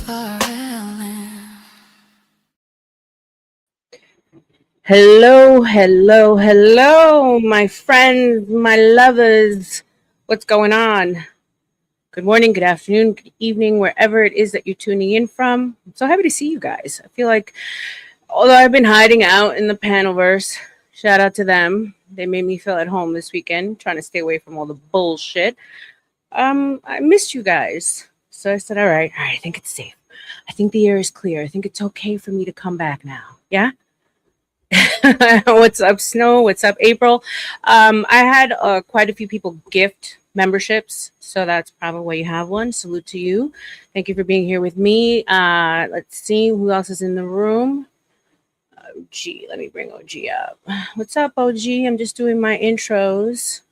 Hello, hello, hello, my friends, my lovers. What's going on? Good morning, good afternoon, good evening, wherever it is that you're tuning in from. I'm so happy to see you guys. I feel like, although I've been hiding out in the panelverse, shout out to them. They made me feel at home this weekend, trying to stay away from all the bullshit. I missed you guys. So I said, all right, I think it's safe. I think the air is clear. I think it's okay for me to come back now. Yeah? What's up, Snow? What's up, April? I had quite a few people gift memberships, so that's probably why you have one. Salute to you. Thank you for being here with me. Let's see who else is in the room. OG, let me bring OG up. What's up, OG? I'm just doing my intros.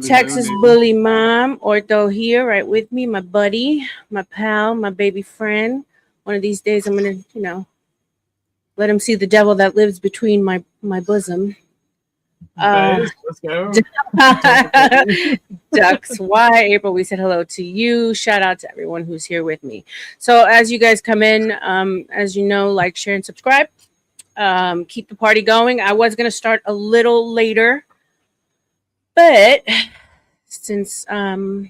Texas Bully Mom, Ortho here, right with me, my buddy, my pal, my baby friend. One of these days, I'm gonna, let him see the devil that lives between my bosom. Let's go. Ducks. Why, April? We said hello to you. Shout out to everyone who's here with me. So as you guys come in, as you know, like, share, and subscribe. Keep the party going. I was gonna start a little later, but since there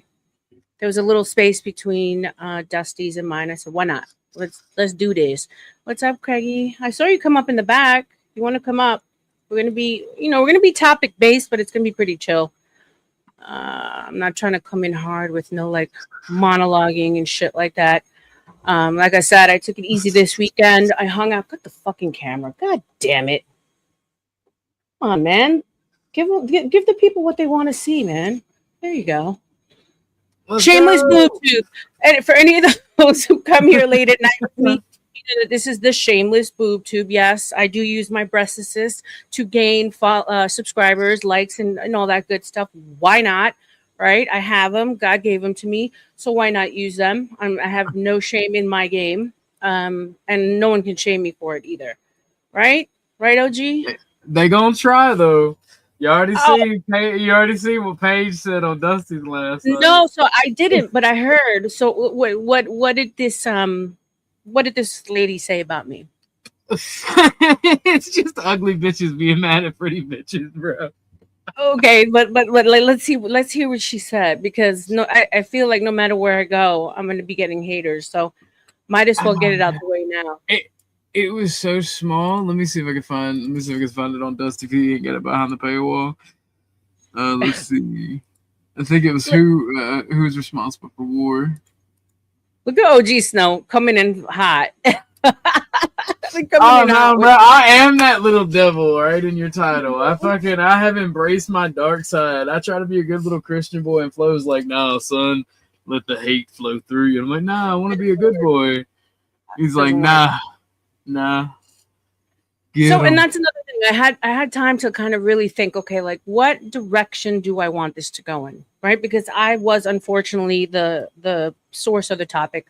was a little space between Dusty's and mine, I said, why not? Let's do this. What's up, Craigie? I saw you come up in the back. You want to come up? We're gonna be topic based, but it's gonna be pretty chill. I'm not trying to come in hard with no like monologuing and shit like that. Like I said, I took it easy this weekend. I hung out. Got the fucking camera. God damn it! Come on, man. Give the people what they want to see, man. There you go. Shameless boob tube. And for any of those who come here late at night with me, you know that this is the shameless boob tube. Yes, I do use my breast assist to gain subscribers, likes, and all that good stuff. Why not? Right? I have them. God gave them to me. So why not use them? I have no shame in my game. And no one can shame me for it either. Right? Right, OG? They gonna try though. You already see what Paige said on Dusty's last night. No, so I didn't, but I heard. So what did this lady say about me? It's just ugly bitches being mad at pretty bitches, bro. Okay, but let's hear what she said, because I feel like no matter where I go, I'm gonna be getting haters. So might as well get it out the way now. It was so small. Let me see if I can find it on Dusty if he ain't get it behind the paywall. Let's see. I think it was who was responsible for war. Look at OG Snow coming in hot. Bro, I am that little devil right in your title. I have embraced my dark side. I try to be a good little Christian boy, and Flo's like, "Nah, son, let the hate flow through you." I'm like, "Nah, I want to be a good boy." He's like, "Nah." And that's another thing. I had time to kind of really think, okay, like, what direction do I want this to go in, right? Because I was unfortunately the source of the topic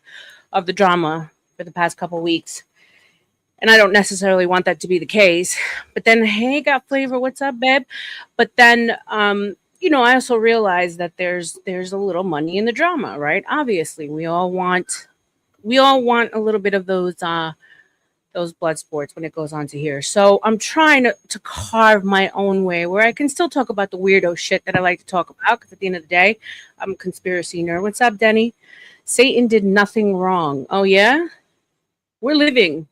of the drama for the past couple of weeks, and I don't necessarily want that to be the case. But then, hey, got flavor, what's up, babe? But then, I also realized that there's a little money in the drama, right? Obviously, we all want a little bit of those blood sports when it goes on to here. So I'm trying to carve my own way where I can still talk about the weirdo shit that I like to talk about, because at the end of the day, I'm a conspiracy nerd. What's up, Denny? Satan did nothing wrong. Oh, yeah? We're living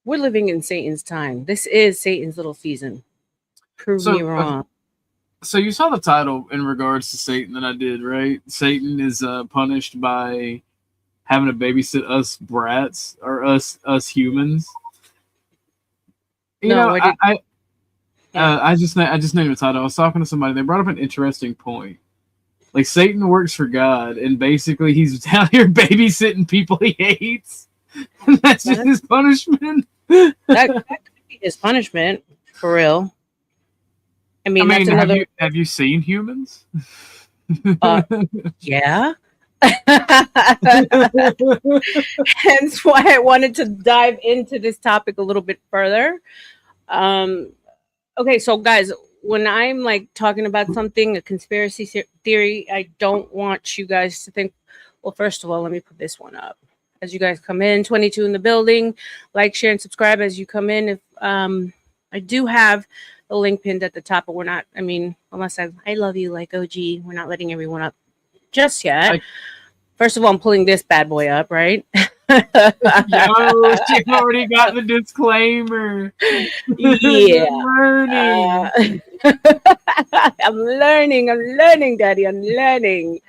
in Satan's time. This is Satan's little season. Prove me wrong. So you saw the title in regards to Satan that I did, right? Satan is punished by having to babysit us brats or us humans. I just named the title. I was talking to somebody. They brought up an interesting point. Like, Satan works for God, and basically he's down here babysitting people he hates. And that's just his punishment. That could be his punishment, for real. I mean, that's another. Have you seen humans? Yeah. Hence why I wanted to dive into this topic a little bit further. Okay, so guys, when I'm like talking about something, a conspiracy theory, I don't want you guys to think, well, first of all, let me put this one up. as you guys come in. 22 in the building. Like, share, and subscribe as you come in. If I do have the link pinned at the top, but we're not. I mean, unless I love you like OG, we're not letting everyone up just yet. First of all, I'm pulling this bad boy up, right? Yo, she already got the disclaimer. Yeah. Learning. I'm learning, Daddy. I'm learning.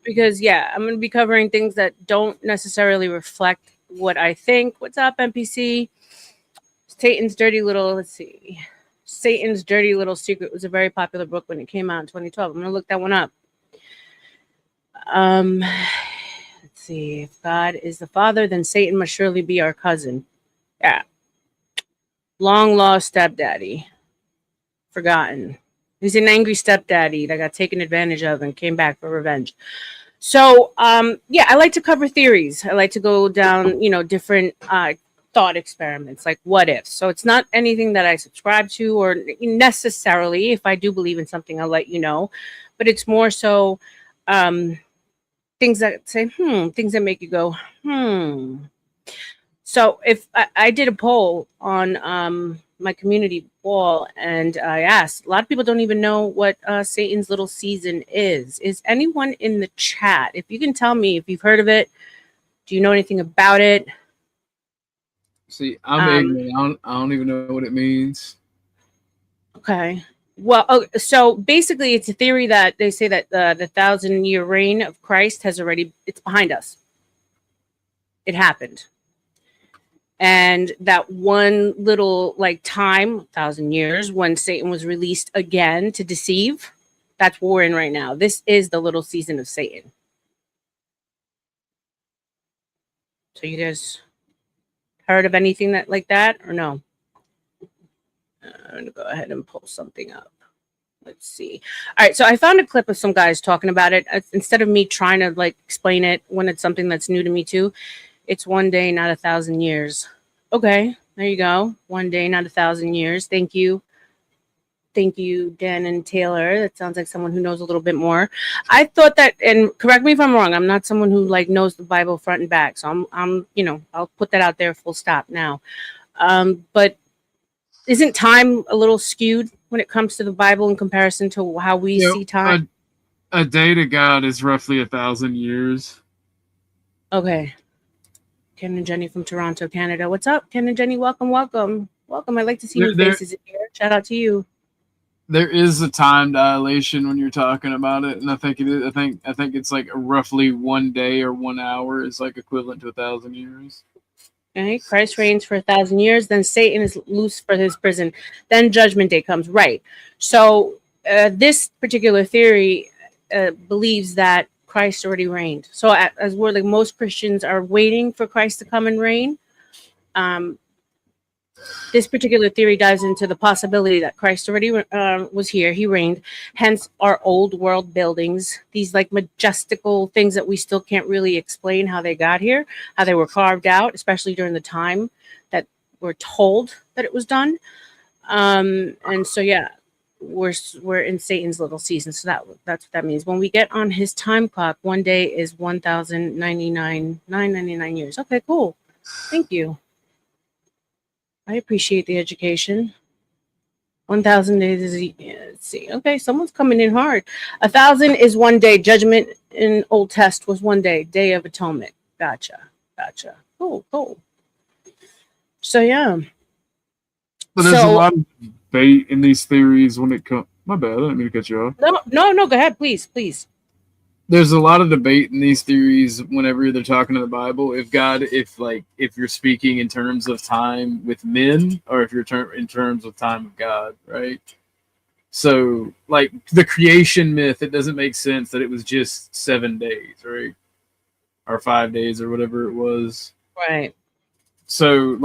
Because I'm going to be covering things that don't necessarily reflect what I think. What's up, NPC? Satan's Dirty Little Secret was a very popular book when it came out in 2012. I'm going to look that one up. Let's see. If God is the Father, then Satan must surely be our cousin. Yeah. Long lost stepdaddy. Forgotten. He's an angry stepdaddy that got taken advantage of and came back for revenge. So, I like to cover theories. I like to go down, different thought experiments, like what if. So it's not anything that I subscribe to or necessarily. If I do believe in something, I'll let you know. But it's more so things that say, things that make you go, So if I did a poll on my community wall, and I asked, a lot of people don't even know what Satan's Little Season is. Is anyone in the chat? If you can tell me if you've heard of it, do you know anything about it? See, I'm ignorant. I don't even know what it means. Okay. Well, so basically it's a theory that they say that the 1,000-year reign of Christ it's behind us. It happened. And that one little time, 1,000 years, when Satan was released again to deceive, that's what we're in right now. This is the little season of Satan. So you guys heard of anything like that or no? I'm going to go ahead and pull something up. Let's see. All right. So I found a clip of some guys talking about it. Instead of me trying to explain it when it's something that's new to me too, it's one day, not 1,000 years. Okay. There you go. One day, not 1,000 years. Thank you. Thank you, Dan and Taylor. That sounds like someone who knows a little bit more. I thought that, and correct me if I'm wrong, I'm not someone who knows the Bible front and back. So I'm I'll put that out there full stop now. But isn't time a little skewed when it comes to the Bible in comparison to how we see time? A day to God is roughly 1,000 years. Okay. Ken and Jenny from Toronto, Canada. What's up, Ken and Jenny? Welcome, welcome. Welcome. I'd like to see new faces in here. Shout out to you. There is a time dilation when you're talking about it, and I think it is. I think it's roughly 1 day or 1 hour is equivalent to 1,000 years. Okay, Christ reigns for 1,000 years, then Satan is loose for his prison, then Judgment Day comes. Right. So this particular theory believes that Christ already reigned. So as we're most Christians are waiting for Christ to come and reign, this particular theory dives into the possibility that Christ already was here. He reigned. Hence our old world buildings, these majestical things that we still can't really explain how they got here, how they were carved out, especially during the time that we're told that it was done. And so, we're in Satan's little season. So that's what that means. When we get on his time clock, one day is 1,099 years. Okay, cool. Thank you. I appreciate the education. 1,000 days is, let's see. Okay, someone's coming in hard. 1,000 is 1 day. Judgment in Old Test was 1 day. Day of Atonement. Gotcha. Cool. So, yeah. But there's a lot of debate in these theories when it comes. My bad. I didn't mean to cut you off. No. Go ahead, please. There's a lot of debate in these theories whenever they're talking to the Bible. If you're speaking in terms of time with men, or if you're in terms of time of God, right? So, the creation myth, it doesn't make sense that it was just 7 days, right? Or 5 days, or whatever it was. Right. So,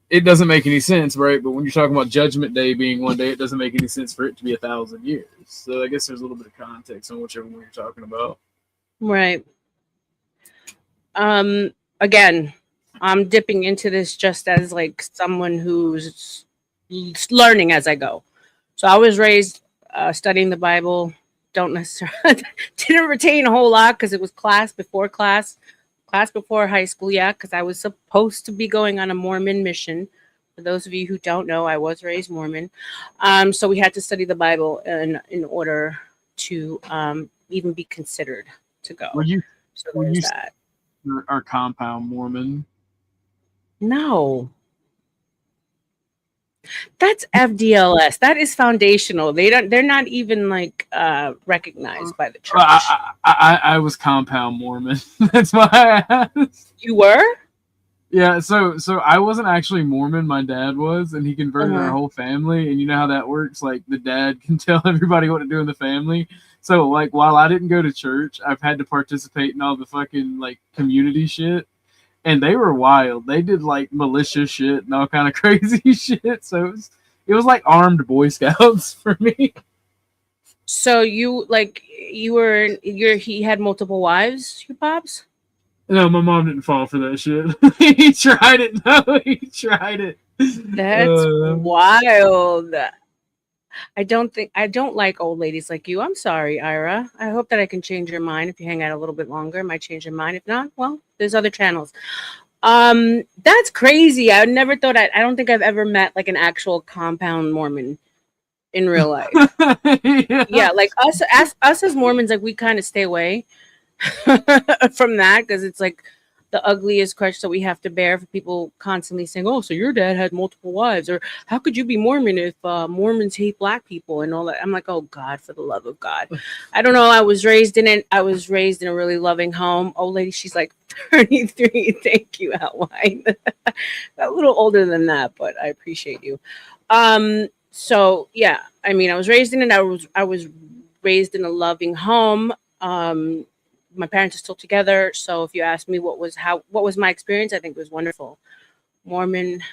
it doesn't make any sense, right? But when you're talking about Judgment Day being 1 day, it doesn't make any sense for it to be 1,000 years. So I guess there's a little bit of context on whichever one you're talking about. Right. Again, I'm dipping into this just as someone who's learning as I go. So I was raised studying the Bible. Don't necessarily didn't retain a whole lot because it was class before class class before high school, yeah, because I was supposed to be going on a Mormon mission. For those of you who don't know, I was raised Mormon. So we had to study the Bible in order to even be considered to Were go. you So were there's you that. our compound Mormon? No, that's FDLS. That is foundational. They're not even like recognized by the church. I was compound Mormon. That's why I asked. You were? Yeah, so I wasn't actually Mormon. My dad was, and he converted our Uh-huh. whole family. And you know how that works? Like the dad can tell everybody what to do in the family. So like while I didn't go to church, I've had to participate in all the fucking like community shit. And they were wild. They did like militia shit and all kind of crazy shit. So it was like armed Boy Scouts for me. So he had multiple wives, your pops? No, my mom didn't fall for that shit. He tried it. No, he tried it. That's wild. I don't like old ladies like you. I'm sorry, Ira. I hope that I can change your mind if you hang out a little bit longer. I might change your mind. If not, well, there's other channels. That's crazy. I never thought I don't think I've ever met like an actual compound Mormon in real life. Yeah. Yeah, like us as Mormons, like we kind of stay away from that because it's like the ugliest question that we have to bear for people constantly saying, "Oh, so your dad had multiple wives," or "How could you be Mormon if Mormons hate black people and all that?" I'm like, "Oh God, for the love of God!" I don't know. I was raised in it. I was raised in a really loving home. Old lady, she's like 33. Thank you, Outline. A little older than that, but I appreciate you. So yeah, I mean, I was raised in it. I was raised in a loving home. My parents are still together. So if you ask me what was my experience, I think it was wonderful. Mormon,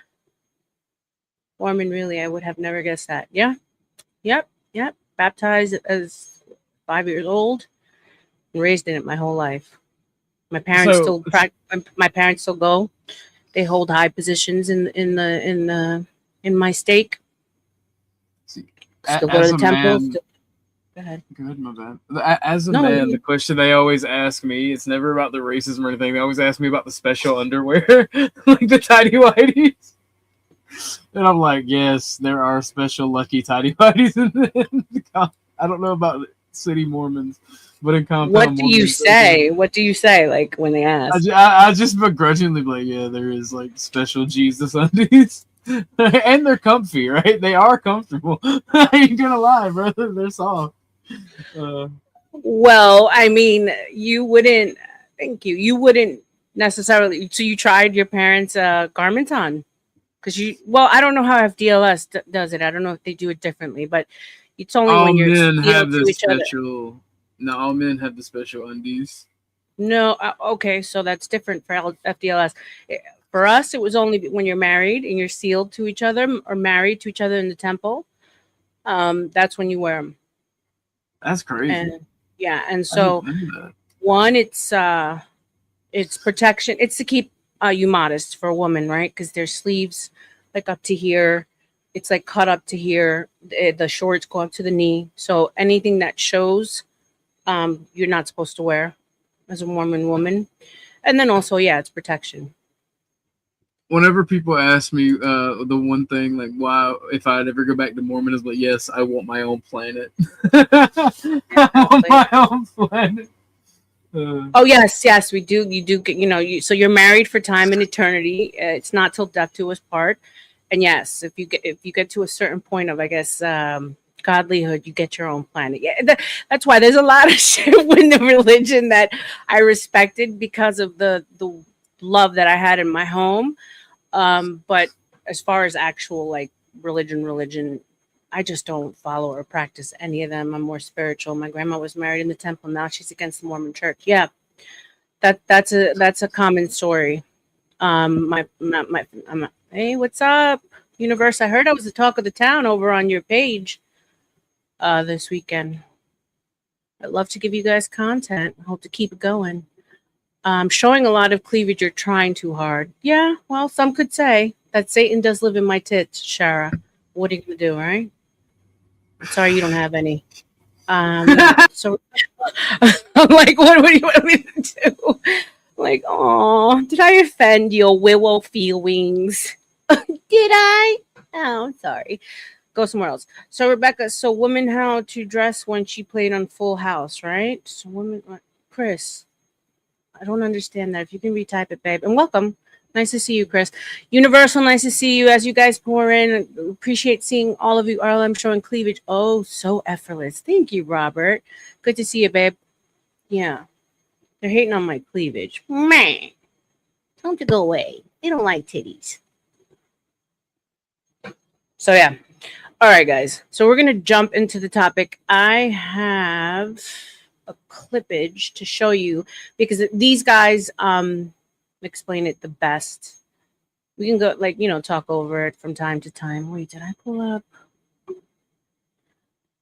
Mormon, really, I would have never guessed that. Yeah, yep. Baptized as 5 years old, and raised in it my whole life. My parents So still my parents still go. They hold high positions in my stake. Still go to as the a temple. man, Still, go ahead. go ahead, my bad. As a No, man, the question they always ask me, it's never about the racism or anything. They always ask me about the special underwear, like the tidy whities. And I'm like, yes, there are special lucky tidy whities I don't know about city Mormons, but in What compound do you Mormons, they do. say? What do you say? Like when they ask? I just begrudgingly be like, yeah, there is like special Jesus undies. And they're comfy, right? They are comfortable. I ain't gonna lie, brother. They're soft. Uh, Well, I mean, you wouldn't. Thank you. You wouldn't necessarily. So you tried your parents' garments on because you. Well, I don't know how FDLS does it. I don't know if they do it differently, but it's only all when you're men have sealed the to each other. special. No, all men have the special undies. No, okay, so that's different for FDLS. For us, it was only when you're married and you're sealed to each other or married to each other in the temple. That's when you wear them. That's crazy. And yeah, and I didn't so know that. one, it's protection. It's to keep you modest for a woman, right? Because there's sleeves like up to here. It's like cut up to here. The shorts go up to the knee. So anything that shows, you're not supposed to wear as a Mormon woman. And then also, yeah, it's protection. Whenever people ask me the one thing like why if I'd ever go back to Mormonism, like yes, I want my own planet. I want my own planet. Oh yes, we do. You do get, so you're married for time and eternity. It's not till death do us part. And yes, if you get to a certain point of, I guess, godlyhood, you get your own planet. Yeah, that's why there's a lot of shit with the religion that I respected because of the love that I had in my home. But as far as actual like religion, I just don't follow or practice any of them. I'm more spiritual. My grandma was married in the temple. Now she's against the Mormon church. Yeah, that's a common story. Hey, what's up, universe? I heard I was the talk of the town over on your page this weekend. I'd love to give you guys content. I hope to keep it going. Showing a lot of cleavage. You're trying too hard. Yeah, well, some could say that Satan does live in my tits, Shara. What are you gonna do, right? Sorry, you don't have any. So I'm like, what do you want me to do? Like, oh, did I offend your willow feelings? Did I? Oh, I'm sorry. Go somewhere else. So Rebecca, so woman how to dress when she played on Full House, right? So woman, Chris, I don't understand that. If you can retype it, babe. And welcome. Nice to see you, Chris. Universal, nice to see you as you guys pour in. Appreciate seeing all of you. RLM showing cleavage. Oh, so effortless. Thank you, Robert. Good to see you, babe. Yeah. They're hating on my cleavage. Man. Tell them to go away. They don't like titties. So, yeah. All right, guys. So, we're going to jump into the topic. I have a clippage to show you because these guys explain it the best. We can go talk over it from time to time. Wait, did I pull up?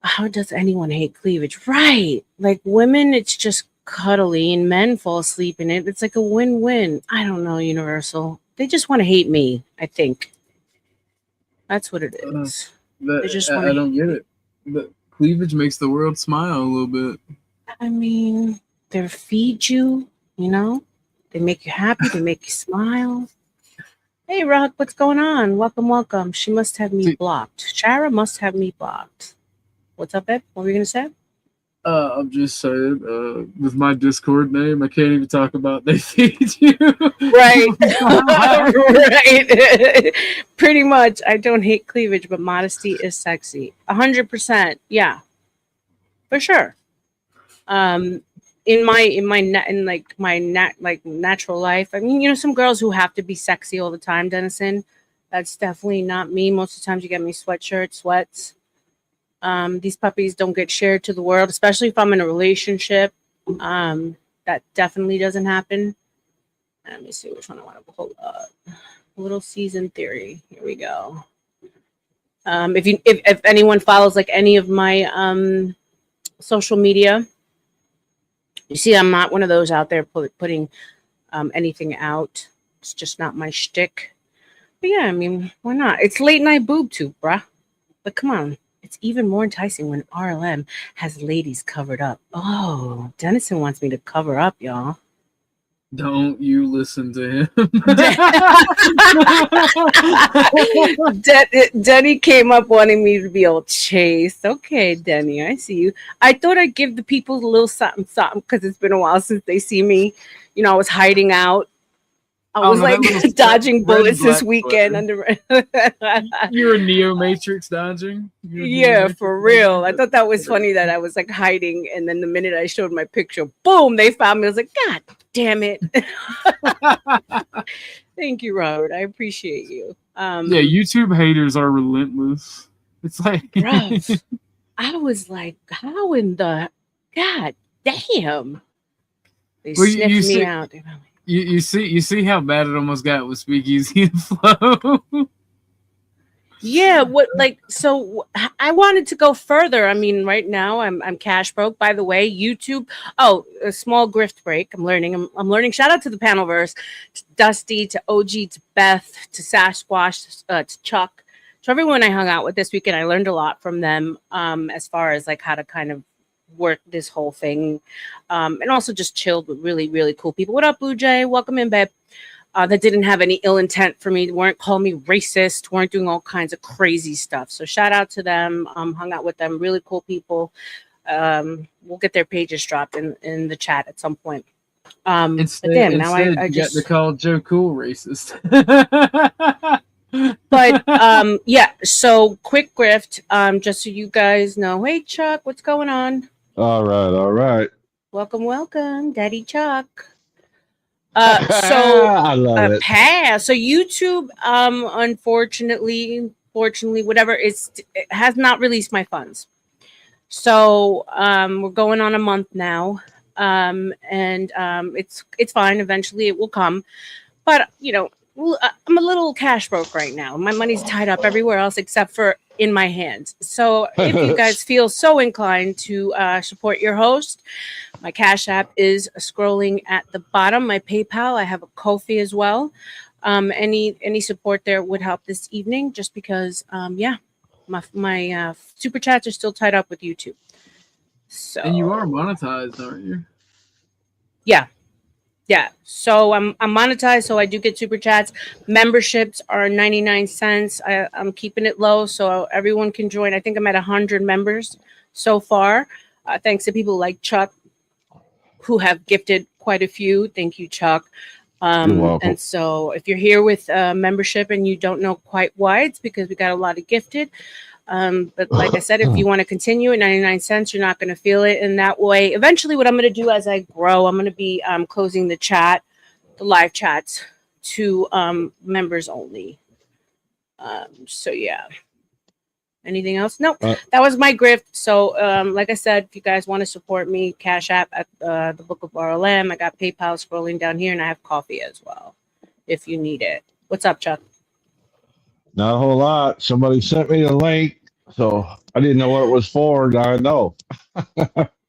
How does anyone hate cleavage? Right. Like women, it's just cuddly and men fall asleep in it. It's like a win-win. I don't know, Universal. They just want to hate me, I think. That's what it is. They just I don't get it. The cleavage makes the world smile a little bit. I mean, they feed you, They make you happy. They make you smile. Hey, Rock, what's going on? Welcome, welcome. She must have me blocked. Shara must have me blocked. What's up, babe? What were you going to say? I'm just saying, with my Discord name, I can't even talk about they feed you. Right. Right. Pretty much. I don't hate cleavage, but modesty is sexy. 100%. Yeah. For sure. In my natural life, I mean, some girls who have to be sexy all the time, Dennison. That's definitely not me. Most of the times you get me sweatshirts, sweats. These puppies don't get shared to the world, especially if I'm in a relationship. That definitely doesn't happen. Let me see which one I want to pull up. Little Season Theory. Here we go. If anyone follows like any of my social media, you see I'm not one of those out there putting anything out. It's just not my shtick. But yeah, I mean, why not? It's late night boob tube, bruh. But come on. It's even more enticing when RLM has ladies covered up. Oh, Dennison wants me to cover up, y'all. Don't you listen to him. Denny came up wanting me to be all chaste. Okay, Denny, I see you. I thought I'd give the people a little something, something, because it's been a while since they see me. I was hiding out. I was dodging bullets this weekend. You're a Neo Matrix dodging? Yeah, for real. I thought that was funny that I was like hiding, and then the minute I showed my picture, boom, they found me. I was like, God damn it. Thank you, Robert. I appreciate you. Yeah, YouTube haters are relentless. It's like bruh, I was like, how in the God damn? They sniffed me out. You see how bad it almost got with Speakeasy and Flow. Yeah, so I wanted to go further. I mean, right now I'm cash broke. By the way, YouTube. Oh, a small grift break. I'm learning. Shout out to the Panelverse, to Dusty, to OG, to Beth, to Sasquatch, to Chuck, to everyone I hung out with this weekend. I learned a lot from them as far as like how to kind of work this whole thing, and also just chilled with really, really cool people. What up, Blue Jay? Welcome in, babe. That didn't have any ill intent for me, weren't calling me racist, weren't doing all kinds of crazy stuff. So shout out to them. Hung out with them, really cool people. We'll get their pages dropped in the chat at some point. Instead, now I just got to call Joe Cool racist. But yeah, so quick grift, just so you guys know. Hey Chuck, what's going on? All right. Welcome, Daddy Chuck. So I love it. So YouTube, unfortunately, fortunately, whatever, it has not released my funds. So we're going on a month now, and it's fine. Eventually, it will come, but I'm a little cash broke right now. My money's tied up everywhere else except for in my hands. So if you guys feel so inclined to support your host, my Cash App is scrolling at the bottom. My PayPal, I have a Ko-fi as well. Any support there would help this evening, just because my super chats are still tied up with YouTube. So and you are monetized, aren't you? Yeah. Yeah, so I'm monetized, so I do get super chats. Memberships are 99 cents. I'm keeping it low so everyone can join. I think I'm at 100 members so far. Thanks to people like Chuck who have gifted quite a few. Thank you, Chuck. You're welcome. And so if you're here with membership and you don't know quite why, it's because we got a lot of gifted. But like I said, if you want to continue at 99 cents, you're not going to feel it in that way. Eventually, what I'm going to do as I grow, I'm going to be closing the chat, the live chats to members only. So yeah. Anything else? Nope. That was my grift. So like I said, if you guys want to support me, Cash App at the Book of RLM. I got PayPal scrolling down here, and I have coffee as well if you need it. What's up, Chuck? Not a whole lot. Somebody sent me the link, so I didn't know what it was for. Now I know.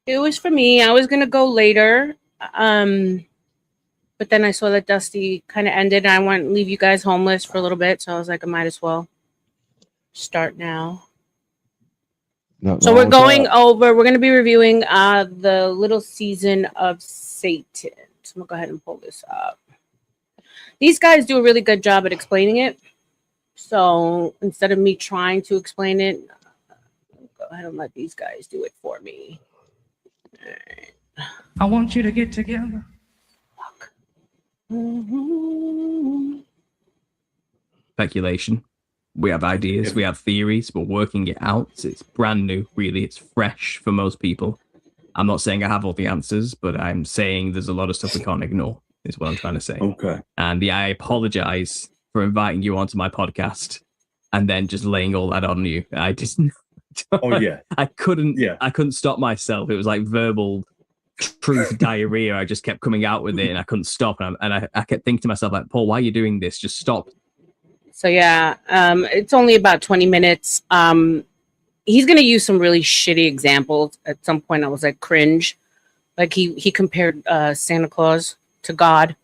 It was for me. I was gonna go later, but then I saw that Dusty kind of ended, and I want to leave you guys homeless for a little bit. So I was like, I might as well start now. So we're going over. We're gonna be reviewing the Little Season of Satan. So I'm gonna go ahead and pull this up. These guys do a really good job at explaining it. So instead of me trying to explain it, go ahead and let these guys do it for me. All right. I want you to get together. Fuck. Mm-hmm. Speculation. We have ideas, we have theories, we're working it out. It's brand new, really. It's fresh for most people. I'm not saying I have all the answers, but I'm saying there's a lot of stuff we can't ignore, is what I'm trying to say. Okay. And I apologize for inviting you onto my podcast and then just laying all that on you. I just Oh yeah. I couldn't Yeah. I couldn't stop myself. It was like verbal truth diarrhea. I just kept coming out with it and I couldn't stop. And I kept thinking to myself, like, Paul, why are you doing this? Just stop. So yeah, it's only about 20 minutes. He's gonna use some really shitty examples. At some point I was like cringe. Like he compared Santa Claus to God.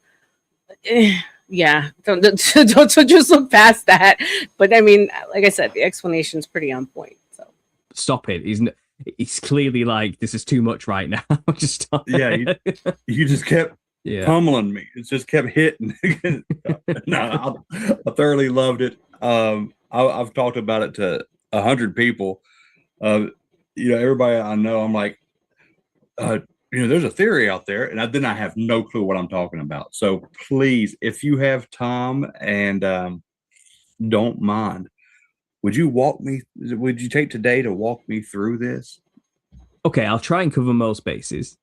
Yeah, don't just look past that. But I mean, like I said, the explanation is pretty on point. So stop it. He's clearly like, this is too much right now. Just stop. Yeah, you just kept pummeling me. It just kept hitting. No, I thoroughly loved it. I've talked about it to 100 people. Everybody I know, I'm like, there's a theory out there, and then I have no clue what I'm talking about. So please, if you have time and don't mind, would you take today to walk me through this? Okay, I'll try and cover most bases.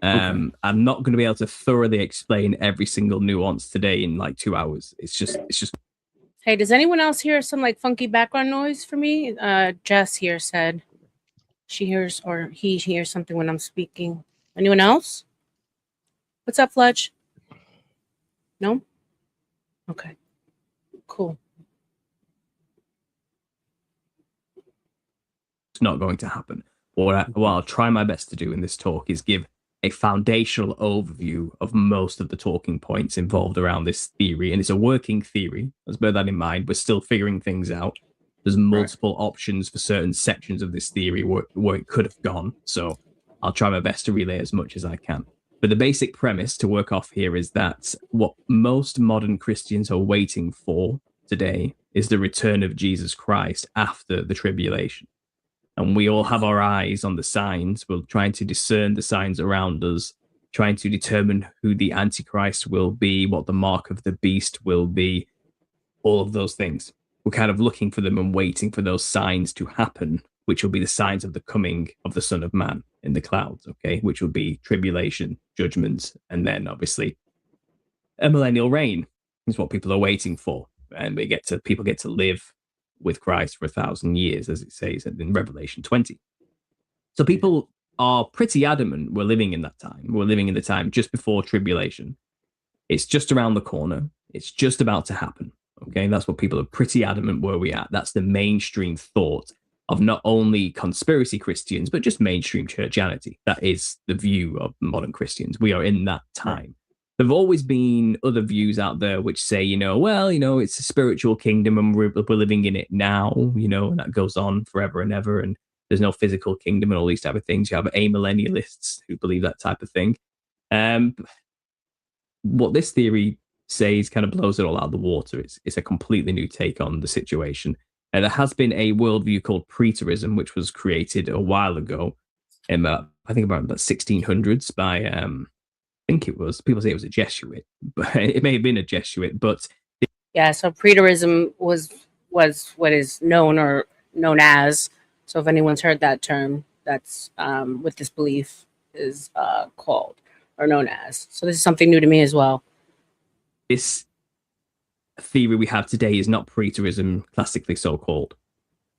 I'm not going to be able to thoroughly explain every single nuance today in like 2 hours. It's just. Hey, does anyone else hear some like funky background noise for me? Jess here said she hears or he hears something when I'm speaking. Anyone else? What's up, Fletch? No? Okay. Cool. It's not going to happen. What I'll try my best to do in this talk is give a foundational overview of most of the talking points involved around this theory. And it's a working theory. Let's bear that in mind. We're still figuring things out. There's multiple options for certain sections of this theory where it could have gone. So I'll try my best to relay as much as I can. But the basic premise to work off here is that what most modern Christians are waiting for today is the return of Jesus Christ after the tribulation. And we all have our eyes on the signs. We're trying to discern the signs around us, trying to determine who the Antichrist will be, what the mark of the beast will be, all of those things. We're kind of looking for them and waiting for those signs to happen, which will be the signs of the coming of the Son of Man in the clouds, okay? Which will be tribulation, judgments, and then obviously a millennial reign is what people are waiting for. And people get to live with Christ for 1,000 years, as it says in Revelation 20. So people are pretty adamant we're living in that time. We're living in the time just before tribulation. It's just around the corner. It's just about to happen. Okay, that's what people are pretty adamant where we're at. That's the mainstream thought of not only conspiracy Christians, but just mainstream churchianity. That is the view of modern Christians. We are in that time. There have always been other views out there which say, it's a spiritual kingdom and we're living in it now, and that goes on forever and ever. And there's no physical kingdom and all these type of things. You have amillennialists who believe that type of thing. what this theory says kind of blows it all out of the water. It's a completely new take on the situation. And there has been a worldview called preterism, which was created a while ago, in I think about the 1600s by I think it was, people say it was a Jesuit, but it may have been a Jesuit, but Yeah, so preterism was what is known as. So if anyone's heard that term, that's what this belief is called or known as. So this is something new to me as well. this theory we have today is not preterism, classically so called.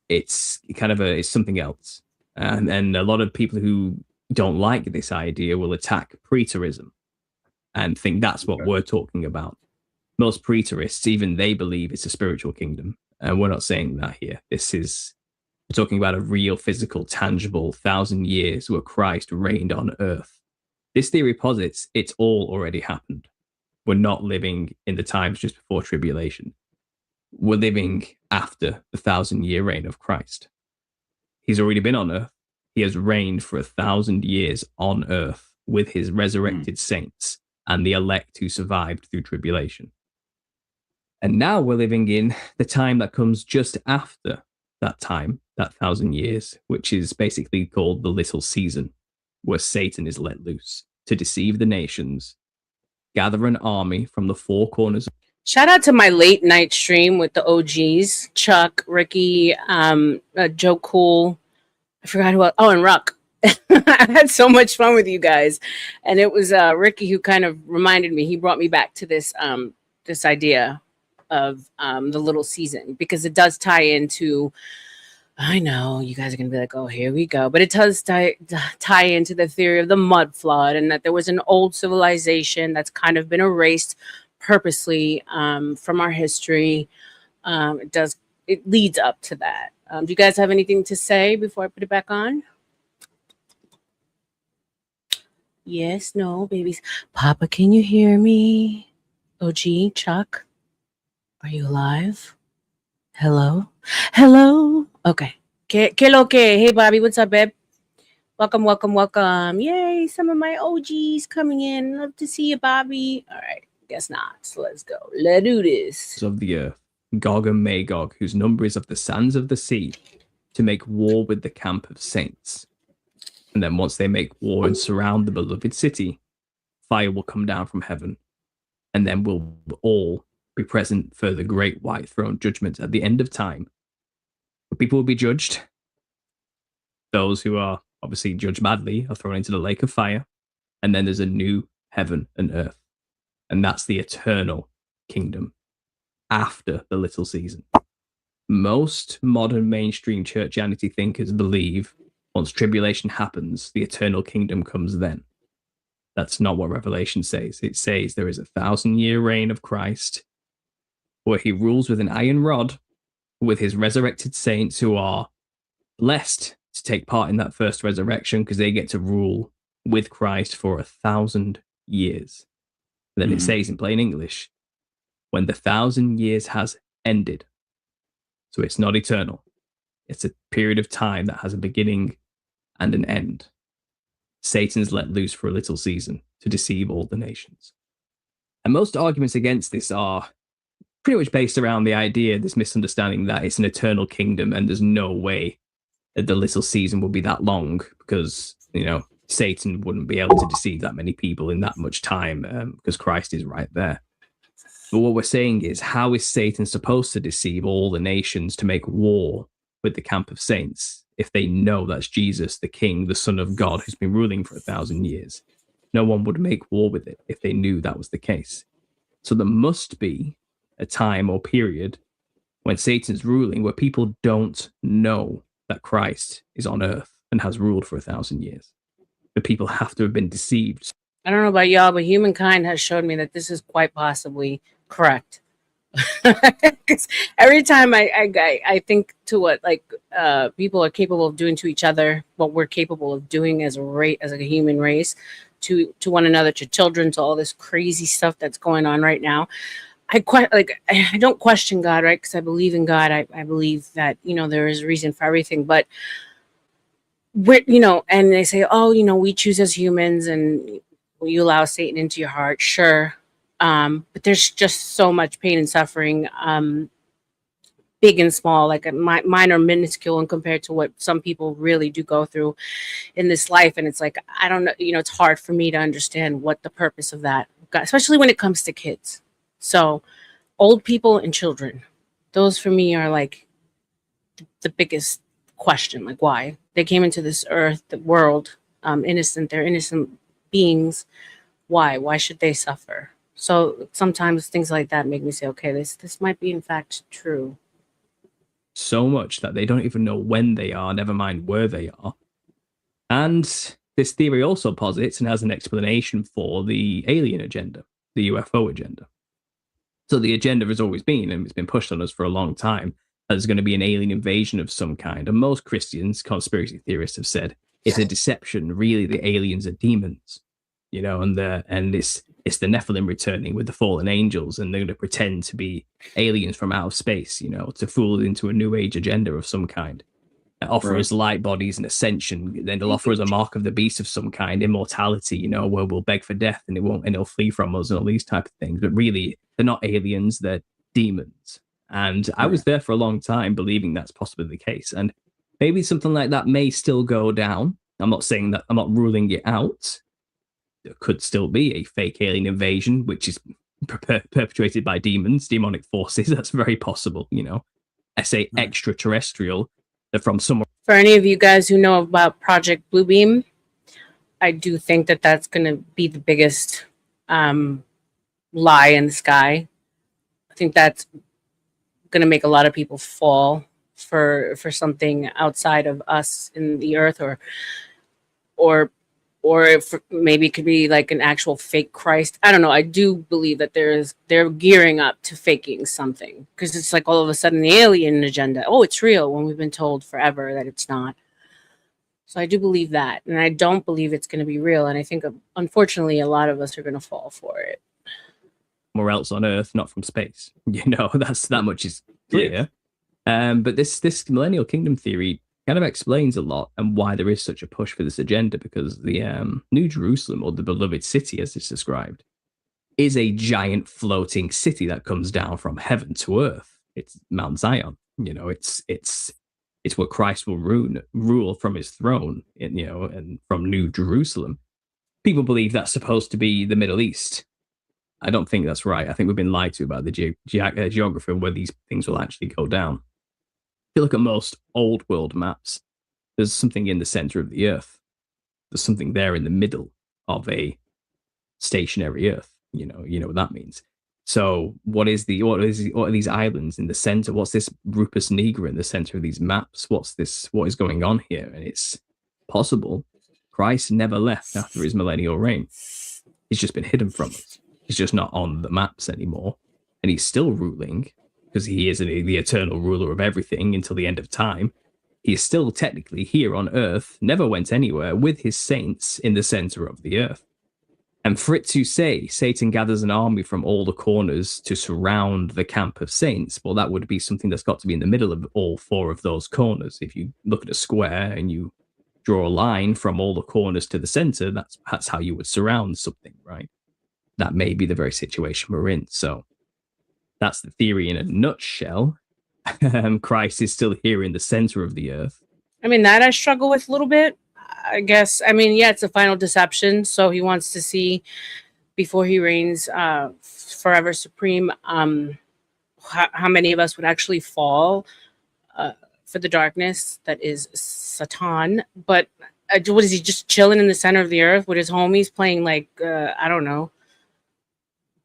It's kind of it's something else. And a lot of people who don't like this idea will attack preterism and think that's what we're talking about. Most preterists, even they believe it's a spiritual kingdom. And we're not saying that here. We're talking about a real, physical, tangible 1,000 years where Christ reigned on earth. This theory posits it's all already happened. We're not living in the times just before tribulation. We're living after the 1,000-year reign of Christ. He's already been on earth. He has reigned for 1,000 years on earth with his resurrected saints and the elect who survived through tribulation. And now we're living in the time that comes just after that time, that 1,000 years, which is basically called the little season, where Satan is let loose to deceive the nations, gather an army from the four corners. Shout out to my late night stream with the OGs, Chuck, Ricky, Joe Cool. I forgot who else. Oh, and Ruck. I had so much fun with you guys. And it was Ricky who kind of reminded me. He brought me back to this this idea of the little season, because it does tie into, I know you guys are going to be like, oh, here we go. But it does tie into the theory of the mud flood, and that there was an old civilization that's kind of been erased purposely from our history. It leads up to that. Do you guys have anything to say before I put it back on? Yes, no, babies. Papa, can you hear me? OG, Chuck, are you alive? Hello? Hello? Okay. Que lo que? Hey, Bobby, what's up, babe? Welcome, welcome, welcome. Yay, some of my OGs coming in. Love to see you, Bobby. All right, guess not. So let's go. Let's do this. Of the earth, Gog and Magog, whose number is of the sands of the sea, to make war with the camp of saints. And then once they make war and surround the beloved city, fire will come down from heaven, and then we'll all be present for the great white throne judgment at the end of time. People will be judged. Those who are obviously judged badly are thrown into the lake of fire, and then there's a new heaven and earth. And that's the eternal kingdom after the little season. Most modern mainstream churchianity thinkers believe once tribulation happens, the eternal kingdom comes then. That's not what Revelation says. It says there is 1,000-year reign of Christ where he rules with an iron rod with his resurrected saints who are blessed to take part in that first resurrection because they get to rule with Christ for 1,000 years. Then it says in plain English, when the 1,000 years has ended. So it's not eternal. It's a period of time that has a beginning and an end. Satan's let loose for a little season to deceive all the nations. And most arguments against this are pretty much based around the idea, this misunderstanding that it's an eternal kingdom and there's no way that the little season will be that long because, Satan wouldn't be able to deceive that many people in that much time because Christ is right there. But what we're saying is, how is Satan supposed to deceive all the nations to make war with the camp of saints if they know that's Jesus, the King, the Son of God, who's been ruling for 1,000 years? No one would make war with it if they knew that was the case. So there must be a time or period when Satan's ruling where people don't know that Christ is on earth and has ruled for 1,000 years. The people have to have been deceived. I don't know about y'all, but humankind has showed me that this is quite possibly correct. Because every time I think to what people are capable of doing to each other, what we're capable of doing as a human race, to one another, to children, to all this crazy stuff that's going on right now. I don't question God, right? Because I believe in God. I believe that there is a reason for everything, but and they say, oh, we choose as humans, and you allow Satan into your heart. Sure, But there's just so much pain and suffering, big and small, like mine are minuscule and compared to what some people really do go through in this life. And it's like, I don't know, it's hard for me to understand what the purpose of that, especially when it comes to kids. So old people and children, those for me are like the biggest question. Like, why they came into this earth, the world, innocent, they're innocent beings. Why should they suffer? So sometimes things like that make me say, okay, this might be in fact true. So much that they don't even know when they are, never mind where they are. And this theory also posits and has an explanation for the alien agenda, the UFO agenda. So the agenda has always been, and it's been pushed on us for a long time, that there's going to be an alien invasion of some kind. And most Christians, conspiracy theorists, have said it's a deception. Really, the aliens are demons, and it's the Nephilim returning with the fallen angels, and they're going to pretend to be aliens from outer space, to fool into a new age agenda of some kind. Offer us light bodies and ascension. Then they'll offer us a mark of the beast of some kind, immortality, where we'll beg for death and it'll flee from us and all these type of things. But really, they're not aliens, they're demons. And I was there for a long time believing that's possibly the case. And maybe something like that may still go down. I'm not saying that, I'm not ruling it out. There could still be a fake alien invasion, which is perpetuated by demons, demonic forces. That's very possible, I say extraterrestrial. They're from somewhere. For any of you guys who know about Project Bluebeam, I do think that that's going to be the biggest lie in the sky. I think that's going to make a lot of people fall for something outside of us in the earth, or if maybe it could be like an actual fake Christ. I don't know. I do believe that they're gearing up to faking something, because it's like all of a sudden the alien agenda. Oh, it's real, when we've been told forever that it's not. So I do believe that, and I don't believe it's going to be real. And I think, unfortunately, a lot of us are going to fall for it. Somewhere else on Earth, not from space. That's that much is clear. But this millennial kingdom theory kind of explains a lot and why there is such a push for this agenda, because the New Jerusalem, or the beloved city as it's described, is a giant floating city that comes down from heaven to earth. It's Mount Zion. It's where Christ will rule from his throne, and from New Jerusalem. People believe that's supposed to be the Middle East. I don't think that's right. I think we've been lied to about the geography of where these things will actually go down. If you look at most old world maps, there's something in the center of the earth. There's something there in the middle of a stationary earth. You know what that means. So what are these islands in the center? What's this Rupus Nigra in the center of these maps? What is going on here? And it's possible Christ never left after his millennial reign. He's just been hidden from us. He's just not on the maps anymore. And he's still ruling, because he is the eternal ruler of everything until the end of time. He is still technically here on earth, never went anywhere, with his saints in the center of the earth. And for it to say Satan gathers an army from all the corners to surround the camp of saints, well, that would be something that's got to be in the middle of all four of those corners. If you look at a square and you draw a line from all the corners to the center, that's how you would surround something, right? That may be the very situation we're in. So that's the theory in a nutshell. Christ is still here in the center of the earth. I mean, that I struggle with a little bit, I guess. I mean, yeah, it's a final deception. So he wants to see, before he reigns forever supreme, how many of us would actually fall for the darkness that is Satan. But what is he, just chilling in the center of the earth with his homies playing, like, I don't know,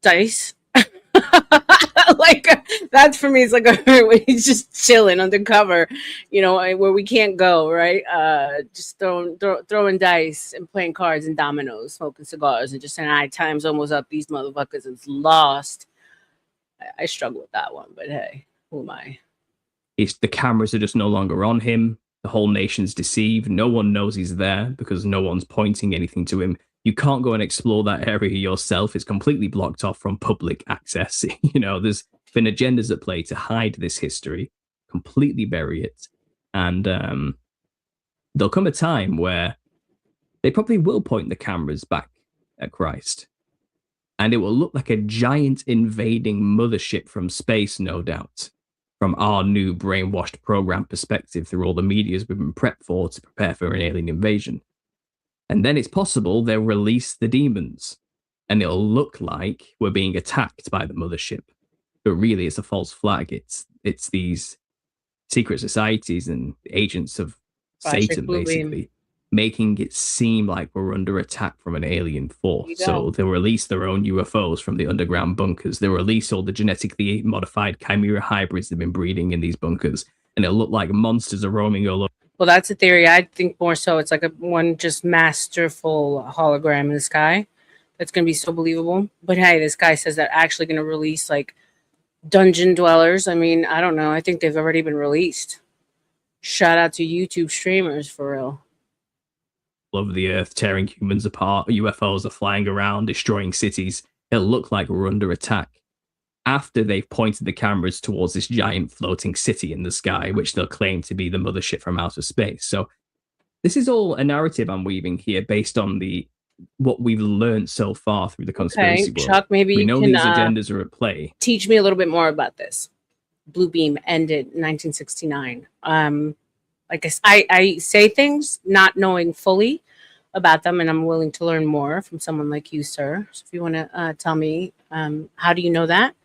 dice? Like, that's for me, it's like when he's just chilling undercover, where we can't go, right? Just throwing dice and playing cards and dominoes, smoking cigars, and just saying, "All right, time's almost up. These motherfuckers is lost." I struggle with that one, but hey, who am I? The cameras are just no longer on him. The whole nation's deceived. No one knows he's there because no one's pointing anything to him. You can't go and explore that area yourself. It's completely blocked off from public access. There's been agendas at play to hide this history, completely bury it. And there'll come a time where they probably will point the cameras back at Christ. And it will look like a giant invading mothership from space, no doubt, from our new brainwashed program perspective through all the medias we've been prepped for to prepare for an alien invasion. And then it's possible they'll release the demons, and it'll look like we're being attacked by the mothership. But really, it's a false flag. It's these secret societies and agents of Satan, basically, making it seem like we're under attack from an alien force. So they'll release their own UFOs from the underground bunkers. They'll release all the genetically modified chimera hybrids they've been breeding in these bunkers, and it'll look like monsters are roaming all over. Well, that's a theory. I think more so it's like one just masterful hologram in the sky. That's going to be so believable. But hey, this guy says they're actually going to release like dungeon dwellers. I mean, I don't know. I think they've already been released. Shout out to YouTube streamers for real. Over the earth, tearing humans apart. UFOs are flying around, destroying cities. It'll look like we're under attack after they've pointed the cameras towards this giant floating city in the sky, which they'll claim to be the mothership from outer space. So this is all a narrative I'm weaving here based on what we've learned so far through the conspiracy world. Chuck, maybe we you know can, these agendas are at play. Teach me a little bit more about this. Blue Beam ended in 1969. Like I say things not knowing fully about them, and I'm willing to learn more from someone like you, sir. So if you want to tell me, how do you know that?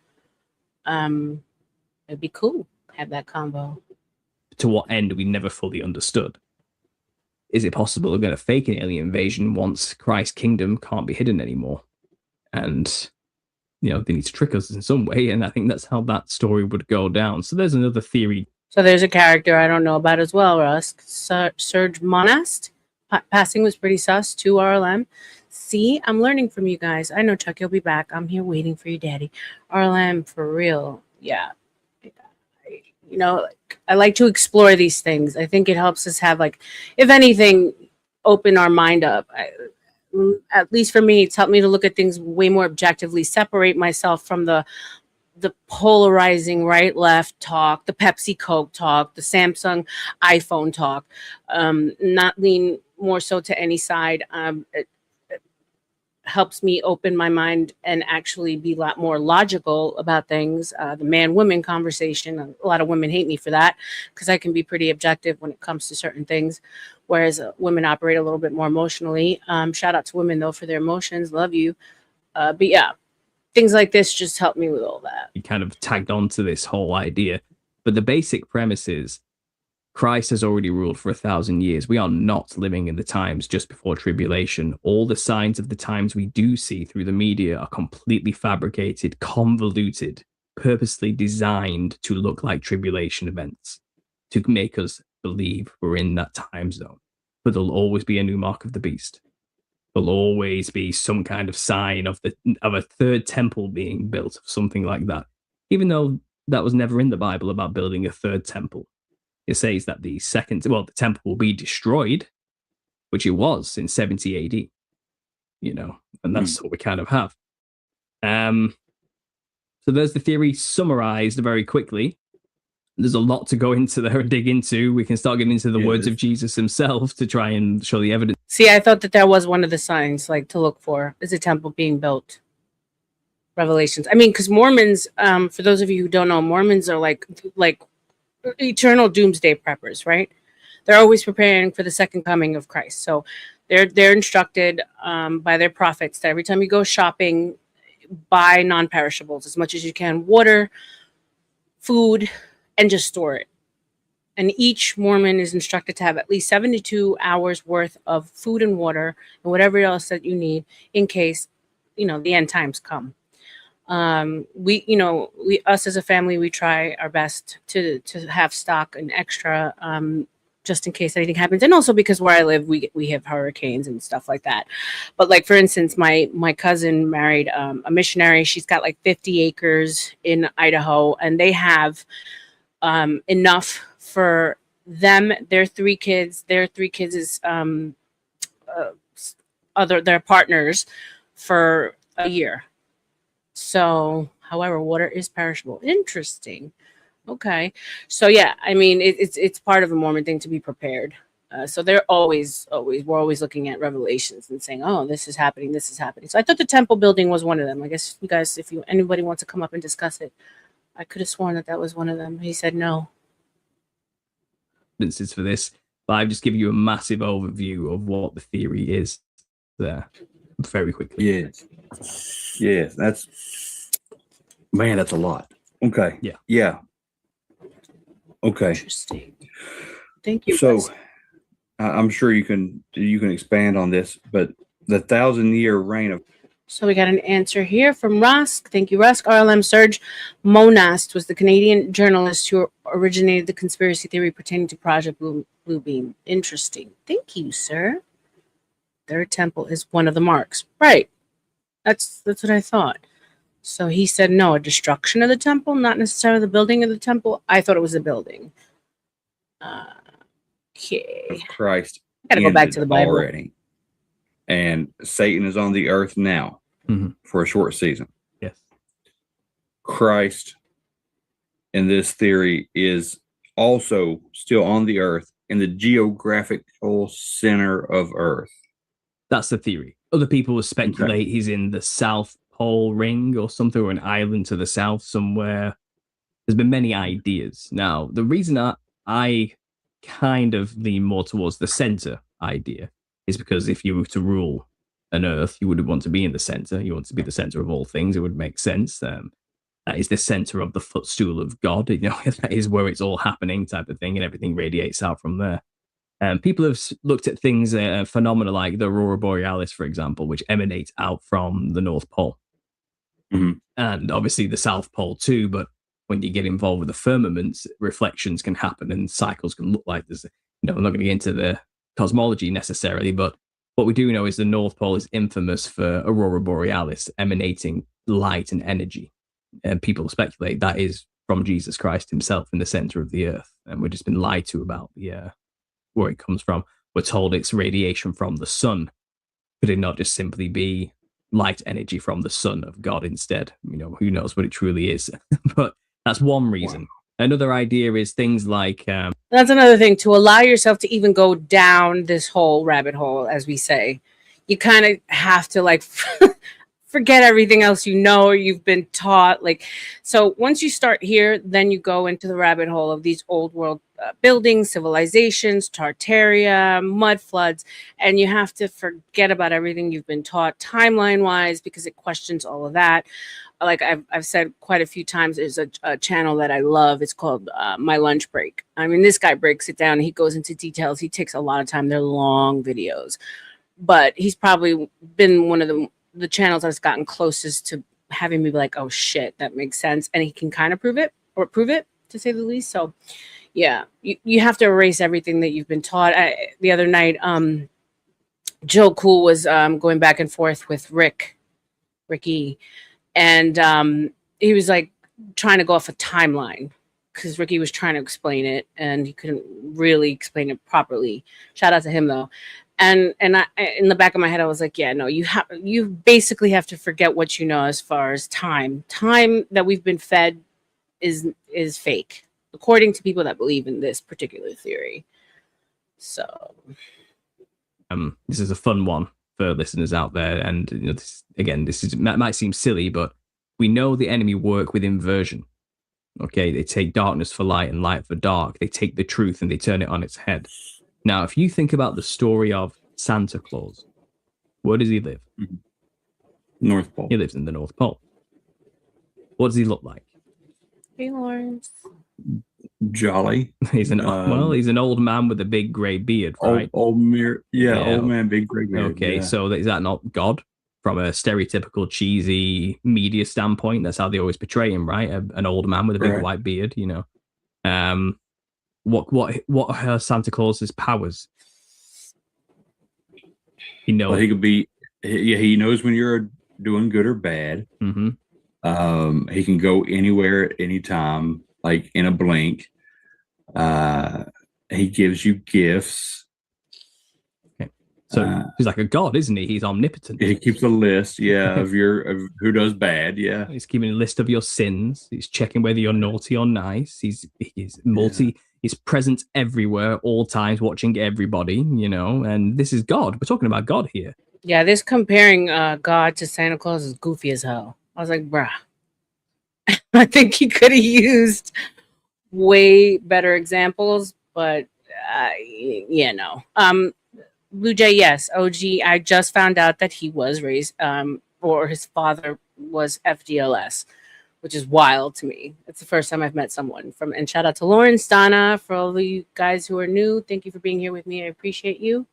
It'd be cool. Have that combo. To what end we never fully understood. Is it possible we're going to fake an alien invasion once Christ's kingdom can't be hidden anymore? And, they need to trick us in some way, and I think that's how that story would go down. So there's another theory. So there's a character I don't know about as well, Russ. Serge Monast. Passing was pretty sus. 2 RLM. See, I'm learning from you guys. I know, Chuck, you'll be back. I'm here waiting for you, Daddy. RLM, for real. Yeah. I like to explore these things. I think it helps us have, if anything, open our mind up. At least for me, it's helped me to look at things way more objectively, separate myself from the polarizing right-left talk, the Pepsi Coke talk, the Samsung iPhone talk, not lean more so to any side. It helps me open my mind and actually be a lot more logical about things. The man-woman conversation, a lot of women hate me for that because I can be pretty objective when it comes to certain things, whereas women operate a little bit more emotionally. Shout out to women, though, for their emotions. Love you. But yeah, things like this just help me with all that. You kind of tagged on to this whole idea. But the basic premise is Christ has already ruled for 1,000 years. We are not living in the times just before tribulation. All the signs of the times we do see through the media are completely fabricated, convoluted, purposely designed to look like tribulation events, to make us believe we're in that time zone. But there'll always be a new mark of the beast. There'll always be some kind of sign of a third temple being built, something like that. Even though that was never in the Bible about building a third temple. It says that the temple will be destroyed, which it was in 70 AD, and that's what we kind of have. So there's the theory summarized very quickly. There's a lot to go into there and dig into. We can start getting into the words of Jesus himself to try and show the evidence. See, I thought that was one of the signs, to look for, is a temple being built. Revelations. I mean, because Mormons, for those of you who don't know, Mormons are like eternal doomsday preppers, right? They're always preparing for the second coming of Christ. So they're instructed by their prophets that every time you go shopping, buy non-perishables as much as you can, water, food, and just store it. And each Mormon is instructed to have at least 72 hours worth of food and water and whatever else that you need in case, the end times come. We us as a family, we try our best to have stock and extra, just in case anything happens, and also because where I live, we have hurricanes and stuff like that. But for instance, my cousin married a missionary. She's got 50 acres in Idaho, and they have enough for them, their 3 kids. Their 3 kids is their partners for a year. So, however, water is perishable. Interesting. Okay. So, yeah, I mean, it's part of a Mormon thing to be prepared. So they're we're always looking at Revelations and saying, "Oh, this is happening, this is happening." So I thought the temple building was one of them. I guess you guys, if anybody wants to come up and discuss it, I could have sworn that was one of them. He said no. Instances for this, but I've just given you a massive overview of what the theory is there very quickly. Yes, that's a lot. Okay. Yeah. Okay. Interesting. Thank you. So guys. I'm sure you can expand on this, but the 1,000-year reign of So we got an answer here from Rusk. Thank you, Rusk. RLM Serge Monast was the Canadian journalist who originated the conspiracy theory pertaining to Project Bluebeam. Interesting. Thank you, sir. Third temple is one of the marks. Right. That's what I thought. So he said no, a destruction of the temple, not necessarily the building of the temple. I thought it was the building. Okay. of Christ Gotta go back to the Bible already. And Satan is on the earth now for a short season. Yes. Christ in this theory is also still on the earth in the geographical center of Earth. That's the theory. Other people will speculate he's in the South Pole Ring or something, or an island to the south somewhere. There's been many ideas. Now, the reason I kind of lean more towards the center idea is because if you were to rule an Earth, you would want to be in the center. You want to be the center of all things. It would make sense. That is the center of the footstool of God. You know, that is where it's all happening, type of thing, and everything radiates out from there. People have looked at things, phenomena like the Aurora Borealis, for example, which emanates out from the North Pole. And obviously the South Pole too, but when you get involved with the firmaments, reflections can happen and cycles can look like this. I'm not going to get into the cosmology necessarily, but what we do know is the North Pole is infamous for Aurora Borealis emanating light and energy. And people speculate that is from Jesus Christ himself in the center of the earth. And we've just been lied to about where it comes from. We're told it's radiation from the sun. Could it not just simply be light energy from the Son of God instead? Who knows what it truly is. But that's one reason. Wow. Another idea is things like that's another thing, to allow yourself to even go down this whole rabbit hole, as we say. You kind of have to forget everything else you've been taught. So once you start here, then you go into the rabbit hole of these old world buildings, civilizations, Tartaria, mud floods, and you have to forget about everything you've been taught timeline wise, because it questions all of that. Like I've said quite a few times, there's a channel that I love. It's called My Lunch Break. I mean, this guy breaks it down. He goes into details. He takes a lot of time. They're long videos, but he's probably been one of the channels that's gotten closest to having me be like, oh shit, that makes sense. And he can kind of prove it, to say the least. So yeah, you have to erase everything that you've been taught. The other night, Joe Cool was going back and forth with Ricky, and he was trying to go off a timeline because Ricky was trying to explain it and he couldn't really explain it properly. Shout out to him though. And I, in the back of my head, I was like, yeah, no, you basically have to forget what you know as far as time that we've been fed is fake, according to people that believe in this particular theory. So this is a fun one for listeners out there, and this might seem silly, but we know the enemy work with inversion. Okay, they take darkness for light and light for dark. They take the truth and they turn it on its head. Now, if you think about the story of Santa Claus, where does he live? North Pole. He lives in the North Pole. What does he look like? Hey, Lawrence. Jolly. He's an old man with a big gray beard, right? Old man, big gray beard. Okay, yeah. So is that not God? From a stereotypical cheesy media standpoint, that's how they always portray him, right? An old man with a big white beard, What are Santa Claus's powers? He could be. He knows when you're doing good or bad. Mm-hmm. He can go anywhere at any time, like in a blink. He gives you gifts. Okay. So he's like a god, isn't he? He's omnipotent. He keeps a list, of who does bad. Yeah, he's keeping a list of your sins. He's checking whether you're naughty or nice. He's He's present everywhere, all times, watching everybody, you know, and this is God. We're talking about God here. Yeah, this comparing God to Santa Claus is goofy as hell. I was like, bruh. I think he could have used way better examples, but yeah, no. Blue Jay, yes. OG, I just found out that he was raised, or his father was FDLS, which is wild to me. It's the first time I've met someone from, and shout out to Lawrence, Donna, for all of you guys who are new. Thank you for being here with me. I appreciate you.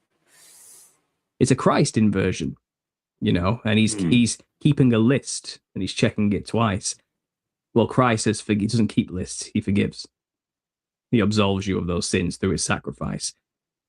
It's a Christ inversion, you know, and he's keeping a list and he's checking it twice. Well, Christ says he doesn't keep lists, he forgives. He absolves you of those sins through his sacrifice.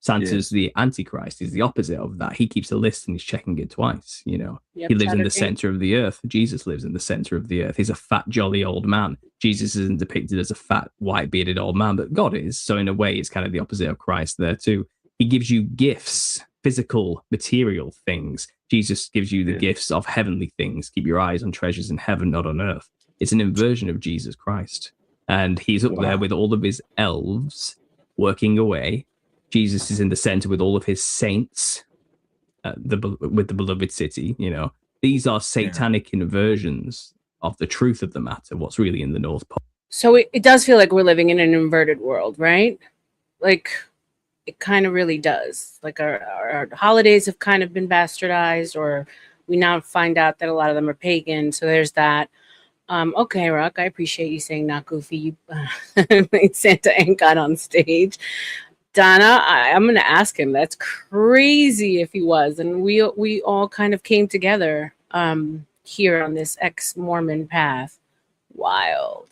Santa's the Antichrist. He's the opposite of that. He keeps a list and he's checking it twice, you know. Yep, he lives in the center of the earth. Jesus lives in the center of the earth. He's a fat, jolly old man. Jesus isn't depicted as a fat, white-bearded old man, but God is. So in a way, it's kind of the opposite of Christ there too. He gives you gifts, physical, material things. Jesus gives you the gifts of heavenly things. Keep your eyes on treasures in heaven, not on earth. It's an inversion of Jesus Christ. And he's up there with all of his elves working away. Jesus is in the center with all of his saints, with the beloved city, you know. These are satanic inversions of the truth of the matter, what's really in the North Pole. So it does feel like we're living in an inverted world, right? Like, it kind of really does. Like, our holidays have kind of been bastardized, or we now find out that a lot of them are pagan. So there's that. Okay, Rock, I appreciate you saying not goofy. You Santa ain't got on stage. Donna, I'm going to ask him. That's crazy if he was. And we all kind of came together here on this ex-Mormon path. Wild.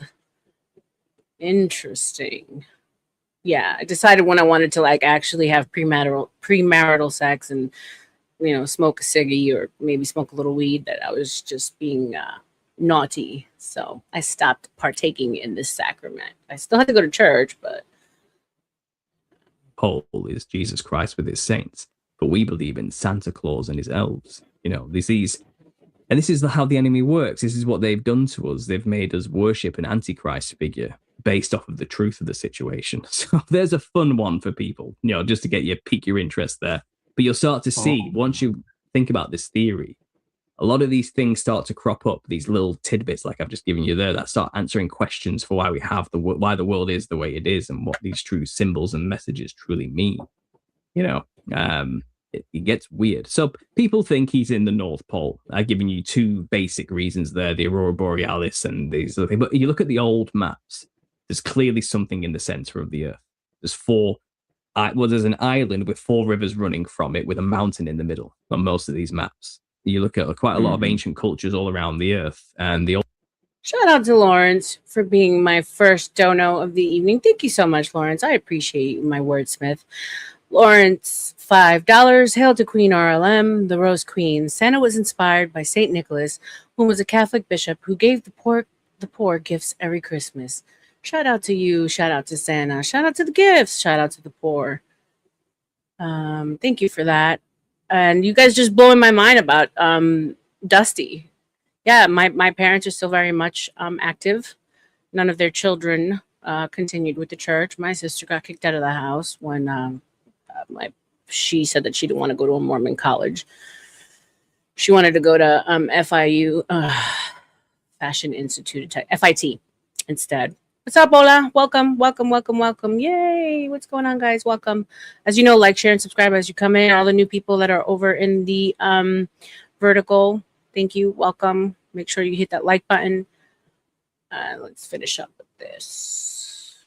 Interesting. Yeah, I decided when I wanted to like actually have premarital sex and, you know, smoke a ciggy or maybe smoke a little weed, that I was just being naughty. So I stopped partaking in this sacrament. I still had to go to church, but Pole is Jesus Christ with his saints, but we believe in Santa Claus and his elves. You know, and this is how the enemy works. This is what they've done to us. They've made us worship an Antichrist figure based off of the truth of the situation. So there's a fun one for people, you know, just to get you, pique your interest there. But you'll start to see, once you think about this theory, a lot of these things start to crop up, these little tidbits like I've just given you there, that start answering questions for why we have why the world is the way it is and what these true symbols and messages truly mean. You know, it gets weird. So people think he's in the North Pole. I've given you two basic reasons there, the Aurora Borealis and these other things. But you look at the old maps, there's clearly something in the center of the earth. There's an island with 4 rivers running from it with a mountain in the middle on most of these maps. You look at quite a lot of ancient cultures all around the earth, and shout out to Lawrence for being my first dono of the evening. Thank you so much, Lawrence. I appreciate you, my wordsmith. Lawrence, $5. Hail to Queen RLM, the Rose Queen. Santa was inspired by Saint Nicholas, who was a Catholic bishop who gave the poor gifts every Christmas. Shout out to you. Shout out to Santa. Shout out to the gifts. Shout out to the poor. Thank you for that. And you guys just blowing my mind about Dusty. Yeah, my parents are still very much active. None of their children continued with the church. My sister got kicked out of the house when she said that she didn't want to go to a Mormon college. She wanted to go to FIU, Fashion Institute, FIT instead. What's up, Ola? Welcome, welcome, welcome, welcome. Yay. What's going on, guys? Welcome. As you know, like, share, and subscribe as you come in. All the new people that are over in the vertical, thank you. Welcome. Make sure you hit that like button. Let's finish up with this.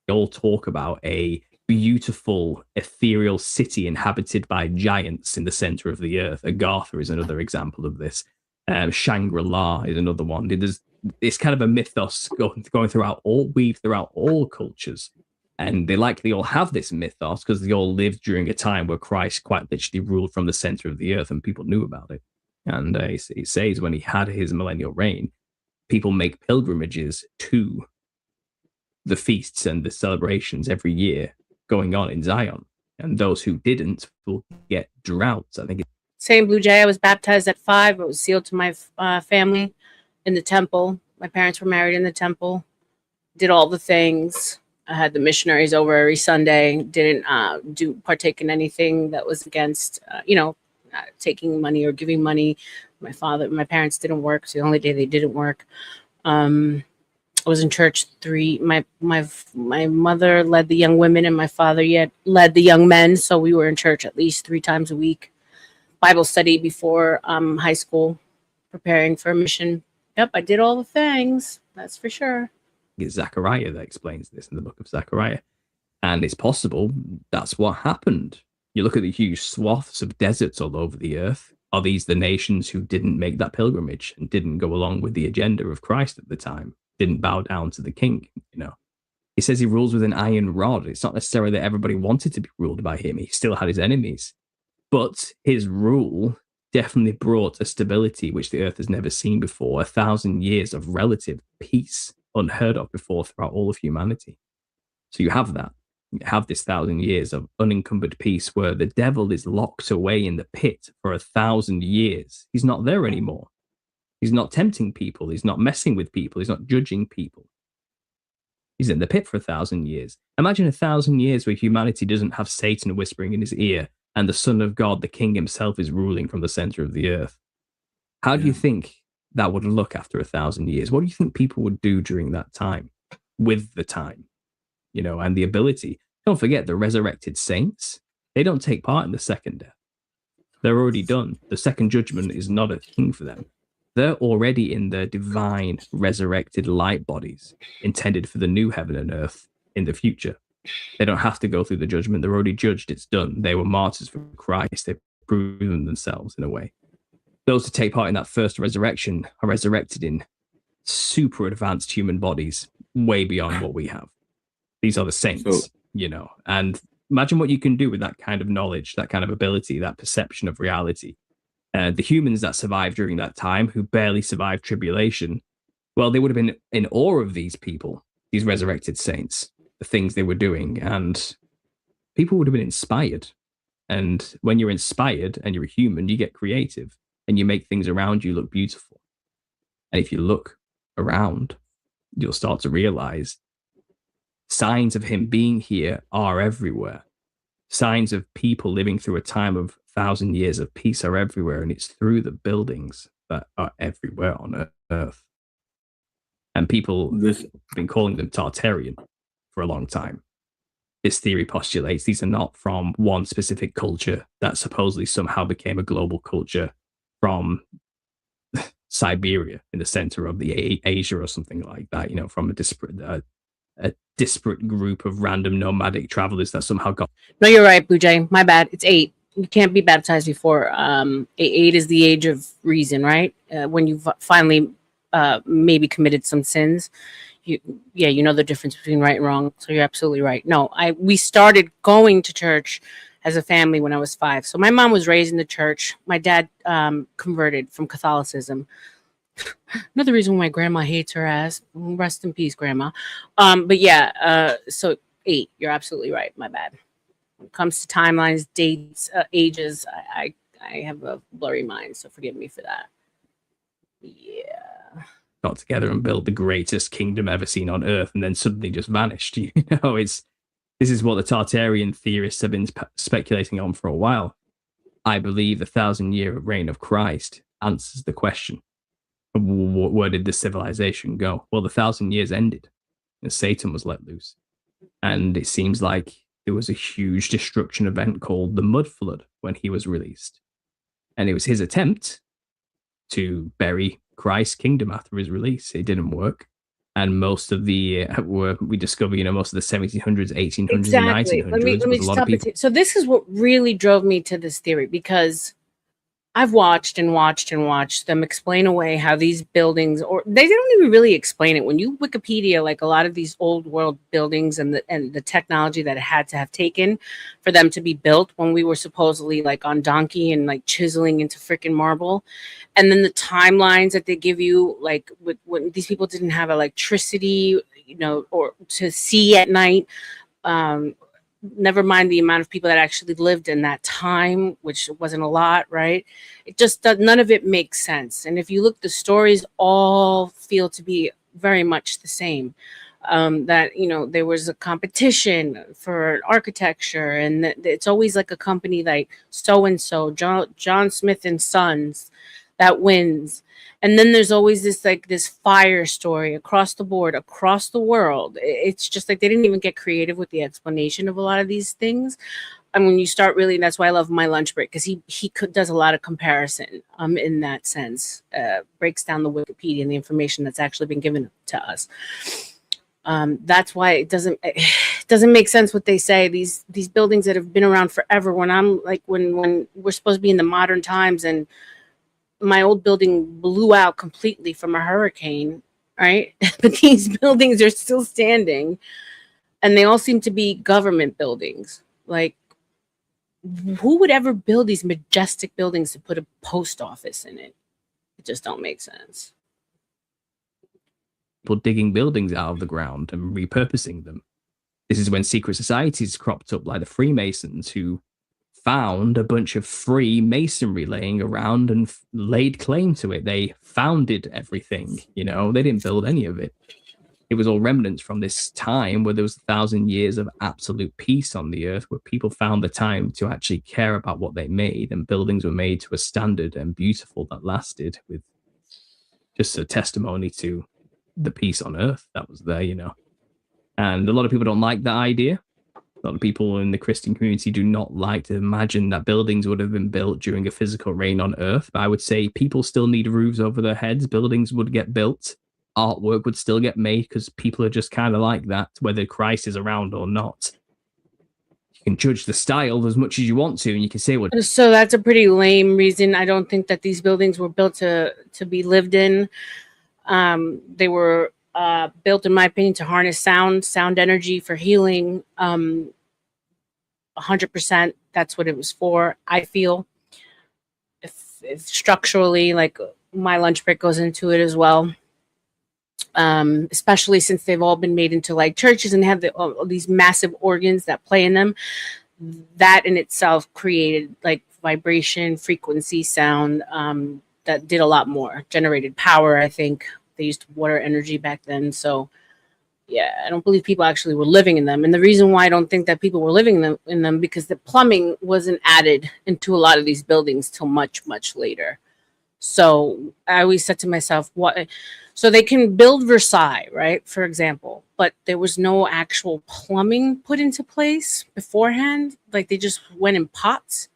We all talk about a beautiful, ethereal city inhabited by giants in the center of the earth. Agartha is another example of this. Shangri-La is another one. It's kind of a mythos going throughout all cultures, and they likely all have this mythos because they all lived during a time where Christ quite literally ruled from the center of the earth, and people knew about it. And it says when he had his millennial reign, people make pilgrimages to the feasts and the celebrations every year going on in Zion, and those who didn't will get droughts. I think. Same, Blue Jay. I was baptized at 5. It was sealed to my family in the temple. My parents were married in the temple. Did all the things. I had the missionaries over every Sunday. Didn't partake in anything that was against, taking money or giving money. My parents didn't work. So the only day they didn't work. I was in church my mother led the young women and my father yet led the young men. So we were in church at least 3 times a week. Bible study before high school, preparing for a mission. Yep, I did all the things. That's for sure. It's Zechariah that explains this in the book of Zechariah. And it's possible that's what happened. You look at the huge swaths of deserts all over the earth. Are these the nations who didn't make that pilgrimage and didn't go along with the agenda of Christ at the time, didn't bow down to the king? He says he rules with an iron rod. It's not necessarily that everybody wanted to be ruled by him. He still had his enemies. But his rule definitely brought a stability which the earth has never seen before, 1,000 years of relative peace, unheard of before throughout all of humanity. So you have that. You have this 1,000 years of unencumbered peace where the devil is locked away in the pit for 1,000 years. He's not there anymore. He's not tempting people. He's not messing with people. He's not judging people. He's in the pit for 1,000 years. Imagine 1,000 years where humanity doesn't have Satan whispering in his ear and the Son of God, the King himself, is ruling from the center of the earth. How do you think that would look after 1,000 years? What do you think people would do during that time with the time, and the ability? Don't forget the resurrected saints. They don't take part in the second death. They're already done. The second judgment is not a thing for them. They're already in their divine resurrected light bodies intended for the new heaven and earth in the future. They don't have to go through the judgment. They're already judged. It's done. They were martyrs for Christ. They've proven themselves in a way. Those who take part in that first resurrection are resurrected in super advanced human bodies, way beyond what we have. These are the saints, and imagine what you can do with that kind of knowledge, that kind of ability, that perception of reality. The humans that survived during that time, who barely survived tribulation, well, they would have been in awe of these people, these resurrected saints, the things they were doing, and people would have been inspired. And when you're inspired and you're a human, you get creative and you make things around you look beautiful. And if you look around, you'll start to realize signs of him being here are everywhere. Signs of people living through a time of 1,000 years of peace are everywhere, and it's through the buildings that are everywhere on earth. And people have been calling them Tartarian for a long time. This theory postulates these are not from one specific culture that supposedly somehow became a global culture from Siberia in the center of the Asia or something like that, from a disparate group of random nomadic travelers that somehow got. No, you're right, Blue Jay. My bad. It's 8. You can't be baptized before 8 is the age of reason, right? When you've finally maybe committed some sins. You know the difference between right and wrong. So you're absolutely right. No, we started going to church as a family when I was 5. So my mom was raised in the church. My dad converted from Catholicism. Another reason why grandma hates her ass. Rest in peace, grandma. But yeah, so 8. You're absolutely right. My bad. When it comes to timelines, dates, ages, I have a blurry mind. So forgive me for that. Yeah. Got together and built the greatest kingdom ever seen on earth, and then suddenly just vanished. This is what the Tartarian theorists have been speculating on for a while. I believe the 1,000-year reign of Christ answers the question: where did the civilization go? Well, the 1,000 years ended, and Satan was let loose, and it seems like there was a huge destruction event called the Mud Flood when he was released, and it was his attempt to bury Christ's kingdom after his release. It didn't work, and most of the we discover, most of the 1700s, 1800s, exactly. and 1900s. Let me stop it. So this is what really drove me to this theory, because I've watched and watched and watched them explain away how these buildings, or they don't even really explain it. When you Wikipedia, like a lot of these old world buildings and the technology that it had to have taken for them to be built when we were supposedly like on donkey and like chiseling into freaking marble. And then the timelines that they give you, like when these people didn't have electricity, or to see at night, never mind the amount of people that actually lived in that time, which wasn't a lot, right? It just none of it makes sense. And if you look, the stories all feel to be very much the same. that, you know, there was a competition for architecture, and it's always like a company like so and so, John Smith and Sons, that wins. And then there's always this like this fire story across the board, across the world. It's just like they didn't even get creative with the explanation of a lot of these things. And when you start really, that's why I love My Lunch Break, because he does a lot of comparison in that sense, breaks down the Wikipedia and the information that's actually been given to us. That's why it doesn't make sense what they say. These buildings that have been around forever. When I'm like when we're supposed to be in the modern times, and my old building blew out completely from a hurricane, right? But these buildings are still standing, and they all seem to be government buildings. Like, who would ever build these majestic buildings to put a post office in it? It just don't make sense. People digging buildings out of the ground and repurposing them. This is when secret societies cropped up, like the Freemasons, who found a bunch of free masonry laying around and laid claim to it. They founded everything, you know, they didn't build any of it. It was all remnants from this time where there was 1,000 years of absolute peace on the earth, where people found the time to actually care about what they made, and buildings were made to a standard and beautiful that lasted, with just a testimony to the peace on earth that was there, you know. And a lot of people don't like that idea. A lot of people in the Christian community do not like to imagine that buildings would have been built during a physical reign on earth. But I would say people still need roofs over their heads. Buildings would get built. Artwork would still get made, because people are just kind of like that, whether Christ is around or not. You can judge the style as much as you want to, and you can say what. So that's a pretty lame reason. I don't think that these buildings were built to be lived in. They were built, in my opinion, to harness sound energy for healing. 100%, that's what it was for, I feel. If structurally, like My Lunch Break goes into it as well. Especially since they've all been made into like churches and have all these massive organs that play in them. That in itself created like vibration, frequency, sound, that did a lot more, generated power. I think they used water energy back then. So yeah, I don't believe people actually were living in them. And the reason why I don't think that people were living in them because the plumbing wasn't added into a lot of these buildings till much, much later. So I always said to myself, what? So they can build Versailles, right? For example, but there was no actual plumbing put into place beforehand. Like they just went in pots.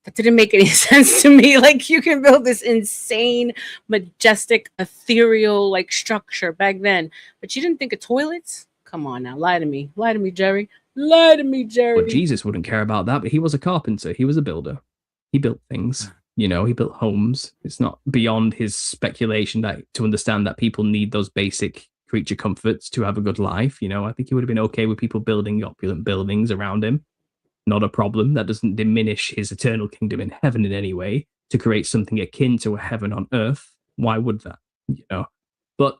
That didn't make any sense to me. Like you can build this insane, majestic, ethereal like structure back then, but you didn't think of toilets? Come on now, lie to me, Jerry. Lie to me, Jerry. Well, Jesus wouldn't care about that, but he was a carpenter. He was a builder. He built things. You know, he built homes. It's not beyond his speculation that to understand that people need those basic creature comforts to have a good life. You know, I think he would have been okay with people building opulent buildings around him. Not a problem. That doesn't diminish his eternal kingdom in heaven in any way. To create something akin to a heaven on earth, why would that? You know, but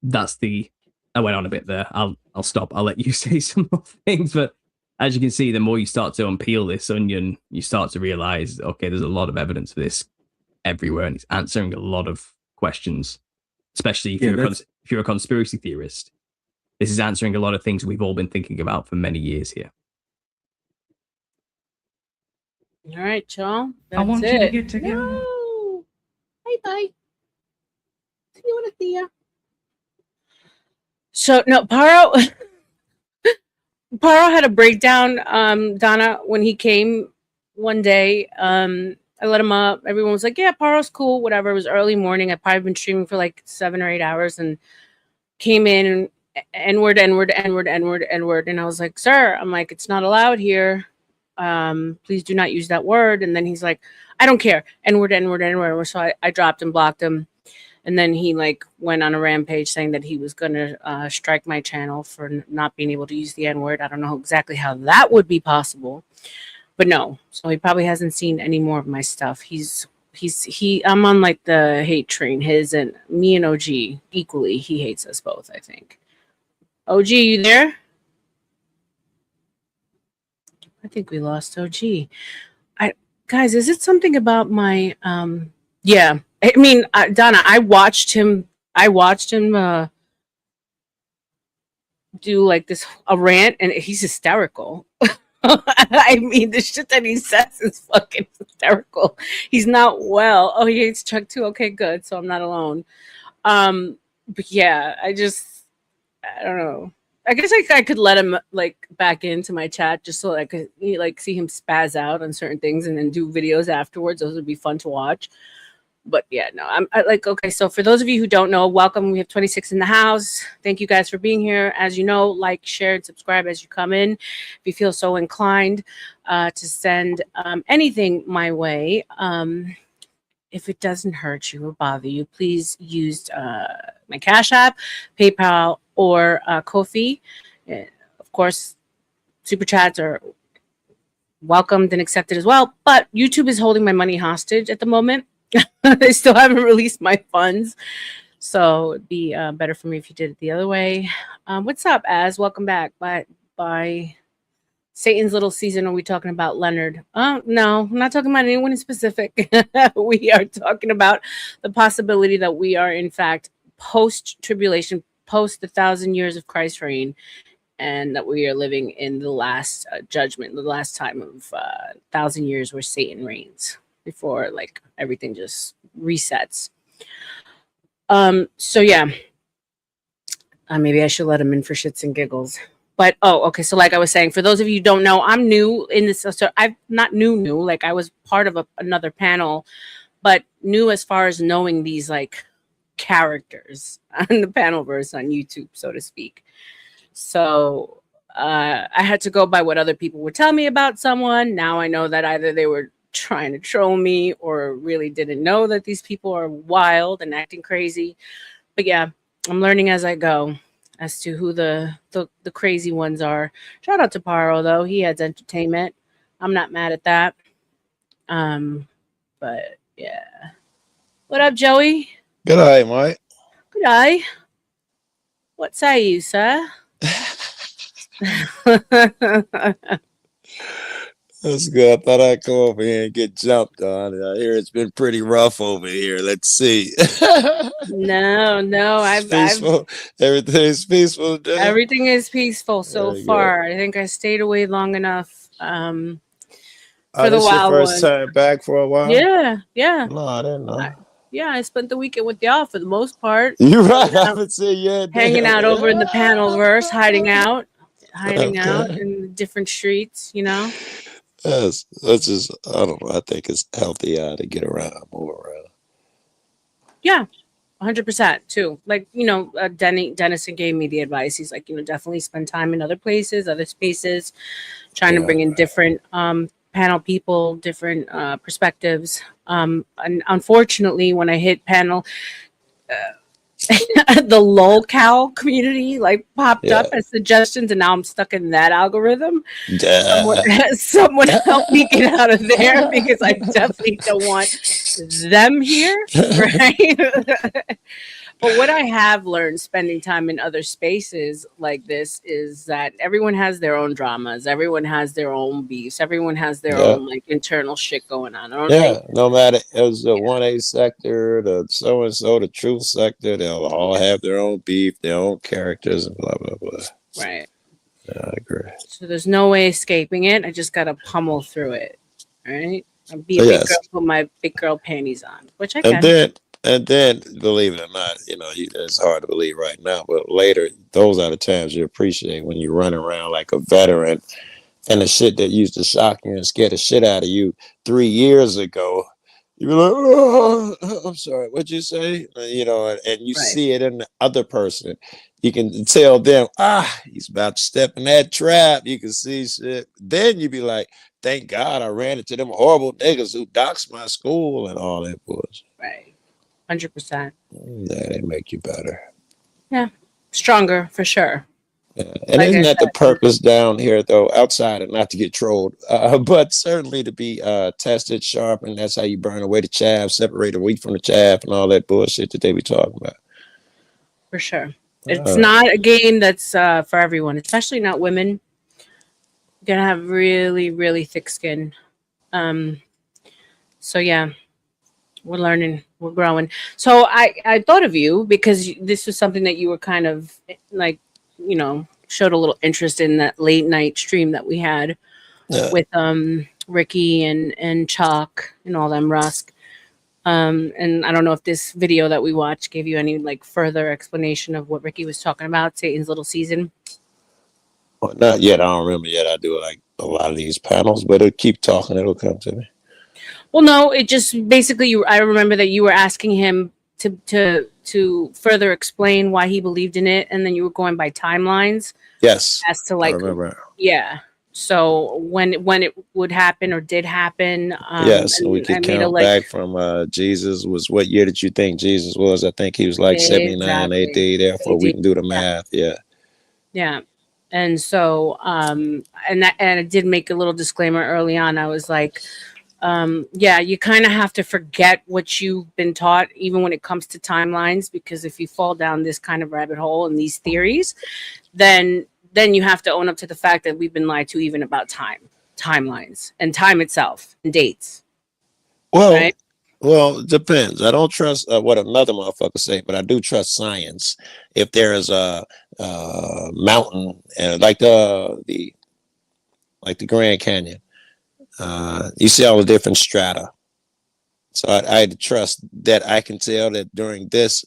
that's the. I went on a bit there. I'll stop. I'll let you say some more things. But as you can see, the more you start to unpeel this onion, you start to realize, okay, there's a lot of evidence for this everywhere, and it's answering a lot of questions. Especially if you're a conspiracy theorist, this is answering a lot of things we've all been thinking about for many years here. All right, y'all. I want you to get together. No. Bye. See you in a Thea. So no, Paro had a breakdown, Donna, when he came one day. I let him up. Everyone was like, yeah, Paro's cool, whatever. It was early morning. I'd probably been streaming for like 7 or 8 hours and came in and N-word. And I was like, sir, I'm like, it's not allowed here. Please do not use that word. And then he's like, I don't care. N-word. So I dropped and blocked him. And then he like went on a rampage saying that he was going to strike my channel for not being able to use the N-word. I don't know exactly how that would be possible, but no. So he probably hasn't seen any more of my stuff. I'm on like the hate train, his and me and OG equally. He hates us both, I think. OG, you there? I think we lost OG. Guys, is it something about my yeah. I mean, Donna, I watched him do like a rant, and he's hysterical. I mean, the shit that he says is fucking hysterical. He's not well. Oh, he hates Chuck too. Okay, good. So I'm not alone. But yeah, I don't know. I guess I could let him like back into my chat just so I could like see him spaz out on certain things and then do videos afterwards. Those would be fun to watch. But yeah, no, I like, okay. So for those of you who don't know, welcome. We have 26 in the house. Thank you guys for being here. As you know, like, share, and subscribe as you come in. If you feel so inclined to send anything my way, if it doesn't hurt you or bother you, please use my Cash App, PayPal, or Ko-fi. Of course, super chats are welcomed and accepted as well. But YouTube is holding my money hostage at the moment. They still haven't released my funds, so it'd be better for me if you did it the other way. What's up, Az? Welcome back. By Satan's Little Season, are we talking about Leonard? No, I'm not talking about anyone in specific. We are talking about the possibility that we are, in fact, post-tribulation, post the 1,000 years of Christ's reign, and that we are living in the last judgment, the last time of 1,000 years where Satan reigns, before like everything just resets. So yeah, maybe I should let him in for shits and giggles. But okay. So like I was saying, for those of you who don't know, I'm new in this. So I'm not new. Like I was part of another panel, but new as far as knowing these like characters on the Panelverse on YouTube, so to speak. So I had to go by what other people would tell me about someone. Now I know that either they were trying to troll me or really didn't know that these people are wild and acting crazy. But yeah, I'm learning as I go as to who the crazy ones are. Shout out to Paro though. He adds entertainment. I'm not mad at that. But yeah. What up, Joey? Good day, mate. Good day. What say you, sir? That's good. I thought I'd come over here and get jumped on. I hear it's been pretty rough over here. Let's see. No, I've peaceful. Everything's peaceful today. Everything is peaceful so Very far. I think I stayed away long enough. For the this wild your first one. time back for a while? Yeah. No, I didn't know. I spent the weekend with y'all for the most part. You're right. I haven't seen you yet. Hanging out over in the Panelverse, hiding out Okay. in the different streets, you know. Yes, that's just, I don't know. I think it's healthy to get around, move around. Yeah, 100% too. Like, you know, Dennison gave me the advice. He's like, you know, definitely spend time in other places, other spaces, trying to bring in different panel people, different perspectives. And unfortunately, when I hit panel, the lolcow community like popped up as suggestions, and now I'm stuck in that algorithm. Someone help me get out of there, because I definitely don't want them here, right? But what I have learned spending time in other spaces like this is that everyone has their own dramas, everyone has their own beefs, everyone has their own like internal shit going on. No matter it was the 1A sector, the so and so, the truth sector, they'll all have their own beef, their own characters, and blah blah blah. Right. Yeah, I agree. So there's no way escaping it. I just gotta pummel through it. Right. I'll be a big girl, put my big girl panties on, which I can. And then, believe it or not, you know, it's hard to believe right now, but later, those are the times you appreciate when you run around like a veteran, and the shit that used to shock you and scare the shit out of you 3 years ago, you be like, oh, I'm sorry, what'd you say? You know, and you see it in the other person. You can tell them, he's about to step in that trap. You can see shit. Then you be like, thank God I ran into them horrible niggas who doxed my school and all that bullshit. Right. 100%. Yeah, they make you better. Yeah, stronger for sure. Yeah. And isn't that the purpose down here, though, outside of not to get trolled, but certainly to be tested, sharpened. That's how you burn away the chaff, separate the wheat from the chaff, and all that bullshit that they be talking about. For sure. It's not a game that's for everyone, especially not women. You're going to have really, really thick skin. So, yeah. We're learning, we're growing. So I thought of you because this was something that you were kind of like, you know, showed a little interest in that late night stream that we had with Ricky and Chuck and all them Rusk. And I don't know if this video that we watched gave you any like further explanation of what Ricky was talking about, Satan's Little Season. Well, not yet. I don't remember yet. I do like a lot of these panels, but it'll keep talking. It'll come to me. Well, no, it just basically I remember that you were asking him to further explain why he believed in it, and then you were going by timelines. Yes. As to like, I remember. Yeah. So when it would happen or did happen. Yes, we could count back from Jesus. Was what year did you think Jesus was? I think he was like 79 AD. Therefore, we can do the math. Yeah. Yeah. And so, and I did make a little disclaimer early on. I was like, yeah, you kind of have to forget what you've been taught, even when it comes to timelines, because if you fall down this kind of rabbit hole and these theories, then you have to own up to the fact that we've been lied to even about timelines and time itself and dates. Well, right? Well, it depends. I don't trust what another motherfucker say, but I do trust science. If there is a mountain like the Grand Canyon, you see all the different strata. So I trust that I can tell that during these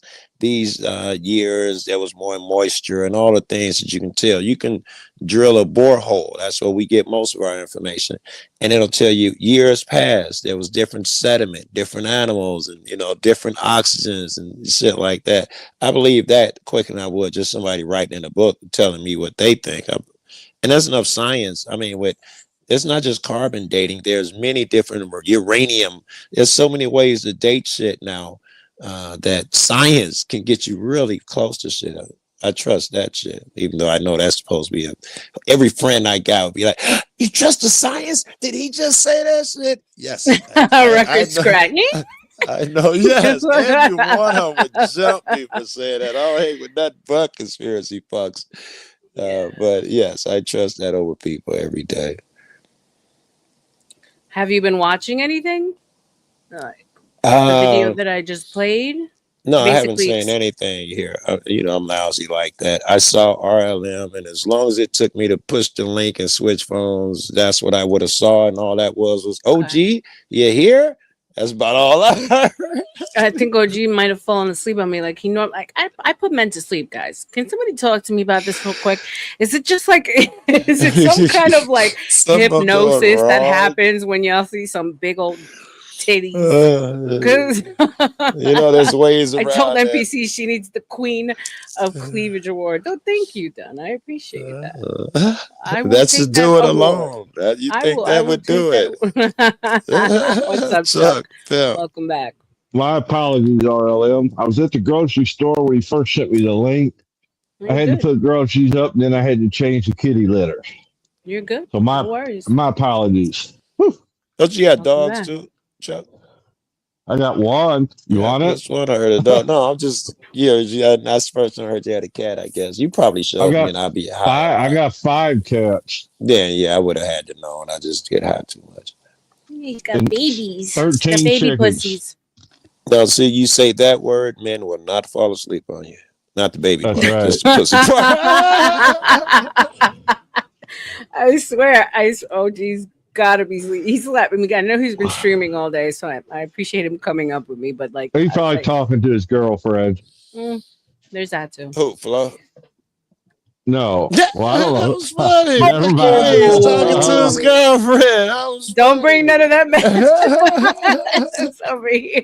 years there was more moisture and all the things that you can tell. You can drill a borehole. That's where we get most of our information, and it'll tell you years past there was different sediment, different animals, and different oxygens and shit like that. I believe that quicker than I would just somebody writing in a book telling me what they think. And there's enough science. I mean, it's not just carbon dating. There's many different uranium. There's so many ways to date shit now that science can get you really close to shit. I trust that shit, even though I know that's supposed to be every friend I got would be like, "You trust the science? Did he just say that shit?" Yes. Record scratch. I know. Yes, every one of them would jump me for saying that. I don't hate with nothing but conspiracy fucks. But yes, I trust that over people every day. Have you been watching anything? The video that I just played? No, I haven't seen anything here. I'm lousy like that. I saw RLM, and as long as it took me to push the link and switch phones, that's what I would have saw, and all that was OG, you here? That's about all I heard. I think OG might have fallen asleep on me. Like I put men to sleep, guys. Can somebody talk to me about this real quick? Is it just like is it some kind of like hypnosis that happens when y'all see some big old titties? Because there's ways around. I told NPC she needs the Queen of Cleavage Award. Oh, thank you, Don. I appreciate that. That's to do it alone. You think that would do it? What's up, Chuck? Welcome back. My apologies, RLM. I was at the grocery store where you first sent me the link. I had to put groceries up, and then I had to change the kitty litter. You're good. So no worries. My apologies. Don't you have dogs too, Chuck? I got one. You want it? That's one I heard a dog. No, I'm just that's the first time I heard you had a cat. I guess you probably showed me, and I'd be high. I got 5 cats. Yeah, I would have had to know, and I just get high too much. He's got babies. 13 got baby chickens. pussies. Now, see, you say that word, men will not fall asleep on you. Not the baby part, right. just the pussy part. I swear, OG's gotta be sleep. He's slapping me. I know he's been streaming all day, so I appreciate him coming up with me. But like, he's probably talking to his girlfriend. There's that too. Who, Flo? No. Well, I don't know. That was funny. Never mind. He's talking to his girlfriend. Don't bring none of that mess over here.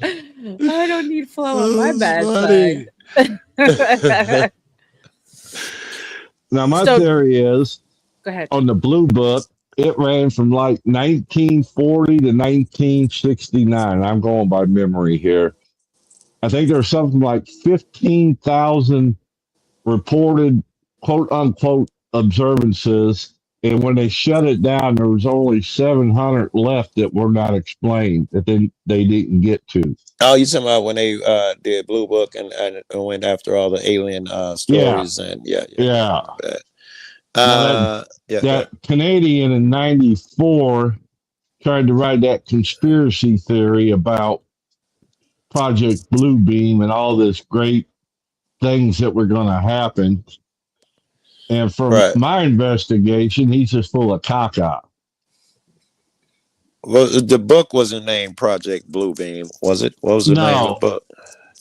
I don't need Flo on my bad side. Now, my theory is, go ahead. On the Blue Book, it ran from like 1940 to 1969. I'm going by memory here. I think there's something like 15,000 reported quote unquote observances, and when they shut it down, there was only 700 left that were not explained, that they didn't get to. Oh, you talking about when they did Blue Book and went after all the alien stories? And yeah. That Canadian in '94 tried to write that conspiracy theory about Project Blue Beam and all this great things that were going to happen. And from Right. my investigation, he's just full of caca. Well, the book wasn't named Project Bluebeam, was it? What was the name of the No. book?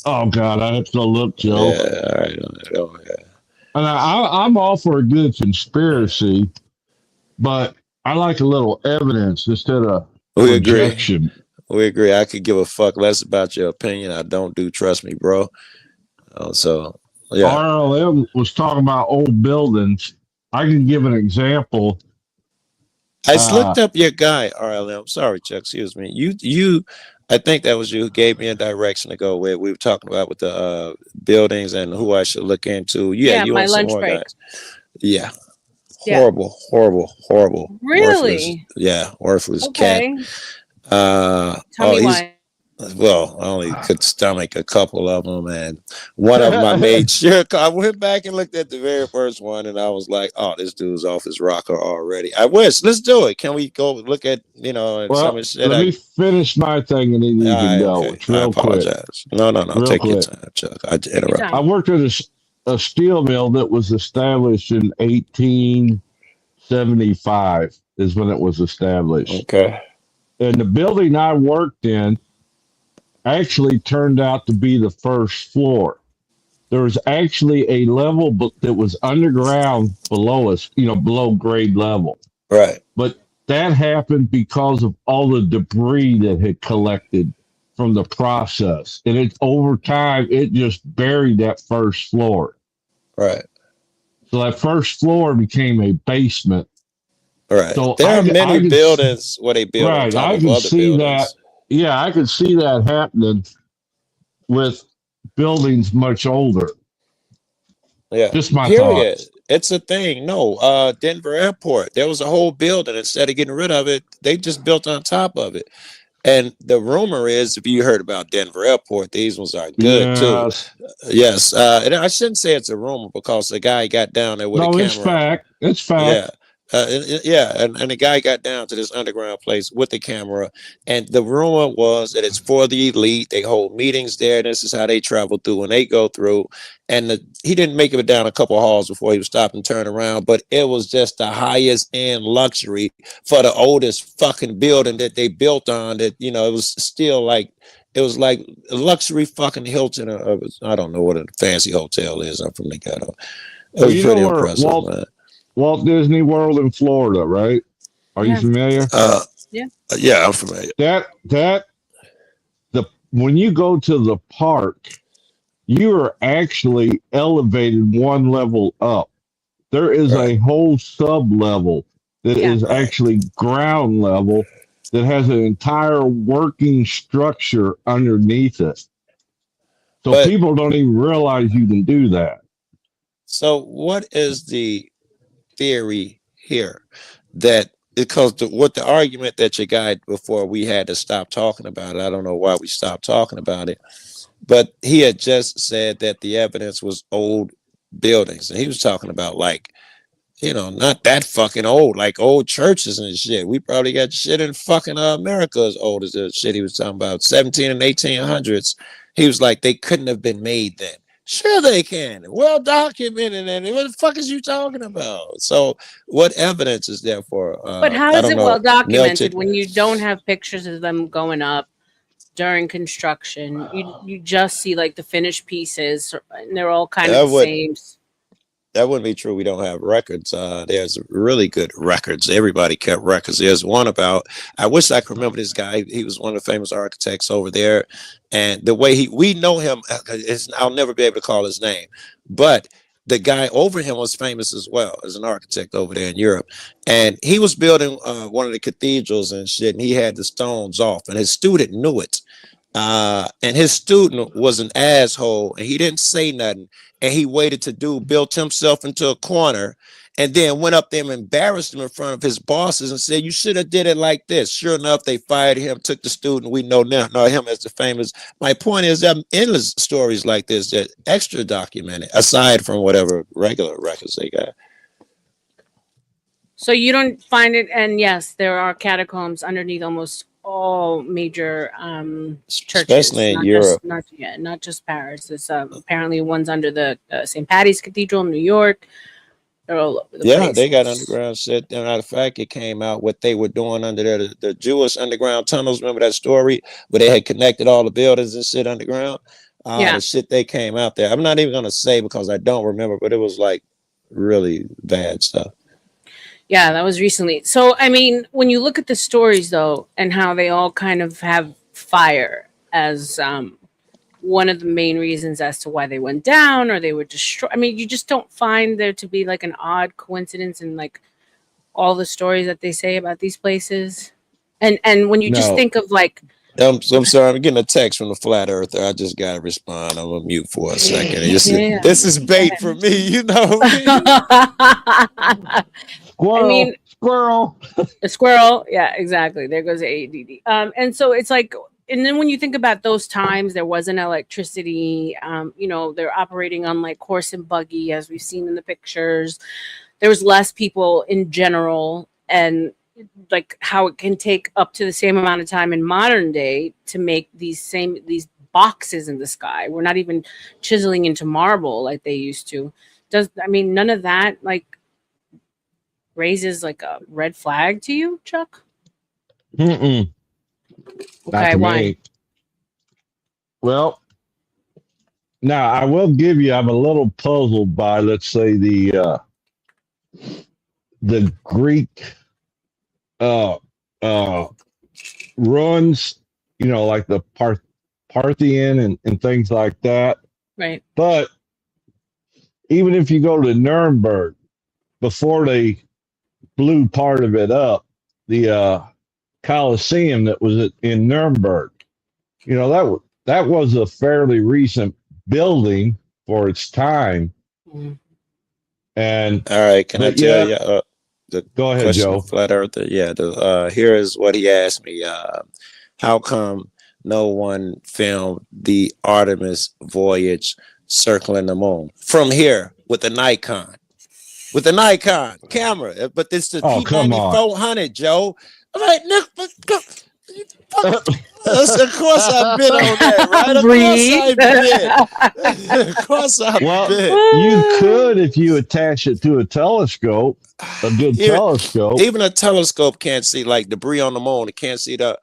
Oh God, I have to look, Joe. Yeah, all right. Okay. And I'm all for a good conspiracy, but I like a little evidence instead of We agree. projection. We agree. I could give a fuck less about your opinion. I don't do. Trust me, bro. So yeah. RLM was talking about old buildings. I can give an example. I just looked up your guy, RLM. Sorry, Chuck. Excuse me. You. I think that was you who gave me a direction to go with. We were talking about with the buildings and who I should look into. Yeah, you my and some lunch more break. guys. Yeah. Yeah. Horrible. Really? Worthless Okay. cat. Tell me why. Well, I only could stomach a couple of them, and one of them I made sure. I went back and looked at the very first one, and I was like, "Oh, this dude's off his rocker already." I wish. Let's do it. Can we go look at and some of the shit? Let me finish my thing, and then you can go. Okay. It's real I apologize. quick. No. Real Take your quick. time, Chuck. I interrupt. I worked at a steel mill that was established in 1875. Is when it was established. Okay. And the building I worked in actually turned out to be the first floor. There was actually a level that was underground below us, below grade level. Right. But that happened because of all the debris that had collected from the process. And over time, it just buried that first floor. Right. So that first floor became a basement. Right. So there are many buildings where they build on top of other buildings. That. Yeah, I could see that happening with buildings much older. Yeah. Just my Period. thoughts. It's a thing. No, Denver Airport. There was a whole building. Instead of getting rid of it, they just built on top of it. And the rumor is, if you heard about Denver Airport, these ones are good too. Yes. And I shouldn't say it's a rumor because the guy got down there with a camera. No, it's fact. It's fact. Yeah. And the guy got down to this underground place with the camera, and the rumor was that it's for the elite. They hold meetings there. This is how they travel through and they go through. And he didn't make it down a couple halls before he was stopped and turned around, but it was just the highest end luxury for the oldest fucking building that they built on. That it was still like it was like a luxury fucking Hilton. I don't know what a fancy hotel is. I'm from the ghetto. It was pretty impressive, man. Walt Disney World in Florida, right? Are you familiar? Yeah, I'm familiar. When you go to the park, you are actually elevated one level up. There is a whole sub level that is actually ground level that has an entire working structure underneath it. So people don't even realize you can do that. So what is the theory here that because what the argument that you got before we had to stop talking about it, I don't know why we stopped talking about it, but he had just said that the evidence was old buildings, and he was talking about not that fucking old, like old churches and shit. We probably got shit in fucking America as old as the shit he was talking about, 17 and 1800s. He was like, they couldn't have been made then. Sure they can. Well documented. And what the fuck is you talking about? So what evidence is there for? But how is it well documented when you don't have pictures of them going up during construction? You just see like the finished pieces, and they're all kind of the same. That wouldn't be true. We don't have records. There's really good records. Everybody kept records. There's one about, I wish I could remember this guy. He was one of the famous architects over there. And the way we know him, I'll never be able to call his name. But the guy over him was famous as well as an architect over there in Europe. And he was building one of the cathedrals and shit. And he had the stones off. And his student knew it. And his student was an asshole. And he didn't say nothing. And he waited to built himself into a corner, and then went up there and embarrassed him in front of his bosses and said, you should have did it like this. Sure enough, they fired him, took the student. We know him as the famous. My point is that endless stories like this that extra documented, aside from whatever regular records they got. So you don't find it, and yes, there are catacombs underneath almost all major churches, especially in Europe. Not just Paris. There's apparently ones under the St. Patty's Cathedral in New York. They're all over the Yeah, place. they got underground shit. And matter of fact, it came out what they were doing under there, the Jewish underground tunnels. Remember that story where they had connected all the buildings and shit underground? Yeah. The shit they came out there. I'm not even gonna say because I don't remember, but it was like really bad stuff. Yeah, that was recently. So, I mean, when you look at the stories though, and how they all kind of have fire as one of the main reasons as to why they went down or they were destroyed. I mean, you just don't find there to be like an odd coincidence in like all the stories that they say about these places. And when you just No. think of like, I'm sorry, I'm getting a text from the flat earther. I just gotta respond. I'm gonna mute for a second. Yeah. This is bait for me, you know. Squirrel, I mean, squirrel. a squirrel. Yeah, exactly. There goes ADD. And so it's like, and then when you think about those times, there wasn't electricity. You know, they're operating on like horse and buggy, as we've seen in the pictures. There was less people in general, and like how it can take up to the same amount of time in modern day to make these boxes in the sky. We're not even chiseling into marble like they used to. None of that like raises like a red flag to you, Chuck? Mm-mm. Not Okay, to why? me. Well, now I will give you. I'm a little puzzled by, let's say, the Greek ruins. You know, like the Parthian and things like that. Right. But even if you go to Nuremberg, before they blew part of it up, the Colosseum that was in Nuremberg, you know, that was a fairly recent building for its time. Mhm. And all right, can I tell you the go ahead, question Joe. of flat earther? Yeah, here is what he asked me. How come no one filmed the Artemis voyage circling the moon from here with the Nikon? With the Nikon camera, but this is the P9400, Joe. I'm like, Nick, of course I've been on that, right? Of course I've been. You could if you attach it to a telescope, a good telescope. Even a telescope can't see like debris on the moon. It can't see the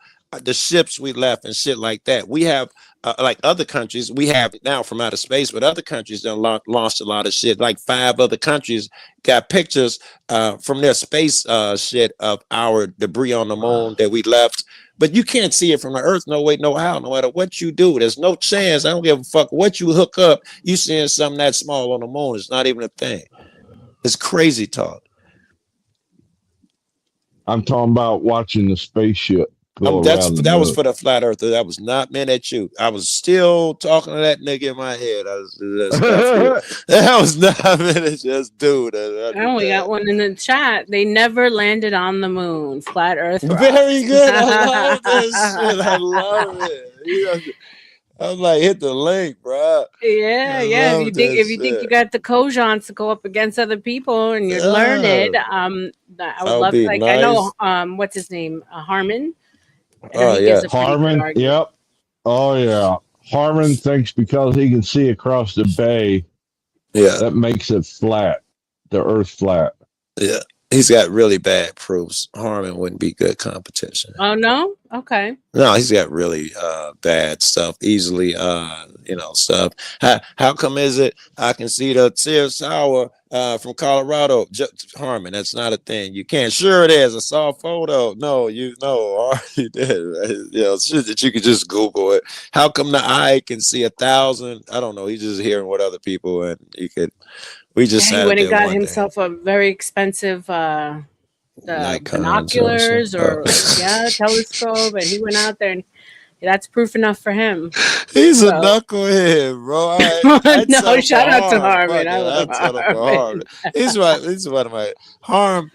ships we left and shit like that. We have like other countries, we have now from outer space, but other countries done launched a lot of shit. Like 5 other countries got pictures from their space shit of our debris on the moon that we left. But you can't see it from the Earth, no way, no how, no matter what you do. There's no chance. I don't give a fuck what you hook up. You seeing something that small on the moon. It's not even a thing. It's crazy talk. I'm talking about watching the spaceship. That was for the flat earther. That was not meant at you. I was still talking to that nigga in my head. That was not meant at just dude. Oh, we got one in the chat. They never landed on the moon. Flat Earth. Very good. I love this shit. I love it. I'm like, hit the link, bro. Yeah. If you think you got the cogents to go up against other people and you're learned, I would love to. Like, nice. I know, what's his name, Harmon. Oh yeah, Harmon. Yep. Oh yeah, Harmon thinks because he can see across the bay, that makes it flat, the Earth flat. Yeah, he's got really bad proofs. Harmon wouldn't be good competition. Oh no, okay. No, he's got really bad stuff. Easily, stuff. How come is it I can see the Sears Tower from Colorado? Harmon, that's not a thing. You can't. Sure it is. I saw a photo. No, you did. Shit that you could just Google it. How come the eye can see 1,000? I don't know. He's just hearing what other people and he could. We just he went and got himself a very expensive binoculars or telescope, and he went out there and that's proof enough for him. He's a knucklehead, bro. No, shout out to Harmon. I love Harmon. He's one of my Harm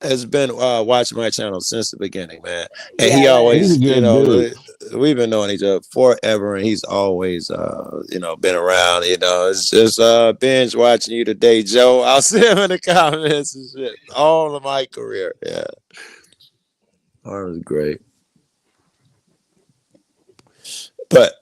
has been watching my channel since the beginning, man. And he always, we've been knowing each other forever, and he's always, been around. It's just binge watching you today, Joe. I'll see him in the comments and shit all of my career. Yeah, Harm's great. But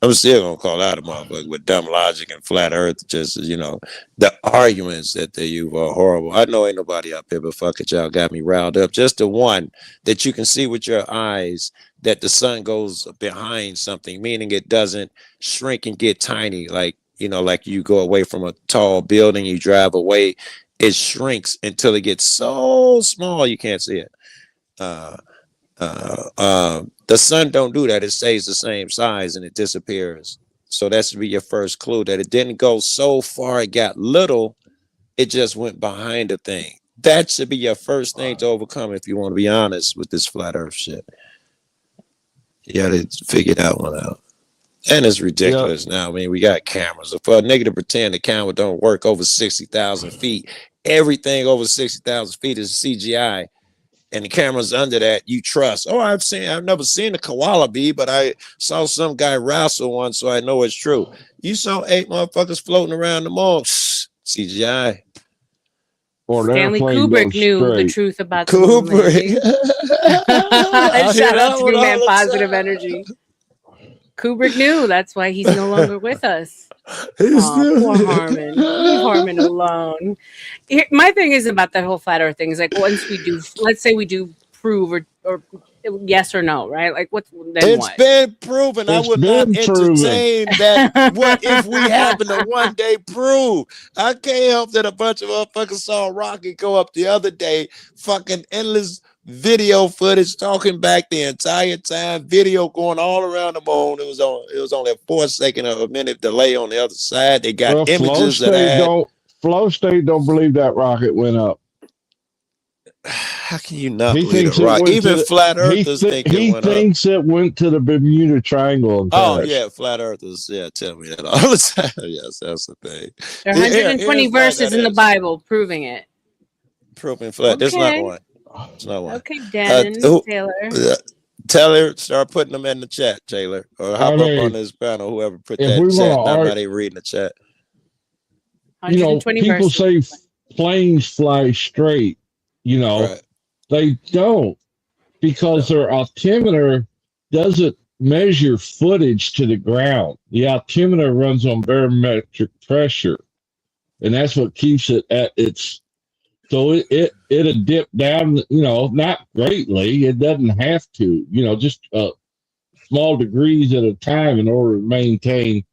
I'm still gonna call out a motherfucker with dumb logic and flat earth. Just the arguments that they use are horrible. I know ain't nobody up here, but fuck it, y'all got me riled up. Just the one that you can see with your eyes that the sun goes behind something, meaning it doesn't shrink and get tiny. Like like you go away from a tall building, you drive away, it shrinks until it gets so small you can't see it. The sun don't do that. It stays the same size and it disappears. So that should be your first clue, that it didn't go so far it got little, it just went behind the thing. That should be your first thing to overcome if you want to be honest with this flat earth shit. You gotta figure that one out. And it's ridiculous now. I mean, we got cameras. For a nigga to pretend the camera don't work over 60,000 feet, everything over 60,000 feet is CGI. And the cameras under that you trust. Oh, I've never seen a koala bee, but I saw some guy wrestle one, so I know it's true. You saw 8 motherfuckers floating around the moon. CGI. Stanley Kubrick knew the truth about the Kubrick. Shout out to Man Positive Energy. Kubrick knew. That's why he's no longer with us. Poor Harmon. Leave Harmon alone. My thing is about that whole flat earth thing is like, once we do, let's say we do prove or yes or no, right? Like it's been proven. I would not entertain that. What if we happen to one day prove? I can't help that a bunch of motherfuckers saw Rocky go up the other day, fucking endless video footage talking back the entire time, video going all around the moon. It was only a 4-second of a minute delay on the other side. They got images that Flow State don't believe that rocket went up. How can you not believe it, Rock? Even flat earthers think it went up. He thinks it went to the Bermuda Triangle. Oh yeah, flat earthers. Yeah, tell me that all the time. Yes, that's the thing. There are 120 verses in the Bible proving it. Proving flat. There's not one. It's not one. Okay, Dan, Taylor. Taylor, start putting them in the chat, Taylor, or hop up on this panel. Whoever put that in chat. Not even reading the chat. People say planes fly straight. Right. They don't, because their altimeter doesn't measure footage to the ground. The altimeter runs on barometric pressure, and that's what keeps it at its. So it'll dip down, not greatly. It doesn't have to, just small degrees at a time in order to maintain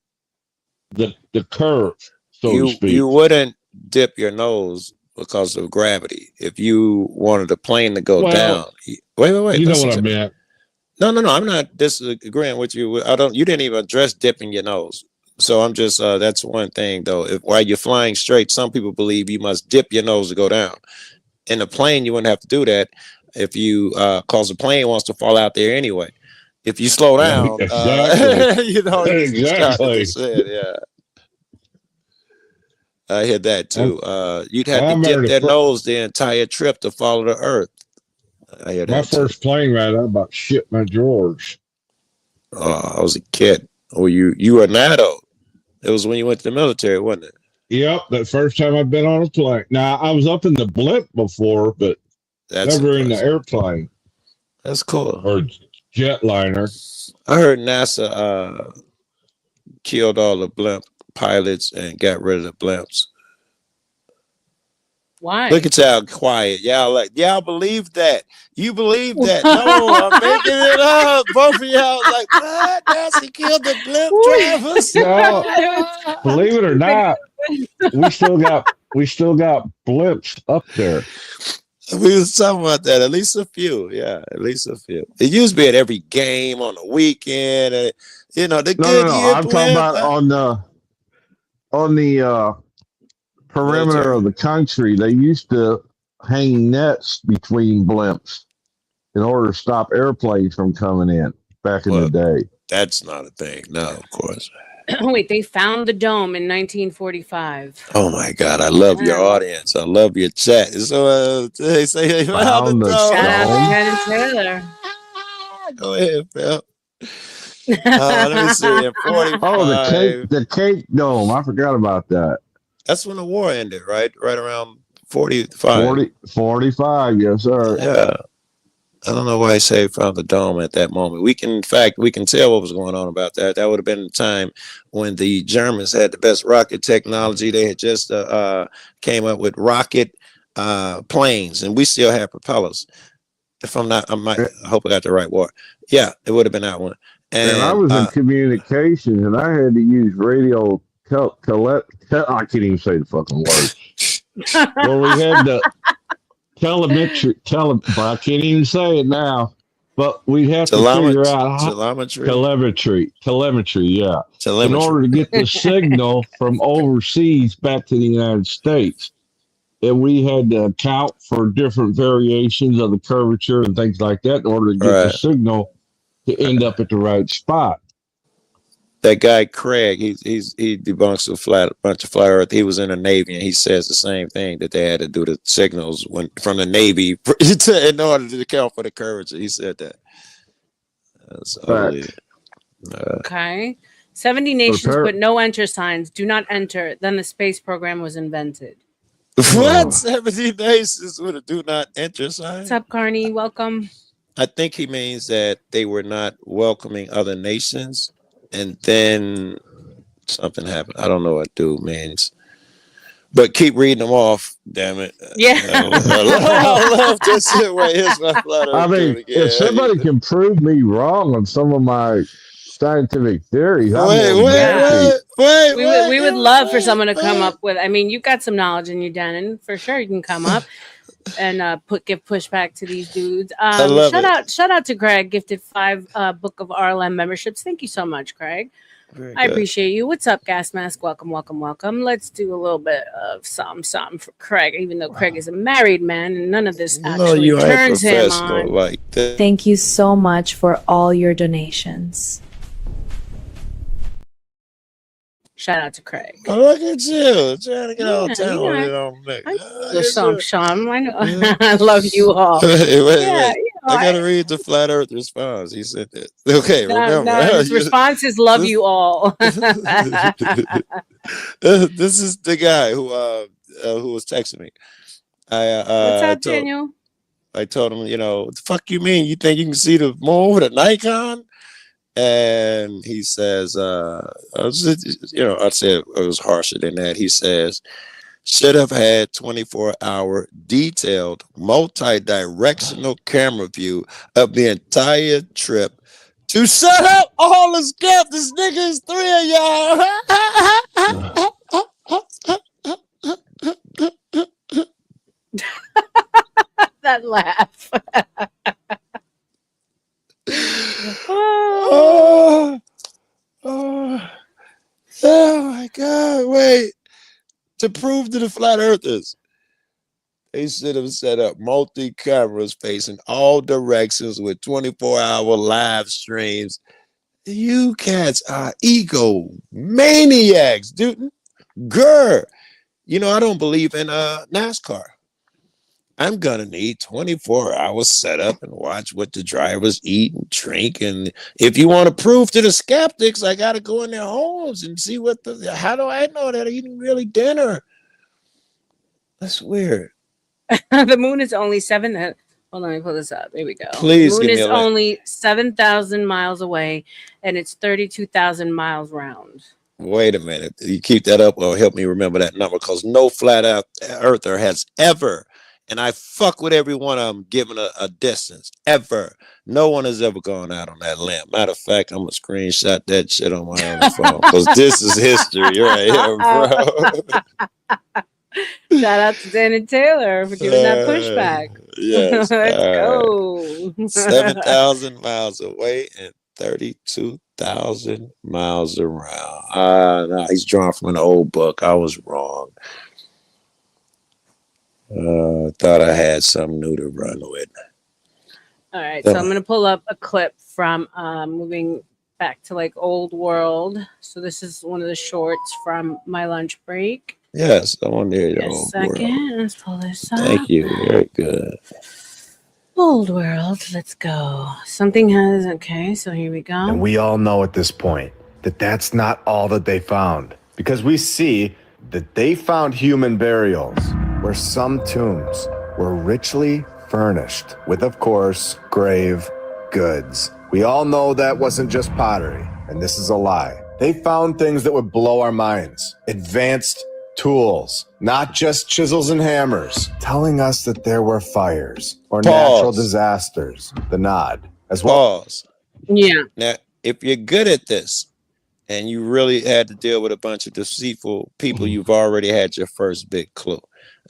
the curve, so to speak. You wouldn't dip your nose because of gravity. If you wanted the plane to go down, wait. You know what I meant. No. I'm not disagreeing with you. You didn't even address dipping your nose. So I'm just, that's one thing though. While you're flying straight, some people believe you must dip your nose to go down. In a plane, you wouldn't have to do that if you, cause the plane wants to fall out there anyway. If you slow down, exactly. Exactly. Yeah. I hear that too. You'd have to dip their nose the entire trip to follow the earth. I hear that. My first plane ride, I about shit my drawers. Oh, I was a kid. Oh, you were an adult. It was when you went to the military, wasn't it? Yep, the first time I've been on a plane. Now, I was up in the blimp before, but never in the airplane. That's cool. Or jetliner. I heard NASA killed all the blimp pilots and got rid of the blimps. Why? Look at y'all quiet. Y'all believe that. You believe that. No, I'm making it up. Both of y'all like, what? NASA killed the blimp drivers. No, believe it or not, we still got blimps up there. We was talking about that. At least a few. Yeah, at least a few. It used to be at every game on the weekend. And, the Goodyear I'm talking about on the perimeter of the country. They used to hang nets between blimps in order to stop airplanes from coming in back in the day. That's not a thing. No, of course. Wait, they found the dome in 1945. Oh my God, I love your audience. I love your chat. So they say they found the dome. Shout out to Ted and Taylor. Go ahead, Phil. Let me see. In 45. Oh, the Cape Dome. I forgot about that. That's when the war ended, right? Right around 45. 45, yes, sir. Yeah. I don't know why I say found the dome at that moment. We can tell what was going on about that. That would have been the time when the Germans had the best rocket technology. They had just came up with rocket planes, and we still have propellers. If I'm not, I hope I got the right word. Yeah, it would have been that one. And I was in communications, and I had to use radio. I can't even say the fucking word. Well, we had the telemetry. But I can't even say it now. But we'd have to figure out telemetry. Yeah. In order to get the signal from overseas back to the United States. And we had to account for different variations of the curvature and things like that in order to get the signal to end up at the right spot. That guy Craig, he debunks a bunch of flat earth. He was in the Navy, and he says the same thing, that they had to do the signals from the Navy in order to account for the curvature. He said that. Okay. 70 nations put no enter signs. Do not enter. Then the space program was invented. What? 70 nations with a do not enter sign? What's up, Carney? Welcome. I think he means that they were not welcoming other nations, and then something happened. I don't know what "do" means, but keep reading them off. Damn it! Yeah, I love this shit. Where here's my flat earth. I mean, if somebody can prove me wrong on some of my scientific theories, we would love for someone to come up with. I mean, you've got some knowledge in you, Denon. For sure, you can come up and give pushback to these dudes. Shout out to Craig, gifted 5 Book of RLM memberships. Thank you so much, Craig. I appreciate you. What's up, Gas Mask? Welcome. Let's do a little bit of something for Craig, even though Craig is a married man and none of this actually turns him on. Like Thank you so much for all your donations. Shout out to Craig. Oh, look at you. Trying to get all town with it on me. There's some Sean. I know. I love you all. Wait. I gotta read the flat earth response. He said that. Okay, remember. His response is love you all. This is the guy who was texting me. What's up, Daniel? I told him, what the fuck you mean? You think you can see the moon with a Nikon? And he says, I said it was harsher than that. He says, should have had 24-hour detailed multi-directional camera view of the entire trip to shut up all the skip. This nigga is 3 of y'all. That laugh. Oh my God, wait. To prove to the flat earthers, they should have set up multi-cameras facing all directions with 24-hour live streams. You cats are ego maniacs, dude. Grr. I don't believe in NASCAR. I'm gonna need 24 hours set up and watch what the drivers eat and drink. And if you want to prove to the skeptics, I gotta go in their homes and see how do I know they're eating really dinner? That's weird. The moon is only hold on, let me pull this up. Here we go. Please, the moon is only 7,000 miles away, and it's 32,000 miles round. Wait a minute. You keep that up, or help me remember that number, because no flat earther has ever. And I fuck with every one of them giving a distance, ever. No one has ever gone out on that limb. Matter of fact, I'm going to screenshot that shit on my own phone because this is history right here, bro. Shout out to Dan and Taylor for giving that pushback. Yes. Let's go. 7,000 miles away and 32,000 miles around. No, he's drawn from an old book. I was wrong. Thought I had something new to run with. All right, so I'm going to pull up a clip from moving back to like old world. So this is one of the shorts from my lunch break. Yes, I want to hear your old second. world. Let's pull this up. Thank you. Very good. Old world. Let's go. Something has. Okay, so here we go. And we all know at this point that that's not all that they found, because we see that they found human burials where some tombs were richly furnished with, of course, grave goods. We all know that wasn't just pottery, and this is a lie. They found things that would blow our minds. Advanced tools, not just chisels and hammers, telling us that there were fires or natural disasters. The nod as well. Pause. Yeah. Now, if you're good at this and you really had to deal with a bunch of deceitful people, you've already had your first big clue.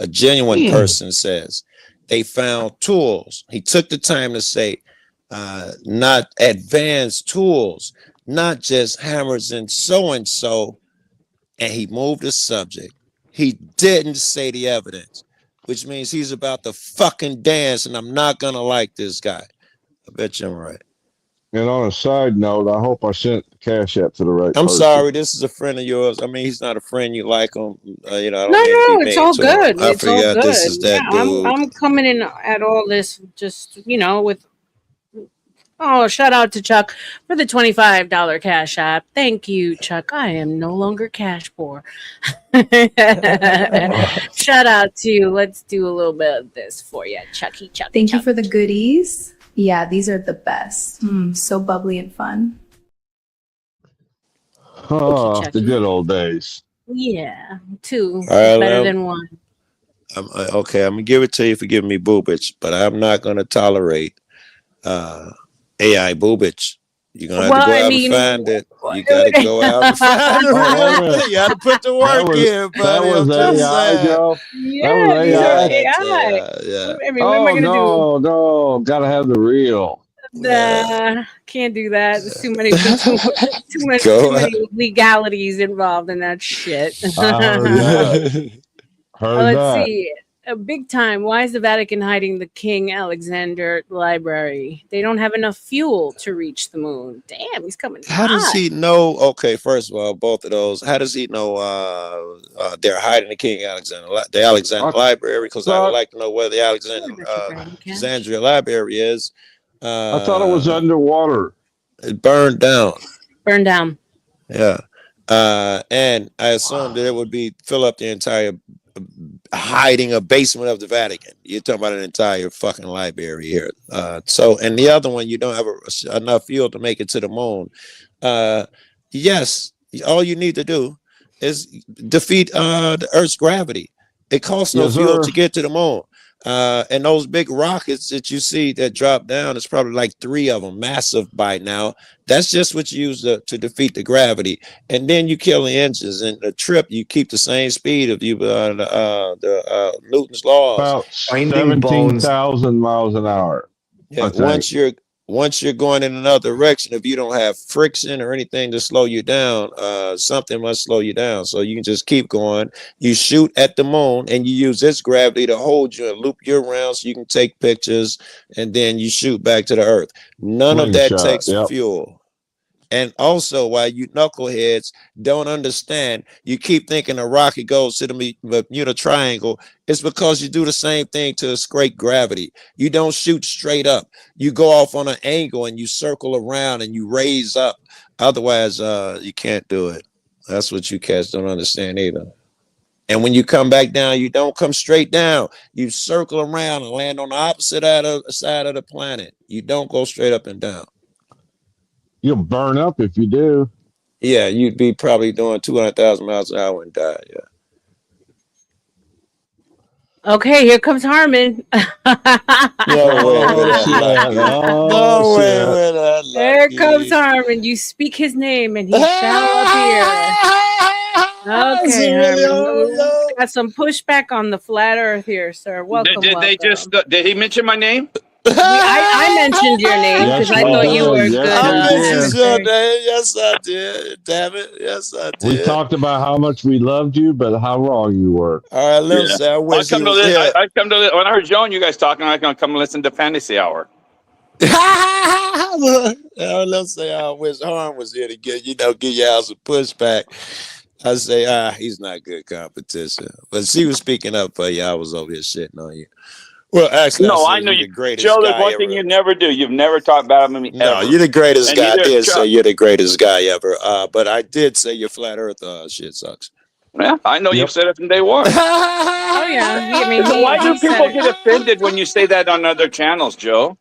A genuine person says they found tools. He took the time to say, not advanced tools, not just hammers and so, and he moved the subject. He didn't say the evidence, which means he's about to fucking dance, and I'm not gonna like this guy. I bet you I'm right. And on a side note, I hope I sent the Cash App to the right I'm person. sorry, this is a friend of yours. I mean, he's not a friend. You like him. I don't No, mean to be it's mean all to him. good. I It's all forgot good. this is that dude. I'm coming in at all this just, with. Oh, shout out to Chuck for the $25 Cash App. Thank you, Chuck. I am no longer cash poor. Shout out to you. Let's do a little bit of this for you, Chucky. Thank you for the goodies. Yeah, these are the best. So bubbly and fun. Oh, Chucky. the good old days. Yeah, two. All right, Better Lim. than one. Okay, I'm gonna give it to you for giving me boobage, but I'm not gonna tolerate AI boobage. You're gonna have to go out and find it. You gotta go out and find it. You gotta put the work in, buddy. That was AI, Joe. Yeah, that was AI. Yeah. I mean, what am I gonna do? No, gotta have the real. Can't do that. There's too many legalities involved in that shit. Let's see. Big time. Why is the Vatican hiding the King Alexander Library? They don't have enough fuel to reach the moon. Damn, he's coming. How does he know? Okay, first of all, both of those. How does he know they're hiding the King Alexander, the Alexander Library? Because I would like to know where the Alexandria Library is. I thought it was underwater. It burned down. Yeah. And I assumed that it would be fill up the entire hiding a basement of the Vatican. You're talking about an entire fucking library here. And the other one, you don't have enough fuel to make it to the moon. Yes, all you need to do is defeat the Earth's gravity. It costs no fuel to get to the moon. And those big rockets that you see that drop down, it's probably like 3 of them, massive by now. That's just what you use to defeat the gravity. And then you kill the engines. And the trip, you keep the same speed of Newton's laws. About 17,000 miles an hour. Yeah, once you're going in another direction, if you don't have friction or anything to slow you down, something must slow you down. So you can just keep going. You shoot at the moon and you use its gravity to hold you and loop you around so you can take pictures, and then you shoot back to the Earth. None of that takes fuel. And also, why you knuckleheads don't understand, you keep thinking a rocket goes to the Bermuda Triangle. It's because you do the same thing to escape gravity. You don't shoot straight up. You go off on an angle and you circle around and you raise up. Otherwise, you can't do it. That's what you cats don't understand either. And when you come back down, you don't come straight down. You circle around and land on the opposite side of the planet. You don't go straight up and down. You'll burn up if you do. Yeah, you'd be probably doing 200,000 miles an hour and die. Yeah. Okay, here comes Harmon. There comes Harmon. You speak his name and he shall appear. Okay, Harmon. Got some pushback on the flat earth here, sir. Welcome. Did he mention my name? I mentioned your name because I thought you were good. I mentioned your name. Yes, I did. Damn it. Yes, I did. We talked about how much we loved you, but how wrong you were. All right, listen. I come to this. When I heard Joe and you guys talking, I can come listen to Fantasy Hour. Let's say I wish Harm was here to give you all some pushback. I say, he's not good competition. But she was speaking up for you. I was over here shitting on you. Well, actually, I know you're the greatest. Joe, there's one thing you never do. You've never talked bad about me. No, you're the greatest guy. I did say you're the greatest guy ever. But I did say your flat Earth shit sucks. Yeah, I know you've said it from day one. Oh yeah. I mean, Why do he said people it. get offended when you say that on other channels, Joe?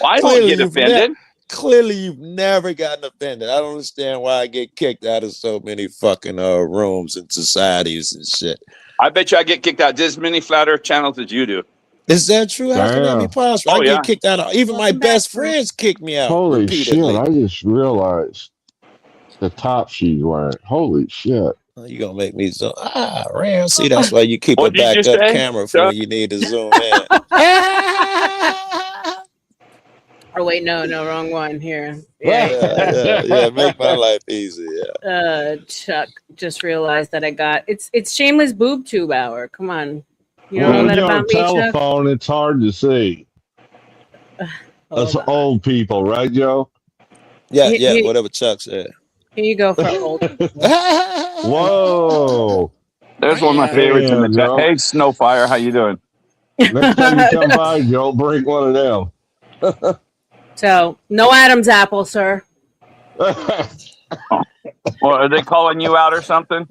Why don't Clearly, get you've offended? Clearly, you've never gotten offended. I don't understand why I get kicked out of so many fucking rooms and societies and shit. I bet you I get kicked out just as many flat earth channels as you do. Is that true? How can that be Damn. possible? Oh, I yeah. get kicked out of even my Welcome back, best Bruce. friends kick me out Holy shit! repeatedly. I just realized the top she's wearing. Holy shit! You gonna make me zoom? Ram. See, that's why you keep a What did you backup say, camera for Chuck? when you need to zoom in. Oh wait, no, wrong one here. Yeah. Make my life easy. Yeah. Chuck just realized that I got it's shameless boob tube hour. Come on, you don't Well, know that when you're on about me, Chuck? telephone, it's hard to see. Us Hold on. old people, right, Joe? Yeah. Whatever Chuck said. Here you go for old. Whoa! There's one of my favorites in the Damn, chat. Joe. Hey, Snowfire, how you doing? Next time you come by, Joe, bring one of them. So no Adam's apple, sir. Well, are they calling you out or something?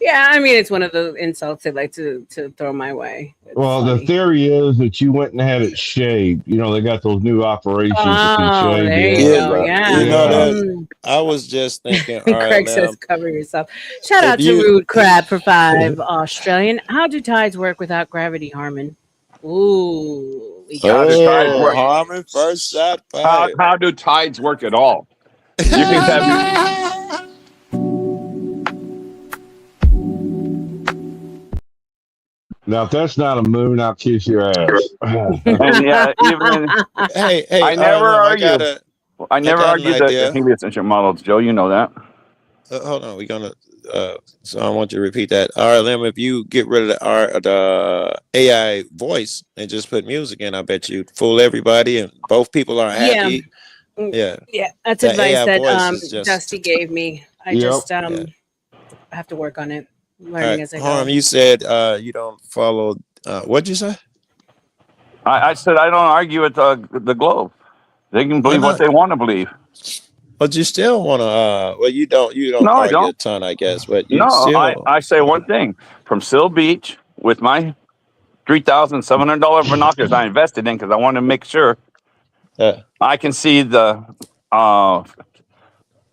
Yeah, I mean it's one of the insults they like to throw my way. It's Well, funny. the theory is that you went and had it shaved. You know, they got those new operations that can Oh, shave there the you head, go. right? Yeah. You know that Mm. I was just thinking. All right, Craig now, says cover yourself. Shout if out to you- Rude Crab for 5 Australian. How do tides work without gravity, Harmon? Ooh, we got do tides work? Harmon, first shot fired. How do tides work at all? You can have Now, if that's not a moon, I'll kiss your ass. and yeah, even Hey, I never RLM, argue. I never got an argued that idea. he was a models, Joe. You know that. Hold on, we're gonna. So I want you to repeat that. RLM, if you get rid of the AI voice and just put music in, I bet you fool everybody and both people are happy. Yeah. Yeah, that's That advice AI that voice is just- Dusty gave me. I Yep. just Yeah. have to work on it. All Learning right. as I go. Harm, you said you don't follow. What'd you say? I said I don't argue with the globe. They can believe what not? they want to believe. But you still want to. Well, you don't. You don't No, I argue don't. a ton, I guess. But you No, still. I say one thing. From Seal Beach with my $3,700 binoculars I invested in because I wanted to make sure I can see the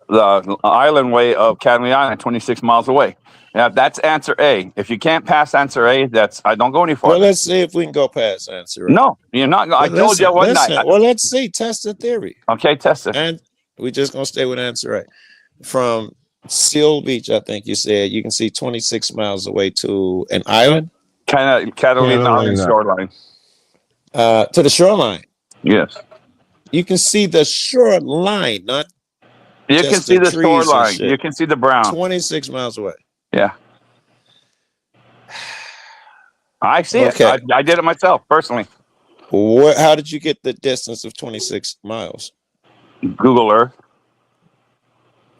island way of Catalina Island 26 miles away. Yeah, that's answer A. If you can't pass answer A, I don't go any farther. Well, let's see if we can go past answer. A. No, you're not. I Well, told you one listen. night. Well, let's see. Test the theory. Okay, test it. And we're just gonna stay with answer A. From Seal Beach, I think you said you can see 26 miles away to an island. Catalina Island shoreline. To the shoreline. Yes. You can see the shoreline, not. You just can see the trees and shoreline. shit. You can see the brown. 26 miles away. Yeah. I see Okay. it. I did it myself personally. How did you get the distance of 26 miles? Google Earth.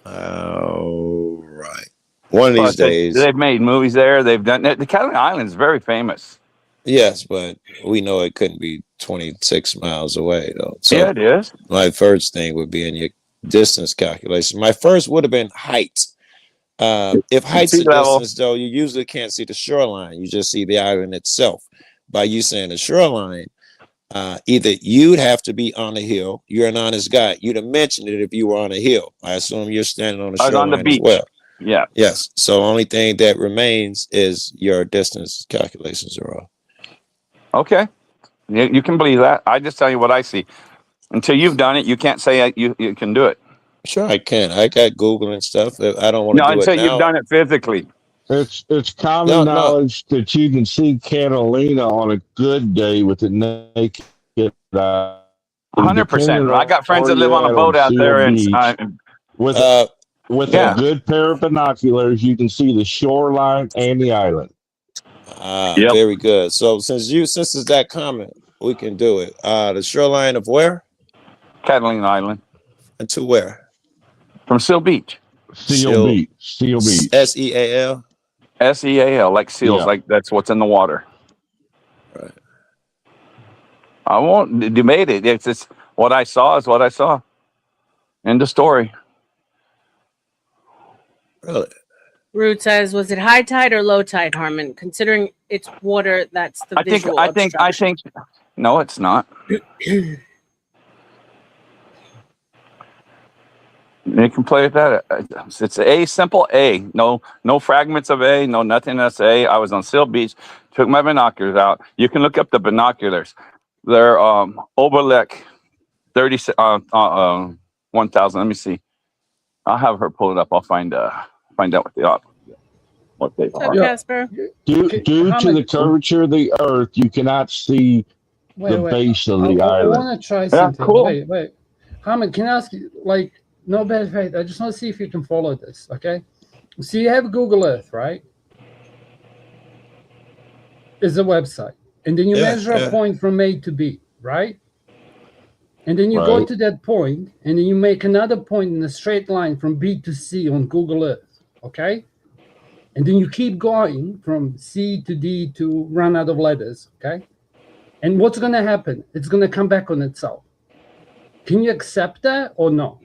Oh, right. One of these days. They've made movies there. They've done the Catalina Island is very famous. Yes, but we know it couldn't be 26 miles away, though. So Yeah, it is. my first thing would be in your distance calculation. My first would have been height. If height's Sea a level. distance, though, you usually can't see the shoreline. You just see the island itself. By you saying the shoreline, either you'd have to be on a hill. You're an honest guy. You'd have mentioned it if you were on a hill. I assume you're standing on the I was shoreline on the beach. as well. Yeah. Yes. So only thing that remains is your distance calculations are off. Okay. You can believe that. I just tell you what I see. Until you've done it, you can't say you can do it. Sure, I can. I got Google and stuff. I don't want to No, do it until now. you've done it physically. It's common No. knowledge that you can see Catalina on a good day with the naked eye. 100%. I got friends that live on a boat out there, and with yeah. a good pair of binoculars, you can see the shoreline and the island. Yep. Very good. So since it's that common, we can do it. The shoreline of where Catalina Island and to where? from Seal Beach. Seal Beach. SEAL. SEAL, like seals, Yeah. like that's what's in the water. Right. I won't debate it. It's just what I saw is what I saw. End of story. Really? Root says, was it high tide or low tide, Harmon? Considering it's water, that's the visual obstruction. No, it's not. You can play with that. It's A, simple A. No fragments of A. No nothing that's A. I was on Seal Beach. Took my binoculars out. You can look up the binoculars. They're Oberleck 1000. Let me see. I'll have her pull it up. I'll find out what they are. What they What's up, are. Casper? Due to the curvature of the Earth, you cannot see the base of the island. I want to try something. cool. Wait. Hamid, can I ask you, like, no bad faith. I just want to see if you can follow this, okay? So you have Google Earth, right? It's a website. And then you measure a point from A to B, right? And then you go to that point, and then you make another point in a straight line from B to C on Google Earth, okay? And then you keep going from C to D to run out of letters, okay? And what's going to happen? It's going to come back on itself. Can you accept that or no?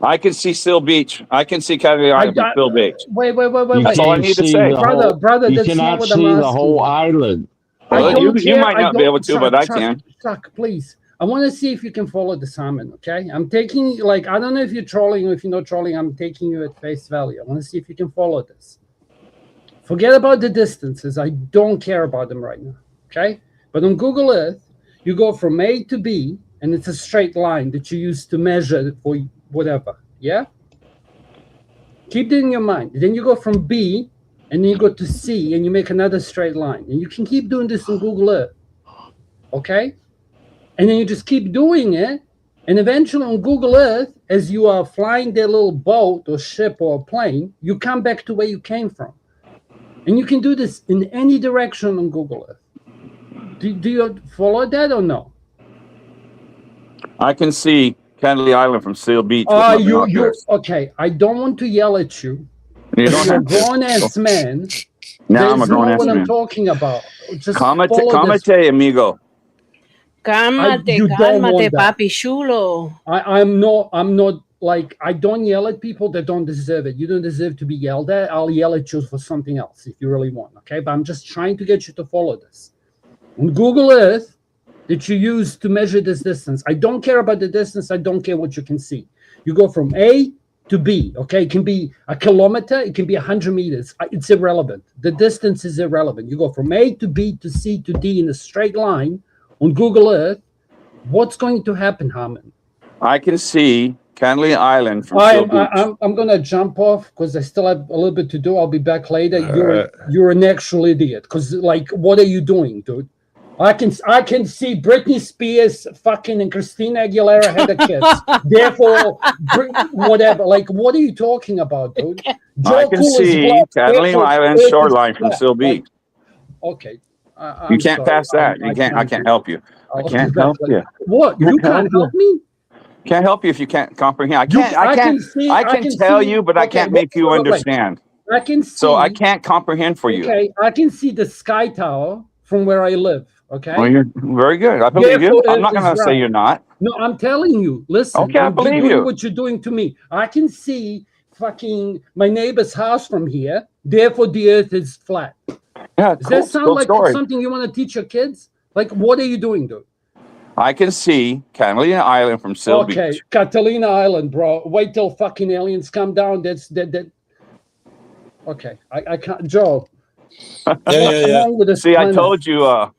I can see Seal Beach. I can see Canada Island from Seal Beach. Wait. That's all I need to say. Brother, You that's cannot not what I'm see asking. the whole island. Well, you might not be able to, but I can. Chuck, please. I want to see if you can follow the salmon, okay? I'm taking, like, I don't know if you're trolling or if you're not trolling. I'm taking you at face value. I want to see if you can follow this. Forget about the distances. I don't care about them right now, okay? But on Google Earth, you go from A to B, and it's a straight line that you use to measure for whatever, yeah? Keep that in your mind. Then you go from B, and then you go to C, and you make another straight line. And you can keep doing this on Google Earth, okay? And then you just keep doing it, and eventually on Google Earth, as you are flying that little boat or ship or plane, you come back to where you came from. And you can do this in any direction on Google Earth. Do you follow that or no? I can see Canada Island from Seal Beach. Okay. I don't want to yell at you. You don't You're a have to. grown-ass man. Now I'm a grown-ass what man. I'm talking about. Just Cámate, amigo. Cálmate, papi chulo. I'm not like, I don't yell at people that don't deserve it. You don't deserve to be yelled at. I'll yell at you for something else if you really want, okay? But I'm just trying to get you to follow this. On Google Earth, that you use to measure this distance, I don't care about the distance. I don't care what you can see. You go from A to B, okay? It can be a kilometer. It can be 100 meters. It's irrelevant. The distance is irrelevant. You go from A to B to C to D in a straight line on Google Earth. What's going to happen, Harmon? I can see Canada Island from Seal Beach. I'm going to jump off because I still have a little bit to do. I'll be back later. You're an actual idiot because, like, what are you doing, dude? I can see Britney Spears fucking and Christina Aguilera had a kiss. Therefore, whatever. Like, what are you talking about, dude? I can see Canada Island shoreline from Seal Beach. Okay. You can't pass that. I can't help you. I can't help you. What? You can't help me? Can't help you if you can't comprehend. I can tell you, but I can't make you understand. I can see. So I can't comprehend for you. Okay, I can see the Sky Tower from where I live. Okay. Well, you're very good. I believe you. I'm not going to say you're not. No, I'm telling you. Listen. Okay, I believe you. What you're doing to me. I can see fucking my neighbor's house from here. Therefore, the Earth is flat. Yeah. Does that sound like something you want to teach your kids? Like, what are you doing, dude? I can see Catalina Island from Seal Beach. Okay, Catalina Island, bro. Wait till fucking aliens come down. That's that. Okay, I can't, Joe. Yeah. See, I told you.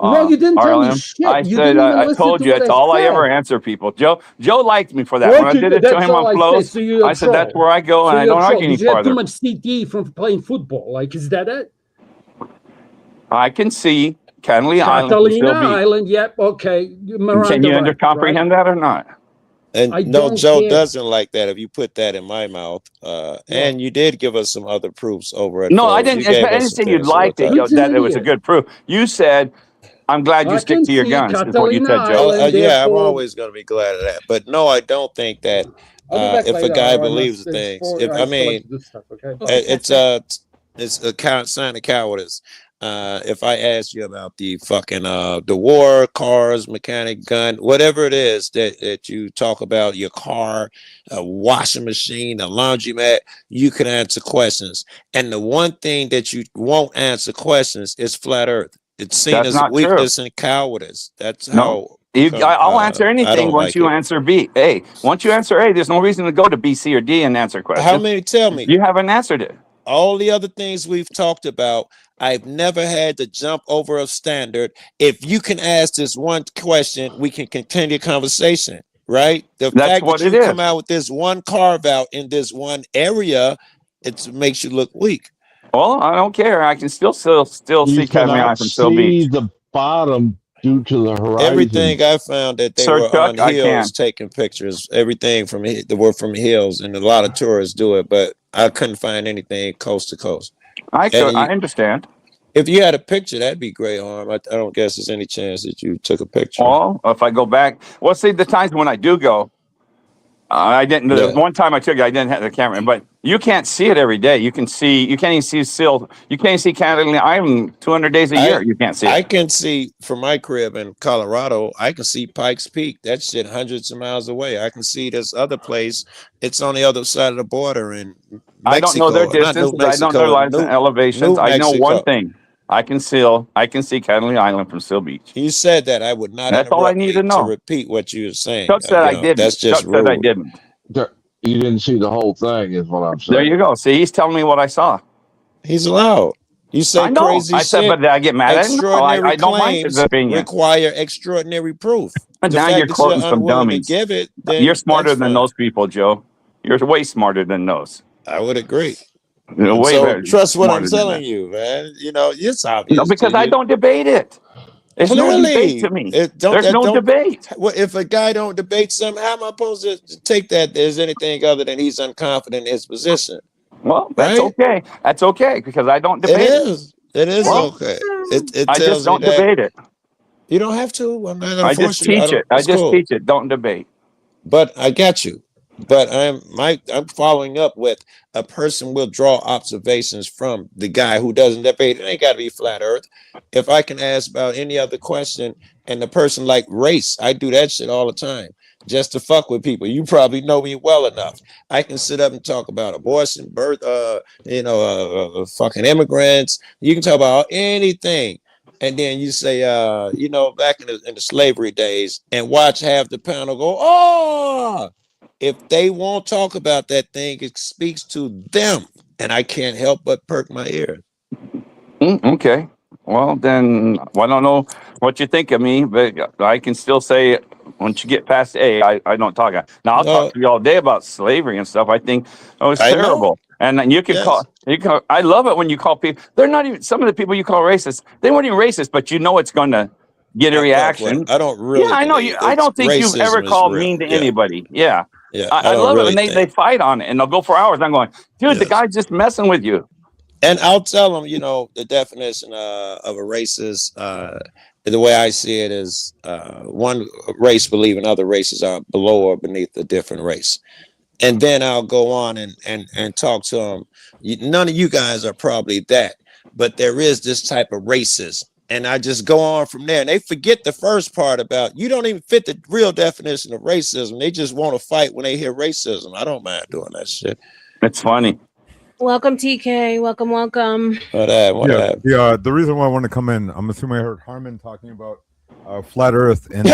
No, you didn't tell me shit. I said I told you. That's all I ever answer people. Joe liked me for that. When I did it to him on Flows, I said that's where I go, and I don't argue any farther. You have too farther. much CTE from playing football. Like, is that it? I can see Catalina Island from Seal Catalina Beach. Island. Yep. Okay. Can you comprehend that or not? And I no, don't Joe care. doesn't like that if you put that in my mouth. And you did give us some other proofs over at No, I Flows. didn't. I didn't say you liked it. That it was a good proof. You said, "I'm glad you stick to your guns." Is what you said, Joe. Yeah, I'm always going to be glad of that. But no, I don't think that if a guy believes things, it's a sign of cowardice. if I ask you about the fucking the war, cars, mechanic, gun, whatever it is that you talk about, your car, a washing machine, a laundromat, you can answer questions. And the one thing that you won't answer questions is flat earth. It's seen That's as not true. weakness and cowardice. That's No. how I'll answer I anything don't once like you it. answer B. A. Once you answer A, there's no reason to go to B, C, or D and answer questions. How many? Tell me. You haven't answered it. All the other things we've talked about, I've never had to jump over a standard. If you can ask this one question, we can continue conversation, right? The That's fact what that it you is. come out with this one carve out in this one area, it makes you look weak. Well, I don't care. I can still see You Academy Eye cannot from Seal see Beach. the bottom due to the horizon. Everything I found that they Sir were Chuck, on I hills can. taking pictures. Everything from they were from hills, and a lot of tourists do it, but I couldn't find anything coast to coast. I And understand. if you had a picture, that'd be great, Harm. I don't guess there's any chance that you took a picture. Well, if I go back, well, see, the times when I do go, I didn't. The one time I took it, I didn't have the camera, but you can't see it every day. You can't even see Seal. You can't see Catalina Island 200 days a year. You can't see it. I can see from my crib in Colorado. I can see Pikes Peak. That shit hundreds of miles away. I can see this other place. It's on the other side of the border in Mexico. I don't know their Not New distances. I don't know their Mexico, lives and elevations. New I know one Mexico. thing. I can see Catalina Island from Seal Beach. You said that. I would not. That's all I need to know. Repeat what you were saying. Chuck said I didn't. That's just Chuck said I rude. didn't. You didn't see the whole thing, is what I'm saying. There you go. See, he's telling me what I saw. He's allowed. You say I know. crazy I said, shit. but did I get mad at him? No, Extraordinary I don't mind his claims opinion. require extraordinary proof. And The now fact you're that quoting some unwilling to dummies. give it, then You're smarter that's than fine. those people, Joe. You're way smarter than those. I would agree. You're way So better- trust what I'm smarter than telling that. you, man. You know, it's obvious. No, because to I you. don't debate it. There's no Clearly. debate to me. There's There's no debate. Well, if a guy don't debate something, how am I supposed to take that as anything other than he's unconfident in his position? Well, that's Right? okay. That's okay because I don't It debate it. is. It is Well, okay. It I tells just don't me that debate it. you don't have to. I'm not gonna I force just you. teach it. I It's just cool. teach it. Don't debate. But I got you. But I'm following up with a person will draw observations from the guy who doesn't debate. It ain't got to be flat earth. If I can ask about any other question and the person like race, I do that shit all the time just to fuck with people. You probably know me well enough. I can sit up and talk about abortion, birth, fucking immigrants. You can talk about anything. And then you say, back in the slavery days, and watch half the panel go, oh, if they won't talk about that thing, it speaks to them. And I can't help but perk my ear. Okay. Well, then I don't know what you think of me, but I can still say once you get past A, I don't talk. Now I'll talk to you all day about slavery and stuff. I think it's I know. terrible. And then you can call. I love it when you call people. They're not even some of the people you call racist. They weren't even racist, but you know it's going to get a reaction. I don't really. Yeah, I know you. I don't think you've ever called mean to anybody. Yeah. Yeah, I don't love it really when they fight on it and they'll go for hours. I'm going, dude, the guy's just messing with you. And I'll tell them, the definition of a racist, the way I see it is one race believing other races are below or beneath a different race. And then I'll go on and talk to them. None of you guys are probably that, but there is this type of racism. And I just go on from there. And they forget the first part about you don't even fit the real definition of racism. They just want to fight when they hear racism. I don't mind doing that shit. It's funny. Welcome, TK. Welcome. The reason why I want to come in, I'm assuming I heard Harmon talking about flat Earth and No,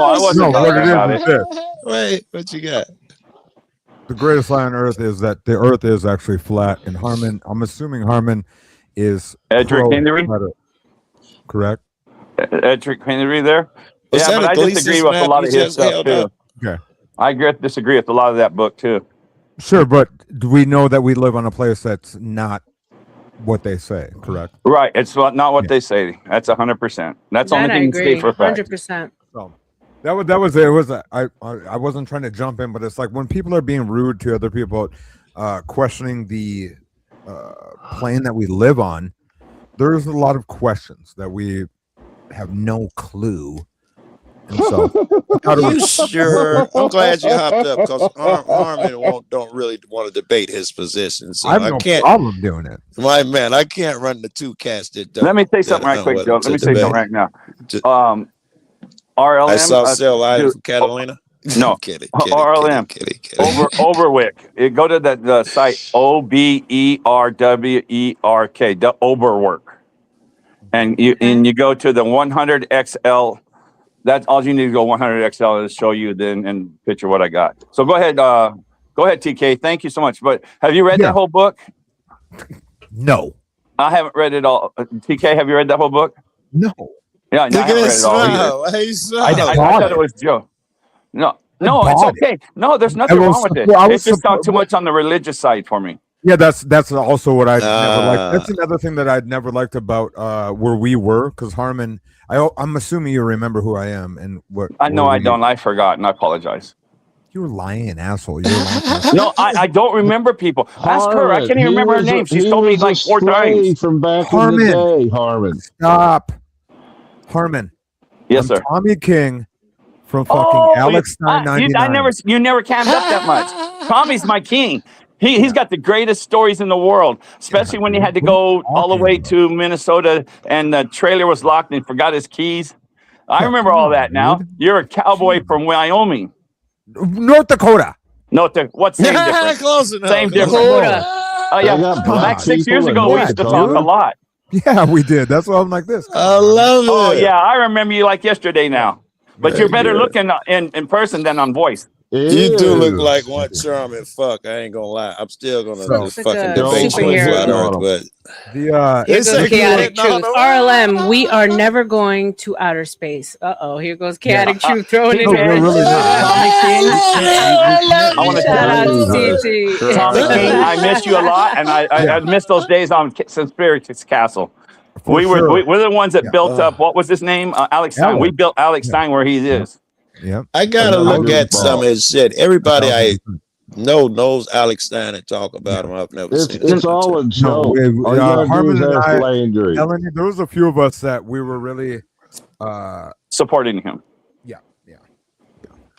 I wasn't talking about it. Wait, what you got? The greatest lie on Earth is that the Earth is actually flat. And Harmon, I'm assuming Harmon is Edric Henry, correct? Edric Henry there. Was Yeah, that but a I disagree Gleason's with a map lot you of his just stuff held too. up? Okay. I disagree with a lot of that book too. Sure, but do we know that we live on a place that's not what they say, correct? Right. It's not what they say. That's 100%. That's the only That I thing you can agree. say for a fact. 100%. So that was it. Was I wasn't trying to jump in, but it's like when people are being rude to other people, questioning the plane that we live on, there's a lot of questions that we have no clue And so, You sure? I'm glad you hopped up because Harmon don't really want to debate his position. So I have no problem doing it. My man, I can't run the two cats that. Let me say something right quick, Joe. Let me say something right now. RLM. I saw Cell Island from Catalina. No, kidding, RLM. Kidding. Overwick. Go to the site OBERWERK. The Oberwerk, and you go to the 100 XL. That's all you need to go 100 XL to show you then and picture what I got. So go ahead, TK. Thank you so much. But have you read that whole book? No, I haven't read it all. TK, have you read that whole book? No. Yeah, no, I haven't read it all either. I thought it was Joe. No, it's okay. No, there's nothing wrong with it. It's just not too much on the religious side for me. Yeah, that's also what I never liked. That's another thing that I'd never liked about where we were, because Harmon. I'm assuming you remember who I am and what. I know I don't. I forgot, and I apologize. You're lying, asshole. You're lying. No, I don't remember people. Ask her. I can't even remember her name. She's told me like 4 times. From back in the day, Harmon. Stop. Harmon. Yes, sir. Tommy King from fucking Alex Stein 99. You never cammed up that much. Tommy's my king. He's got the greatest stories in the world, especially when he had to go all the way to Minnesota and the trailer was locked and he forgot his keys. I remember all that now. You're a cowboy from Wyoming. North Dakota. What's same difference? Close enough. Same difference. Like 6 years ago, we used to talk a lot. Yeah, we did. That's why I'm like this. I love it. Oh, yeah. I remember you like yesterday now. But you're better looking in person than on voice. You do look like one charming fuck. I ain't gonna lie. I'm still gonna just fucking debate flat earth, but here's the chaotic truth. RLM, we are never going to outer space. Here goes chaotic truth throwing it in. I want to shout out to CT. Tommy King, I miss you a lot, and I miss those days on Conspiracy Castle. We're the ones that built up. What was his name? Alex Stein. We built Alex Stein where he is. Yeah, I gotta look at some of his shit. Everybody I know knows Alex Stein and talk about him. I've never seen it. It's all a joke. Harmon and I, Ellen, there was a few of us that we were really supporting him. Yeah.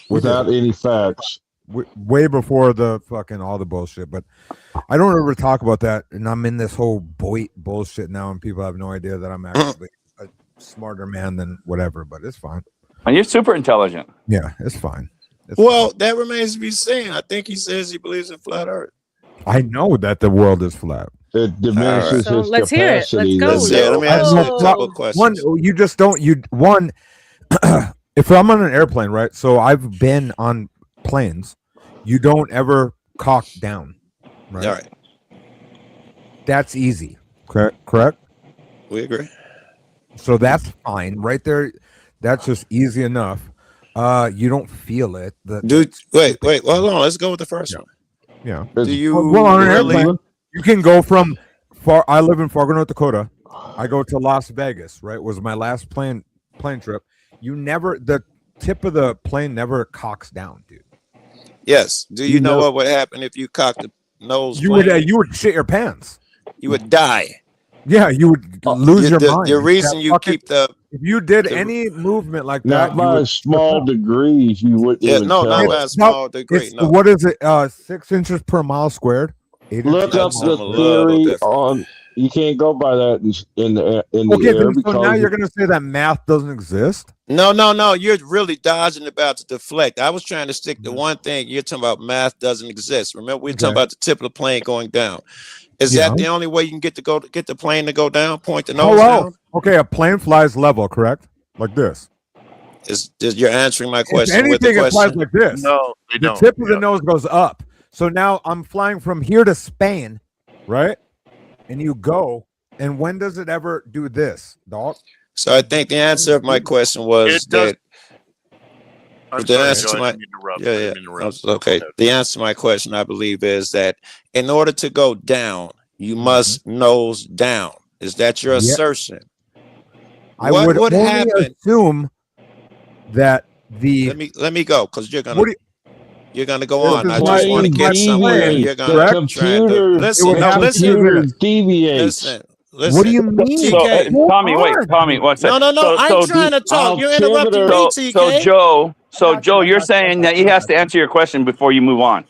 Without any facts. Way before the fucking all the bullshit, but I don't ever talk about that. And I'm in this whole bullshit now, and people have no idea that I'm actually a smarter man than whatever. But it's fine. And you're super intelligent. Yeah, it's fine. That remains to be seen. I think he says he believes in flat Earth. I know that the world is flat. It diminishes his let's hear it. Let's go. Let me ask you a couple questions. One, you just don't. If I'm on an airplane, right? So I've been on planes. You don't ever cock down, right? All right. That's easy. Correct. We agree. So that's fine, right there. That's just easy enough. You don't feel it. Dude, wait. Well, hold on. Let's go with the first one. Yeah. Do you on an airplane, you can go from I live in Fargo, North Dakota. I go to Las Vegas, right? Was my last plane trip. The tip of the plane never cocks down, dude. Yes. Do you know what would happen if you cocked the nose? You would shit your pants. You would die. Yeah, you would lose your mind. The reason you keep if you did any movement like that, not by small degrees, you would. Yeah, not by a small degree. No. What is it? 6 inches per mile squared. Look up the theory on. You can't go by that in the air. So now you're going to say that math doesn't exist? No. You're really dodging about to deflect. I was trying to stick to one thing. You're talking about math doesn't exist. Remember, we're talking about the tip of the plane going down. Is that the only way you can get the plane to go down? Point the nose down. Okay, a plane flies level, correct? Like this. You're answering my question? If anything, with it flies like this. No, they don't. The tip of the nose goes up. So now I'm flying from here to Spain, right? And you go, and when does it ever do this, dog? So I think the answer of my question was that. The answer to my okay. The answer to my question, I believe, is that in order to go down, you must nose down. Is that your assertion? I would only assume that the. Let me go, because you're gonna. You're gonna go on. I just want to get somewhere. You're gonna try to listen. Listen, What do you mean? So, TK. Tommy, wait, Tommy, what's that? No. I'm trying to talk. You're interrupting me, TK. So Joe, you're saying that he has to answer your question before you move on.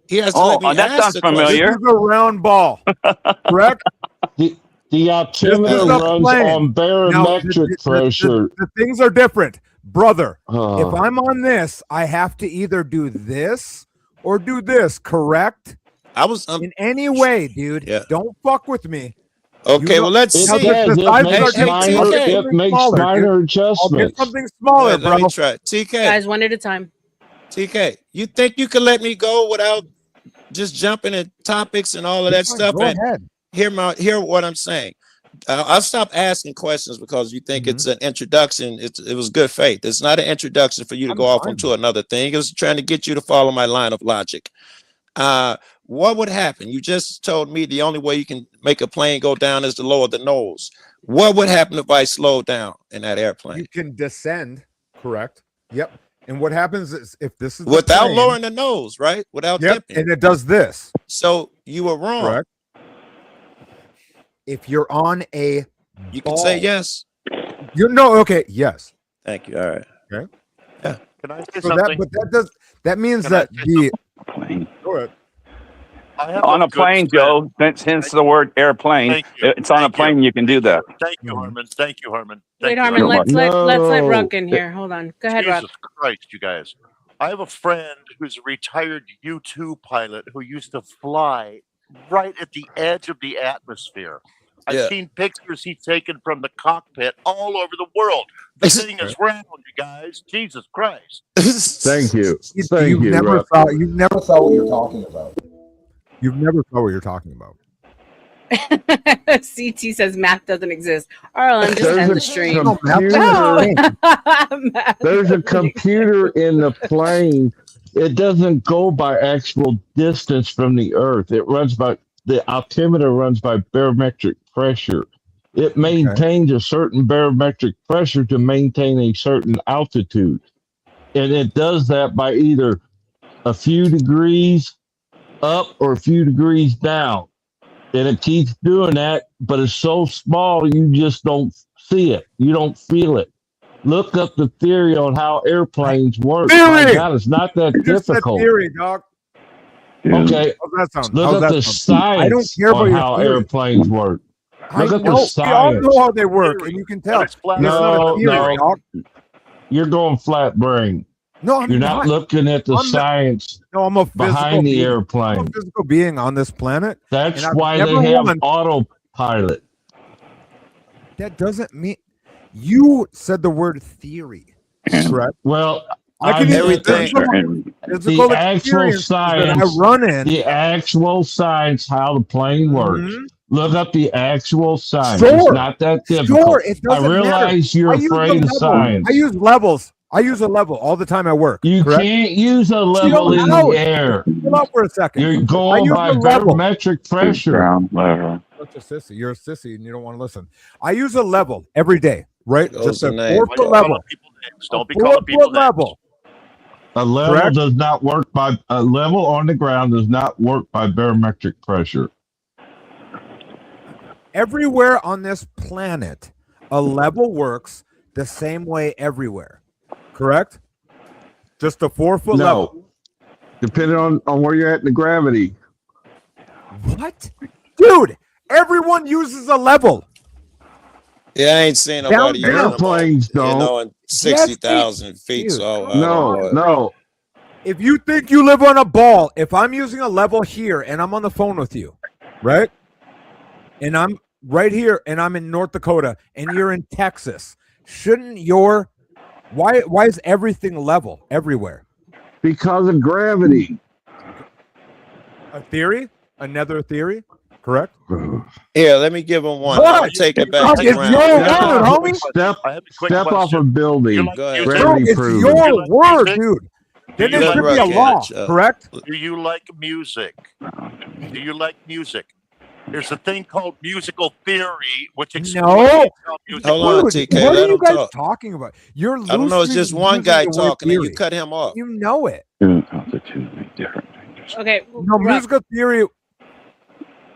He has to let me that ask sounds the question. familiar. This is a round ball, correct? The altimeter runs on barometric pressure. The things are different, brother. If Uh, I'm on this, I have to either do this or do this, correct? I was In any way, dude. Yeah. Don't fuck with me. okay. Well, let's it see. does. It makes minor I'll get adjustments. something smaller, Wait, bro. let me try. TK, Guys, one at a time. TK, you think you can let me go without just jumping in topics and all of that stuff? Go And ahead. hear what I'm saying. I'll stop asking questions because you think it's an introduction. It was good faith. It's not an introduction for you to go off onto another thing. It was trying to get you to follow my line of logic. What would happen? You just told me the only way you can make a plane go down is to lower the nose. What would happen if I slowed down in that airplane? You can descend, correct? Yep. And what happens is if this is the Without plane- lowering the nose, right? Without Yep, dipping. and it does this. So you were wrong. Correct. If you're on a You can say ball- yes. You know, okay, yes. Thank you. All right. Okay. Yeah. Can I say So something? that means Can I that say the Plane. go ahead. I have On a good plane, friend. Joe, hence the word airplane. Thank you. It's on a Thank you. plane, you can do that. Thank you, Harmon. Thank you, Harmon. Wait, Thank you, Harmon, let's let No. Ruck in here. Hold on. Go ahead, Ruck. Jesus Christ, you guys. I have a friend who's a retired U-2 pilot who used to fly right at the edge of the atmosphere. I've Yeah. seen pictures he's taken from the cockpit all over the world. The thing is round, you guys. Jesus Christ. Thank you. Thank You've you. never Ruck. saw what you're talking about. You've never saw what you're talking about. CT says math doesn't exist. RLM just There's end a the stream. computer. Math There's a doesn't computer in the plane. It doesn't go by actual distance from the earth. It runs by the altimeter runs by barometric pressure. It maintains a certain barometric pressure to maintain a certain altitude. And it does that by either a few degrees up or a few degrees down. And it keeps doing that, but it's so small you just don't see it. You don't feel it. Look up the theory on how airplanes work. My Theory! God, it's not that You just said difficult. theory, dog. Okay, How's that sound? look How's up that the sound? I don't science care about on your how theory. airplanes work. I Look up know. the We all science. know how they work, and you can tell. It's not No, a theory, no. dog. You're going flat brain. No, I'm You're not looking at the I'm not- science No, I'm a physical behind the being. I'm airplane. a physical being on this planet. That's and I've why never they have once- autopilot. That doesn't mean you said the word theory. Correct. Well, I can I'm- use everything. physical the actual experiences that I science, run in. the actual science, how the plane works. Mhm. Look up the actual science. Sure. It's not that difficult. Sure, it I doesn't realize matter. you're I use a afraid of level. science. I use levels. I use a level all the time at work. You correct? can't use a level don't in know. the air. Hold up for a second. You're I going use by a level. barometric pressure. Such a sissy. You're a sissy and you don't want to listen. I use a level every day, right? Goes Just the a name. 4 Why foot you level. calling people names? Don't be A calling 4 people foot names. level. A level Correct? does not work by a level on the ground does not work by barometric pressure. Everywhere on this planet, a level works the same way everywhere. Correct? Just a 4 foot level. No, depending on where you're at in the gravity. What? Dude, everyone uses a level. Yeah, I ain't seen Down nobody there. using them, Airplanes you know, don't. in 60,000 feet. Dude, So I No, don't know. no. If you think you live on a ball, if I'm using a level here and I'm on the phone with you, right? And I'm right here and I'm in North Dakota and you're in Texas, shouldn't your why is everything level everywhere? Because of gravity. A theory? Another theory? Correct? Here, let me give him one. What? I'm gonna take it back Dog, to it's ground. your Yeah. word, homie. Step I have a quick off question. a building. You like Go ahead. music? No, Gravity it's proven. your You like word, music? dude. Then Do there you should like be a rock, law, Edge? correct? Do you like music? Do you like music? There's a thing called musical theory, which explains No. how music Hold on, works. Dude, TK, what let are you him guys talk. talking about? You're I don't know. It's loosely just one using guy the word talking, and you theory. cut him off. You know it. Okay. No, Ruck, musical theory.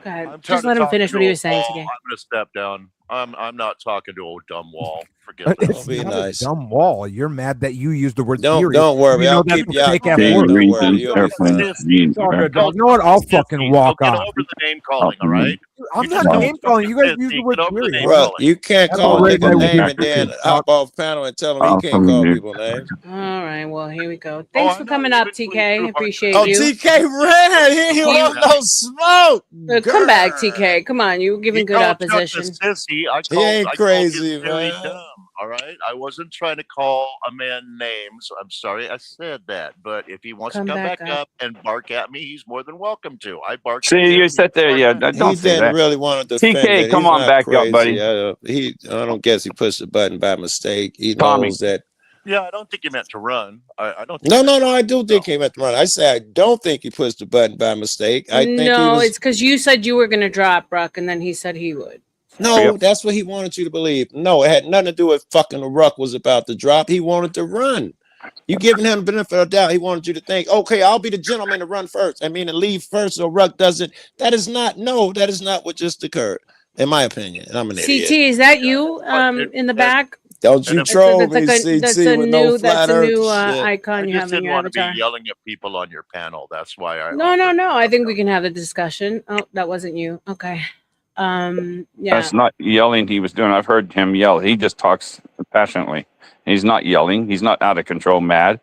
Go ahead. I'm trying Just to let him talk finish to what he a was saying. wall. TK. I'm gonna step down. I'm not talking to a dumb wall. Forget It's that. Be not nice. a dumb wall. You're mad that you used the word Don't theory. worry. You know I'll that's keep a you out. fake ass Man, word. don't worry. You'll be fine. It's all good, dog. You know what? I'll fucking walk Get off. over the name calling, all right? I'm You not just name calling. You guys use the word Get over the theory. name Bro, calling. you can't That's call a already nigga my name and weakness. then hop off panel and tell him he can't call people names. All right. Well, here we go. Oh, Thanks I for know. coming You up, eventually TK. prove our Appreciate Oh, you. TK ran. He want no smoke. Come back, TK. Come on. You were He giving good called Chuck a opposition. sissy. He ain't I called crazy, him very man. dumb. All right. I wasn't trying to call a man names. I'm sorry I said that. But if he wants Come to come back back up. up and bark at me, he's more than welcome to. I barked at See, him. you he sit there. barked Yeah, back. don't He say didn't that. really want to defend TK, it. come He's on not back crazy. up, buddy. I don't guess he pushed the button by mistake. He Tommy. knows that. Yeah, I don't think he meant to run. I don't think No, he meant no, to no. I do think he meant to run. I said I don't think he pushed the button by mistake. I think he No, was. it's because you said you were going to drop, Bruck, and then he said he would. No, that's what he wanted you to believe. No, it had nothing to do with fucking the Ruck was about to drop. He wanted to run. You giving him the benefit of the doubt. He wanted you to think, okay, I'll be the gentleman to run first. I mean, to leave first so Ruck doesn't. That is not what just occurred, in my opinion. And I'm an CT, idiot. is that you in the back? Don't you That's troll me, that's CT, with no flat earth shit. icon I you just have in didn't your want to avatar. be yelling at people on your panel. That's why I. No. I think we can have a discussion. Oh, that wasn't you. Okay. Yeah. That's not yelling he was doing. I've heard him yell. He just talks passionately. He's not yelling. He's not out of control mad.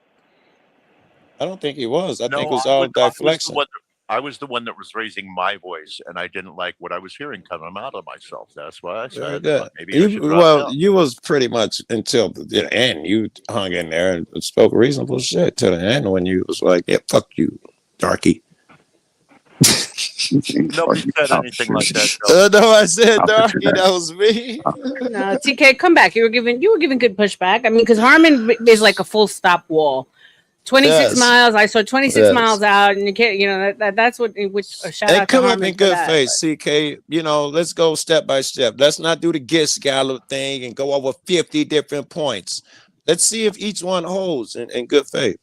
I don't think he was. I think it was I all was the deflection. one I was the one that was raising my voice, and I didn't like what I was hearing coming out of myself. That's why I Very said, good. maybe I should drop Well, out. you was pretty much until the end. You hung in there and spoke reasonable shit to the end when you was like, "Yeah, fuck you, darky." Nobody said anything like that. No, I said darky. That was me. No, TK, come back. You were giving good pushback. I mean, because Harmon is like a full stop wall. 26 Yes. miles. I saw 26 Yes. miles out, and you can't. That's what. Which a shout And out to come up Harmon in for good that. faith, CK. Let's go step by step. Let's not do the Git Scholar thing and go over 50 different points. Let's see if each one holds in good faith.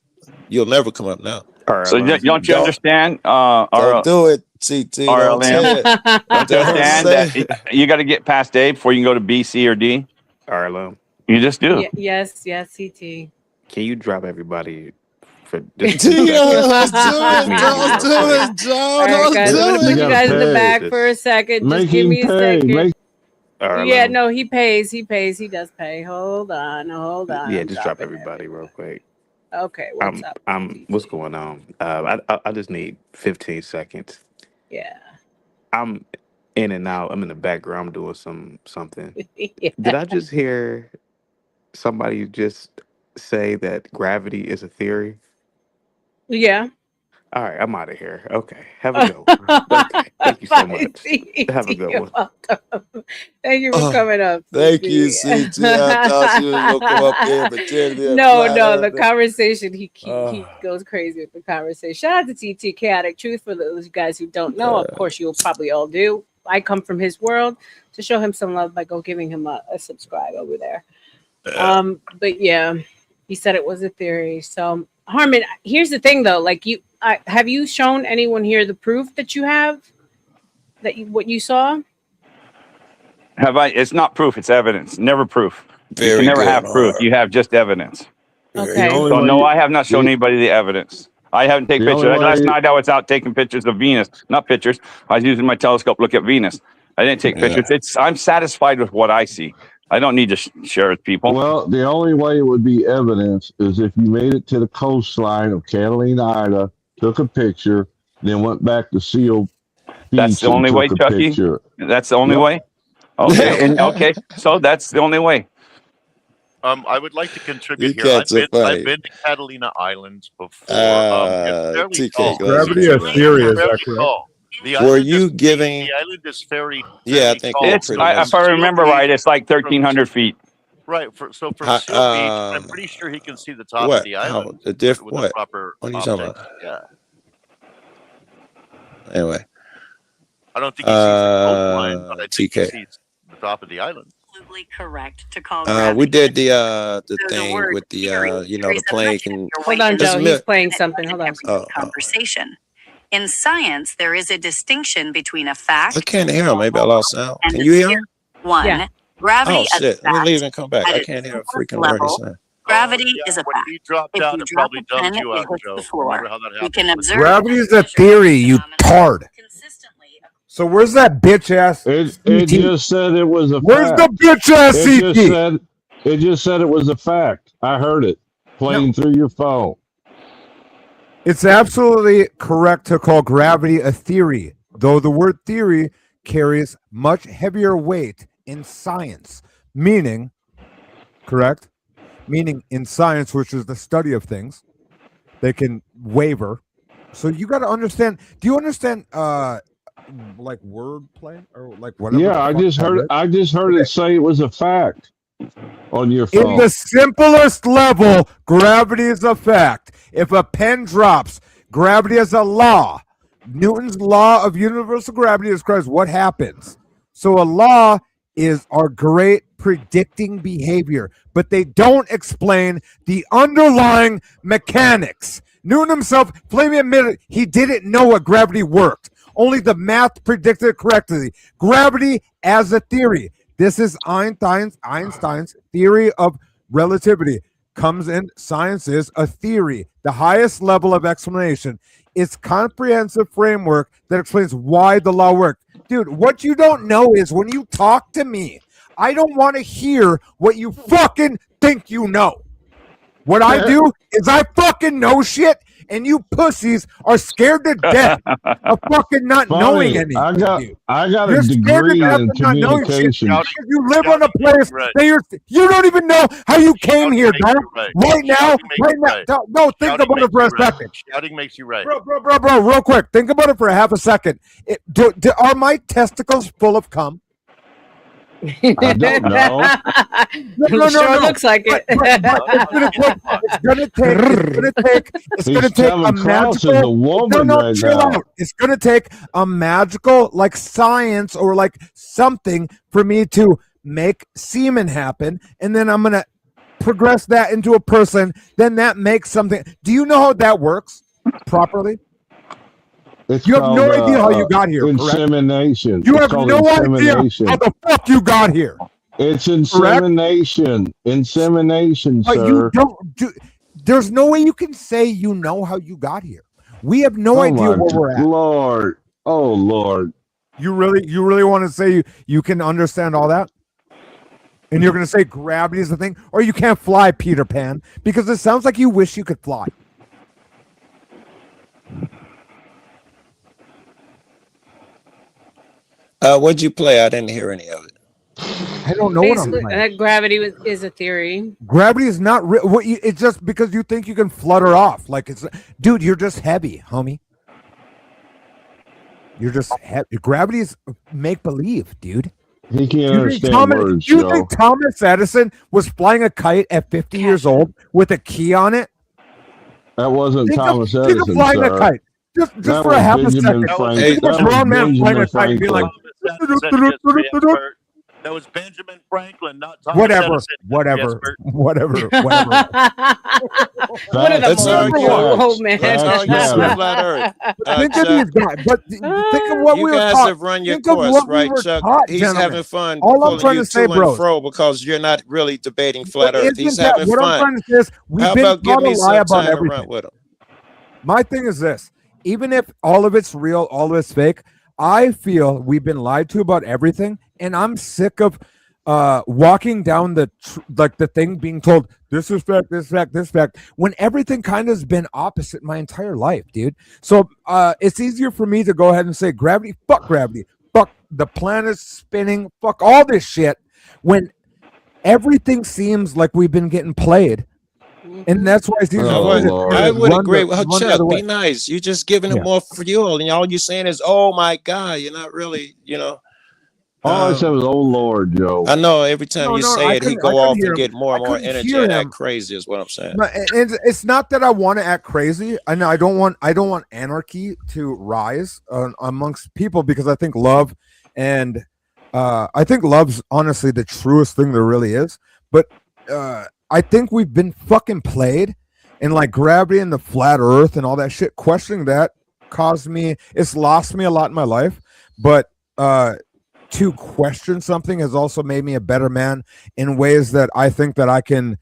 You'll never come up now. So don't you understand? Don't do it, CT. Don't say it. Don't you understand that you got to get past A before you can go to B, C, or D? RLM. You just do. Yes, CT. Can you drop everybody for Don't do it, Joe. All right, guys, I'm gonna put you guys in the back for a second. Just give me a second. Yeah, no, he pays. He does pay. Hold on. Yeah, I'm just drop dropping everybody real quick. Okay, what's up? What's going on? I just need 15 seconds. Yeah. I'm in and out. I'm in the background. I'm doing something. Yeah. Did I just hear somebody just say that gravity is a theory? Yeah. All right, I'm out of here. Okay, have a good one. Okay, thank you so much. Have a good one. Welcome. Thank you for coming up. Thank you, CT. I thought you was gonna come up here and pretend to be a flat No, the earther. conversation, he goes crazy with the conversation. Shout out to TT Chaotic Truth for those guys who don't know. Of course, you'll probably all do. I come from his world to show him some love by giving him a subscribe over there. But yeah, he said it was a theory. So Harmon, here's the thing though, like have you shown anyone here the proof that you have what you saw? Have I? It's not proof. It's evidence. Never proof. You can never have proof. You have just evidence. Okay. So no, I have not shown anybody the evidence. I haven't taken The pictures. only Last way- night I was out taking pictures of Venus. Not pictures. I was using my telescope to look at Venus. I didn't take pictures. I'm satisfied with what I see. I don't need to share with people. Well, the only way it would be evidence is if you made it to the coastline of Catalina Island, took a picture, then went back to Seal Beach. That's the and only way, took a Chucky? picture. That's the only Yep. way? Okay. Okay. So that's the only way. I would like to contribute You here. cats are funny. I've been to Catalina Islands before. It's fairly TK tall. goes Gravity into is that. theory, is Fairly that correct? tall. The Were island you is- giving? The island is very. Yeah, I fairly think tall. they're It's, pretty if much. I remember right, it's like 1,300 feet. Right. So from How- Seal Beach, I'm pretty sure he can see the top What? of the island How? The diff? with What? a proper What are you talking optic. about? Yeah. Anyway, I don't think he sees the coastline, but I think he TK. sees the top of the island. Absolutely correct to call We did the So the thing word with the theory the carries plane a much can. heavier Hold on, Just Joe. a He's minute. playing something. Hold on. everyday conversation. In science, there is a distinction between a fact. I can't hear him. Maybe I lost sound. and Can you hear him? One, Yeah. gravity Oh as a shit! Let me fact. leave and come back. At I its can't hear a simplest freaking word he's level, saying. Gravity Yeah, is a when fact. he dropped If out, you it drop probably a dumped pen, you it out, hits Joe. the floor. Remember how that We happened? can observe Gravity is and a measure theory, you phenomena tard. consistently. So where's that bitch ass? It just said it was a Where's fact. the bitch ass It just said it was a fact. I heard it playing through your phone. It's absolutely correct to call gravity a theory, though the word theory carries much heavier weight in science, meaning, correct? Meaning in science, which is the study of things, they can waver. So you got to understand. Do you understand like wordplay or like whatever? Yeah, I just heard it say it was a fact on your phone. In the simplest level, gravity is a fact. If a pen drops, gravity is a law. Newton's law of universal gravity describes what happens. So a law is our great predicting behavior, but they don't explain the underlying mechanics. Newton himself flaming admitted he didn't know what gravity worked. Only the math predicted it correctly. Gravity as a theory. This is Einstein's theory of relativity. Comes in, science is a theory, the highest level of explanation. It's comprehensive framework that explains why the law worked. Dude, what you don't know is when you talk to me, I don't want to hear what you fucking think you know. What I do is I fucking know shit, and you pussies are scared to death of fucking not knowing anything. I got You're a scared to degree death in of not knowing shit communication. because you live on a place that you don't even know how you came here, dog. Right now. No, think about it for a second. Shouting makes you right. Bro, real quick. Think about it for a half a second. Are my testicles full of cum? I don't know. No. Sure looks like it. It's gonna take a magical. Is a woman right chill now. out. It's gonna take a magical, like science or like something for me to make semen happen, and then I'm gonna progress that into a person. Then that makes something. Do you know how that works properly? You have no idea how you got here. Insemination. You have no idea how the fuck you got here. It's insemination. Insemination, But sir. you don't do. There's no way you can say you know how you got here. We have no idea where we're at. Lord, oh Lord. You really want to say you can understand all that? And you're going to say gravity is the thing, or you can't fly, Peter Pan, because it sounds like you wish you could fly. What'd you play? I didn't hear any of it. I don't know what I'm Basically, playing. gravity is a theory. Gravity is not real. It's just because you think you can flutter off. Like it's, dude, you're just heavy, homie. You're just heavy. Gravity is make believe, dude. He can't understand words, you Joe. think Thomas Edison was flying a kite at 50 years old with a key on it? That wasn't Think of- Thomas think of Edison, flying a sir. kite. Just That for a was half a Benjamin second. Franklin. Think of That a was grown man flying a Benjamin kite and be like, Franklin. That was Benjamin Franklin, not Thomas whatever, Edison. whatever, Jesper. whatever. One of the Let's argue. old man. Let's argue some flat Earth. Think of these guys, but think of what You we were guys taught. have run your Think of course, what we right, were Chuck? taught, He's gentlemen. having fun All I'm pulling trying you to say, to bros. and fro because you're not really debating flat But Earth. He's isn't that having what I'm fun. trying to say is we've How been about give taught a me lie some about time to everything. run with him? My thing is this: even if all of it's real, all of it's fake, I feel we've been lied to about everything, and I'm sick of walking down the thing being told this is fact, this fact, this fact, when everything kind of has been opposite my entire life, dude. So it's easier for me to go ahead and say gravity, fuck the planet's spinning, fuck all this shit, when everything seems like we've been getting played. And that's why it's easy. I would agree. Well, run the Chuck, other way. be nice. You're just giving him Yeah. more fuel, and all you're saying is, "Oh my God!" You're not really, All I said was, "Oh Lord, Joe." I know every time No, you no, say I it, he couldn't- I go couldn't off hear and him. get more and I more couldn't energy hear and act him. crazy. Is what I'm saying. No, and it's not that I want to act crazy. I know I don't want anarchy to rise amongst people, because I think love and I think love's honestly the truest thing there really is. But I think we've been fucking played, and like gravity and the flat Earth and all that shit. Questioning that it's lost me a lot in my life, but to question something has also made me a better man in ways that I think that I can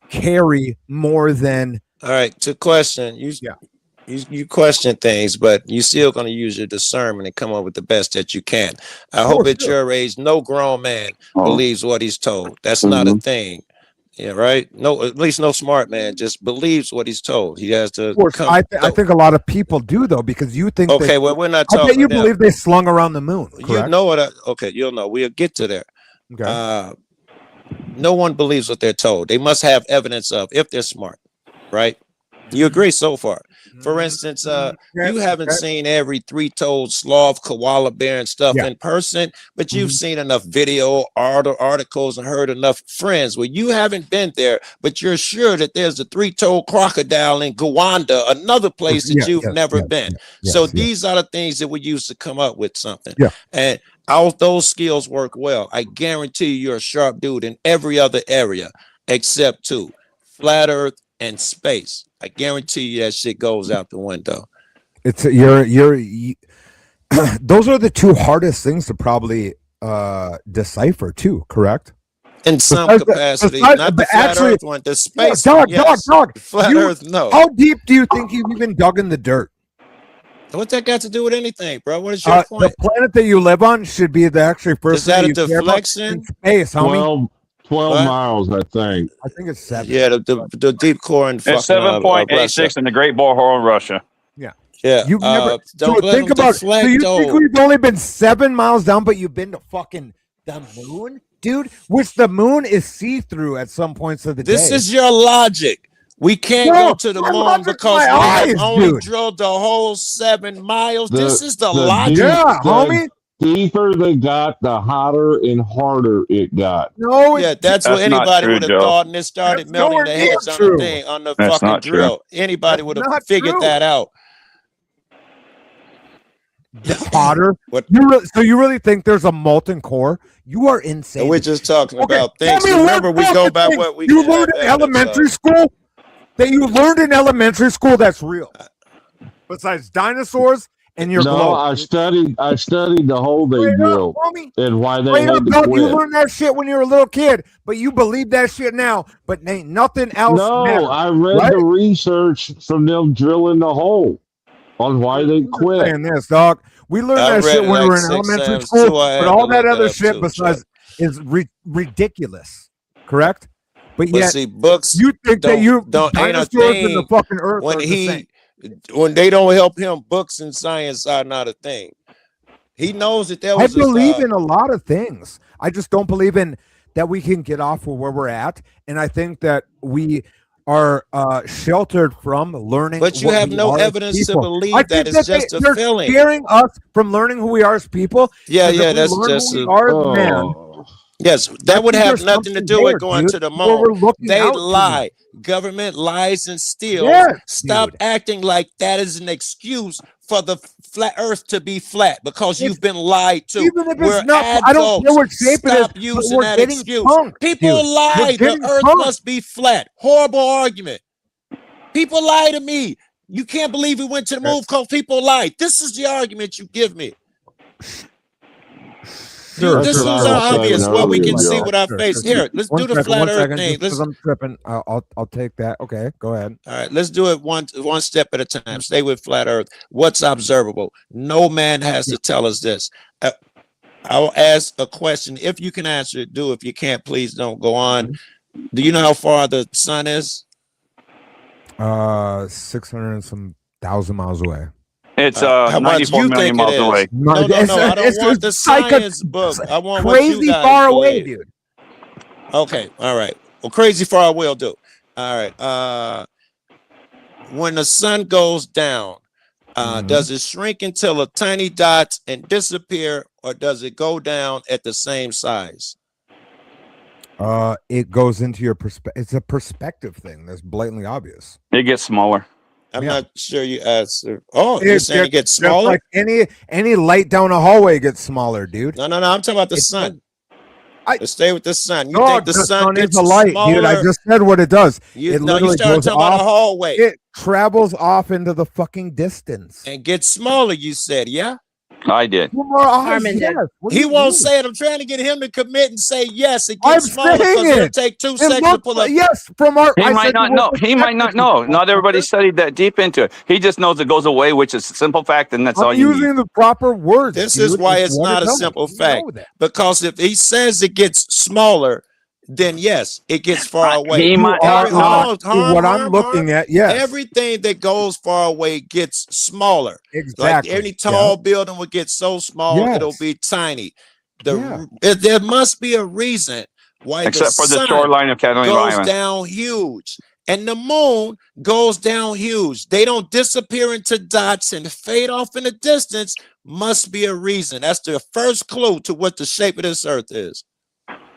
carry more than. All right, to question you question things, but you still going to use your discernment and come up with the best that you can. I hope at your age, no grown man believes what he's told. That's not a thing. Yeah, right. No, at least no smart man just believes what he's told. He has to. Of course, I think a lot of people do though, because you think. Okay, well, we're not I talking. bet you believe they slung around the moon. Correct? You know what? Okay, you'll know. We'll get to there. Okay. No one believes what they're told. They must have evidence of if they're smart, right? You agree so far. For instance, you haven't seen every three-toed sloth, koala bear, and stuff in person, but you've seen enough video, articles, and heard enough friends where you haven't been there, but you're sure that there's a three-toed crocodile in Gowanda, another place that you've never been. So these are the things that we use to come up with something. And all those skills work well. I guarantee you're a sharp dude in every other area except two: flat earth and space. I guarantee you that shit goes out the window. It's those are the two hardest things to probably decipher too, correct? In some capacity, not the flat earth one, the space. Dog. Flat earth, no. How deep do you think you've even dug in the dirt? What's that got to do with anything, bro? What is your point? The planet that you live on should be the actually first. Is that thing a you care about deflection? in space, homie. 12 miles, I think. I think it's 7. Yeah, the deep core and It's 7.86 in the Great Borehole in Russia. Yeah. You've never. don't let think them about. deflect, So you though. think we've only been 7 miles down, but you've been to fucking the moon, dude? Which the moon is see-through at some points of the day. This is your logic. We can't go to the moon because we have only drilled the whole 7 miles. This is the logic. homie. Deeper they got, the hotter and harder it got. No, yeah, that's what anybody would have thought, and it started melting the heads on the thing, on the fucking drill. Anybody would have figured that out. Hotter. So you really think there's a molten core? You are insane. We're just talking about things. Remember, we go by what we you learned in elementary school. That you learned in elementary school. That's real. Besides dinosaurs and your globe. I studied the hole they drilled and why they had to quit. You learned that shit when you were a little kid, but you believe that shit now. But ain't nothing else. No, I read the research from them drilling the hole on why they quit. Saying this, dog. We learned that shit when we were in elementary school, but all that other shit besides is ridiculous. Correct? But yet, see, books. You think that you don't ain't a thing in the fucking earth when they don't help him, books and science are not a thing. He knows that there was. I believe in a lot of things. I just don't believe in that we can get off of where we're at, and I think that we are sheltered from learning. But you have no evidence to believe that it's just a feeling. They're scaring us from learning who we are as people. Yeah, that's just man. Yes, that would have nothing to do with going to the moon. They lie. Government lies and steals. Stop acting like that is an excuse for the flat earth to be flat because you've been lied to. Even if we're it's not, I don't care what shape Stop it is. using We're that getting excuse. punked, People lie. The earth must be flat. Horrible argument. People lie to me. You can't believe we went to the moon because people lied. This is the argument you give me. This is obvious where we can see with our face. Here, let's do the flat earth thing. I'm tripping. I'll take that. Okay, go ahead. All right, let's do it one step at a time. Stay with flat earth. What's observable? No man has to tell us this. I'll ask a question. If you can answer it, do. If you can't, please don't go on. Do you know how far the sun is? 600 and some thousand miles away. It's 94 million miles away. No, I don't want the science book. I want crazy what you guys far believe. away, dude. Okay, all right. Well, crazy far away will do. All right. When the sun goes down, does it shrink until a tiny dot and disappear, or does it go down at the same size? It goes into your perspective. It's a perspective thing. That's blatantly obvious. It gets smaller. I'm not sure you answered. Oh, you're saying it gets smaller? Like any light down a hallway gets smaller, dude. No. I'm talking about the sun. Let's stay with the sun. You No, think the sun is gets a light, smaller? dude. I just said what it does. You, It no, you literally started goes talking about off. a hallway. It travels off into the fucking distance. And gets smaller, you said, yeah? I did. Harmon did. He won't say it. I'm trying to get him to commit and say yes. It I'm gets smaller because saying it'll it. take 2 It seconds to looks pull up. yes, from our. He I might said not it know. was He might not know. Not everybody studied that deep into it. He just knows it goes away, which is a simple fact, and that's all I'm you using need. the proper words. This dude. is why It's it's what not it a does. simple You fact. know that. Because if he says it gets smaller, then yes, it gets far away. He might Every- not. hold on, What harm, I'm looking at, yes. Everything that goes far away gets smaller. Exactly. Like any tall building will get so small, it'll Yes. be tiny. There must be a reason why Except for the sun shoreline of Catalina goes Island. down huge and the moon goes down huge. They don't disappear into dots and fade off in the distance. Must be a reason. That's the first clue to what the shape of this earth is.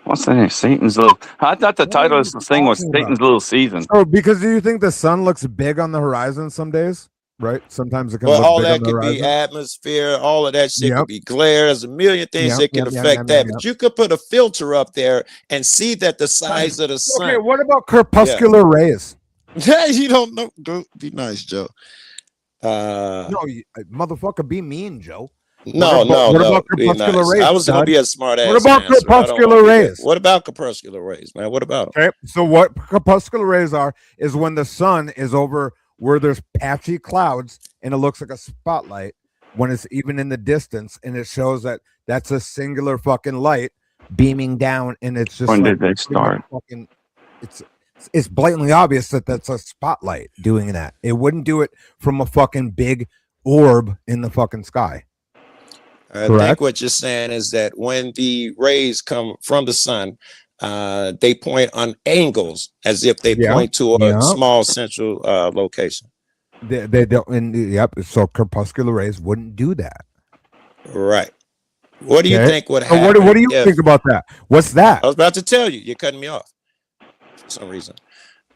What's the name? Satan's little. I thought the title of this thing was Satan's Little Season. Oh, because do you think the sun looks big on the horizon some days? Right? Sometimes it can Well, look all big that on the could be horizon. atmosphere, all of that shit Yep. could be glare. There's a million things Yep, that can yep, yep, affect yep, that. yep, But you could put a filter up there and see that the size of the sun. Okay, what about crepuscular rays? You don't know. Go be nice, Joe. No, motherfucker, be mean, Joe. No, What no, about be crepuscular nice. rays? I was gonna Doug? be a smart ass. What about answer. I don't crepuscular wanna be that. rays? What about crepuscular rays, man? What about them? Okay, so what crepuscular rays are is when the sun is over where there's patchy clouds and it looks like a spotlight when it's even in the distance, and it shows that that's a singular fucking light beaming down, and it's just When like did they start? fucking, it's blatantly obvious that that's a spotlight doing that. It wouldn't do it from a fucking big orb in the fucking sky. I Correct. think what you're saying is that when the rays come from the sun, they point on angles as if they Yeah, point to a yeah. small central location. They don't. And yep. So crepuscular rays wouldn't do that. Right. What do you Okay. think would So happen? what do you if- think about that? What's that? I was about to tell you. You're cutting me off for some reason.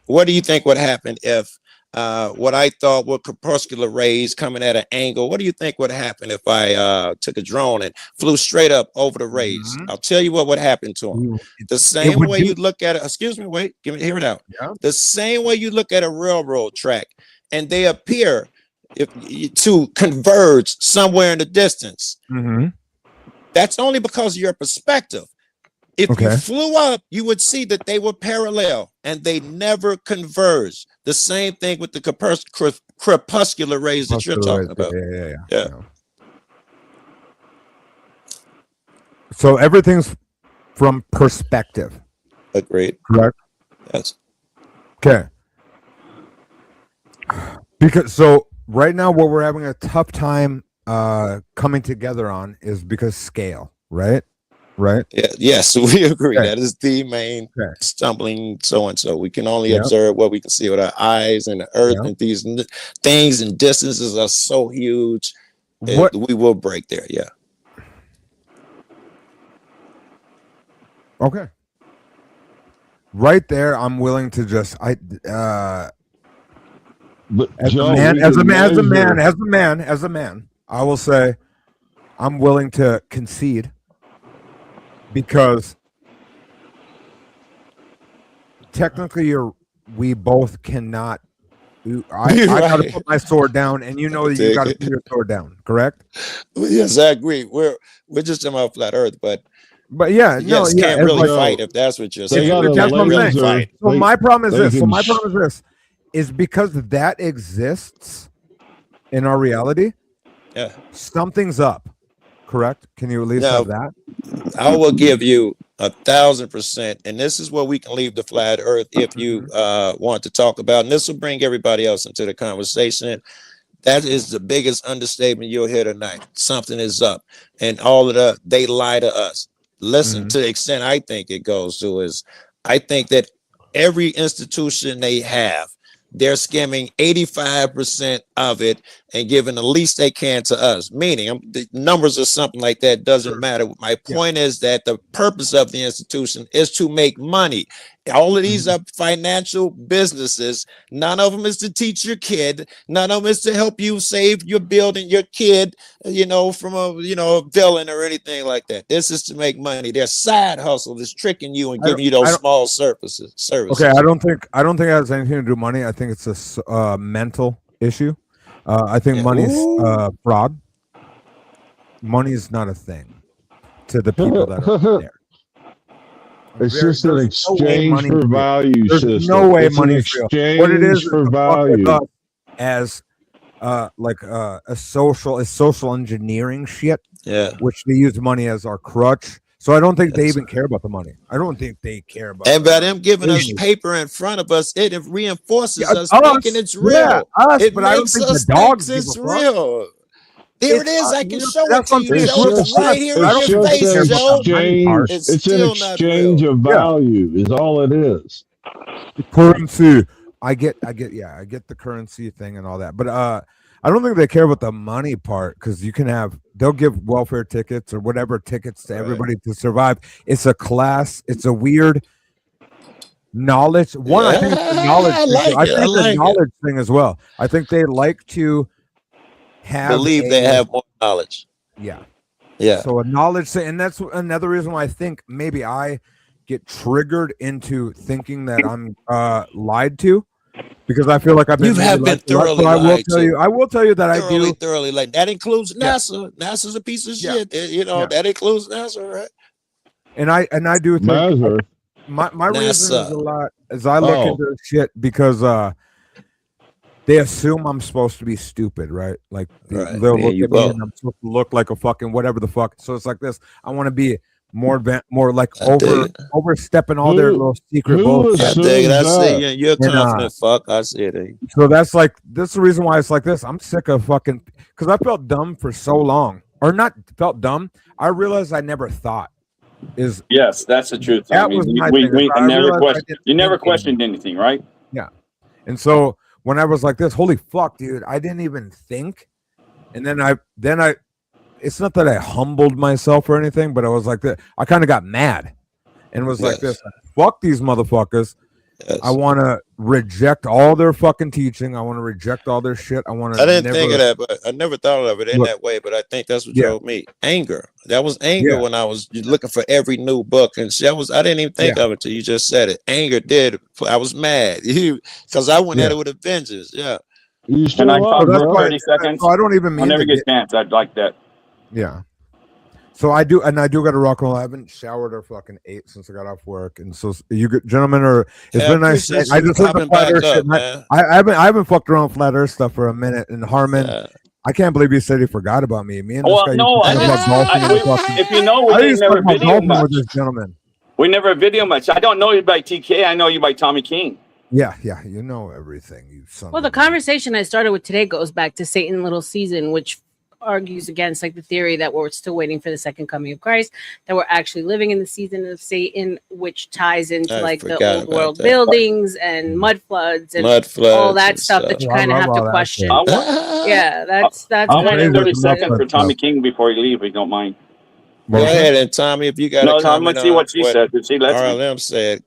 What do you think would happen if what I thought were crepuscular rays coming at an angle? What do you think would happen if I took a drone and flew straight up over the rays? I'll tell you what would happen to them. The same would way do- you look at it. Excuse me. Wait. Hear it out. Yeah. The same way you look at a railroad track, and they appear to converge somewhere in the distance. Mm-hmm. That's only because of your perspective. If you Okay. flew up, you would see that they were parallel and they never converge. The same thing with the crepuscular rays that you're talking about. Yeah. So everything's from perspective. Agreed. Correct. Yes. Okay. Because so right now what we're having a tough time coming together on is because scale, right? Right? Yeah, yes, we agree. Okay. That is the main Okay. stumbling so and so. We can only Yeah. observe what we can see with our eyes, and the earth Yeah. and these things and distances are so huge. What- We will break there. Yeah. Okay. Right there, I'm willing to just But as Joe, a man, we as a can man, as a measure- man, as a man, as a man, I will say I'm willing to concede because technically we both cannot. I gotta Right. put my sword down, and you know that you Take gotta it. put your sword down, correct? Yes, I agree. We're just talking about flat Earth, but yeah, yes, no, yeah, can't it's really like- fight if that's what you're They saying. got We a can't That's what I'm really saying. fight. So my problem is they this. So can my sh- problem is this: is because that exists in our reality. Yeah. Something's up, correct? Can you at least No. have that? I will give you 1,000%, and this is where we can leave the flat Earth if you want to talk about, and this will bring everybody else into the conversation. That is the biggest understatement you'll hear tonight. Something is up, and all of they lie to us. Listen, to the extent I think it goes to is, I think that every institution they have, they're skimming 85% of it and giving the least they can to us. Meaning, the numbers or something like that doesn't matter. My point is that the purpose of the institution is to make money. All of these are financial businesses. None of them is to teach your kid. None of them is to help you save your building, your kid, from a villain or anything like that. This is to make money. Their side hustle is tricking you and giving you those small services. Okay, I don't think it has anything to do with money. I think it's a mental issue. I think money's fraud. Money is not a thing to the people that are there. It's just an exchange for value system. There's no way it's an money's real. exchange What it is for value. As a social engineering shit. Yeah. Which they use money as our crutch. So I don't think they even care about the money. I don't think they care about. And by them giving us paper in front of us, it reinforces us us, thinking it's real. yeah, us, It but I don't makes think us the dogs think give it's a fuck. real. There it is. I can show it that's to what you, I'm Joe. saying. It's right here in It's your just face, an Joe. exchange. It's It's an still not exchange real. of value. Is all it is. The currency. I get the currency thing and all that, but I don't think they care about the money part because they'll give welfare tickets or whatever tickets to everybody to survive. It's a class. It's a weird knowledge. I think it's the knowledge. I think the knowledge thing as well. I think they like to believe they have more knowledge. Yeah. Yeah. So a knowledge thing, and that's another reason why I think maybe I get triggered into thinking that I'm lied to, because I feel like I've been. You have been thoroughly I will lied tell to. you. I will tell you that I do. Thoroughly lied. That includes NASA. NASA's a piece of shit. That includes NASA, right? And I do think my reason is a lot as I look into shit because they assume I'm supposed to be stupid, right? Like they'll look at me and I'm supposed to look like a fucking whatever the fuck. So it's like this. I want to be more like overstepping all their little secret bullshit. I dig it. I see you. You're a confident fuck. I see it. So that's the reason why it's like this. I'm sick of fucking because I felt dumb for so long, or not felt dumb. I realized I never thought. Yes, that's the truth. That was my thing. I never realized I questioned. didn't You never think questioned anything, right? Yeah. And so when I was like this, holy fuck, dude, I didn't even think. And then I it's not that I humbled myself or anything, but I was like that. I kind of got mad and was like this, fuck these motherfuckers. I want to reject all their fucking teaching. I want to reject all their shit. I didn't think of that, but I never thought of it in that way. But I think that's what drove me. Anger. That was anger when I was looking for every new book, and I didn't even think of it till you just said it. Anger did. I was mad because I went at it with a vengeance. Yeah. And I talk for 30 seconds. I don't even mean I'll never to get a chance. I'd like that. Yeah. So I do got to rock and roll. I haven't showered or fucking ate since I got off work, and so you gentlemen it's been nice. I just heard the flat earth shit. I haven't fucked around flat earth stuff for a minute. And Harmon, I can't believe he said he forgot about me. Me and this guy. No, if you know, we never video much. With this gentleman. We never video much. I don't know you by TK. I know you by Tommy King. Yeah, you know everything, you son. Well, the conversation I started with today goes back to Satan Little Season, which argues against the theory that we're still waiting for the second coming of Christ, that we're actually living in the season of Satan, which ties into the old world buildings and mud floods and all that stuff that you kind of have to question. That's kind of 30 seconds for Tommy King before you leave, if you don't mind. Go ahead, and Tommy, if you got no, I'm gonna see what she said. If she lets RLM said,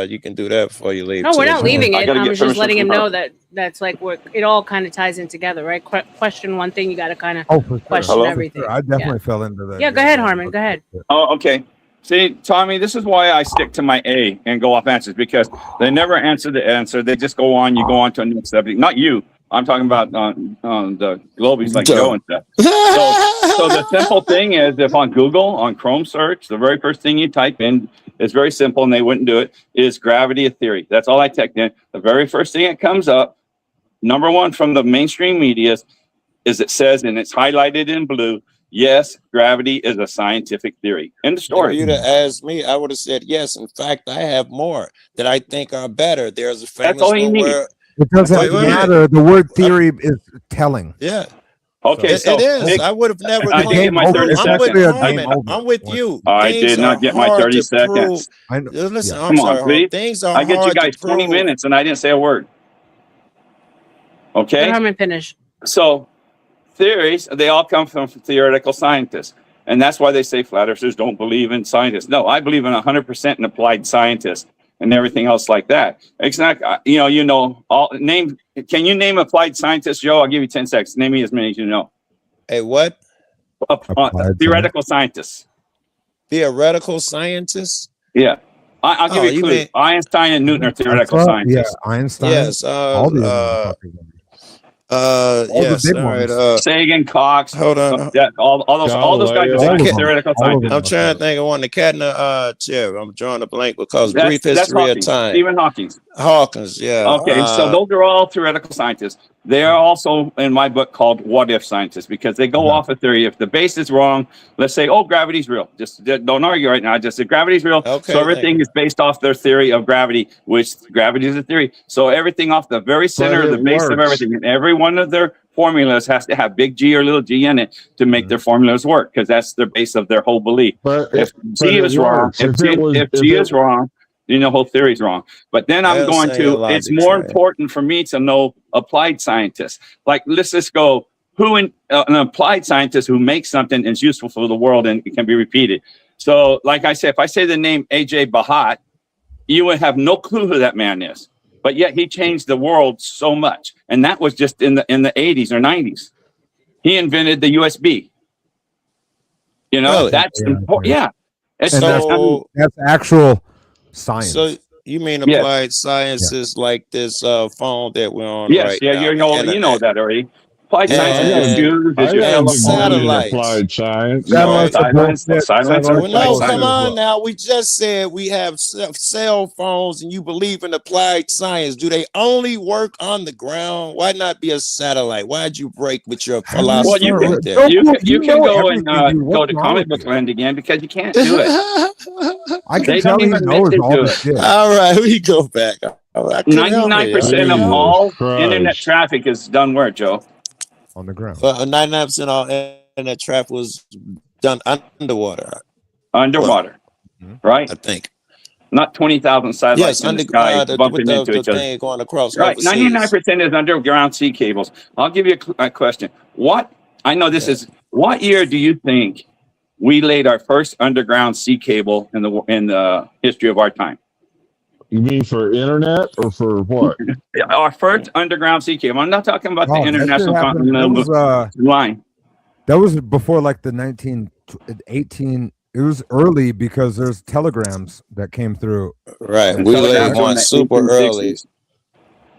you can do that before you leave. No, we're not leaving it. I'm just letting him know that's it all kind of ties in together, right? Question one thing, you got to kind of question everything. I definitely fell into that. Yeah, go ahead, Harmon. Go ahead. Oh, okay. See, Tommy, this is why I stick to my A and go off answers, because they never answer the answer. They just go on. You go on to a new subject. Not you. I'm talking about the Globies like Joe and stuff. So the simple thing is, if on Google, on Chrome search, the very first thing you type in is very simple, and they wouldn't do it, is gravity theory. That's all I typed in. The very first thing that comes up, number one from the mainstream media, is it says, and it's highlighted in blue, yes, gravity is a scientific theory. End of story. If you'd have asked me, I would have said yes. In fact, I have more that I think are better. There's a famous That's all you need. It doesn't matter. The word theory is telling. Yeah. Okay, so it is. I would have never. I didn't get my 30 seconds. I'm with you. I did not get my 30 seconds. Listen, come on, please. Things are I get you hard guys to 20 prove. minutes, and I didn't say a word. Okay. Let Harmon finish. So, theories, they all come from theoretical scientists. And that's why they say flat earthers don't believe in scientists. No, I believe in 100% in applied scientists. and everything else like that. It's not, you know, all name. Can you name applied scientists, Joe? I'll give you 10 seconds. Name me as many as you know. Hey, what? Theoretical scientists. Theoretical scientists? Yeah. I'll give you a clue. Einstein and Newton are theoretical scientists. Yeah, Einstein. Yes. all these Yes. big All right. ones. Sagan, Cox. Hold on. Yeah, all those guys are theoretical scientists. I'm trying to think of one. The cat in the chair. I'm drawing a blank because That's brief history of Hawking. time. Stephen Hawking. Hawkins, yeah. Okay, so those are all theoretical scientists. They are also in my book called "What If" scientists because they go off a theory. If the base is wrong, let's say, "Oh, gravity's real." Just don't argue right now. Just say gravity's real. Okay, so everything is based off their theory of gravity, which gravity is a theory. So everything off the very center, But the it base of works. everything, and every one of their formulas has to have big G or little g in it to make their formulas work because that's the base of their whole belief. If G is wrong, if G is wrong, then the whole theory is wrong. But then I'm going to, it's more important for me to know applied scientists. Like, let's just go, who in an applied scientist who makes something is useful for the world and it can be repeated. So, like I said, if I say the name A.J. Bahat, you would have no clue who that man is. But yet he changed the world so much. And that was just in the 80s or 90s. He invented the USB. You know, Really? that's important. Yeah. It's And that's actual science. So you mean applied sciences like this phone that we're on Yes, right yeah, now? you know that already. Applied science And- is used as your and telephone. satellites. Applied science. Satellites are Well, no, applied come on science. now. We just said we have cell phones and you believe in applied science. Do they only work on the ground? Why not be a satellite? Why'd you break with your philosophy Well, you right can, there? you can go and go to comic book land again because you can't do it. I can They tell don't he even knows mention all to the it. shit. All right, we go back. I couldn't help it. 99% of Jesus all Christ. internet traffic is done where, Joe? On the ground. 99% of all internet traffic was done underwater. Underwater, right? I think. Not 20,000 satellites Yes, in the sky bumping with into the each other. thing going across Right, overseas. 99% is underground sea cables. I'll give you a question. I know this is, what year do you think we laid our first underground sea cable in the history of our time? You mean for internet or for what? Our first underground sea cable. I'm not talking about the Oh, that shit international happened- continental line. That was before like the 1918. It was early because there's telegrams that came through. Right. We laid one super early.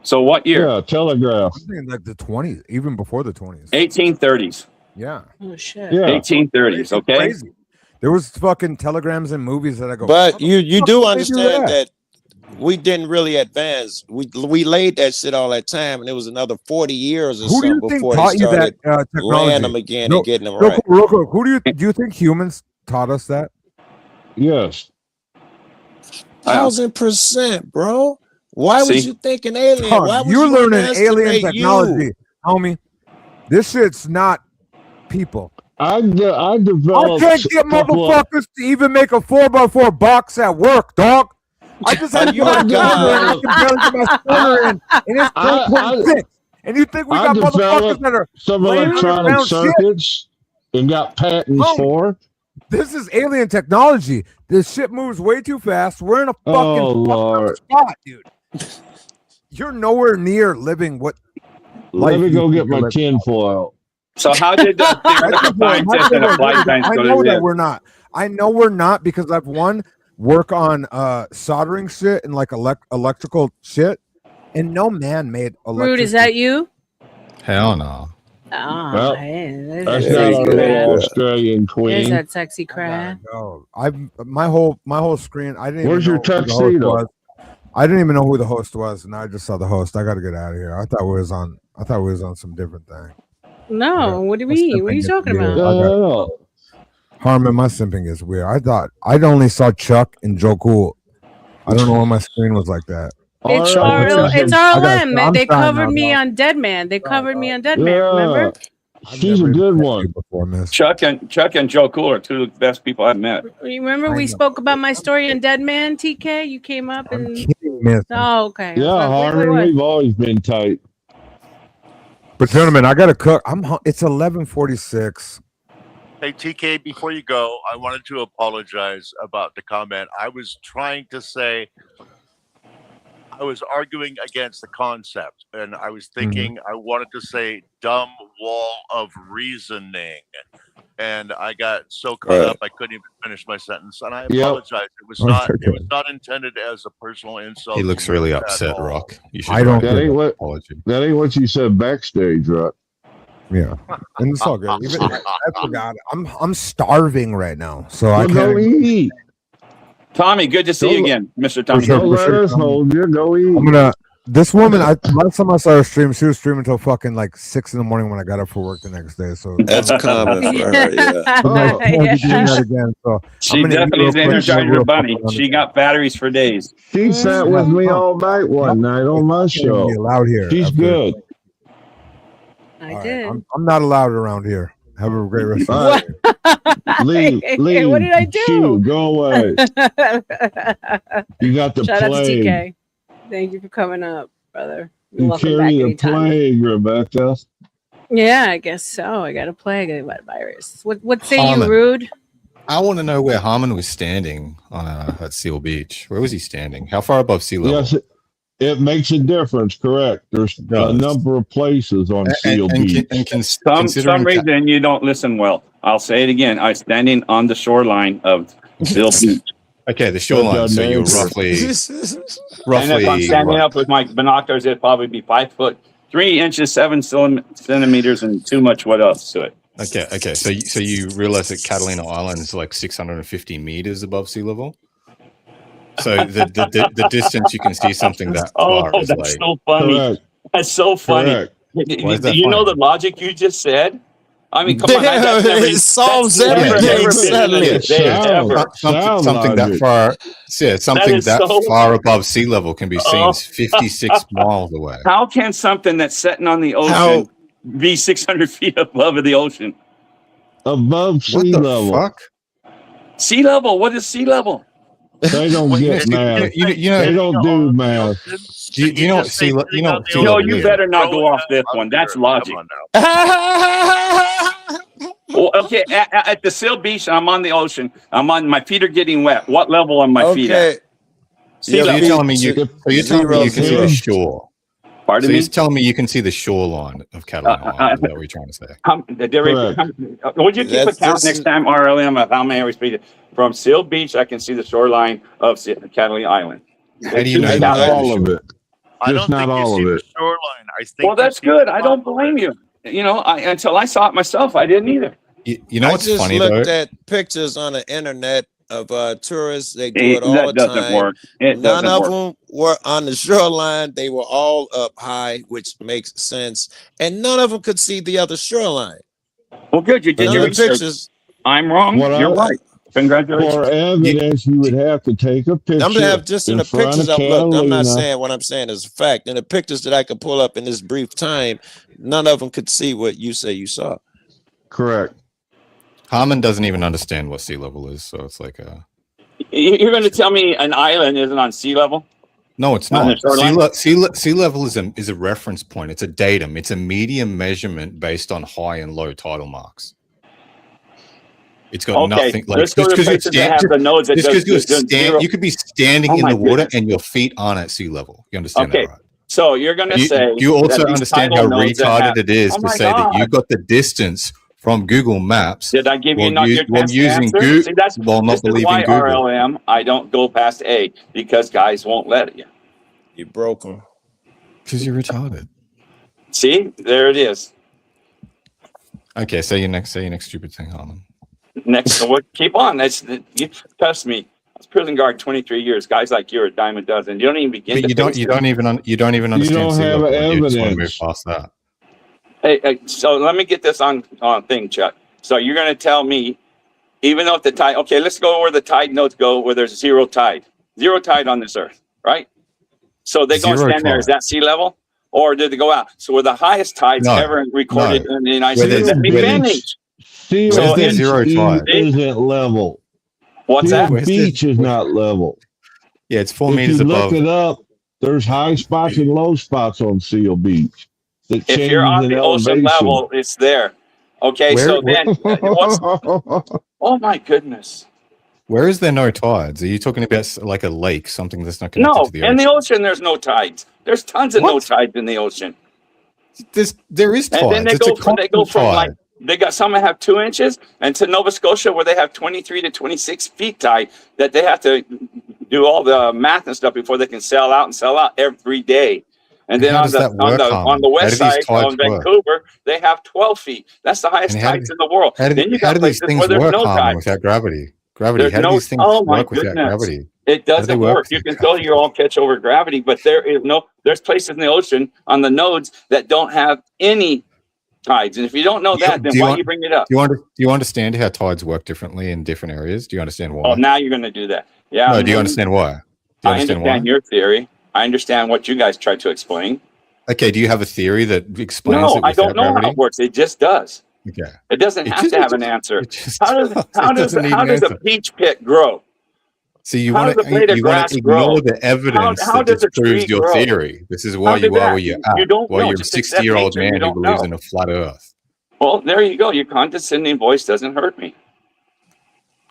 So what year? Yeah, telegraph. I'm thinking like the 20s, even before the 20s. 1830s. Yeah. Oh shit. Yeah. 1830s, okay? Crazy. There was fucking telegrams and movies that I go. But how the you fuck do did they understand that we didn't really advance. We laid that shit all that time, and it was another 40 years or Who do you something think before taught they you that started technology? laying them again No, and getting them real right. quick, real quick. Who do you think humans taught us that? Yes. 1,000%, bro. Why would See? you think an alien? Dog, Why would you're you learning alien underestimate technology, you? homie. This shit's not people. I I developed can't get a couple of- motherfuckers to even make a 4x4 box at work, dog. I just had to You put a a guy. I can barely get my stunner in, and it's I- 2026. And you think we I got motherfuckers developed that are some laying electronic around shit? circuits and got patents Homie. for. This is alien technology. This shit moves way too fast. We're in a fucking Oh, fucked up Lord. spot, dude. You're nowhere near living what. Let me life go you get think my you're living. tinfoil. So how did the theoretical scientists and applied science I go know to that live? we're not. I know we're not because I've work on soldering shit and like electrical shit, and no man made electric. Rude, is that you? Hell no. Oh, Well, hey, That's there's not that our sexy little crab. Australian There's queen. that sexy crab. No, my whole screen. I didn't. Where's even your know who the host tuxedo? was. I didn't even know who the host was, and I just saw the host. I got to get out of here. I thought we was on some different thing. No, what do you mean? What are you talking about? No. Harmon, my simping is weird. I thought I'd only saw Chuck and Joe Cool. I don't know why my screen was like that. It's Alright. it's I got- RLM. I'm They trying covered now, me dog. on Dead Man. They covered me on Dead Man. Yeah. Remember? She's a good one. Before, miss. Chuck and Joe Cool are two of the best people I've met. You remember we spoke about my story on Dead Man? TK, you came up and. Kidding, miss. Oh, okay. Yeah, Harmon, we've always been tight. But gentlemen, I gotta cook. It's 11:46. Hey, TK, before you go, I wanted to apologize about the comment. I was trying to say I was arguing against the concept, and I was thinking I wanted to say dumb wall of reasoning, and I got so caught up I couldn't even finish my sentence. And I apologize. It was not intended as a personal insult. He looks really upset, Rock. You should. I don't. That ain't what you said backstage, Rock. Yeah, and it's all good. Even, I forgot. I'm starving right now, so I Go can't eat. Tommy, good to see you again, Mr. Tommy. Don't let us hold you. Go eat. I'm gonna. This woman, last time I saw her stream, she was streaming until fucking like 6 a.m. when I got up for work the next day. So That's common for her. Yeah. I'm doing that again. So She definitely is Energizer Bunny. She got batteries for days. She sat with me all night one night on my show. Be allowed here. She's good. I did. I'm not allowed around here. Have a great rest of the day. Leave. What did I do? Shoot, go away. You got the Shout out to plague. TK. Thank you for coming up, brother. You're You welcome back carry the anytime. plague, Rebecca. Yeah, I guess so. I got a plague of that virus. What say Harmon. you, Rude? I want to know where Harmon was standing on at Seal Beach. Where was he standing? How far above sea level? Yes, it makes a difference. Correct. There's a number of places on Seal Beach. Some reason you don't listen well. I'll say it again. I'm standing on the shoreline of Seal Beach. Okay, the shoreline. So you're roughly. And if I'm standing up with my binoculars, it'd probably be 5 foot 3 inches 7 centimeters, and too much what else to it. Okay. So you realize that Catalina Island is like 650 meters above sea level. So the distance you can see something that far is that's like. so funny. Correct. That's so funny. Correct. Why is that Do you know funny? the logic you just said? I mean, come on. That's never, It solves that's never everything been suddenly. a day ever. Something that far. Yeah, something is that so- far above sea level can be seen Oh. 56 miles away. How can something that's sitting on the ocean be 600 feet above the ocean? Above sea level. Fuck? Sea level? What is sea level? They don't get math. You know, they don't do math. Do you know what sea level? You know what sea No, level you is? better not go off this one. That's logic. Well, okay, at the Seal Beach, I'm on the ocean. My feet are getting wet. What level are my feet at? So you're telling me you can see the shore. Pardon so me? he's telling me you can see the shoreline of Catalina Island. Is that what you're trying to say? Would you keep a count next time, RLM, of how many we speak? From Seal Beach, I can see the shoreline of Catalina Island. How do you know Not that? all of it. Just not all of it. Shoreline. I think. Well, that's good. I don't blame you. You know, until I saw it myself, I didn't either. You know I what's just funny looked though? at pictures on the internet of tourists. They do Hey, it all that the doesn't time. work. It None doesn't of work. them were on the shoreline. They were all up high, which makes sense. And none of them could see the other shoreline. Well, good. You did None your of the research. pictures. I'm wrong. You're right. Congratulations. For evidence, you would have to take a picture. I'm gonna have just in the front pictures of I've looked. I'm not Catalina. saying what I'm saying is a fact. In the pictures that I could pull up in this brief time, none of them could see what you say you saw. Correct. Harmon doesn't even understand what sea level is, so it's like You're going to tell me an island isn't on sea level? no, it's On the not. shoreline? Sea level is a reference point. It's a datum. It's a medium measurement based on high and low tidal marks. It's got Okay, nothing like let's go to places that have the nodes that just does- 'cause you're does zero. you could be standing Oh in my the water goodness. and your feet aren't at sea level. You understand Okay, that, right? so you're going to You, say you also that these understand how tidal nodes that retarded have- it is Oh to my say that you God. got the distance from Google Maps. Did I give you while not u- your while chance to using answer? Google See, that's while not this is believing why Google? RLM I don't go past A, because guys won't let you. You broke them. Because you're retarded. See, there it is. Okay, say your next stupid thing, Harmon. Next, what? Keep on. You trust me. I was prison guard 23 years. Guys like you are a dime a dozen. You don't even begin. But to you don't face it. you don't even understand don't sea have level. You just want to move evidence. past that. Hey, so let me get this on thing, Chuck. So you're going to tell me, even though the tide, okay, let's go where the tide nodes go, where there's zero tide on this earth, right? So they go Zero stand there. Is tide. that sea level, or did they go out? So where the highest tides No, ever recorded in the United Where States? there's- That'd be where there's- Vantage. Sea Where's level the zero tide? isn't level. What's Seal that? Where's the- Beach is not level. Yeah, it's 4 If meters you above. look it up, there's high spots and low spots on Seal Beach. That If you're on changes in the ocean elevation. level, it's there. Okay, Where- so then, what's, oh my goodness. Where is there no tides? Are you talking about like a lake, something that's not connected No, to the in ocean? the ocean, there's no tides. There's tons of no tides in the ocean. There is tides. And then they It's a go constant from like tide. they got some that have 2 inches, and to Nova Scotia where they have 23 to 26 feet tide that they have to do all the math and stuff before they can sell out every day. And then how on does the that work, on the Harmon? How west do these side tides on work? Vancouver, they have 12 feet. That's the highest And how tides do- in the world. How Then you do got these places things where there's work, no Harmon, tides. without gravity? Gravity. There's How do no. these things Oh my work without goodness! gravity? It How do they doesn't work? work. You can still you all catch over gravity, but there is no. There's places in the ocean on the nodes that don't have any tides, and if you don't know that, then why you bring it up? Do you understand how tides work differently in different areas? Do you understand why? Oh, now you're going to do that. Yeah. No, do you understand why? Do you I understand understand why? your theory. I understand what you guys tried to explain. Okay, do you have a theory that explains No, it I without don't know gravity? how it works. It just does. Okay. It doesn't It have just- to it have an just- answer. it just How does does. how It does doesn't need how an does a answer. peach pit grow? So you How want does a to blade of you want grass to ignore grow? the evidence How that does a disproves tree your grow? theory. This is How why you did are that? where you're You at. don't Why know. you're a Just accept 60-year-old nature. You man who don't believes know. in a flat Earth. Well, there you go. Your condescending voice doesn't hurt me.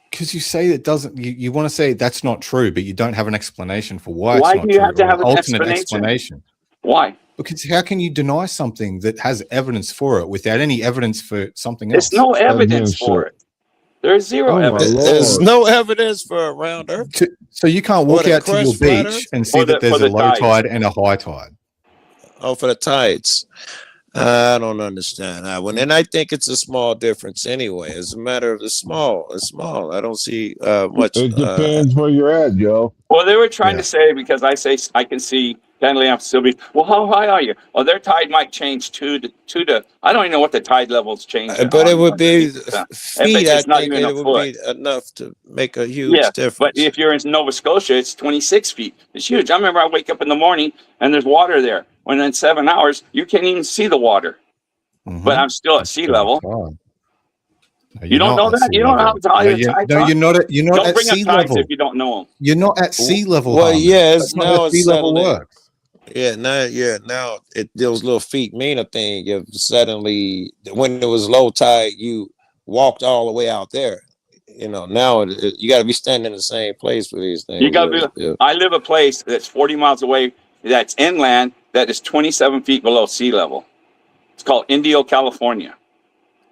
Because you say it doesn't. You want to say that's not true, but you don't have an explanation for why, Why it's not do you true. have to or have an an alternate explanation? explanation. Why? Because how can you deny something that has evidence for it without any evidence for something else? There's no evidence for it. There's zero Oh my evidence. There's Lord. no evidence for a round Earth. So you can't Or walk the out to your crust flat beach Earth? and see For that the- there's for a the low tides. tide and a high tide. Oh, for the tides. I don't understand that one, and I think it's a small difference anyway. It's a matter of the small. It's small. I don't see much. It depends where you're at, Joe. Well, they were trying to say because I say I can see Canley still be. Well, how high are you? Well, their tide might change two to. I don't even know what the tide levels change. But it would be If feet. I it's not think even a it would foot. be enough to make a huge Yeah, difference. but if you're in Nova Scotia, it's 26 feet. It's huge. I remember I wake up in the morning and there's water there. When in 7 hours, you can't even see the water. But I'm still at sea level. No, You don't know that? You don't know how high the tides are? you're not at Don't at bring up sea tides level. if you don't know them. You're not at sea level. Well, Harmon. yes, That's not now how it's sea level suddenly. works. Now it those little feet mean a thing. If suddenly when it was low tide, you walked all the way out there. You know, now you got to be standing in the same place for these things. You got to be. Yeah. I live a place that's 40 miles away. That's inland. That is 27 feet below sea level. It's called Indio, California.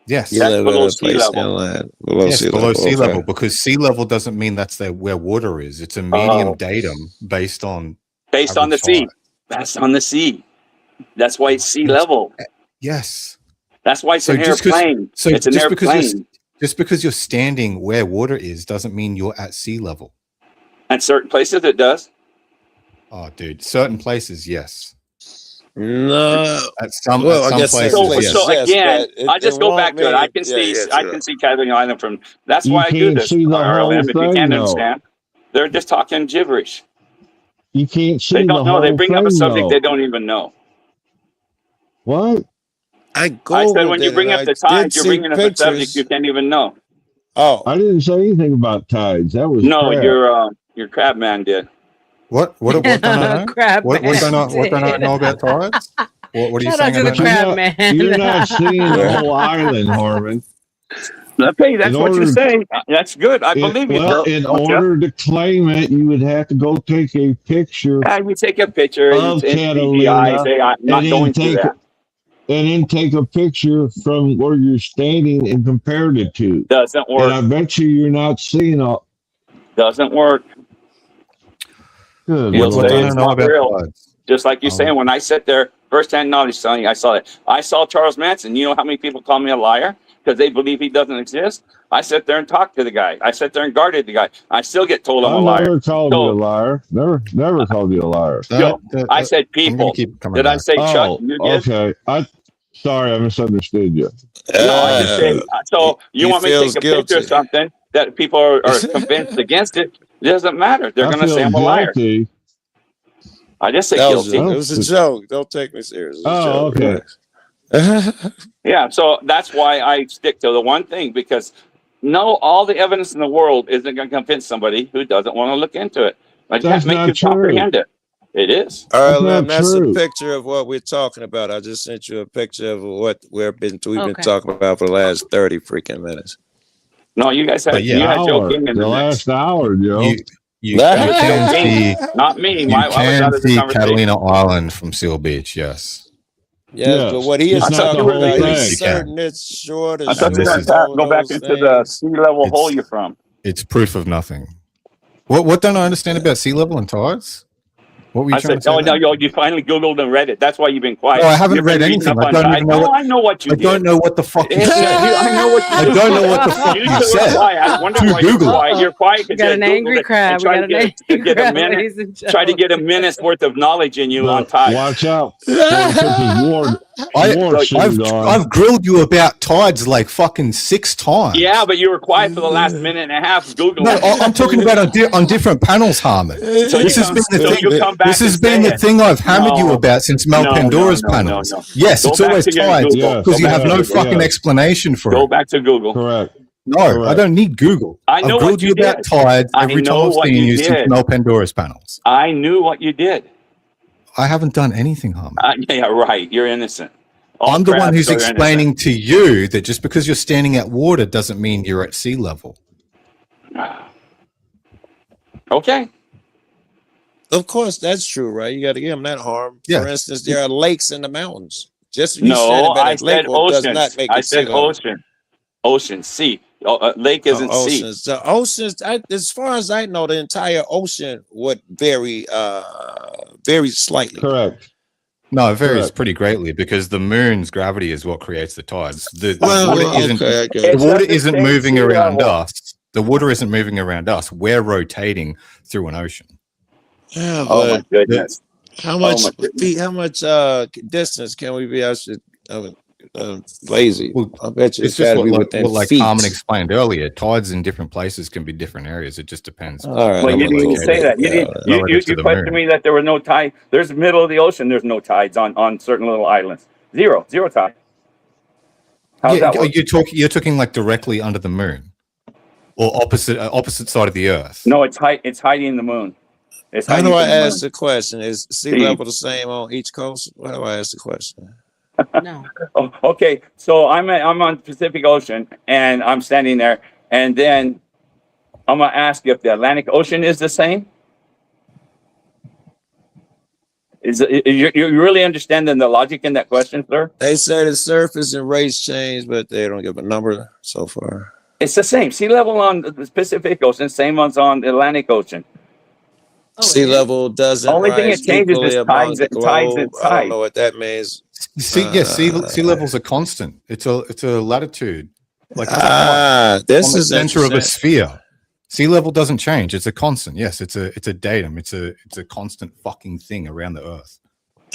Yes. You That's live below in a sea place level. inland, below Yes, sea below level. sea okay. level, because sea level doesn't mean that's where water is. It's a medium datum based on Based on the average sea. tide. That's on the sea. That's why it's sea level. Yes. That's why it's So an just 'cause- airplane. So It's an just because airplane. just because you're standing where water is doesn't mean you're at sea level. At certain places, it does. Oh, dude, certain places, yes. No. At some, Well, at I some guess places, certain yes. So yes, again, but it- I just it go won't back to it. I mean- can see. yeah, I true. can see Kathleen Island from. That's You why I do can't this. see the whole RLM, if you thing, can't though. understand, they're just talking gibberish. You can't see They the don't know. whole They bring up a thing, subject though. they don't even know. What? I said when you bring up the tides, you're bringing up a subject you can't even know. Oh, I didn't say anything about tides. That was No, crap. your crab man did. What don't I know? Crab What man don't I know about tides? What are you Shout saying out to the about crab that? man. You're not seeing the whole island, Harmon. Okay, that's In what you're order- saying. That's good. I believe you. Well, Phil. in Okay. order to claim it, you would have to go take a picture And we take a picture of and Catalina, say, I'm not and then going through that. then take a picture from where you're standing and compare the two. Doesn't And I work. bet you're not seeing all. Doesn't work. Good You'll Lord. say it's not real. Just like you're saying, when I sit there, first-hand knowledge telling you, I saw it. I saw Charles Manson. You know how many people call me a liar because they believe he doesn't exist? I sit there and talk to the guy. I sit there and guarded the guy. I still get told I'm a I liar. never called you a So, liar. Never called you a liar. Yo, I said people. Did I say Chuck? Oh, You did? okay. Sorry, I misunderstood you. No, I just say, so you he want me to feels take a picture guilty. of something that people are convinced against it? It doesn't matter. They're I going to say feel I'm a liar. guilty. I just say That was guilty. it was a joke. Don't take me serious. It was a Oh, joke. okay. Relax. Yeah, so that's why I stick to the one thing because no, all the evidence in the world isn't going to convince somebody who doesn't want to look into it. I That's can't make not you true. comprehend it. It is. All right, That's Lem, not that's true. a picture of what we're talking about. I just sent you a picture of what we've been Okay. talking about for the last 30 freaking minutes. No, you guys had But yeah, you had Joe Hour, King in the the mix. last hour, Joe. You That was Joe can King, see not me. you I was out can of the see conversation. Catalina Island from Seal Beach. Yes. Yes, but what he just is not the talking whole about thing. is You can. certain it's short I and thought you short were and going all to go back those into the things. sea level hole It's you're from. it's proof of nothing. What don't I understand about sea level and tides? What were you I trying said, to say? oh, no, There? you finally Googled and read it. That's why you've been quiet. No, I haven't You've read been reading anything. up I on don't tides. even know No, what I know what you I did. don't know what the fuck you Yeah, said. I know what you I did. don't know what the fuck You you two were said. quiet. I wonder To why you're Google. quiet. You're quiet We because got you an Googled angry it crab. and We tried got to an get angry get a crab, minute, ladies and try to get a gentlemen. minute's worth of knowledge in you on But tides. watch out before he puts his war suit on. I've grilled you about tides like fucking 6 times. Yeah, but you were quiet for the last minute and a half Googling. No, I'm talking about on different panels, Harmon. So This has been the thing. you come back This has and been say the it. thing I've hammered you No. about since Mel No, Pandora's no, no, no, panels. no. Yes, Go it's back always to your tides Google. because Go you back have to no Google. fucking explanation for Go it. back to Google. Correct. No, I don't need Google. I know I've grilled what you you about did. tides I every time know I've what seen you you since did. Mel Pandora's panels. I knew what you did. I haven't done anything, Harmon. Yeah, right. You're innocent. All I'm the one crabs who's are innocent. explaining to you that just because you're standing at water doesn't mean you're at sea level. Okay. Of course, that's true, right? You got to give him that harm. Yeah. For instance, there are lakes in the mountains. Just you No, standing by I that lake said does oceans. not make I it sea said level. ocean. Ocean, sea. Lake isn't sea. Oceans. The oceans, as far as I know, the entire ocean would vary slightly. Correct. No, it varies Correct. pretty greatly because the moon's gravity is what creates the tides. The Well, water isn't, okay, I get the it. water It's isn't the same moving sea around level. us. The water isn't moving around us. We're rotating through an ocean. Yeah, Oh my but goodness. how much my goodness. feet? How much distance can we be? Lazy. Well, I bet you it's it's just got to what, be like, within what like feet. Carmen explained earlier. Tides in different places can be different areas. It just depends. All right. Well, where you we're didn't even located say that. You didn't. relative to You the questioned moon. me that there were no tide. There's the middle of the ocean. There's no tides on certain little islands. Zero tide. How's that work? You're talking like directly under the moon, or opposite side of the Earth. No, it's hiding the moon. It's How hiding do I from the ask moon. the question? Is sea Steve. level the same on each coast? How do I ask the question? No. Oh, okay, so I'm on Pacific Ocean and I'm standing there, and then I'm gonna ask if the Atlantic Ocean is the same. You really understanding the logic in that question, sir? They say the surface and rates change, but they don't give a number so far. It's the same sea level on the Pacific Ocean, same ones on the Atlantic Ocean. Sea level doesn't Only thing rise it changes equally is among tides the and tides globe. and I don't tides. know what that means. Sea levels are constant. It's a latitude. Like This on the is center of a interesting. sphere. Sea level doesn't change. It's a constant. Yes, it's a datum. It's a constant fucking thing around the Earth.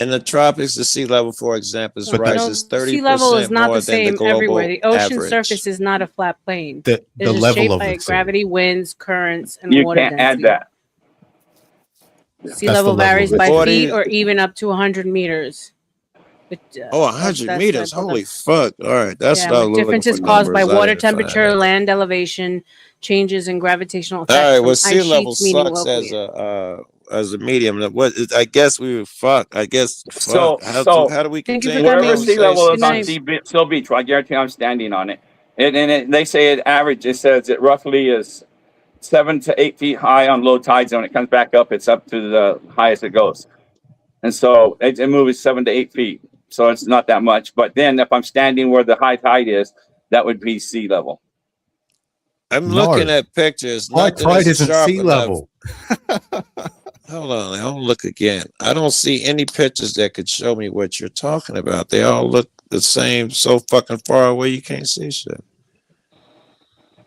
In the tropics, the sea level, for example, But rises 30% sea level is not more the than the same global everywhere. The ocean average. surface is not a flat plane. The It's just level shaped of by the sea. gravity, winds, currents, and You water can't density. add that. Sea That's level the level varies of by the sea. 40 feet or even up to 100 meters. But, Oh, that's- 100 that's meters. like what the- Holy fuck. All right. That's Yeah, what I but was looking differences for caused by numbers. I water didn't find temperature, it. land elevation, changes in gravitational All effects right. from Well, ice sea level sheets meeting sucks locally. as a medium. I guess we were fuck. I guess So, fuck. How do we Thank you for continue the coming. wherever sea level is on conversation? Seal Beach, I guarantee I'm standing on it. They say it average. It says it roughly is 7 to 8 feet high on low tides. And when it comes back up, it's up to the highest it goes. And so it moves 7 to 8 feet. So it's not that much. But then if I'm standing where the high tide is, that would be sea level. I'm No. looking at pictures. High Nothing tide is isn't sharp sea enough. level. Hold on, I'll look again. I don't see any pictures that could show me what you're talking about. They all look the same, so fucking far away you can't see shit.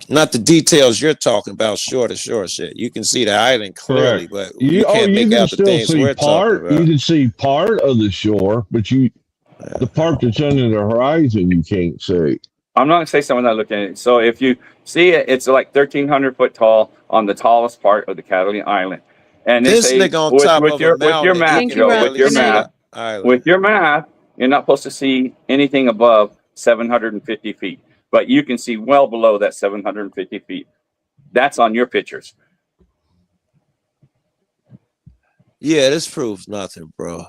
Not the details you're talking about, shore to shore shit. You can see the island clearly, Correct. but you can't make can out the still things see we're part. talking about. You can see part of the shore, but the part that's under the horizon you can't see. I'm not going to say someone not looking at it. So if you see it, it's like 1,300 foot tall on the tallest part of the Catalina Island. And they This say nigga on top with of a your mountain, math, he can Joe, barely with your see math, the island. with your math, you're not supposed to see anything above 750 feet, but you can see well below that 750 feet. That's on your pictures. Yeah, this proves nothing, bro.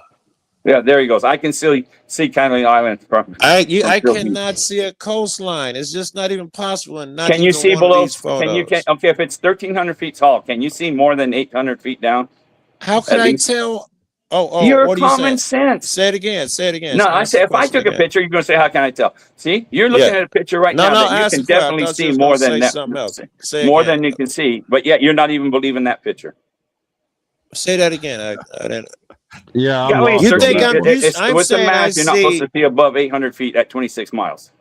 Yeah, there he goes. I can still see Catalina Island from. I Seal Beach. cannot see a coastline. It's just not even possible. And not Can you even see one of below? these photos. Okay, if it's 1,300 feet tall, can you see more than 800 feet down? How can At I least- tell? Oh, Your what do you common say? sense. Say it again. Say it again. No, I Ask say the if I question took a again. picture, you're going to say, "How can I tell?" See, you're looking Yeah. at a picture right No, now that you ask can the question. I definitely thought you see was more gonna than say that. something else. Say More again. than you can see, but yet you're not even believing that picture. Say that again. I didn't. Yeah, I'm Gallery lost You on think that I'm? one. I'm with the saying I math, you're not supposed see. to see above 800 feet at 26 miles,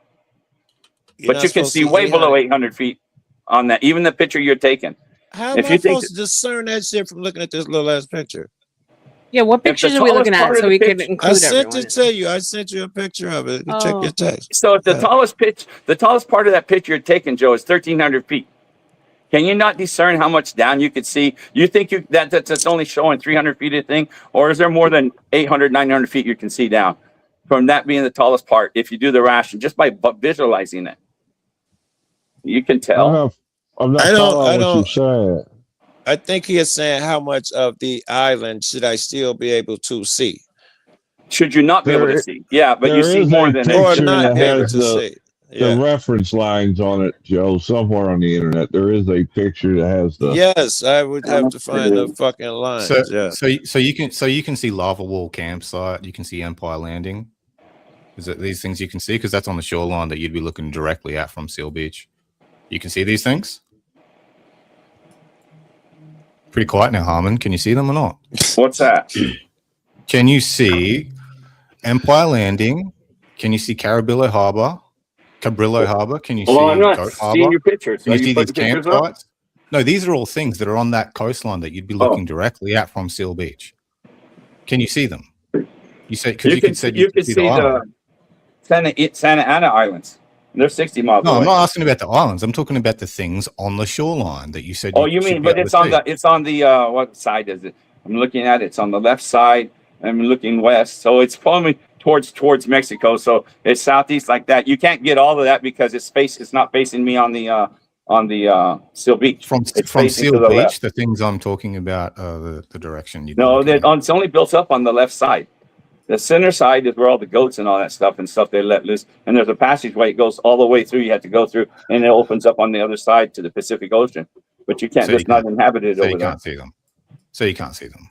You're but not you can supposed to see way 800. below 800 feet on that. Even the picture you're taking. How am If I you think supposed to discern that shit from looking at this little ass picture? Yeah, what if the pictures are we tallest looking part at of so the we can pitch, I include sent everyone? it to you. I sent you a picture of it. Check your Oh, text. so if the Yeah. tallest part of that picture you're taking, Joe, is 1,300 feet. Can you not discern how much down you could see? You think that's only showing 300 feet of thing, or is there more than 800, 900 feet you can see down from that being the tallest part? If you do the ration just by visualizing it, you can tell. I'm not I following what you're don't. saying. I think he is saying how much of the island should I still be able to see, Should you not be able to There, see? Yeah, but you there see is more a than or picture not that be able has to see? the Yeah. reference lines on it, Joe, somewhere on the internet. There is a picture that has the. Yes, I would have to find the fucking lines. So, Yeah. so you can see Lava Wall campsite. You can see Empire Landing. Is it these things you can see? Because that's on the shoreline that you'd be looking directly at from Seal Beach. You can see these things. Pretty quiet now, Harmon. Can you see them or not? What's that? Can you see Empire Landing? Can you see Cabrillo Harbor? Can you Well, see I'm not Goat seeing Harbor? your pictures. Can Are you see you these putting pictures up? campsites? No, these are all things that are on that coastline that you'd be looking directly at from Seal Beach. Can you see them? You said because you can said see, you can see island. the Santa Ana Islands. They're 60 miles No, away. I'm not asking about the islands. I'm talking about the things on the shoreline that you said. Oh, you mean, but it's on the what side is it? I'm looking at it. It's on the left side. I'm looking west, so it's probably towards Mexico. So it's southeast like that. You can't get all of that because it's not facing me on the Seal Beach. From facing Seal to the Beach. left. The things I'm talking about, the direction. No, it's only built up on the left side. The center side is where all the goats and all that stuff they let loose. And there's a passageway. It goes all the way through. You have to go through, and it opens up on the other side to the Pacific Ocean. But you can't. So you It's not inhabited So over you there. can't see them. So you can't see them.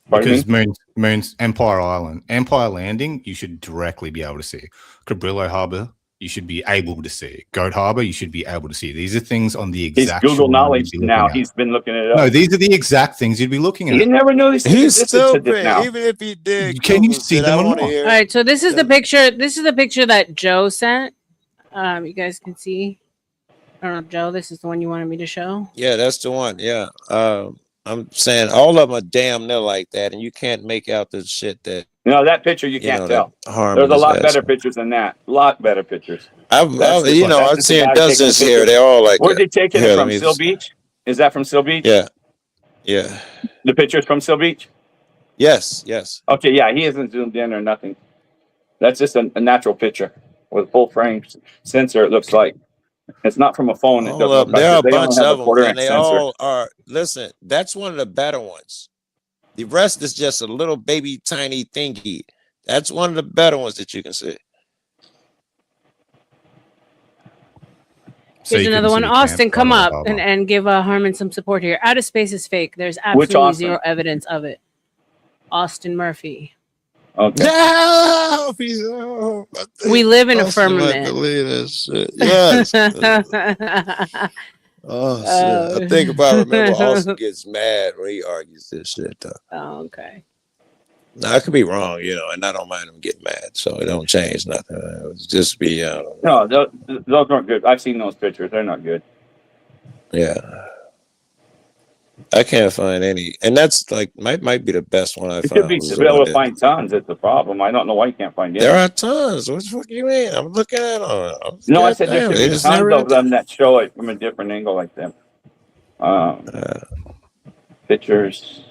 Pardon Because Moon's Empire Island, Empire Landing, you should directly be able to see. Cabrillo Harbor, you should be able to see. Goat Harbor, you should be able to see. These are things on the He's exact. Google shoreline knowledge you'd be now. looking at. He's been looking it up. No, these are the exact things you'd be looking at. You never know these things He's existed to this stupid. now. Even if he did, Can you Google see it, them I or want to not? hear. All right, so this is the picture. This is the picture that Joe sent. You guys can see. I don't know, Joe. This is the one you wanted me to show. Yeah, that's the one. Yeah. I'm saying all of them are damn near like that, and you can't make out the shit that. No, that picture you can't tell. Harmon There's a is lot better asking. pictures than that. A lot better pictures. I've That's I've just seen a guy dozens taking a here. picture. They're all like Where's that. he taking Here, it let from? me Seal just- Beach? Is that from Seal Beach? Yeah. Yeah. The picture's from Seal Beach? Yes. Yes. Okay, yeah, he isn't zoomed in or nothing. That's just a natural picture with full frame sensor, it looks like. It's not from a phone. It All doesn't of look them. There are like a they only bunch have of a them, quarter and inch they sensor. all are. Listen, that's one of the better ones. The rest is just a little baby tiny thingy. That's one of the better ones that you can see. So Here's you another couldn't one. see Austin, come Campfire up Harbor. and give Harmon some support here. Outer space is fake. There's Which absolutely Austin? zero evidence of it. Austin Murphy. Okay. No, We live in a Austin might firmament. believe this shit. Yes. Oh shit! I think if I remember, Austin gets mad when he argues this shit. Though. Oh, okay. Now I could be wrong, and I don't mind him getting mad, so it don't change nothing. It would just be, No, those aren't good. I've seen those pictures. They're not good. yeah. I can't find any, and that's like might be the best one I You found. should be was the able one to that- find tons. It's the problem. I don't know why you can't find it. There are tons. What the fuck you mean? I'm looking at them. No, I said there Goddamn, should they be just tons never of them that show it from a different angle like them. Pictures.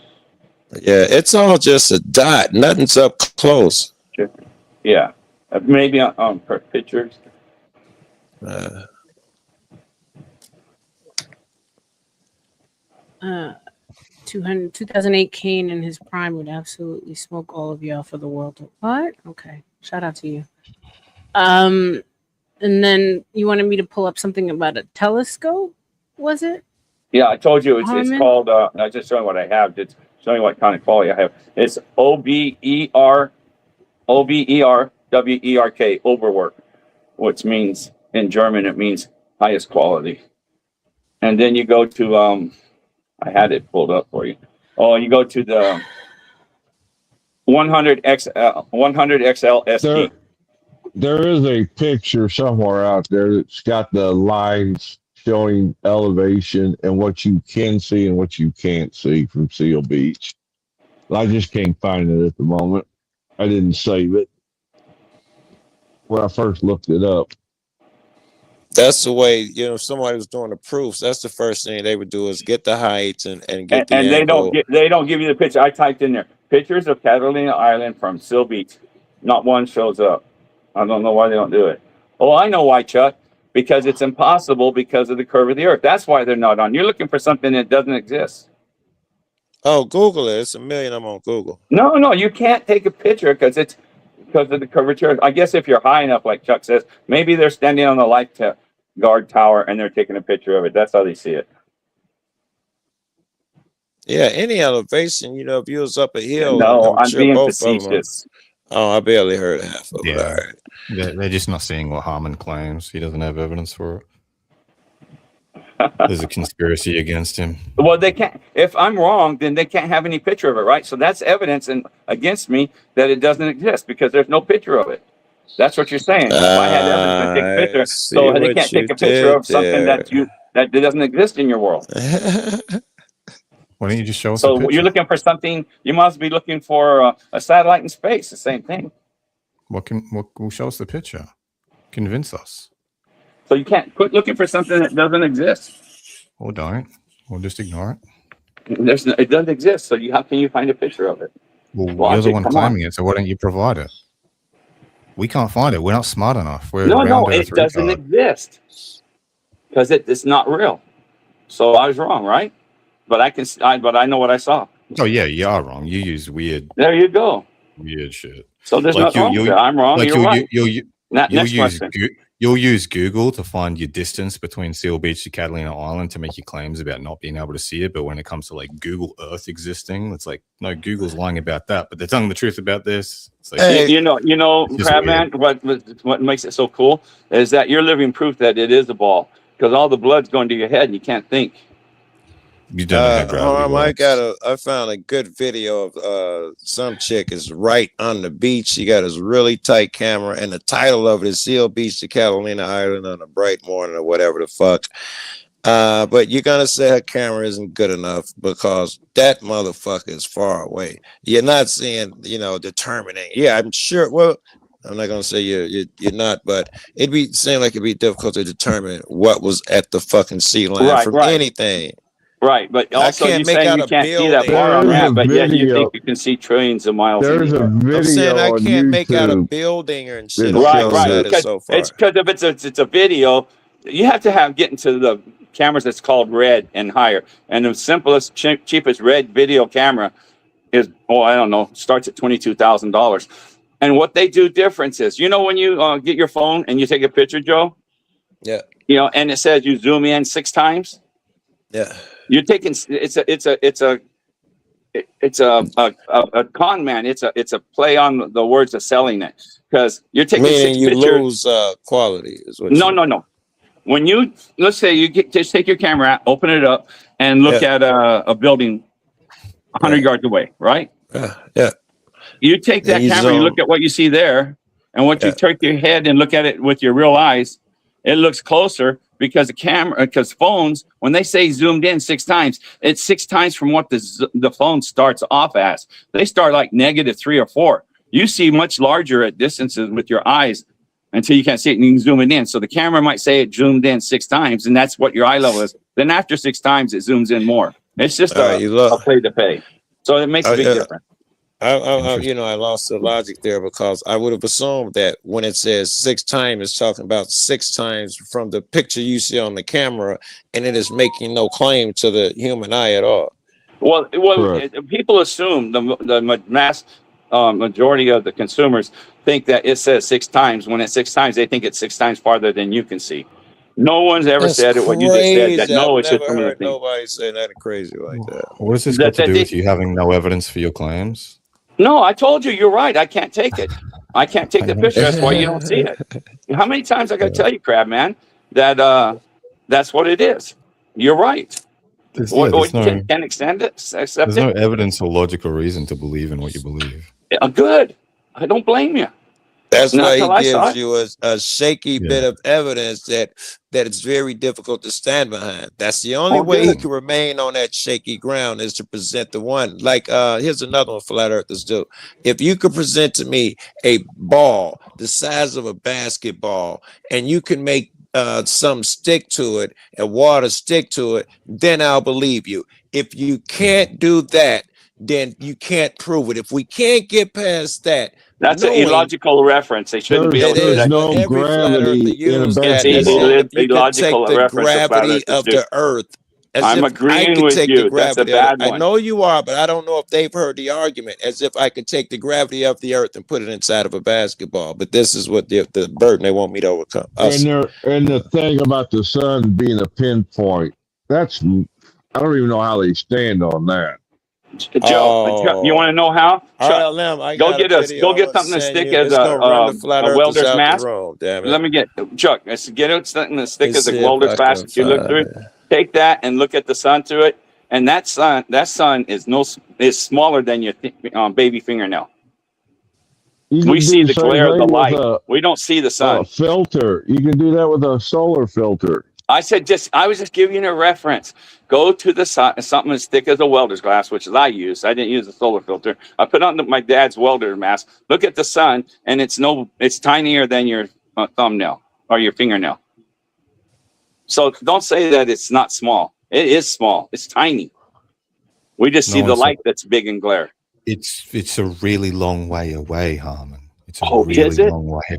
Yeah, it's all just a dot. Nothing's up close. Yeah. Maybe on pictures. 2008 Kane in his prime would absolutely smoke all of y'all for the world. What? Okay. Shout out to you. And then you wanted me to pull up something about a telescope, was it? Yeah, I told you it's Harmon? called. I just showing what I have. It's showing what kind of quality I have. It's OBER WERK Oberwerk, which means in German it means highest quality. And then you go to I had it pulled up for you. Oh, you go to the 100 XL SD. There is a picture somewhere out there that's got the lines showing elevation and what you can see and what you can't see from Seal Beach. I just can't find it at the moment. I didn't save it when I first looked it up. That's the way, if somebody was doing the proofs, that's the first thing they would do is get the heights and get the And angle. they don't give you the picture. I typed in there pictures of Catalina Island from Seal Beach. Not one shows up. I don't know why they don't do it. Oh, I know why, Chuck. Because it's impossible because of the curve of the earth. That's why they're not on. You're looking for something that doesn't exist. Oh, Google it. It's a million. I'm on Google. No, you can't take a picture because of the curvature. I guess if you're high enough, like Chuck says, maybe they're standing on the lifeguard tower and they're taking a picture of it. That's how they see it. Yeah, any elevation, if you was up a hill. No, I'm being both of them. facetious. Oh, I barely heard half of it. Yeah. All right. They're just not seeing what Harmon claims. He doesn't have evidence for it. There's a conspiracy against him. Well, they can't. If I'm wrong, then they can't have any picture of it, right? So that's evidence against me that it doesn't exist because there's no picture of it. That's what you're saying. If I had evidence to take a picture, so they can't take a picture of something that doesn't exist in your world. Why don't you just show us? So a picture? you're looking for something. You must be looking for a satellite in space. The same thing. What will show us the picture? Convince us. So you can't quit looking for something that doesn't exist. Or don't. Or just ignore it. It doesn't exist. So how can you find a picture of it? Well, you're the one claiming it. So why don't you provide it? We can't find it. We're not smart enough. We're No, it doesn't exist because it's not real. So I was wrong, right? But I know what I saw. Oh yeah, you are wrong. You use weird. There you go. Weird shit. So there's nothing wrong with it. I'm wrong. You're right. You'll use Google to find your distance between Seal Beach to Catalina Island to make your claims about not being able to see it. But when it comes to like Google Earth existing, it's like, no, Google's lying about that, but they're telling the truth about this. It's like, Crabman, what makes it so cool is that you're living proof that it is a ball because all the blood's going to your head and you can't think. You don't know how gravity works. I found a good video of some chick is right on the beach. She got this really tight camera, and the title of it is Seal Beach to Catalina Island on a bright morning or whatever the fuck. But you're gonna say her camera isn't good enough because that motherfucker is far away. You're not seeing, determining. Yeah, I'm sure. Well, I'm not gonna say you're not, but it'd seem like it'd be difficult to determine what was at the fucking sea line from anything. Right, but also can't you make saying out you a can't see that building. far on that, but yet you video. think you can see trillions of miles. There's a video I'm saying I on can't make out a YouTube. building or shit. Right. Because so far. It's because if it's a video, you have to get into the cameras that's called RED and higher, and the simplest, cheapest RED video camera is I don't know, starts at $22,000. And what they do difference is, when you get your phone and you take a picture, Joe. Yeah. And it says you zoom in 6 times. Yeah. You're taking it's a con man. It's a play on the words of selling it because you're taking Meaning 6 you pictures. lose quality is what No. When let's say you just take your camera out, open it up, and look at a building 100 yards away, right? Yeah. You take that camera, you look at what you see there, and once you turn your head and look at it with your real eyes, it looks closer. Because phones, when they say zoomed in 6 times, it's 6 times from what the phone starts off as. They start like -3 or 4. You see much larger at distances with your eyes until you can't see it and you can zoom it in. So the camera might say it zoomed in 6 times, and that's what your eye level is. Then after 6 times, it zooms in more. It's just a play to pay. So it makes a big difference. I lost the logic there because I would have assumed that when it says 6 times, it's talking about 6 times from the picture you see on the camera, and it is making no claim to the human eye at all. Well, people assume majority of the consumers think that it says 6 times. When it's 6 times, they think it's 6 times farther than you can see. No one's ever That's said it. What you just said, that crazy. no, I've it's just never some of the heard things. nobody say nothing crazy like that. What does this got to do with you having no evidence for your claims? No, I told you, you're right. I can't take it. I can't take the picture. That's why you don't see it. How many times I got to tell you, Crab Man, that that's what it is. You're right. There's Can't extend it. Accept There's no it. evidence or logical reason to believe in what you believe. Good. I don't blame you. That's Not why till I he saw gives it. you a shaky bit of evidence that it's very difficult to stand behind. That's the only way he can remain on that shaky ground is to present the one. Like here's another one flat earthers do. If you could present to me a ball the size of a basketball and you can make some stick to it and water stick to it, then I'll believe you. If you can't do that, then you can't prove it. If we can't get past that, That's an illogical reference. They shouldn't be able to do There's that. no every flat earther gravity in a use that as basketball. if you could take Illogical the reference to flat gravity earthers of do. the earth. As I'm if I agreeing could with take you. the That's a gravity bad of it. I one. know you are, but I don't know if they've heard the argument. As if I could take the gravity of the earth and put it inside of a basketball. But this is what the burden they want me to overcome. And the thing about the sun being a pinpoint, that's I don't even know how they stand on that. Joe, you want to know how? RLM, I Go got get a us. Go video. get something to stick It's as gonna run the flat a earthers welder's out the mask. room, damn it. Let me get Chuck. Let's get it something to stick Let's as a see if welder's I can mask. You look find through. Take that and look at the sun through it. And that sun is smaller than your baby fingernail. We see the glare of the light. We don't see the sun. Filter. You can do that with a solar filter. I was just giving you a reference. Go to the sun, something as thick as a welder's glass, which is I use. I didn't use a solar filter. I put on my dad's welder mask. Look at the sun, and it's tinier than your thumbnail or your fingernail. So don't say that it's not small. It is small. It's tiny. We just see the light that's big and glare. It's a really long way away, Harmon. It's a is it? long way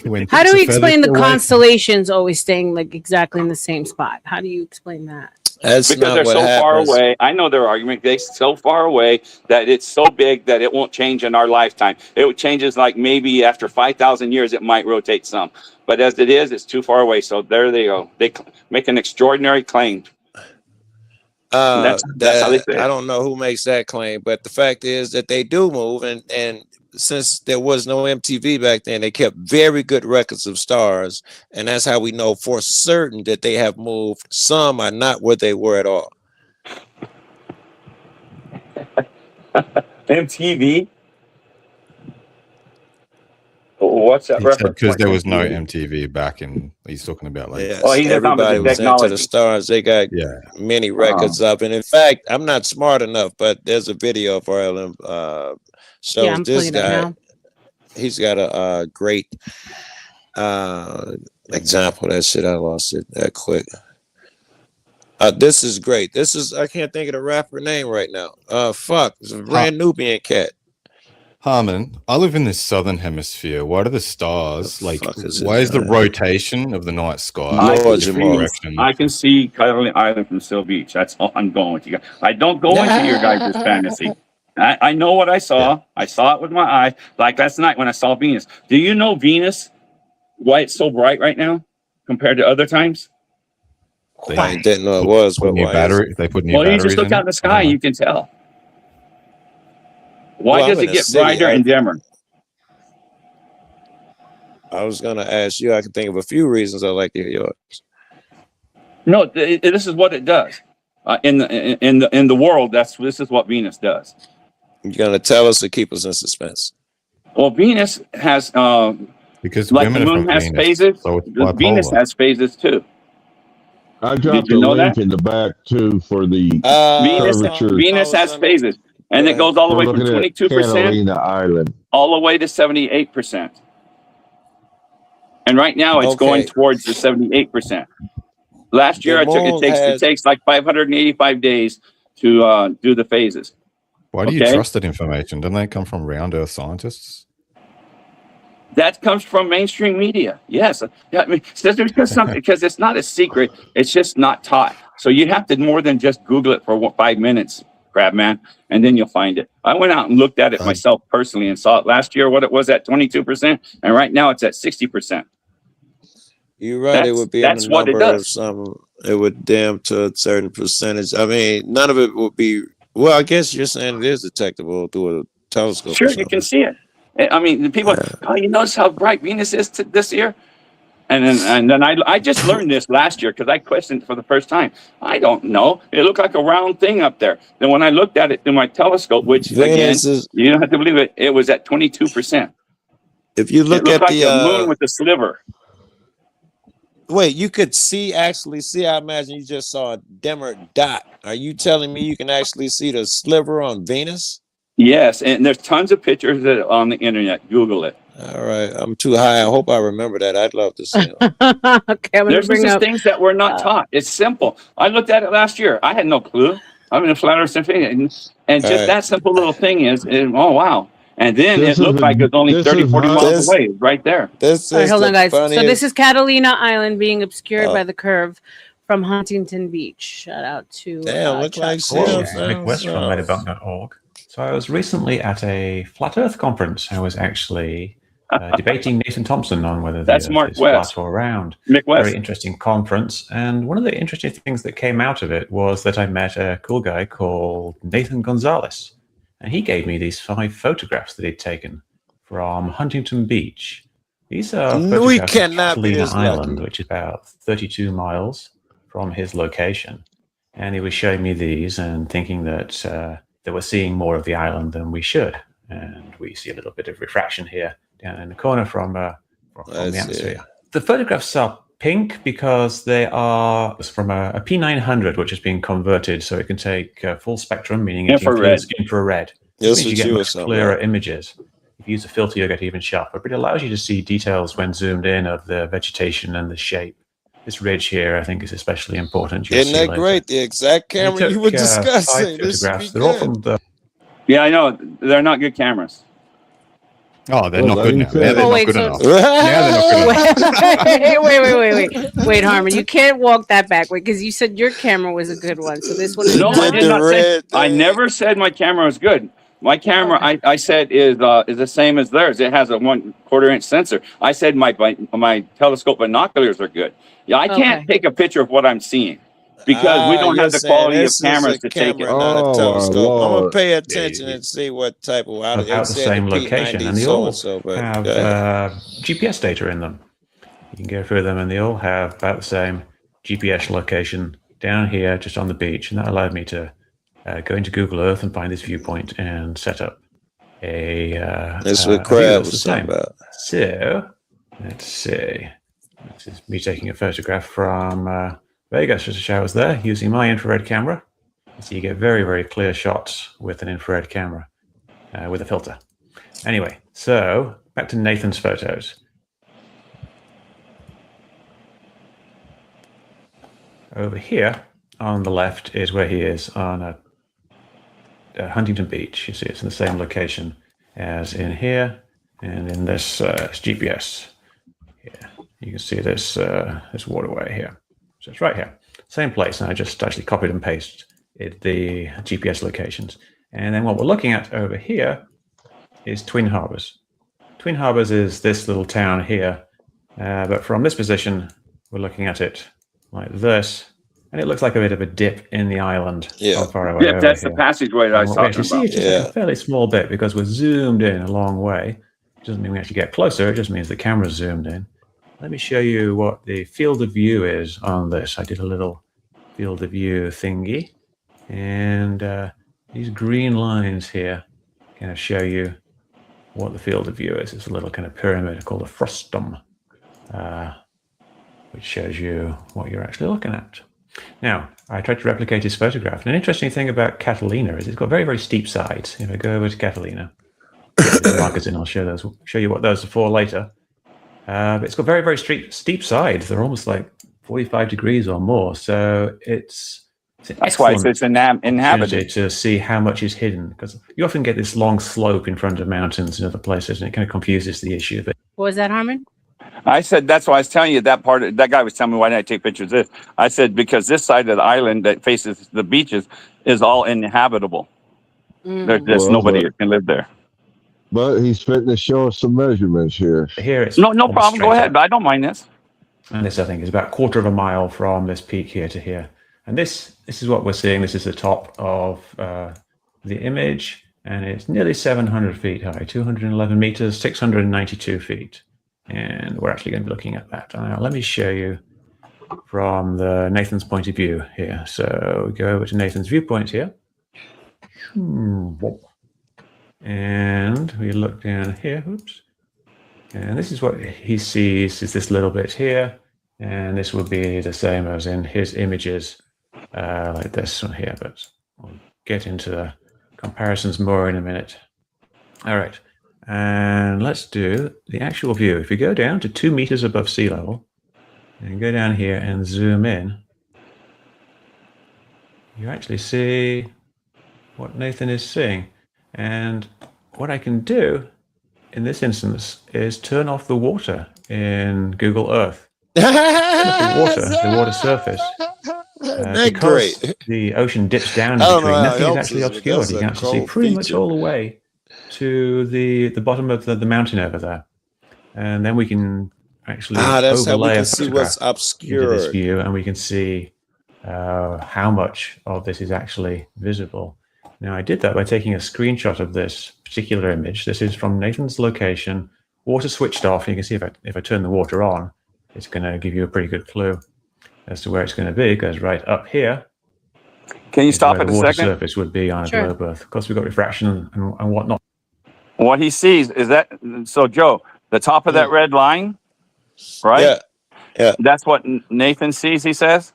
away. How do we explain the constellations always staying like exactly in the same spot? How do you explain that? That's because they're so far away. I know their argument. They're so far away that it's so big that it won't change in our lifetime. It changes like maybe after 5,000 years, it might rotate some. But as it is, it's too far away. So there they go. They make an extraordinary claim. That's how they say it. I don't know who makes that claim, but the fact is that they do move, and since there was no MTV back then, they kept very good records of stars, and that's how we know for certain that they have moved. Some are not where they were at all. MTV? What's that reference? Because there was no MTV back in. He's talking about like. Yes, everybody was into the stars. They got many records up, and in fact, I'm not smart enough, but there's a video of RLM shows this guy. He's got a great example. That shit, I lost it that quick. This is great. This is I can't think of the rapper name right now. It's a brand Nubian cat. Harmon, I live in the southern hemisphere. Why do the stars why is the rotation of the night sky? I can see Cuddling Island from Seal Beach. That's all I'm going with you guys. I don't go into your guys' fantasy. I know what I saw. Yeah. I saw it with my eye. Like last night when I saw Venus. Do you know Venus? Why it's so bright right now compared to other times? I didn't know it was. But new battery. They put new batteries. Well, you just look out in the sky and you can tell. Why does it get brighter and dimmer? I was going to ask you. I can think of a few reasons. I'd like to hear yours. No, this is what it does. In the world, this is what Venus does. You're going to tell us to keep us in suspense. Well, Venus has because like the moon has phases. So Venus has phases too. I dropped a link in the back too for the Venus has phases. And it goes all the way from 22% all the way to 78%. And right now it's going towards the 78%. Last year it takes like 585 days to do the phases. Why do you trust that information? Doesn't that come from round earth scientists? That comes from mainstream media. Yes. I mean, because it's not a secret. It's just not taught. So you have to more than just Google it for 5 minutes. Crabman, and then you'll find it. I went out and looked at it myself personally and saw it last year, what it was at 22%, and right now it's at 60%. You're right. It would be that's in what the it number of does. some. It would damn to a certain percentage. I mean, none of it would be. Well, I guess you're saying it is detectable through a telescope. Sure, or you something. can see it. I mean, the people, oh, you notice how bright Venus is this year? And then I just learned this last year because I questioned it for the first time. I don't know. It looked like a round thing up there. Then when I looked at it through my telescope, which again, you don't have to believe it, it was at 22%. If you look at like the a moon with a sliver. Wait, you could actually see. I imagine you just saw a dimmer dot. Are you telling me you can actually see the sliver on Venus? Yes, and there's tons of pictures that are on the internet. Google it. All right, I'm too high. I hope I remember that. I'd love to see it. Okay, I'm There's bring just up. things that we're not taught. It's simple. I looked at it last year. I had no clue. I'm in a flat Earth symphony, and just right. that simple little thing is oh wow. And then This it looked is like it was only this 30, is 40 not- miles away, right there. This All right, is hold the on, guys. So funniest. this is Catalina Island being obscured Oh. by the curve from Huntington Beach. Shout out to Damn, look like Hello, Sam. Mick West from Medibunk.org. So I was recently at a Flat Earth conference. I was actually debating Nathan Thompson on whether the That's Earth Mark is West. flat or round. Mick West. Very interesting conference. And one of the interesting things that came out of it was that I met a cool guy called Nathan Gonzalez. And he gave me these 5 photographs that he'd taken from Huntington Beach. These are We photographs of cannot be Catalina this lucky. Island, which is about 32 miles from his location. And he was showing me these and thinking that we're seeing more of the island than we should. And we see a little bit of refraction here down in the corner from the atmosphere. The photographs are pink because they are from a P900, which has been converted so it can take full spectrum, meaning it Infrared. includes infrared. That's It means you what get you were much saying, clearer right? images. If you use a filter, you'll get even sharper, but it allows you to see details when zoomed in of the vegetation and the shape. This ridge here, I think, is especially important. You'll Isn't see that later. great? The exact He camera you took, were 5 discussing. This should be photographs. They're all good. from the Yeah, I know. They're not good cameras. Oh, they're Well, not good let now. me say Yeah, that. they're Oh, not wait, good so- enough. Yeah, they're not good enough. Wait, Harmon, you can't walk that back because you said your camera was a good one. So this one is No, I not. did not say. I never said my camera was good. My camera, I said, is the same as theirs. It has a 1/4 inch sensor. I said my telescope binoculars are good. Yeah, I can't Okay. take a picture of what I'm seeing because we don't you're have the saying quality of this is cameras a to take it. camera, not a Oh, telescope. I'm gonna Lord. pay attention and see what type of about the same location, and they so all and so. But have go ahead. GPS data in them. You can go through them, and they all have about the same GPS location down here, just on the beach, and that allowed me to go into Google Earth and find this viewpoint and set up That's a what view Crab that's the was same. talking about. So let's see. This is me taking a photograph from Vegas, just to show I was there, using my infrared camera. So you get very, very clear shots with an infrared camera with a filter. Anyway, so back to Nathan's photos. Over here on the left is where he is on Huntington Beach. You see it's in the same location as in here and in this GPS. Here. You can see this waterway here. So it's right here. Same place. And I just actually copied and pasted the GPS locations. And then what we're looking at over here is Twin Harbors. Twin Harbors is this little town here. But from this position, we're looking at it like this. And it looks like a bit of a dip in the island. Yeah. Far away Yep, that's the here. passageway that I And was what we talking actually see about. is just like a fairly small bit because we're zoomed in a long way. It doesn't mean we actually get closer. It just means the camera's zoomed in. Let me show you what the field of view is on this. I did a little field of view thingy. And these green lines here kind of show you what the field of view is. It's a little kind of pyramid called a frustum, which shows you what you're actually looking at. Now, I tried to replicate his photograph. And an interesting thing about Catalina is it's got very, very steep sides. If I go over to Catalina, the markers in, I'll show you what those are for later. But it's got very, very steep sides. They're almost like 45 degrees or more. So it's That's why it's inhabited. opportunity to see how much is hidden, because you often get this long slope in front of mountains and other places, and it kind of confuses the issue. But What was that, Harmon? I said, that's why I was telling you that part. That guy was telling me, why didn't I take pictures of this? I said, because this side of the island that faces the beaches is all inhabitable. There's just nobody that can live there. But he's fitting to show us some measurements here. Here it's No almost problem. Go straight ahead. up. I don't mind this. And this, I think, is about 1/4 of a mile from this peak here to here. And this is what we're seeing. This is the top of the image, and it's nearly 700 feet high, 211 meters, 692 feet. And we're actually going to be looking at that. Now, let me show you from the Nathan's point of view here. So we go over to Nathan's viewpoint here. And we look down here. Oops. And this is what he sees, is this little bit here. And this will be the same as in his images, like this one here. But we'll get into the comparisons more in a minute. All right. And let's do the actual view. If you go down to 2 meters above sea level, and go down here and zoom in, you actually see what Nathan is seeing. And what I can do in this instance is turn off the water in Google Earth. The water surface. Because great. the ocean dips down in I don't know between, how it nothing is helps actually us, obscured. because You can that's a actually see cold pretty much feature. all the way to the bottom of the mountain over there. And then we can actually that's how we overlay can a see what's photograph into this obscured. view, and we can see how much of this is actually visible. Now, I did that by taking a screenshot of this particular image. This is from Nathan's location, water switched off. You can see if I turn the water on, it's going to give you a pretty good clue as to where it's going to be. It goes right up here. Can you stop where it the a water second? surface would be on a Sure. globe Earth. Of course, we've got refraction and whatnot. What he sees is that, so Joe, the top of that red line, right? Yeah. Yeah. That's what Nathan sees, he says.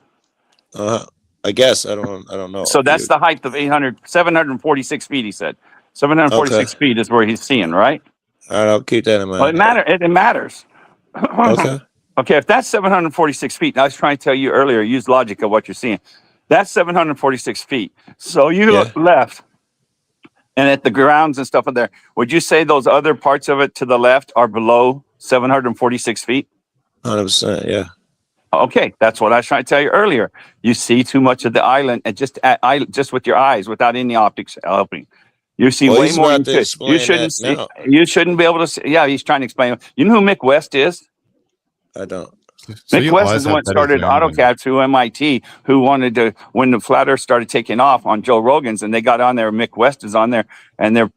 I guess I don't know. So that's the height of 746 feet, he said. 746 feet is where he's seeing, right? All right, I'll keep that in mind. Well, it matters. Okay. Okay, if that's 746 feet, and I was trying to tell you earlier, use logic of what you're seeing. That's 746 feet. So you look left, and at the grounds and stuff in there, would you say those other parts of it to the left are below 746 feet? 100%, yeah. Okay, that's what I was trying to tell you earlier. You see too much of the island, and just with your eyes, without any optics helping. You see Well, way he's more about than to you should. explain You shouldn't that see. now. You shouldn't be able to see. Yeah, he's trying to explain. You know who Mick West is? I don't. Mick West is the one that started AutoCAD through MIT, who wanted to, when the Flat Earth started taking off on Joe Rogan's, and they got on there, Mick West is on there, and they're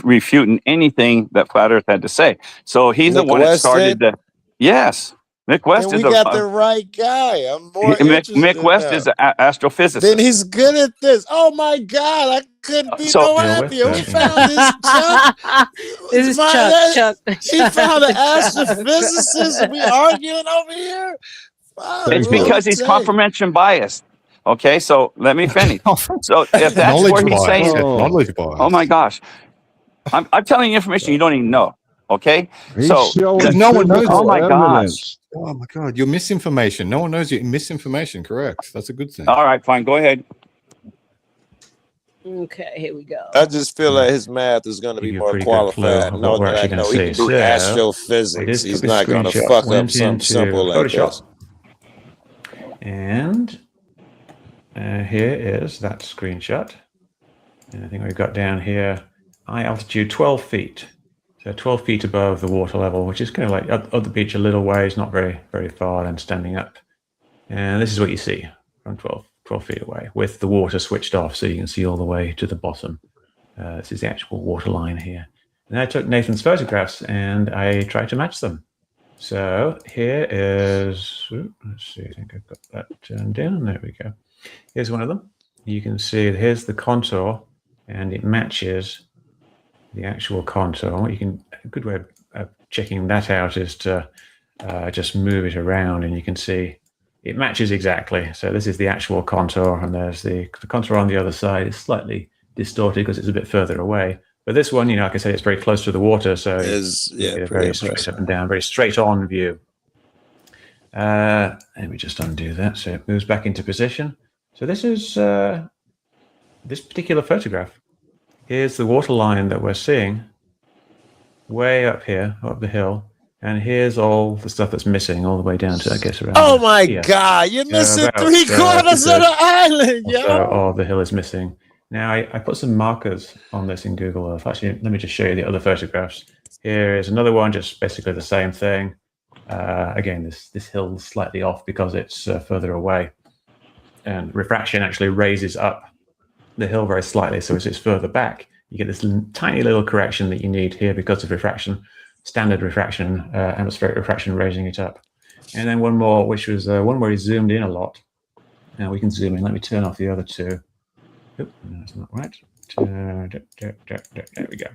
refuting anything that Flat Earth had to say. So he's the Mick one that West started did? yes, Mick West Then is we got the right guy. I'm more interested Mick West now. is an astrophysicist. Then he's good at this. Oh my God, I couldn't be So- no happier. We found this Chuck. This is Chuck. He found an astrophysicist and we arguing over here. Wow, It's bro, because he's dang. confirmation biased. Okay, so let me finish. So if that's Knowledge where he's bias. saying, Knowledge bias. oh my gosh, I'm telling you information you don't even know. Okay, He's so showing no one knows. physical Oh my gosh. evidence. Oh my God, you're misinformation. No one knows you're misinformation. Correct. That's a good thing. all right, fine, go ahead. Okay, here we go. I just feel like his math is going to be Give you a more pretty good clue qualified. of Know what we're that I actually know going he to can see. do So, I astrophysics. just He's took a not going to screenshot, fuck up went something into simple like Photoshop, this. and here is that screenshot. And I think we've got down here, high altitude 12 feet. So 12 feet above the water level, which is kind of like up the beach a little ways, not very, very far, and standing up. And this is what you see from 12 feet away with the water switched off, so you can see all the way to the bottom. This is the actual water line here. And I took Nathan's photographs and I tried to match them. So here is, let's see, I think I've got that turned down. There we go. Here's one of them. You can see here's the contour, and it matches the actual contour. A good way of checking that out is to just move it around, and you can see it matches exactly. So this is the actual contour, and there's the contour on the other side is slightly distorted because it's a bit further away. But this one, like I say, it's very close to the water, so Is you get a pretty very straight impressive. up and down, very straight on view. Let me just undo that so it moves back into position. So this is this particular photograph. Here's the water line that we're seeing way up here, up the hill. And here's all the stuff that's missing all the way down to, I guess, around. Oh my here. God, you're missing About, 3/4 of the island, yo. Or the hill is missing. Now, I put some markers on this in Google Earth. Actually, let me just show you the other photographs. Here is another one, just basically the same thing. Again, this hill is slightly off because it's further away. And refraction actually raises up the hill very slightly, so as it's further back, you get this tiny little correction that you need here because of refraction, standard refraction, atmospheric refraction raising it up. And then one more, which was one where he zoomed in a lot. Now we can zoom in. Let me turn off the other two. Oop, no, that's not right. There we go.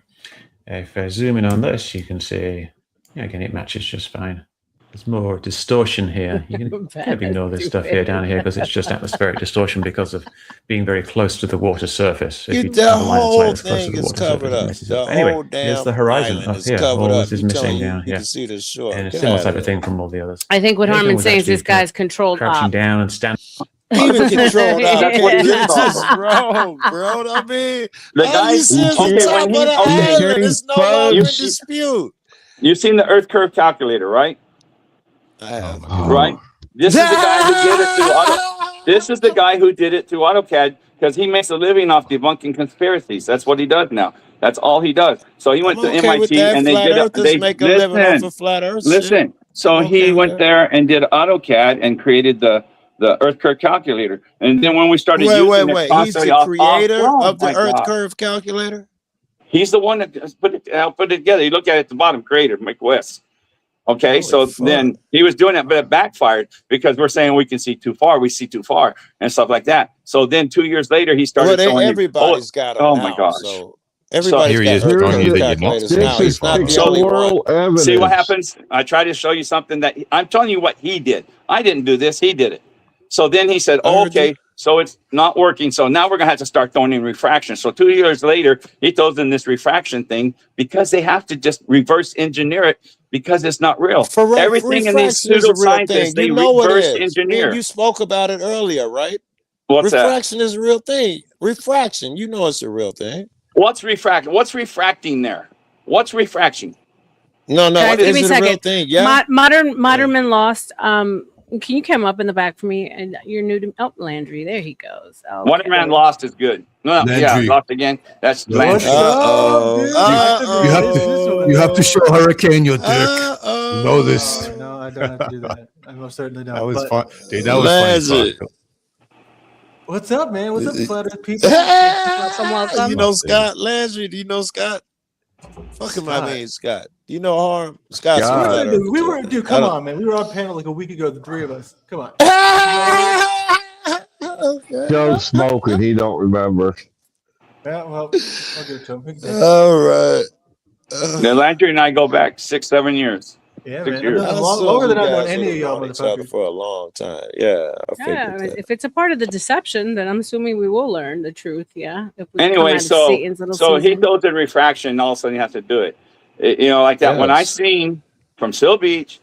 If I zoom in on this, you can see, yeah, again, it matches just fine. There's more distortion here. You can kind of ignore this stuff here down here because it's just atmospheric distortion because of being very close to the water surface. If The whole thing is covered up. Anyway, whole here's damn the horizon island up is here. covered All up. this is You telling missing you down you here. can see the shore. And a Get similar out type of of thing from all the others. I think what This one Harmon's was saying is actually this guy's controlled crouching op. down and standing. Even controlled out. That's what he It's is. just wrong, bro. I mean, The all guy- you see is okay, the top when of he- the okay. island. It's no longer in You- dispute. You've seen the Earth curve calculator, right? I have. Right. This is the guy who did it through This is the guy who did it through AutoCAD because he makes a living off debunking conspiracies. That's what he does now. That's all he does. So he went I'm to okay with MIT that. and they Flat did. Earthers They make a living off of flat Earth shit. Listen. So I'm he okay with went that. there and did AutoCAD and created the Earth curve calculator. And then when we started using it, Wait. He's constantly the creator oh of the my Earth God. curve calculator. He's the one that put it together. You look at it at the bottom, creator, Mick West. Okay, so then he was doing that, but it backfired because we're saying we can see too far, we see too far, and stuff like that. So then 2 years later, he started Well, showing everybody's got them oh now. my gosh. So everybody's Here he got is Earth showing you curve that you're not. calculators now. He's not the So- only one. See what happens? I try to show you something that I'm telling you what he did. I didn't do this, he did it. So then he said, oh, okay, so it's not working. So now we're gonna have to start throwing in refraction. So 2 years later, he throws in this refraction thing because they have to just reverse engineer it because it's not real. Everything in these Refraction is a real pseudoscientists, thing. they You know what it reverse is. engineer. You spoke about it earlier, right? What's that? Refraction is a real thing. Refraction, you know it's a real thing. What's refracting? What's refracting there? What's refraction? No, Guys, give me a it's a real second. thing. Yeah. Modern Men Lost. Can you come up in the back for me? And you're new to Landry. There he goes. Okay. Wonder Man Lost is good. No, yeah, Landry. Lost again. That's What? Landry. You have to show Hurricane your dick. You know this. No, I don't have to do that. I most certainly don't. That was But- fun, dude. That was funny. Magic. What's up, man? What's up, flat Earth people? You know Scott Landry? Do you know Scott? Fucking my name, Scott. Do you know Harm? Scott's a flat earther, We were, too. dude. I Come don't- on, man. We were on panel like a week ago. The three of us. Come on. Joe's smoking. He don't remember. Yeah, well, I'll give it to him. He can take it. All right. Now, Landry and I go back 6-7 years. Yeah, 6 man. years. I've known longer than I've known any of We've y'all known each other motherfuckers. for a long time. Yeah, I Yeah, figured that. if it's a part of the deception, then I'm assuming we will learn the truth. Yeah. If we come Anyway, out of so Satan's little he season. throws in refraction, and all of a sudden you have to do it. You know, like that. When I Yes. seen from Seal Beach,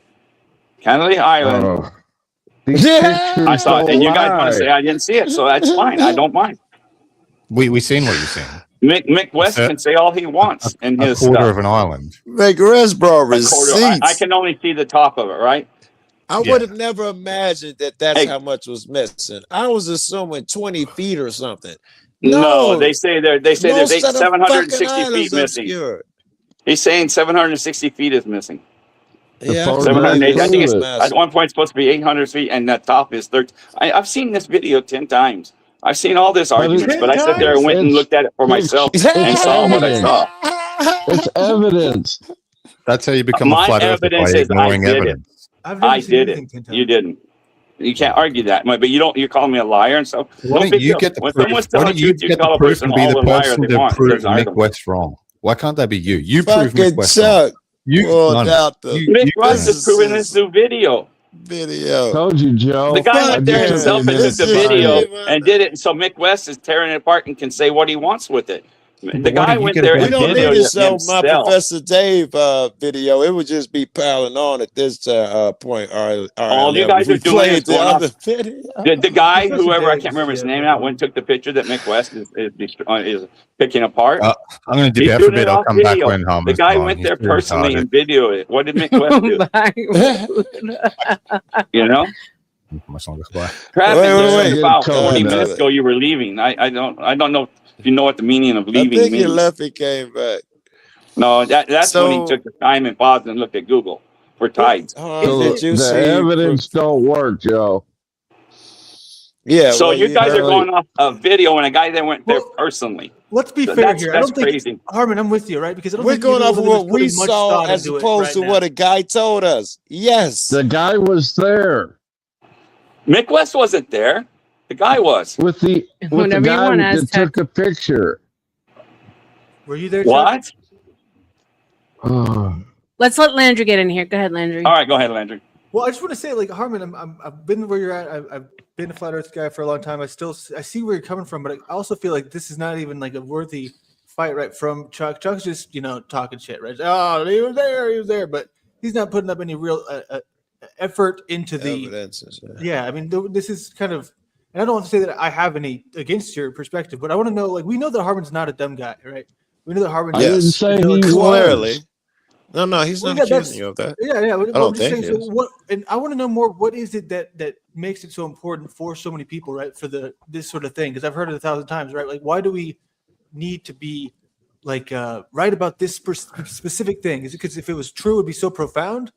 Canada Island, Oh. These pictures I saw it, don't and you guys want lie. to say I didn't see it, so that's fine. I don't mind. We seen what you're saying. Mick West That's can say all he wants in A his quarter stuff. of an island. Make rest, bro. A quarter- I Receipts. can only see the top of it, right? I Yeah. would have never imagined that that's Hey. how much was missing. I was assuming 20 feet or something. No, they say there's most of the 760 fucking feet islands missing. obscured. He's saying 760 feet is missing. Yeah, photo 780. I think it's Massive. at one point it's supposed to be 800 feet, and the top is 13. I've seen this video 10 times. I've seen all this arguments, but I sat there and went and looked at it for myself and saw what I saw. It's evidence. That's how you become My a flat earther, by evidence is I ignoring did evidence. I've never I seen did anything it. 10 times. You didn't. You can't argue that, but you don't. You're calling me a liar and stuff. Why don't you get the when proof? someone's Why telling don't you truth, you get call the a proof person and be all the a liar person they to want. prove because I Mick don't. West wrong? Why can't that be you? You prove Mick Fucking West wrong. Chuck. You, Pulled no, out the Mick West this is proving is this new video. video. Told you, Joe. The guy fuck went there yeah, himself and took this the is video shit, man. and did it, and so Mick West is tearing it apart and can say what he wants with it. The guy went there We and don't need videoed to it show my himself. Professor Dave video. It would just be piling on at this point. All you guys are doing is going off. video. The guy, Professor whoever I Dave's- can't remember his yeah, name yeah. out, went and took the picture that Mick West is picking apart. I'm going to He's dip out for a doing it bit. I'll off come back video. when The Harmon's guy gone. went He's there too personally retarded. and videoed it. What did Mick West do? You know? Crap, Wait, about wait. 20 Come minutes on. ago you were leaving. I don't know if you know what the meaning of I leaving think he means. left. He came back. No, that's when he So- took the time and paused and looked at Google for tides. Did you the see? evidence don't work, Joe. Yeah. So well, you guys are know, going off a video and a guy that went there personally. Let's be So fair that's- here. I that's don't think crazy. Harmon, I'm with you, right? Because I don't We're think going either off of one us what we putting much saw thought as into it opposed right to now. what a guy told us. Yes. The guy was there Mick West wasn't there. The guy was. with the Whenever you guy want, that Aztec. took a picture. Were you there? Chuck? What? Oh. Let's let Landry get in here. Go ahead, Landry. All right, go ahead, Landry. Well, I just want to say, like Harmon, I've been where you're at. I've been a flat Earth guy for a long time. I see where you're coming from, but I also feel like this is not even like a worthy fight, right? From Chuck. Chuck's just talking shit, right? Oh, he was there, but he's not putting up any real effort into the Evidence. Yeah, I mean, this is kind of, and I don't want to say that I have any against your perspective, but I want to know, like, we know that Harmon's not a dumb guy, right? We know that Harmon's. I didn't say he Clearly. was. No, he's Well, not yeah, accusing you of that. Yeah. I I'm don't just think saying. he So is. what? And I want to know more. What is it that makes it so important for so many people, right? For this sort of thing, because I've heard it 1,000 times, right? Like, why do we need to be like right about this specific thing? Is it because if it was true, it'd be so profound?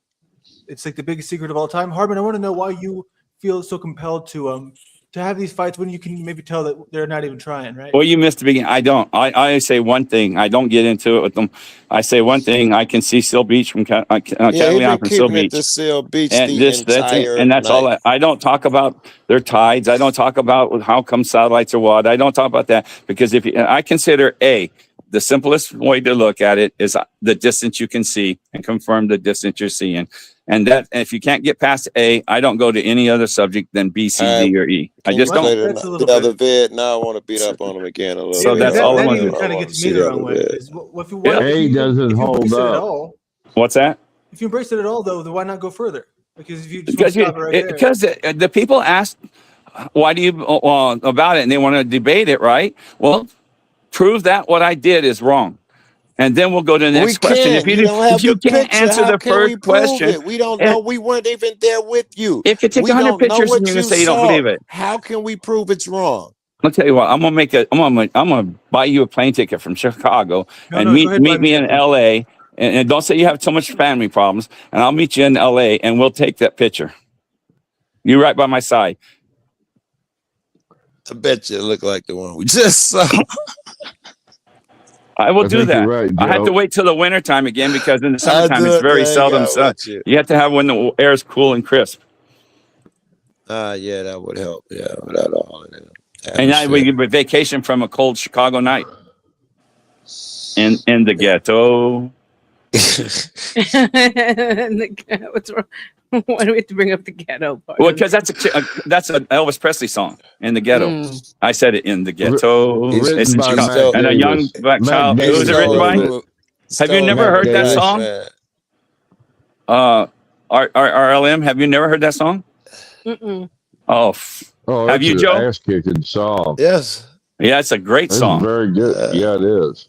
It's like the biggest secret of all time. Harmon, I want to know why you feel so compelled to have these fights when you can maybe tell that they're not even trying, right? Well, you missed the beginning. I don't. I say one thing. I don't get into it with them. I say one thing. I can see Seal Beach from Yeah, he's Catalina been from Seal keeping it Beach. to Seal Beach And the that's it. entire And that's all. night. I don't talk about their tides. I don't talk about how come satellites are what. I don't talk about that because I consider the simplest way to look at it is the distance you can see and confirm the distance you're seeing. And that if you can't get past A, I don't go to any other subject than B, C, D, or E. I just don't. The other vid. Now I want to beat up on him again a little So bit. that's all I that want even to kind of do. gets me the wrong way. Is if you Yeah. A doesn't if you hold embrace it at up. all, What's that? if you embrace it at all, though, then why not go further? Because if you just want Because to stop it right there. because the people ask, why do you about it, and they want to debate it, right? Well, prove that what I did is wrong, and then we'll go to the We next question. can't. If you don't have if you the can't picture, answer how the can we first prove question, it? We don't and- know. We weren't even there with you. If you take We 100 don't know pictures what and you're gonna you say you don't saw. believe it, How can we prove it's wrong? I'll tell you what. I'm gonna buy you a plane ticket from Chicago No, and no, go ahead, buy meet me in L.A. And don't say you have so much family problems, and I'll meet you in L.A. and we'll take that picture. You right by my side. I bet you it looked like the one we just saw. I will I do think that. you're right, I have to Joe. wait till the winter time again because in the I'll summertime do it's it, very man. seldom Yeah, sun. watch it. You have to have when the air is cool and crisp. Yeah, that would help. Yeah, without all of that. And I would vacation from a cold Chicago night. In the ghetto. What's wrong? Why do we have to bring up the ghetto part? Well, because that's an Elvis Presley song, In the Ghetto. Mm. I said it, in the ghetto. Written It's in by Chicago. Matt And a young Davis. black Matt child. Davis Who's it written by? wrote Have you never Matt heard that Davis. song? RLM, have you never heard that song? Mm-mm. Oh, Oh, have it's you, an Joe? ass-kicking song. Yes. Yeah, it's a great It's song. very good. Yeah, it is.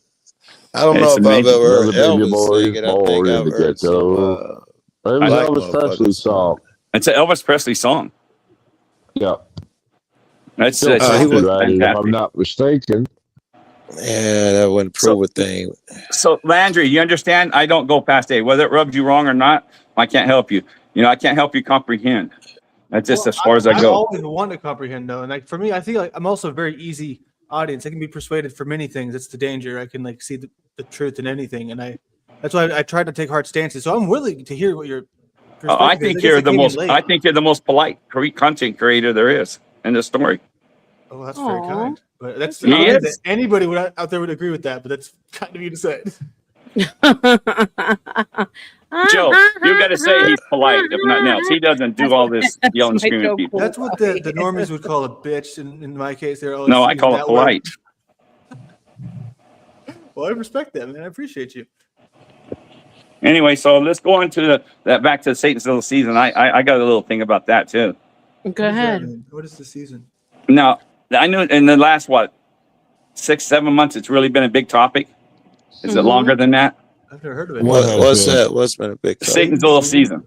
I don't know It's if I've amazing. ever heard Brother Baby Elvis Boy sing it. I born think in I've the heard some. ghetto. It was I like Elvis Presley's song. It's an Elvis Presley song. Yeah. That's Bill Cosby fantastic. wrote it, if I'm not mistaken. Yeah, that wouldn't prove a thing. So Landry, you understand? I don't go past A. Whether it rubs you wrong or not, I can't help you. I can't help you comprehend. That's just as far as I I go. always want to comprehend, though, and like for me, I think like I'm also a very easy audience. I can be persuaded for many things. That's the danger. I can like see the truth in anything, and that's why I try to take hard stances. So I'm willing to hear what your perspective I is. think guess you're I the came in most. late. I think you're the most polite content creator there is in the story. Oh, that's very kind. But that's He I don't think is. that anybody out there would agree with that. But that's kind of you to say. Joe, you got to say he's polite, if nothing else. He doesn't do all this yelling, my screaming at joke. people. That's what the normies would call a bitch. In my case, they're always No, I using call it that word. polite. Well, I respect that, man. I appreciate you. Anyway, so let's go on to that back to Satan's little season. I got a little thing about that too. Go ahead. What is the season? Now, I knew in the last 6-7 months, it's really been a big topic. Is it longer than that? I've never heard of it. What's that? What's been a big topic? Satan's little season.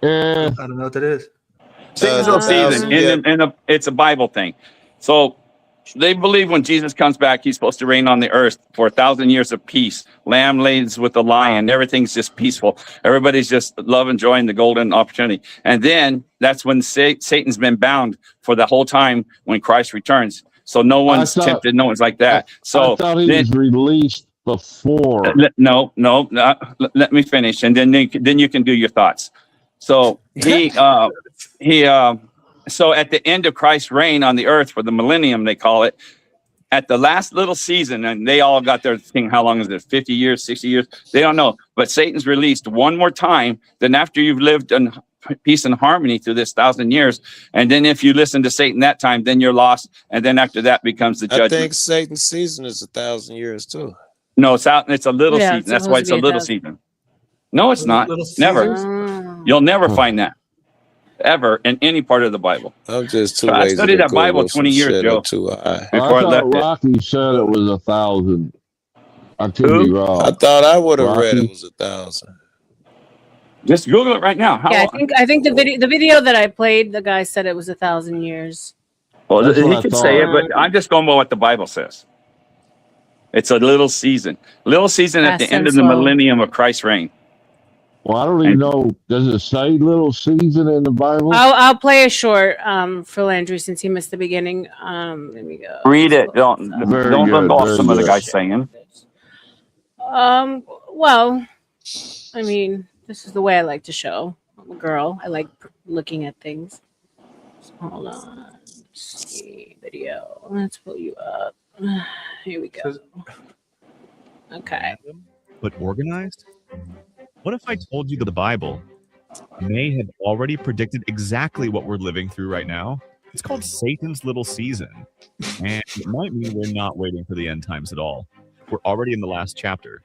I don't know what that is. Satan's little season. It's a Bible thing. So they believe when Jesus comes back, he's supposed to reign on the earth for 1,000 years of peace. Lamb lays with the lion. Everything's just peaceful. Everybody's just love, enjoying the golden opportunity. And then that's when Satan's been bound for the whole time when Christ returns. So no one's tempted. No one's like that. So I thought he was released before. No. Let me finish, and then you can do your thoughts. So so at the end of Christ's reign on the earth for the millennium, they call it, at the last little season, and they all got their thing. How long is it? 50 years, 60 years? They don't know. But Satan's released one more time. Then after you've lived in peace and harmony through this 1,000 years, and then if you listen to Satan that time, then you're lost. And then after that becomes the judgment. I think Satan's season is 1,000 years too. No, it's out. It's a little season. it's That's why it's a supposed to be little 1,000. season. No, it's not. Never. You'll never find that ever in any part of the Bible. I'm just too I lazy studied to that Bible Google 20 some years shit ago. up too high. Before I left it. Rocky said it was 1,000. I could be wrong. I thought I would have read Rocky. it was 1,000. Just Google it right now. Yeah, I think the video that I played, the guy said it was 1,000 years. Well, That's he what I could thought. say it, but I'm just going by what the Bible says. It's a little season. Little season at the end of the millennium of Christ's reign. Well, I don't even know. Does it say little season in the Bible? I'll play a short for Landry since he missed the beginning. Let me go. Read it. Don't Very go good, off very some of the good. guys saying. Well, I mean, this is the way I like to show. I'm a girl. I like looking at things. So hold on. Let's see. Video. Let's pull you up. Here we go. Okay. But organized? What if I told you that the Bible may have already predicted exactly what we're living through right now? It's called Satan's little season, and it might mean we're not waiting for the end times at all. We're already in the last chapter.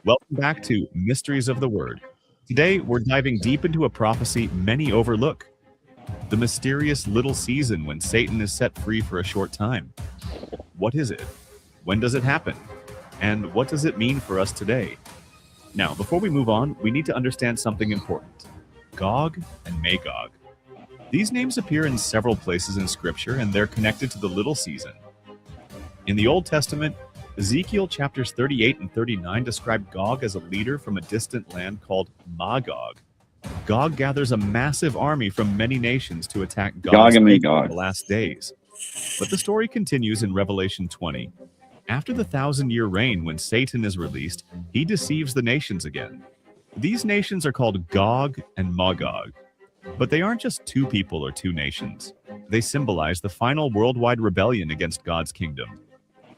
Welcome back to Mysteries of the Word. Today, we're diving deep into a prophecy many overlook. The mysterious little season when Satan is set free for a short time. What is it? When does it happen? And what does it mean for us today? Now, before we move on, we need to understand something important. Gog and Magog. These names appear in several places in Scripture, and they're connected to the little season. In the Old Testament, Ezekiel chapters 38 and 39 describe Gog as a leader from a distant land called Magog. Gog gathers a massive army from many nations to attack Gog's and people Magog. in the last days. But the story continues in Revelation 20. After the 1,000-year reign, when Satan is released, he deceives the nations again. These nations are called Gog and Magog. But they aren't just two people or two nations. They symbolize the final worldwide rebellion against God's kingdom.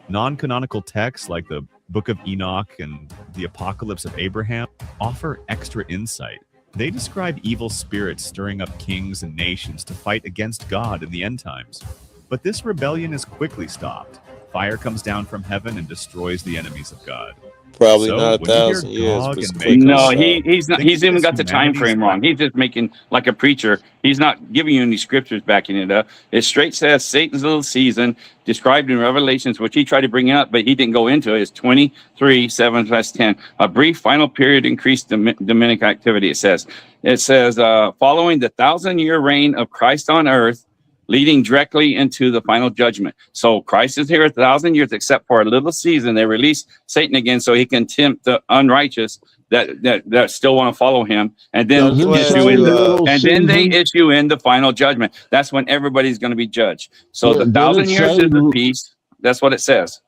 Non-canonical texts like the Book of Enoch and the Apocalypse of Abraham offer extra insight. They describe evil spirits stirring up kings and nations to fight against God in the end times. But this rebellion is quickly stopped. Fire comes down from heaven and destroys the enemies of God. Probably So, not when you hear 1,000 years. Gog But it's and quick. No, Magog, he's not. think He's of even this got the time humanity's frame wrong. He's just making like a preacher. He's not giving you any scriptures backing it up. It straight says Satan's little season described in Revelations, which he tried to bring up, but he didn't go into it. It's 23:7-10. A brief final period increased demonic activity. It says following the 1,000-year reign of Christ on earth, leading directly into the final judgment. So Christ is here 1,000 years, except for a little season. They release Satan again so he can tempt the unrighteous that still want to follow him, and then then they issue in the final judgment. That's when everybody's going to be judged. So the 1,000 years is the peace. That's what it says.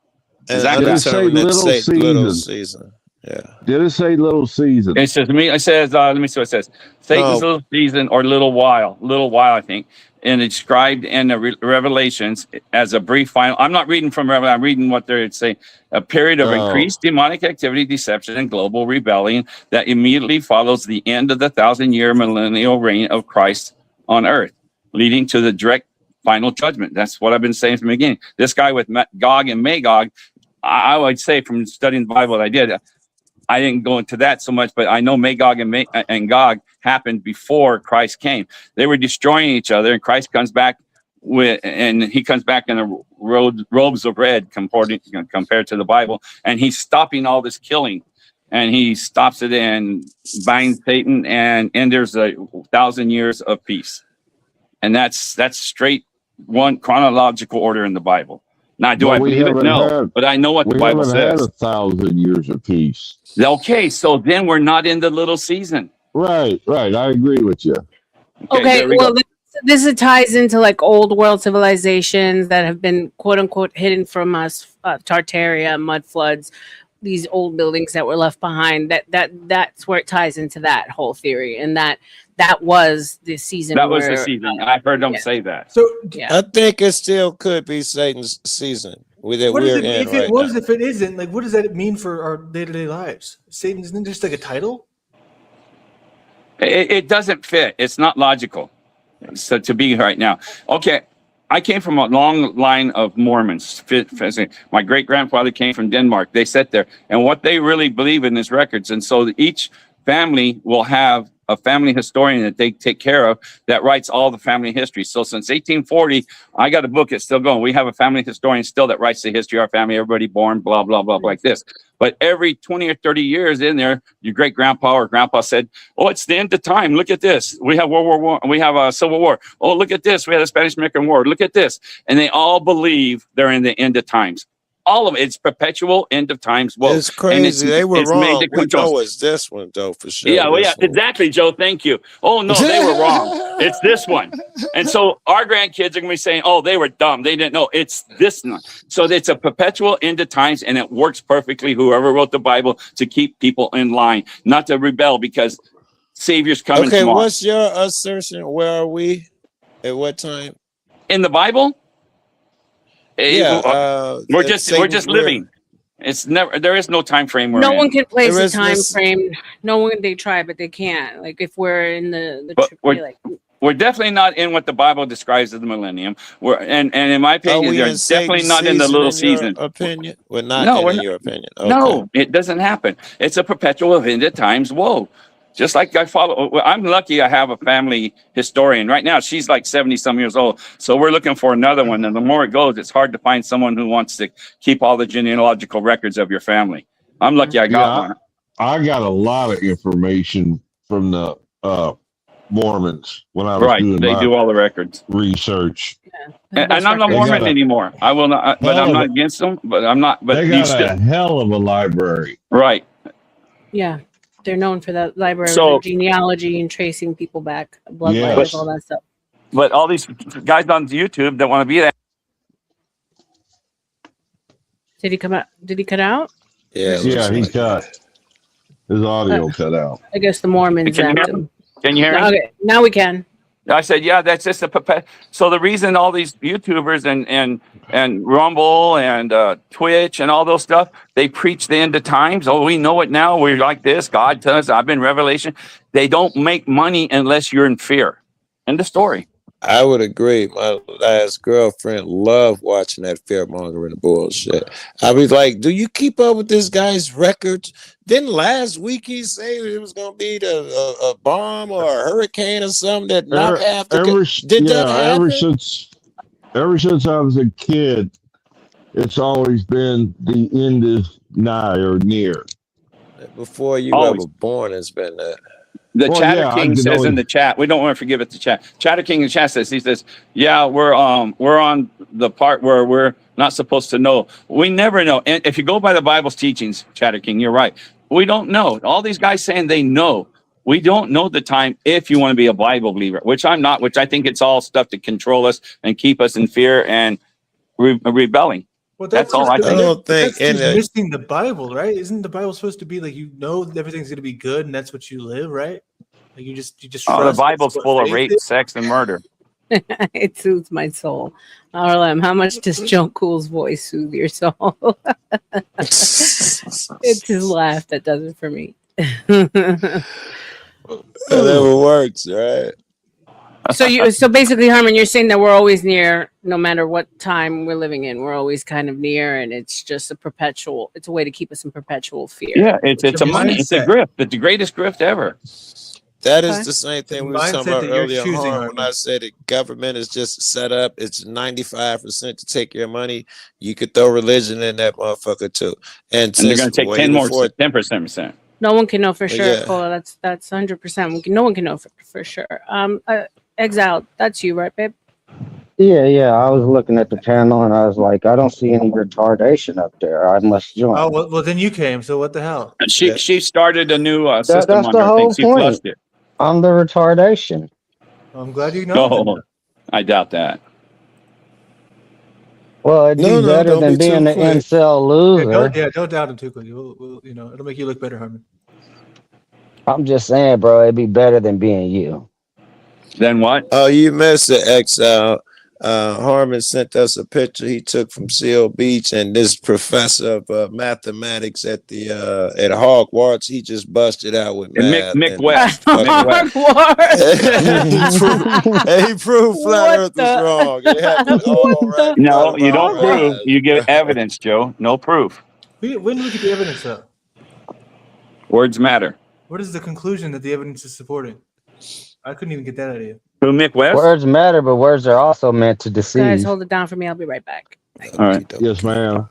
Exactly. Did it say little season? Yeah. Did it say little season? It says let me see what it says. Satan's little season or little while, I think. And it's described in the Revelations as a brief final. I'm not reading from Revelation. I'm reading what they're saying. A period of increased demonic activity, deception, and global rebellion that immediately follows the end of the 1,000-year millennial reign of Christ on earth, leading to the direct final judgment. That's what I've been saying from the beginning. This guy with Gog and Magog, I would say from studying the Bible that I did, I didn't go into that so much, but I know Magog and Gog happened before Christ came. They were destroying each other, and Christ comes back and he comes back in the robes of red compared to the Bible, and he's stopping all this killing, and he stops it and binds Satan, and there's 1,000 years of peace, and that's straight one chronological order in the Bible. Now, do I believe it? No, but I know what the Bible says. We haven't had 1,000 years of peace. Okay, so then we're not in the little season. Right. I agree with you. Okay, well, this ties into like old world civilizations that have been quote unquote hidden from us, Tartaria, mud floods, these old buildings that were left behind. That's where it ties into that whole theory, and that was the season. That was the season. I've heard them say that. So yeah, I think it still could be Satan's season. If it isn't, like, what does that mean for our day-to-day lives? Satan isn't just like a title. It doesn't fit. It's not logical. So to be right now, okay. I came from a long line of Mormons. My great grandfather came from Denmark. They sat there, and what they really believe in is records. And so each family will have a family historian that they take care of that writes all the family history. So since 1840, I got a book. It's still going. We have a family historian still that writes the history of our family, everybody born, blah, blah, blah, like this. But every 20 or 30 years in there, your great grandpa or grandpa said, oh, it's the end of time. Look at this. We have World War I. We have a Civil War. Oh, look at this. We had a Spanish-American War. Look at this. And they all believe they're in the end of times. All of it. It's perpetual end of times. Well, it's crazy. They were wrong. We know it's this one, though, for sure. Yeah, well, yeah, exactly, Joe. Thank you. Oh, no, they were wrong. It's this one. And so our grandkids are going to be saying, oh, they were dumb. They didn't know. It's this one. So it's a perpetual end of times, and it works perfectly, whoever wrote the Bible, to keep people in line, not to rebel because Savior's coming tomorrow. Okay, what's your assertion? Where are we? At what time? In the Bible? Yeah, we're just living. It's never. There is no time frame. No one can place a time frame. No one. They try, but they can't. Like if we're in the we're definitely not in what the Bible describes as the millennium. And in my opinion, they're definitely not in the little season. Opinion? We're not in your opinion. Okay. No, it doesn't happen. It's a perpetual end of times. Whoa. Just like I follow, I'm lucky I have a family historian. Right now, she's like 70-some years old. So we're looking for another one. And the more it goes, it's hard to find someone who wants to keep all the genealogical records of your family. I'm lucky I got one. I got a lot of information from the Mormons when I was doing they do all the records. Research. Yeah. And I'm not Mormon anymore. I will not, but I'm not against them. But I'm not. But they got a hell of a library. Right. Yeah. They're known for that library, of genealogy and tracing people back, blood lines, all that stuff. But all these guys on YouTube that want to be that. Did he come out? Did he cut out? Yeah, he cut. His audio cut out. I guess the Mormons. Can you hear me? Okay, now we can. I said, yeah, that's just a so the reason all these YouTubers and Rumble and Twitch and all those stuff, they preach the end of times. Oh, we know it now. We're like this. God tells us, I've been Revelation. They don't make money unless you're in fear. End of story. I would agree. My last girlfriend loved watching that fear-mongering bullshit. I was like, do you keep up with this guy's records? Didn't last week he say it was going to be a bomb or a hurricane or something that knocked half the Did that happen? Ever since I was a kid, it's always been the end is nigh or near. Before you were born, it's been that. The Chatter King says in the chat, we don't want to forgive it to chat. Chatter King in the chat says, he says, yeah, we're on the part where we're not supposed to know. We never know. And if you go by the Bible's teachings, Chatter King, you're right. We don't know. All these guys saying they know. We don't know the time if you want to be a Bible believer, which I'm not, which I think it's all stuff to control us and keep us in fear and rebelling. Well, that's all I think. I don't think that's missing the Bible, right? Isn't the Bible supposed to be like, you know, everything's going to be good and that's what you live, right? Like you just. The Bible's full of rape, sex, and murder. It soothes my soul. RLM, how much does Joe Cool's voice soothe your soul? It's his laugh that does it for me. It never works, right? So basically, Harmon, you're saying that we're always near, no matter what time we're living in. We're always kind of near, and it's just a perpetual. It's a way to keep us in perpetual fear. Yeah, it's a money. It's a grift. It's the greatest grift ever. That Okay. is the same thing we were Mindset talking about that you're earlier choosing, on when I said the government is just set up. It's 95% to take your money. You could throw religion in that motherfucker too. And And they're going since to take way 10 more, before 10%. No one can know for sure, yeah. Cola. That's 100%. No one can know for sure. Exiled. That's you, right, babe? Yeah. I was looking at the panel and I was like, I don't see any retardation up there. I must join. Oh well, then you came. So what the hell? She started a new system that's on the her whole thing. She point. flushed it. I'm the retardation. I'm glad you know. No, I doubt that. Well, it'd be better than being an incel loser. Don't doubt him too quickly. We'll, it'll make you look better, Harmon. I'm just saying, bro, it'd be better than being you. Then what? Oh, you missed the Exile. Harmon sent us a picture he took from Seal Beach, and this professor of mathematics at the at Hogwarts, he just busted out with math. Mick West. He proved flat Earth was wrong. It happened all right. No, you don't prove. You give evidence, Joe. No proof. When do we get the evidence though? Words matter. What is the conclusion that the evidence is supporting? I couldn't even get that out of you. Who, Mick West? Words matter, but words are also meant to Guys, deceive. hold it down for me. I'll be right back. All right. Yes, ma'am.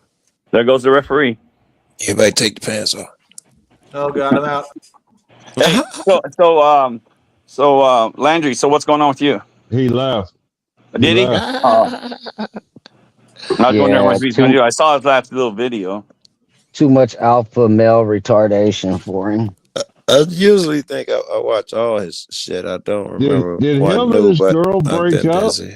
There goes the referee. Everybody take the pants off. Oh God, I'm out. So Landry, so what's going on with you? He left. Did he? left. Not going there. Yeah, What he's going to do. I saw his last little video. Too much alpha male retardation for him. I usually think I watch all his shit. I don't remember. Did one him new, and his but girl I've break been up? busy.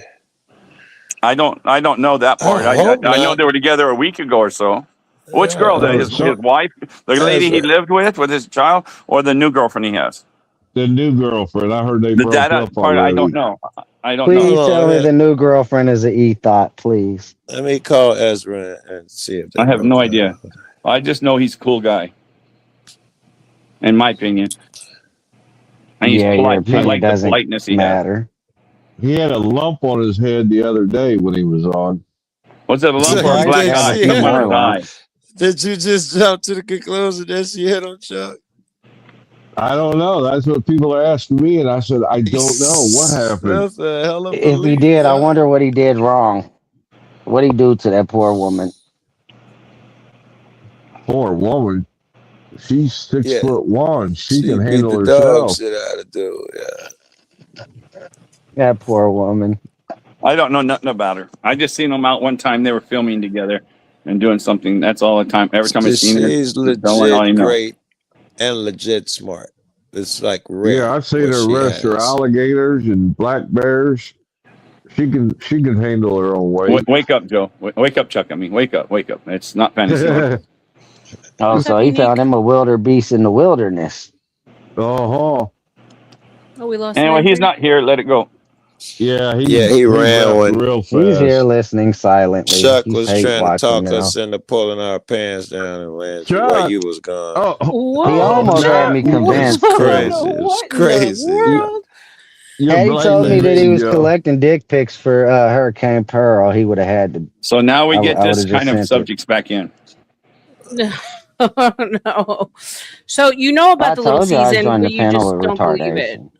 I don't know that part. I I hope know not. they were together a week ago or so. Which girl? His wife, the lady he lived with his child, or the new girlfriend he has? The new girlfriend. I heard they The broke data up part, I already. don't know. I don't Please know. tell me the new girlfriend is an e-thought, please. Let me call Ezra and see if they I have broke no up. idea. I just know he's a cool guy. In my opinion. And he's Yeah, your polite. I opinion like the doesn't politeness he has. matter. He had a lump on his head the other day when he was on. Was it a lump or I a black didn't eye? see it. Come on, eye. Did you just jump to the conclusion that she hit on Chuck? I don't know. That's what people are asking me, and I said I don't know what happened. That's a hell of a If he lead, did, I huh? wonder what he did wrong. What'd he do to that poor woman? Poor woman. She's 6'1". She can beat handle the dog herself. shit out of dude. Yeah. That poor woman. I don't know nothing about her. I just seen them out one time. They were filming together and doing something. That's all the time. Every time I seen her, She's that's all I legit know. great and legit smart. It's like rare. Yeah, I've seen what her she wrestle has. alligators and black bears. She can handle her own weight. Wake up, Joe. Wake up, Chuck. I mean, wake up. It's not fantasy. Oh, so he found him a wildebeest in the wilderness. Oh, we lost. Anyway, Landry. he's not here. Let it go. Yeah, he ran left when real fast. He's here listening silently. Chuck He's was hate trying to watching talk now. us into pulling our pants down and landing Chuck! while you was gone. Oh, He almost had me convinced. It's crazy. It's crazy. Had he told me that he was Joe. collecting dick pics for Hurricane Pearl, he would have had to. So now we I get would've this just kind of sent it. subjects back in. No. So you know about I the little told you I season, joined but the you just panel with don't believe it. retardation.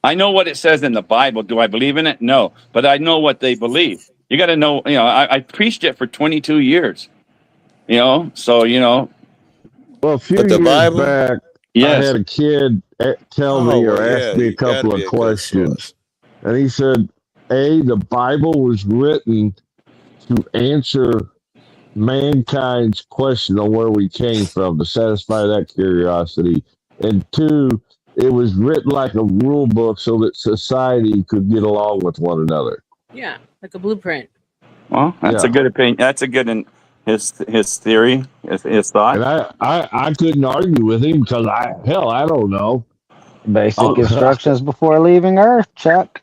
I know what it says in the Bible. Do I believe in it? No. But I know what they believe. You got to know, I preached it for 22 years. So, Well, a few But the years Bible? back, Yes. I had a kid tell me or ask me a couple of questions. And he said, the Bible was written to answer mankind's question on where we came from, to satisfy that curiosity. And 2, it was written like a rule book so that society could get along with one another. Yeah, like a blueprint. Well, that's a good opinion. That's a good his theory, his thought. And I couldn't argue with him because I don't know. Basic instructions before leaving Earth, Chuck.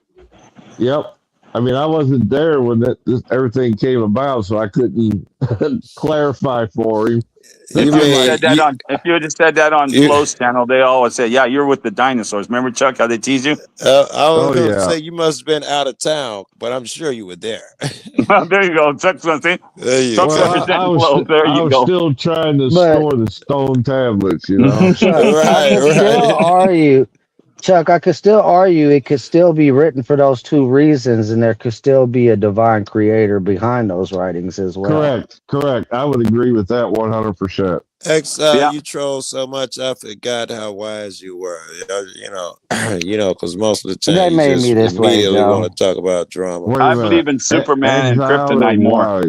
Yep. I mean, I wasn't there when everything came about, so I couldn't clarify for him. If you had just said that on Flo's channel, they always say, "Yeah, you're with the dinosaurs." Remember, Chuck, how they tease you? I was going to say you must have been out of town, but I'm sure you were there. There you go. Chuck's something. There you Chuck's go. representing Flo. There I you was go. still trying to store the stone tablets, you know. Chuck, I could still argue it could still be written for those two reasons, and there could still be a divine creator behind those writings as well. Correct. I would agree with that 100%. You troll so much, I forgot how wise you were. You know, because most of the time That you made just me this way, immediately Joe. want to talk about drama. I believe in Superman and Kryptonite more.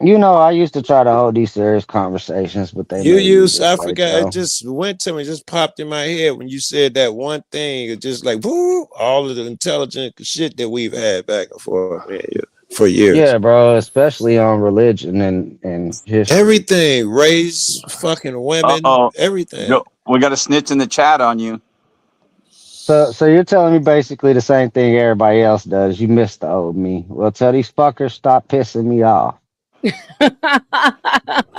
You know, I used to try to hold these serious conversations, but they You made me used, this I way, forgot, Joe. it just went to me, just popped in my head when you said that one thing. It just like, woo, all of the intelligent shit that we've had back and forth for years. Yeah, bro, especially on religion and history. Everything, race, fucking women, everything. Yo, we got a snitch in the chat on you. So you're telling me basically the same thing everybody else does. You missed the old me. Well, tell these fuckers stop pissing me off.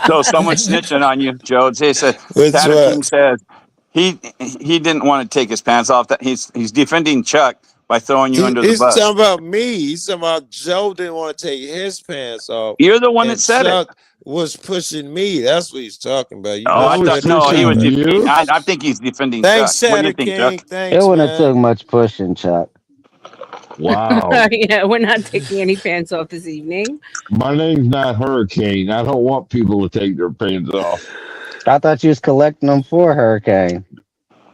So someone's snitching on you, Joe. He said, Which Tatter one? King says he didn't want to take his pants off. That he's defending Chuck by throwing you under the He's bus. talking about me. He's talking about Joe didn't want to take his pants off. You're the one that and said Chuck it. was pushing me. That's what he's talking about. Oh, I thought no, he was. I think he's defending Thanks, Chuck. What do you Tatter think, King. Chuck? Thanks, It wouldn't man. have took much pushing, Chuck. Wow. Yeah, we're not taking any pants off this evening. My name's not Hurricane. I don't want people to take their pants off. I thought you was collecting them for Hurricane.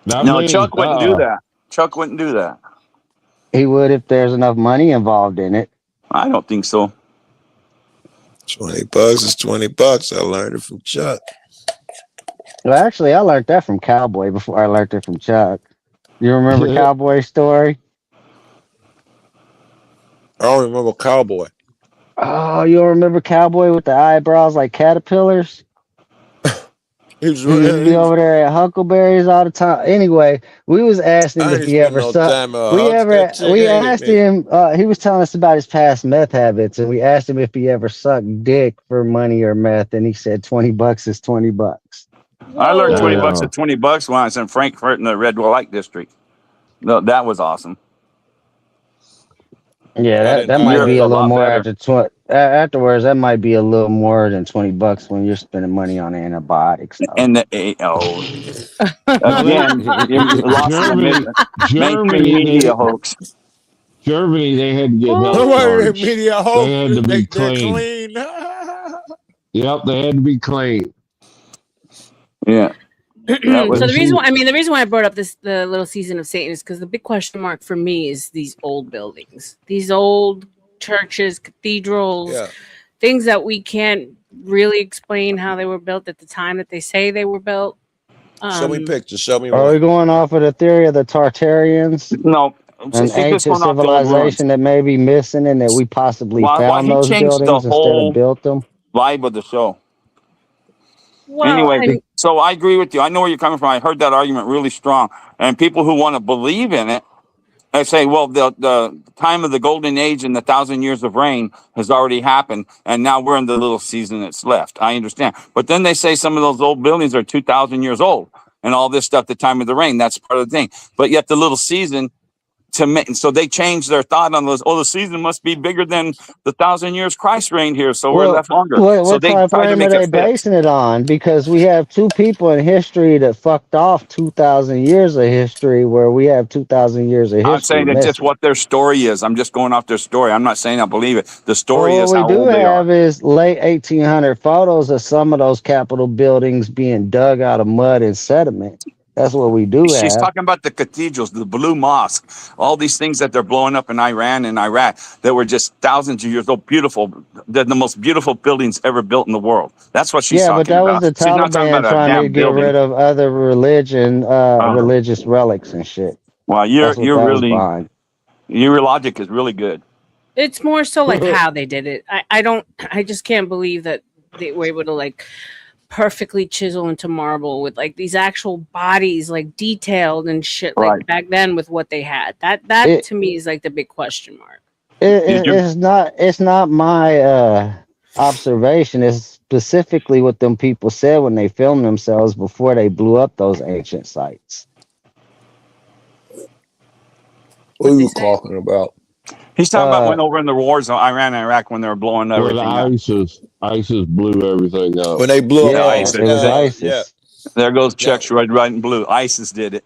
No, Chuck wouldn't do that. Chuck wouldn't do that. He would if there's enough money involved in it. I don't think so. $20 is $20. I learned it from Chuck. Well, actually, I learned that from Cowboy before I learned it from Chuck. You remember Cowboy's story? I don't remember Cowboy. Oh, you don't remember Cowboy with the eyebrows like caterpillars? He was He used to be over there at Huckleberries all the time. Anyway, we was asking I him ain't if he spent ever no sucked. time at We Hucks. ever That chick we hated asked me. him. He was telling us about his past meth habits, and we asked him if he ever sucked dick for money or meth, and he said $20 is $20. I learned Whoa. $20 at $20 when I was in Frankfurt in the Red Light District. No, that was awesome. Yeah, that might You're be a a little lot more better. afterwards. That might be a little more than $20 when you're spending money on antibiotics. Though. And again, you lost the mainstream media hoax. Germany, they had to get health Don't worry, cards. media They had to be they're clean. clean. Yep, they had to be clean. Yeah. So the reason why I brought up the Little Season of Satan is because the big question mark for me is these old buildings, these old churches, cathedrals, things that we can't really explain how they were built at the time that they say they were built. Show me pictures. Show me Are one. we going off of the theory of the Tartarians? No. An Just ancient going off the old ruins. civilization that may be missing and that we possibly Why found he those changed the buildings instead whole of built them? vibe of the show. Well, Anyway, so I agree with you. I know where you're coming from. I heard that argument really strong. And people who want to believe in it, they say, well, the time of the golden age and the 1,000 years of reign has already happened, and now we're in the little season that's left. I understand. But then they say some of those old buildings are 2,000 years old and all this stuff, the time of the reign. That's part of the thing. But yet the little season, so they changed their thought on those. Oh, the season must be bigger than the 1,000 years Christ reigned here, so we're left longer. So What they time tried to frame make are they it fit. basing it on? Because we have two people in history that fucked off 2,000 years of history, where we have 2,000 years of history. I'm saying that's just missing. what their story is. I'm just going off their story. I'm not saying I believe it. The story Well, is what how we do old they are. have is late 1800 photos of some of those Capitol buildings being dug out of mud and sediment. That's what we do She's have. talking about the cathedrals, the Blue Mosque, all these things that they're blowing up in Iran and Iraq that were just thousands of years old, beautiful. They're the most beautiful buildings ever built in the world. That's what she's Yeah, talking but that about. was the She's not talking Taliban about a trying to damn get building. rid of other religious relics and shit. Well, That's what you're that was really behind. your logic is really good. it's more so like how they did it. I just can't believe that they were able to like perfectly chisel into marble with like these actual bodies like detailed and shit like Right. back then with what they had. That to me is like the big question mark. It's not my observation. It's specifically what them people said when they filmed themselves before they blew up those ancient sites. What are you talking about? He's talking about when over in the wars of Iran and Iraq when they were blowing everything up. ISIS blew everything up. When they blew Yeah, up, ISIS. It was ISIS. yeah. There goes Czechs red, white, and blue. ISIS did it.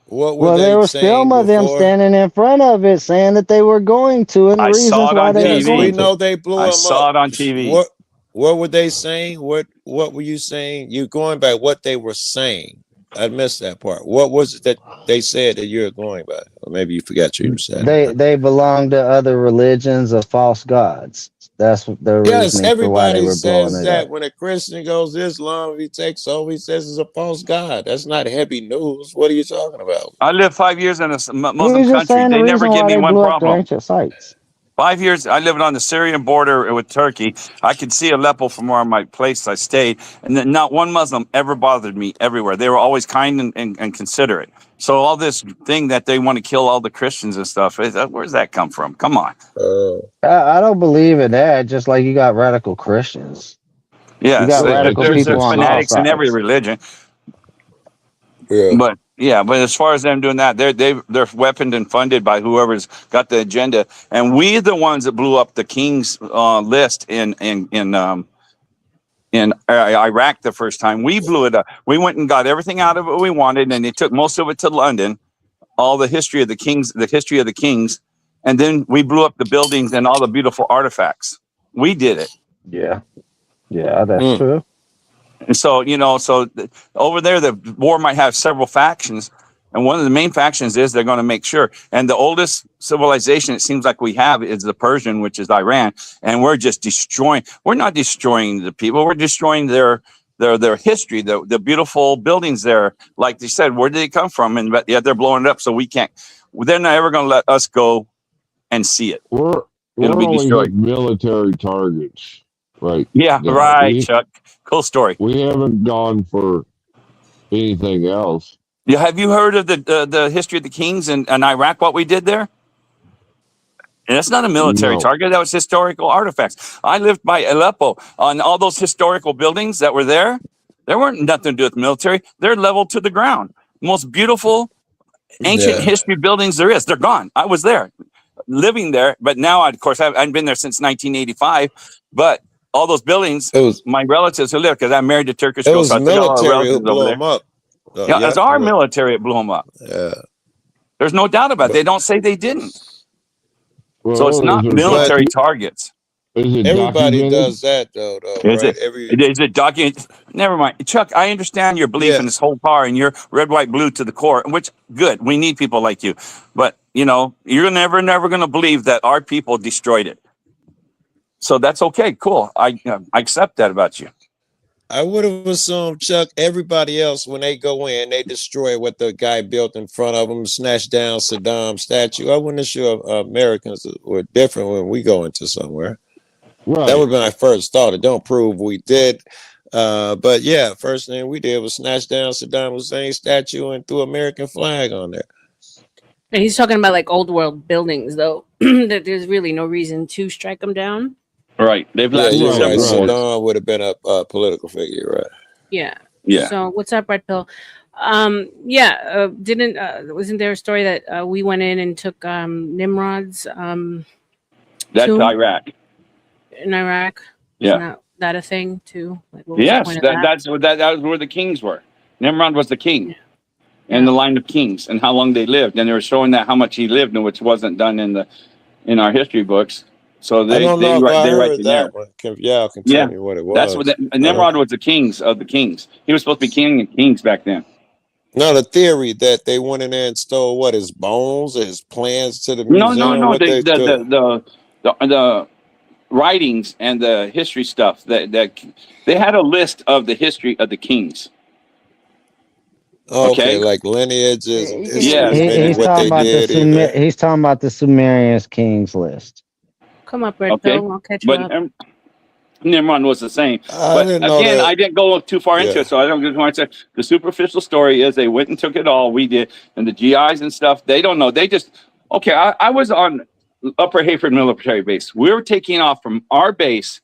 What were Well, they there was saying film of them before? standing in front of it saying that they were going to, and the I reasons saw it why on they were Yes, TV. going we to. know they blew I them saw up. it on TV. What were they saying? What were you saying? You going by what they were saying? I missed that part. What was it that they said that you're going by? Or maybe you forgot you said. They belong to other religions of false gods. That's what the Yes, reasoning for why they everybody were blowing says it that up. when a Christian goes Islam, he takes over, he says it's a false god. That's not heavy news. What are you talking about? I lived 5 years in a He Muslim was just country. saying the They never reason gave why me they one blew up their problem. ancient sites. 5 years, I lived on the Syrian border with Turkey. I could see Aleppo from where my place I stayed, and then not one Muslim ever bothered me everywhere. They were always kind and considerate. So all this thing that they want to kill all the Christians and stuff, where's that come from? Come on. I don't believe in that. Just like you got radical Christians. Yes, You got radical there's people on all fanatics in every sides. religion. Yeah. But as far as them doing that, they're weaponed and funded by whoever's got the agenda, and we the ones that blew up the King's list in Iraq the first time. We blew it up. We went and got everything out of it we wanted, and they took most of it to London. All the history of the kings, and then we blew up the buildings and all the beautiful artifacts. We did it. Yeah, that's true. And so, over there, the war might have several factions. And one of the main factions is they're going to make sure. And the oldest civilization, it seems like we have, is the Persian, which is Iran. And we're just destroying. We're not destroying the people. We're destroying their history, the beautiful buildings there. Like they said, where did they come from? And but they're blowing it up. So we can't. They're not ever going to let us go and see it. We're It'll be only destroyed. hit military targets, right? Yeah, now. right, Chuck. Cool story. We haven't gone for anything else. Yeah, have you heard of the history of the kings in Iraq? What we did there? And that's not a military No. target. That was historical artifacts. I lived by Aleppo on all those historical buildings that were there. There weren't nothing to do with military. They're leveled to the ground. Most beautiful ancient history buildings there is. They're gone. I was there, living there, but now, of course, I've been there since 1985. But all those buildings, my relatives who live, because I'm married to Turkish It girls. was So I took all our military who relatives over blew there. them up. Yeah, it's our military that blew them up. Yeah. There's no doubt about it. They don't say they didn't. Well, So it's not military targets. Is it Everybody documented? does that though, Is right? it? Is it document? Never mind, Chuck. I understand your belief in this whole power, and you're red, white, blue to the core. Which good. We need people like you. But you're never going to believe that our people destroyed it. So that's okay. Cool. I accept that about you. I would have assumed, Chuck, everybody else, when they go in, they destroy what the guy built in front of them, snatch down Saddam's statue. I wouldn't assume Americans were different when we go into somewhere. Right. That would have been my first thought. It don't prove we did. But yeah, first thing we did was snatch down Saddam Hussein's statue and threw American flag on there. And he's talking about like old world buildings, though, that there's really no reason to strike them down. Right. They've Yeah, lasted you're right. several wars. Saddam would have been a political figure, right? Yeah. Yeah. So what's up, Red Pill? Wasn't there a story that we went in and took Nimrod's That's tomb Iraq. in Iraq? Yeah. Isn't that a thing too? Like, what was the Yes, point of that was where the kings were. Nimrod was the king, and the line of kings, and how long they lived, and they were showing that how much he lived, and which wasn't done in our history books. So I they don't know if I write heard in there. that one. Y'all can tell me what it was. That's what Nimrod was. The kings of the kings. He was supposed to be king of kings back then. No, the theory that they went in there and stole his bones or his plans to the museum. No. what they took. The writings and the history stuff that they had a list of the history of the kings. Okay, like lineages. He's talking about he's talking about the Sumerian kings list. Come up, Red Okay, Pill. I'll catch you but up. Nimrod was the same. But didn't know again, that. I didn't go too far into Yeah. it, so I don't just want to say the superficial story is they went and took it all. We did, and the GIs and stuff. They don't know. They just I was on Upper Hayford military base. We were taking off from our base,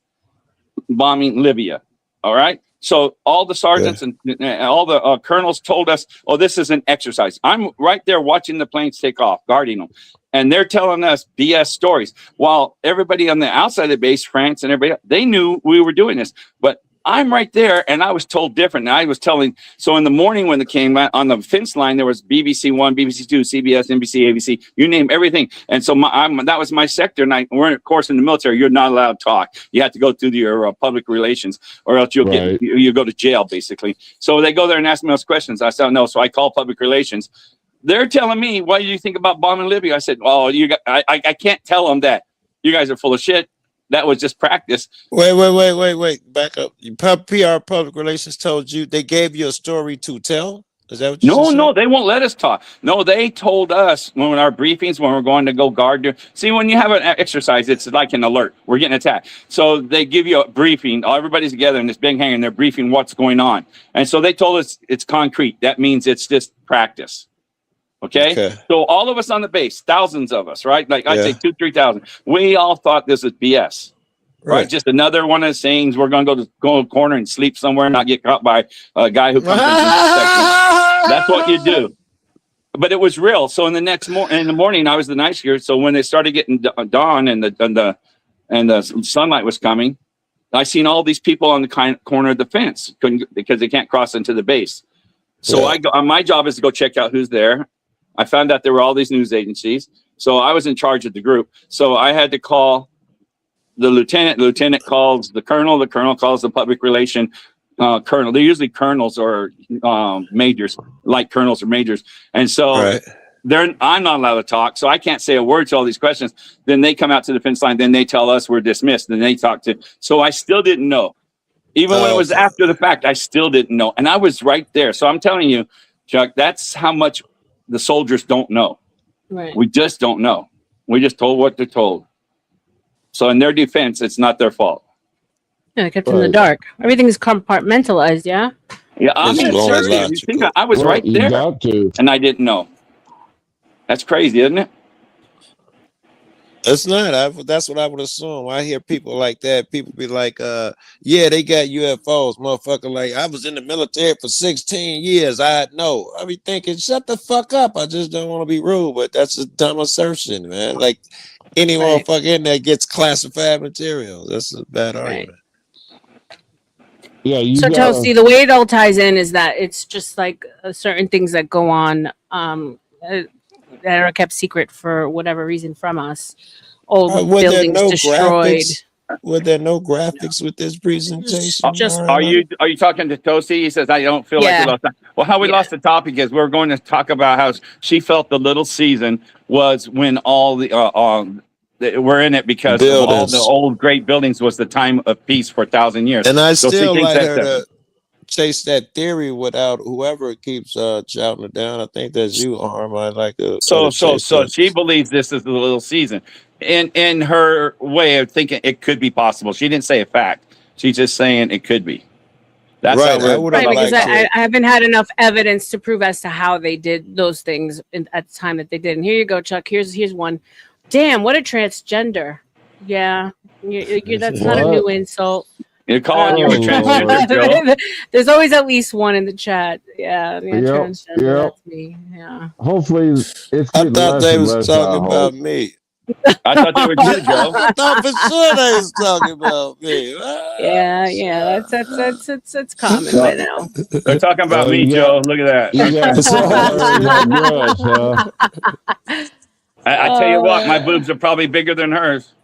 bombing Libya. All right. So all the sergeants and all the colonels told us, "Oh, this is an exercise." I'm right there watching the planes take off, guarding them, and they're telling us BS stories. While everybody on the outside of the base, France and everybody, they knew we were doing this, but I'm right there, and I was told different. And I was telling. So in the morning when it came on the fence line, there was BBC One, BBC Two, CBS, NBC, ABC, you name everything. And so that was my sector. And we're of course in the military. You're not allowed to talk. You have to go through your public relations, or else you'll get you go to jail basically. So they go there and ask me those questions. I said no. So I call public relations. They're telling me, "What do you think about bombing Libya?" I said, "Oh, I can't tell them that. You guys are full of shit. That was just practice." Wait. Back up. PR public relations told you, they gave you a story to tell? Is that what you said? No, they won't let us talk. No, they told us when our briefings, when we're going to go guard. See, when you have an exercise, it's like an alert. We're getting attacked. So they give you a briefing. Everybody's together in this big hangar and they're briefing what's going on. And so they told us it's concrete. That means it's just practice. Okay. So all of us on the base, thousands of us, right? Like I'd say 2,000 to 3,000. We all thought this was BS, right? Just another one of the sayings. We're going to go to a corner and sleep somewhere and not get caught by a guy who comes. That's what you do. But it was real. So in the next in the morning, I was the night shift. So when they started getting dawn and the sunlight was coming, I seen all these people on the corner of the fence because they can't cross into the base. So my job is to go check out who's there. I found out there were all these news agencies. So I was in charge of the group. So I had to call the lieutenant. The lieutenant calls the colonel. The colonel calls the public relation colonel. They're usually colonels or majors, like colonels or majors. And so I'm not allowed to talk. So I can't say a word to all these questions. Then they come out to the fence line. Then they tell us we're dismissed. Then they talk to. So I still didn't know. Even when it was after the fact, I still didn't know. And I was right there. So I'm telling you, Chuck, that's how much the soldiers don't know. Right. We just don't know. We just told what they're told. So in their defense, it's not their fault. Yeah, they kept in the dark. Everything is compartmentalized, yeah? Yeah, I'm serious. You think I was right there, and I didn't know. That's crazy, isn't it? It's not. That's what I would assume. I hear people like that. People be like, yeah, they got UFOs, motherfucker. Like, I was in the military for 16 years. I know. I be thinking, shut the fuck up. I just don't want to be rude, but that's a dumb assertion, man. Like, any motherfucker in there gets classified material. That's a bad argument. Yeah. So Toasty, the way it all ties in is that it's just like certain things that go on that are kept secret for whatever reason from us. Old buildings destroyed. Were there no graphics with this presentation? Are you talking to Toasty? He says I don't feel like we lost time. Well, how we lost the topic is we're going to talk about how she felt the little season was when all the we're in it because of all the old great buildings was the time of peace for 1,000 years. And I still like her to chase that theory without whoever keeps shouting it down. I think that's you, Arm. I like to. So she believes this is the little season. In her way of thinking, it could be possible. She didn't say a fact. She's just saying it could be. That's right. Because I haven't had enough evidence to prove as to how they did those things at the time that they did. And here you go, Chuck. Here's one. Damn, what a transgender. Yeah, that's not a new insult. You're calling you a transgender, Joe. There's always at least one in the chat. Yeah, transgender. That's me. Yeah. Hopefully, it's. I thought they was talking about me. I thought they were you, Joe. I thought for sure they was talking about me. Yeah. That's common by now. They're talking about me, Joe. Look at that. I tell you what, my boobs are probably bigger than hers.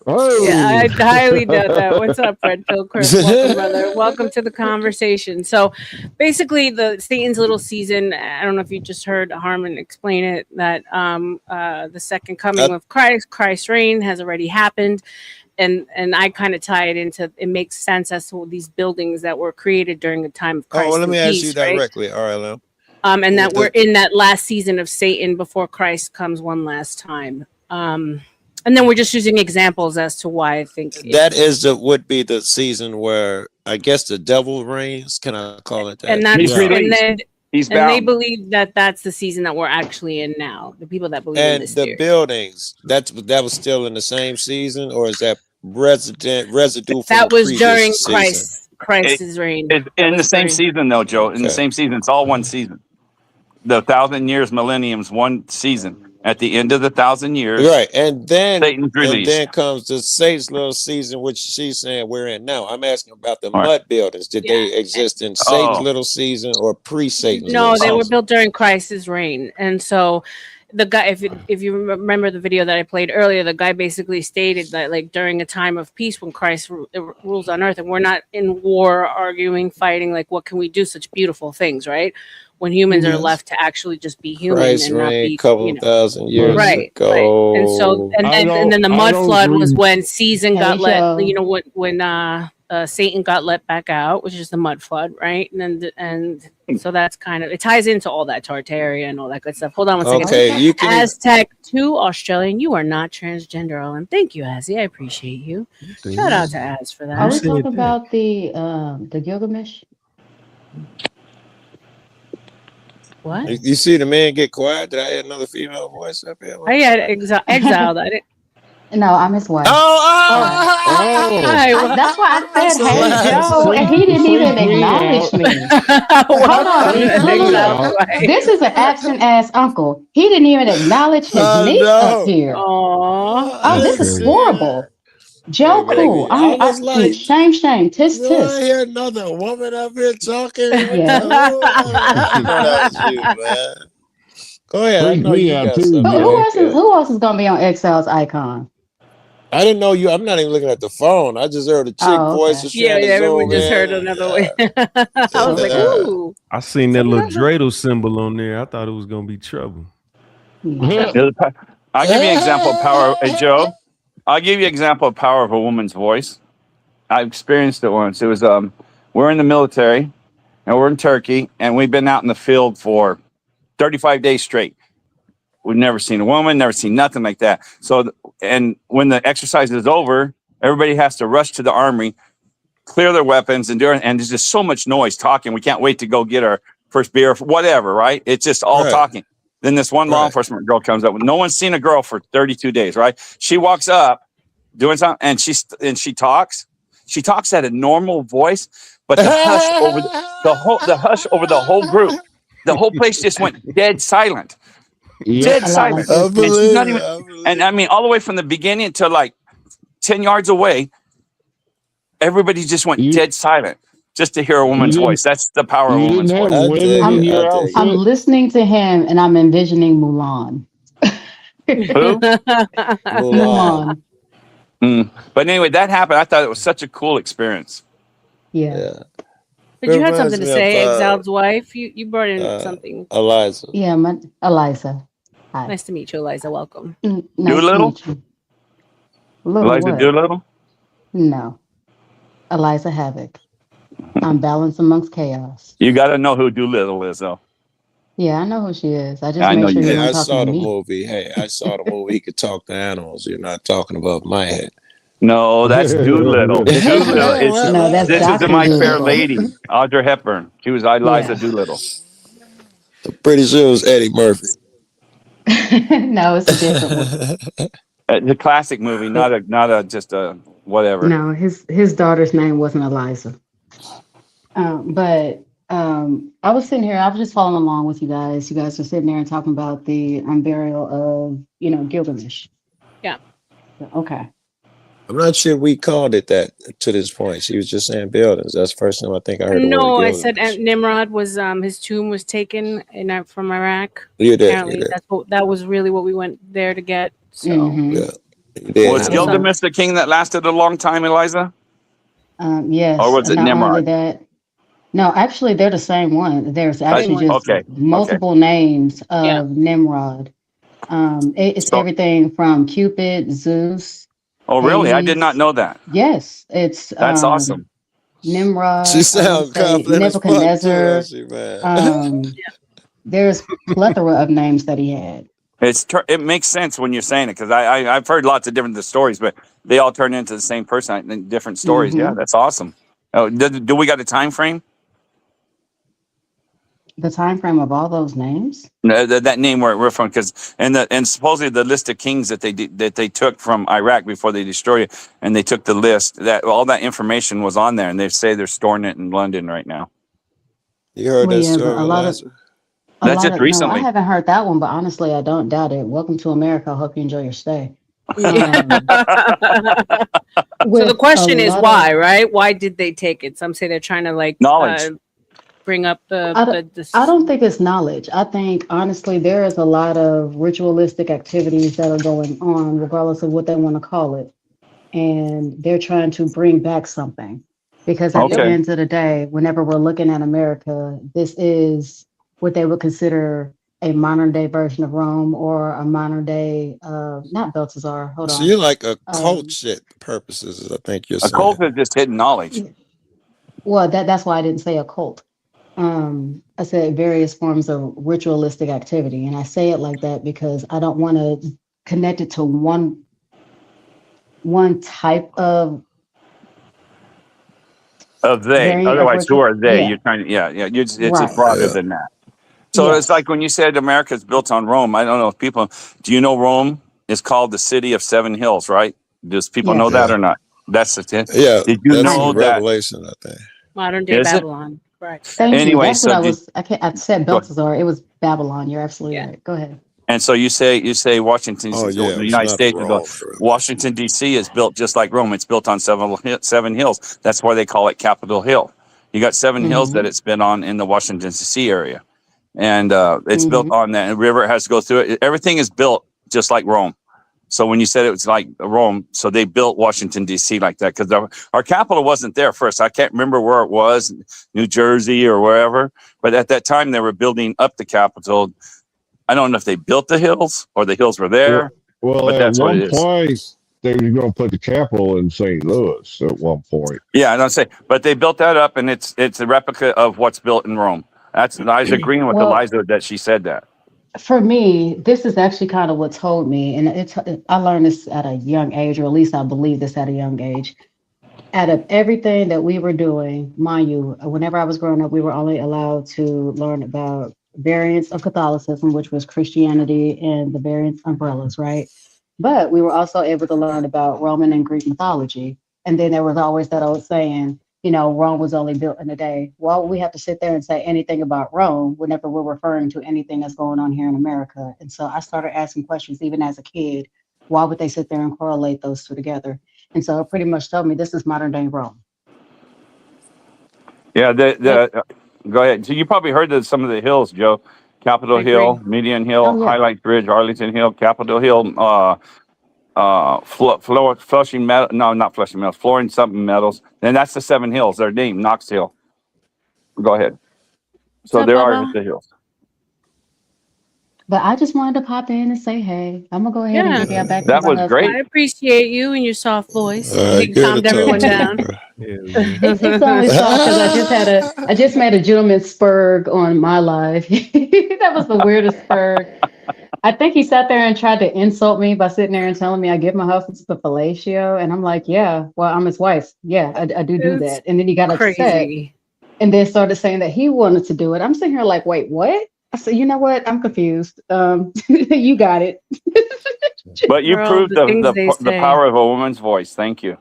Yeah, I highly doubt that. What's up, Fred Pilkert? Welcome, brother. Welcome to the conversation. So basically, the Satan's Little Season, I don't know if you just heard Harmon explain it, that the second coming of Christ's reign has already happened. And I kind of tie it into, it makes sense as to these buildings that were created during the time of Christ. Oh, well, let me ask peace, you directly, RLM. And that we're in that last season of Satan before Christ comes one last time. And then we're just using examples as to why I think that would be the season where I guess the devil reigns. Can I call it that? And He's And they bound. believe that that's the season that we're actually in now. The people that believe in And this the theory. buildings, that was still in the same season, or is that residue from That the was previous during season? Christ's reign. It's That in the was same during- season, though, Joe. In the Okay. same season, it's all one season. The 1,000 years, millennium's one season. At the end of the 1,000 years, Right, and then Satan's released. comes the Satan's little season, which she's saying we're in now. I'm asking about the Right. mud buildings. Did they exist in Satan's Oh. little season or pre-Satan's? No, little they were season? built during Christ's reign, and so the guy, if you remember the video that I played earlier, the guy basically stated that like during a time of peace when Christ rules on earth, and we're not in war, arguing, fighting, like what can we do? Such beautiful things, right? When humans are Yes. left to actually just be human Christ and not reigned be, couple thousand years right, ago. right. And so, and then the mud flood was when season got let. You know when Satan got let back out, which is the mud flood, right? And so that's kind of, it ties into all that Tartaria and all that good stuff. Hold on one second. Okay, you can- Aztec 2 Australian. You are not transgender, Owen. Thank you, Azzy. I appreciate you. Shout out to Az for that. Are we talking about the Gilgamesh? What? You see the man get quiet? Did I hear another female voice up here? I had exiled. I didn't. No, I'm his wife. Hi, well- That's why I said, so "Hey, glad. Joe," and he didn't even acknowledge me. Hold on, look. This is an absent ass uncle. He didn't even acknowledge his niece up here. Oh, this is horrible. Joe, cool. Shame, tisk, Do I tisk. hear another woman up here talking? Yeah. That was you, man. Go ahead. I know you got something. Who else is gonna be on Exile's icon? I didn't know you. I'm not even looking at the phone. I just heard a chick Oh, okay. voice. Just Yeah, trying to everyone zoom just in. heard another way. I was like, ooh. I seen that little dreidel symbol on there. I thought it was gonna be trouble. I'll give you an example of power. Hey, Joe, I'll give you an example of power of a woman's voice. I experienced it once. It was we're in the military and we're in Turkey and we've been out in the field for 35 days straight. We've never seen a woman, never seen nothing like that. So, and when the exercise is over, everybody has to rush to the armory, clear their weapons, and there's just so much noise talking. We can't wait to go get our first beer, whatever, right? It's just all Right. talking. Then this one law enforcement girl comes up. No one's seen a girl for 32 days, right? She walks up doing something and she talks. She talks at a normal voice, but the hush over the hush over the whole group, the whole place just went dead silent. Dead silent. And she's not even, and I mean, all the way from the beginning to like 10 yards away, everybody just went dead silent just to hear a woman's voice. That's the power of a woman's voice. I'm listening to him and I'm envisioning Mulan. Who? Mulan. But anyway, that happened. I thought it was such a cool experience. Yeah. But you had something to Reminds me say, of, Exiled's wife. You brought in something. Eliza. Yeah, Eliza. Hi. Nice to meet you, Eliza. Welcome. Nice Doolittle? to meet you. Little Eliza what? Doolittle? No. Eliza Havoc. I'm balanced amongst chaos. You got to know who Doolittle is, though. Yeah, I know who she is. I just I make know sure you you're do. I not saw talking the to me. movie. Hey, I saw the movie. He could talk to animals. You're not talking above my head. No, that's Doolittle. Doolittle. No, that's This is Dr. My Fair Doolittle. Lady, Audrey Hepburn. She was Eliza Yeah. Doolittle. I'm pretty sure it was Eddie Murphy. No, it's a different one. The classic movie, not a just a whatever. No, his daughter's name wasn't Eliza. But I was sitting here, I was just following along with you guys. You guys were sitting there and talking about the burial of, Gilgamesh. Yeah. Okay. I'm not sure we called it that to this point. She was just saying buildings. That's the first time I think I heard the No, word I buildings. said Nimrod was his tomb was taken from Iraq. You did, Apparently, you did. that was really what we went there to get. So Yeah. You did. Was Gilgamesh the king that lasted a long time, Eliza? Yes. Or was it not Nimrod? only that, no, actually, they're the same one. There's actually just okay. multiple names of Nimrod. It's everything from Cupid, Zeus. Oh, really? I did Hades. not know that. Yes, it's That's awesome. Nimrod. She sounds confident as fuck, too, Nebuchadnezzar. don't she, man? There's plethora of names that he had. It makes sense when you're saying it because I've heard lots of different stories, but they all turn into the same person in different stories. Mhm. Yeah, that's awesome. Oh, do we got a time frame? The time frame of all those names? No, that name where we're from, because and supposedly the list of kings that they took from Iraq before they destroyed it, and they took the list, that all that information was on there, and they say they're storing it in London right now. You heard Well, that yeah, but story, a lot of Elijah? That's just no, I recently. haven't heard that one, but honestly, I don't doubt it. Welcome to America. I hope you enjoy your stay. So the With a question is lot why, of right? Why did they take it? Some say they're trying to like Knowledge. bring up I don't think it's knowledge. I think honestly, there is a lot of ritualistic activities that are going on, regardless of what they want to call it, and they're trying to bring back something. Because at the Okay. end of the day, whenever we're looking at America, this is what they would consider a modern day version of Rome or a modern day, not Belshazzar. Hold So on. you're like a Um, cult shit purposes, I think you're A saying. cult is just hidden knowledge. Well, that's why I didn't say a cult. I said various forms of ritualistic activity, and I say it like that because I don't want to connect it to one type of Of they. variant of Otherwise, who ritual. are they? Yeah, You're trying to, yeah. It's right. broader Yeah. than that. So it's Yes. like when you said America's built on Rome. I don't know if people, do you know Rome is called the city of seven hills, right? Does people know Yes. that Yeah. or not? That's the thing. Yeah, Did you that's know in that? Revelation, I think. modern day Is it? Babylon. Right. Thank you. Anyway, That's what so I did, was. I said go- Belshazzar. It was Babylon. You're absolutely Yeah. right. Go ahead. and so you say Washington, Oh yeah, the it's United not States, Rome. Washington D.C. is built just like Rome. It's built on seven hills. That's why they call it Capitol Hill. You got 7 hills that Mm-hmm. it's been on in the Washington D.C. area, and it's built Mm-hmm. on that. And river has to go through it. Everything is built just like Rome. So when you said it was like Rome, so they built Washington D.C. like that because our capital wasn't there first. I can't remember where it was, New Jersey or wherever. But at that time, they were building up the capital. I don't know if they built the hills or the hills were there, Well, but at that's what one it is. point, they were going to put the capital in St. Louis at one point. Yeah, I don't say, but they built that up, and it's a replica of what's built in Rome. That's I was agreeing with Well, Eliza that she said that. for me, this is actually kind of what told me, and I learned this at a young age, or at least I believe this at a young age. Out of everything that we were doing, mind you, whenever I was growing up, we were only allowed to learn about variants of Catholicism, which was Christianity and the variants umbrellas, right? But we were also able to learn about Roman and Greek mythology. And then there was always that old saying, Rome was only built in a day. Why would we have to sit there and say anything about Rome whenever we're referring to anything that's going on here in America? And so I started asking questions even as a kid. Why would they sit there and correlate those two together? And so it pretty much told me this is modern day Rome. Yeah, go ahead. So you probably heard of some of the hills, Joe. Capitol I agree. Hill, Median Hill, Oh, yeah. Highlight Bridge, Arlington Hill, Capitol Hill, Flushing Meadows. No, not Flushing Meadows. Flooring something Meadows. And that's the 7 hills. They're named Knox Hill. Go ahead. So up, there are Bubba? the hills. But I just wanted to pop in and say, hey, I'm going to go ahead and Yeah. give y'all back to That my was husband. great. I appreciate you and your soft voice. All right, You good calmed to talk everyone to you, down. bro. It's only soft because I just made a gentleman spurg on my live. That was the weirdest spurg. I think he sat there and tried to insult me by sitting there and telling me I give my husband the fellatio. And I'm like, yeah, well, I'm his wife. Yeah, I do It's that. And then he got upset crazy. and then started saying that he wanted to do it. I'm sitting here like, wait, what? I said, you know what? I'm confused. You got it. But you Girl, proved the things they the say. power of a woman's voice. Thank you.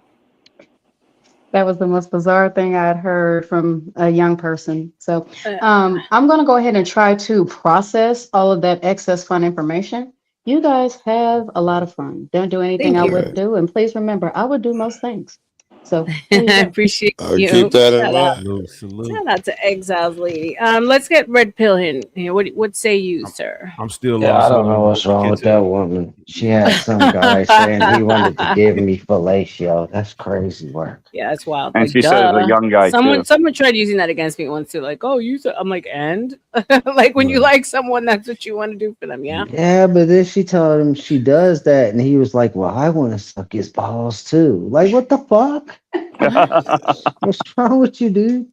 That was the most bizarre thing I had heard from a young person. So Uh, I'm going to go ahead and try to process all of that excess fun information. You guys have a lot of fun. Don't do anything Thank I you. wouldn't do. And please remember, I would do most things. So there you I go. appreciate I'll you. keep that in Shout out. mind. Shout out to Exiles Lady. Let's get Red Pill in here. What say you, sir? I'm still Yeah, I lost don't on know what's wrong with that woman. She had some guy saying he wanted to give me fellatio. That's crazy work. Yeah, that's wild. And Like, she said it was a duh. young guy Someone too. tried using that against me once too. Like, oh, you said. I'm like, and like when you like someone, that's what you want to do for them. Yeah. Yeah, but then she told him she does that, and he was like, "Well, I want to suck his balls too." Like, what the fuck? What's wrong with you, dude?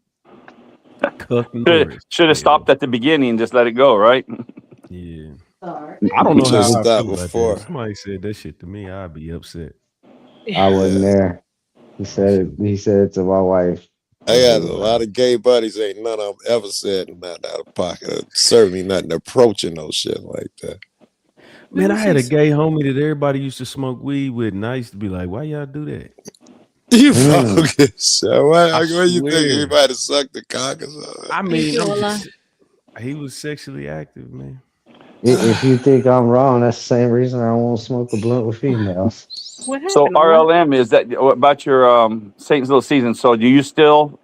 Should have stopped at the beginning and just let it go, right? Yeah. Sorry. I don't know Just how I stop feel about before. that. Somebody said that shit to me, I'd be upset. I wasn't there. He said it to my wife. I got a lot of gay buddies. Ain't none of them ever said nothing out of pocket. Or certainly nothing approaching no shit like that. Man, I had a gay homie that everybody used to smoke weed with, and I used to be like, "Why y'all do that?" You fucking so why you think swear. everybody sucked the cock or something? I mean, he was sexually active, man. If you think I'm wrong, that's the same reason I won't smoke a blunt with females. What happened? So RLM is that about your Satan's little season? So do you still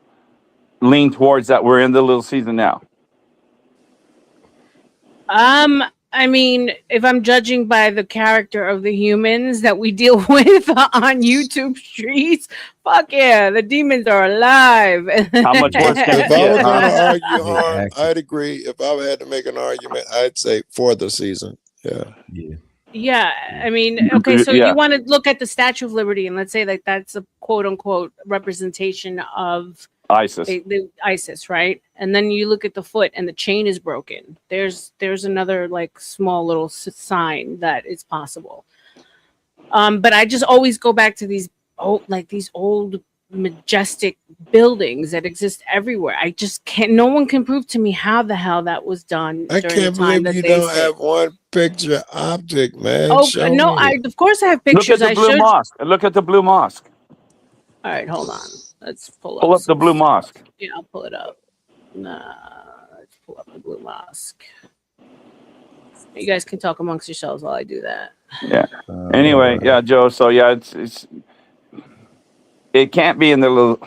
lean towards that? We're in the little season now. I mean, if I'm judging by the character of the humans that we deal with on YouTube streets, fuck yeah, the demons are alive. How much worse can If it I was get? going to argue hard, I'd agree. If I had to make an argument, I'd say for the season. Yeah. Yeah, I mean, okay, so you want to look at the Statue of Liberty, and let's say like that's a quote unquote representation of ISIS. the ISIS, right? And then you look at the foot, and the chain is broken. There's another like small little sign that it's possible. But I just always go back to these old majestic buildings that exist everywhere. I just can't. No one can prove to me how the hell that was done. I during can't the time believe you that they don't say. have one picture object, man. Oh Show no! me. Of course I have Look pictures. at the blue mosque. Look at the blue mosque. All right, hold on. Let's pull up the blue mosque. Yeah, I'll pull it up. Let's pull up the blue mosque. You guys can talk amongst yourselves while I do that. Yeah. Anyway, yeah, Joe. So yeah, it can't be in the little.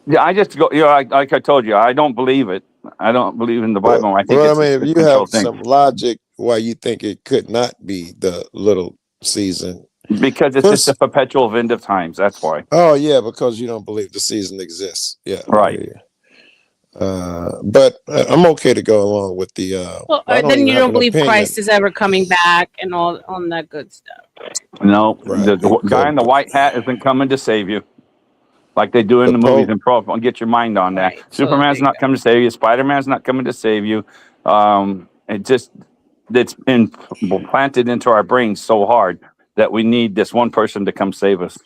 Yeah, I just go. Like I told you, I don't believe it. I don't believe in the Bible. I think Well, it's I mean, a if you control have thing. some logic why you think it could not be the little season. Because it's just a perpetual end of times. That's why. Oh yeah, because you don't believe the season exists. Yeah. Right. But I'm okay to go along with the. Well, I then even you have don't an believe opinion. Christ is ever coming back and all on that good stuff. No, the guy in the white hat isn't coming to save you, like they do in the movies and pro. Get your mind on that. Superman's not coming to save you. Spider-Man's not coming to save you. It's been planted into our brains so hard that we need this one person to come save us.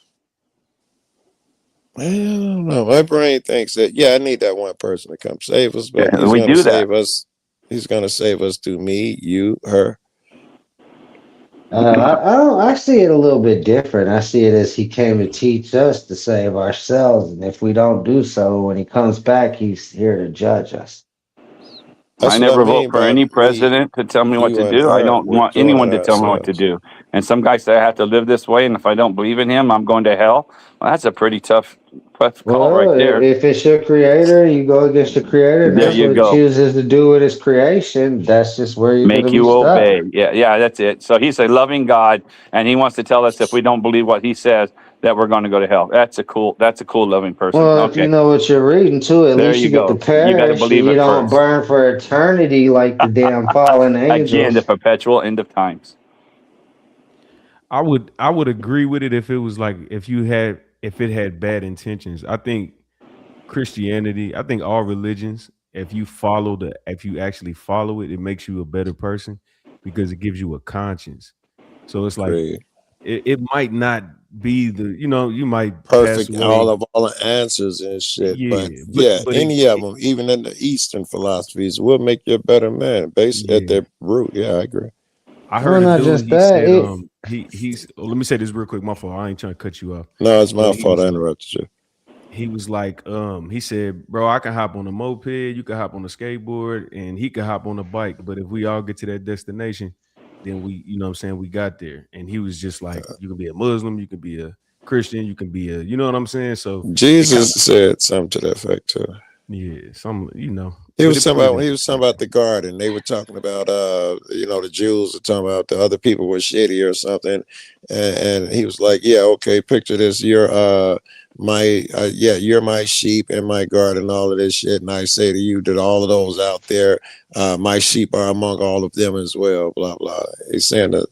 I don't know. My brain thinks that I need that one person to come save us, but Yeah, he's we gonna do that. save us. He's gonna save us through me, you, her. I see it a little bit different. I see it as he came to teach us to save ourselves, and if we don't do so, when he comes back, he's here to judge us. That's I what never I mean vote for by any president to tell me what you to and do. I her. don't We're want doing anyone it to tell me what to ourselves. do. And some guys say I have to live this way, and if I don't believe in him, I'm going to hell. Well, that's a pretty tough call right there. If it's your creator, you go against your creator. And There that's you what go. he chooses to do with his creation. That's just where you're Make going to you be stuck. obey. Yeah, that's it. So he's a loving God, and he wants to tell us if we don't believe what he says, that we're going to go to hell. That's a cool loving person. Well, if you know what you're reading too, at There least you you get go. to perish. You gotta believe and you it don't first. burn for eternity like the damn fallen angels. Again, the perpetual end of times. I would agree with it if it was like if it had bad intentions. I think Christianity, I think all religions, if you actually follow it, it makes you a better person because it gives you a conscience. So it's like it might not be you might Perfect, Mm. pass away. all the answers and shit. Yeah, but any of them, even in the Eastern philosophies, will make you a better man based at their root. Yeah, I agree. I heard not a dude. just He that, said, he's. Let me say this real quick. My fault. I ain't trying to cut you off. No, it's my But he fault. was I like- interrupted you. He was like, he said, bro, I can hop on a moped, you can hop on a skateboard, and he can hop on a bike. But if we all get to that destination, then we, you know what I'm saying, we got there. And he was just like, you can be a Muslim, you can be a Christian, you can be a, you know what I'm saying? So Jesus said something to that effect too. yeah, some, you know. He but was it talking about proves he was talking about the garden. They were talking about the Jews were talking about the other people were shitty or something, and he was like, yeah, okay, picture this, you're my sheep in my garden, all of this shit, and I say to you that all of those out there, my sheep are among all of them as well. Blah blah. He's saying that.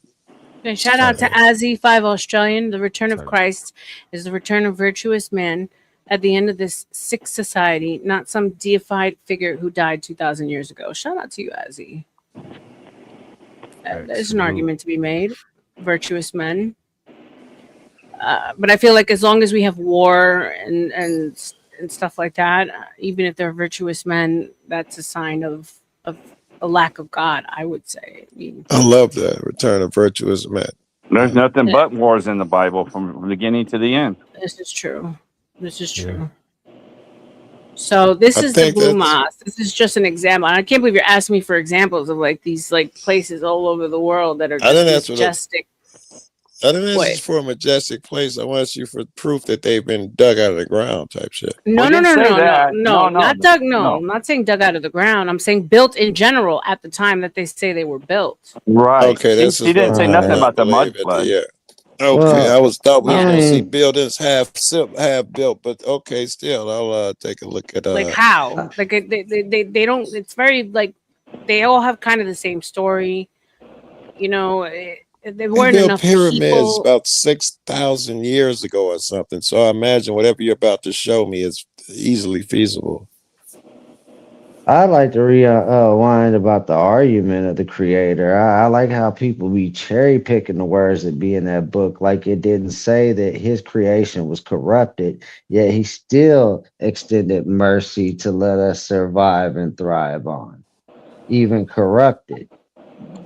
And shout out to Azzy5 Australian. The return of Christ is the return of virtuous man at the end of this sick society, not some deified figure who died 2,000 years ago. Shout out to you, Azzy. There's an argument to be made. Virtuous men. But I feel like as long as we have war and and stuff like that, even if they're virtuous men, that's a sign of a lack of God, I would say. I mean, I love that. Return of virtuous men. There's nothing but wars in the Bible from beginning to the end. this is true. This is true. So this I is the think Blue that's- Mosque. This is just an example. And I can't believe you're asking me for examples of like these like places all over the world that are I didn't just ask for that. majestic. I didn't ask Wait. you for a majestic place. I want you for proof that they've been dug out of the ground type shit. No, We no, didn't no, say no, no, that. no, No, not dug. No, no. I'm not saying dug out of the ground. I'm saying built in general at the time that they say they were built. Right. Okay, this he is didn't what say I nothing want about the to mud believe it, flood. yeah. Okay, Well, thought we were I gonna see mean, buildings half built, but okay, still I'll take a look at Like how? Like they don't. It's very like they all have kind of the same story. You know, there they weren't built enough pyramids people. about 6,000 years ago or something. So I imagine whatever you're about to show me is easily feasible. I'd like to rewind about the argument of the creator. I like how people be cherry picking the words that be in that book, like it didn't say that his creation was corrupted, yet he still extended mercy to let us survive and thrive on, even corrupted.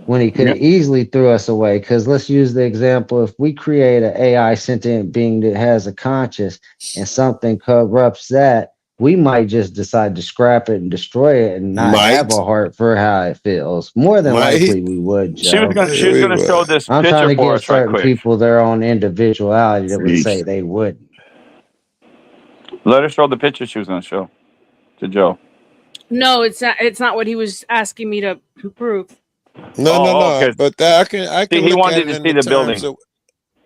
When he could have easily threw us away. Because let's use the example: if we create an AI sentient being that has a conscience and something corrupts that, we might just decide to scrap it and destroy it and not have a heart for how it feels. More than likely, we would. She was Joe. gonna show this I'm trying picture to for give us right certain quick. people their own individuality that would say they wouldn't. Let her show the picture she was gonna show to Joe. No, it's not. It's not what he was asking me to prove. No. okay. But I can He look at wanted it to in see the the terms building. of,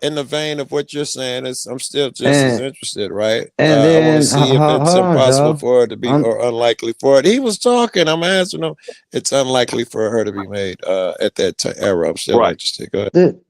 in the vein of what you're saying. I'm still just as And, interested, right? and I want then, to see if it's hold on, impossible Joe. for her to be I'm- or unlikely for it. He was talking. I'm answering him. It's unlikely for her to be made at that era. I'm still interested. Go ahead.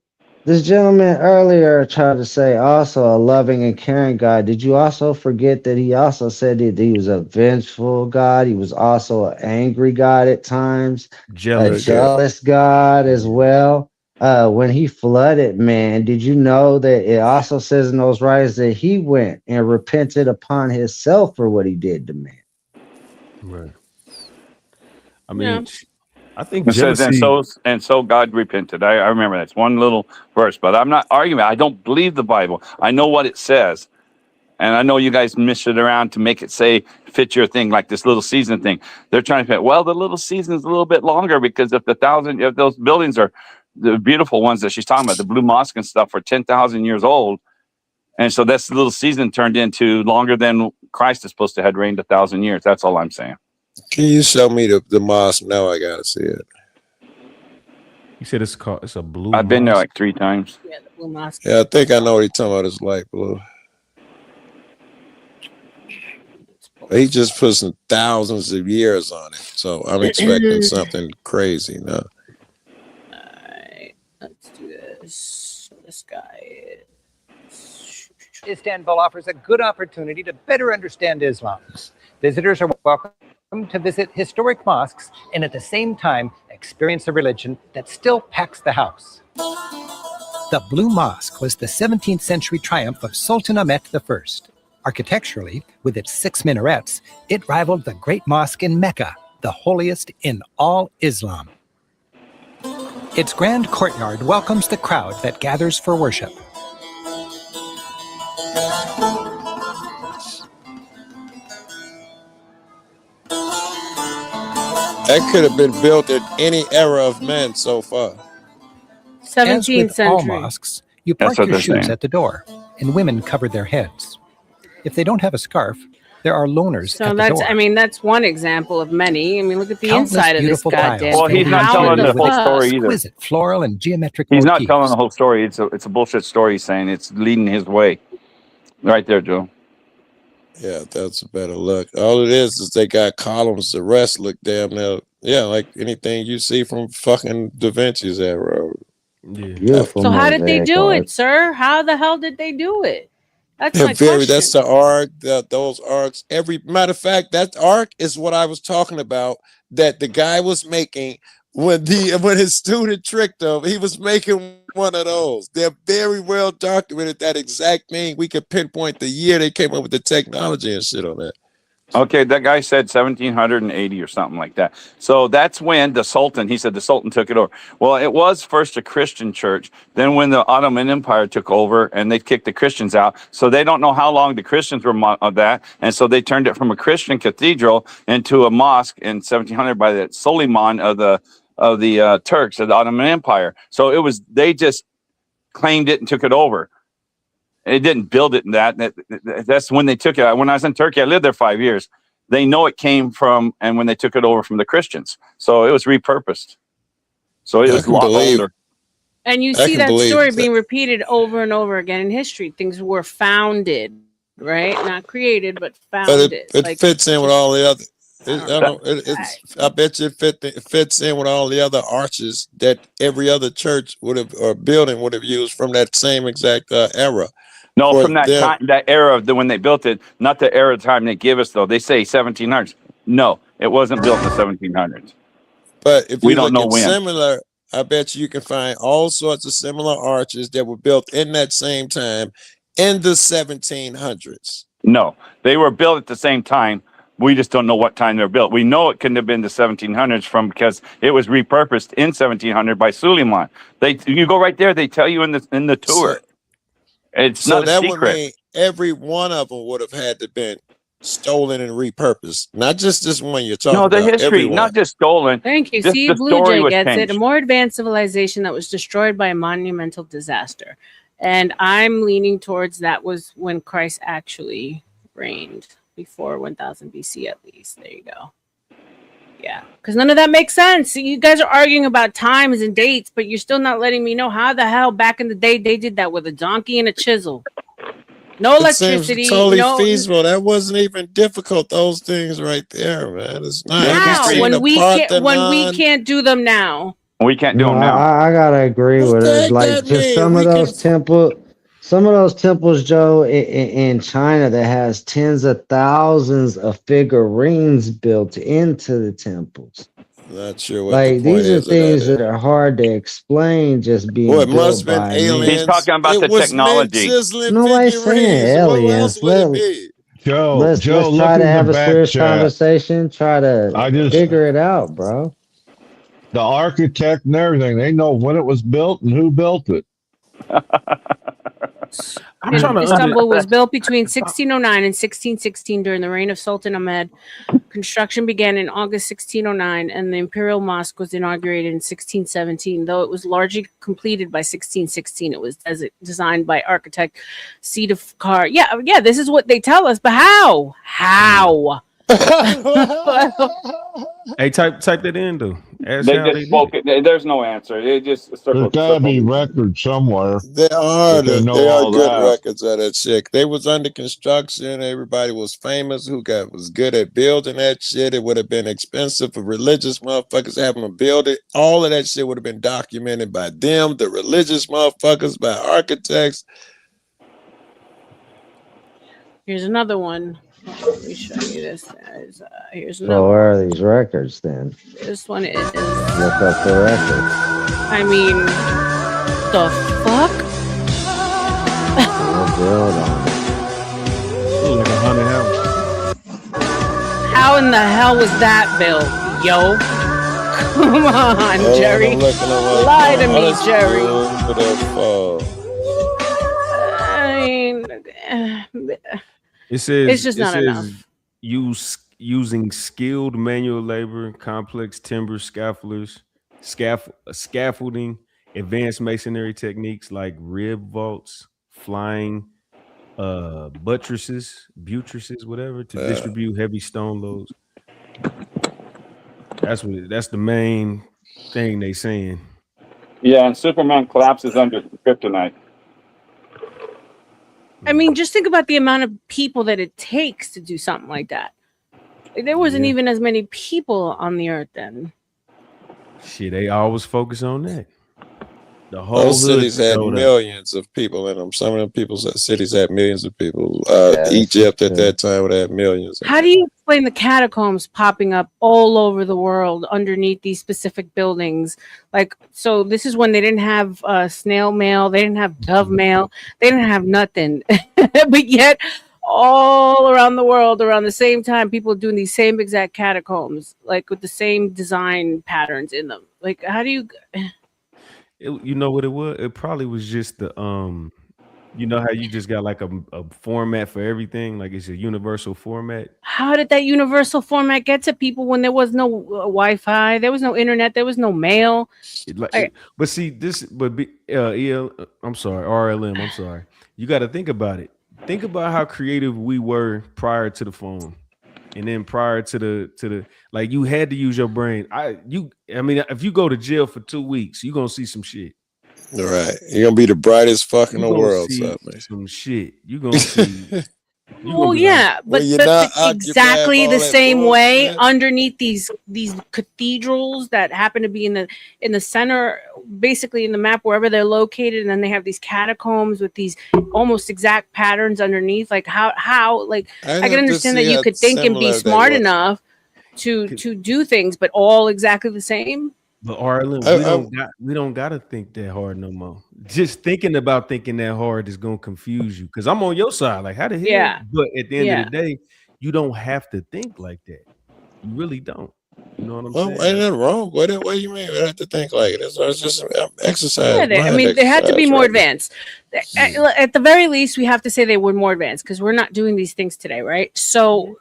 This gentleman earlier tried to say also a loving and caring God. Did you also forget that he also said that he was a vengeful God? He was also an angry God at times, Jealous. a jealous God as well. When he flooded man, did you know that it also says in those writings that he went and repented upon himself for what he did to man? Right. I mean, I think It says, jealousy. and so God repented. I remember that's one little verse, but I'm not arguing. I don't believe the Bible. I know what it says. And I know you guys miss it around to make it say fit your thing, like this little season thing. They're trying to fit, well, the little season is a little bit longer because if those buildings are the beautiful ones that she's talking about, the Blue Mosque and stuff are 10,000 years old. And so that's the little season turned into longer than Christ is supposed to have reigned 1,000 years. That's all I'm saying. Can you show me the mosque? Now I gotta see it. You said it's a blue. I've been there mosque? like 3 times. Yeah, the Blue Mosque. Yeah, I think I know what he's talking about. It's light blue. He just put some thousands of years on it, so I'm expecting something crazy now. Alright, let's do this. This guy. Istanbul offers a good opportunity to better understand Islam. Visitors are welcome to visit historic mosques and at the same time experience a religion that still packs the house. The Blue Mosque was the 17th century triumph of Sultan Ahmet I. Architecturally, with its 6 minarets, it rivaled the Great Mosque in Mecca, the holiest in all Islam. Its grand courtyard welcomes the crowd that gathers for worship. That could have been built in any era of man so far. 17th As with all century. mosques, you That's park what your they're shoes saying. at the door, and women cover their heads. If they don't have a scarf, there are loners So at the that's, door. I mean, that's one example of many. I mean, look at the Countless inside of this beautiful goddamn tiles Well, he's thing. not How telling the the whole fuck? story either. Exquisite floral and geometric He's not motifs. telling the whole story. It's a bullshit story he's saying. It's leading his way. Right there, Joe. Yeah, that's a better look. All it is they got columns. The rest look damn near, yeah, like anything you see from fucking Da Vinci's era. Beautiful. So how did they mosaic do art. it, sir? How the hell did they do it? That's They're my very. question. That's the arc. Those arcs. Every matter of fact, that arc is what I was talking about. That the guy was making when his student tricked him, he was making one of those. They're very well documented, that exact thing. We could pinpoint the year they came up with the technology and shit on that. Okay, that guy said 1780 or something like that. So that's when the Sultan, he said the Sultan took it over. Well, it was first a Christian church. Then when the Ottoman Empire took over and they kicked the Christians out, so they don't know how long the Christians were of that. And so they turned it from a Christian cathedral into a mosque in 1700 by the Suleiman of the Turks of the Ottoman Empire. So it was, they just claimed it and took it over. It didn't build it in that's when they took it. When I was in Turkey, I lived there 5 years. They know it came from, and when they took it over from the Christians. So it was repurposed. So it was a lot older. And you see that story being repeated over and over again in history. Things were founded, right? Not created, but founded. But it fits in with all the other. I bet you it fits in with all the other arches that every other church would have, or building would have used from that same exact era. No, from that time, that era of when they built it, not the era of time they give us though. They say 1700s. No, it wasn't built in the 1700s. But if we you don't look know at when. similar, I bet you can find all sorts of similar arches that were built in that same time in the 1700s. No, they were built at the same time. We just don't know what time they were built. We know it couldn't have been the 1700s because it was repurposed in 1700 by Suleiman. You go right there. They tell you in the tour. It's not a secret. Would mean every one of them would have had to been stolen and repurposed. Not just this one you're talking about. No, the history, everyone. not just stolen. Thank you. Just See, the Blue story Jay was gets it. changed. A more advanced civilization that was destroyed by a monumental disaster. And I'm leaning towards that was when Christ actually reigned, before 1000 BC at least. There you go. Yeah, because none of that makes sense. You guys are arguing about times and dates, but you're still not letting me know how the hell back in the day they did that with a donkey and a chisel. No electricity. It seems totally no feasible. That wasn't even difficult. Those things right there, man. It's not. How? When we can't do them now. We can't do them now. I gotta agree with it. Like just some of those temples, Joe, in China that has tens of thousands of figurines built into the temples. Not sure what Like the point these are is of things that. that are hard to explain. Just being Well, it built must have been by aliens. men. He's talking about It the was technology. mid-sizzling Nobody's saying figurines. What aliens. else would it be? Let's Joe, try look to in have the a back serious chat. conversation. Try to figure it out, bro. The architect and everything, they know when it was built and who built it. Istanbul was built between 1609 and 1616 during the reign of Sultan Ahmed. Construction began in August 1609, and the Imperial Mosque was inaugurated in 1617. Though it was largely completed by 1616, it was designed by architect Sidafkar. Yeah, this is what they tell us. But how? How? Hey, type that in, though. Ask They how just did spoke it. it. There's no answer. It just There's got to be records somewhere. There are They know there are all good that. records of that shit. They was under construction. Everybody was famous. Was good at building that shit. It would have been expensive for religious motherfuckers to have them build it. All of that shit would have been documented by them, the religious motherfuckers, by architects. Here's another one. Let me show you this. Here's So another. where are these records then? This one is. Look up the records. I mean, the fuck? We'll build on it. Like a haunted house. How in the hell was that built, yo? Come on, Jerry. Lie to me, Jerry. I mean, It says it's just not enough. Using skilled manual labor, complex timber scaffolding, advanced masonry techniques like rib vaults, flying buttresses, whatever, to distribute heavy stone loads. That's the main thing they saying. Yeah, and Superman collapses under kryptonite. I mean, just think about the amount of people that it takes to do something like that. Like, there wasn't even as many people on the earth then. Shit, they always focus on that. The whole Those cities hood had showed up. millions of people in them. Some of them cities had millions of people. Egypt at that time would have millions. How do you explain the catacombs popping up all over the world underneath these specific buildings? Like, so this is when they didn't have snail mail, they didn't have dove mail, they didn't have nothing, but yet all around the world around the same time, people doing these same exact catacombs, like with the same design patterns in them. Like, how do you? You know what it was? It probably was just the you know how you just got like a format for everything, like it's a universal format. How did that universal format get to people when there was no Wi-Fi, there was no internet, there was no mail? But see this, but I'm sorry, RLM. I'm sorry. You got to think about it. Think about how creative we were prior to the phone, and then prior to the like you had to use your brain. I mean, if you go to jail for 2 weeks, you're gonna see some shit. All right, you're gonna be the brightest fuck in the world. Some shit. You're gonna see. Well, yeah, but exactly the same way underneath these cathedrals that happen to be in the center, basically in the map wherever they're located, and then they have these catacombs with these almost exact patterns underneath. Like how like I can understand that you could think and be smart enough to do things, but all exactly the same. But Arlen, we don't gotta think that hard no more. Just thinking about thinking that hard is gonna confuse you. Because I'm on your side. Like, how the hell? Yeah. But at the end of the day, you don't have to think like that. You really don't. You know what I'm saying? Ain't nothing wrong. What do you mean? We have to think like it. It's just exercise. Yeah, I mean, they had to be more advanced. At the very least, we have to say they were more advanced because we're not doing these things today, right? So,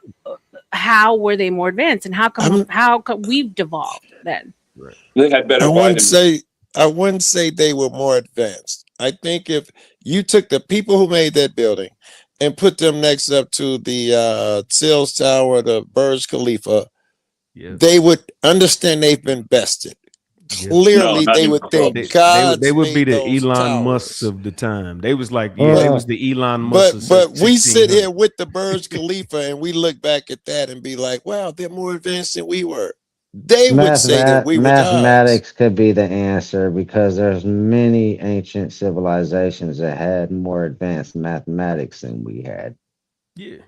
how were they more advanced, and how come we've devolved then? Right. They had better. I wouldn't say they were more advanced. I think if you took the people who made that building and put them next up to the Seals Tower, the Burj Khalifa, they would understand they've been bested. Clearly, they would think they would be the Elon Musk of the time. They was like, it was the Elon Musk. But we sit here with the Burj Khalifa and we look back at that and be like, wow, they're more advanced than we were. They would say that we were mathematics could be the answer because there's many ancient civilizations that had more advanced mathematics than we had. Yeah.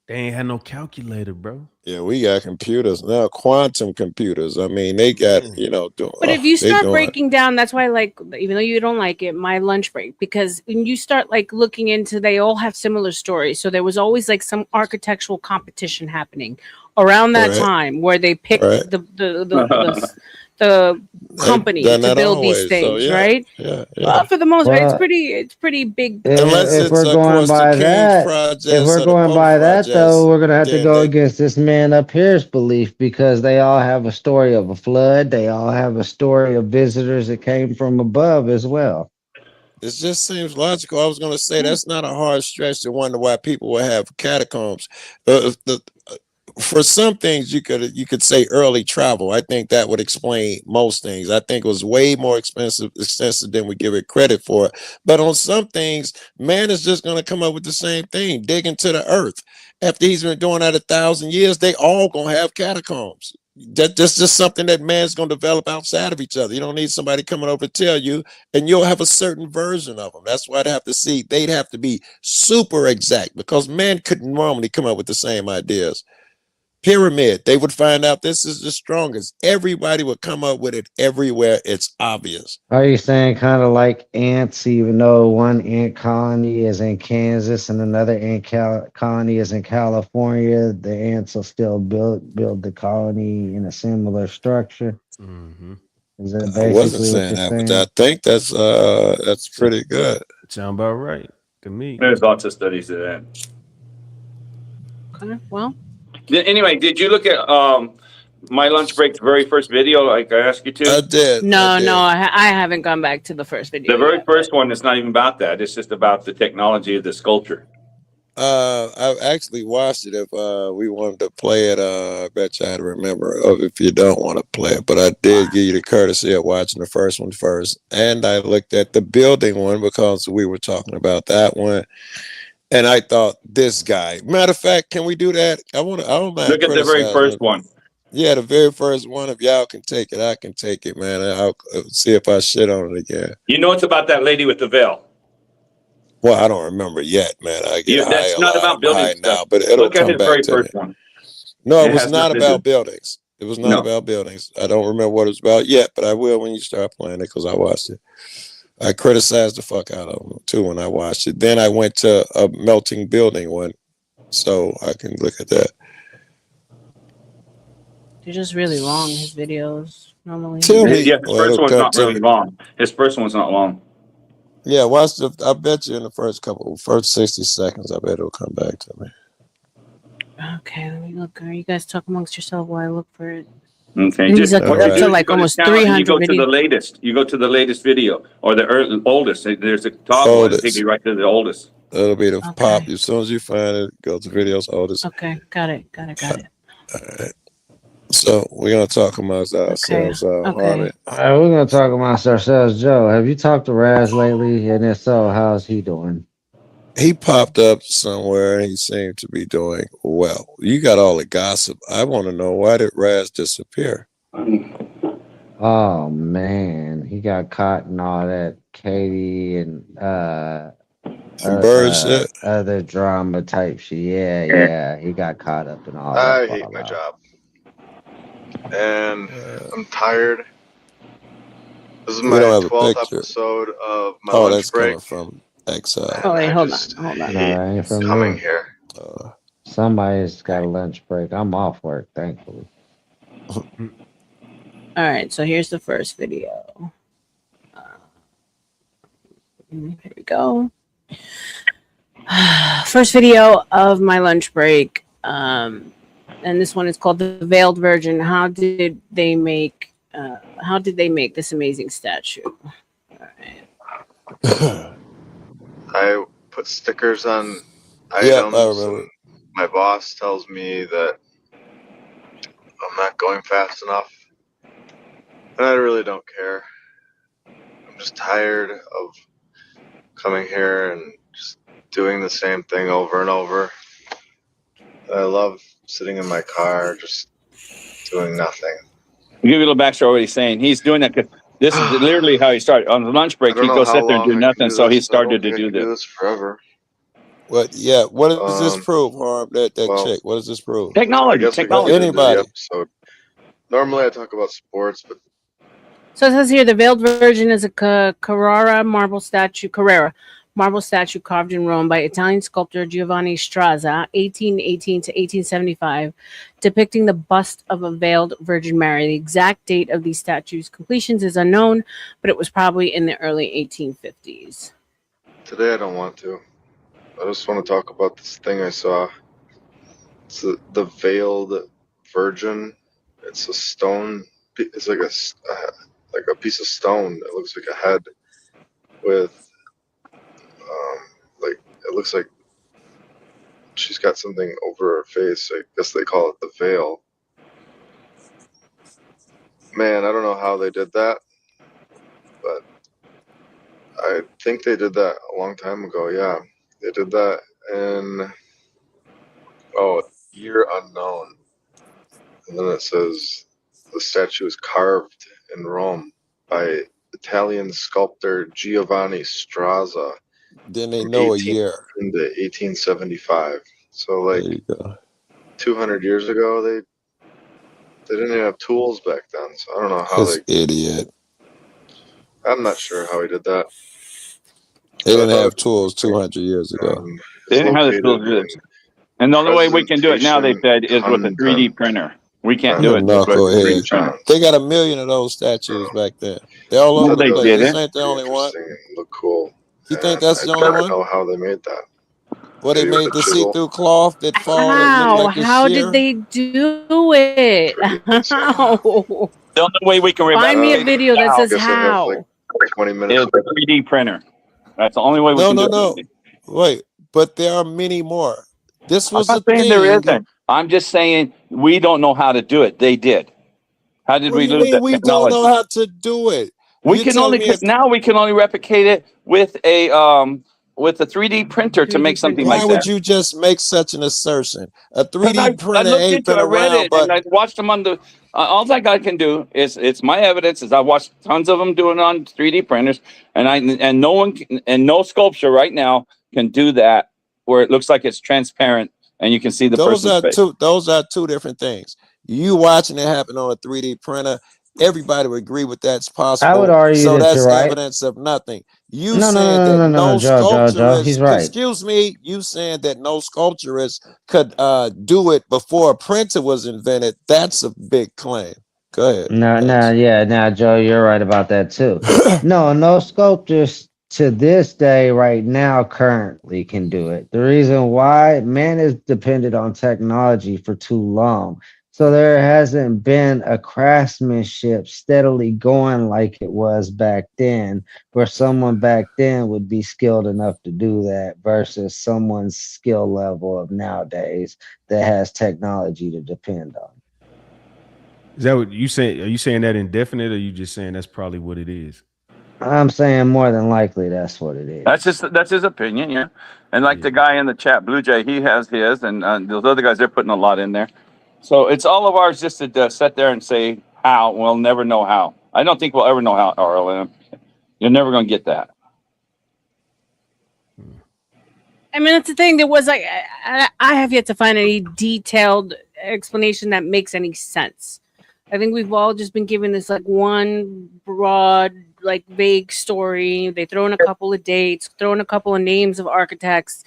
They ain't had no calculator, bro. Yeah, we got computers now, quantum computers. I mean, they got, But if you start breaking down, that's why, like, even though you don't like it, my lunch break, because when you start like looking into, they all have similar stories. So there was always like some architectural competition happening around that time where they picked the company to build these things, right? Yeah. Well, for the most part, it's pretty big. If we're going by that, though, we're gonna have to go against this man up here's belief because they all have a story of a flood. They all have a story of visitors that came from above as well. It just seems logical. I was going to say that's not a hard stretch to wonder why people would have catacombs. For some things, you could say early travel. I think that would explain most things. I think it was way more extensive than we give it credit for. But on some things, man is just going to come up with the same thing, dig into the earth. After he's been doing that 1,000 years, they all going to have catacombs. That's just something that man's going to develop outside of each other. You don't need somebody coming over to tell you, and you'll have a certain version of them. That's why they'd have to be super exact because man couldn't normally come up with the same ideas. Pyramid, they would find out this is the strongest. Everybody would come up with it everywhere. It's obvious. Are you saying kind of like ants, even though one ant colony is in Kansas and another ant colony is in California, the ants will still build the colony in a similar structure? Mm-hmm. Is that I wasn't saying that, but I think that's pretty good. Sound about right to me. There's lots of studies to that. Okay, well. Anyway, did you look at my lunch break, the very first video, like I asked you to? I did. No, I haven't gone back to the first video. The very first one is not even about that. It's just about the technology of the sculpture. I've actually watched it. If we wanted to play it, I bet you I'd remember. If you don't want to play it, but I did give you the courtesy of watching the first one first, and I looked at the building one because we were talking about that one. And I thought, this guy. Matter of fact, can we do that? I don't mind. Look at the very first one. Yeah, the very first one. If y'all can take it, I can take it, man. I'll see if I shit on it again. You know it's about that lady with the veil. Well, I don't remember yet, man. That's not about building stuff. now, but it'll Look at come his back very to first me. one. No, It it was has not nothing to about do. buildings. It was not No. about buildings. I don't remember what it was about yet, but I will when you start playing it because I watched it. I criticized the fuck out of them too when I watched it. Then I went to a melting building one, so I can look at that. They're just really long, his videos, normally. Tell me, Yeah, his well, first it'll one's come not to really me. long. His first one's not long. Yeah, watch the. I bet you in the first 60 seconds, I bet it'll come back to me. Okay, let me look. Are you guys talk amongst yourself while I look for it? Okay, He's just up, what you up do to is like you go to almost channel and you 300 go to the videos. latest. You go to the latest video or the oldest. There's a top one. Take Oldest. you right to the oldest. That'll be the Okay. pop. As soon as you find it, go to videos. Oldest. Okay, got it. All right. So we're gonna talk amongst ourselves. Okay. Harvey. All right, we're gonna talk amongst ourselves. Joe, have you talked to Raz lately? And if so, how's he doing? He popped up somewhere. He seemed to be doing well. You got all the gossip. I want to know, why did Raz disappear? Oh man, he got caught in all that Katie and Bird shit. other drama type shit. Yeah, he got caught up in all that. I hate my job. And I'm tired. This is We my don't have a 12th picture. episode of my Oh, lunch that's break. coming from Exile. Oh wait, I hold just on, hold on. No, that ain't from coming me. here. Somebody's got a lunch break. I'm off work, thankfully. All right, so here's the first video. Here we go. First video of my lunch break, and this one is called "The Veiled Virgin." How did they make this amazing statue? I put stickers on Yeah, I items. remember. And my boss tells me that I'm not going fast enough. And I really don't care. I'm just tired of coming here and just doing the same thing over and over. I love sitting in my car just doing nothing. I'll give you a little backstory. What he's saying, he's doing that because this is literally how he started. On the lunch break, I don't he'd know go how sit there and do long I can nothing. do So he this. I don't started to think I do can do this. this forever. What? Yeah. What does this Um, prove, Harm? That well, chick. What does this prove? I Technology, guess we can technology. get into the Anybody. episode. Normally I talk about sports, but So it says here the Veiled Virgin is a Carrara marble statue carved in Rome by Italian sculptor Giovanni Strazza, 1818 to 1875, depicting the bust of a veiled Virgin Mary. The exact date of these statues' completions is unknown, but it was probably in the early 1850s. today I don't want to. I just want to talk about this thing I saw. It's the Veiled Virgin. It's a stone. It's like a piece of stone that looks like a head with like it looks like she's got something over her face. I guess they call it the veil. Man, I don't know how they did that, but I think they did that a long time ago. Yeah, they did that in year unknown, and then it says the statue is carved in Rome by Italian sculptor Giovanni Strazza. Then they know a year. Into 1875. So like There you go. 200 years ago, they didn't even have tools back then. So I don't know how This idiot. I'm not sure how he did that. They didn't have tools 200 years ago. They didn't have the tools to do this. And the only way we can do it now, they said, is with a 3D printer. We can't do it. with a 3D printer. They got 1 million of those statues back then. They're all over No, the they place. didn't. This ain't the only one. Look cool. You think that's the I only don't one? know how they made that. Well, they Maybe with made a the chisel. see-through cloth that fall and How? look like it's How sheer. did they do it? How? The only way we can Find me a replicate video that now says Guess I have how. like 20 minutes. is a 3D printer. That's the only way we No, can no, do no. it. Wait, but there are many more. This I'm was not the saying there thing. isn't. I'm just saying we don't know how to do it. They did. How did What we do you lose mean that we don't technology? know how to do it? We You can telling only me it's- now we can only replicate it with a 3D printer to make something Why like would that. you just make such an assertion? A 'Cause 3D I printer looked ain't into it, been I read around, it, but and I watched them on the. All that guy can do is it's my evidence. Is I watched tons of them doing it on 3D printers, and no sculpture right now can do that where it looks like it's transparent and you can see the Those person's are face. two different things. You watching it happen on a 3D printer, everybody would agree with that's I would possible. argue So that that's you're right. evidence of nothing. You No, no, saying no, that no, no, no, no Joe. sculpturist, He's right. excuse me, you saying that no sculpturist could do it before a printer was invented, that's a big claim. Go ahead. Now, Joe, you're right about that too. No sculptors to this day, right now, currently can do it. The reason why man is dependent on technology for too long. So there hasn't been a craftsmanship steadily going like it was back then, where someone back then would be skilled enough to do that versus someone's skill level of nowadays that has technology to depend on. Is that what you say? Are you saying that indefinite, or are you just saying that's probably what it is? I'm saying more than likely that's what it is. That's his opinion, yeah. And like the guy in the chat, Blue Jay, he has his, and those other guys, they're putting a lot in there. So it's all of ours just to sit there and say how. We'll never know how. I don't think we'll ever know how, RLM. You're never going to get that. I mean, that's the thing. There was like, I have yet to find any detailed explanation that makes any sense. I think we've all just been given this like one broad, like vague story. They throw in a couple of dates, throw in a couple of names of architects.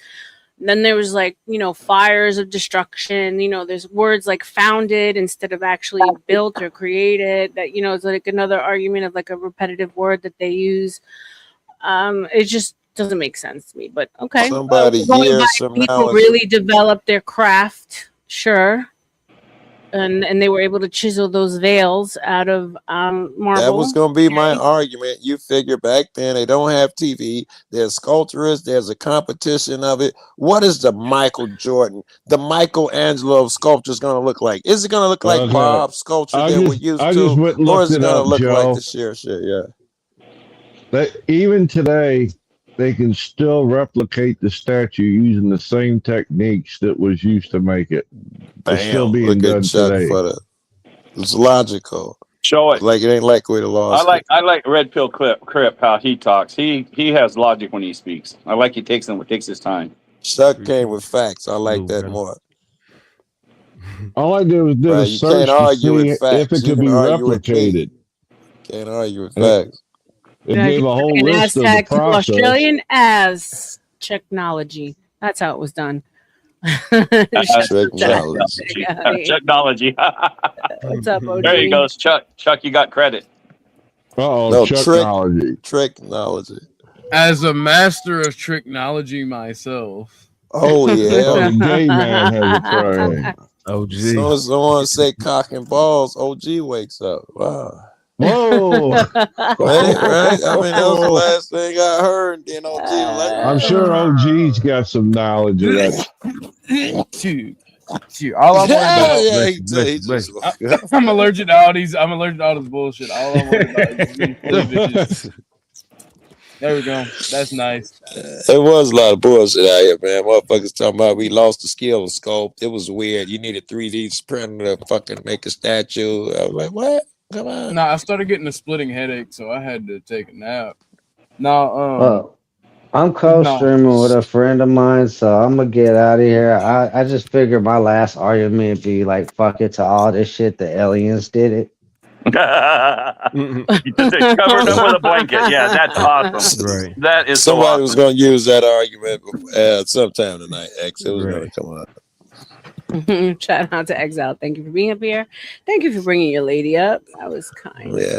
And then there was like, fires of destruction. There's words like founded instead of actually built or created. That, it's like another argument of like a repetitive word that they use. It just doesn't make sense to me, but okay. Somebody Going years by from people now is- really developed their craft, sure. And they were able to chisel those veils out of marble. That was going to be my argument. You figure back then they don't have TV. There's sculpturists. There's a competition of it. What is the Michael Jordan, the Michelangelo sculpture going to look like? Is it going to look like Okay. Bob's sculpture I that we're just- used I to, just went and or looked is it it going to up, look like Joe. the sheer shit? Yeah. Even today, they can still replicate the statue using the same techniques that was used to make it. It's still Bam. being Look done at Chuck today. for the. It's logical. Show it. Like it ain't like we lost. I like Red Pill Crip how he talks. He has logic when he speaks. I like he takes his time. Chuck came with facts. I like that more. All I did was did Right, a you search can't to argue with see if facts. it You could can be argue with me. replicated. Can't argue with And it- facts. It Yeah, gave a whole an list of the Aztec to process. Australian as technology. That's how it was done. Technology. Technology. What's up, OG? There he goes, Chuck. Chuck, you got credit. Uh-oh, No, technology. Technology. As a master of technology myself. Oh yeah. Oh, the gay man has a brain. OG. As soon as someone say cock and balls, OG wakes up. Wow. Whoa. Right? I mean, that was the last thing I heard. And then OG was like, I'm sure OG's got some knowledge of that. Shoot, all I'm worried about. I'm allergic to all these. I'm allergic to all this bullshit. All I'm worried about is these bitches. There we go. That's nice. There was a lot of bullshit out here, man. Motherfuckers talking about we lost the skill of sculpt. It was weird. You needed 3D printer to fucking make a statue. I was like, what? Come on. No, I started getting a splitting headache, so I had to take a nap. No, Well, I'm co-streaming with a friend of mine, so I'm gonna get out of here. I just figured my last argument would be like, fuck it to all this shit. The aliens did it. They covered up with a blanket. Yeah, that's awesome. Right. That is so Somebody awesome. was going to use that argument sometime tonight, X. It was going to come out. Shout out to Exile. Thank you for being up here. Thank you for bringing your lady up. That was kind. Yeah.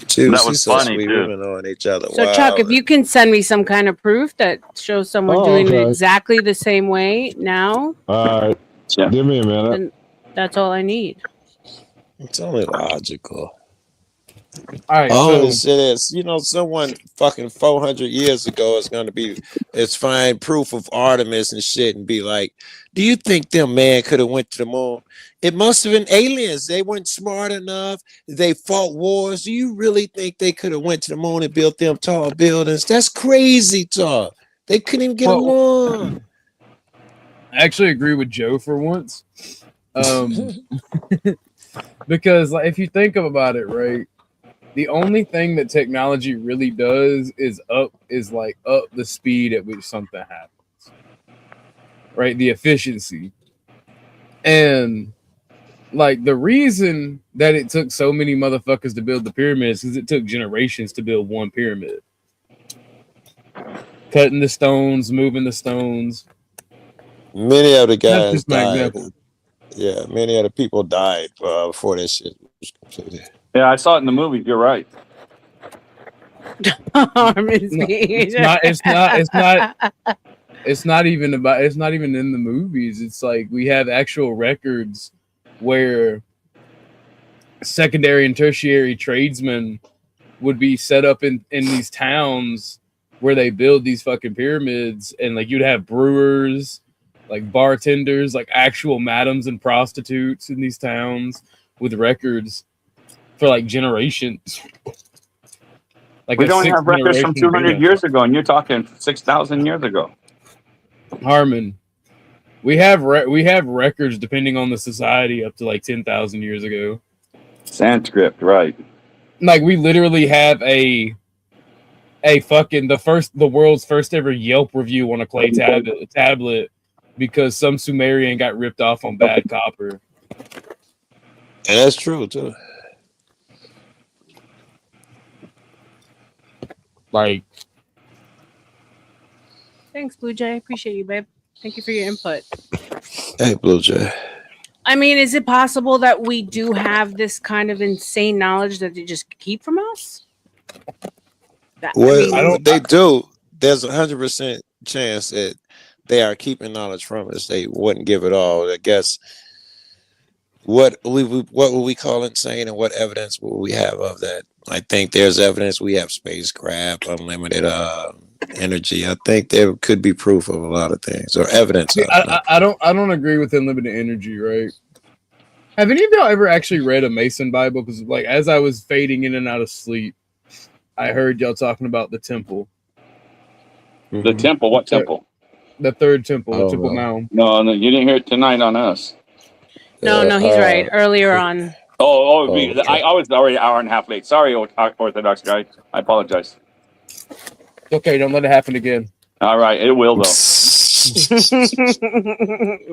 Too, That she's was so funny, sweet. too. Women on each other. So, Wow. Chuck, if you can send me some kind of proof that shows someone Oh, doing it okay. exactly the same way now, Give me a minute. then that's all I need. It's only logical. All right. All So this shit is, someone fucking 400 years ago is going to it's find proof of Artemis and shit and be like, do you think them man could have went to the moon? It must have been aliens. They weren't smart enough. They fought wars. Do you really think they could have went to the moon and built them tall buildings? That's crazy talk. They couldn't even get along. I actually agree with Joe for once. Because like, if you think about it, right, the only thing that technology really does is up the speed at which something happens. right? The efficiency. And like the reason that it took so many motherfuckers to build the pyramids is it took generations to build one pyramid. Cutting the stones, moving the stones. Many of the That's guys just my died. example. Yeah, many of the people died before that shit was completed. Yeah, I saw it in the movie. You're right. Harmon's No, being- it's not even in the movies. It's like we have actual records where secondary and tertiary tradesmen would be set up in these towns where they build these fucking pyramids, and like you'd have brewers, like bartenders, like actual madams and prostitutes in these towns with records for like generations. Like We a don't have records from 200 6-generation years ago, and you're talking 6,000 years ago. Harmon, we have records depending on the society up to like 10,000 years ago. Sanskrit, right? Like we literally have a fucking the world's first ever Yelp review on a clay tablet because some Sumerian got ripped off on bad copper. And that's true too. Like, Thanks, Blue Jay. Appreciate you, babe. Thank you for your input. Hey, Blue Jay. I mean, is it possible that we do have this kind of insane knowledge that they just keep from us? Well, they do. There's 100% chance that they are keeping knowledge from us. They wouldn't give it all. I guess what would we call insane, and what evidence will we have of that? I think there's evidence. We have spacecraft, unlimited energy. I think there could be proof of a lot of things, or evidence. See, I don't agree with unlimited energy, right? Have any of y'all ever actually read a Mason Bible? Because like as I was fading in and out of sleep, I heard y'all talking about the temple. The temple? What temple? The third temple, the Oh, Temple no. Mount. No, you didn't hear it tonight on us. No, he's right. Earlier on. I was already an hour and a half late. Sorry, Orthodox guy. I apologize. Okay, don't let it happen again. All right, it will though.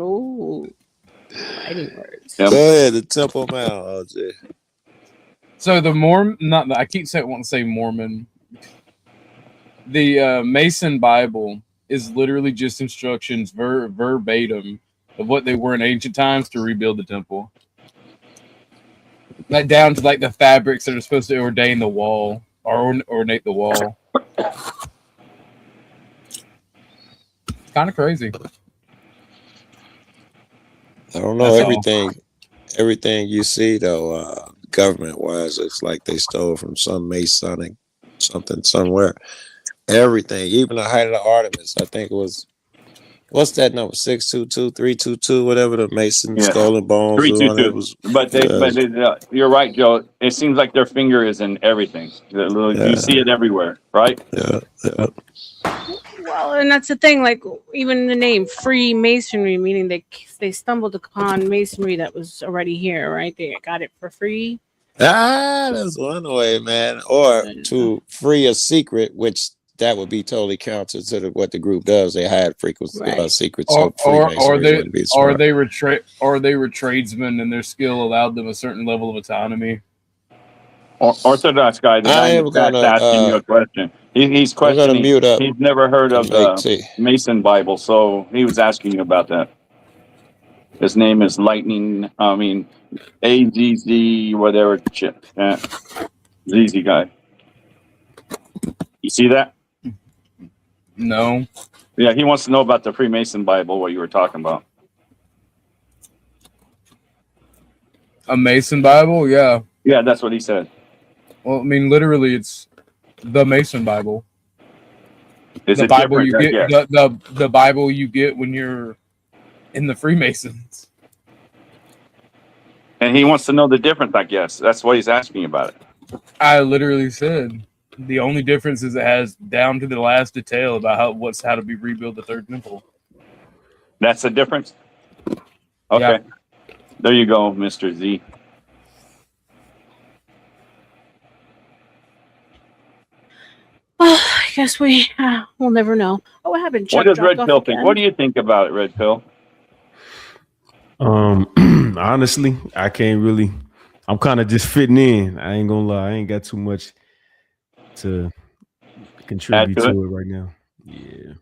Ooh. Fighting words. Go ahead, the Temple Mount, OJ. So the I keep saying, want to say Mormon. The Mason Bible is literally just instructions verbatim of what they were in ancient times to rebuild the temple. Like down to like the fabrics that are supposed to ordain the wall or ornate the wall. It's kind of crazy. I don't know. That's Everything you see though, government wise, it's like they stole from some Masonic something somewhere. Everything, even the height of the Artemis, I think it was. What's that number? 622, 322, whatever the Mason skull and bones. 322. But you're right, Joe. It seems like their finger is in everything. You see it everywhere, right? Yeah. Well, and that's the thing. Like even the name Freemasonry, meaning they stumbled upon masonry that was already here, right? They got it for free. That's one way, man. Or to free a secret, which that would be totally counter to what the group does. They hide secrets. Or they were tradesmen and their skill allowed them a certain level of autonomy. Orthodox guy, the guy that's asking you a question. He's questioning. mute up He's never heard of the Mason Bible, so he was asking you about that. His name is AZZ, whatever. ZZ guy. You see that? No. Yeah, he wants to know about the Freemason Bible, what you were talking about. A Mason Bible? Yeah. Yeah, that's what he said. Well, I mean, literally, it's the Mason Bible. Is the it Bible different? you get? Yeah. The Bible you get when you're in the Freemasons. And he wants to know the difference, I guess. That's what he's asking about it. I literally said the only difference is it has down to the last detail about how to be rebuild the third temple. That's the difference? Okay. Yeah. There you go, Mr. Z. Oh, I guess we'll never know. Oh, what happened? What Chuck does dropped Red off Pill think? again? What do you think about it, Red Pill? Honestly, I can't really. I'm kind of just fitting in. I ain't gonna lie. I ain't got too much to contribute Add to to it? it right now. Yeah.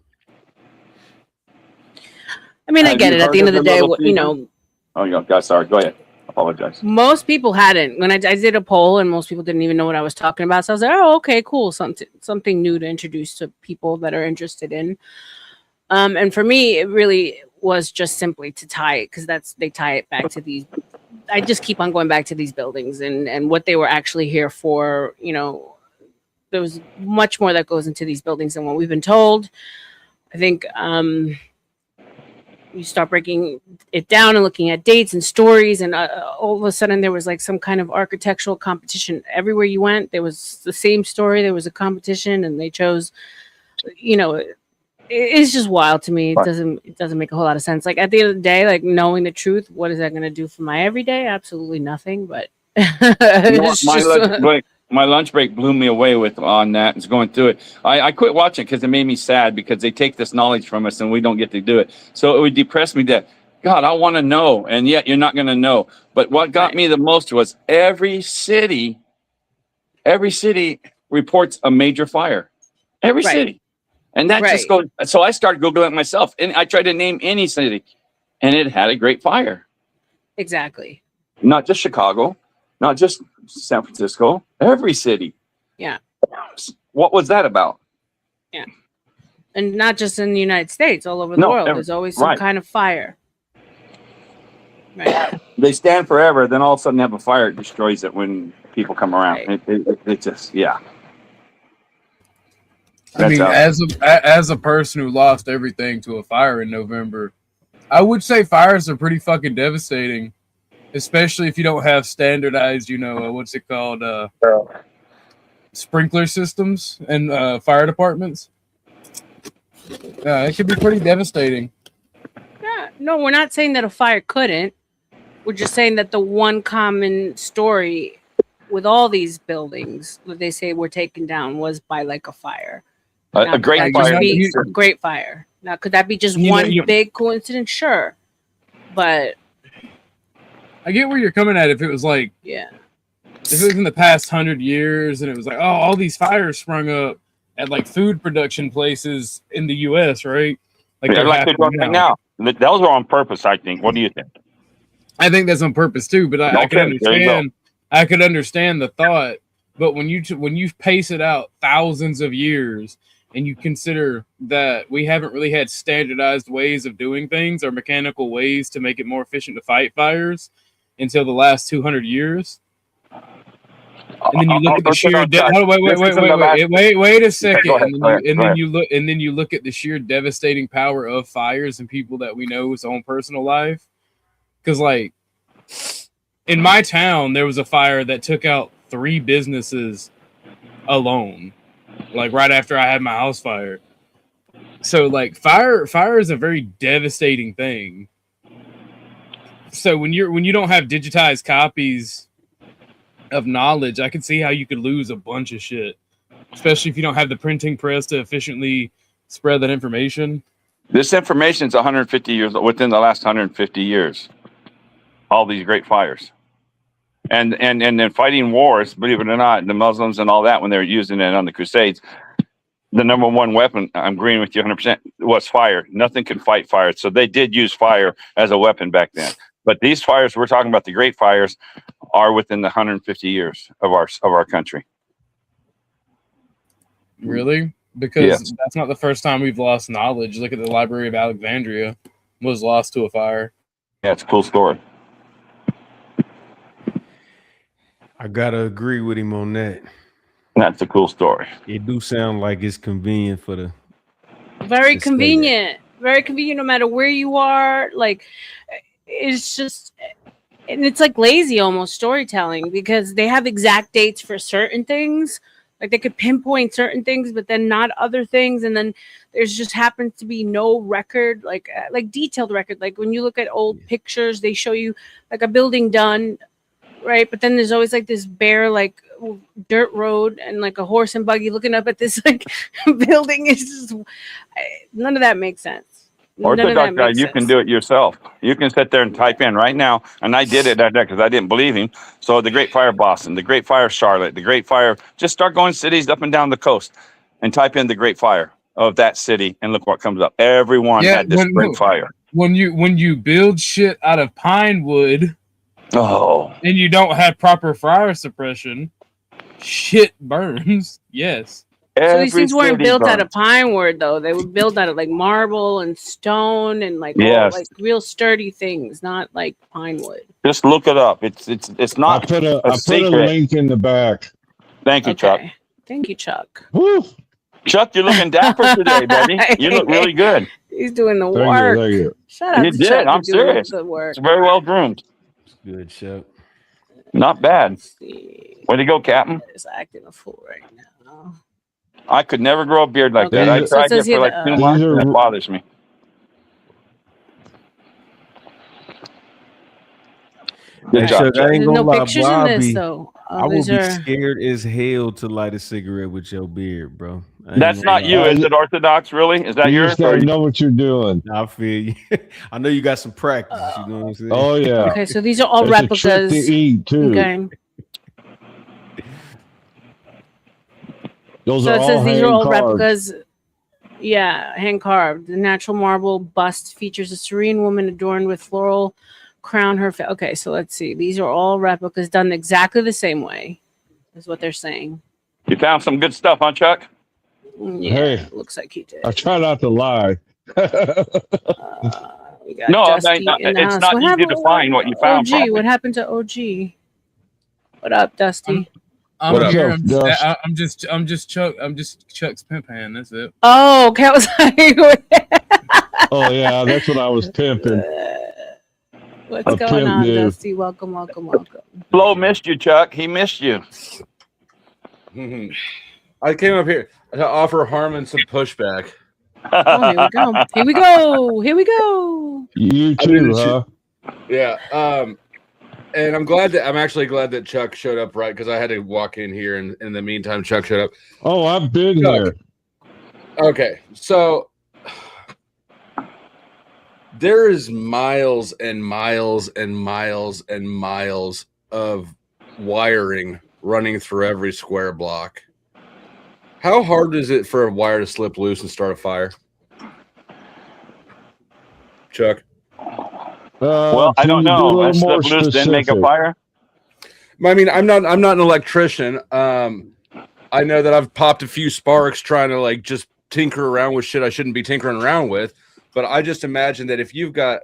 I mean, I Have get you it. At heard the end of of the the day, little you Caesar? know, Oh, yeah, God, sorry. Go ahead. Apologize. most people hadn't. When I did a poll, and most people didn't even know what I was talking about. So I was like, oh, okay, cool. Something new to introduce to people that are interested in. And for me, it really was just simply to tie it, because they tie it back to these. I just keep on going back to these buildings and what they were actually here for. You know, there was much more that goes into these buildings than what we've been told. I think you start breaking it down and looking at dates and stories, and all of a sudden there was like some kind of architectural competition everywhere you went. There was the same story. There was a competition, and they chose. You know, it's just wild to me. It doesn't make a whole lot of sense. Like, at the end of the day, like, knowing the truth, what is that going to do for my everyday? Absolutely nothing. But You know what? it's just, My lunch break blew me away with on that. It's going through it. I quit watching because it made me sad, because they take this knowledge from us and we don't get to do it. So it would depress me that, God, I want to know, and yet you're not going to know. But what got me the most was every city reports a major fire. Every city. And that just goes. So I started Googling it myself, and I tried to name any city, and it had a great fire. exactly. Not just Chicago, not just San Francisco, every city. Yeah. What was that about? Yeah. And not just in the United States, all over the No, world. There's always some right. kind of fire. Right. They stand forever, then all of a sudden have a fire, it destroys it when people come around. It just, yeah. I mean, That's as a person who lost everything to a fire in November, I would say fires are pretty fucking devastating, especially if you don't have standardized, what's it called, sprinkler systems and fire departments. It could be pretty devastating. Yeah. No, we're not saying that a fire couldn't. We're just saying that the one common story with all these buildings that they say were taken down was by like a fire. A great fire. A great fire. Now, could that be just one big coincidence? Sure. But I get where you're coming at. If it was like, yeah, if it was in the past 100 years and it was like, oh, all these fires sprung up at like food production places in the U.S., right? Like they're doing right now. Those are on purpose, I think. What do you think? I think that's on purpose too. But I could understand. I could understand the thought. But when you pace it out thousands of years, and you consider that we haven't really had standardized ways of doing things or mechanical ways to make it more efficient to fight fires until the last 200 years. And then you look at the sheer wait a second. And then you look at the sheer devastating power of fires and people that we know's own personal life. Because like in my town, there was a fire that took out 3 businesses alone. Like right after I had my house fire. So like fire is a very devastating thing. So when you don't have digitized copies of knowledge, I can see how you could lose a bunch of shit. Especially if you don't have the printing press to efficiently spread that information. This information is 150 years within the last 150 years. All these great fires. And then fighting wars, believe it or not, the Muslims and all that, when they were using it on the Crusades, the number one weapon, I'm agreeing with you 100%, was fire. Nothing could fight fire. So they did use fire as a weapon back then. But these fires, we're talking about the great fires, are within the 150 years of our country. Really? Because that's not the first time we've lost knowledge. Look at the Library of Alexandria was lost to a fire. Yeah, it's a cool story. I gotta agree with him on that. That's a cool story. It do sound like it's convenient for the very convenient. Very convenient no matter where you are. Like it's just, and it's like lazy almost storytelling, because they have exact dates for certain things. Like they could pinpoint certain things, but then not other things. And then there's just happens to be no record, like detailed record. Like when you look at old pictures, they show you like a building done, right? But then there's always like this bare, like dirt road and like a horse and buggy looking up at this like building. Is just none of that makes sense. None of Orthodox that guy, makes you sense. can do it yourself. You can sit there and type in right now, and I did it that day because I didn't believe him. So the Great Fire Boston, the Great Fire Charlotte, the Great Fire. Just start going cities up and down the coast, and type in the Great Fire of that city, and look what comes up. Everyone had this Great Fire. When you build shit out of pine wood, and you don't have proper fire suppression, shit burns. Yes. So these things weren't built out of pine wood, though. They were built out of like marble and stone and like all, Yes. like real sturdy things, not like pine wood. Just look it up. It's not I a put a secret. link in the back. Thank you, Chuck. Thank you, Chuck. Woo. Chuck, you're looking dapper today, buddy. You look really good. He's doing the Thank work. you, thank you. Shout out You to did. Chuck I'm for doing serious. the work. It's very well groomed. Good, Chuck. Not bad. Way to go, Captain. He's acting a fool right now. I could never grow a beard like Okay, that. I so it tried it says for here like that, 2 months, and it bothers me. Good Hey, job, Chuck, I Chuck. ain't There's gonna no lie, pictures bro. in this, though. I would These be are- scared as hell to light a cigarette with your beard, bro. I ain't That's gonna not lie. you, is it, Orthodox? Really? Is that You yours? just gotta know what you're doing. I feel you. I know you got some practice. You know what I'm saying? Oh yeah. Okay, so these are all It's a trick replicas. to eat too. Okay. Those So are it all says these are all hand-carved. replicas. Yeah, hand carved. The natural marble bust features a serene woman adorned with floral crown. Okay, so let's see. These are all replicas done exactly the same way, is what they're saying. You found some good stuff, huh, Chuck? Yeah, Hey, looks like he did. I try not to lie. We got No, Dusty in the it's house. not What easy happened- to find what you found. OG, probably. what happened to OG? What up, Dusty? I'm What's here. up, Dust? I'm just Chuck's pimp hand. That's it. Oh, okay. I was like, Oh yeah, that's what I was pimping. what's A going pimp on, dude. Dusty? Welcome. Flo missed you, Chuck. He missed you. I came up here to offer Harmon some pushback. Oh, here we go. Here we go. Here we go. You I mean, too, huh? Yeah. And I'm actually glad that Chuck showed up right because I had to walk in here, and in the meantime, Chuck showed up. Oh, I've been Chuck. here. Okay, so there is miles and miles and miles and miles of wiring running through every square block. How hard is it for a wire to slip loose and start a fire? Chuck? Well, I can don't you be a know. little And more slip loose, then make a specific? fire. I mean, I'm not an electrician. I know that I've popped a few sparks trying to like just tinker around with shit I shouldn't be tinkering around with. But I just imagine that if you've got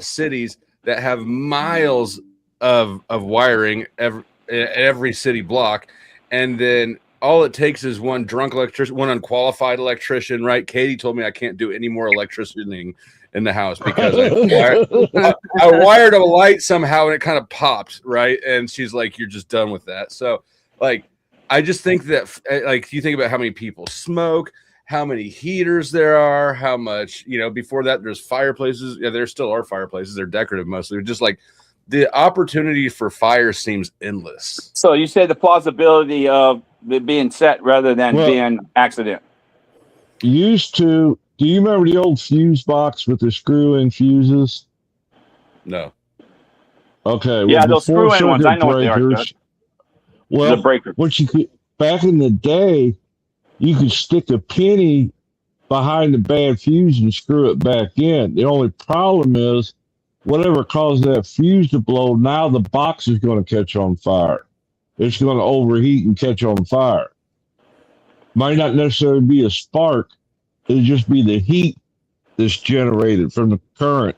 cities that have miles of wiring every city block, and then all it takes is one drunk electrician, one unqualified electrician, right? Katie told me I can't do any more electricianing in the house because I wired a light somehow and it kind of popped, right? And she's like, "You're just done with that." So, like, I just think that, like, you think about how many people smoke, how many heaters there are, how much, before that there's fireplaces. Yeah, there still are fireplaces. They're decorative mostly. Just like the opportunity for fire seems endless. So you say the plausibility of it being set rather than Well- being accident. Used to. Do you remember the old fuse box with the screw-in fuses? No. Okay. Yeah, those before screw-in ones, I circuit know what they are, breakers- Chuck. Well, The breaker. what you could back in the day, you could stick a penny behind the bad fuse and screw it back in. The only problem is, whatever caused that fuse to blow, now the box is going to catch on fire. It's going to overheat and catch on fire. Might not necessarily be a spark. It'll just be the heat that's generated from the current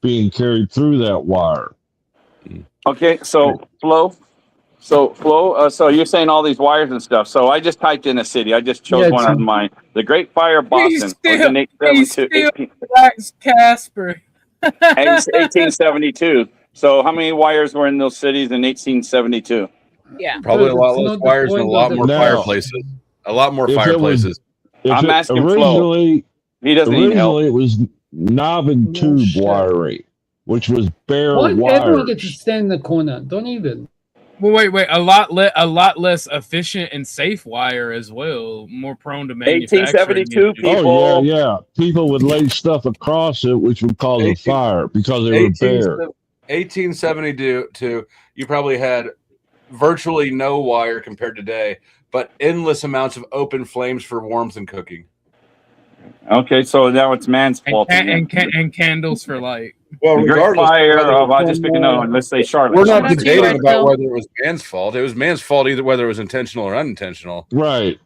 being carried through that wire. Okay, so Flo. So you're saying all these wires and stuff. So I just typed in a city. I just chose Yeah, one out of mine. The Great Fire Boston was in He still likes Casper. 1872. So how many wires were in those cities in 1872? Yeah. Probably a lot It's less not the wires and a point lot of more the- fireplaces. A lot more If it was- fireplaces. I'm asking Flo. originally, He doesn't need help. Originally, it was knob and tube wiring, which was bare Why wire. everyone gets to stand in the corner? Don't even. Well, wait. A lot less efficient and safe wire as well. More prone to manufacturing. 1872 people. Oh yeah. People would lay stuff across it, which would cause a fire because they were bare. 1872, you probably had virtually no wire compared to today, but endless amounts of open flames for warmth and cooking. Okay, so now it's man's fault. And candles for light. Well, The Great regardless, Fire whether- of, I'll just pick another one. Let's say Charlotte. We're not Shout out to you, debating Red about Pill. whether it was man's fault. It was man's fault either whether it was intentional or unintentional. Right.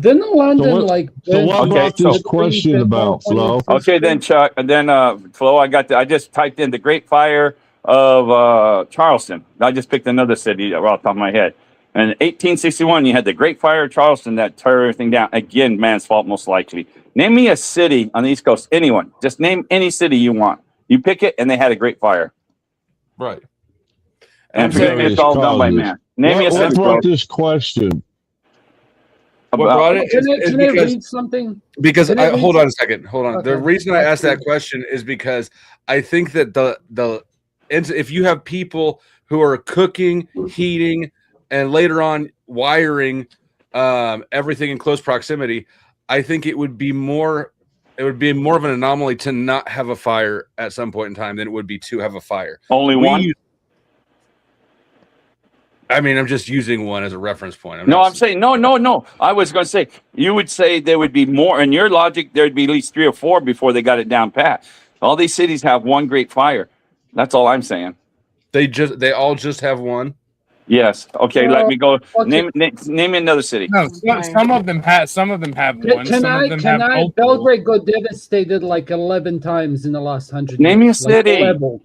Didn't London So what- like? So what Okay, brought so- this question about, Flo? Okay, then Chuck, and then Flo, I just typed in the Great Fire of Charleston. I just picked another city off the top of my head. And in 1861, you had the Great Fire of Charleston that tore everything down. Again, man's fault most likely. Name me a city on the East Coast. Anyone. Just name any city you want. You pick it, and they had a Great Fire. Right. And forget me, it's all done by man. Name me a What city. bro. brought this question? What brought it is Can I because read something? Because Can I read hold on a some- second. Hold on. Okay. The reason I asked that question is because I think that if you have people who are cooking, heating, and later on wiring everything in close proximity, I think it would be more of an anomaly to not have a fire at some point in time than it would be to have a fire. Only We one? use- I mean, I'm just using one as a reference point. I'm saying no. I was going to say you would say there would be more. In your logic, there'd be at least 3 or 4 before they got it down pat. All these cities have one Great Fire. That's all I'm saying. They all just have one. Yes. Okay. Let me go. Okay. Name me another city. No, some of them have. Some of them have one. Can Some I? of them Can have I? multiple. Belgrade got devastated like 11 times in the last 100 Name me a years. Like city. level.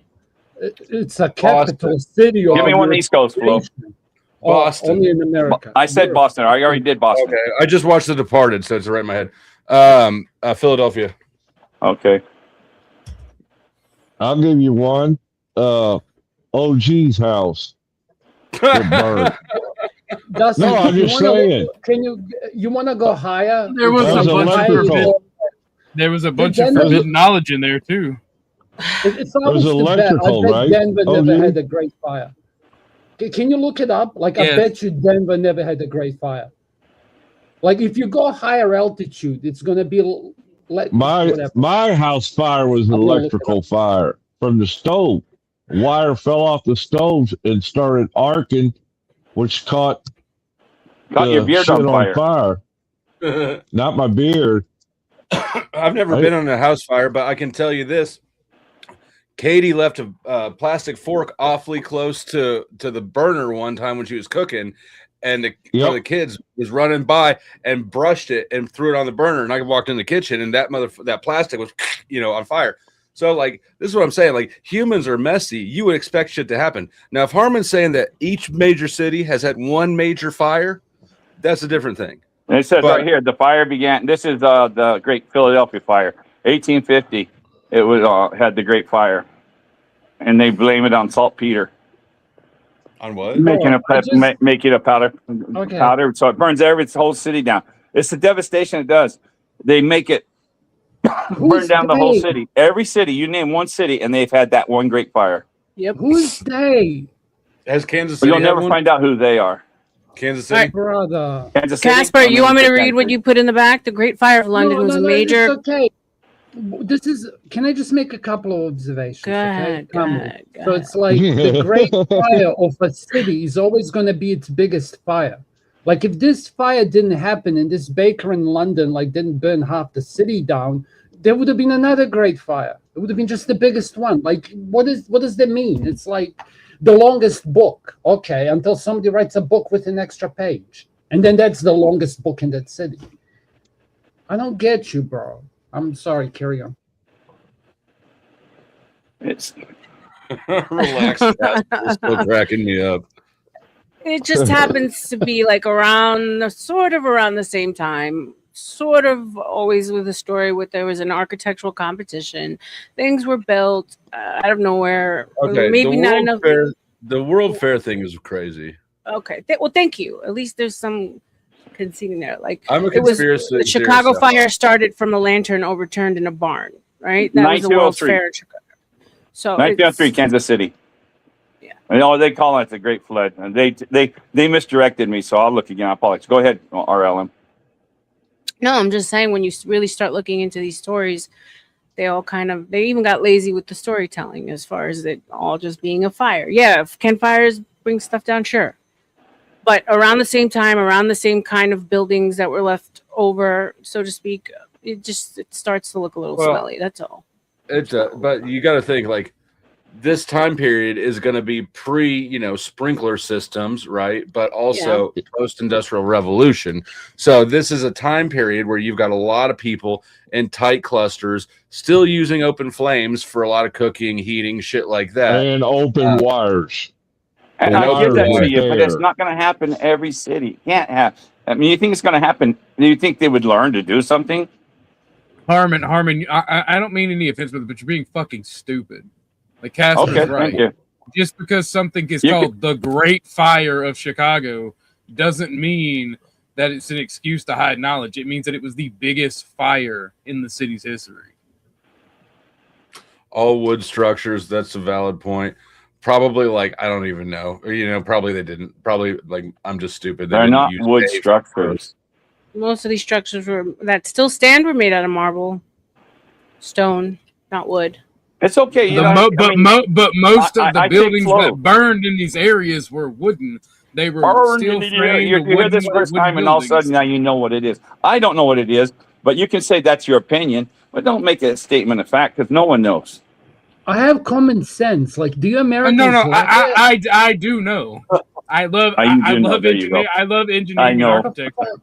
It's a capital city. Give of me one on the your East Coast, Flo. nation. Boston. Only in America. I said Boston. I already did Boston. Okay, I just watched The Departed, so it's right in my head. Philadelphia. Okay. I'll give you one. OG's house. It burned. Dustin, No, I'm you just wanna- saying. Can you want to go higher? There was That a was bunch of electrical. forbidden. There was a bunch of Denver- forbidden knowledge in there too. It's almost a bet. electrical, I bet right? Denver Oh, never yeah. had a great fire. Can you look it up? Like, I Yes. bet you Denver never had a great fire. Like, if you go higher altitude, it's going to be like My house fire was an I'm gonna look it electrical fire from the stove. Wire fell off the stove and started arcing, which caught Got your beard shit on fire. Not my beard. I've never been on a house fire, but I can tell you this. Katie left a plastic fork awfully close to the burner one time when she was cooking, and one of the kids was running by and brushed it and threw it on the burner. And I walked in the kitchen, and that plastic was, on fire. So, like, this is what I'm saying. Like, humans are messy. You would expect shit to happen. Now, if Harmon's saying that each major city has had one major fire, that's a different thing. And it says right here, the fire began. This is the Great Philadelphia Fire, 1850. It was had the Great Fire, and they blame it on saltpeter. On what? Making making a powder, Okay. powder, so it burns every whole city down. It's the devastation it does. They make it burn down the whole they? city. Every city, you name one city, and they've had that one Great Fire. Yep. Who's they? Has Kansas But City you'll never had one? find out who they are. Kansas City? City? Brother. Kansas City? Casper, you want me to read what you put in the back? The Great Fire of London was a major. It's okay. Can I just make a couple of observations? Go ahead, go Come on. ahead, go So it's like the great fire of a city is always going to be its biggest fire. Like, if this fire didn't happen and this baker in London didn't burn half the city down, there would have been another great fire. It would have been just the biggest one. Like, what does that mean? It's like the longest book. Okay, until somebody writes a book with an extra page, and then that's the longest book in that city. I don't get you, bro. I'm sorry. Carry on. It's Relax. Casper. It's still cracking me up. It just happens to be like around the same time, sort of always with a story with there was an architectural competition. Things were built out of nowhere. Okay, Maybe not enough. The World Fair thing is crazy. Okay. Well, thank you. At least there's some conceding there. Like, I'm a it was conspiracy the Chicago theorist. fire started from a lantern overturned in a barn, right? That was the World's 1903. Fair in Chicago. So 1903, Kansas City. You know, they call it the Great Flood, and they misdirected me. So I'll look again. I apologize. Go ahead, RLM. No, I'm just saying when you really start looking into these stories, they even got lazy with the storytelling as far as it all just being a fire. Yeah, can fires bring stuff down? Sure. But around the same time, around the same kind of buildings that were left over, so to speak, it starts to look a little smelly. That's all. But you got to think like this time period is going to be sprinkler systems, right? But also post-industrial revolution. So this is a time period where you've got a lot of people in tight clusters still using open flames for a lot of cooking, heating, shit like that. And open wires. And I give that to you, but it's not going to happen in every city. Can't happen. I mean, you think it's going to happen? Do you think they would learn to do something? Harmon, I don't mean any offense with it, but you're being fucking stupid. Like Casper's right. Thank you. Just because something is called the Great Fire of Chicago doesn't mean that it's an excuse to hide knowledge. It means that it was the biggest fire in the city's history. All wood structures. That's a valid point. Probably I don't even know. Probably they didn't. Probably I'm just stupid. They're not wood structures. Most of these structures that still stand were made out of marble, stone, not wood. It's okay. But most of the buildings that burned in these areas were wooden. They were steel framed. You hear this first time, and all of a sudden now you know what it is. I don't know what it is, but you can say that's your opinion, but don't make a statement of fact because no one knows. I have common sense. Like, do you Americans? No, I do know. I love engineering. I love engineering and architecture.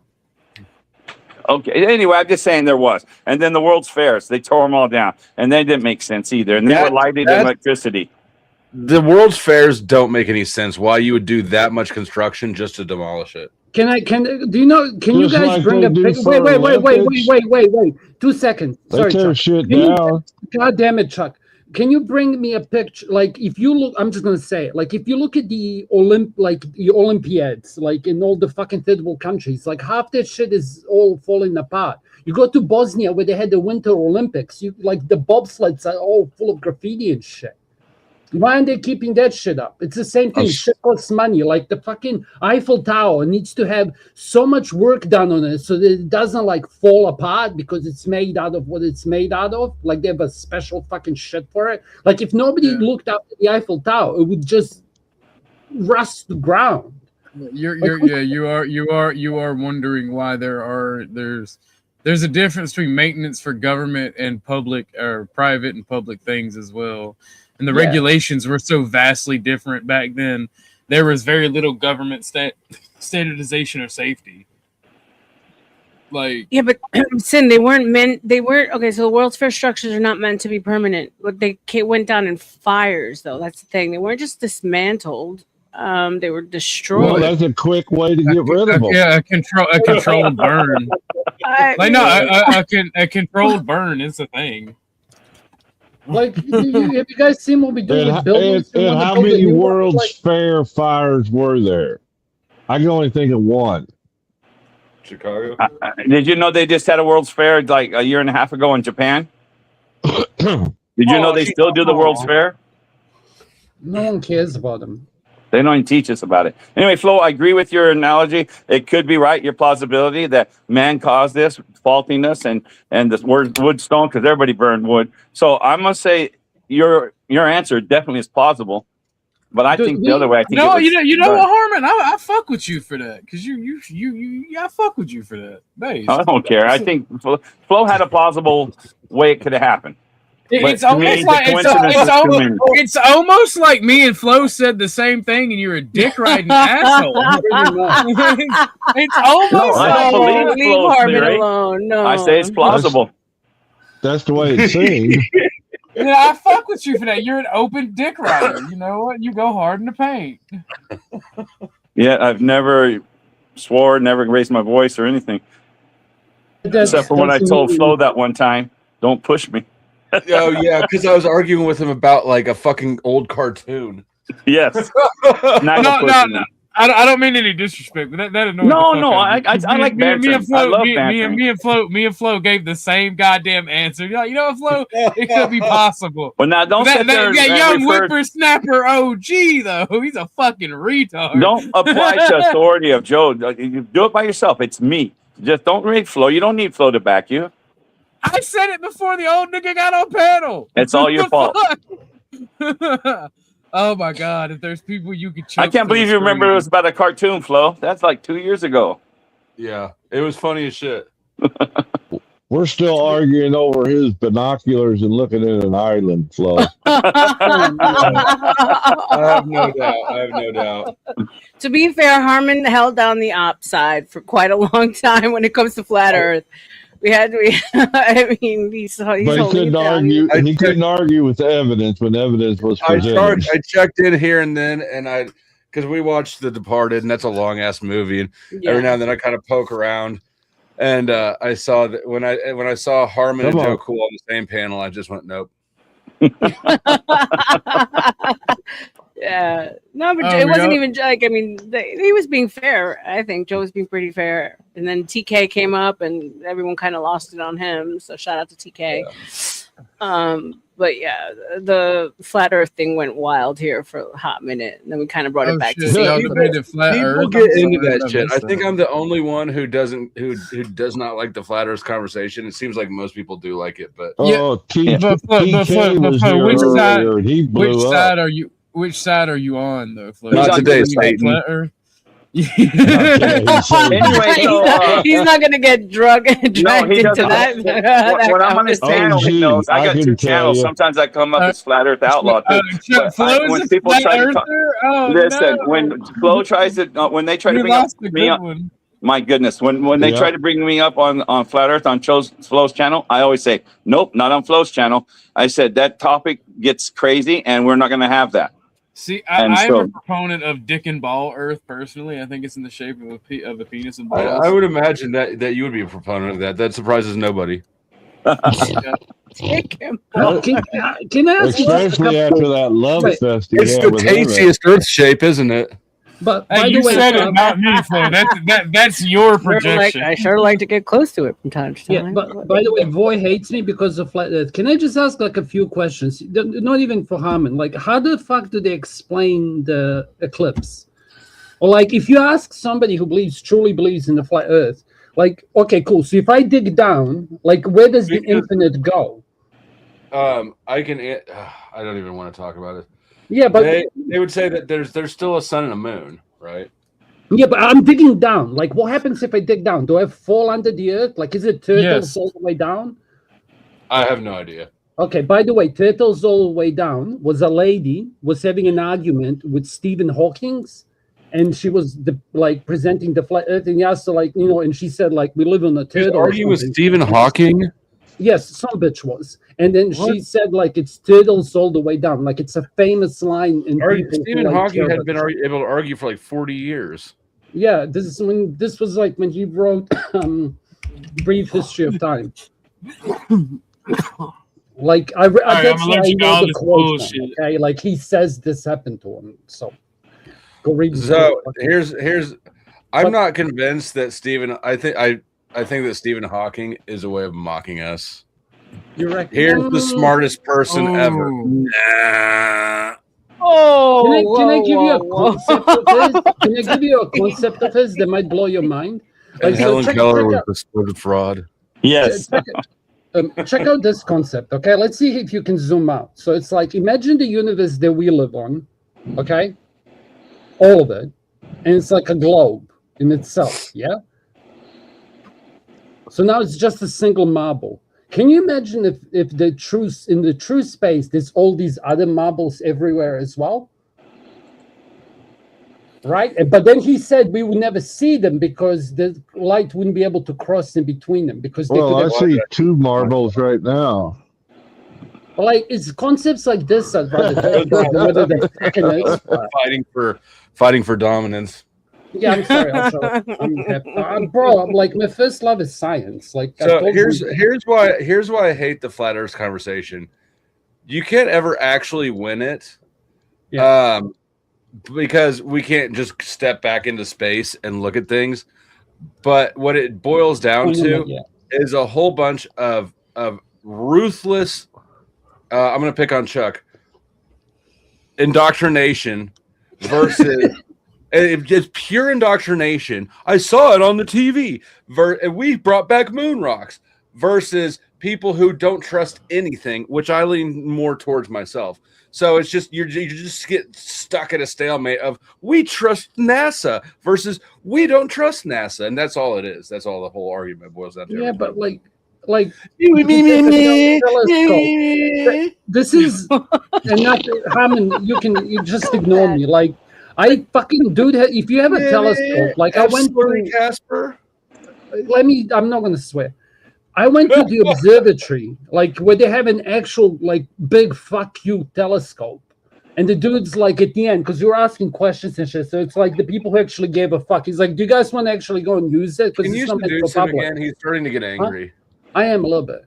Okay. Anyway, I'm just saying there was, and then the World's Fairs, they tore them all down, and they didn't make sense either, and they were lighted in electricity. The World's Fairs don't make any sense. Why you would do that much construction just to demolish it? Can you guys bring a picture? Wait. 2 seconds. Sorry, Chuck. Shit down. God damn it, Chuck. Can you bring me a picture? Like, if you look, I'm just gonna say it. Like, if you look at the Olympiads, like in all the fucking third world countries, like half that shit is all falling apart. You go to Bosnia where they had the Winter Olympics. The bobsleds are all full of graffiti and shit. Why aren't they keeping that shit up? It's the same thing. Shit costs money. Like the fucking Eiffel Tower needs to have so much work done on it so that it doesn't fall apart because it's made out of what it's made out of. Like they have a special fucking shit for it. Like if nobody looked up at the Eiffel Tower, it would just rust the ground. You are wondering why there's a difference between maintenance for government and public or private and public things as well. And the regulations were so vastly different back then. There was very little government standardization of safety. Yeah, but Sin, they weren't okay. So the World's Fair structures are not meant to be permanent. But they went down in fires, though. That's the thing. They weren't just dismantled. They were destroyed. Well, that's a quick way to get rid of them. Yeah, a controlled burn. A controlled burn is a thing. Like, have you guys seen what we do with buildings? And how many World's Fair fires were there? I can only think of one. Chicago. Did you know they just had a World's Fair like a year and a half ago in Japan? Did you know they still do the World's Fair? No one cares about them. They don't even teach us about it. Anyway, Flo, I agree with your analogy. It could be right, your plausibility that man caused this faultiness and this wood stone because everybody burned wood. So I must say your answer definitely is plausible. But I think the other way. I think you know what, Harmon? I fuck with you for that because I fuck with you for that. Base. I don't care. I think Flo had a plausible way it could have happened. It's almost like me and Flo said the same thing, and you're a dick riding asshole. It's almost like leave Harmon alone. No, I say it's plausible. That's the way it seems. Yeah, I fuck with you for that. You're an open dick rider. You know what? You go hard in the paint. Yeah, I've never swore, never raised my voice or anything, except for when I told Flo that one time, "Don't push me." Oh yeah, because I was arguing with him about like a fucking old cartoon. Yes. I don't mean any disrespect, but that annoys No, the fuck no, out of me. I like bantering. I love bantering. Me and Flo gave the same goddamn answer. You're like, you know what, Flo? It could be possible. Well, now don't sit there that and young refer. whippersnapper OG though, he's a fucking retard. Don't apply to authority of Joe. You do it by yourself. It's me. Just don't read Flo. You don't need Flo to back you. I said it before the old nigga got on panel. It's all your fault. Oh my god! If there's people you could, I can't believe you remember it was about a cartoon, Flo. That's like 2 years ago. Yeah, it was funny as shit. We're still arguing over his binoculars and looking at an island, Flo. I have no doubt. To be fair, Harmon held down the op side for quite a long time when it comes to flat Earth. I mean, he's But he couldn't argue. He couldn't argue with the evidence when evidence was presented. I checked in here and then, and because we watched The Departed, and that's a long ass movie, and every now and then I kind of poke around, and I saw that when I saw Harmon and Joe Cool on the same panel, I just went nope. Yeah, no, but it wasn't even like, I mean, he was being fair. I think Joe was being pretty fair, and then TK came up, and everyone kind of lost it on him. So shout out to TK. Yeah. But yeah, the flat Earth thing went wild here for a hot minute, and then we kind of brought it back to People get into that shit. I think I'm the only one who does not like the flat Earth conversation. It seems like most people do like it, but Which side are you on though, Flo? Not today, Satan. Flat Earth? Anyway, he's not gonna get dragged into that. When I'm on his channel, he knows I got two channels. Sometimes I come up as Flat Earth Outlaw too. When people try to listen, when Flo tries to, when they try to bring up me on, my goodness, when they try to bring me up on Flat Earth on Flo's channel, I always say, nope, not on Flo's channel. I said that topic gets crazy, and we're not going to have that. See, I'm a proponent of dick and ball Earth personally. I think it's in the shape of a penis and balls. I would imagine that you would be a proponent of that. That surprises nobody. Dick and ball. Can I ask especially after that love fest? It's the tastiest Earth shape, isn't it? But hey, you said it, not me, Flo. That's your projection. I sure like to get close to it from time to time. Yeah, but by the way, Voy hates me because of flat Earth. Can I just ask like a few questions? Not even for Harmon. Like, how the fuck do they explain the eclipse? Or like, if you ask somebody who truly believes in the flat Earth, like, okay, cool. So if I dig down, like, where does the infinite go? I don't even want to talk about it. Yeah, but they would say that there's still a sun and a moon, right? Yeah, but I'm digging down. Like, what happens if I dig down? Do I fall under the earth? Like, is it turtles all the way down? I have no idea. Okay, by the way, Turtles All the Way Down was a lady was having an argument with Stephen Hawking, and she was presenting the flat earth, and he asked her, like, you know, and she said, like, we live on a turtle. Arguing with Stephen Hawking? Yes, some bitch was. And then she said, like, it's turtles all the way down. Like, it's a famous line. In Stephen Hawking had been able to argue for like 40 years. Yeah, this was like when he wrote Brief History of Time. Like, that's why I know the quote. Okay, like, he says this happened to him. So, go read. So here's. I'm not convinced that Stephen. I think that Stephen Hawking is a way of mocking us. You're right. Here's the smartest person ever. Nah. Oh, can I give you a concept of his? Can I give you a concept of his that might blow your mind? And Helen Keller was a fraud. Yes. Check out this concept, okay? Let's see if you can zoom out. So it's like, imagine the universe that we live on, okay? All of it. And it's like a globe in itself, yeah? So now it's just a single marble. Can you imagine if in the true space, there's all these other marbles everywhere as well? Right? But then he said we would never see them because the light wouldn't be able to cross in between them. Because I see two marbles right now. Like, it's concepts like this that fighting for dominance. Yeah, I'm sorry. Bro, like, my first love is science. Like, so here's why I hate the flat Earth conversation. You can't ever actually win it. Yeah. because we can't just step back into space and look at things. But what it boils down to is a whole bunch of ruthless. I'm going to pick on Chuck. Indoctrination versus just pure indoctrination. I saw it on the TV. And we brought back moon rocks versus people who don't trust anything, which I lean more towards myself. So it's just you just get stuck at a stalemate of we trust NASA versus we don't trust NASA, and that's all it is. That's all the whole argument boils down to. Yeah, but like this is and not Hammond. You just ignore me. Like I fucking dude. If you have a telescope, like I went to Casper. I'm not gonna swear. I went to the observatory, like where they have an actual like big fuck you telescope. And the dude's like at the end, because you were asking questions and shit. So it's like the people who actually gave a fuck. He's like, do you guys want to actually go and use it? Can you introduce him again? He's starting to get angry. Huh? I am a little bit.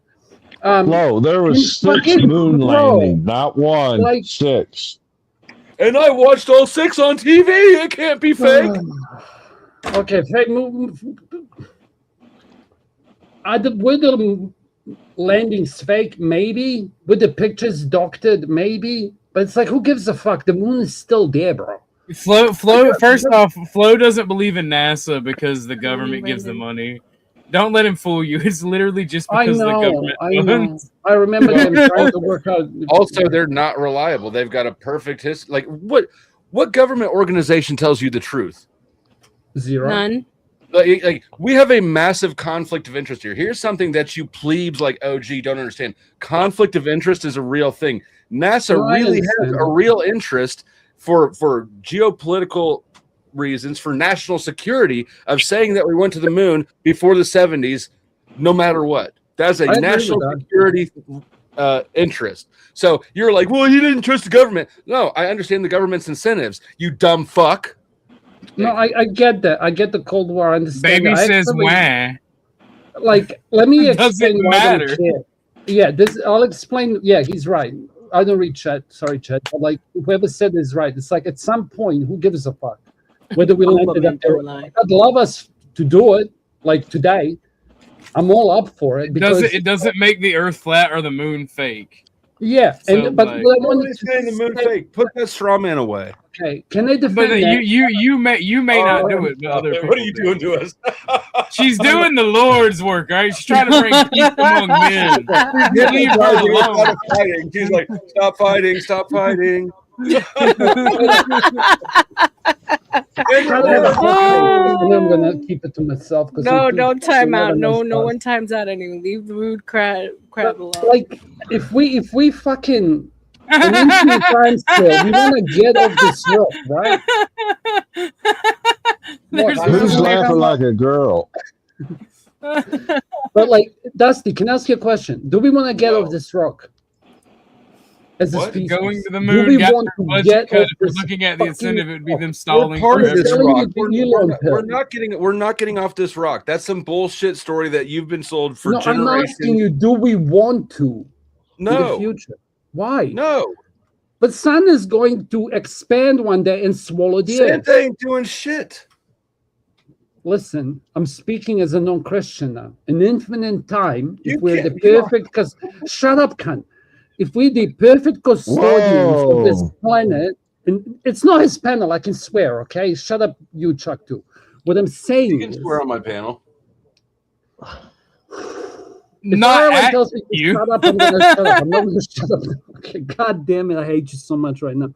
No, there was 6 moon landings, not 1, 6. And I watched all 6 on TV. It can't be fake. Okay, fake move. Were the landings fake? Maybe. Were the pictures doctored? Maybe. But it's like, who gives a fuck? The moon is still there, bro. Flo. First off, Flo doesn't believe in NASA because the government gives the money. Don't let him fool you. It's literally just because the government. I remember them trying to work out. Also, they're not reliable. They've got a perfect history. Like what government organization tells you the truth? Zero. None. Like we have a massive conflict of interest here. Here's something that you plebes like OG don't understand. Conflict of interest is a real thing. NASA really has a real interest for geopolitical reasons, for national security, of saying that we went to the moon before the 70s, no matter what. That's a national security interest. So you're like, well, you didn't trust the government. No, I understand the government's incentives. You dumb fuck. No, I get that. I get the Cold War. I understand. Baby says wah. Like, let me explain Doesn't why I don't matter. care. Yeah, I'll explain. Yeah, he's right. I don't read chat. Sorry, chat. But like, whoever said is right. It's like at some point, who gives a fuck whether we landed up there? I'd love us to do it. Like today, I'm all up for it because It doesn't make the Earth flat or the moon fake. yeah. So, But like- what I wanted to saying the moon fake. Put that straw man away. Okay, can I defend But that? you may not do it. But other people What are you doing to us? She's doing the Lord's work, right? She's trying to bring peace among men. Leave her alone. Fighting. She's like, stop fighting, stop fighting. And I'm gonna keep it to myself because No, don't time out. No one times out anyone. Leave the rude crowd alone. Like if we fucking an infinite time scale, we want to get off this rock, right? Who's laughing like a girl? But like, Dusty, can I ask you a question? Do we want to get off this rock? As a species? Going to the Do moon we got want their to budget get cut. off If we're this looking at the incentive, it would be them stalling We're part of this forever. rock. We're We're not getting off this rock. That's some bullshit story that you've been sold for No, I'm generations. asking you, do we want to? In No. the future. Why? No. But sun is going to expand one day and swallow the earth. Santa ain't doing shit. Listen, I'm speaking as a non-Christian now. In infinite time, if we're the can't be wrong. perfect, because shut up, cunt. If we're the perfect custodians of this planet, and it's not his panel, I can swear, okay? Shut up, you Chuck, too. What I'm saying You can is, swear on my panel. if Not Ireland at tells me to you. shut up, I'm gonna shut up. I'm not gonna shut up. Okay, god damn it, I hate you so much right now.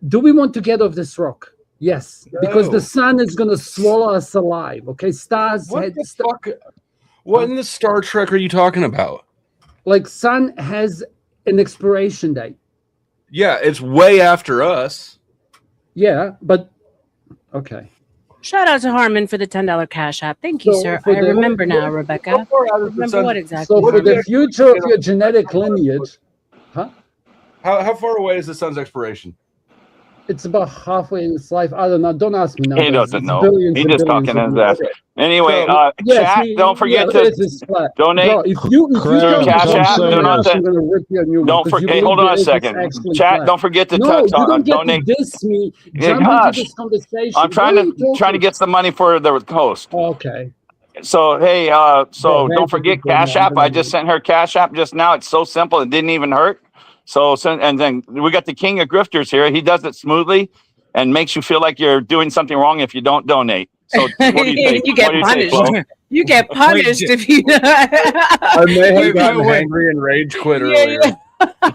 Do we want to get off this rock? Yes, because No. the sun is gonna swallow us alive. Okay, stars. What the fuck? What in the Star Trek are you talking about? Like sun has an expiration date. Yeah, it's way after us. Yeah, but okay. Shout out to Harmon for the $10 cash app. Thank you, So sir. for I the- remember now, Rebecca. Remember what exactly? So for Harmon? the future of your genetic lineage, huh? How far away is the sun's expiration? it's about halfway in its life. I don't know. Don't ask me now. He doesn't know. Billions He's and just billions talking of his ass. years. Anyway, Yes, chat, don't forget Earth is to flat. donate. Bro, if you don't Cash believe App, me, do not I'm gonna rip you a new one, don't 'cause you forget. Hold believe on a the Earth is second. actually Chat, flat. don't forget to No, you don't get donate. to diss me. Yeah, Jump into gosh, this conversation. I'm trying What are you to talking? get some money for the host. Okay. So hey, so Go don't ahead, forget go Cash on, App. go I on. just sent her Cash App just now. It's so simple; it didn't even hurt. So and then we got the king of grifters here. He does it smoothly and makes you feel like you're doing something wrong if you don't donate. So what do you think? You get What do you say, punished. Flo? You get punished if you. I may have Wait, gotten wait. angry and rage quit Yeah, earlier.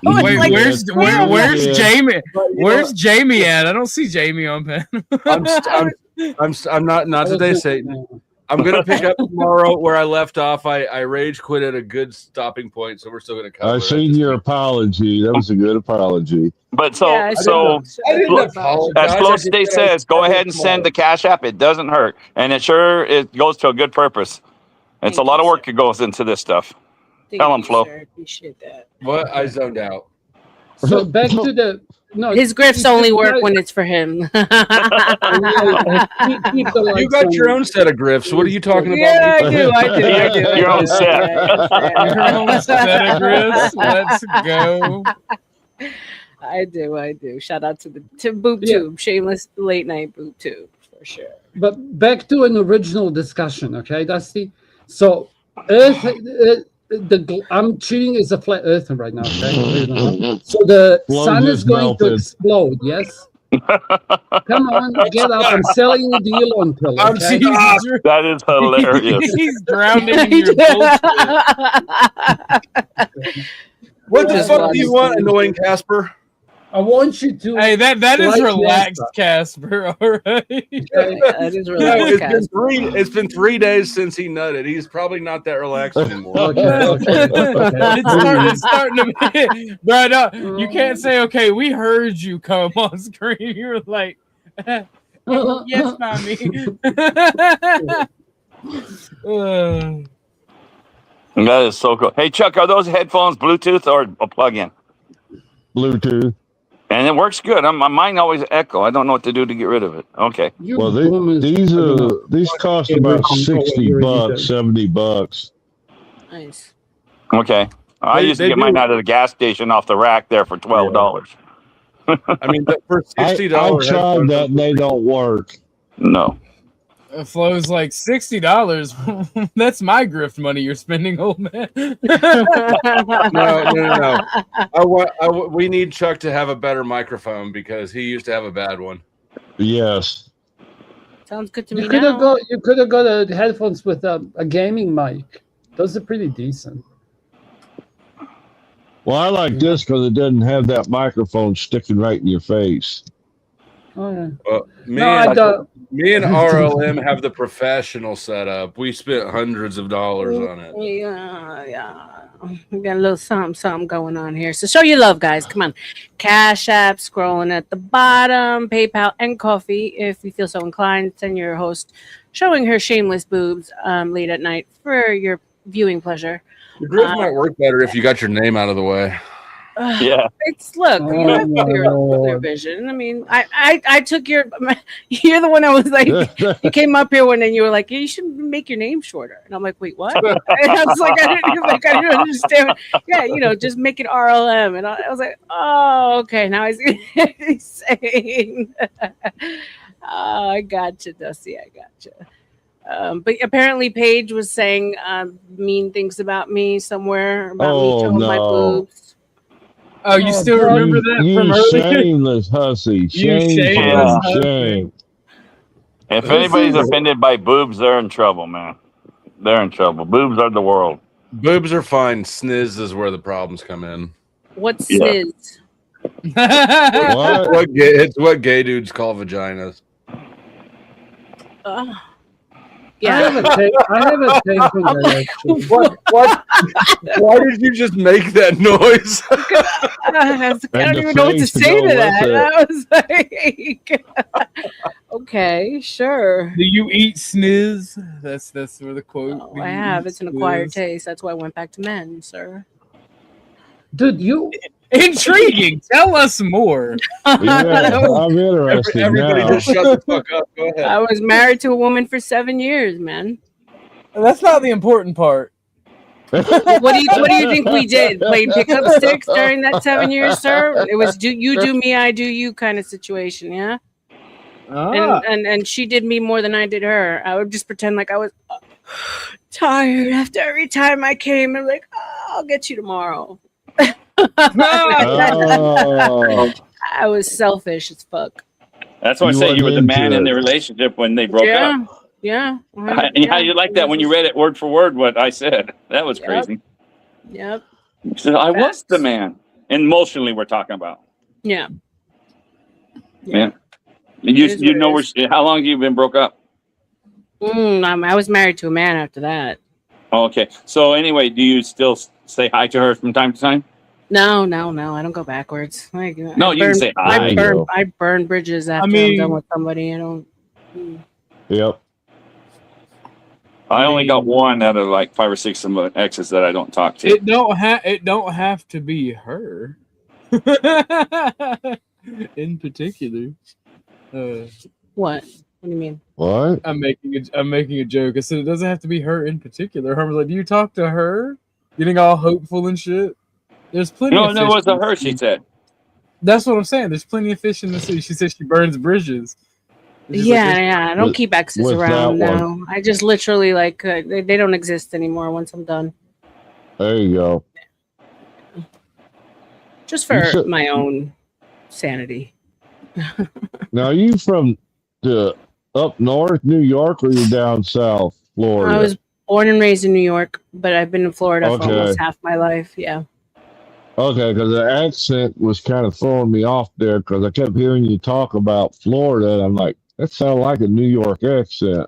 Wait, like, where's where where's did. Jamie? But you know Where's what? Jamie at? I don't see Jamie on pen. I'm not today, Satan. I'm gonna pick up tomorrow where I left off. I rage quit at a good stopping point, so we're still gonna cover I it. seen your apology. That was a good apology. But so Yeah, I Flo, apologize. as Flo I just State said I says, go would ahead and send the Cash App. It doesn't hurt, and it goes to a good purpose. It's a lot of work that goes into this stuff. Tell him, Flo. Sir. Appreciate that. What? I zoned out. So back to the no. His grifts only work when it's for him. keep the You lights got on. your own set of grifts. What are you talking about? Yeah, I do. Your own set. Your own set of grifts. Let's go. I do. Shout out to BoobTube, shameless late night BoobTube for sure. But back to an original discussion, okay, Dusty. So Earth, I'm treating as a flat earther right now, okay? So the Flow sun is just going to melted. explode, yes? Come on, get up. I'm selling you the Elon pill, I'm okay? That is hilarious. He's drowning in your bullshit. What the fuck do you want, annoying Casper? I want you to. Hey, that is like relaxed, Casper. All right. That is No, relaxed. it's been 3 days since he nutted. He's probably not that relaxed anymore. It's starting to be, bro. No, you can't say, "Okay, we heard you come on screen." You're like, "Yes, mommy." That is so cool. Hey, Chuck, are those headphones Bluetooth or a plug-in? Bluetooth. And it works good. Mine always echo. I don't know what to do to get rid of it. Okay. Well, these cost about $60, $70. Nice. Okay. I used to get mine out of the gas station off the rack there for $12. I mean, for $60, I tried that and they don't work. No. Flo's like $60. That's my grift money you're spending, old man. No. We need Chuck to have a better microphone because he used to have a bad one. Yes. Sounds good to You me could have now. got headphones with a gaming mic. Those are pretty decent. Well, I like this because it doesn't have that microphone sticking right in your face. Oh yeah. Me and RLM have the professional setup. We spent hundreds of dollars on it. Yeah. We got a little something going on here. So show your love, guys. Come on. Cash App scrolling at the bottom, PayPal and coffee. If you feel so inclined, send your host showing her shameless boobs late at night for your viewing pleasure. The grift might work better if you got your name out of the way. Yeah. It's look, you have clear vision. I mean, I took you're the one I was like, you came up here one and you were like, you should make your name shorter. And I'm like, wait, what? And I was like, I didn't understand. Yeah, just make it RLM. And I was like, oh, okay. Now I see what he's saying. Oh, I got you, Dusty. I got you. But apparently Paige was saying mean things about me somewhere about me showing my boobs. Oh, you still remember that from earlier? Shameless hussy. Shame. If anybody's offended by boobs, they're in trouble, man. They're in trouble. Boobs are the world. Boobs are fine. Sniz is where the problems come in. What's Yeah. sniz? It's what gay dudes call vaginas. Yeah. I have a take on that. Actually. What? Why did you just make that noise? I don't even know what to say to that. I was like, okay, sure. Do you eat sniz? That's where the quote. Oh, I have. It's an acquired taste. That's why I went back to men, sir. Dude, Intriguing. Tell us more. Yeah, I'm interested Everybody now. just shut the fuck up. Go ahead. I was married to a woman for 7 years, man. That's not the important part. What do you think we did? Played pickup sticks during that 7 years, sir? It was you do me, I do you kind of situation, yeah. And she did me more than I did her. I would just pretend like I was tired after every time I came and like, I'll get you tomorrow. I was selfish as fuck. That's why I say you were the man in the relationship when they broke up. Yeah. And how you like that when you read it word for word what I said? That was crazy. Yep. So I was the man. Emotionally, we're talking about. Yeah. Yeah. And you know how long have you been broke up? I was married to a man after that. Oh, okay. So anyway, do you still say hi to her from time to time? No. I don't go backwards. No, you can say hi. I burn bridges after I'm done with somebody. I don't. Yep. I only got one out of like 5 or 6 of my exes that I don't talk to. It don't have to be her. In particular. What? What do you mean? What? I'm making a joke. I said it doesn't have to be her in particular. Herman's like, do you talk to her? Getting all hopeful and shit. There's plenty. No, of it wasn't her. She said. That's what I'm saying. There's plenty of fish in the sea. She says she burns bridges. Yeah. I don't keep exes around now. I just literally like they don't exist anymore once I'm done. There you go. Just for my own sanity. Now, are you from the up north, New York, or you down south, Florida? I was born and raised in New York, but I've been in Florida for Okay. almost half my life. Yeah. Okay, because the accent was kind of throwing me off there because I kept hearing you talk about Florida, and I'm like, that sounds like a New York accent.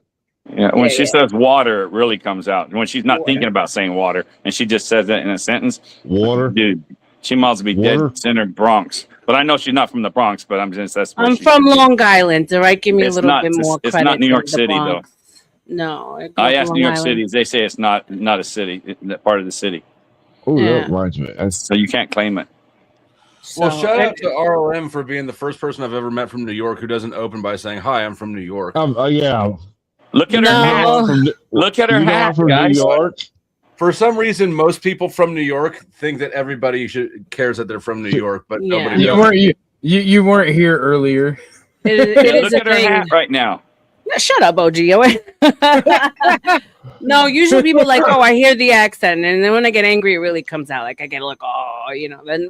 Yeah, when she says water, it really comes out. When she's not thinking about saying water, and she just says it in a sentence. Water, dude. She must be dead center Bronx. But I know she's not from the Bronx. But I'm just I'm from Long Island. All right, give me a little bit more credit. It's not New York than the City though. Bronx. No, I asked New York City. They say it's not a city, part of the city. Oh, Yeah. that reminds me. So you can't claim it. Well, So, shout out to RLM for being the first person I've ever met from New York who doesn't open by saying, "Hi, I'm from New York." Yeah. Look at her hat. Look at her hat, guys. For some reason, most people from New York think that everybody cares that they're from New York, but nobody You does. weren't you weren't here earlier. It Look is a at her thing. hat right now. No, shut up, OG. No, usually people are like, oh, I hear the accent, and then when I get angry, it really comes out. Like I get like, oh,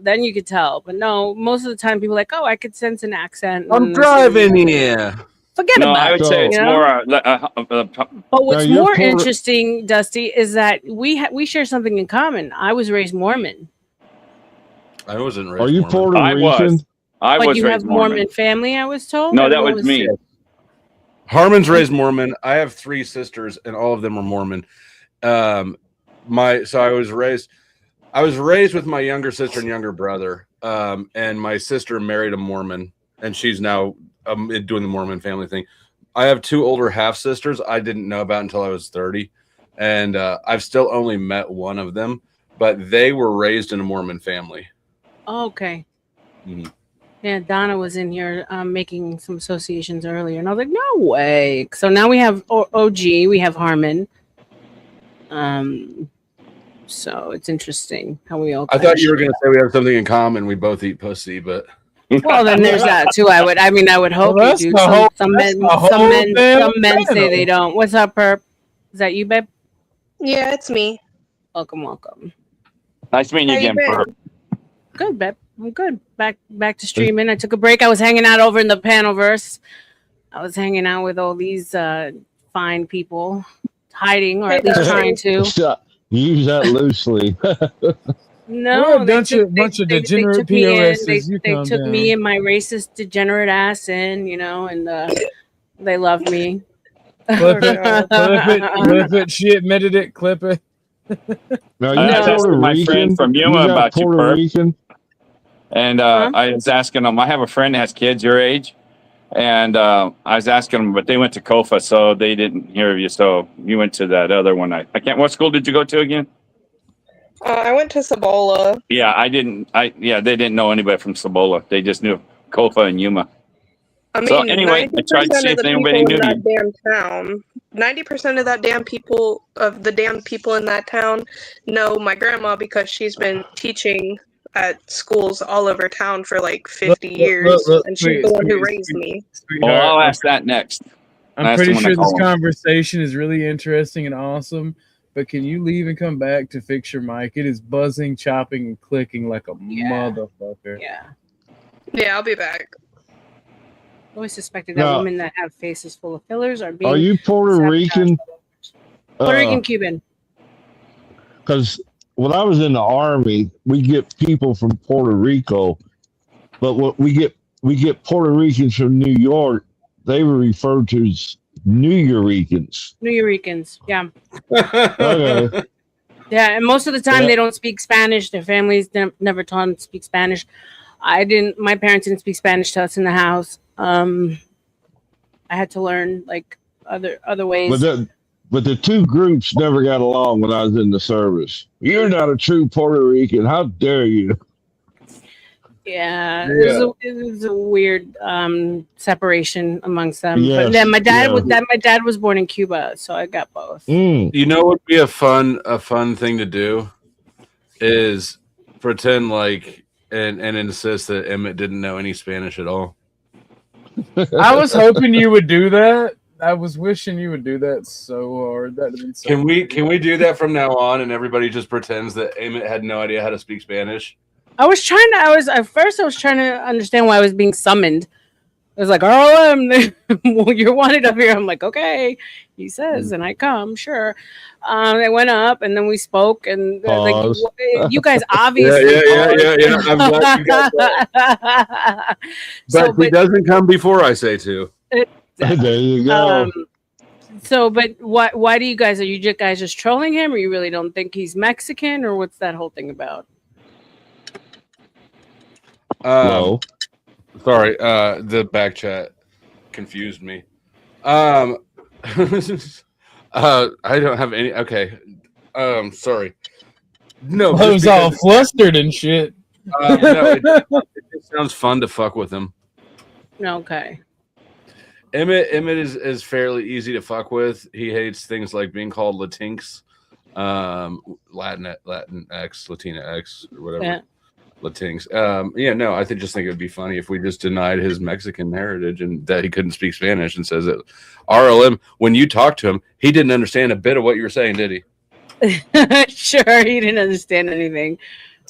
then you could tell. But no, most of the time, people are like, oh, I could sense an accent. I'm driving here. Forget No, about I would it. say it's you know? more. But what's more interesting, Dusty, is that we share something in common. I was raised Mormon. I wasn't raised. Are you Mormon. Puerto Rican? I Like was you raised have Mormon family, I was told. No, that Everyone was me. Harmon's raised Mormon. I have 3 sisters, and all of them are Mormon. I was raised with my younger sister and younger brother. And my sister married a Mormon, and she's now doing the Mormon family thing. I have 2 older half sisters I didn't know about until I was 30, and I've still only met one of them, but they were raised in a Mormon family. Oh, okay. Mhm. Yeah, Donna was in here making some associations earlier, and I was like, no way. So now we have OG, we have Harmon. So it's interesting how we all. I thought you were going to say we have something in common. We both eat pussy, but Well, then there's that too. I would hope Well, you that's do. the whole- Some that's men, the whole some damn men say channel. they don't. What's up, Perp? Is that you, babe? Yeah, it's me. Welcome. Nice meeting you How you again, been? Perp. Good, babe. I'm good. Back to streaming. I took a break. I was hanging out over in the Panelverse. I was hanging out with all these fine people, hiding or at least trying to. Use that loosely. No, What a bunch of degenerate took me in. POSs. You They calm took down. me and my racist degenerate ass in, and they love me. Clip it. She admitted it. Clip it. Now, I was asking my friend from Yuma about you, Perp. Rican? And I was asking them. I have a friend that has kids your age, and I was asking them, but they went to Kofa, so they didn't hear of you. So you went to that other one. I can't. What school did you go to again? I went to Cibola. Yeah, I didn't. They didn't know anybody from Cibola. They just knew Kofa and Yuma. I mean, So anyway, I tried to see 90% if of the anybody people in knew that you. damn town, 90% of the damn people in that town know my grandma because she's been teaching at schools all over town for like 50 years, and she's the one who raised me. Well, I'll ask that next. I'm Ask pretty them when I sure this call them. conversation is really interesting and awesome, but can you leave and come back to fix your mic? It is buzzing, chopping, and clicking like a motherfucker. Yeah, I'll be back. Always suspected that Now- women that have faces full of fillers are being Are you Puerto Rican? Puerto Rican Cuban. Because when I was in the army, we get people from Puerto Rico, but what we get Puerto Ricans from New York. They were referred to as New Yorkers. New Yorkers, yeah. Okay. Yeah, and most of the time Yeah. they don't speak Spanish. Their families never taught them to speak Spanish. My parents didn't speak Spanish to us in the house. I had to learn like other ways. But the two groups never got along when I was in the service. You're not a true Puerto Rican. How dare you? Yeah, it was a weird separation amongst them. But Yes, then my dad yeah. my dad was born in Cuba, so I got both. You know what would be a fun thing to do is pretend like and insist that Emmett didn't know any Spanish at all. I was hoping you would do that. I was wishing you would do that so hard. That'd have been so Can we do that from now on and everybody just pretends that Emmett had no idea how to speak Spanish? At first I was trying to understand why I was being summoned. I was like, "Oh, well, you're wanted up here." I'm like, "Okay," he says, and I come, sure. I went up, and then we spoke, and like, Pause. you guys obviously. Yeah. I'm glad you got that. But he doesn't come before I say to. There you go. But why do you guys? Are you guys just trolling him, or you really don't think he's Mexican, or what's that whole thing about? Sorry, the back chat confused me. I don't have any. Okay, sorry. No, I was all flustered and shit. No, it sounds fun to fuck with him. Okay. Emmett is fairly easy to fuck with. He hates things like being called Latinx, Latinx, Latina X, or whatever. Yeah. Latinx. I just think it would be funny if we just denied his Mexican heritage and that he couldn't speak Spanish and says that RLM, when you talked to him, he didn't understand a bit of what you were saying, did he? Sure, he didn't understand anything.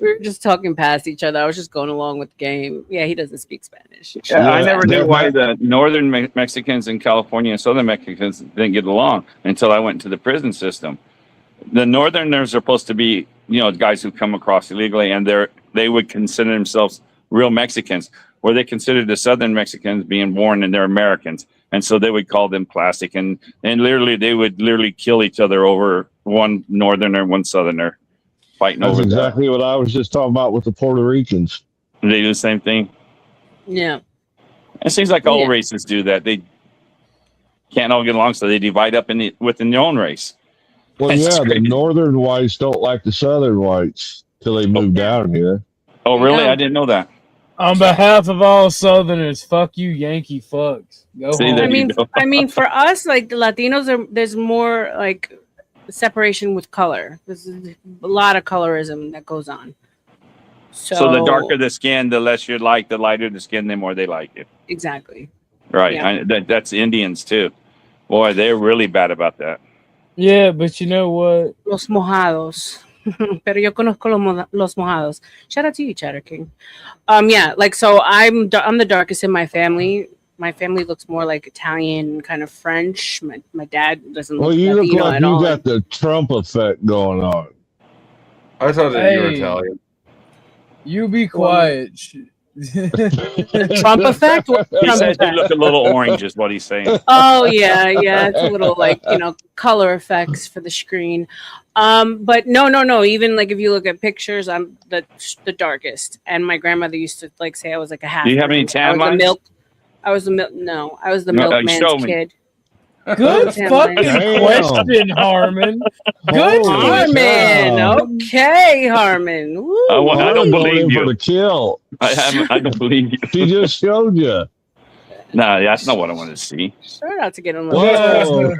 We were just talking past each other. I was just going along with the game. Yeah, he doesn't speak Spanish. Yeah, I never knew why the northern Mexicans in California and southern Mexicans didn't get along until I went into the prison system. The northerners are supposed to be, guys who come across illegally, and they would consider themselves real Mexicans, where they considered the southern Mexicans being born and they're Americans. And so they would call them plastic, and literally they would kill each other over one northerner and one southerner fighting That's over exactly what I was just talking about with the Puerto Ricans. They do the same thing. Yeah. It seems like all races do that. They can't all get along, so they divide up within their own race. Well, the northern whites don't like the southern whites till they move down here. Oh, really? I didn't know that. On behalf of all Southerners, fuck you, Yankee fucks. Go home. I mean, for us, like the Latinos, there's more like separation with color. There's a lot of colorism that goes on. So the darker the skin, the less you like. The lighter the skin, the more they like it. Exactly. Right. Yeah. That's Indians too. Boy, they're really bad about that. Yeah, but you know what? Los mojados. Pero yo conozco los mojados. Shout out to you, Chatter King. Yeah, like so I'm the darkest in my family. My family looks more like Italian, kind of French. My dad doesn't look You look Latino like at you all. got the Trump effect going on. I thought that you were Hey. Italian. You be quiet. Trump effect? What He Trump says you effect? look a little orange, is what he's saying. Oh yeah, it's a little like color effects for the screen. But no. Even like if you look at pictures, I'm the darkest. And my grandmother used to like say I was like a half. Do you have any tan lines? I was the milkman's show me. kid. Good Damn fucking right. question, Harmon. Good Harmon. question. Okay, Harmon. Woo. I don't believe for you. the kill. I don't believe you. She just showed you. No, that's not what I want to see. Try not to get him. Whoa.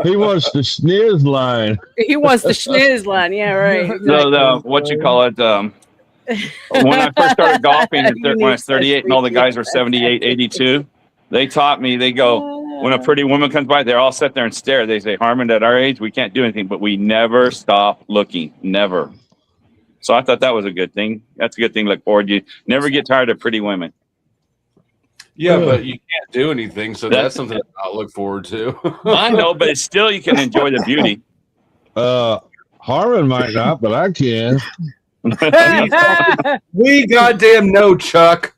He wants the sniz line. He wants the schniz line. Yeah, right. Exactly. The what you call it? When I first started golfing, when I was 38 and all the guys were 78, 82, they taught me. They go, when a pretty woman comes by, they all sit there and stare. They say, Harmon, at our age, we can't do anything, but we never stop looking. Never. So I thought that was a good thing. That's a good thing to look forward to. You never get tired of pretty women. Yeah, but you can't do anything, so that's something I'll look forward to. I know, but still you can enjoy the beauty. Harmon might not, but I can. We goddamn know, Chuck.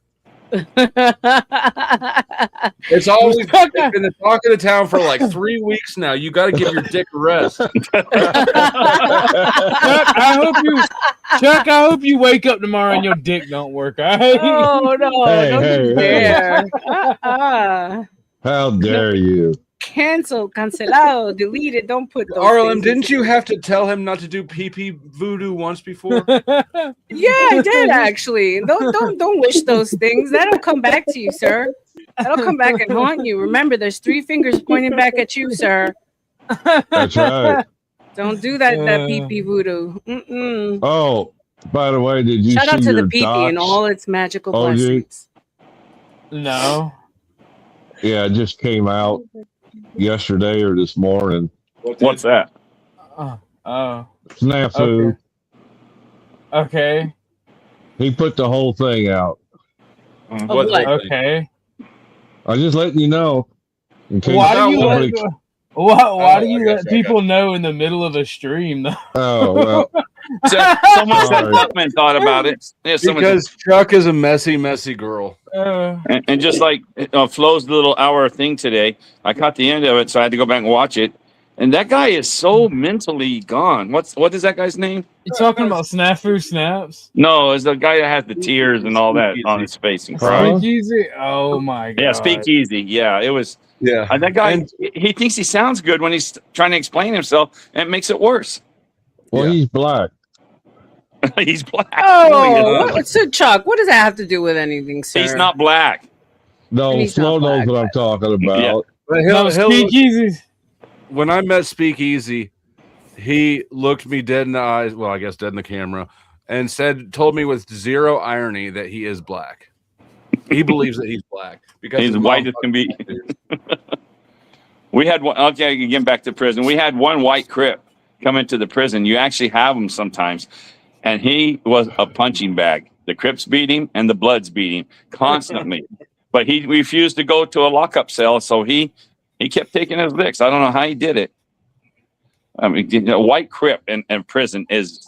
It's always been the talk of the town for like 3 weeks now. You got to give your dick a rest. Chuck, I hope you wake up tomorrow and your dick don't work. All right? Oh no! Hey, Don't hey, you hey. dare! How dare you? Cancel, cancelado, delete it. Don't put those Arlen, things didn't you have to tell him not to do pee-pee voodoo once before? Yeah, I did actually. Don't wish those things. That'll come back to you, sir. That'll come back and haunt you. Remember, there's 3 fingers pointing back at you, sir. That's right. Don't do that pee-pee voodoo. Mm-mm. Oh, by the way, did you Shout see out to your the pee-pee and docs? all its magical OG? blessings. No. Yeah, it just came out yesterday or this morning. What's that? Oh. Snafu. Okay. He put the whole thing out. What? Okay. I'm just letting you know. In case Why do you somebody- why do you let people know in the middle of a stream though? Oh well. Someone said Sorry. Buckman thought about it. Yeah, someone Because Chuck is a messy girl. and just like Flo's little hour thing today, I caught the end of it, so I had to go back and watch it. And that guy is so mentally gone. What is that guy's name? You talking about Snafu Snaps? No, it's the guy that has the tears and all that on his face and crying. Speakeasy? Oh my god. Yeah, Speakeasy. Yeah, it was. Yeah, that guy. He thinks he sounds good when he's trying to explain himself, and it makes it worse. Well, he's black. He's black. Oh, so Chuck, what does that have to do with anything, sir? He's not black. No, And he's Flo not knows what I'm talking about. Yeah. But No, Speakeasy. When I met Speakeasy, he looked me dead in the eyes. Well, I guess dead in the camera, and told me with zero irony that he is black. He believes that he's black because He's his white mom as can be. We had one. Okay, again back to prison. We had one white Crip come into the prison. You actually have them sometimes, and he was a punching bag. The Crips beat him, and the Bloods beat him constantly. But he refused to go to a lockup cell, so he kept taking his licks. I don't know how he did it. I mean, a white Crip in prison is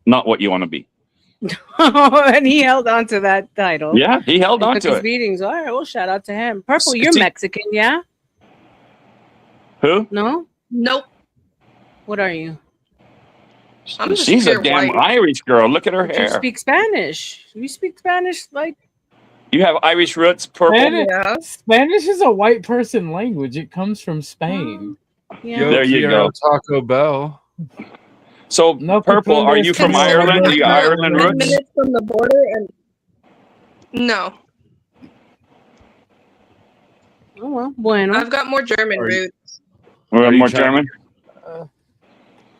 not what you want to be. And he held on to that title. Yeah, he held And on took to his it. beatings. All right, well, shout out to him. Purple, you're See- Mexican, yeah? Who? No? Nope. What are you? I'm just She's a pure damn white. Irish girl. Look at her You hair. speak Spanish. You speak Spanish like You have Irish roots, purple. Spanish is a white person language. It comes from Spain. Yeah. There you go. Taco Bell. So, purple, are you from Ireland? Are you Ireland 10 roots? minutes from the border and no. Oh well, bueno. I've got more German Are you- roots. We're more German.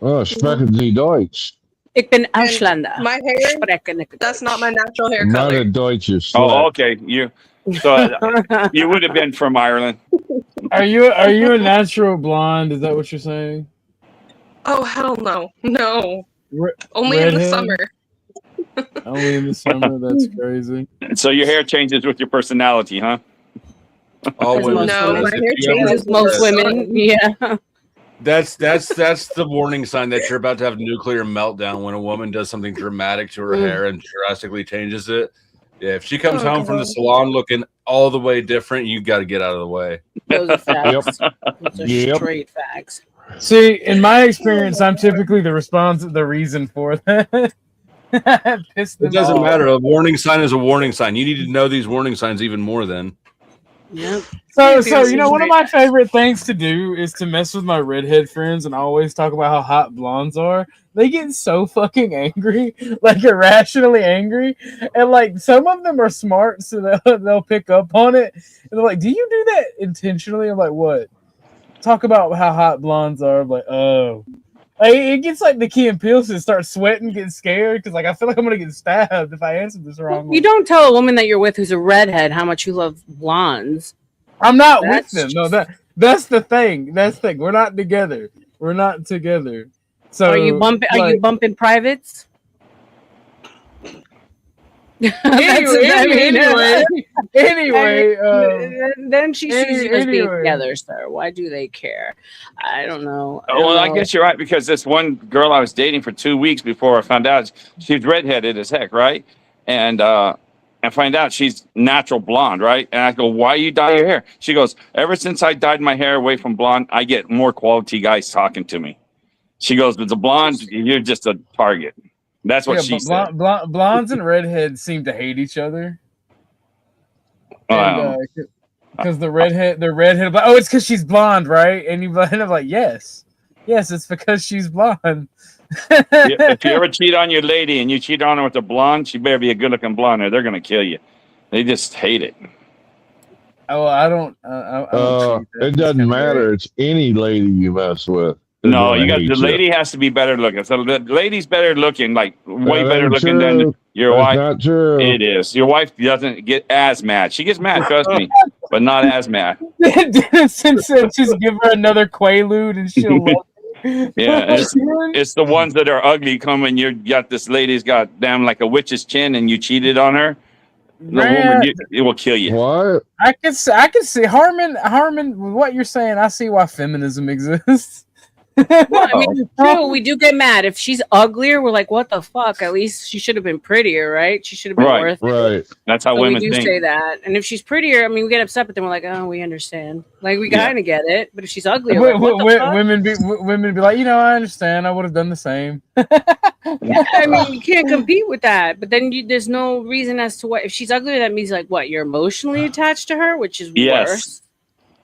Oh, sprechen Sie Deutsch? Ik ben Ausländer. My hair, that's not my natural hair color. Meine Deutsch ist Oh, schlecht. okay. You would have been from Ireland. Are you a natural blonde? Is that what you're saying? Oh, hell no. No. Only in the redhead? summer. Only in the summer. That's crazy. So your hair changes with your personality, huh? All women. No, my hair Yeah. changes. Most women, yeah. That's the warning sign that you're about to have a nuclear meltdown when a woman does something dramatic to her hair and drastically changes it. Yeah, if she comes home from the salon looking all the way different, you got to get out of the way. Those are facts. Those are Yep. straight facts. See, in my experience, I'm typically the reason for that. Piss them It doesn't off. matter. A warning sign is a warning sign. You need to know these warning signs even more then. Yep. So you know, one of my favorite things to do is to mess with my redhead friends, and I always talk about how hot blondes are. They get so fucking angry, like irrationally angry, and like some of them are smart, so they'll pick up on it. And they're like, "Do you do that intentionally?" I'm like, "What?" Talk about how hot blondes are. I'm like, "Oh." Like, it gets like the Key and Peele and start sweating, get scared because like I feel like I'm gonna get stabbed if I answer this wrong. You don't tell a woman that you're with who's a redhead how much you love blondes. I'm not That's with them. No, that's the thing. That's the thing. We're not together. We're not together. So Are you bumping privates? Anyway, then she sees you as being together, sir. Why do they care? I don't know. Well, I guess you're right, because this one girl I was dating for 2 weeks before I found out she's redheaded as heck, right? And I find out she's natural blonde, right? And I go, "Why you dye your hair?" She goes, "Ever since I dyed my hair away from blonde, I get more quality guys talking to me." She goes, "But the blonde, you're just a target." That's what she said. Blondes and redheads seem to hate each other. Because the redhead, oh, it's because she's blonde, right? And you end up like, yes, it's because she's blonde. If you ever cheat on your lady and you cheat on her with a blonde, she better be a good-looking blonde, or they're gonna kill you. They just hate it. Oh, I don't. It doesn't matter. It's any lady you mess with. No, the lady has to be better looking. So the lady's better looking, like way better looking than your wife. Not true. It is. Your wife doesn't get as mad. She gets mad, trust me, but not as mad. Since just give her another Quaalude and she'll love it. Yeah, it's the ones that are ugly coming. You got this lady's got damn like a witch's chin, and you cheated on her. The woman, it will kill you. What? I can see Harmon. What you're saying, I see why feminism exists. Well, I mean, true, we do get mad if she's uglier. We're like, what the fuck? At least she should have been prettier, right? She should have been worth it. Right. That's how So women we do think. say that. And if she's prettier, I mean, we get upset, but then we're like, oh, we understand. Like, we kind of get it. But if she's uglier, like, what the fuck? Women be like, I understand. I would have done the same. Yeah, I mean, you can't compete with that. But then there's no reason as to what. If she's uglier, that means like what? You're emotionally attached to her, which is worse.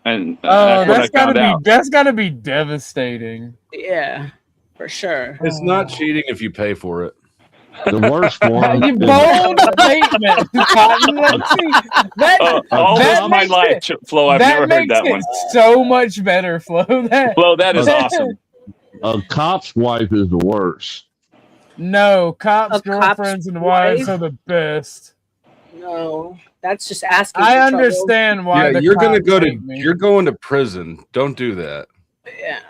And that's gotta be devastating. Yeah, for sure. It's not cheating if you pay for it. The worst one. You bold statement, Cotton. Let's see. All my life, Flo, I've never heard that one. So much better, Flo. Flo, that is awesome. A cop's wife is the worst. No, cops' girlfriends and wives are the best. No, that's just asking. I understand why. Yeah, you're going to prison. Don't do that. Yeah.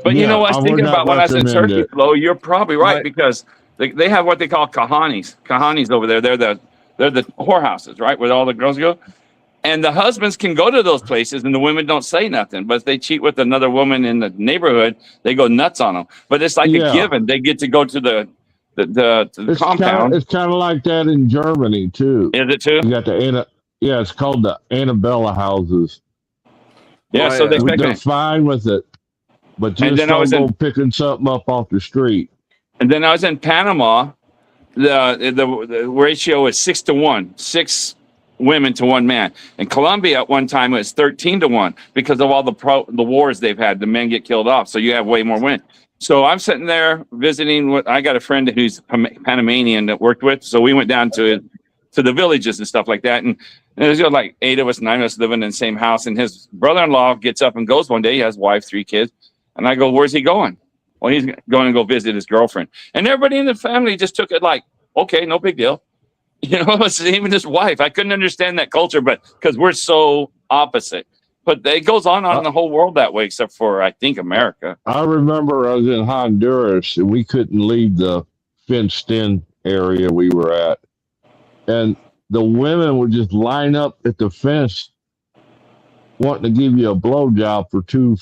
But you know what I was thinking about when I said Turkey, Flo? You're probably right, because they have what they call kahanis over there. They're the whorehouses, right, where all the girls go. And the husbands can go to those places, and the women don't say nothing. But if they cheat with another woman in the neighborhood, they go nuts on them. But it's like a given. They get to go to the compound. It's kind of like that in Germany too. Is it too? You got it's called the Annabella houses. Yeah, so they're fine with it, but just don't go picking something up off the street. And then I was in Panama. The ratio is 6-1, 6 women to 1 man. In Colombia, at one time, it was 13-1 because of all the wars they've had. The men get killed off, so you have way more women. So I'm sitting there visiting. I got a friend who's Panamanian that worked with, so we went down to the villages and stuff like that. And there's like 8 of us, 9 of us living in the same house. And his brother-in-law gets up and goes one day. He has wife, 3 kids. And I go, "Where's he going?" Well, he's going to go visit his girlfriend. And everybody in the family just took it like, okay, no big deal. It's even his wife. I couldn't understand that culture, but because we're so opposite. But it goes on in the whole world that way, except for, I think, America. I remember I was in Honduras, and we couldn't leave the fenced-in area we were at. And the women would just line up at the fence wanting to give you a blowjob for $5,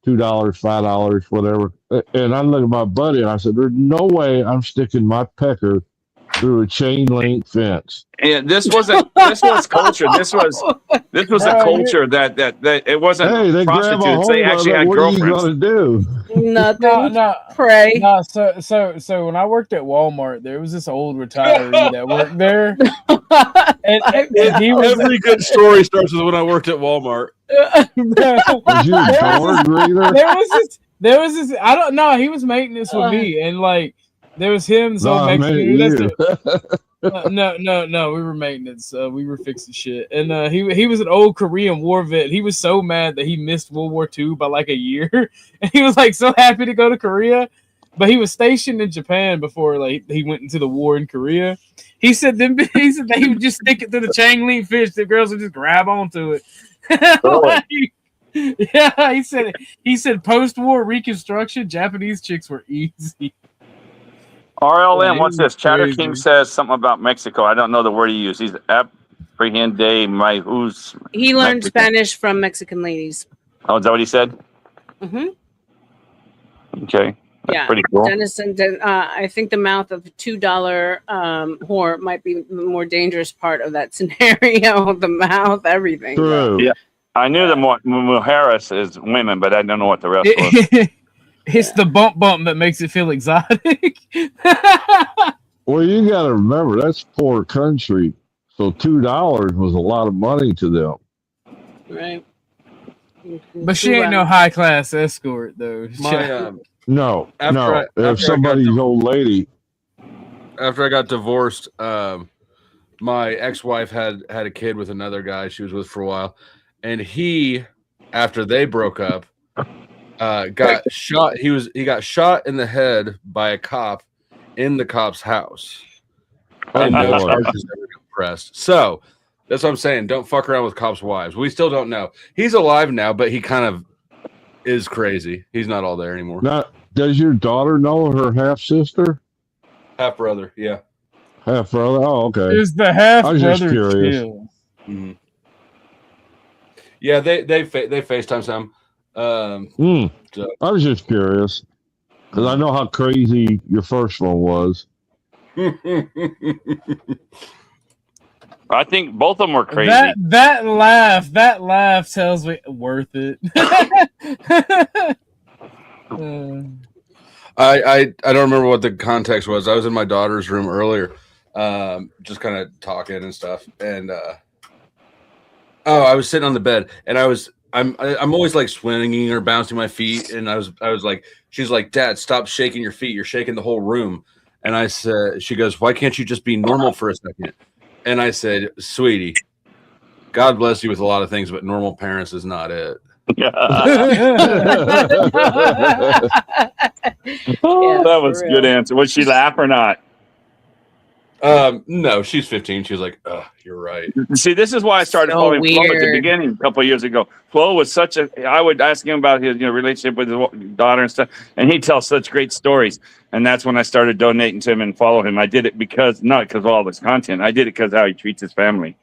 $5, whatever. And I looked at my buddy, and I said, "There's no way I'm sticking my pecker through a chain link fence. And this was culture. This was a culture that it wasn't Hey, they grab a prostitutes. hold They of actually it. had What are you girlfriends. gonna do? Nothing. Pray. No, so when I worked at Walmart, there was this old retiree that worked there, and he was Every good story starts with when I worked at Walmart. Was you a door greeter? There was this. I don't know. He was maintenance with me, and like there was him. This old No, I Mexican. meant No. We were maintenance. We were fixing shit, and he was an old Korean War vet. He was so mad that he missed World War II by like a year, and he was like so happy to go to Korea, but he was stationed in Japan before like he went into the war in Korea. He said that he would just stick it through the chain link fish. The girls would just grab onto it. Like, yeah, he said post-war Reconstruction, Japanese chicks were easy. RLM, what's this? Chatter crazy. King says something about Mexico. I don't know the word he used. He's apprehende my who's. He learned Mexico. Spanish from Mexican ladies. Oh, is that what he said? Mm-hmm. Okay. That's Yeah, pretty cool. Dennison. I think the mouth of a $2 whore might be the more dangerous part of that scenario. The mouth, everything. True. Yeah. I knew the mujeres is women, but I don't know what the rest was. It's the bump that makes it feel exotic. Well, you got to remember that's poor country, so $2 was a lot of money to them. Right. But she ain't no high class escort though. No, After if somebody's old lady. After I got divorced, my ex-wife had a kid with another guy she was with for a while, and he, after they broke up, got shot. He got shot in the head by a cop in the cop's house, and no boy. charges ever got pressed. So that's what I'm saying. Don't fuck around with cops' wives. We still don't know. He's alive now, but he kind of is crazy. He's not all there anymore. Now, does your daughter know her half sister, Half brother, yeah. half brother? Oh, okay. Is the half I was just brother curious. chill? Mhm. Yeah, they FaceTime some. So- I was just curious because I know how crazy your first one was. I think both of them were crazy. That laugh tells me worth it. I don't remember what the context was. I was in my daughter's room earlier, just kind of talking and stuff. And I was sitting on the bed, and I'm always like swinging or bouncing my feet, and I was like, she's like, Dad, stop shaking your feet. You're shaking the whole room. And I said, she goes, why can't you just be normal for a second? And I said, sweetie, God bless you with a lot of things, but normal parents is not it. That was a good answer. Was she laugh or not? No, she's 15. She was like, you're right. See, this is why I started So following Flo at the weird. beginning a couple of years ago. Flo was such a. I would ask him about his relationship with his daughter and stuff, and he tells such great stories. And that's when I started donating to him and follow him. I did it not because of all this content. I did it because how he treats his family.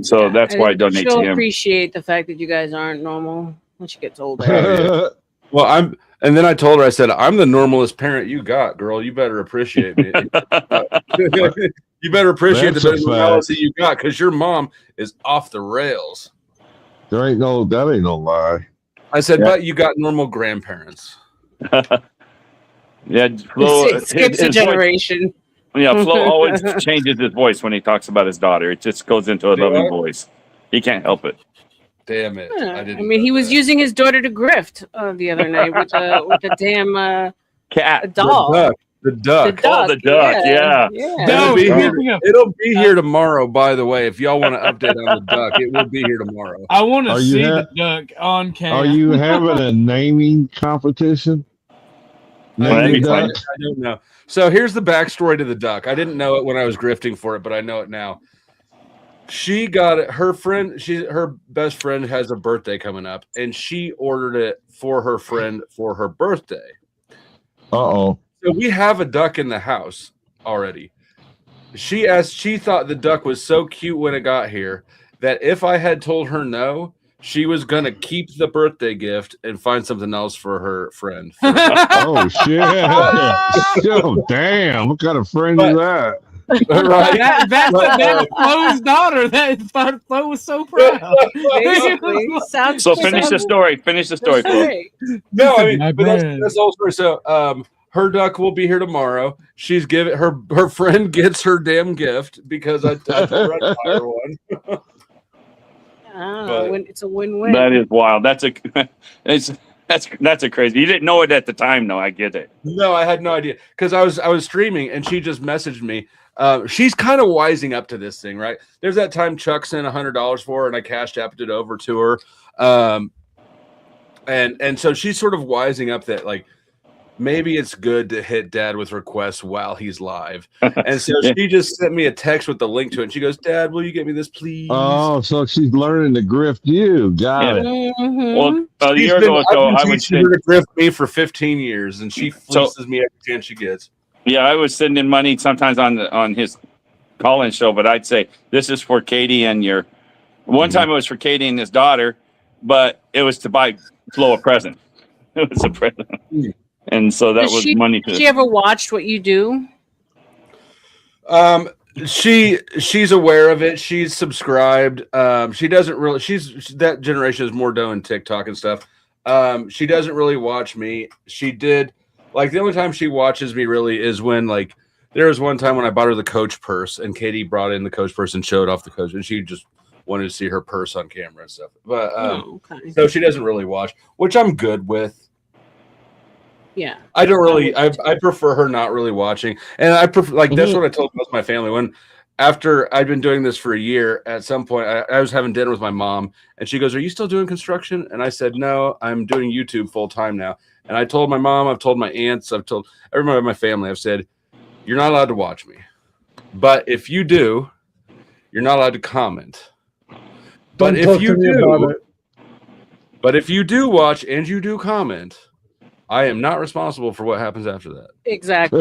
So that's why I donate She'll to him. appreciate the fact that you guys aren't normal when she gets older. Well, and then I told her, I said, I'm the normalest parent you got, girl. You better appreciate me. You better appreciate That's the a fact. normality you got because your mom is off the rails. That ain't no lie. I said, Yeah. but you got normal grandparents. Yeah, Flo It skips a his voice- generation. Yeah, Flo always changes his voice when he talks about his daughter. It just goes into a loving Yeah. voice. He can't help it. Damn it. Yeah, I I didn't. mean, he was using his daughter to grift the other night with a damn Cat. doll. The duck. Oh, the duck. Yeah. It'll be here tomorrow, by the way. If y'all want to update on the duck, it will be here tomorrow. I want to Are you see ha- the duck on camera. Are you having a naming competition? Naming I duck? don't know. So here's the backstory to the duck. I didn't know it when I was grifting for it, but I know it now. She got it. Her best friend has a birthday coming up, and she ordered it for her friend for her birthday. Uh-oh. So we have a duck in the house already. She thought the duck was so cute when it got here that if I had told her no, she was gonna keep the birthday gift and find something else for her friend. Oh shit! Oh damn! What kind of friend is that? Right? That's Flo's daughter. That Flo was so proud. Basically, sounds So finish the story. Finish the story, Flo. No, I mean, My but bad. that's the whole story. So, her duck will be here tomorrow. She's giving her friend gets her damn gift because I told her I'd buy her one. It's a win-win. That is wild. That's a crazy. You didn't know it at the time, though. I get it. No, I had no idea because I was streaming and she just messaged me. She's kind of wising up to this thing, right? There's that time Chuck sent $100 for her and I cashed apped it over to her, and so she's sort of wising up that like maybe it's good to hit Dad with requests while he's live. And so she just sent me a text with the link to it. And she goes, Dad, will you get me this, please? Oh, so she's learning to grift you. Got it. Well, a year ago or so, I would teaching her to grift me for 15 years, and she fleeces me every chance she gets. Yeah, I was sending money sometimes on his call-in show, but I'd say this is for Katie and your. One time it was for Katie and his daughter, but it was to buy Flo a present. It was a present, and so that was money. Has she ever watched what you do? She's aware of it. She's subscribed. She doesn't really. She's that generation is more doing TikTok and stuff. She doesn't really watch me. She did. Like the only time she watches me really is when like there was one time when I bought her the Coach purse and Katie brought in the Coach purse and showed off the Coach and she just wanted to see her purse on camera and stuff. But okay. So she doesn't really watch, which I'm good with. Yeah. I don't really. I prefer her not really watching, and I prefer like that's what I told most of my family when. After I'd been doing this for a year, at some point I was having dinner with my mom, and she goes, "Are you still doing construction?" And I said, "No, I'm doing YouTube full time now." And I told my mom, I've told my aunts, I've told everybody in my family, I've said, "You're not allowed to watch me, but if you do, you're not allowed to comment. But if you do watch and you do comment, I am not responsible for what happens after that." Exactly.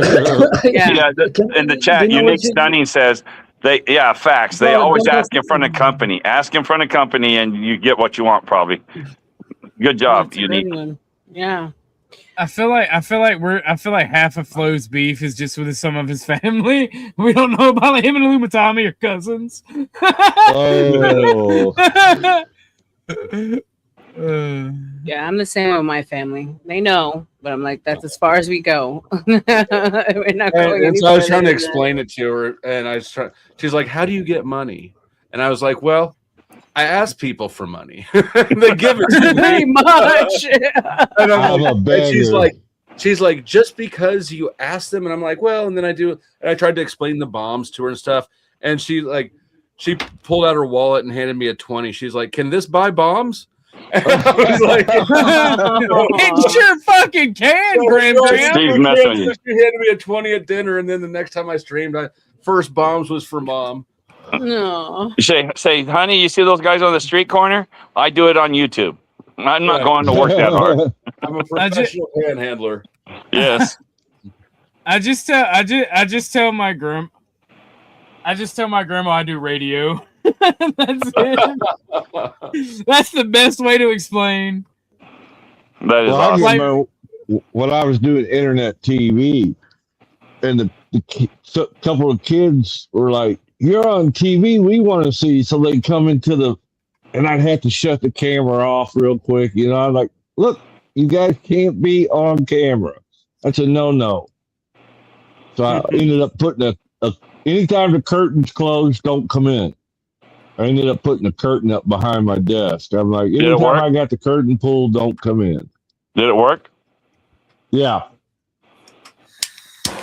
Yeah. In the chat, Unique Stunning says. Facts. They always ask in front of company. Ask in front of company, and you get what you want. Probably. Good job, Unique. Yeah. I feel like half of Flo's beef is just with some of his family. We don't know about him and Lumatami are cousins. Oh. Yeah, I'm the same with my family. They know, but I'm like, that's as far as we go. We're not going and so I was trying to further than explain it to her, and I was trying. She's like, "How do you get money?" And I was like, "Well, I ask people for money. They give it to me." Pretty much. And I'm I'm like, a and she's like, just because you ask them, and I'm like, well, and then I do, and I tried to explain the bombs to her and stuff, and she pulled out her wallet and handed me a 20. She's like, "Can this buy bombs?" And I was like, "It sure fucking can, Grandpa." Steve's messing with you. She handed me a 20 at dinner, and then the next time I streamed, first bombs was for Mom. No. Say, honey, you see those guys on the street corner? I do it on YouTube. I'm not going to work that hard. I'm a professional panhandler. Yes. I just tell my grandma I do radio. That's it. That's the best way to explain. That is Well, awesome. I remember when I was doing internet TV, and the couple of kids were like, "You're on TV. We want to see." So they come into and I'd have to shut the camera off real quick. You know, I'm like, "Look, you guys can't be on camera. That's a no." So I ended up putting anytime the curtain's closed, don't come in. I ended up putting a curtain up behind my desk. I'm like, anytime I got the curtain pulled, don't come in. Did it work? Yeah. All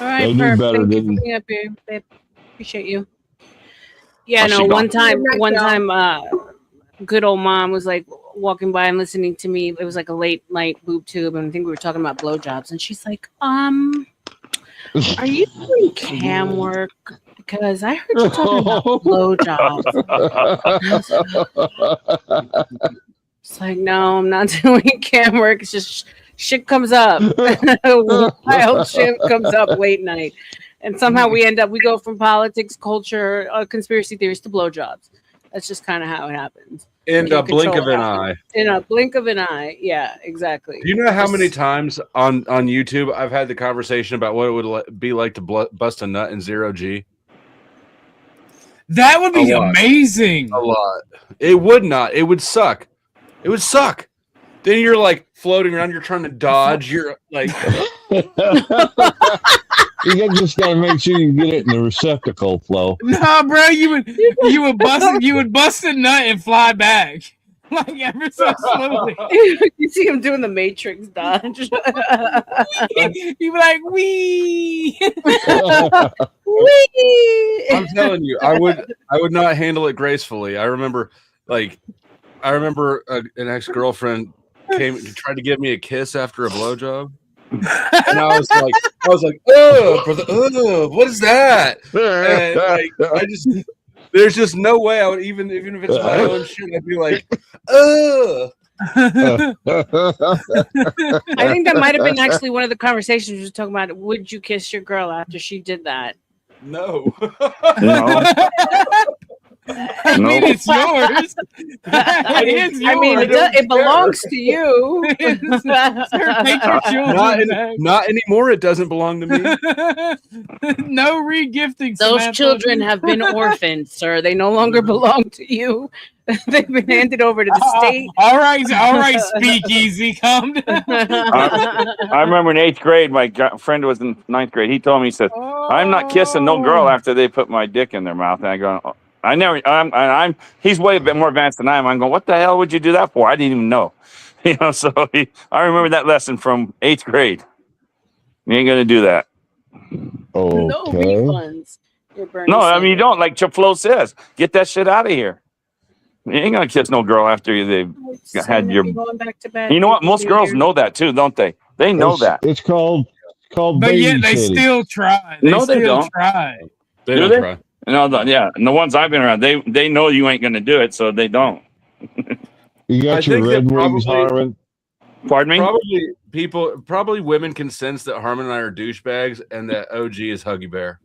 right, They knew perfect. better, Thank you didn't for being up here. Babe. Appreciate you. Yeah, Oh, no, she one gone. time, good old Mom was like walking by and listening to me. It was like a late night boob tube, and I think we were talking about blowjobs. And she's like, are you doing cam work? Because I heard you talking about blowjobs. It's like, no, I'm not doing cam work. It's just shit comes up. Wild shit comes up late night. And somehow we go from politics, culture, conspiracy theories to blowjobs. That's just kind of how it happens. In You a blink control of an it. eye. In a blink of an eye. Yeah, exactly. Do you know how many times on YouTube I've had the conversation about what it would be like to bust a nut in 0G? That would be A lot. amazing. A lot. It would not. It would suck. It would suck. Then you're like floating around. You're trying to dodge. You're like, You just gotta make sure you get it in the receptacle flow. Nah, bro, you would bust a nut and fly back. Like ever so slowly. You see him doing the Matrix dodge. You'd be like, wee. Wee. I'm telling you, I would not handle it gracefully. I remember an ex-girlfriend tried to give me a kiss after a blowjob. And I was like, oh, what is that? And like, there's just no way I would even if it's my own shit, I'd be like, oh. I think that might have been actually one of the conversations we were talking about. Would you kiss your girl after she did that? No. I mean, it's yours. It belongs to you. Sir, take your children back. Not anymore. It doesn't belong to me. No re-gifting. Those Samantha. children have been orphaned, sir. They no longer belong to you. They've been handed over to the state. All right, speakeasy, calm down. I remember in 8th grade, my friend was in 9th grade. He told me, he said, I'm not kissing no girl after they put my dick in their mouth. And I go, he's way a bit more advanced than I am. I'm going, what the hell would you do that for? I didn't even know. I remember that lesson from 8th grade. You ain't going to do that. No refunds. No, I mean, you don't. Like Flo says, get that shit out of here. You ain't going to kiss no girl after they've had your... Going back to bed. You know what? Most girls know that too, don't they? They know that. It's called But yet they babysitting. still try. No, they don't. Try. They Do don't they? try. No, yeah. And the ones I've been around, they know you ain't going to do it, so they don't. You got your Red Wings, Harmon. Pardon me? Probably women can sense that Harmon and I are douchebags and that OG is Huggy Bear.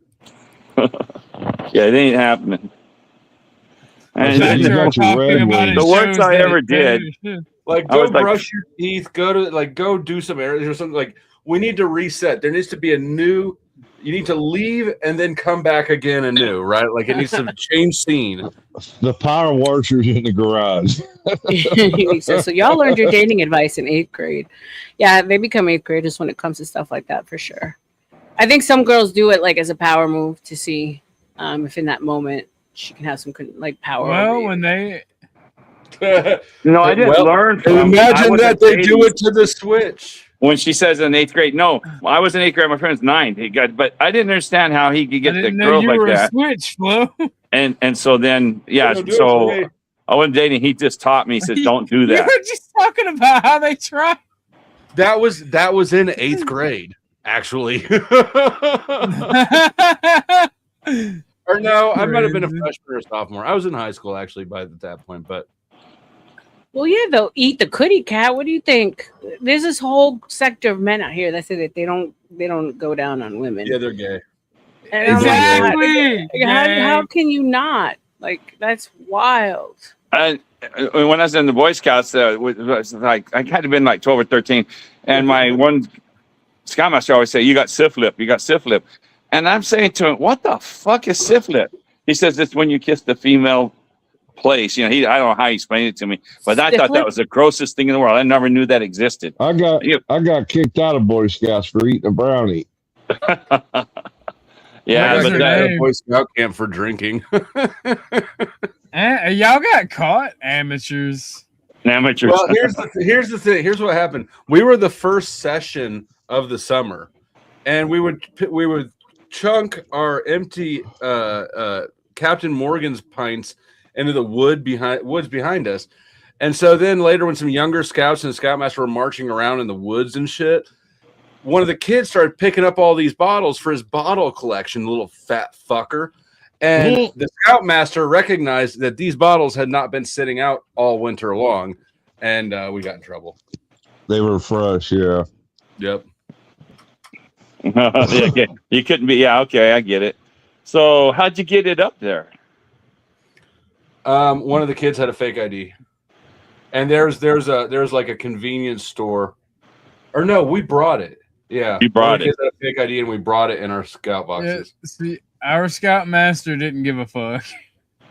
Yeah, it ain't happening. And the worst I ever did. Like, I go was like- brush your teeth. Go do some errands or something. Like, we need to reset. There needs to be a new. You need to leave and then come back again anew, right? Like, it needs to change scene. The power washers in the garage. So y'all learned your dating advice in 8th grade. Yeah, they become 8th graders when it comes to stuff like that for sure. I think some girls do it like as a power move to see if in that moment she can have some like power. over Well, you. when they... No, I didn't learn from. Imagine I that wasn't they dating- do it to the Switch. When she says in 8th grade, no, I was in 8th grade. My friend was 9. But I didn't understand how he could I get the didn't know girls you like were a that. switch, Flo. And so then, yeah, They don't do it so for me. I wasn't dating. He just taught me. He says, don't do You that. were just talking about how they try. That was in 8th grade, actually. Or no, I might have been a freshman or sophomore. I was in high school actually by that point, but Well, yeah, they'll eat the cootie cat. What do you think? There's this whole sector of men out here that say that they don't go down on women. yeah, they're gay. And I'm Exactly. like, how can you not? Like, that's wild. When I was in the Boy Scouts, was like I had to been like 12 or 13, and my one scoutmaster always say, "You got syphilis, you got syphilis," and I'm saying to him, "What the fuck is syphilis?" He says, "It's when you kiss the female place." You know, I don't know how he explained it to me, but I thought that was the grossest thing in the world. I never knew that existed. I got kicked out of Boy Scouts for eating a brownie. Yeah, I but got that, a Boy Scout camp for drinking. Y'all got caught, amateurs. amateurs. Well, here's the thing. Here's what happened. We were the first session of the summer, and we would chunk our empty Captain Morgan's pints into the woods behind us. And so then later, when some younger scouts and the scoutmaster were marching around in the woods and shit, one of the kids started picking up all these bottles for his bottle collection, little fat fucker. And the scoutmaster recognized that these bottles had not been sitting out all winter long, and we got in trouble. They were fresh, yeah. Yep. Okay. You couldn't be. Yeah, okay, I get it. So how'd you get it up there? Well, here's the thing. Here's what happened. We were the first session of the summer, and we would chunk our empty Captain Morgan's pints into the woods behind us. And so then later, when some younger scouts and the scoutmaster were marching around in the woods and shit, one of the kids started picking up all these bottles for his bottle collection, little fat fucker. And the scoutmaster recognized that these bottles had not been sitting out all winter long, and we got in trouble. They were fresh, yeah. One of the kids had a fake ID, and there's like a convenience store, or no, we brought it. Yeah, You brought one of the it. kids had a fake ID, and we brought it in our scout Yeah, boxes. see, our scoutmaster didn't give a fuck.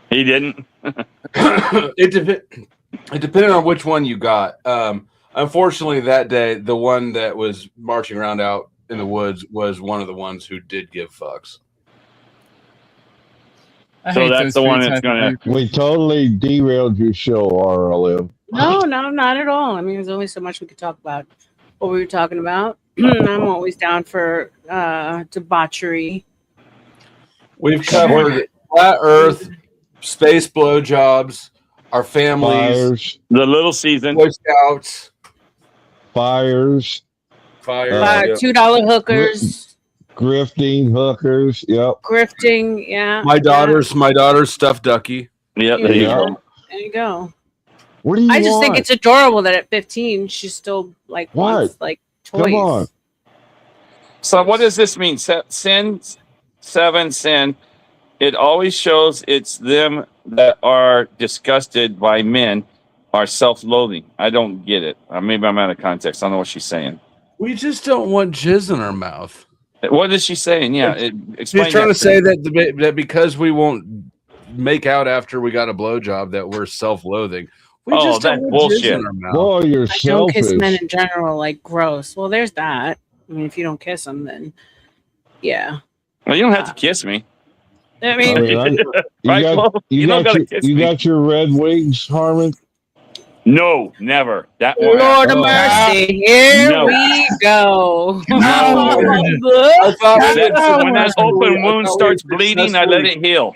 He didn't. It depended on which one you got. Unfortunately, that day, the one that was marching around out in the woods was one of the ones who did give fucks. So that's the one that's gonna. We totally derailed your show, RLM. No, not at all. I mean, there's only so much we could talk about. What we were talking about. I'm always down for debauchery. We've covered flat Earth, space blowjobs, our families, Fires, The little season. Boy Scouts, fires, fire, $2 hookers, grifting, hookers. Yep. grifting. Yeah. my daughter's stuffed ducky. Yeah, Yeah. there you Yeah. go. There you go. What do you I just think want? it's adorable that at 15 she's still like What? wants like toys. Come on. So what does this mean? Sin, sin. It always shows it's them that are disgusted by men are self-loathing. I don't get it. Maybe I'm out of context. I don't know what she's saying. We just don't want jizz in our mouth. What is she saying? Yeah, explain. She's trying that to say me. that because we won't make out after we got a blowjob that we're self-loathing. We Oh, just don't that's want jizz bullshit. in our mouth. Boy, you're I don't kiss selfish. men in general, like gross. Well, there's that. I mean, if you don't kiss them, then yeah. Well, you don't have to kiss me. I mean, You Right, got, Flo? You don't gotta kiss you me. got your red wings, Harmon? No, never. That one. Lord of Oh. mercy, here No. we go. I thought When that open wound starts bleeding, I let it heal.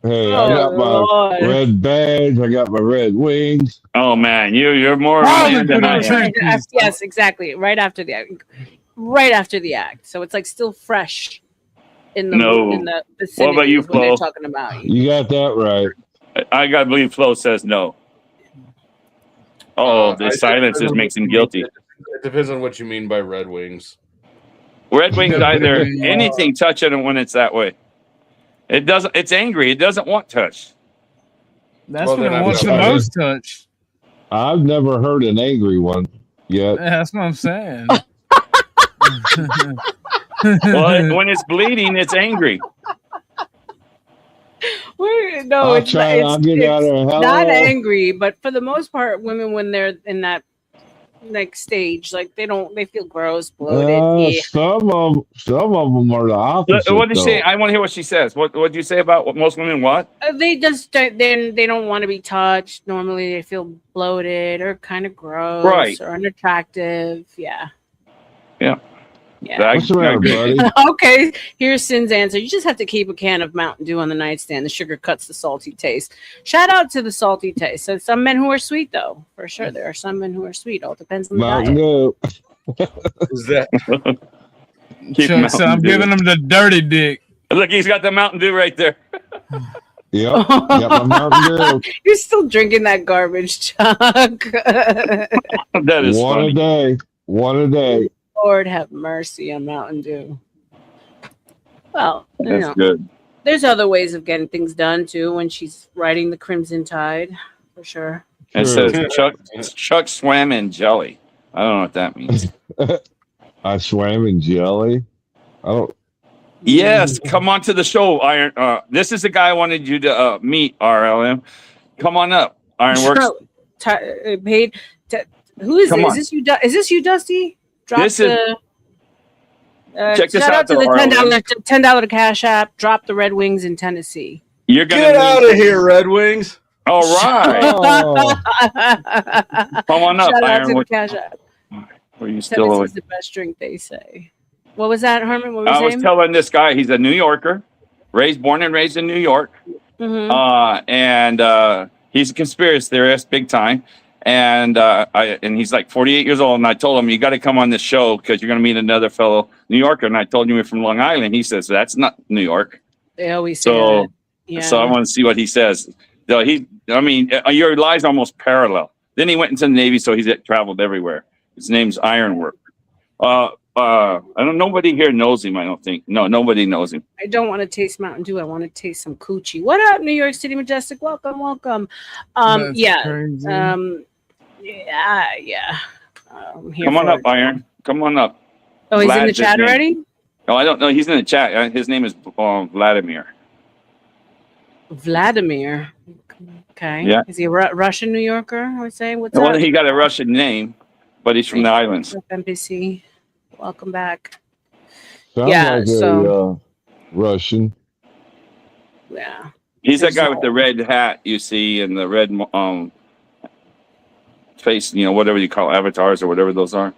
Hey, Oh, I got my Lord. red badge. I got my red wings. Oh man, you're more of a man than I am. Yes, exactly. Right after the act. So it's like still fresh in the No. in the vicinity. What about you, is when they're Flo? talking about you. You got that right. I gotta believe Flo says no. Oh, the I silence think- makes him guilty. It depends on what you mean by red wings. Red Wings either anything touching it when it's that way. It doesn't. It's angry. It doesn't want touch. That's Well, when then it I'm wants the sorry. most touch. I've never heard an angry one yet. Yeah, that's what I'm saying. Well, when it's bleeding, it's angry. No, I'll it's, try. I'll get out of here. not Hello. angry, but for the most part, women when they're in that like stage, like they feel gross, bloated. Yeah. Some of them are the opposite. What did she say? though. I want to hear what she says. What do you say about what most women what? They just they don't want to be touched. Normally, they feel bloated or kind of gross Right. or unattractive. Yeah. Yeah. Yeah. What's the matter, buddy? Okay, here's Sin's answer. You just have to keep a can of Mountain Dew on the nightstand. The sugar cuts the salty taste. Shout out to the salty taste. So some men who are sweet, though, for sure. There are some men who are sweet. All depends on the Mountain diet. Dew. Is that Keep Chuck, so I'm Mountain Dew. giving him the dirty dick. Look, he's got the Mountain Dew right there. Yep. Got my Mountain Dew. You're still drinking that garbage, Chuck. That is One funny. a day. One a day. Lord have mercy on Mountain Dew. Well, you That's know, good. there's other ways of getting things done too. When she's riding the Crimson Tide, for sure. It Sure. says Chuck swam in jelly. I don't know what that means. I swam in jelly. I don't. Yes, come on to the show, Iron. This is the guy I wanted you to meet, RLM. Come on up, Ironworks. Paid. Who is Come it? on. Is this you? Is this you, Dusty? Drop This is- the. Check this shout out, out to though, the RLM. $10 Cash App. Drop the Red Wings in Tennessee. You're gonna get out of here, Red Wings? All right, Oh, come on up, Shout out to the Ironworks. Cash App. Were you still? Tennessee's the best drink, they say. What was that, Herman? What was I was his name? telling this guy he's a New Yorker, born and raised in New York, Mhm. and he's a conspiracy theorist, big time. And he's like 48 years old. And I told him, you got to come on this show because you're going to meet another fellow New Yorker. And I told him you're from Long Island. He says that's not New York. They always say So, that. Yeah. so I want to see what he says. So your lives almost parallel. Then he went into the Navy, so he's traveled everywhere. His name's Ironwork. I don't. Nobody here knows him. I don't think. No, nobody knows him. I don't want to taste Mountain Dew. I want to taste some coochie. What up, New York City Majestic? Welcome, welcome. That's Yeah. crazy. Yeah. I'm here Come on for up, it. Iron. Come on up. Oh, he's in Vlad the is his chat name. already? No, I don't know. He's in the chat. His name is Vladimir. Vladimir. Okay. Yeah. Is he a Russian New Yorker? I would say. What's Well, up? he got a Russian name, but he's from the islands. What's up, NPC? Welcome back. Sounds Yeah, like so- a Russian. Yeah. He's that guy with the red hat you see and the red face, whatever you call avatars or whatever those are.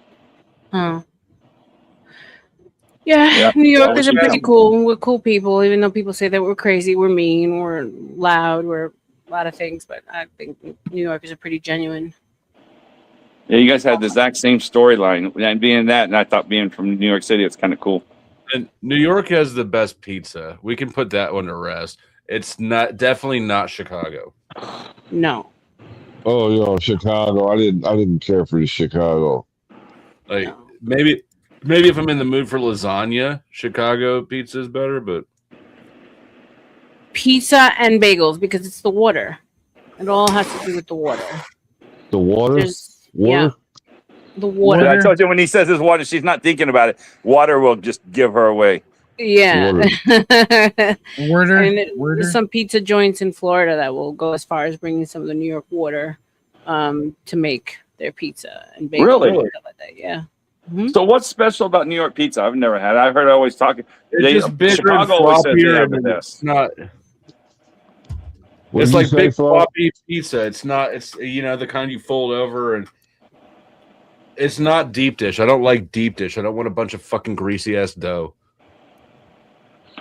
Huh. Yeah, Yeah. New Yorkers are Yeah. pretty cool. We're cool people, even though people say that we're crazy, we're mean, we're loud, we're a lot of things, but I think New Yorkers are pretty genuine. Yeah, you guys had the exact same storyline. And being that, and I thought being from New York City, it's kind of cool. And New York has the best pizza. We can put that one to rest. It's definitely not Chicago. No. Oh, yo, Chicago. I didn't care for the Chicago. Like maybe if I'm in the mood for lasagna, Chicago pizza is better, but Pizza and bagels because it's the water. It all has to do with the water. The water? There's- Water? The water. I told you when he says his water, she's not thinking about it. Water will just give her away. Yeah. Water. And there's some pizza joints in Florida that will go as far as bringing some of the New York water to make their pizza and bagels Really? and stuff like that. Yeah. So what's special about New York pizza? I've never had it. I've heard always talking. it's just bigger Chicago and always says they floppier. have the And best. it's not. What It's did you like say, big Flo? floppy pizza. It's not. It's the kind you fold over, and it's not deep dish. I don't like deep dish. I don't want a bunch of fucking greasy ass dough.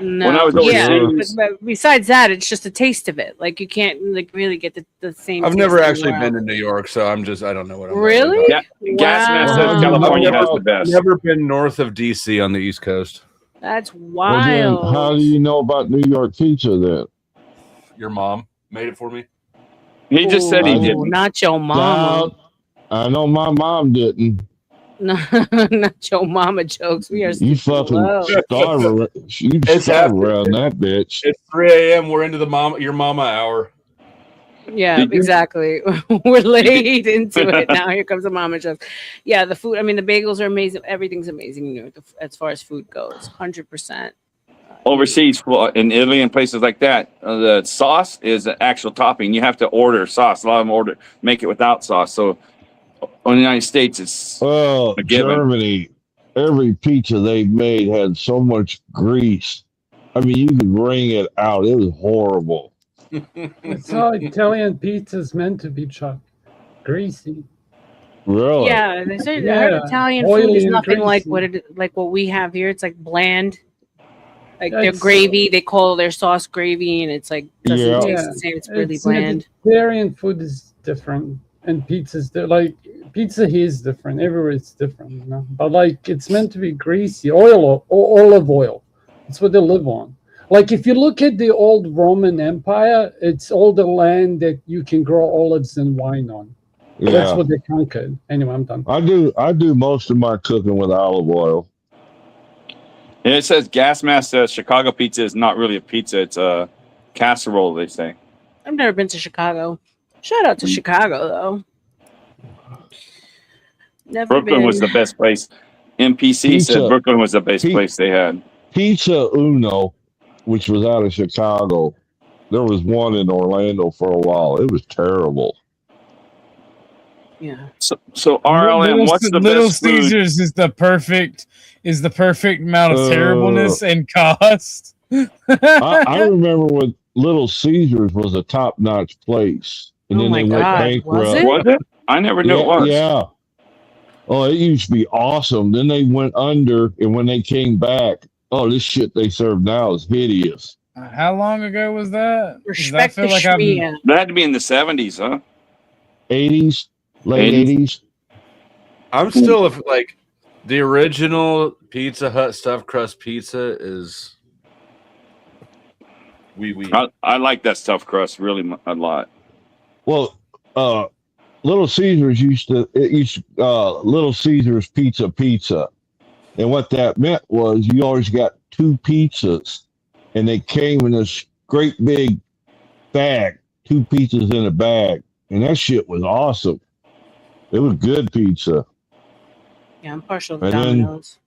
No. When I was yeah. overseas- But besides that, it's just a taste of it. Like you can't like really get the same. I've taste never anywhere actually been else. to New York, so I don't know what I'm Really? Yeah, Gas Mask says Wow. California has the I've best. never been north of DC on the East Coast. That's Well, then, wild. how do you know about New York pizza then? Your mom made it for me. He just said he Ooh, didn't. Not your mama. I know my mom didn't. No, not your mama jokes. We are You fucking low. starve around, you It's starve after- around that bitch. It's 3 a.m. We're into your mama hour. Yeah, Did you- exactly. We're late into it now. Here comes the mama joke. Yeah, the food. I mean, the bagels are amazing. Everything's amazing in New York as far as food goes. 100%. Overseas, in Italy and places like that, the sauce is an actual topping. You have to order sauce. A lot of them make it without sauce. So in the United States, it's Oh, a given. Germany, every pizza they've made had so much grease. I mean, you could wring it out. It was horrible. That's how Italian pizza's meant to be, Chuck. Greasy. Really? Yeah, they say I Yeah, heard Italian food oily is and nothing like greasy. what we have here. It's like bland. Like their That's- gravy, they call their sauce gravy, and it's like doesn't Yeah. taste the same. It's really bland. Mediterranean food is different, and pizza's like pizza here is different. Everywhere it's different, you know. But like it's meant to be greasy, or olive oil. That's what they live on. Like if you look at the old Roman Empire, it's all the land that you can grow olives and wine on. That's Yeah. what they conquered. Anyway, I'm done. I do most of my cooking with olive oil. And it says Gas Mask says Chicago pizza is not really a pizza. It's a casserole, they say. I've never been to Chicago. Shout out to Chicago though. Never Brooklyn been. was the best place. NPC Pizza. said Brooklyn was the best place they had. Pizza Uno, which was out of Chicago. There was one in Orlando for a while. It was terrible. Yeah. So RLM, what's the Little best food? Caesars is the perfect amount of terribleness and cost. I remember when Little Caesars was a top-notch place, and Oh then my they went God, bankrupt. was it? Was it? I never knew it was. Yeah. Oh, it used to be awesome. Then they went under, and when they came back, oh, this shit they serve now is hideous. How long ago was that? 'Cause I Respect feel the like I've schmea. That had to be in the 70s, huh? 80s, late 80s. I'm still like the original Pizza Hut stuffed crust pizza is. I like that stuffed crust really a lot. Well, Little Caesars Little Caesars pizza. And what that meant was you always got 2 pizzas, and they came in this great big bag, 2 pizzas in a bag, and that shit was awesome. It was good pizza. Yeah, I'm partial to And then- Domino's.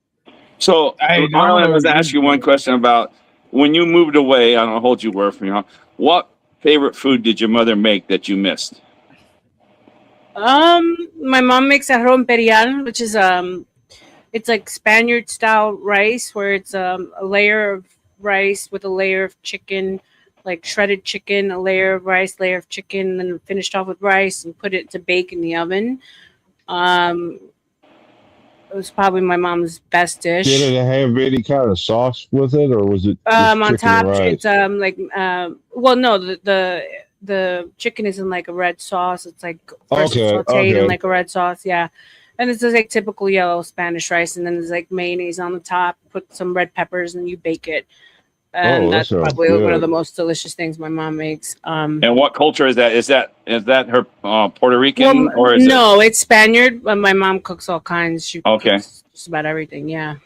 So, Marlon, I was to ask you one question about when you moved away. I don't hold you word from you. What favorite food did your mother make that you missed? My mom makes arroz imperial, which is it's like Spaniard style rice, where it's a layer of rice with a layer of chicken, like shredded chicken, a layer of rice, layer of chicken, and then finished off with rice and put it to bake in the oven. It was probably my mom's best dish. Did it have any kind of sauce with it, or was it just On chicken top, and rice? it's well, no, the chicken is in like a red sauce. It's like first Okay, sauteed in okay. like a red sauce, yeah. And it's just like typical yellow Spanish rice, and then there's like mayonnaise on the top. Put some red peppers, and you bake it. And Oh, that that's sounds probably one good. of the most delicious things my mom makes. And what culture is that? Is that her Puerto Rican or is no, it's Spaniard. But my mom cooks all kinds. She Okay. cooks just about everything. Yeah.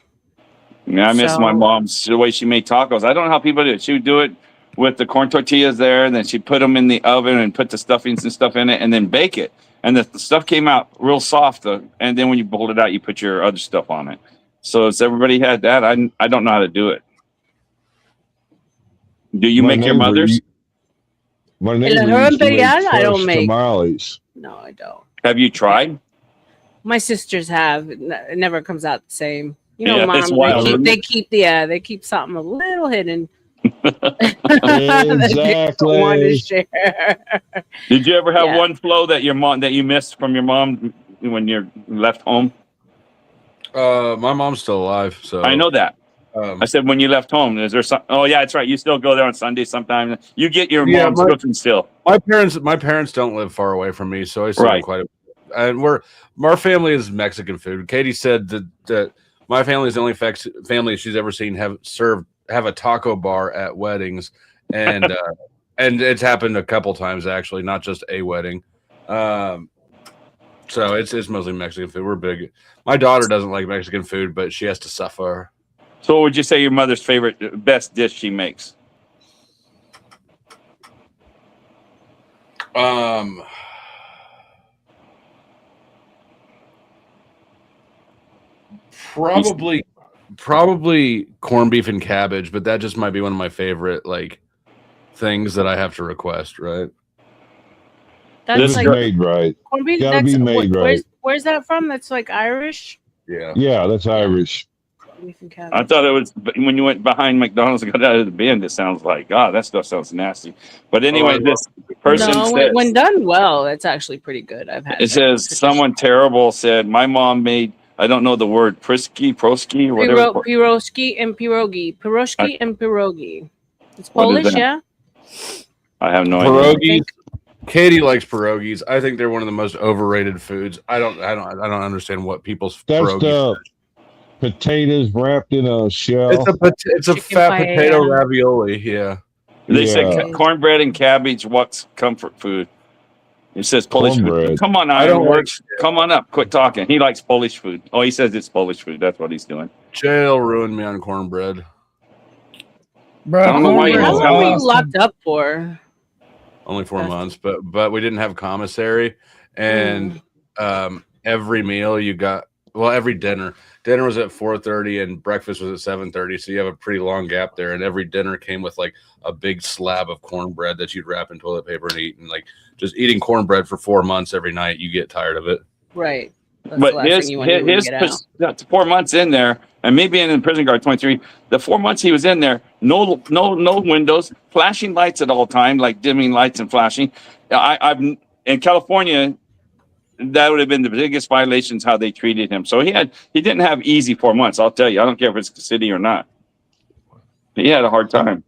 Yeah, I miss my So- mom's the way she made tacos. I don't know how people do it. She would do it with the corn tortillas there, and then she'd put them in the oven and put the stuffings and stuff in it, and then bake it. And the stuff came out real soft. And then when you pulled it out, you put your other stuff on it. So has everybody had that? I don't know how to do it. Do you My make your neighbor mother's? u- My El neighbor arroz used to make imperial, I don't fresh make. tamales. No, I don't. Have you tried? My sisters have. It never comes out the same. You know, Yeah, mom. it's wild, isn't They keep something a little hidden. Exactly. Want to share. Did you ever have Yeah. one flow that you missed from your mom when you left home? My mom's still alive, so I know that. I said when you left home, is there some? Oh yeah, that's right. You still go there on Sunday sometimes. You get your Yeah, mom's my- cooking still. My parents don't live far away from me, so I see them Right. quite a bit. And our family is Mexican food. Katie said that my family is the only family she's ever seen have a taco bar at weddings, and and it's happened a couple times actually, not just a wedding. So it's mostly Mexican food. We're big. My daughter doesn't like Mexican food, but she has to suffer. So, what would you say your mother's favorite, best dish she makes? Probably corned beef and cabbage, but that just might be one of my favorite like things that I have to request, right? That's It's like made right. corned beef. Gotta be made right. Where's that from? That's like Irish. Yeah, that's Irish. Beef and cabbage. I thought it was when you went behind McDonald's and got out of the bin. It sounds like that stuff sounds nasty. But anyway, this person No, says when done well, it's actually pretty good. I've had it says someone terrible said my mom made. I don't know the word prosky or whatever. Pierogi and pierogi. Pierogi and pierogi. It's What is Polish, that? yeah. I have no idea. Pierogies. Katie likes pierogies. I think they're one of the most overrated foods. I don't understand what people's That's pierogies. the potatoes wrapped in a shell. It's a Chicken fat paella. potato ravioli. Yeah. They Yeah. said cornbread and cabbage. What's comfort food? It says Polish food. Cornbread. Come on, I don't Ironworks. Come on up. Quit talking. He likes Polish food. Oh, he says it's Polish food. That's what he's doing. Jail ruined me on cornbread. I don't know why you How guys long were you have locked up for? Only 4 months, but we didn't have commissary, and every meal you got, well, every dinner was at 4:30 and breakfast was at 7:30, so you have a pretty long gap there, and every dinner came with like a big slab of cornbread that you'd wrap in toilet paper and eat, and like just eating cornbread for 4 months every night, you get tired of it. Right. That's the But last his thing you want to do when you his get out. that's 4 months in there, and maybe in prison guard 23. The 4 months he was in there, no windows, flashing lights at all time, like dimming lights and flashing. I've in California, that would have been the biggest violations how they treated him. So he didn't have easy 4 months. I'll tell you. I don't care if it's the city or not. He had a hard time.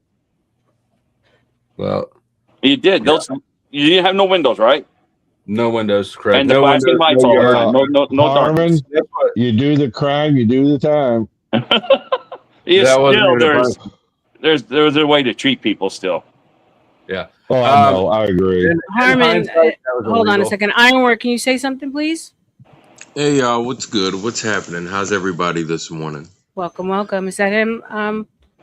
Well, He did. You didn't have no windows, right? No windows, correct? And the no flashing lights all the time. No Harmon, darkness. you do the crime, you do the time. Yes, That wasn't still, even there's a way to treat people still. Yeah. Oh, I know. I agree. Harmon, hindsight, that was hold on a illegal. second. Ironwork, can you say something, please? Hey y'all, what's good? What's happening? How's everybody this morning? Welcome, welcome. Is that him?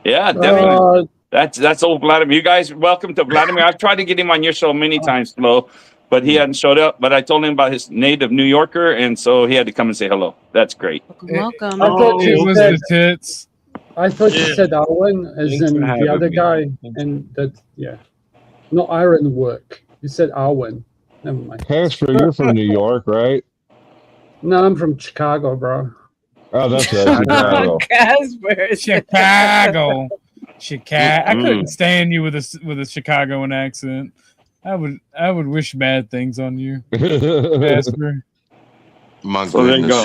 Yeah, definitely. That's old Vladimir. You guys, welcome to Vladimir. I've tried to get him on your show many times, Flo, but he hadn't showed up. But I told him about his native New Yorker, and so he had to come and say hello. That's great. Welcome. I thought It you was said the tits. I thought you Yeah. said Arwen, as Thanks in for the having other me. guy, and that not ironwork. You said Arwen. Never mind. Casper, you're from New York, right? No, I'm from Chicago, bro. Oh, that's right, Chicago. Casper. Chicago. Chicago. I Mm-mm. couldn't stand you with a Chicagoan accent. I would wish bad things on you, Casper. My So there you goodness, go.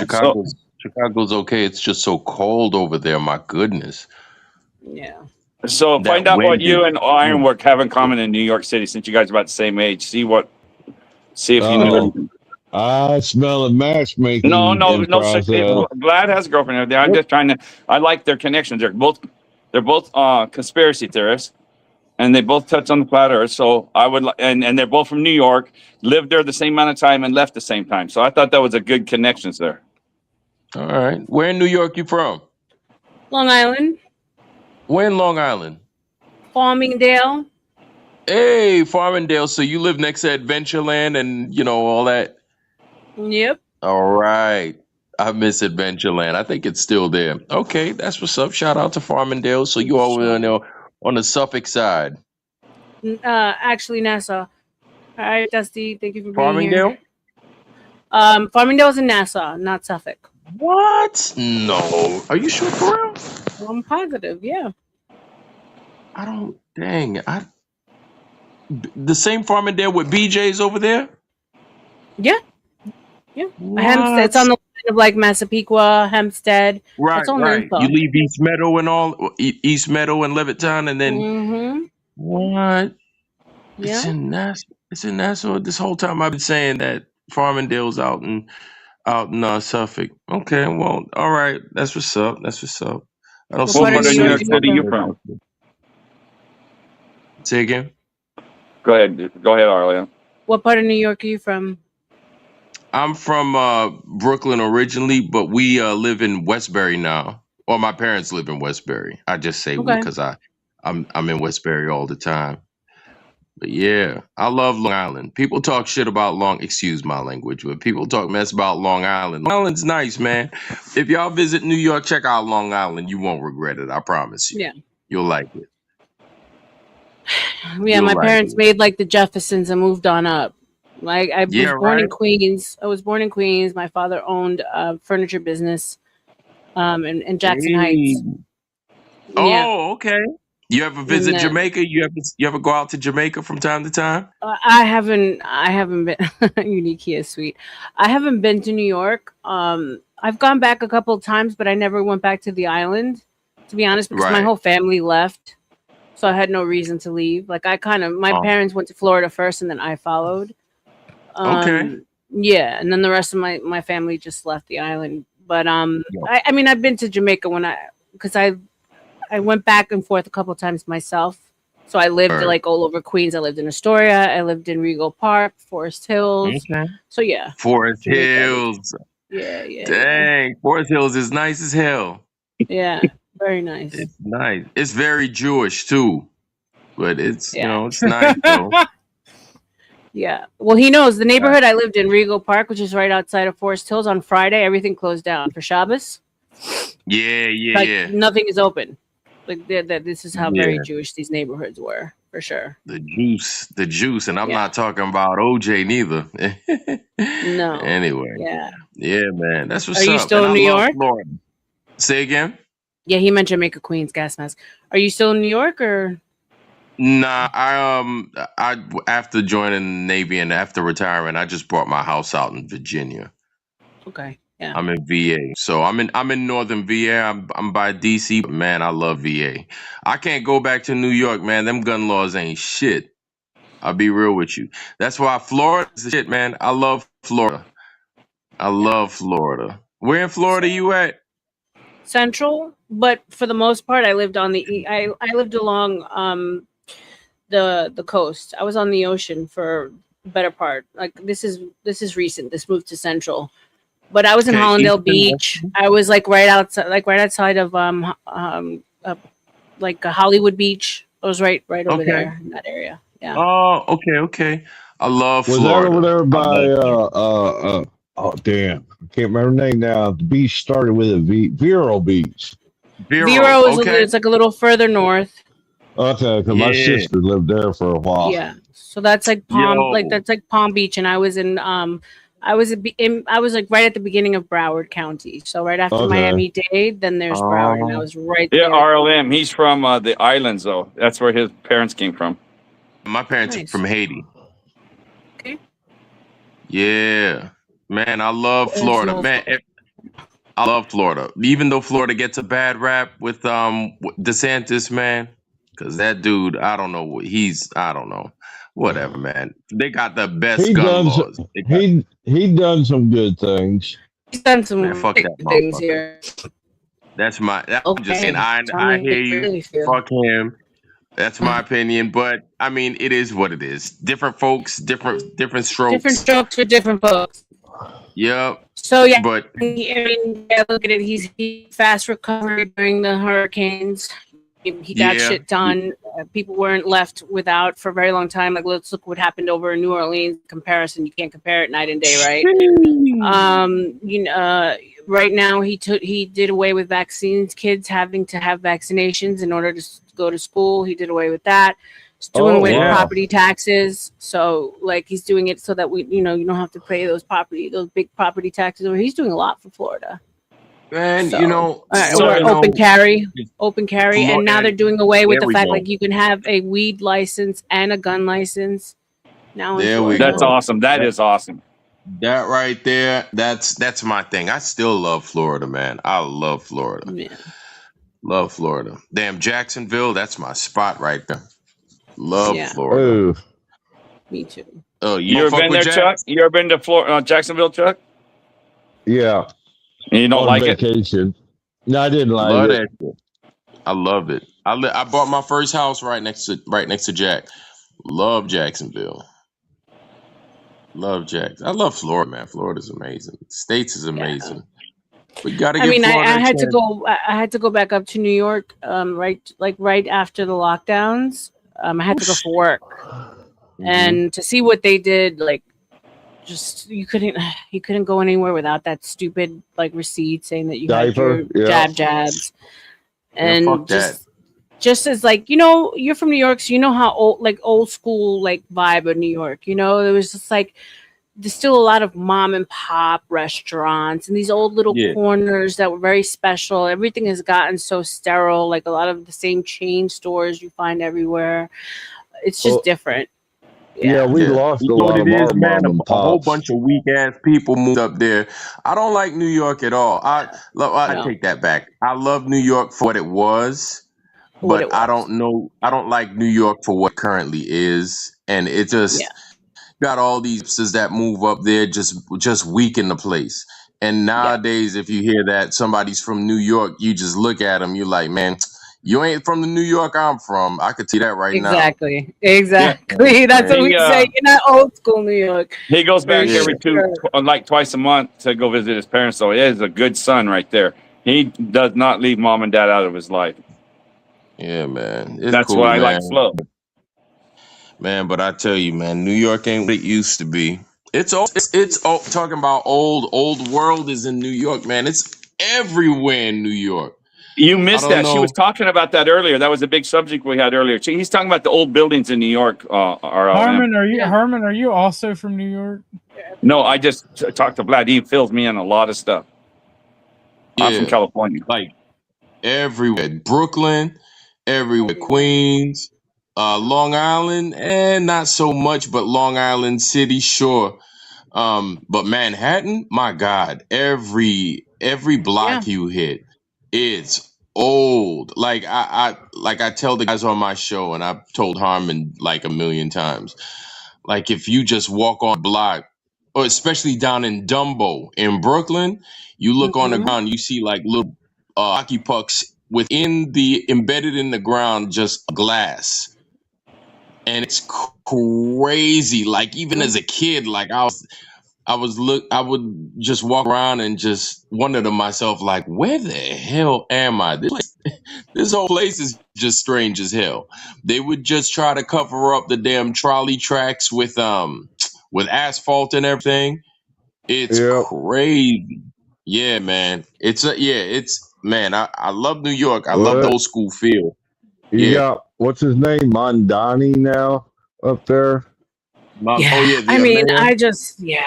Chicago's okay. It's just so cold over there. My goodness. Yeah. So That find out what wind you is. and Ironwork have in common in New York City, since you guys are about the same age. See if you know Oh, anything. I smell a matchmaking No, in such thing. process. Glad has a girlfriend over there. I'm just trying to. I like their connections. They're both conspiracy theorists, and they both touch on the flat Earth. So I would, and they're both from New York, lived there the same amount of time, and left the same time. So I thought that was a good connections there. All right. Where in New York you from? Long Island, Where in Long Island? Farmingdale. Hey, Farmingdale. So you live next to Adventureland and all that? Yep. All right. I miss Adventureland. I think it's still there. Okay, that's what's up. Shout out to Farmingdale. So you over on the Suffolk side. Actually, Nassau. Hi, Dusty. Thank you for being Farmingdale? here. Farmingdale's in Nassau, not Suffolk. What? No. Are you sure for real? I'm positive. Yeah. I don't. Dang. The same Farmingdale with BJ's over there? Yeah. Yeah. What? Hempstead. It's on the line of like Massapequa, Hempstead. Right, That's on right. Renthal. You leave East Meadow and East Meadow and Levittown, and then Mm-hmm. what? It's Yeah. in Nassau. It's in Nassau. This whole time I've been saying that Farmingdale's out in Suffolk. Okay, well, all right. That's what's up. That's what's up. I don't What see part of these New York streets are you like from? that. Say again. Go ahead, Arlen. What part of New York are you from? I'm from Brooklyn originally, but we live in Westbury now. Or my parents live in Westbury. I just say we Okay. because I'm in Westbury all the time. But yeah, I love Long Island. People talk shit about excuse my language, but people talk mess about Long Island. Long Island's nice, man. If y'all visit New York, check out Long Island. You won't regret it. I promise you. Yeah. You'll like it. Yeah, You'll my like parents it. made like the Jeffersons and moved on up. Like I Yeah, was born in right? Queens. I was born in Queens. My father owned a furniture business in Jackson Heights. Yeah. Oh, okay. You ever visit And Jamaica? You ever go out to Jamaica from time to time? I haven't been unique here, sweet. I haven't been to New York. I've gone back a couple of times, but I never went back to the island, to be honest, because my Right. whole family left. So I had no reason to leave. Like my Oh, parents went to Florida first and then I followed. okay. Yeah, and then the rest of my family just left the island. But Yeah. I mean I've been to Jamaica because I went back and forth a couple of times myself. So I lived Right. like all over Queens. I lived in Astoria. I lived in Regal Park, Forest Hills. Okay. So yeah, Forest Jamaica. Hills. Yeah. Dang, Forest Hills is nice as hell. Yeah, very nice. It's nice. It's very Jewish too, but it's Yeah. it's nice though. Yeah. Well, he knows the neighborhood I lived in, Regal Park, which is right outside of Forest Hills. On Friday, everything closed down for Shabbos. Yeah, Like yeah. nothing is open. Like this is how very Yeah. Jewish these neighborhoods were, for sure. The juice, and I'm Yeah. not talking about OJ neither. No. Anyway, Yeah. yeah, man, that's Are what's you up. still And in I New love York? Florida. Say again. Yeah, he meant Jamaica, Queens, gas mask. Are you still in New York or? Nah, I after joining the Navy and after retiring, I just bought my house out in Virginia. Okay. Yeah. I'm in VA, so I'm in northern VA. I'm by DC, but man, I love VA. I can't go back to New York, man. Them gun laws ain't shit. I'll be real with you. That's why Florida's the shit, man. I love Florida. I love Florida. Where in Florida you at? Central, but for the most part, I lived on I lived along the coast. I was on the ocean for the better part. Like this is recent. This moved to Central. But I was in Okay, Hollandale Eastern. Beach. I was like right outside of like Hollywood Beach. I was right over Okay. there in that area. Yeah. Oh, okay. I love Was that over Florida. there I by love oh damn, I can't remember the name now. The beach started with a V. Vero Beach. Vero is it's like a little further north. Okay, because my Yeah. sister lived there for a while. Yeah. So that's like Palm Beach, and I was in I was like right at the beginning of Broward County. So right after Okay. Miami-Dade, then there's Broward, and I was right Yeah, there. RLM. He's from the islands, though. That's where his parents came from. My parents are Nice. from Haiti. Okay. Yeah, man, I love It's Florida, nice. man. I love Florida, even though Florida gets a bad rap with DeSantis, man, because that dude, I don't know what I don't know, whatever, man. They got the best He gun done laws. some, They got, he done some good things. He's done some man, fuck great that things motherfucker. here. I'm just saying, Okay. I Tell me hear how you you. really feel. Fuck him. That's my opinion, but I mean, it is what it is. Different folks, different Different strokes. strokes for different folks. Yep. So yeah, But I mean, yeah, look at it. He fast recovered during the hurricanes. He got yeah, shit done. People weren't left without for a very long time. Like, let's look what happened over in New Orleans. Comparison, you can't compare it night and day, right? Right now he did away with vaccines. Kids having to have vaccinations in order to go to school. He did away with that. He's doing away with wow. property taxes. So like he's doing it so that you don't have to pay those big property taxes. He's doing a lot for Florida. man, So, or open carry, and now they're doing away with there the we fact go. like you can have a weed license and a gun license now in There we Florida. That's awesome. That is awesome. That right there, that's my thing. I still love Florida, man. I love Florida. Yeah. Love Florida. Damn, Jacksonville, that's my spot right there. Love Yeah. Florida. Oh, Me too. Oh, You don't ever fuck been with there, Jack? Chuck? You ever been to Jacksonville, Chuck? yeah. And you don't On like it? vacation. No, I didn't like Love it. that shit. I love it. I bought my first house right next to Jack. Love Jacksonville. Love Jack. I love Florida, man. Florida's amazing. States is amazing. We gotta I give mean, Florida I a had to chance. go. I had to go back up to New York, right after the lockdowns. I had to go for work, and to see what they did, like, just you couldn't go anywhere without that stupid like receipt saying that you had Diaper, your yeah. jabs, Yeah, and fuck that. just as like you're from New York, so you know how old school like vibe of New York. There was just like there's still a lot of mom and pop restaurants and these old little Yeah. corners that were very special. Everything has gotten so sterile, like a lot of the same chain stores you find everywhere. It's just Well, different. yeah, we Yeah. lost You a know what lot it of is, our man? mom and A whole pops. bunch of weak ass people moved up there. I don't like New York at all. I No, take that back. I love New York for what it was, what but it I was. don't know. I don't like New York for what it currently is, and it just Yeah. got all these hipsters that move up there just weaken the place. And Yeah. nowadays, if you hear that somebody's from New York, you just look at them. You're like, man, you ain't from the New York I'm from. I could see that right now. Exactly. Yeah. Exactly. That's what we say. You're not old school New York. He goes For back Yeah. every sure. twice a month to go visit his parents. So he is a good son right there. He does not leave mom and dad out of his life. Yeah, man. It's That's cool, why I like man. Flo. Man, but I tell you, man, New York ain't what it used to be. It's old. It's old. Talking about old world is in New York, man. It's everywhere in New York. You I missed don't that. She was know. talking about that earlier. That was a big subject we had earlier. He's talking about the old buildings in New York. Harmon, Yeah. Herman, are you also from New York? No, I just talked to Vlad. He fills me in a lot of stuff. I'm from Yeah, California. like everywhere. Brooklyn, everywhere. Queens, Long Island, and not so much, but Long Island City, sure. But Manhattan, my God, every Yeah. block you hit, it's old. Like I tell the guys on my show, and I've told Harmon like a million times. Like if you just walk on a block, or especially down in Dumbo in Brooklyn, you look on the Hmm. ground, you see like little hockey pucks embedded in the ground, just glass, and it's crazy. Like even as a kid, like I would just walk around and just wonder to myself, like, where the hell am I? This whole place is just strange as hell. They would just try to cover up the damn trolley tracks with asphalt and everything. It's crazy. Yeah, man. Man, I love New York. I love the What? old school feel. You Yeah. got what's his name? Mondani now up there. Yeah, I mean, I just, Man.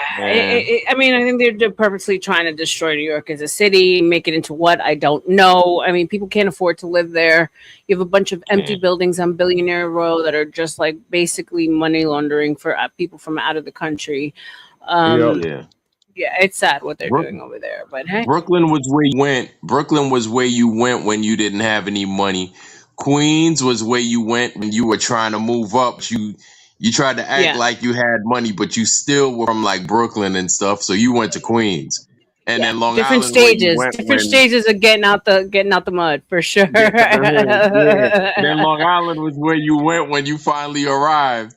I mean, I think they're purposely trying to destroy New York as a city, make it into what I don't know. I mean, people can't afford to live there. You have a bunch of empty buildings on Billionaire Row that are just like basically money laundering for people from out of the country. Yeah. Yeah, it's sad what they're Brook- doing over there, but hey, Brooklyn was where you went. Brooklyn was where you went when you didn't have any money. Queens was where you went when you were trying to move up. You tried to act Yeah. like you had money, but you still were from like Brooklyn and stuff. So you went to Queens, and then Long different Island where you stages, went different when stages of getting out the mud for sure. yeah. Then Long Island was where you went when you finally arrived.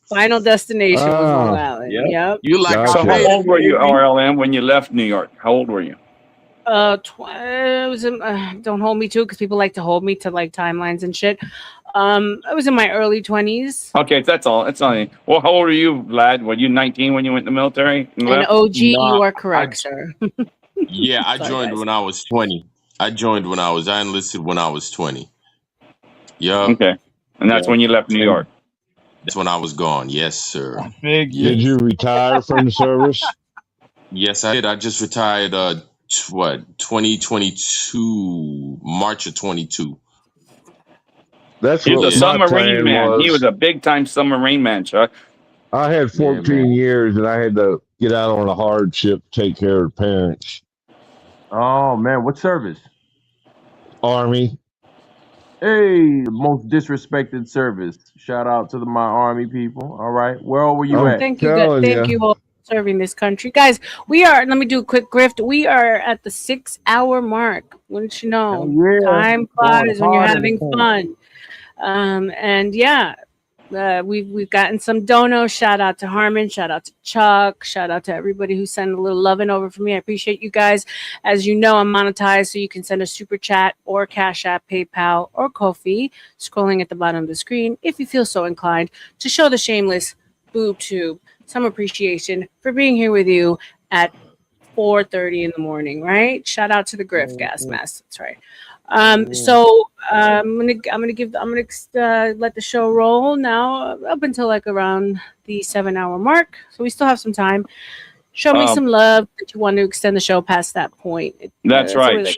Final destination was Long Island. Yep. Yep. You like So I how made it, old were you, baby. RLM, when you left New York? How old were you? It was don't hold me to it because people like to hold me to like timelines and shit. I was in my early 20s. Okay, that's all. That's all. Well, how old are you, Vlad? Were you 19 when you went in the military? And And left? OG, you Nah, are correct, sir. Yeah, I Sorry, joined guys. when I was 20. I enlisted when I was 20. Yup. Okay. And that's when you left New York. That's when I was gone. Yes, sir. Did you retire from the service? Yes, I did. I just retired 2022, March of 22. That's He was what a my submarine plan man. He was. was a big time submarine man, Chuck. I had 14 years and I had to get out on a hardship to take care of parents. Oh man, what service? Army. Hey, the most disrespected service. Shout out to my army people. All right, where all were you at? Thank you, thank you all for serving this country, guys. We are. Let me do a quick grift. We are at the 6-hour mark. Wouldn't you know? Yeah. Time Going flies when you're hard in having the fun. And yeah, we've gotten some donos. Shout out to Harmon. Shout out to Chuck. Shout out to everybody who sent a little loving over for me. I appreciate you guys. As you know, I'm monetized, so you can send a super chat or Cash App, PayPal, or Ko-fi, scrolling at the bottom of the screen if you feel so inclined to show the shameless boob tube some appreciation for being here with you at 4:30 in the morning. Right? Shout out to the Griff Gas Mask. That's right. So I'm gonna let the show roll now up until like around the 7-hour mark. So we still have some time. Show me some love that you want to extend the show past that point. That's right.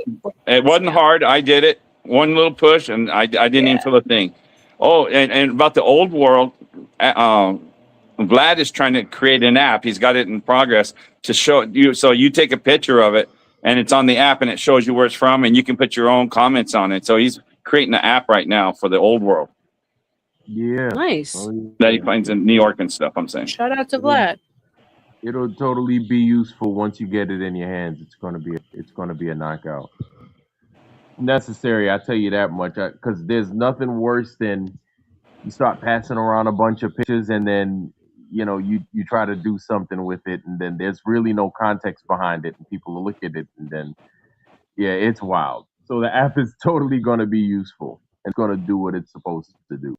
It wasn't hard. I did it. One little push, and I didn't even feel a thing. Oh, and about the old world, Vlad is trying to create an app. He's got it in progress to show you. So you take a picture of it, and it's on the app, and it shows you where it's from, and you can put your own comments on it. So he's creating an app right now for the old world Yeah. Nice. that he finds in New York and stuff. I'm saying. Shout out to Vlad. It'll totally be useful once you get it in your hands. It's gonna be a knockout. Necessary, I tell you that much. Because there's nothing worse than you start passing around a bunch of pictures and then you try to do something with it and then there's really no context behind it and people will look at it and then it's wild. So the app is totally gonna be useful. It's gonna do what it's supposed to do.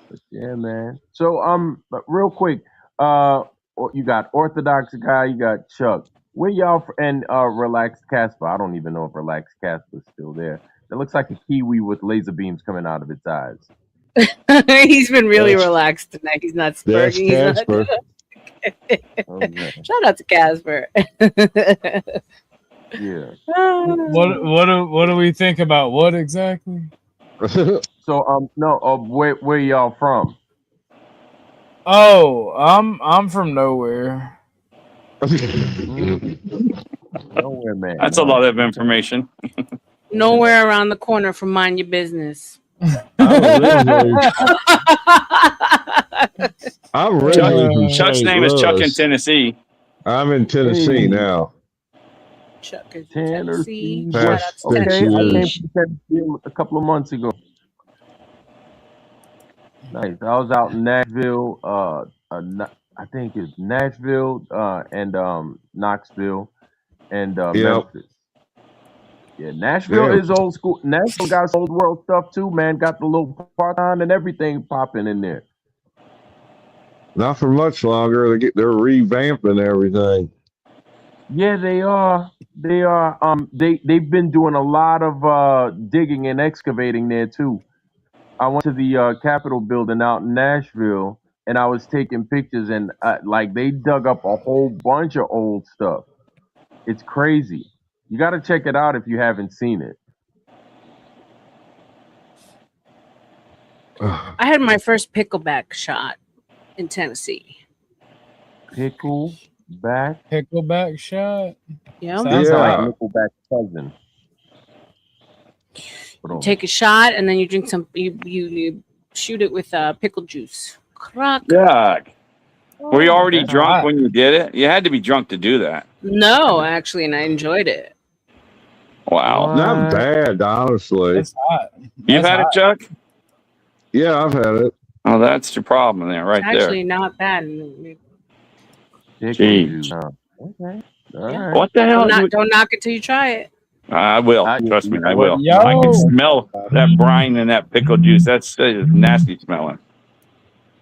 But yeah, man. So but real quick, you got Orthodox guy, you got Chuck. Where y'all and Relaxed Casper? I don't even know if Relaxed Casper's still there. It looks like a kiwi with laser beams coming out of its eyes. He's been really relaxed tonight. He's not That's spurging. He's not- Casper. Okay. Shout out to Casper. Yeah. What do we think about what exactly? So where y'all from? Oh, I'm from nowhere. Nowhere, man. That's a lot of information. Nowhere around the corner from Mind Your Business. I'm originally from Chuck's St. name is Chuck in Louis. Tennessee. I'm in Tennessee now. Chuck is in Tennessee. Past Shout out to 6 Okay, I came years. to Tennessee a couple of months ago. Nice. I was out in Nashville. I I think it's Nashville and Knoxville and Yep. Memphis. Yeah, Nashville Yeah. is old school. Nashville got some old world stuff too, man. Got the little part-time and everything popping in there. Not for much longer. They're revamping everything. Yeah, they are. They are. They've been doing a lot of digging and excavating there too. I went to the Capitol building out in Nashville, and I was taking pictures, and like they dug up a whole bunch of old stuff. It's crazy. You got to check it out if you haven't seen it. I had my first pickleback shot in Tennessee. Pickleback shot. Yeah. Sounds like Nickelback's cousin. You take a shot and then you drink some. You shoot it with pickle juice. Crock. Yuck. Were you already that's drunk hot. when you did it? You had to be drunk to do that. No, actually, and I enjoyed it. Wow. Not bad, honestly. That's hot. You've That's had hot. it, Chuck? Yeah, I've had it. Oh, that's your problem there, right It's actually not bad. Jeez. Okay. Yeah. What the hell? Don't knock it till you try it. I will. Trust me, I will. Yo. I can smell that brine and that pickle juice. That's nasty smelling.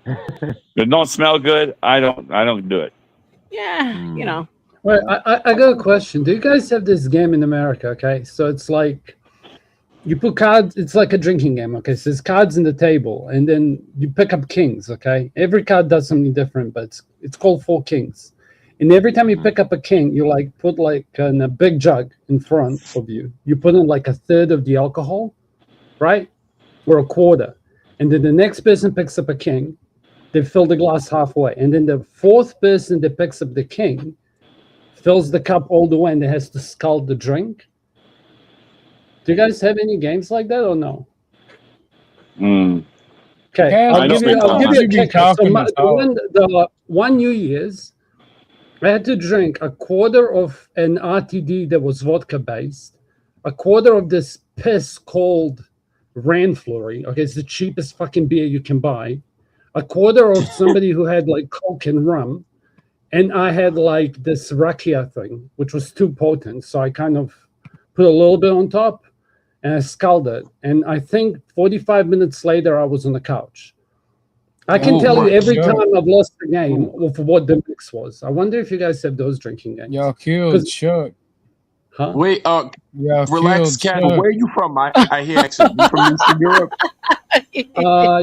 If it don't smell good, I don't do it. Yeah, you know. Wait, I got a question. Do you guys have this game in America? Okay, so it's like you put cards. It's like a drinking game. Okay, so there's cards in the table, and then you pick up kings. Okay, every card does something different, but it's called 4 kings. And every time you pick up a king, you like put like in a big jug in front of you. You put in like a third of the alcohol, right, or a quarter, and then the next person picks up a king. They fill the glass halfway, and then the fourth person that picks up the king fills the cup all the way, and they has to scald the drink. Do you guys have any games like that or no? Okay, Yeah, I'll give you a kicker. So talking the one New Year's, I had to drink a quarter of an RTD that was vodka based, a quarter of this piss called Ranflurry. Okay, it's the cheapest fucking beer you can buy. A quarter of somebody who had like Coke and rum, and I had like this rakia thing, which was too potent. So I kind of put a little bit on top, and I scalded. And I think 45 minutes later, I was on the couch. I can tell you every time I've lost the game of what the mix was. I wonder if you guys have those drinking games. Y'all killed Chuck. Huh? Wait, relax, killed Cat. Chuck. Where are you from? I hear actually you from Eastern Europe.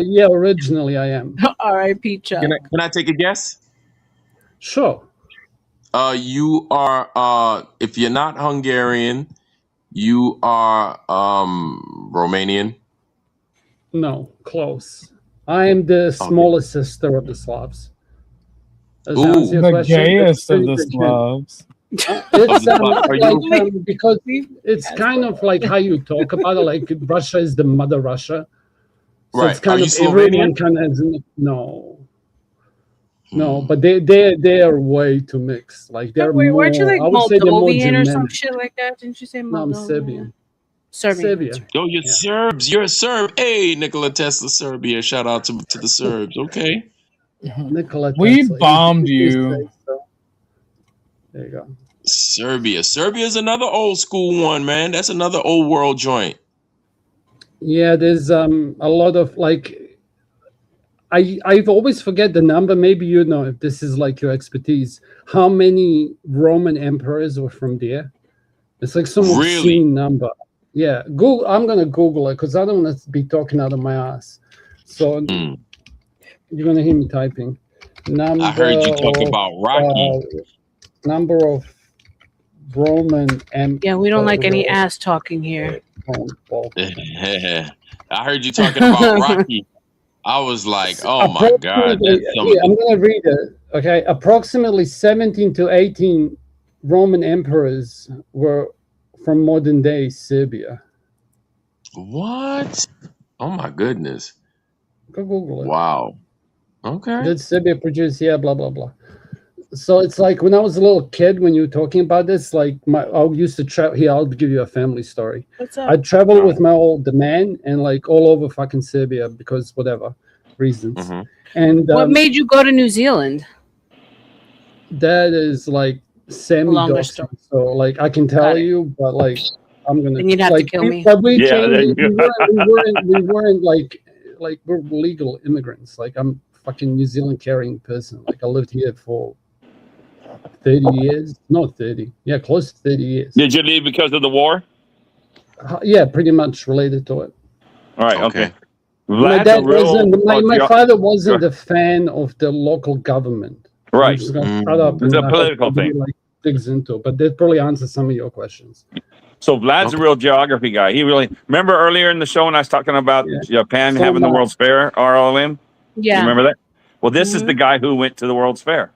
Yeah, originally I am. R.I.P. Chuck. Can I take a guess? Sure. You are if you're not Hungarian, you are Romanian. No, close. I am the smallest sister of the Slavs. Does that Ooh. answer your The question? gayest of the 30%. Slavs. It's Are you- like because it's kind of like how you talk about it. Like Russia is the mother Russia, so Right. it's kind Are of you everyone Slovenian? kind of no, but they are way too mixed. Like they're Wait, more. weren't you like I would say they're more Moldovan or some Germanic. shit like that? Didn't you say No, I'm Moldovan? Serbian. Serbian. Serbia. Oh, you're Serbs. You're a Serb. Hey, Nikola Tesla, Serbia. Shout out to the Serbs. Okay. Nikola We Tesla. bombed He you. says so. There you go. Serbia. Serbia is another old school one, man. That's another old world joint. Yeah, there's a lot of like I've always forget the number. Maybe you know if this is like your expertise. How many Roman emperors were from there? It's like some Really? obscene number. Yeah, Google. I'm gonna Google it because I don't want to be talking out of my ass. So you're gonna hear me typing. Number I heard you talk of, about Rocky. number of Roman emperors. Yeah, we don't like any ass talking here. I heard you talking about Rocky. I was like, oh my God. Approximately- That's some yeah, I'm gonna read it. Okay, approximately 17 to 18 Roman emperors were from modern day Serbia. What? Oh my goodness. Go Google it. Wow. Okay. Did Serbia produce? Yeah, blah blah blah. So it's like when I was a little kid, when you were talking about this, like I used to travel. Here, I'll give you a family story. What's up? I traveled with my old man and like all over fucking Serbia because whatever reasons. Mm-hmm. And What made you go to New Zealand? That is like Longer semi-doxing. So like I can tell you, but like I'm gonna Then you'd have to like kill me. but we Yeah, came there you we go. weren't like we're legal immigrants. Like I'm fucking New Zealand carrying person. Like I lived here for 30 years. Not 30. Yeah, close to 30 years. Did you leave because of the war? Yeah, pretty much related to it. All right, okay. My Vlad's dad a real wasn't. My patriot- father wasn't a fan of the local government. I'm Right. just gonna shut up. It's a and political nobody, thing. Like digs into, but that probably answers some of your questions. So Vlad's a real geography guy. He really remember earlier in the show when I was talking about Japan So having the much. World's Fair, RLM? Yeah. You remember that? Well, this is the guy who went to the World's Fair.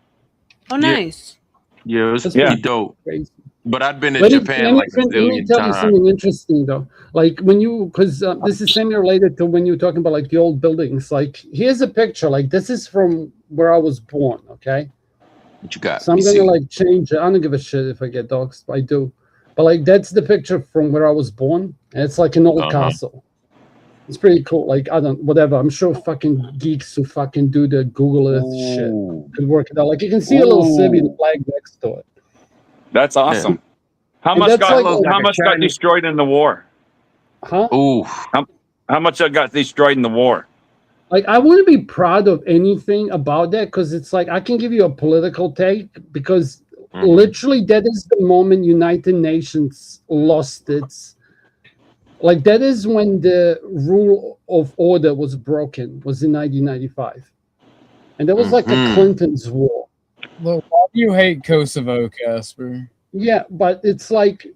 Oh, nice. Yeah, it was That's Yeah. pretty dope. Crazy. But I've been to Let me Japan like a let me zillion tell you times. something interesting though. Like when you, because this is semi-related to when you're talking about like the old buildings. Like here's a picture. Like this is from where I was born. Okay. What you got? So I'm Let me gonna see. like change it. I don't give a shit if I get doxxed. I do. But like that's the picture from where I was born. And it's like an old castle. It's pretty cool. Like I don't whatever. I'm sure fucking geeks who fucking do the Google Earth shit could work it out. Like you can see a little Serbian flag next to it. That's awesome. How And much that's got like- how much got destroyed in the war? Huh? Ooh. How much got destroyed in the war? Like I wouldn't be proud of anything about that because it's like I can give you a political take because literally that is the moment United Nations lost its like that is when the rule of order was broken was in 1995 and that was like a Clinton's war. Look, why do you hate Kosovo, Casper? Yeah, but it's like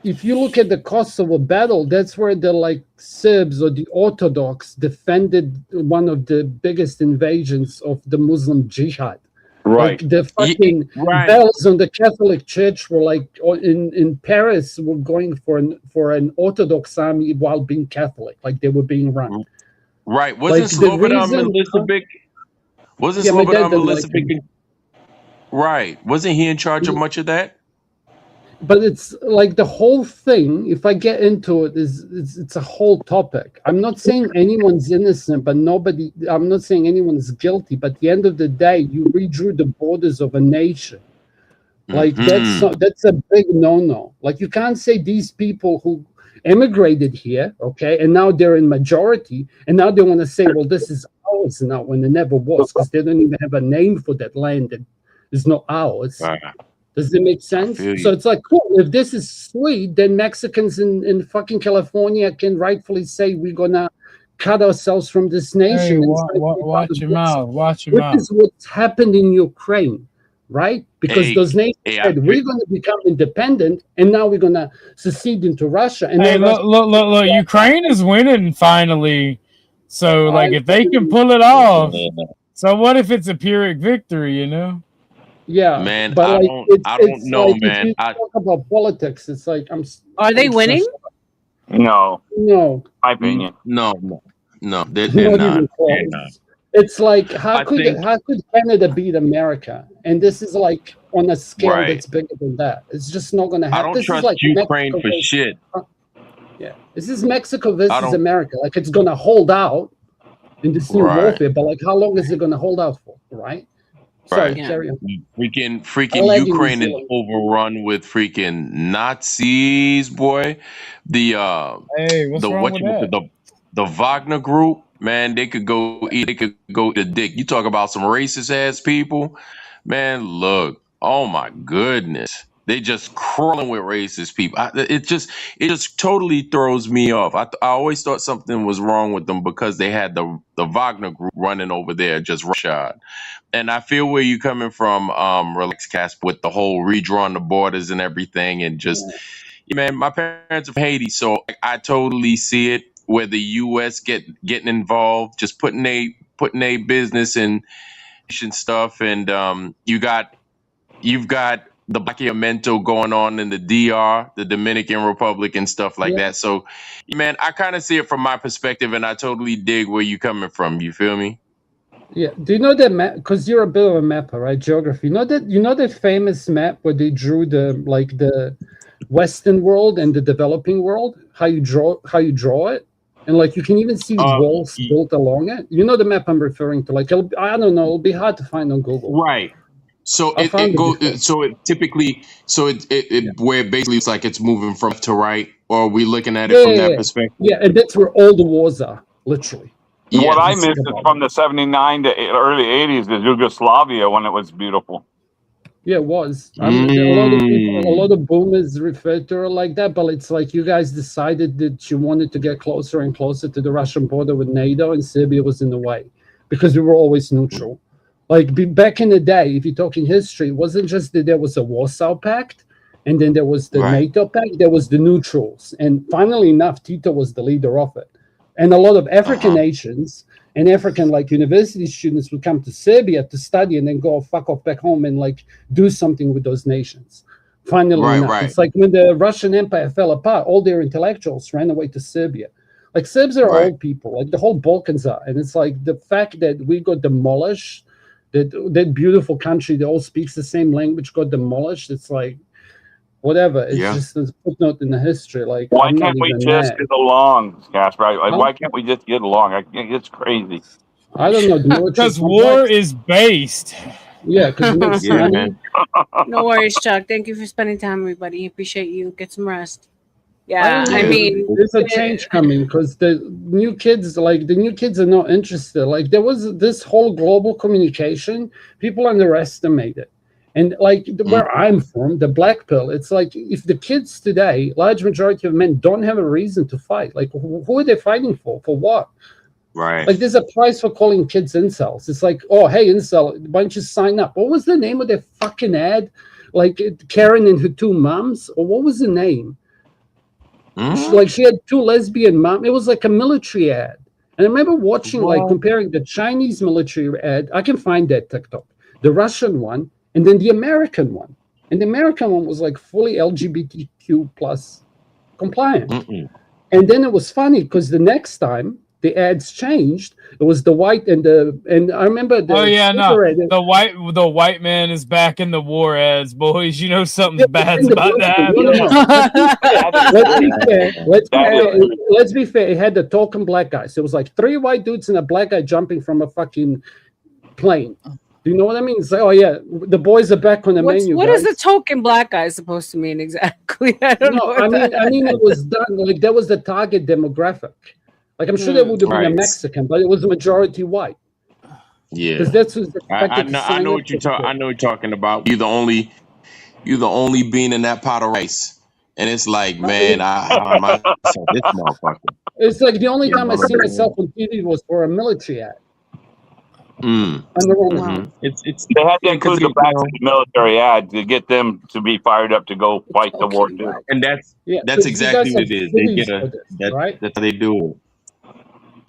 if you look at the Kosovo battle, that's where the like Serbs or the Orthodox defended one of the biggest invasions of the Muslim Jihad. Right. Like the fucking bells on the Catholic Church were like in Paris were going for an Orthodox army while being Catholic, like they were being run. Right. Wasn't Like, the Slobodan reason- Milicevic? Wasn't Yeah, my dad Slobodan didn't like Milicevic? Right. Wasn't he in charge of much of that? But it's like the whole thing, if I get into it, it's a whole topic. I'm not saying anyone's innocent, but I'm not saying anyone's guilty, but at the end of the day, you redrew the borders of a nation. Like that's a big no-no. Like you can't say these people who immigrated here, okay, and now they're in majority, and now they want to say, well, this is ours now, when it never was, because they don't even have a name for that land that is not ours. Does it make sense? feel you. So it's like, cool, if this is sweet, then Mexicans in fucking California can rightfully say we're gonna cut ourselves from this nation. Hey, and wa- try to wa- be part watch of your this. mouth. Watch your Which mouth. is what's happened in Ukraine, right? Because Hey, those nations hey, I said we're going to become independent, and now we're going to secede into Russia. And Hey, then look! Ukraine is winning finally. So, like, if they can pull it off, so what if it's a Pyrrhic victory? You know? yeah, Man, but I like don't- it's, I don't it's know, like if man. you I- talk about politics, it's like Are they I'm winning? No, No, my opinion. No, they're not not. even close. It's like how I could think- how could Canada beat America? And this is like on a scale Right. that's bigger than that. It's just not going to I happen. don't This trust is like Ukraine Mexico for versus- shit. Yeah, this is Mexico I versus don't- America. Like it's going to hold out in this new Right. warfare, but like how long is it going to hold out for? Right. Sorry, Right. carry on. Freaking I like New Ukraine is Zealand. overrun with freaking Nazis, boy. The Hey, what's the wrong with that? the Wagner group, man, they could go to dick. You talk about some racist ass people, man. Look, oh my goodness, they just crawling with racist people. It just totally throws me off. I always thought something was wrong with them because they had the Wagner group running over there just shot. And I feel where you're coming from, Relax Casp, with the whole redrawing the borders and everything, and just, man, my parents are from Haiti, so I totally see it. Where the U.S. getting involved, just putting a business in stuff, and you've got the Blanqueamento going on in the DR, the Dominican Republic, and stuff like that. So, man, I kind of see it from my perspective, and I totally dig where you're coming from. You feel me? Yeah. Do you know that map? Because you're a bit of a mapper, right? Geography. You know that famous map where they drew the Western world and the developing world. How you draw it, and like you can even see walls built along it. You know the map I'm referring to. Like I don't know, it'll be hard to find on Google. Right. So I it, found it it goes. before. So it typically. So where basically it's like it's moving from left to right, or are we looking at it from that perspective? Yeah, and that's where all the wars are, literally. What I Just miss think is about from it. the 79 to early 80s is Yugoslavia when it was beautiful. Yeah, it was. A lot of people, a lot of boomers refer to it like that, but it's like you guys decided that you wanted to get closer and closer to the Russian border with NATO, and Serbia was in the way because we were always neutral. Like back in the day, if you talk in history, it wasn't just that there was a Warsaw Pact, and then there was the NATO Pact, there was the neutrals. And funnily enough, Tito was the leader of it. And a lot of African nations and African like university students would come to Serbia to study and then go fuck off back home and like do something with those nations. Funnily enough, it's like when the Russian Empire fell apart, all their intellectuals ran away to Serbia. Like Serbs are old people, like the whole Balkans are. And it's like the fact that we got demolished, that beautiful country that all speaks the same language got demolished. It's like, whatever. It's just a footnote in the history. Like, Why I'm not can't we even just mad. get along, Casper? Like, Huh? why can't we just get along? It's crazy. I don't know. The military Because war complex. is based. Yeah, because it makes money. No worries, Chuck. Thank you for spending time, everybody. Appreciate you. Get some rest. Yeah, don't I know. mean, there's a change coming because the new kids are not interested. Like there was this whole global communication, people underestimate it. And like where I'm from, the black pill, it's like if the kids today, large majority of men don't have a reason to fight. Like who are they fighting for? For what? Right. Like there's a price for calling kids incels. It's like, oh, hey, incel, why don't you sign up? What was the name of their fucking ad? Like Karen and her two moms? Or what was the name? Like she had two lesbian moms. It was like a military ad. And I remember watching, like comparing the Chinese military ad. I can find that TikTok. The Russian one, and then the American one. And the American one was like fully LGBTQ plus compliant. And then it was funny because the next time the ads changed, it was the white and I remember the the white man is back in the war ads, boys. You know something's bad's about that. Let's be fair. It had the token black guys. It was like 3 white dudes and a black guy jumping from a fucking plane. Do you know what I mean? It's like, oh yeah, the boys are back on the menu. What is the token black guy supposed to mean exactly? I don't know. I mean, it was done like that was the target demographic. Like I'm sure there would have been a Mexican, but it was a majority white. Yeah, because that's who's I know what you're talking. I know what you're talking about. You're the only bean in that pot of rice, and it's like, man, I myself this motherfucker. It's like the only time I see myself on TV was for a military ad. It's they had to include the back of the military ad to get them to be fired up to go fight the war too. And that's exactly what it is. They get that's how they do it.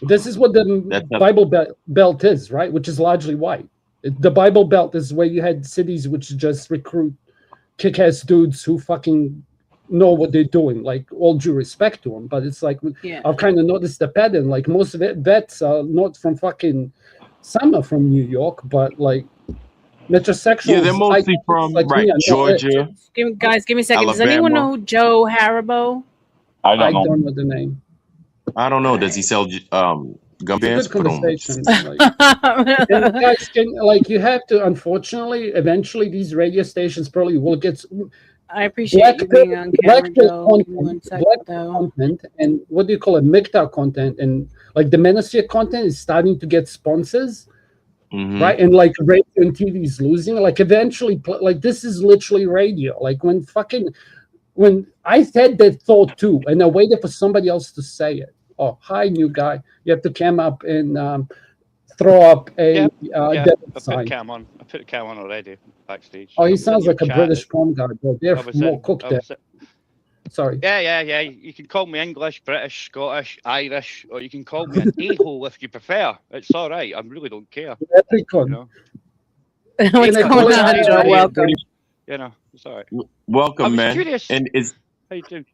This is what the Bible Belt is, right? Which is largely white. The Bible Belt is where you had cities which just recruit kick-ass dudes who fucking know what they're doing. Like all due respect to them, but it's like I've kind of noticed the pattern. Like most of it, vets are not from fucking. Some are from New York, but like metrosexuals. Yeah, they're mostly from Georgia. Guys, give me a second. Alabama. Does anyone know who Joe Haribo? I don't know the name. I don't know. Does he sell gum bands? Good conversation. Guys, you have to. Unfortunately, eventually these radio stations probably will get. I appreciate you being on camera, Joe. Black content and what do you call it? MGTOW content and like the Manosphere content is starting to get sponsors, right? And like radio and TV is losing. Like eventually, like this is literally radio. Like when I had that thought too, and I waited for somebody else to say it. Oh, hi, new guy. You have to come up and throw up a I sign. put cam on. I put the cam on already backstage. Oh, he sounds like a British prom guy, bro. They're more cooked there. Sorry. Yeah. You can call me English, British, Scottish, Irish, or you can call me an a-hole if you prefer. It's all right. I really don't care. Leprechaun. What's going on, Joe? Welcome. You know, it's all right. Welcome, man. Curious. And How you doing?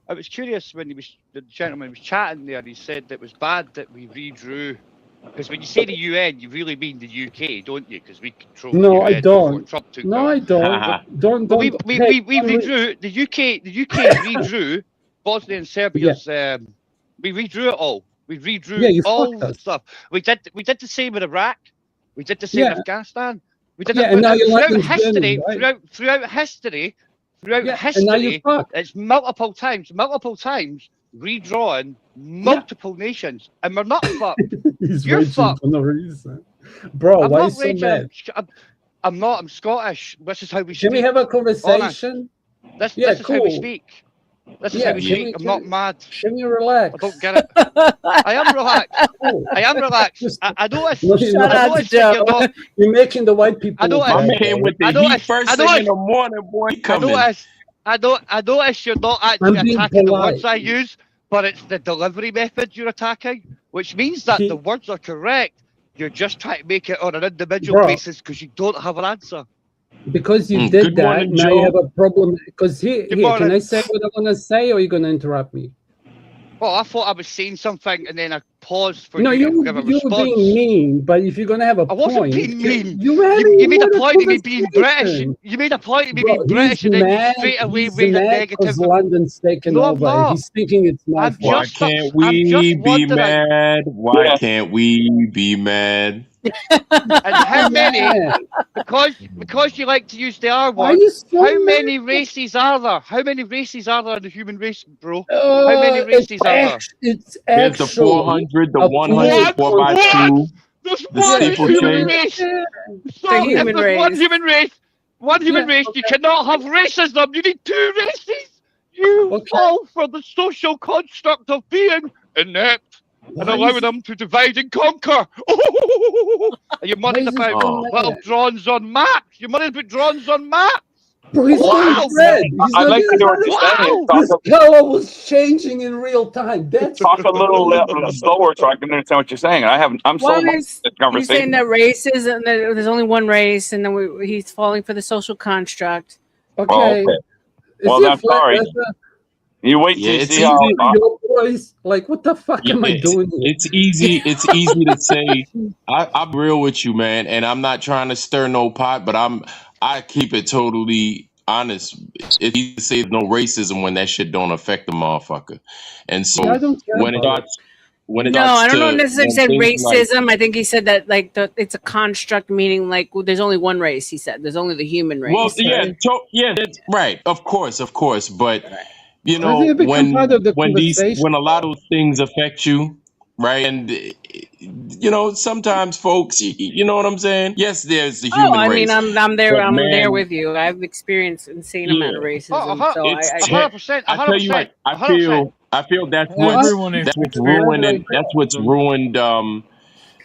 I was curious when the gentleman was chatting there. He said it was bad that we redrew. Because when you say the UN, you really mean the UK, don't you? Because we control. No, the UN I don't. before Trump took No, power. I don't. Don't. We redrew the UK. The UK redrew Bosnia and Serbia's. We redrew it all. We redrew you all fucked the us. stuff. We did the same with Iraq. We did the same with Afghanistan. We did Yeah, it and now you're throughout letting history. Germany, right? Throughout history, And now you're fucked. it's multiple times, redrawing multiple nations, and we're not fucked. He's You're raging fucked. for no reason. Bro, I'm why are you not so raging. mad? I'm not. I'm Scottish. This is how we Can speak. we have a Honest. conversation? This Yeah, is how we cool. speak. This is Yeah, how we speak. I'm not mad. Can you relax? I don't get it. I am relaxed. I am relaxed. I notice. No, you're I not. notice that you're not. You're making the white people. I notice. look bad, came bro. with the heat first thing in the morning, boy. He coming. I notice you're not actually I'm being attacking the polite. words I use, but it's the delivery method you're attacking, which means that the words are correct. You're just trying to make it on an individual Bro. basis because you don't have an answer. Because you Mm. did Good that, morning, now you Joe. have a problem. Because here, Good can I morning. say what I want to say, or are you going to interrupt me? Well, I thought I was saying something and then I paused for No, you to you give a were response. being mean, but if you're going to have a I wasn't point, being mean. you were having You made a another point of me being British. conversation. You made a point of me Bro, being British, and then you mad. straight away He's made a mad negative. because London's taken No, I'm over. not. He's thinking it's my I'm fault. Why just. can't I'm we just be wondering. mad? Why can't we be mad? And how many? mad? Because you like to use the R Why are word. you so How mad? many races are there? How many races are there in the human race, bro? How Uh, many races are there? It's There's the actually 400, the a 100, 4x2, There's the one human steeplechase. race. So The if human there's one race. human race, you cannot have racism. You need two races. You fall for the social construct of being inept and allow them to divide and conquer. Are you money about little drawings on maps? You're money about drawings on maps. Bro, he's going red. He's I not like to getting hear what you're saying. This color was changing in real time. That's Talk a little slower so I can understand what you're saying. I'm so Why lost is in this he's saying conversation. that races and that there's only one race, and then he's falling for the social construct. Okay. Well, it I'm flat sorry. earther? You wait till you it's see how. Your voice, like, what the fuck am I doing here? It's easy. It's easy to say. I'm real with you, man, and I'm not trying to stir no pot, but I keep it totally honest. It's easy to say no racism when that shit don't affect the motherfucker, and so Yeah, I don't care when it about starts, when it No, starts I don't know to necessarily when say things like- racism. I think he said that like it's a construct, meaning like there's only one race. He said there's only the human race. well, yeah, right? that's right. Of course, but you I know think it become part of the when conversation. a lot of those things affect you, right? And you know, sometimes folks, you know what I'm saying? Yes, there's the Oh, human I race. mean, I'm there. but I'm there man, with you. I've experienced insane amount of racism. So it's I 100%. I tell you what, I feel that's Everyone is what's ruined it.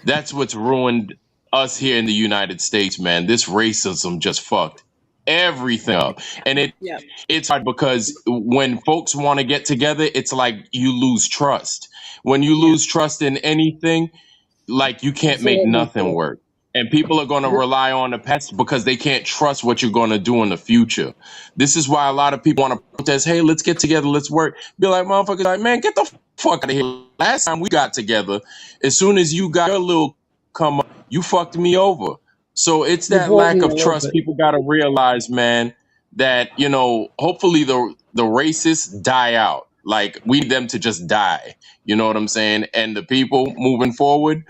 That's what's ruined us here in the United States, man. This racism just fucked everything up, and it's hard because when folks want to get together, it's like you lose trust. When you lose trust in anything, like you can't make nothing work. And people are going to rely on the past because they can't trust what you're going to do in the future. This is why a lot of people want to protest. Hey, let's get together. Let's work. Be like, motherfuckers, like, man, get the fuck out of here. Last time we got together, as soon as you got your little come up, you fucked me over. So it's You that brought lack me of a trust. little bit. People got to realize, man, that, you know, hopefully the racists die out. Like, we need them to just die. You know what I'm saying? And the people moving forward,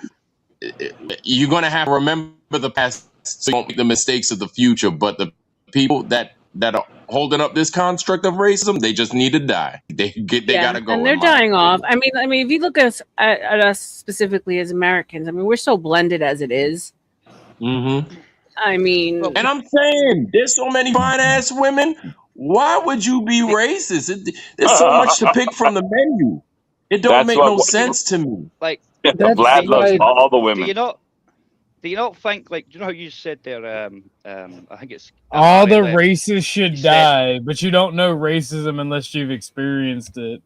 you're going to have to remember the past so you won't make the mistakes of the future. But the people that are holding up this construct of racism, they just need to die. They got to go. and they're in my dying off. I mean, if you look at us specifically as Americans, I mean, we're so blended as it is. Mm-hmm. I mean, And I'm saying, there's so many fine ass women. Why would you be racist? There's so much to pick from the menu. It don't That's make what- no sense to me. Like, Vlad loves all the women. Do you not think, like, do you know how you said there? I think it's All the Harry left. races should die, but you don't know racism unless you've experienced it.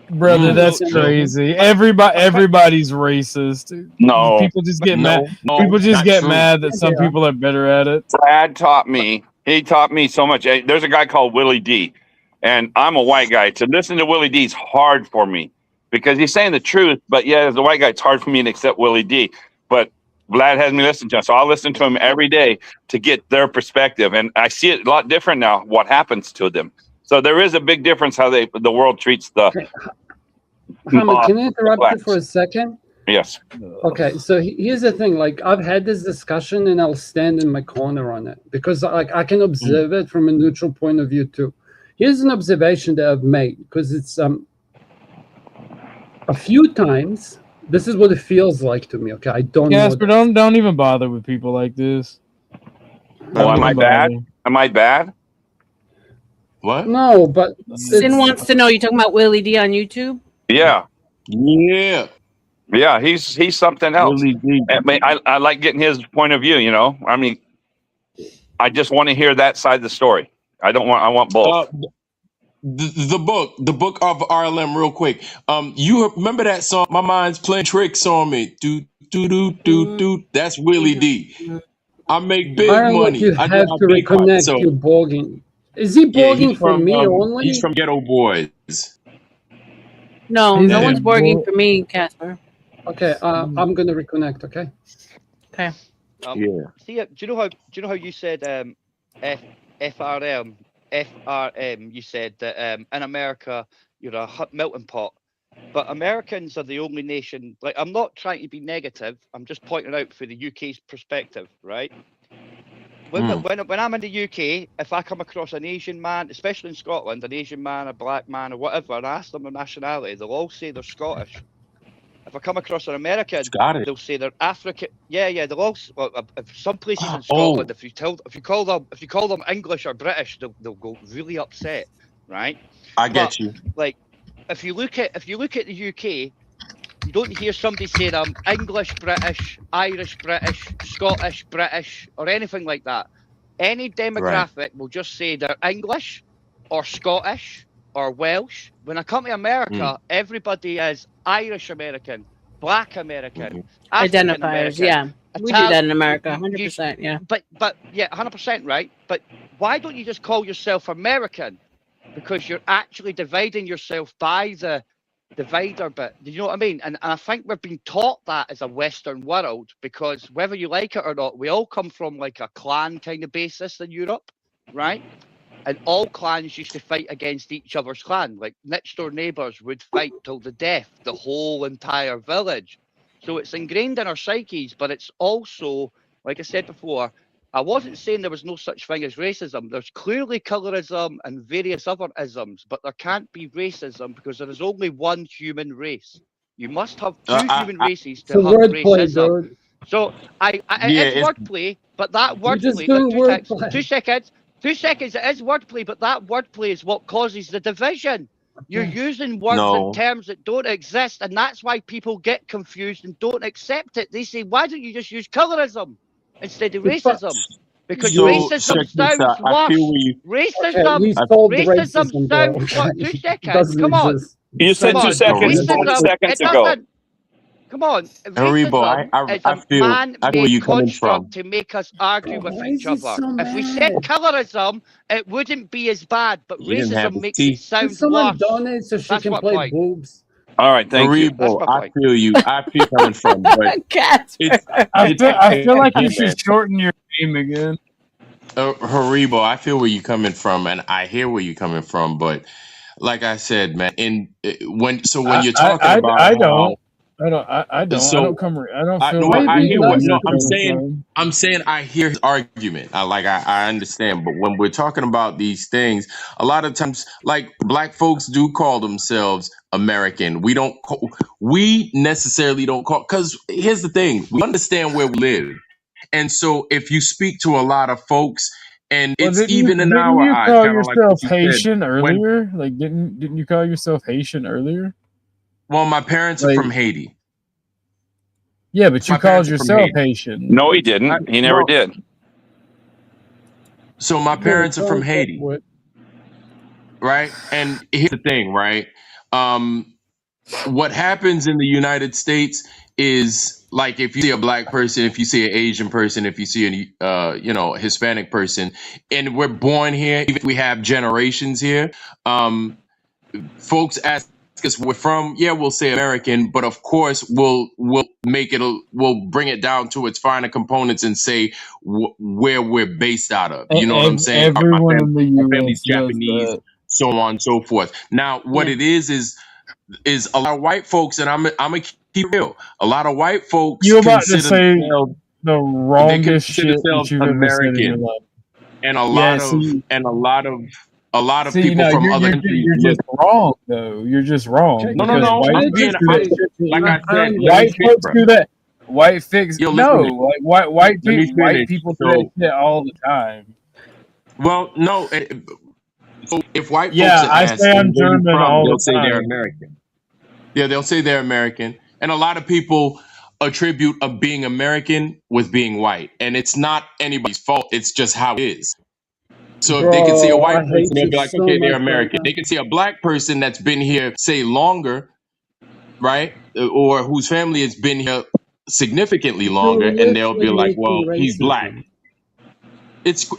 Brother, that's crazy. Everybody's racist. No. People just get mad. No, People just not get true. mad that some people are better at it. Brad taught me. He taught me so much. There's a guy called Willie D, and I'm a white guy. To listen to Willie D is hard for me because he's saying the truth. But yeah, as a white guy, it's hard for me to accept Willie D. But Vlad has me listen to him, so I'll listen to him every day to get their perspective, and I see it a lot different now. What happens to them? So there is a big difference how the world treats the. Hamid, can I interrupt you for a second? Yes. Okay, so here's the thing. Like, I've had this discussion, and I'll stand in my corner on it because, like, I can observe it from a neutral point of view too. Here's an observation that I've made because it's a few times. This is what it feels like to me. Okay, I don't know. Casper, don't even bother with people like this. Well, am I bad? Am I bad? What? No, but Sin wants to know. You talking about Willie D on YouTube? Yeah. Yeah. Yeah, he's something else. I mean, I like getting his point of view, you know. I mean, I just want to hear that side of the story. I want both. The book of RLM, real quick. You remember that song? My mind's playing tricks on me. Do do do do do. That's Willie D. I make big Iron, money. you I have drive to big cars. reconnect. So You're blogging. Is he yeah, blogging he's for from me only? he's from Ghetto Boys. No, He's no a one's borging blo- for me, Casper. Okay, I'm gonna reconnect. Okay. Okay. See, do you know how you said FRM? You said that in America you're a melting pot, but Americans are the only nation. Like, I'm not trying to be negative. I'm just pointing out for the UK's perspective, right? When I'm in the UK, if I come across an Asian man, especially in Scotland, an Asian man, a black man, or whatever, and I ask them their nationality, they'll all say they're Scottish. If I come across an American, they'll say they're African. Yeah, they'll all. Well, some places in Scotland, if you call them English or British, they'll go really upset, right? I get you. Like, if you look at the UK, you don't hear somebody say I'm English British, Irish British, Scottish British, or anything like that. Any demographic will just say they're English or Scottish or Welsh. When I come to America, everybody is Irish American, Black American, African Identifiers, American. yeah. We do that in America, 100%, yeah. But yeah, 100%, right? But why don't you just call yourself American? Because you're actually dividing yourself by the divider bit. Do you know what I mean? And I think we've been taught that as a Western world, because whether you like it or not, we all come from like a clan kind of basis in Europe, right? And all clans used to fight against each other's clan. Like, next door neighbours would fight till the death, the whole entire village. So it's ingrained in our psyches, but it's also, like I said before, I wasn't saying there was no such thing as racism. There's clearly colorism and various other isms, but there can't be racism because there is only one human race. You must have two human races to have racism. So it's wordplay, but that wordplay. 2 seconds. 2 seconds. It is wordplay, but that wordplay is what causes the division. You're using words and terms that don't exist, and that's why people get confused and don't accept it. They say, "Why don't you just use colorism instead of racism?" Because racism sounds worse. Racism sounds worse. 2 seconds. Come on. You said 2 seconds 20 seconds ago. Come on. Haribo, I feel where you coming from. To make us argue with each other. If we said colorism, it wouldn't be as bad, but racism makes it sound worse. Donate so she can play boobs. All right, thank you. Haribo, I feel you. I feel coming from. But I feel like you should shorten your name again. Haribo, I feel where you're coming from, and I hear where you're coming from. But like I said, man, when you're talking about, I don't. I don't feel like I hear what I'm saying I hear his argument. I understand, but when we're talking about these things, a lot of times, like, black folks do call themselves American. We necessarily don't call, because here's the thing: we understand where we live, and so if you speak to a lot of folks, and it's even in our eyes, call yourself Haitian earlier? Like, didn't you call yourself Haitian earlier? Well, my parents are from Haiti. Yeah, but you called yourself Haitian. No, he didn't. He never did. So my parents are from Haiti, right? And here's the thing, right? What happens in the United States is, like, if you see a black person, if you see an Asian person, if you see a Hispanic person, and we're born here, even if we have generations here, folks ask us where we're from. Yeah, we'll say American, but of course we'll bring it down to its finer components and say where we're based out of. You know what I'm saying? Everyone in the Our family's US Japanese, so on and so forth. Now, what it is is a lot of white folks, and I'm a keep it real. A lot of white folks You about to consider say themselves the they wrongest consider shit that themselves you've ever said in your American, life. and Yeah, see, a lot of see, people no, from other you're countries you're look. just wrong though. You're just wrong No, no, because no. white I'm being. Like I said, let me white finish, folks bro. do that. White fix Yo, no, listen. like white Let me white finish. people do that So, shit all the time. well, no. So if white folks Yeah, are I asked, say where I'm you German from, all they'll the say they're time. American. Yeah, they'll say they're American, and a lot of people attribute of being American with being white, and it's not anybody's fault. It's just how it is. So if they can see a Bro, white I person, hate they'll you be like, so okay, they're much right American. now. They can see a black person that's been here, say, longer, right? Or whose family has been here significantly longer, You're and they'll be literally like, making well, he's black. racism.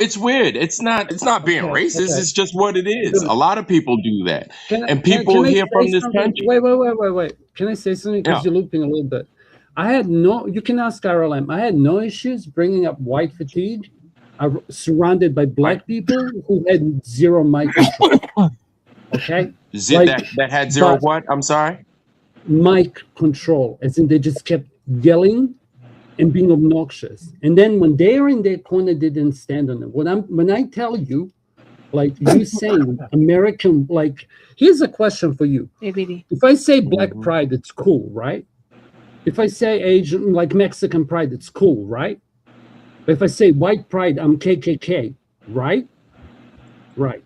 It's weird. It's not being Okay, racist. okay. It's just what it is. Good. A lot of people do that, and people Can I here say from this something? country. Wait. Can I say something? Yeah. Because you're looping a little bit. You can ask Carol M. I had no issues bringing up white fatigue. Surrounded by black people who had zero mic control. Okay? That had zero but what? I'm sorry? mic control, as in they just kept yelling and being obnoxious. And then when they're in their corner, they didn't stand on it. When I tell you, like you saying American, like here's a question for you. If I say black pride, it's cool, right? If I say Asian, like Mexican pride, it's cool, right? But if I say white pride, I'm KKK, right? Right.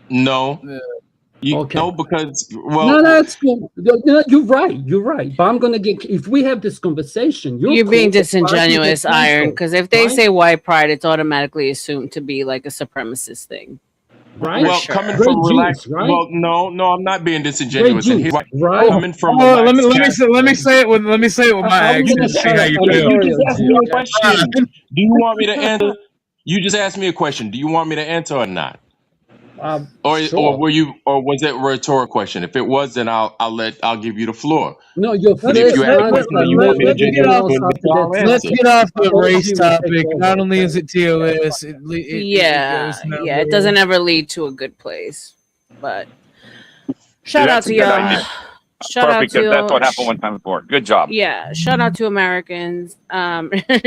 No. Okay. No, because well, No, it's cool. No, you're right. But I'm gonna get if we have this conversation, You're being cool, so I can get disingenuous, Iron, canceled, because if they right? say white pride, it's automatically assumed to be like a supremacist thing. Right? well, sure. coming Great from relax. Jews, right? Well, no, I'm not being Great disingenuous. And Jews, here's why. right? Coming from Oh, let relaxed me say it with my I'm gonna accent. See shut how up. you I'm feel. sorry, You just asked OG. me a Okay. question. Do you want me to answer? You just asked me a question. Do you want me to answer or not? Or Sure. was it a rhetorical question? If it was, then I'll give you the floor. No, your But if first you ask a question answer, and you want me to let give you everyone a else good after I'll that Let's talk. get off the OG race will take topic. over, Not only okay? is it TOS, it Yeah, goes nowhere. yeah, it doesn't ever lead to a good place. But shout out That's a to good y'all. idea. Shout out Perfect, to because that's what y'all. happened one time before. Good job. Yeah, shout out to Americans.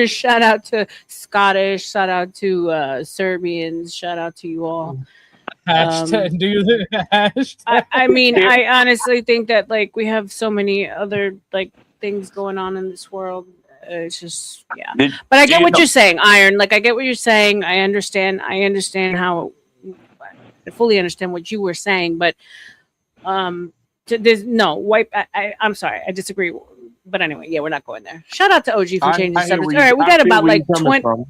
Shout out to Scottish. Shout out to Serbians. Shout out to you all. Hashtag do the hashtag. I mean, I honestly think that like we have so many other like things going on in this world. It's just yeah. But I get what you're saying, Iron. Like I get what you're saying. I understand how. I fully understand what you were saying, but there's no white. I'm sorry, I disagree. But anyway, yeah, we're not going there. Shout out to OG for changing I hear subjects. where All right, we got about like 20. from.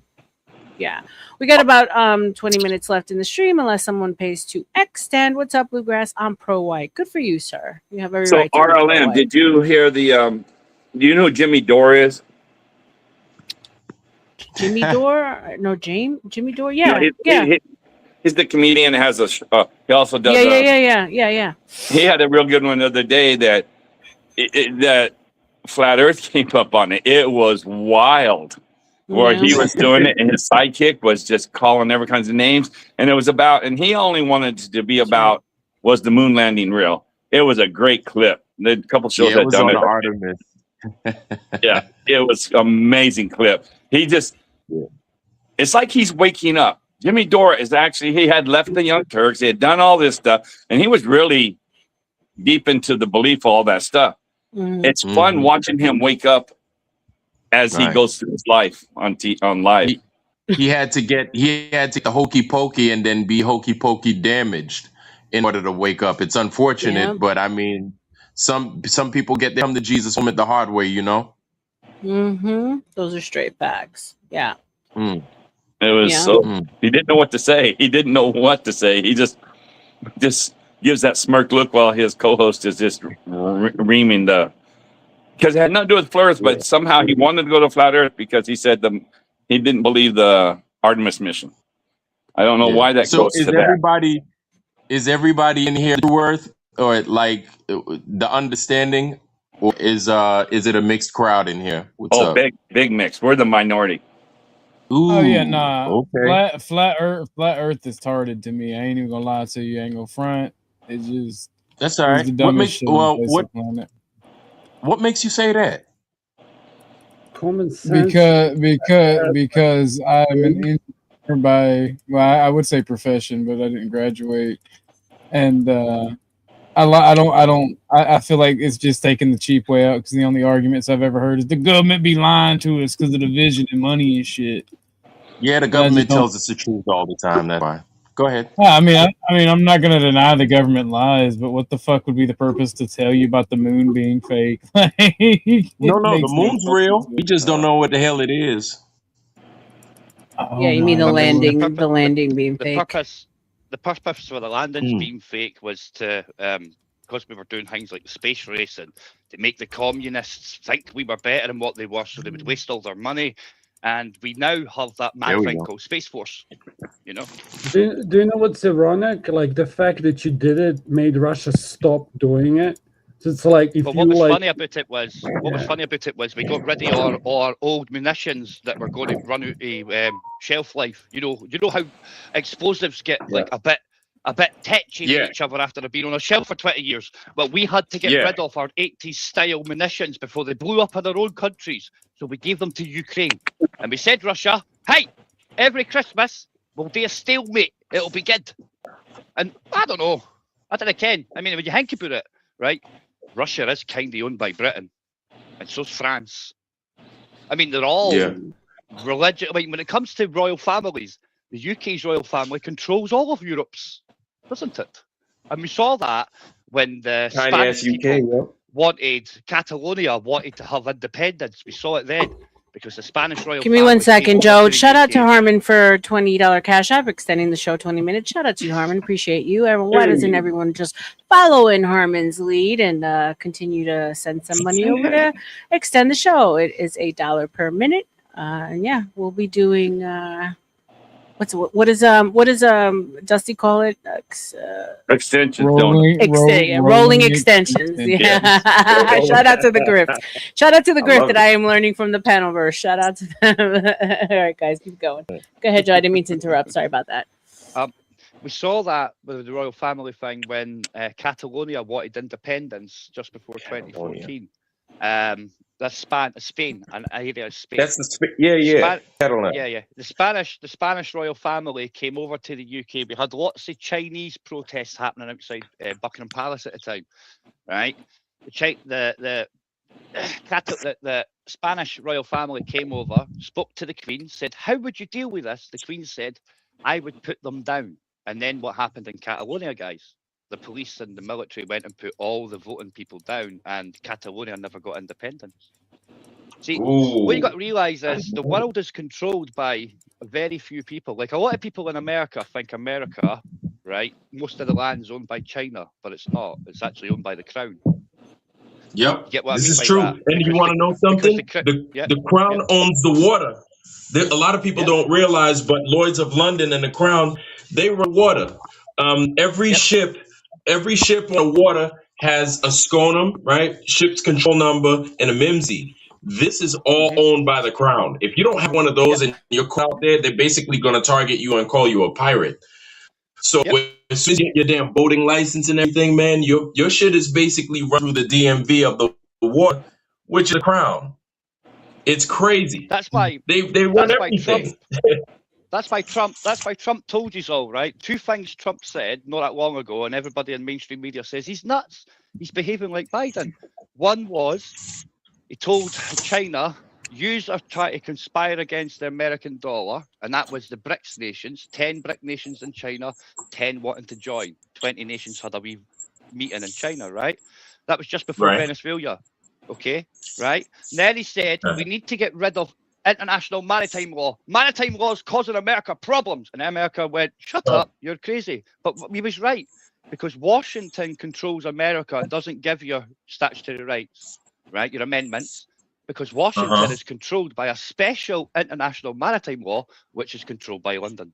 Yeah, we got about 20 minutes left in the stream, unless someone pays to extend. What's up, Bluegrass? I'm pro white. Good for you, sir. You have every So right to be pro RLM, white. did you hear the? Do you know who Jimmy Dore is? Jimmy Dore? No, Jimmy Dore. Yeah, He's the comedian. Has a. He also does. Yeah. He had a real good one the other day that that Flat Earth came up on it. It was wild. Where he was doing it, and his sidekick was just calling every kinds of names, and it was about, and he only wanted to be about was the moon landing real. It was a great clip. A couple shows Yeah, it had was done on it. the Artemis. Yeah, it was amazing clip. He just, it's like he's waking up. Jimmy Dore is actually, he had left the Young Turks, he had done all this stuff, and he was really deep into the belief of all that stuff. It's fun watching him wake up as he goes through his life on live. He had to get the hokey pokey and then be hokey pokey damaged in order to wake up. It's unfortunate, but I mean, some people get them to Jesus moment the hard way, you know. Those are straight facts. Yeah. It was he didn't know what to say. He didn't know what to say. He just gives that smirk look while his co-host is just reaming the. Because it had nothing to do with Flat Earth, but somehow he wanted to go to Flat Earth because he said he didn't believe the Artemis mission. I don't know why that So goes to that. Is everybody in here true Earth or like the understanding, or is it a mixed crowd in here? What's up? Big mix. We're the minority. Oh yeah, nah. Okay. Flat Earth is retarded to me. I ain't even gonna lie to you. I ain't gonna front. It just That's all He's right. the What dumbest makes shit on the well face of the planet. what makes you say that? Common sense. Because I'm an engineer by, well, I would say profession, but I didn't graduate, and I feel like it's just taking the cheap way out, because the only arguments I've ever heard is the government be lying to us because of the vision and money and shit. Yeah, the And I just government don't. tells us the truth all the time. That's why. Go ahead. I mean, I'm not gonna deny the government lies, but what the fuck would be the purpose to tell you about the moon being fake? Like, No, it the makes no moon's fucking real. sense. We just don't know what the hell it is. Oh Yeah, you mean my the lord. landing being The fake. purpose for the landings being fake was to, because we were doing things like the space race, and to make the communists think we were better than what they were, so they would waste all their money. And we now have that There mad we thing go. called Space Force. You know, Do you know what's ironic? Like the fact that you did it made Russia stop doing it. So it's like if but you what was like, funny about it was we got rid of our old munitions that were going to run out of shelf life. You know how explosives get like a bit tetchy with each other after they've been on a shelf for 20 years. But we had to get rid of our 80s style munitions before they blew up in their own countries. So we gave them to Ukraine. And we said, Russia, hey, every Christmas we'll do a stalemate. It'll be good. And I don't know. I don't know, Ken. I mean, when you think about it, right? Russia is kind of owned by Britain. And so's France. I mean, they're all religion. I mean, when it comes to royal families, the UK's royal family controls all of Europe's, doesn't it? And we saw that when the Tiny ass Spanish UK, people wanted Catalonia wanted to have independence. We saw it then because the Spanish royal Give me 1 family came second, over Joe. to the Shout out to UK. Harmon for $20 cash app, extending the show 20 minutes. Shout out to you, Harmon. Appreciate you. And why doesn't everyone just follow in Harmon's lead and continue to send some money over to extend the show? It is $8 per minute. And yeah, we'll be doing what is Dusty call it? Extensions. Rolling extensions. Yeah. Shout out to the grift. Shout out to the grift that I am learning from the panelverse. Shout out to them. All right, guys, keep going. Go ahead, Joe. I didn't mean to interrupt. Sorry about that. We saw that with the royal family thing when Catalonia wanted independence just before 2014. That's Spain, an area of Spain. That's Catalan. The Spanish royal family came over to the UK. We had lots of Chinese protests happening outside Buckingham Palace at the time, right? The Spanish royal family came over, spoke to the Queen, said, "How would you deal with this?" The Queen said, "I would put them down." And then what happened in Catalonia, guys? The police and the military went and put all the voting people down, and Catalonia never got independence. See, what you got to realize is the world is controlled by very few people. Like a lot of people in America think America, right? Most of the land's owned by China, but it's not. It's actually owned by the crown. Yep, Get what I this mean is by true. that? And you Because want to know something? The crown owns the water. A lot of people don't realize, but Lloyd's of London and the crown, they run water. Every ship on the water has a SCONUM, right? Ship's control number and a MIMSI. This is all owned by the crown. If you don't have one of those and you're out there, they're basically going to target you and call you a pirate. So as soon as you get your damn boating license and everything, man, your shit is basically run through the DMV of the water, which is the crown. It's crazy. That's why they run everything. That's why Trump told you all, right? Two things Trump said not that long ago, and everybody in mainstream media says he's nuts. He's behaving like Biden. One was he told China, "Yous are trying to conspire against the American dollar," and that was the BRICS nations, 10 BRIC nations in China, 10 wanting to join. 20 nations had a wee meeting in China, right? That was just before Venezuela. Okay, right? And then he said, we need to get rid of international maritime law. Maritime law is causing America problems. And America went, shut up, you're crazy. But he was right, because Washington controls America and doesn't give you statutory rights, right? Your amendments, because Washington is controlled by a special international maritime law, which is controlled by London.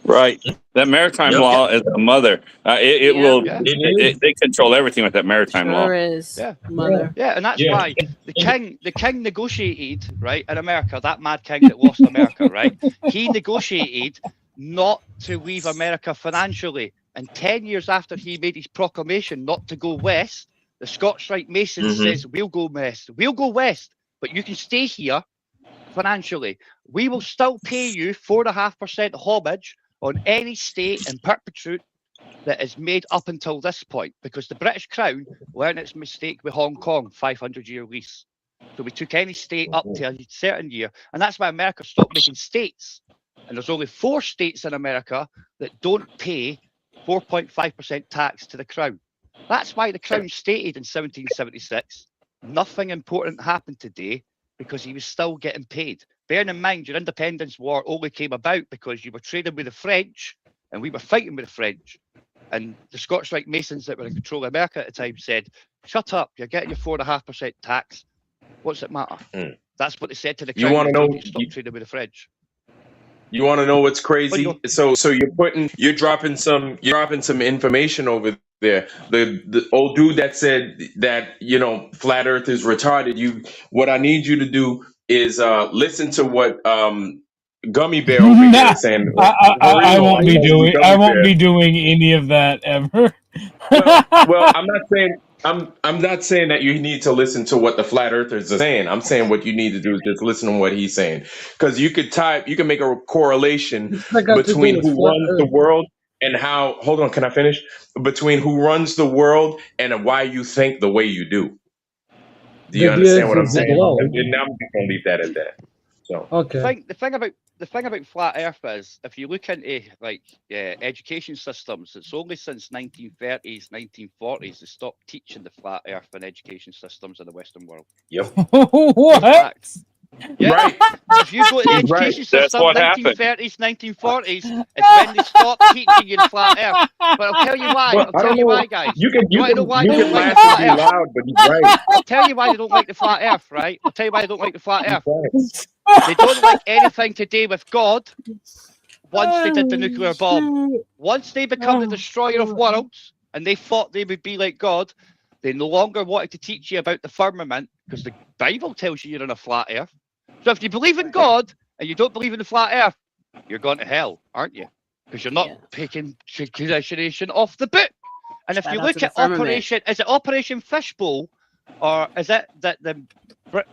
Right. That maritime law is a mother. They control everything with that maritime law. Mother. Yeah, and that's why the king negotiated, right, in America, that mad king that lost America, right? He negotiated not to leave America financially. And 10 years after he made his proclamation not to go west, the Scots Rite Masons says, we'll go west, but you can stay here financially. We will still pay you 4.5% homage on any state in perpetuity that is made up until this point, because the British Crown learned its mistake with Hong Kong, 500-year lease. So we took any state up to a certain year, and that's why America stopped making states. And there's only 4 states in America that don't pay 4.5% tax to the Crown. That's why the Crown stated in 1776, nothing important happened today, because he was still getting paid. Bearing in mind, your independence war only came about because you were trading with the French, and we were fighting with the French. And the Scots Rite Masons that were in control of America at the time said, shut up, you're getting your 4.5% tax. What's it matter? That's what they said to the Crown. You want to know? Stop trading with the French. You want to know what's crazy? So you're dropping some information over there. The old dude that said that flat Earth is retarded. What I need you to do is listen to what Gummy Bear over here is saying. I won't be doing any of that ever. Well, I'm not saying that you need to listen to what the flat earthers are saying. I'm saying what you need to do is just listen to what he's saying, because you can make a correlation between who runs the world and how. Hold on, can I finish? Between who runs the world and why you think the way you do. Do you understand what I'm saying? And now I'm just gonna leave that at that. So okay. The thing about flat Earth is, if you look into education systems, it's only since 1930s, 1940s they stopped teaching the flat Earth in education systems in the Western world. Yep. What? Yeah. Right. If you go to the education system, 1930s, 1940s, it's when they stopped teaching you the flat Earth. But I'll tell you why. Well, I'll tell you why, guys. You can laugh and be loud, but he's right. I'll tell you why they don't like the flat Earth, right? I'll tell you why they don't like the flat Earth. They don't like anything to do with God once they did the nuclear bomb. Once they become the destroyer of worlds and they thought they would be like God, they no longer wanted to teach you about the firmament, because the Bible tells you you're on a flat Earth. So if you believe in God and you don't believe in the flat Earth, you're going to hell, aren't you? Because you're not taking consideration off the book. And if you look at Operation Fishbowl, or is it that the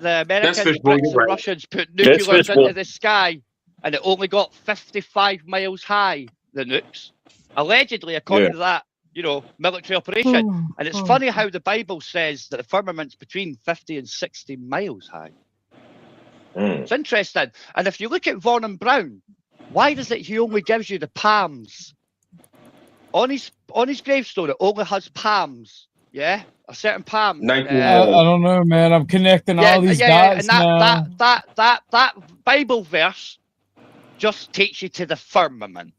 Americans, Brits, and Russians put nuclears into the sky and it only got 55 miles high, the nukes? Allegedly, according to that, military operation. And it's funny how the Bible says that the firmament's between 50 and 60 miles high. It's interesting. And if you look at Vaughan and Brown, why does it he only gives you the palms? On his gravestone, it only has palms. Yeah, a certain palm. I don't know, man. I'm connecting all these dots now. And that Bible verse just takes you to the firmament.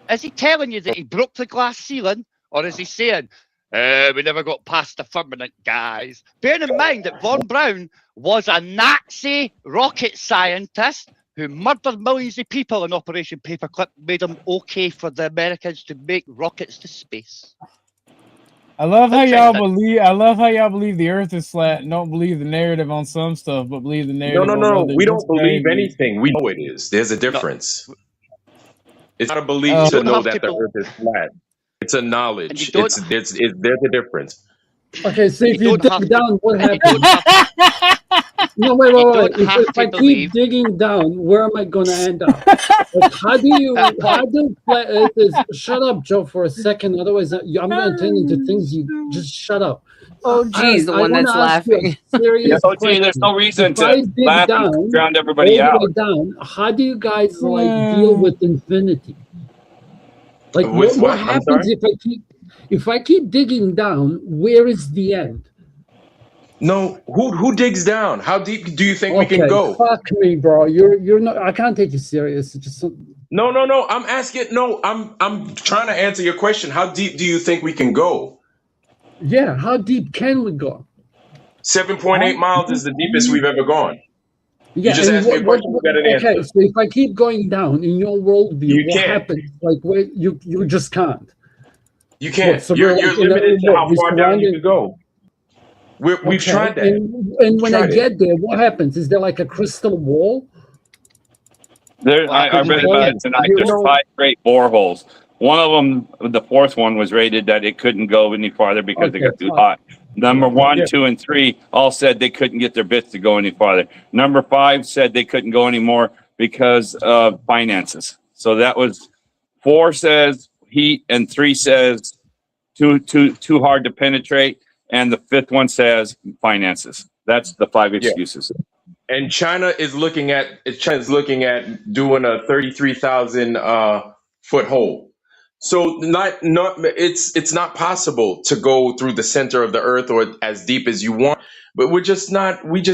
Is he telling you that he broke the glass ceiling, or is he saying, we never got past the firmament, guys? Bear in mind that Von Braun was a Nazi rocket scientist who murdered millions of people in Operation Paperclip, made them okay for the Americans to make rockets to space. I love how y'all believe the Earth is flat and don't believe the narrative on some stuff, but believe the narrative. No. We don't believe anything. We know it is. There's a difference. It's not a belief to know that the Earth is flat. It's a knowledge. There's a difference. Okay, so if you dig down, what happens? No, wait. If I keep digging down, where am I going to end up? Like, how do flat earthers... Shut up, Joe, for a second. Otherwise, I'm going to turn into things you... Just shut up. Oh, geez, the one that's laughing. There's no reason to laugh and drown everybody out. Down, how do you guys deal with infinity? Like, what happens if I keep digging down? Where is the end? No, who digs down? How deep do you think we can go? Fuck me, bro. You're not. I can't take you serious. It's just no. I'm asking. No, I'm trying to answer your question. How deep do you think we can go? Yeah, how deep can we go? 7.8 miles is the deepest we've ever gone. Yeah, you just asked me a question. You got an answer. Okay, so if I keep going down in your worldview, what happens? Like, you just can't. You can't. So you're limited to how far down you can go. We've tried that. And when I get there, what happens? Is there like a crystal wall? I read about it tonight. There's 5 great boreholes. One of them, the fourth one, was rated that it couldn't go any farther because they got too fine. hot. Number one, Yeah. 2, and 3 all said they couldn't get their bits to go any farther. Number 5 said they couldn't go anymore because of finances. So that was 4 says heat, and 3 says too hard to penetrate, and the 5th one says finances. That's the 5 excuses. And China is looking at doing a 33,000 foot hole. So it's not possible to go through the center of the earth or as deep as you want, but we just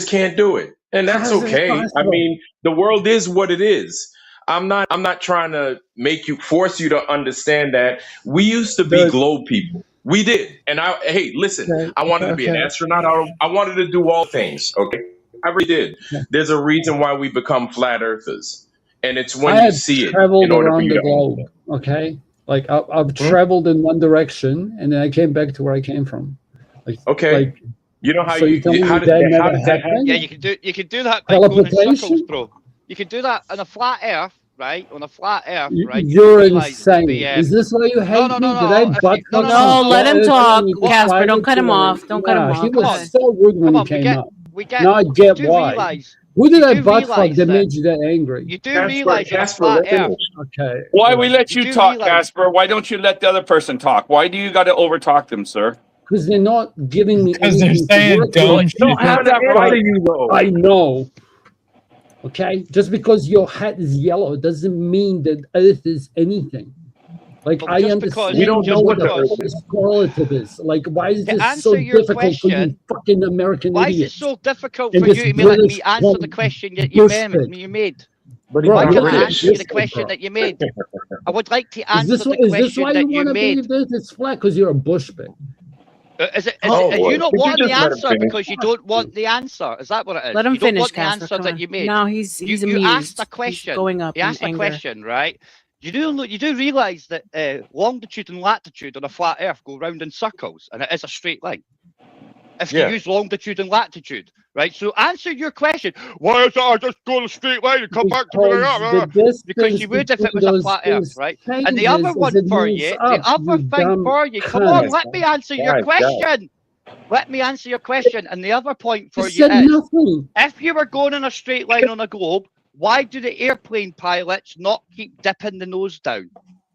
can't do it. And that's How's it okay. I possible? mean, the world is what it is. I'm not trying to force you to understand that we used to be globe people. We did. And hey, listen, I wanted to be an astronaut. I wanted to do all things. Okay. I really did. There's a reason why we become flat earthers. And it's when I you have see it traveled in order for around you the to own globe. Okay, like I've traveled in one direction and then I came back to where I came from. Okay. You know how so you tell me how that did never that happen? happened? Yeah, you can do that by going in Teleportation? circles, bro. You can do that on a flat Earth, right? On a flat Earth, right? You're realise insane. the, Is this why you hate me? Did I butt no, fuck No, some let him flat talk, earther and you Casper. Don't decided cut him to- off. Don't cut him Nah, off. He Come was on. so rude when he came up. Now I get you do why. realise- Who did you I do butt fuck realise that that- made you that angry? You do realise on a flat Earth. Okay. Why we let you do talk, realize- Casper? Why don't you let the other person talk? Why do you got to overtalk them, sir? Because they're not giving me Because they're anything to saying work dumb with. shit. Don't have that right. I know. Okay? Just because your hat is yellow doesn't mean that Earth is anything. Like, But I just understand because- you just know what the because- fucking correlative is. Like, why is To this answer so your difficult for you question, fucking American Why is it idiots? so difficult And for this you to let me British answer the punk question that you bullshit. made? But Bro, Why you're can't I British. answer you the Listen, question bro. that you made? I would like to Is answer this the why you question that you want to made. believe this? It's flat because you're a bushman. Is it, Oh, are you not could you wanting the just let him answer finish? because you don't want the answer? Is that what it is? Let him you don't finish, want the Casper. answer Come that on. you made. No, he's you amused. asked a He's question. going up You in asked a anger. question, right? You do realise that longitude and latitude on a flat Earth go round in circles, and it is a straight line. If Yeah. you use longitude and latitude, right? So answer your question. Why is it I just go in a straight line and come back to where I am? Because you would if it was a flat Earth, right? And the other one for you, the other thing for you. Come on, cunt. let me answer your Guys, question. Let me answer your question. And the other point for You you said is, nothing. if you were going in a straight line on a globe, why do the airplane pilots not keep dipping the nose down?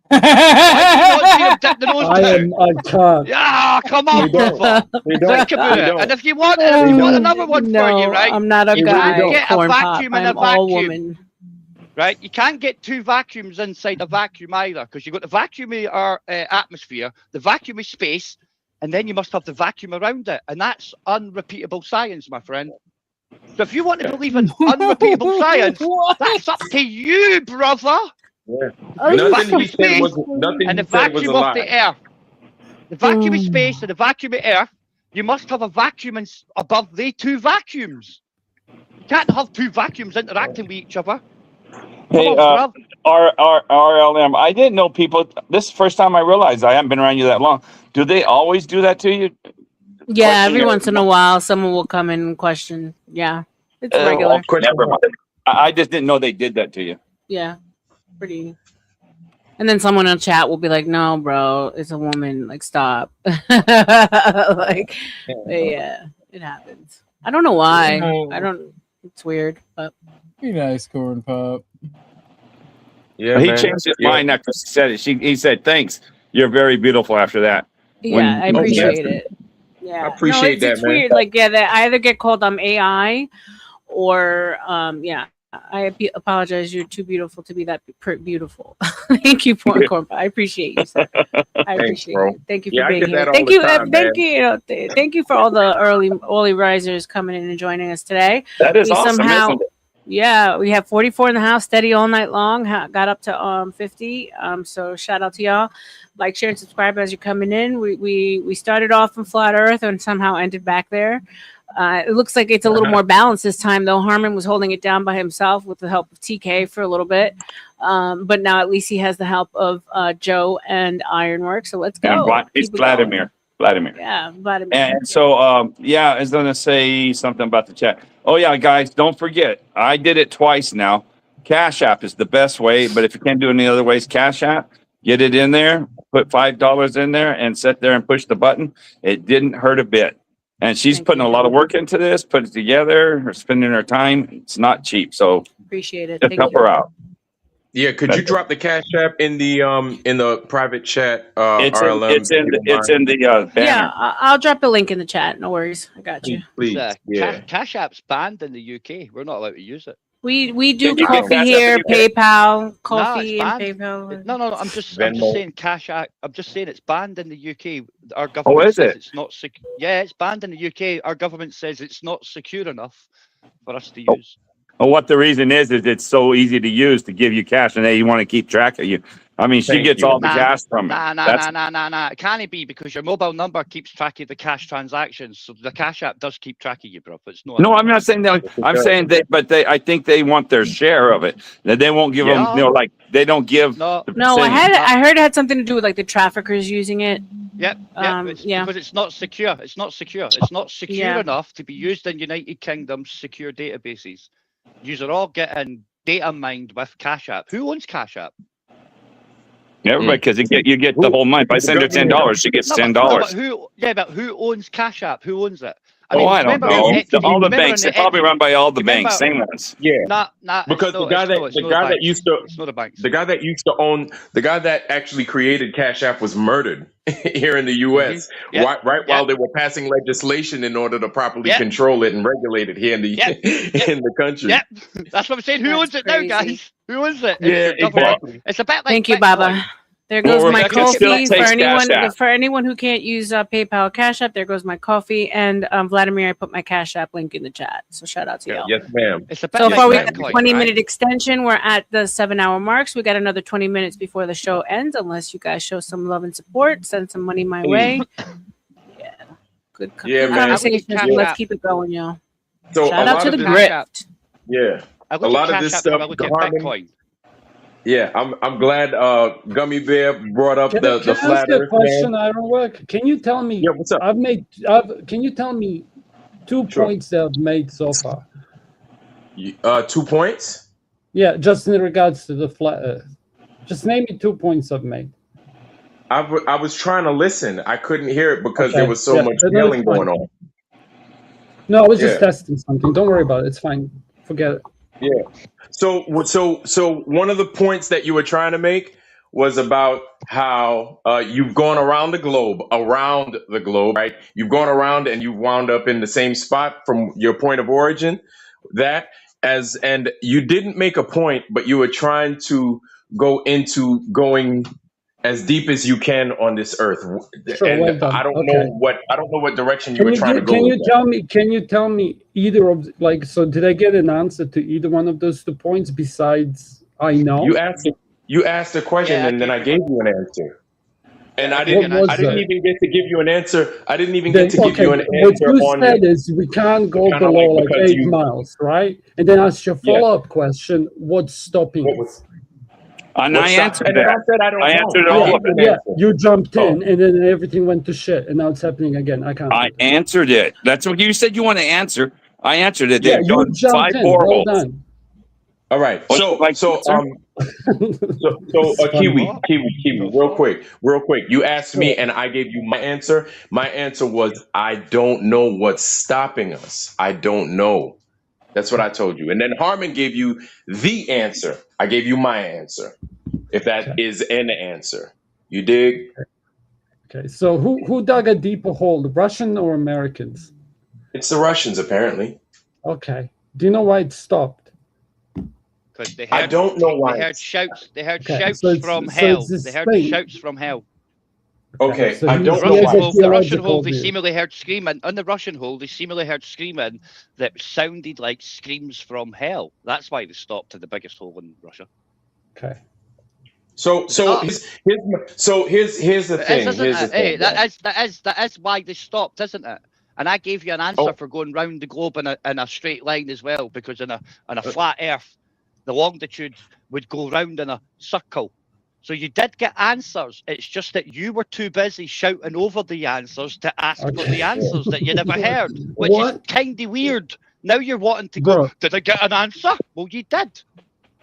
Why do you not see them dip the nose down? I can't. Yeah, come on, We don't. brother. We don't. Think about We it. don't. And if you want another one for No, you, right? I'm not a You guy. can't get a Corn pop. vacuum in a I'm all vacuum. woman. Right? You can't get two vacuums inside a vacuum either, because you've got the vacuum of our atmosphere, the vacuum of space, and then you must have the vacuum around it. And that's unrepeatable science, my friend. So if you want to believe in unrepeatable science, that's up to you, brother. Yeah. The Nothing vacuum he of said space was nothing and he the said was a vacuum of the lie. earth. The vacuum of space and the vacuum of earth, you must have a vacuum above the two vacuums. You can't have two vacuums interacting with each other. Hey, Come on, RLM, I didn't know people. This is the first time I realized I haven't been around you that long. Do they always do that to you? Yeah, Question every your- once in a while, someone will come in and question. Yeah, it's Oh, regular. never mind. I just didn't know they did that to you. Yeah, pretty. And then someone in chat will be like, "No, bro, it's a woman. Like, stop." Like, yeah, it happens. I don't know why. I don't. It's weird, but Be nice, Corn Pop. Yeah, He man. changed his Yeah. mind after she said it. He said, "Thanks, you're very beautiful." After that, yeah, I Oh, appreciate yeah. it. Yeah, I appreciate it's that, man. weird. Like, yeah, I either get called AI, or yeah. I apologize. You're too beautiful to be that beautiful. Thank you, Porn Corp. I appreciate you, sir. I appreciate bro. it. Thank you for Yeah, I being get here. that all Thank the you. time, Thank man. you. Thank you for all the early risers coming in and joining us today. that is We awesome, somehow, isn't it? yeah, we have 44 in the house, steady all night long. Got up to 50. So shout out to y'all. Like, share, and subscribe as you're coming in. We started off in flat Earth and somehow ended back there. It looks like it's a little more balanced this time, though. Harmon was holding it down by himself with the help of TK for a little bit. But now at least he has the help of Joe and Ironwork. So let's And go. it's Keep it Vladimir. going. Vladimir. Yeah, Vladimir. And so, yeah, I was going to say something about the chat. Oh, yeah, guys, don't forget. I did it twice now. Cash App is the best way, but if you can't do any other ways, Cash App. get it in there, put $5 in there, and sit there and push the button. It didn't hurt a bit. And she's putting a lot of work into this, put it together, or spending her time. It's not cheap, so Appreciate it. just Thank help you. her out. Yeah, could you drop the Cash App in the private chat? RLM, It's in the banner. Yeah, I'll drop a link in the chat. No worries. I got you. Please, Cash App's banned in the UK. We're not allowed to use it. We do Did you get coffee Cash App here, in the UK? PayPal, coffee Nah, and it's PayPal. banned. No. I'm just Venmo. saying Cash App. I'm just saying it's banned in the UK. Our government is says it? it's not secure. Yeah, it's banned in the UK. Our government says it's not secure enough for us to use. Well, what the reason is it's so easy to use to give you cash, and they want to keep track of you. I mean, she Thank gets you. all the cash from it. Nah. It can't be because your mobile number keeps track of the cash transactions. So the Cash App does keep track of you, bro. But it's not. No, I'm not saying that. I'm saying I think they want their share of it. That they won't give them, like they don't give. No, I heard it had something to do with like the traffickers using it. Yep. Because it's not secure. It's not secure. It's not secure Yeah. enough to be used in United Kingdom's secure databases. You're all getting data mined with Cash App. Who owns Cash App? Everybody, because you get the whole month. If I send her $10, she gets $10. But who owns Cash App? Who owns it? I don't know. All the banks. They're probably run by all the Remember- banks. Same ones. Yeah. Because the the guy that used to own, the guy that actually created Cash App was murdered here in the U.S. Yep. Right while they were passing legislation in order to properly Yep. control it and regulate it here in the in the country. Yep. That's what I'm saying. Who owns it now, guys? Who owns it? Yeah, It's the government. exactly. It's a bit like Thank you, Bitcoin. Baba. There goes Well, my Rebecca still coffee takes for Cash anyone App. who can't use PayPal, Cash App. There goes my coffee, and Vladimir, I put my Cash App link in the chat. So shout out to y'all. Yes, ma'am. It's a bit So like far, we got the Bitcoin, 20-minute right? extension. We're at the 7-hour marks. We got another 20 minutes before the show ends, unless you guys show some love and support. Send some money my way. Yeah. Good Yeah, man. conversation. Cash Let's App. keep it going, y'all. So Shout a out lot to of the this, grift. yeah, I a look lot at of this Cash App stuff. and I look at Harmon, Bitcoin. yeah, I'm glad Gummy Bear brought up Can the I flat ask you a Earth question, man. Ironwork? Can you tell me? Yeah, what's up? Can you tell me 2 Sure. points that I've made so far? 2 points. Yeah, just in regards to the flat Earth. Just name me 2 points I've made. I was trying to listen. I couldn't hear it because there Okay, was so yeah, much no, it's yelling fine. going on. No, I was just Yeah. testing something. Don't worry about it. It's fine. Forget it. Yeah. So one of the points that you were trying to make was about how you've gone around the globe, right? You've gone around and you've wound up in the same spot from your point of origin. And you didn't make a point, but you were trying to go into going as deep as you can on this earth. Sure, And well done. I don't Okay. know what direction you were trying to go. Can you with that. tell me? Can you tell me either of so? Did I get an answer to either one of those 2 points besides I know? You asked a question Yeah, and then I gave you an answer. And I What didn't was even it? get to give you an answer. I didn't even Then, get to give you an what answer you on said is we can't go Kinda below like like because 8 miles, right? And then ask your Yeah. follow-up question, what's stopping it? And I answered and then I that. said I don't I know. answered I all gave of you it. an Yeah, answer. you jumped Oh. in and then everything went to shit and now it's happening again. I can't. I answered it. That's what you said you want to answer. I answered it. Yeah, They've you done jumped 5 in. Well boreholes. done. All right. So Kiwi, real quick. You asked me and I gave you my answer. My answer was I don't know what's stopping us. I don't know. That's what I told you. And then Harmon gave you the answer. I gave you my answer. If that is an answer. You dig? Okay, so who dug a deeper hole, the Russian or Americans? It's the Russians, apparently. Okay. Do you know why it stopped? Because they I don't know why. They heard shouts. They heard Okay, shouts so it's- from so hell. it's this They heard thing. shouts from hell. Okay, so I he- don't he know has why. a The Russian theological hole, they view. seemingly heard screaming. On the Russian hole, they seemingly heard screaming that sounded like screams from hell. That's why they stopped at the biggest hole in Russia. Okay. So here's the It thing. is, isn't Here's the it? Hey, thing. that is why they stopped, isn't it? And I gave you an answer for going round the globe in a straight line as well, because in a flat Earth, the longitude would go round in a circle. So you did get answers. It's just that you were too busy shouting over the answers to ask for the answers that you never heard, which is kind of weird. Now you're wanting to go, did I get an answer? Well, you did.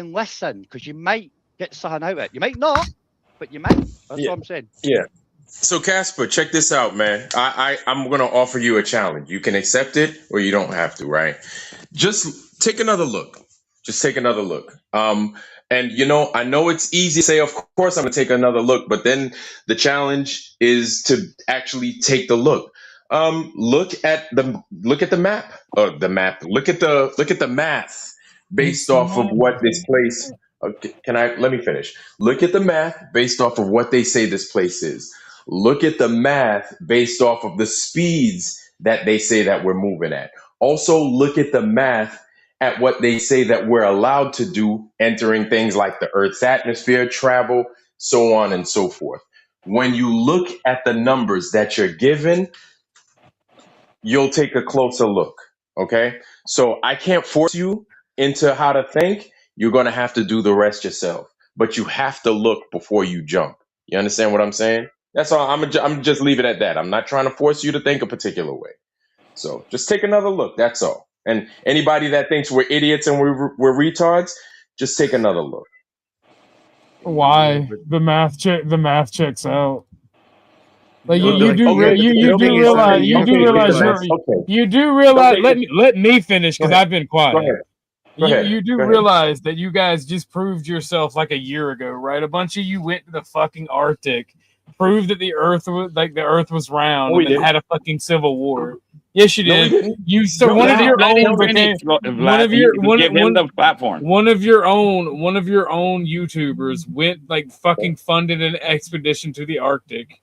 and listen, because you might get something out of it. You might not, but you might. That's Yeah. what I'm saying. Yeah. So Casper, check this out, man. I'm gonna offer you a challenge. You can accept it or you don't have to, right? Just take another look. Just take another look. And I know it's easy to say, of course I'm gonna take another look, but then the challenge is to actually take the look. Look at the map. Look at the math based off of what this place. Okay, let me finish. Look at the math based off of what they say this place is. Look at the math based off of the speeds that they say that we're moving at. Also, look at the math at what they say that we're allowed to do, entering things like the Earth's atmosphere, travel, so on and so forth. When you look at the numbers that you're given, you'll take a closer look. Okay? So I can't force you into how to think. You're going to have to do the rest yourself. But you have to look before you jump. You understand what I'm saying? That's all. I'm just leave it at that. I'm not trying to force you to think a particular way. So just take another look. That's all. And anybody that thinks we're idiots and we're retards, just take another look. Why? The math checks out. Like you Okay. do realize. Let me finish because I've been quiet. Go ahead. You do Go ahead. realize that you guys just proved yourself like a year ago, right? A bunch of you went to the fucking Arctic, proved that the Earth was round, and then had a fucking civil war. Yes, you did. One of your own YouTubers went like fucking funded an expedition to the Arctic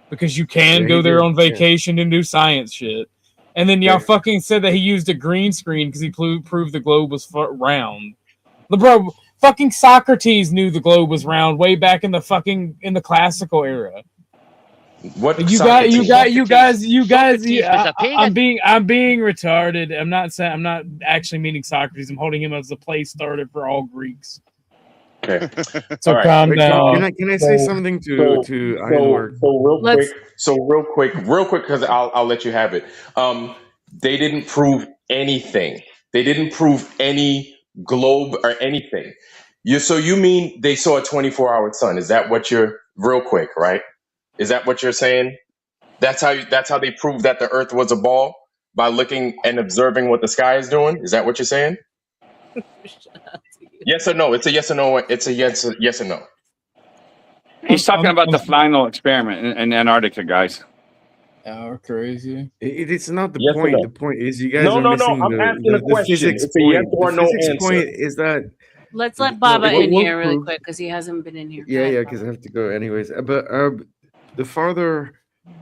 because you can go there on vacation and do science shit. And then y'all fucking said that he used a green screen because he proved the globe was round. Bro, fucking Socrates knew the globe was round way back in the classical era. What you guys? I'm being retarded. I'm not actually meaning Socrates. I'm holding him as the place started for all Greeks. Okay. So calm down. Can I say something to real quick, because I'll let you have it. They didn't prove anything. They didn't prove any globe or anything. You mean they saw a 24-hour sun? Is that what you're real quick, right? Is that what you're saying? That's how they proved that the Earth was a ball, by looking and observing what the sky is doing? Is that what you're saying? Yes or no? It's a yes or no. It's a yes or no. He's talking about the final experiment in Antarctica, guys. Oh, crazy. It's not the Yes or point. no? The point is you guys No, are no, missing I'm asking a the question. physics It's a point. yes or The no physics answer. point is that Let's let Baba What in will here really prove- quick because he hasn't been in here. Yeah, because I have to go anyways. But the farther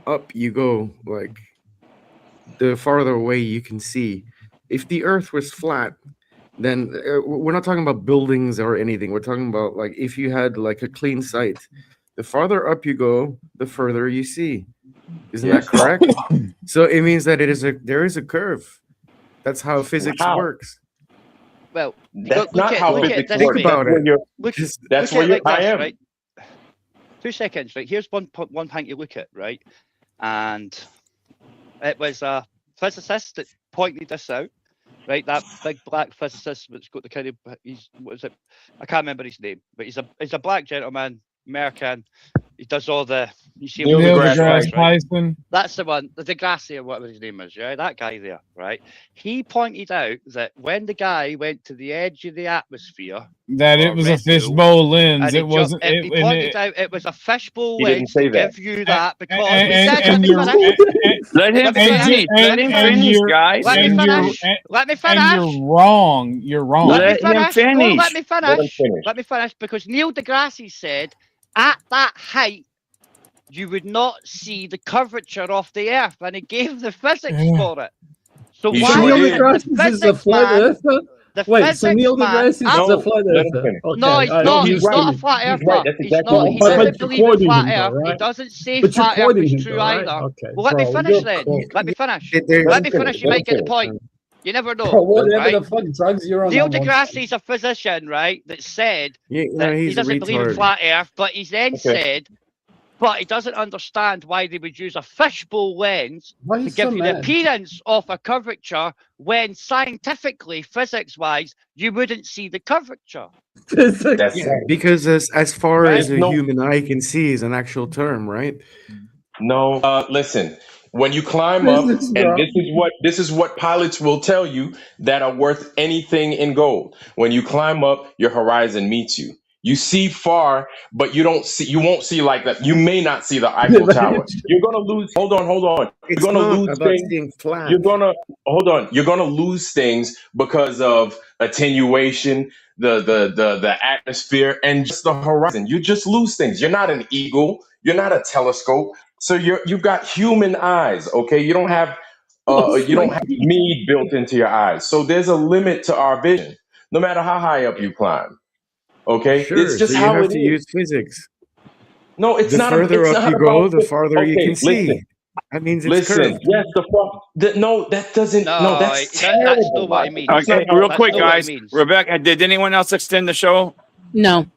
up you go, like the farther away you can see. If the Earth was flat, then we're not talking about buildings or anything. We're talking about like if you had like a clean sight. The farther up you go, the further you see. Isn't that correct? So it means that there is a curve. That's how physics How? works. Well, That's not how physics this works. way. about it. That's Look where at it I like this, am. right? 2 seconds, right? Here's one thing to look at, right? And it was a physicist that pointed this out, right? That big black physicist that's got the kind of what is it? I can't remember his name, but he's a black gentleman, American. He does all the Neil deGrasse Tyson. That's the one, the Degrassi or whatever his name is, right? That guy there, right? He pointed out that when the guy went to the edge of the atmosphere, That it was a fishbowl lens. and It wasn't. he pointed out it was a fishbowl He didn't lens say to that. give you that because and- he said, and let me you're- finish. Let him finish. Let him finish, guys. Let me and you're- finish. Let me And finish. you're wrong. You're wrong. Let me Let him finish. No, finish. let me Let him finish. finish. Let me finish because Neil deGrasse said at that height you would not see the curvature of the Earth, and he gave the physics for it. So He why sure Neil did. the deGrasse is a physics flat man? earther? The Wait, so physics Neil man. deGrasse is No, a flat let him earther? finish. Okay, No, he's I- not. he's He's right. not a flat He's earther. right. That's He's exactly not. what He he But said. doesn't you're believe in quoting flat him, Earth. though, He right? doesn't say But you're flat Earth quoting is him, true though, right? either. Okay, Well, let me bro, finish you're then. cool. Let me finish. There's Let Let him me finish. finish. You Let him might get the finish. point. You never know, Bro, whatever right? the fuck drugs you're on. Neil I won't deGrasse is a physician, right, that said Yeah, that he he's a doesn't believe in retard. flat Earth, but he then Okay. said, but he doesn't understand why they would use a fishbowl lens Why to you so give you the mad? appearance of a curvature when scientifically, physics-wise, you wouldn't see the curvature. That's Yeah, right. because as far Right? as a No, human eye can see is an actual term, right? no. Listen. When you climb up, Physics, and bro. this is what pilots will tell you that are worth anything in gold. When you climb up, your horizon meets you. You see far, but you won't see like that. You may not see the Eiffel Tower. You're gonna lose. Hold on. You're It's gonna not lose about things. seeing flat. You're gonna hold on. You're gonna lose things because of attenuation, the atmosphere, and just the horizon. You just lose things. You're not an eagle. You're not a telescope. So you've got human eyes. Okay, you don't have mead built into your eyes. So there's a limit to our vision, no matter how high up you climb. Okay, Sure, it's just so you how have it to is. use physics. No, it's The not. further It's up not you go, about. the farther you Okay, can see. listen. That means it's Listen, curved. yes, no, that doesn't. No, No, that's that's not terrible. what I mean. That's not Okay, how real That's quick, not what it guys. means. Rebecca, did anyone else extend the show? No.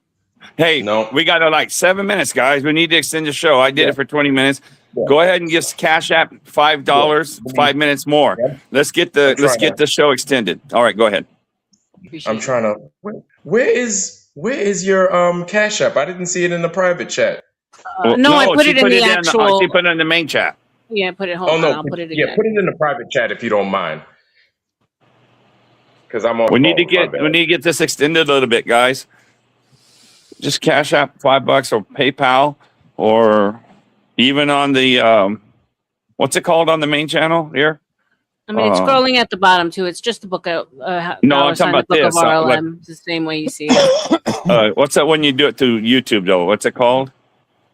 Hey, we got like 7 minutes, guys. We need to extend the show. I did it for 20 minutes. Go ahead and just cash app $5, 5 minutes more. Let's get the show extended. All right, go ahead. I'm trying to. Where is your Cash App? I didn't see it in the private chat. No, I put she it in the actual. she put it in the main chat. Yeah, put it. Hold Oh on, no, I'll put it yeah, again. put it in the private chat if you don't mind. Because I'm on. We need to phone, my bad. get this extended a little bit, guys. Just cash app $5 or PayPal, or even on the what's it called on the main channel here? I mean, it's scrolling at the bottom too. It's just the book of No, I'm talking about the book this. of RLM. It's the same way you see it. What's that when you do it through YouTube though? What's it called?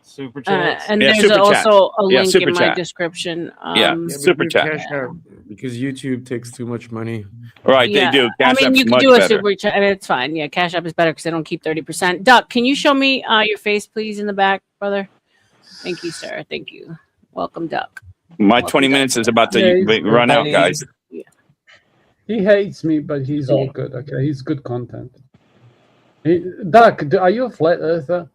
Super And Yeah, there's Super Chat. also a Yeah, link Super in my Chat. description. Yeah, but Super do Chat. Cash App, because YouTube takes too much money. Right, Yeah. they do. I Cash mean, App's you can much do a better. super chat. I mean, it's fine. Yeah, Cash App is better because they don't keep 30%. Duck, can you show me your face, please, in the back, brother? Thank you, sir. Thank you. Welcome, Duck. My 20 minutes is about to Yeah, run out, guys. He hates me, but he's all good. Okay, he's good content. Doc, are you a flat earther?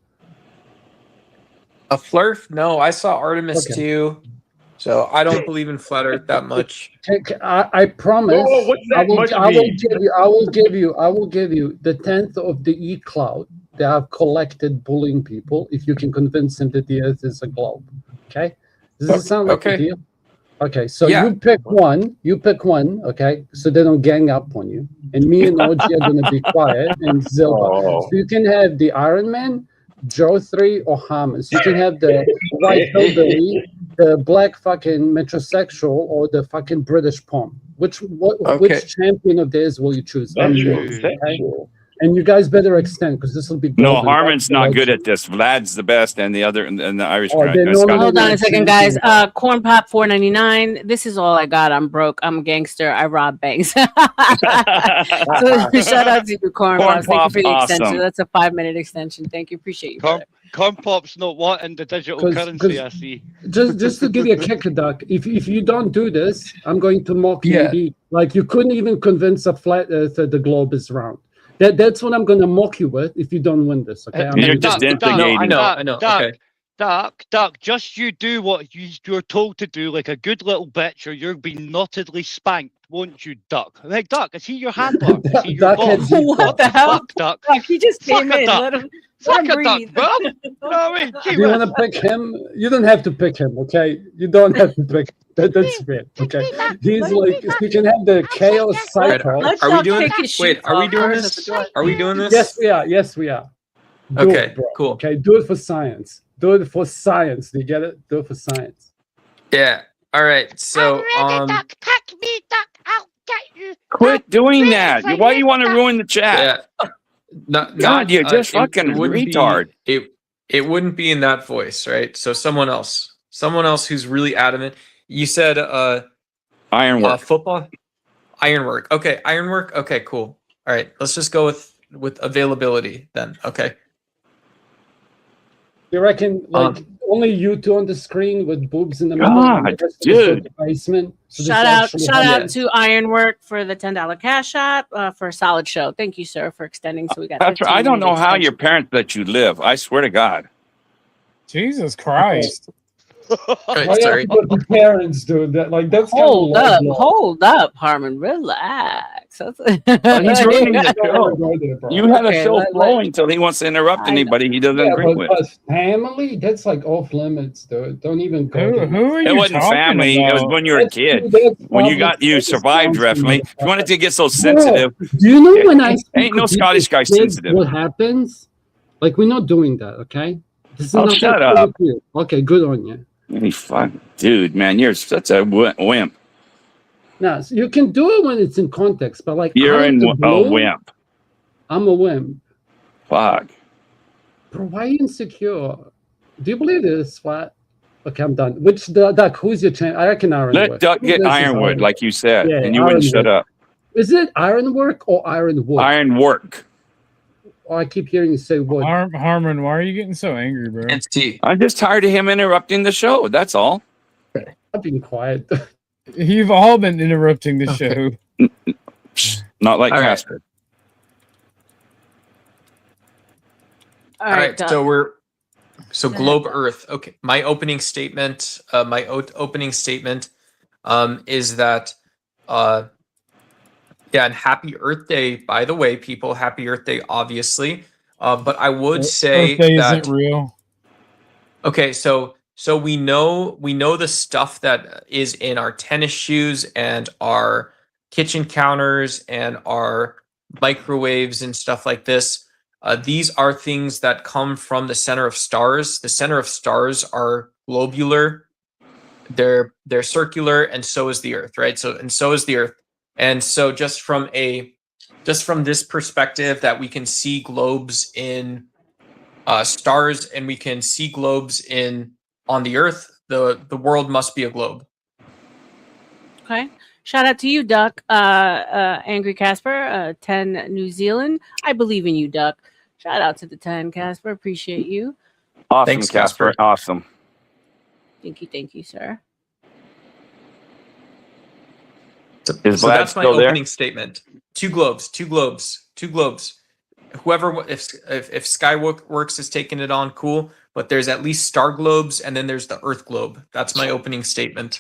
A flurf? No, I saw Artemis Okay. too. So I don't believe in flat Earth that much. I promise. Oh, what's that much I will mean? give you the 10th of the E cloud they have collected bullying people if you can convince them that the Earth is a globe. Okay? Does it sound like a deal? Okay, so Yeah. you pick one, okay, so they don't gang up on you. And me and OG are gonna be quiet and Zilba. Oh. So you can have the Iron Man, Joe 3, or Hamas. You can have the white hillbilly, the black fucking metrosexual, or the fucking British pom. Which champion of theirs will you choose? I'm yours, okay? And you guys better extend because this will be No, golden. Harmon's not good at this. Vlad's the best, and the other and the Irish guy. they know Scott- Hold on a second, guys. Corn Pop $4.99. This is all I got. I'm broke. I'm a gangster. I rob banks. So shout out to you, Corn Pop. Thank you Pop's for the extension. awesome. That's a 5-minute extension. Thank you. Appreciate you. brother. Corn Pop's not wanting the digital 'Cause- currency, 'cause- I see. Just to give you a kicker, Doc. If you don't do this, I'm going to mock you. Yeah. Like you couldn't even convince a flat Earth that the globe is round. That's what I'm going to mock you with if you don't win this. Okay? You're just instigating. Doc, just you do what you're told to do like a good little bitch, or you're being knottedly spanked, won't you, Duck? Hey, Duck, is he your handler? Is he your Duck boss? had deep What the hell, Duck? He just came in. Duck. Let him Fuck a duck, breathe. bro. You know what I mean? Gee Do you whiz. want to pick him? You don't have to pick him, okay? You don't have to pick. That's fair, okay? He's like, you can have the chaos cycle. Are we doing? Wait, are we doing this? Are we doing this? Yes, we are. Yes, we are. Do Okay, it, bro. cool. Okay, do it for science. Do it for science. Do you get it? Do it for science. Yeah. All right. So Quit doing that. Why do you want to ruin the chat? Yeah. No, God, you're just fucking wouldn't retard. It wouldn't be in that voice, right? So someone else who's really adamant. You said Ironwork. football, ironwork. Okay, ironwork. Okay, cool. All right, let's just go with availability then. Okay. You reckon like only you two on the screen with boobs in the middle? and the God, rest of us go to dude. the basement. So this Shout out actually happens? to Ironwork for the $10 cash app for a solid show. Thank you, sir, for extending. So we got. That's right. I don't 15 know how minutes your parents let you live. I swear to God. Jesus Christ. Why you have sorry. to go to parents, dude? That's kind Hold of up, low blow. hold up, Harmon. Relax. He's running the show. You had a Okay, show flowing until he wants to interrupt anybody he doesn't Yeah, agree but with. family, that's like off limits, dude. Don't even go there. Who are It you wasn't talking family. It was about? when you were a kid. When you survived wrestling. If you wanted to get so sensitive, Do you know when I ain't no speak to Scottish guy kids, sensitive. what happens? Like, we're not doing that, okay? This is Oh, not shut that up. with you. Okay, good on you. Any fun, dude, man, you're such a wimp. Now, so you can do it when it's in context, but like You're out of the a blue, wimp. I'm a wimp. Fuck. Bro, why are you insecure? Do you believe this, Flat? Okay, I'm done. Which Duck? Who's your champ? I reckon Ironwood. Let Duck get This is Ironwood, like you said, Yeah, and you wouldn't shut Ironwood. up. Is it Ironwork or Ironwood? Ironwork. Oh, I keep hearing you say wood. Harmon, why are you getting so angry, bro? It's T. I'm just tired of him interrupting the show. That's all. I've been quiet. You've all been interrupting the show. Not like All right. Casper. All All right, right, Doug. so globe Earth. Okay, my opening statement. Opening statement is that yeah, and happy Earth Day, by the way, people. Happy Earth Day, obviously. But I would say Earth Day that isn't real. okay, so we know the stuff that is in our tennis shoes and our kitchen counters and our microwaves and stuff like this. These are things that come from the center of stars. The center of stars are globular. They're circular, and so is the Earth, right? So is the Earth. And so just from this perspective that we can see globes in stars and we can see globes on the Earth, the world must be a globe. Okay. Shout out to you, Duck. Angry Casper, 10 New Zealand. I believe in you, Duck. Shout out to the 10, Casper. Appreciate you. Awesome, Thanks, Casper. Casper. Awesome. Thank you, sir. Is So Vlad that's my still there? opening statement. Two globes. Whoever, if Skyworks is taking it on, cool. But there's at least star globes, and then there's the Earth globe. That's my opening statement.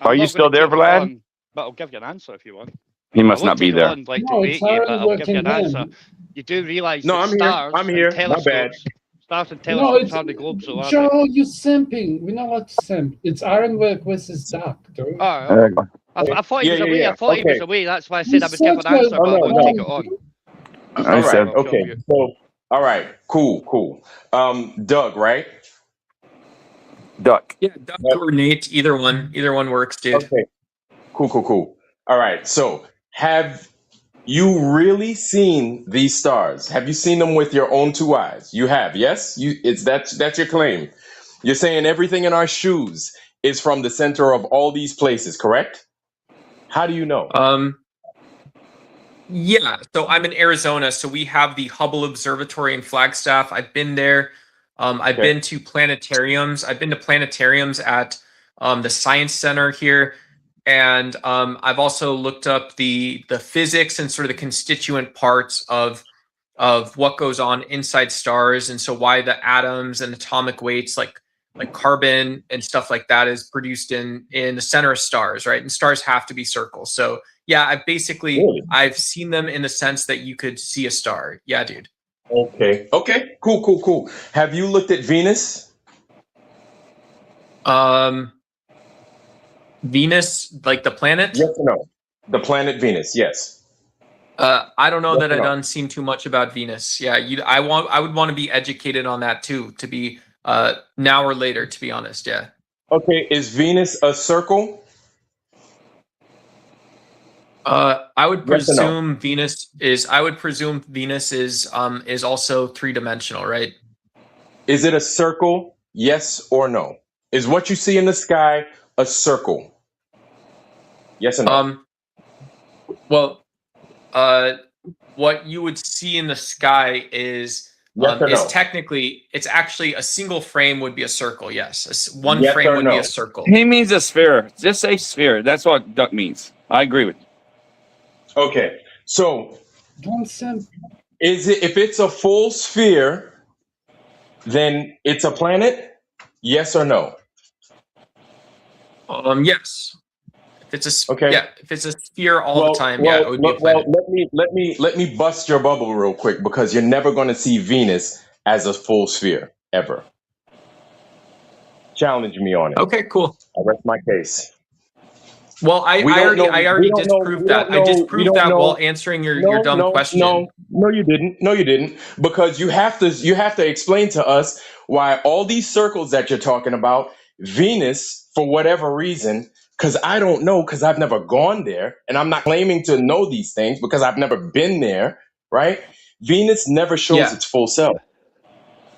Are you still there, Vlad? But I'll give you an answer if you want. He must I won't not be take it there. on, like, No, to it's bait you, but already I'll give you an working answer. then. You do realise No, that I'm here. stars I'm here. and My bad. telescopes, stars and No, telescopes it's are the globes, so are they? Joe, you simping. We're not allowed to simp. It's Ironwork versus Duck, dude. Oh, There you go. I thought he was away. I thought he was away. That's why I You said I would give an said that answer, but I no, won't no. take it on. I All said, right. Okay. So, all right. Cool. Doug, right? Duck. Yeah, Duck or Nate, either one works, dude. Okay. Cool. All right. So, have you really seen these stars? Have you seen them with your own two eyes? You have, yes? That's your claim. You're saying everything in our shoes is from the center of all these places, correct? How do you know? Yeah, so I'm in Arizona, so we have the Hubble Observatory in Flagstaff. I've been there. I've been to planetariums. I've been to planetariums at the Science Center here, and I've also looked up the physics and sort of the constituent parts of what goes on inside stars, and so why the atoms and atomic weights like carbon and stuff like that is produced in the center of stars, right? And stars have to be circles. So yeah, I've seen them in the sense that you could see a star. Yeah, dude. Okay. Cool. Have you looked at Venus? Venus, like the planet? Yes or no? The planet Venus, yes. I don't know Yes that or I no? done seen too much about Venus. Yeah, I would want to be educated on that too, to be now or later, to be honest. Yeah. Okay, is Venus a circle? I would Yes or no? presume Venus is also three-dimensional, right? Is it a circle? Yes or no? Is what you see in the sky a circle? Yes or no? Well, what you would see in the sky is Yes or no? technically, it's actually a single frame would be a circle. Yes, one Yes frame or would be no? a circle. He means a sphere. Just say sphere. That's what Duck means. I agree with you. Okay, so Don't simp. if it's a full sphere, then it's a planet? Yes or no? Yes. If it's a Okay. yeah, if it's a sphere all the time, yeah, it would be a planet. let me bust your bubble real quick, because you're never going to see Venus as a full sphere ever. Challenge me on it. Okay, cool. I rest my case. Well, I We don't know. already We don't know. disproved We that. don't I know. We disproved don't that know. while answering your No, dumb no, question. no, you didn't. No, you didn't. Because you have to explain to us why all these circles that you're talking about, Venus, for whatever reason, because I don't know, because I've never gone there, and I'm not claiming to know these things because I've never been there, right? Venus never shows Yeah. its full self.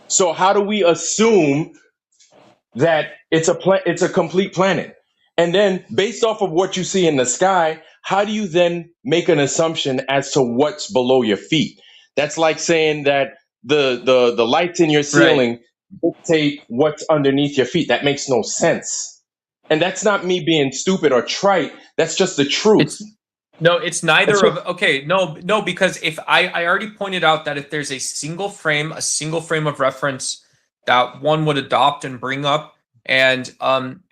So how do we assume that it's a complete planet? And then based off of what you see in the sky, how do you then make an assumption as to what's below your feet? That's like saying that the lights in your Right. ceiling dictate what's underneath your feet. That makes no sense. And that's not me being stupid or trite. That's just the truth. No, it's neither That's of what- okay, no, because if I already pointed out that if there's a single frame of reference that one would adopt and bring up, and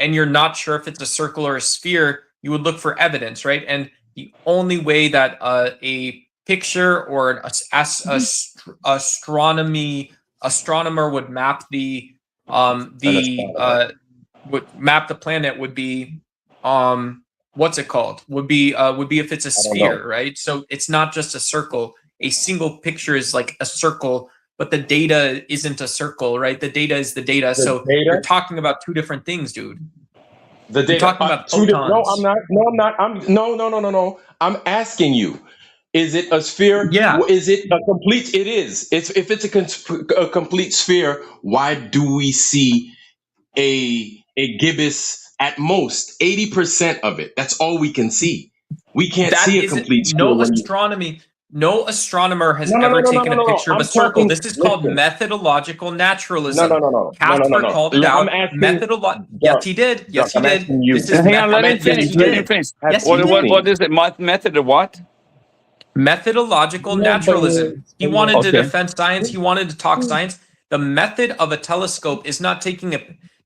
you're not sure if it's a circle or a sphere, you would look for evidence, right? And the only way that a picture or an astronomer would map would map the planet would be what's it called? Would be if it's a I don't sphere, know. right? So it's not just a circle. A single picture is like a circle, but the data isn't a circle, right? The data is the data. So you're talking about two different things, dude. The You're data. talking about No, photons. I'm not. No, I'm not. No. I'm asking you. Is it a sphere? Yeah. Is it a complete? It is. If it's a complete sphere, why do we see a gibbous at most 80% of it? That's all we can see. We can't That see a isn't complete sphere. no when you- astronomy. No astronomer has No, no, ever no, no, taken no, a no. picture of I'm a circle. talking. This is called Listen. methodological naturalism. No. Casper called it I'm out. asking. Yes, he did. Yes, he I'm did. asking you. This is Hang on, let him yes, he finish. Let him did. finish. Yes, he What did. is it? Method of what? Methodological No, but, naturalism. He wanted to Okay. defend science. He wanted to talk science. The method of a telescope is not taking a.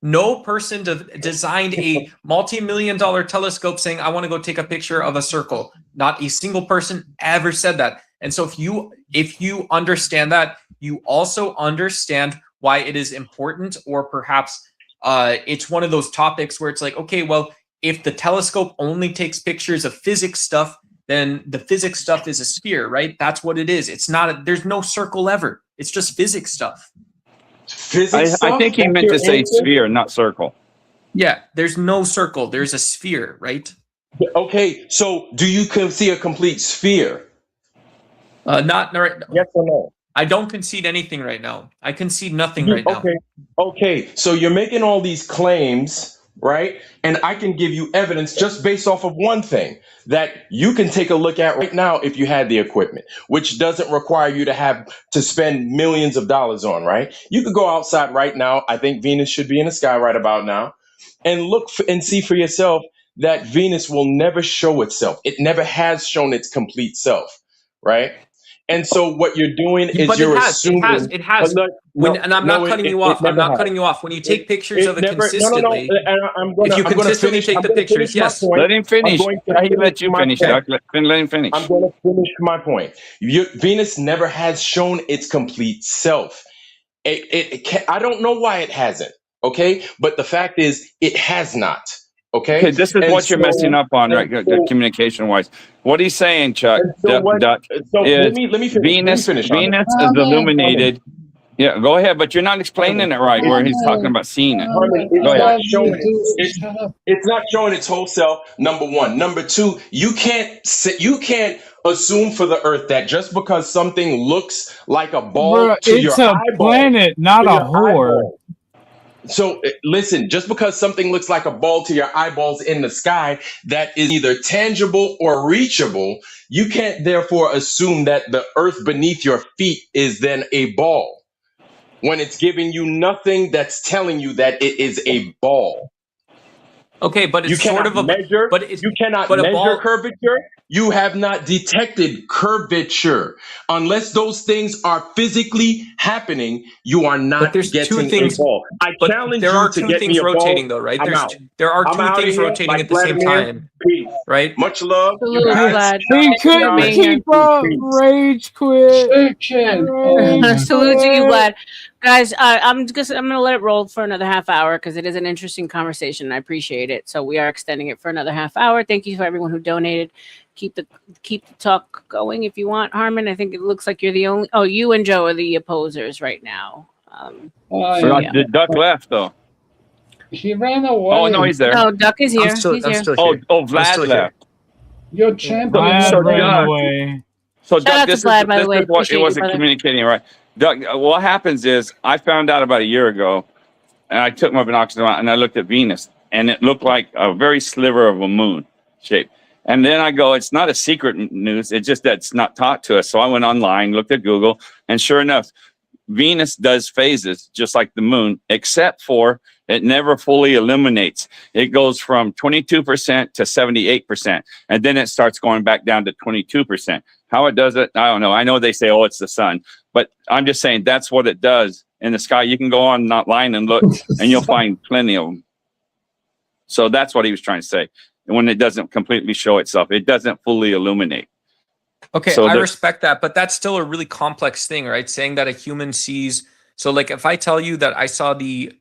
No person designed a multi-million-dollar telescope saying, "I want to go take a picture of a circle." Not a single person ever said that. And so, if you understand that, you also understand why it is important, or perhaps it's one of those topics where it's like, okay, well, if the telescope only takes pictures of physics stuff, then the physics stuff is a sphere, right? That's what it is. It's not. There's no circle ever. It's just physics stuff. Physics I stuff? think he That's meant your to say answer? sphere, not circle. Yeah, there's no circle. There's a sphere, right? Okay, so do you see a complete sphere? Not right. Yes or no? I don't concede anything right now. I concede nothing right now. Okay. So you're making all these claims, right? And I can give you evidence just based off of one thing that you can take a look at right now if you had the equipment, which doesn't require you to spend millions of dollars on, right? You could go outside right now. I think Venus should be in the sky right about now, and look and see for yourself that Venus will never show itself. It never has shown its complete self, right? And so what you're doing is But you're it has. assuming. It has. But And I'm not cutting you off. I'm not cutting you off. When you take pictures of it consistently, if you consistently take the pictures, yes. Let him finish. He let you finish, Doc. Let him finish. I'm going to finish my point. Venus never has shown its complete self. I don't know why it hasn't. Okay, but the fact is, it has not. Okay, this is what you're messing up on, right? Communication wise. What he's saying, Chuck, Doc, is let me finish. Venus. Let me finish on Venus it. is illuminated. Yeah, go ahead, but you're not explaining it right. Where he's talking about seeing it. Go ahead. It's not showing its whole self. Number one. Number two. You can't assume for the Earth that just because something looks like a ball Bruh, to your it's a eyeball, planet, not to a your whore. eyeball. So listen, just because something looks like a ball to your eyeballs in the sky that is either tangible or reachable, you can't therefore assume that the earth beneath your feet is then a ball when it's giving you nothing that's telling you that it is a ball. Okay, but You it's sort cannot of a measure. but it's You cannot but a measure ball. curvature. You have not detected curvature. Unless those things are physically happening, you are But not there's two getting a things. ball. I But challenge there you are to two get me things a ball. rotating though, right? I'm out. There are I'm two out of things here. rotating Like at the same Vladimir. time, Peace. right? Much love. You Salute, guys. Vlad. He Thank you for couldn't being here. keep up. Peace. Rage quit. Chicken. Rage Salute to you, quit. Vlad. Guys, I'm gonna let it roll for another half hour because it is an interesting conversation. I appreciate it. So we are extending it for another half hour. Thank you for everyone who donated. Keep the talk going if you want, Harmon. I think it looks like you're the only. Oh, you and Joe are the opposers right now. Yeah. The duck left though. She ran away. Oh no, he's there. No, Duck is here. He's here. Vlad left. Your champion. So Vlad ran Doug, away. So Shout out Doug, to this is Vlad, by the way. what Appreciate it you, wasn't brother. communicating right. Doug, what happens is I found out about a year ago, and I took my binoculars out and I looked at Venus, and it looked like a very sliver of a moon shape. And then I go, it's not a secret news. It's just that it's not taught to us. So I went online, looked at Google, and sure enough, Venus does phases just like the moon, except for it never fully illuminates. It goes from 22% to 78%, and then it starts going back down to 22%. How it does it, I don't know. I know they say, oh, it's the sun, but I'm just saying that's what it does in the sky. You can go online and look, and you'll find plenty of them. So that's what he was trying to say. And when it doesn't completely show itself, it doesn't fully illuminate. Okay, So I the- respect that, but that's still a really complex thing, right? Saying that a human sees. So, like, if I tell you that I saw the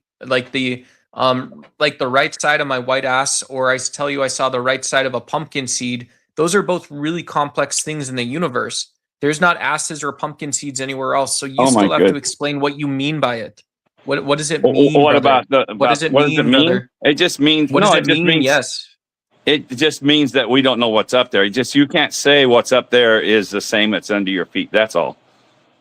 right side of my white ass, or I tell you I saw the right side of a pumpkin seed, those are both really complex things in the universe. There's not asses or pumpkin seeds anywhere else, so you Oh my still have to goodness. explain what you mean by it. What does it mean? What brother? about what does it mean, brother? It just means What no. does It it just mean? means Yes. It just means that we don't know what's up there. It just you can't say what's up there is the same that's under your feet. That's all.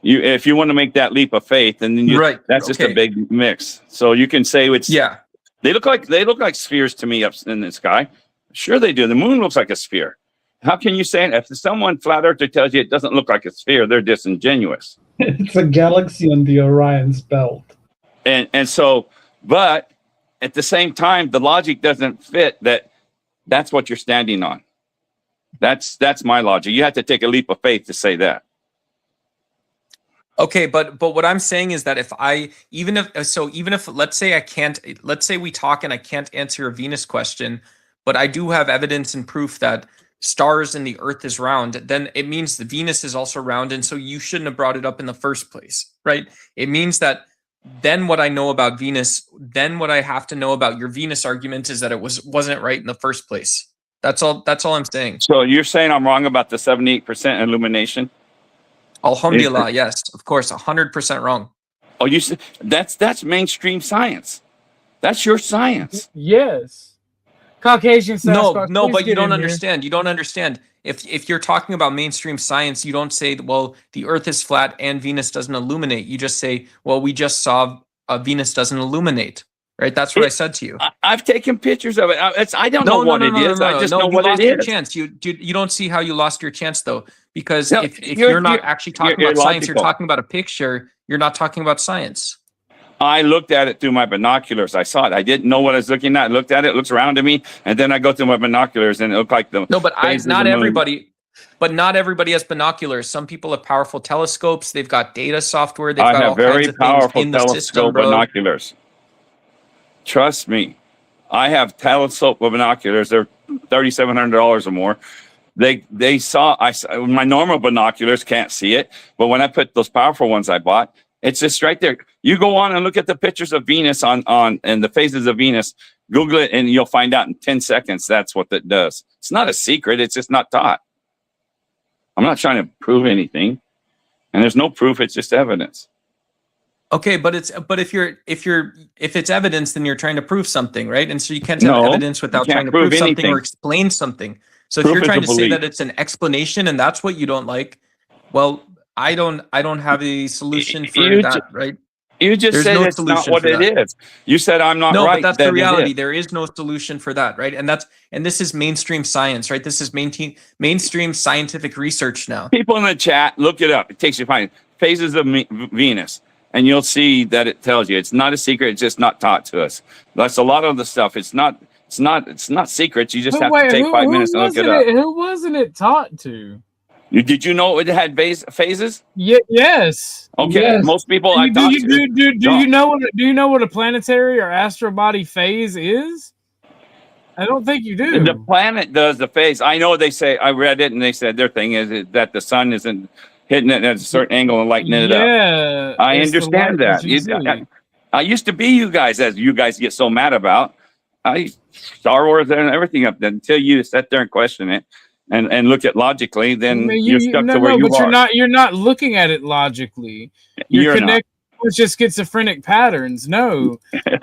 If you want to make that leap of faith, and then Right, that's just okay. a big mix. So you can say it's They look like spheres to me up in the sky. Sure they do. The moon looks like a sphere. How can you say if someone flat earther tells you it doesn't look like a sphere, they're disingenuous. It's a galaxy on the Orion's belt. And so, but at the same time, the logic doesn't fit that that's what you're standing on. That's my logic. You have to take a leap of faith to say that. Okay, but what I'm saying is that even if let's say we talk and I can't answer a Venus question, but I do have evidence and proof that stars and the Earth is round, then it means the Venus is also round, and so you shouldn't have brought it up in the first place, right? It means that then what I know about Venus, then what I have to know about your Venus argument is that it wasn't right in the first place. That's all I'm saying. So you're saying I'm wrong about the 78% illumination? Alhamdulillah, yes, of course, 100% wrong. Oh, that's mainstream science. That's your science. Yes. Caucasian Sasquatch. No, please but you get don't in here. understand. You don't understand. If you're talking about mainstream science, you don't say, well, the Earth is flat and Venus doesn't illuminate. You just say, well, we just saw Venus doesn't illuminate. Right? That's what I said to you. I've taken pictures of it. I don't know what it is. I just know you what lost it your is. chance. You don't see how you lost your chance though, because No, if you're- you're not you're- actually talking you're about science, you're illogical. talking about a picture. You're not talking about science. I looked at it through my binoculars. I saw it. I didn't know what I was looking at. I looked at it. It looks around to me, and then I go through my binoculars, and it looked like the No, but phases of not the moon. everybody. But not everybody has binoculars. Some people have powerful telescopes. They've got data software. They've I got all have very kinds of things powerful in the system, telescope bro. binoculars. Trust me, I have telescope binoculars. They're $3,700 or more. They saw my normal binoculars can't see it, but when I put those powerful ones I bought, it's just right there. You go on and look at the pictures of Venus on and the phases of Venus. Google it and you'll find out in 10 seconds. That's what it does. It's not a secret. It's just not taught. I'm not trying to prove anything, and there's no proof. It's just evidence. Okay, but if it's evidence, then you're trying to prove something, right? And so you can't have No, evidence you without can't trying to prove prove something anything. or explain something. So if Proof you're is trying a to say belief. that it's an explanation and that's what you don't like, well, I don't have a solution for You that, ju- right? You just There's said no it's not solution what for it that. is. You said I'm not No, right. but that's that the it reality. is. There is no solution for that, right? And this is mainstream science, right? This is mainstream scientific research now. People in the chat, look it up. It takes you fine. Phases of Venus, and you'll see that it tells you it's not a secret. It's just not taught to us. That's a lot of the stuff. It's It's not secrets. You just Who- have wait, to take who- 5 who minutes and look it wasn't up. Who wasn't it taught to? Did you know it had phases? Yes. Okay, Yes. most people I Do talked you, to do don't. you know what a planetary or astral body phase is? I don't think you do. The planet does the phase. I know they say, I read it and they said their thing is that the sun isn't hitting it at a certain angle and lightening it up. Yeah, I it's the understand light that. that you see. I used to be you guys, as you guys get so mad about. Star Wars and everything up there until you sit there and question it and look at logically, then you're stuck to where you but are. you're not looking at it logically. You're not. connecting with just schizophrenic patterns. No,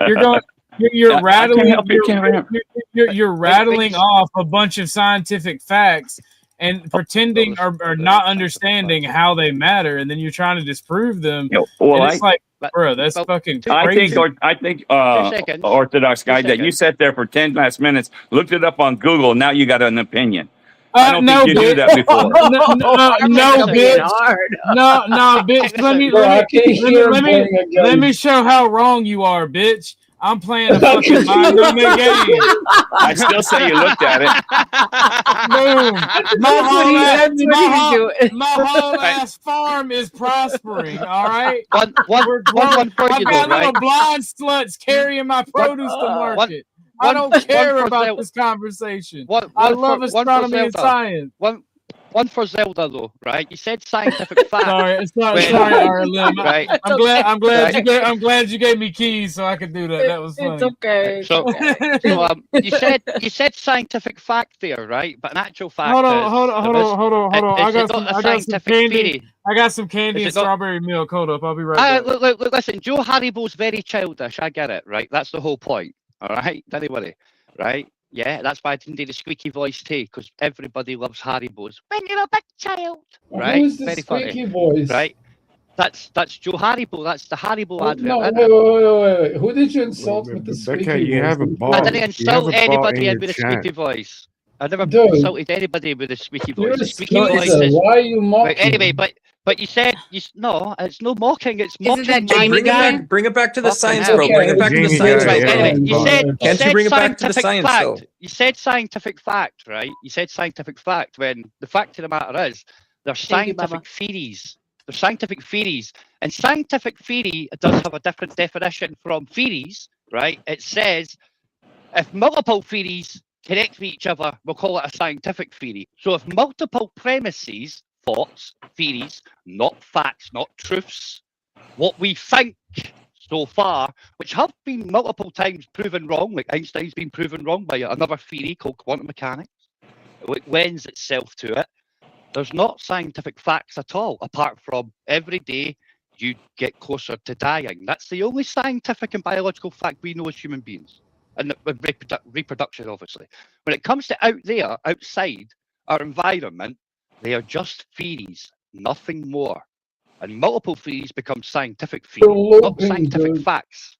you're going. You're I can't rattling. help you, Karen. You're rattling off a bunch of scientific facts and pretending or not understanding how they matter, and then you're trying to disprove them. Well, and it's like, bro, that's fucking crazy. I think Orthodox guy that you sat there for 10 last minutes, looked it up on Google. Now you got an opinion. I don't no, think you knew bitch. that before. No, bitch. No, bitch. Let me show how wrong you are, bitch. I'm playing a fucking mind game. I still say you looked at it. Boom. That's what you do. My whole ass farm is prospering. All right. One for I've you, got though, little right? blind sluts carrying my produce to market. I don't care about this conversation. I love astronomy and science. One for Zelda, though, right? You said scientific fact. Sorry, when- RLM. Right. I'm Right. glad you gave me keys so I could do that. That was funny. It's okay. So, you said scientific fact there, right? But in actual fact, Hold on. I got some scientific candy. theory. I got some candy Is and it not- strawberry milk. Hold up, I'll be right back. Look, listen, Joe Haribo's very childish. I get it, right? That's the whole point. All right, don't worry, right? Yeah, that's why I didn't do the squeaky voice too, because everybody loves Haribo's when you're a big child, right? Who's the Very squeaky funny, voice? right? That's Joe Haribo. That's the Haribo advert. No, isn't it? wait. Who did you insult with the squeaky Becca, you voice? have a ball. I didn't You have insult a ball anybody in with a your squeaky chat. voice. I never Dude. insulted anybody with a squeaky You're voice. a The squeaky voice squeezer. is Why are you mocking? right, anyway. But you said no. It's no mocking. It's mocking. that my Jamie Bring it guy? back. Bring it back to the Fucking science, hell. bro. Bring it back to the Jamie science, guy, bro. yeah. Anyway, you said Can't you bring it back to the scientific science, fact. though? You said scientific fact, right? You said scientific fact when the fact of the matter is there's Thank you, scientific Baba. theories. There's scientific theories. And scientific theory does have a different definition from theories, right? It says if multiple theories connect with each other, we'll call it a scientific theory. So if multiple premises, thoughts, theories, not facts, not truths, what we think so far, which have been multiple times proven wrong, like Einstein's been proven wrong by another theory called quantum mechanics, which lends itself to it. There's not scientific facts at all, apart from every day you get closer to dying. That's the only scientific and biological fact we know as human beings. And reproduction, obviously. When it comes to out there, outside our environment, they are just theories, nothing more. And multiple theories become scientific theories, not scientific facts.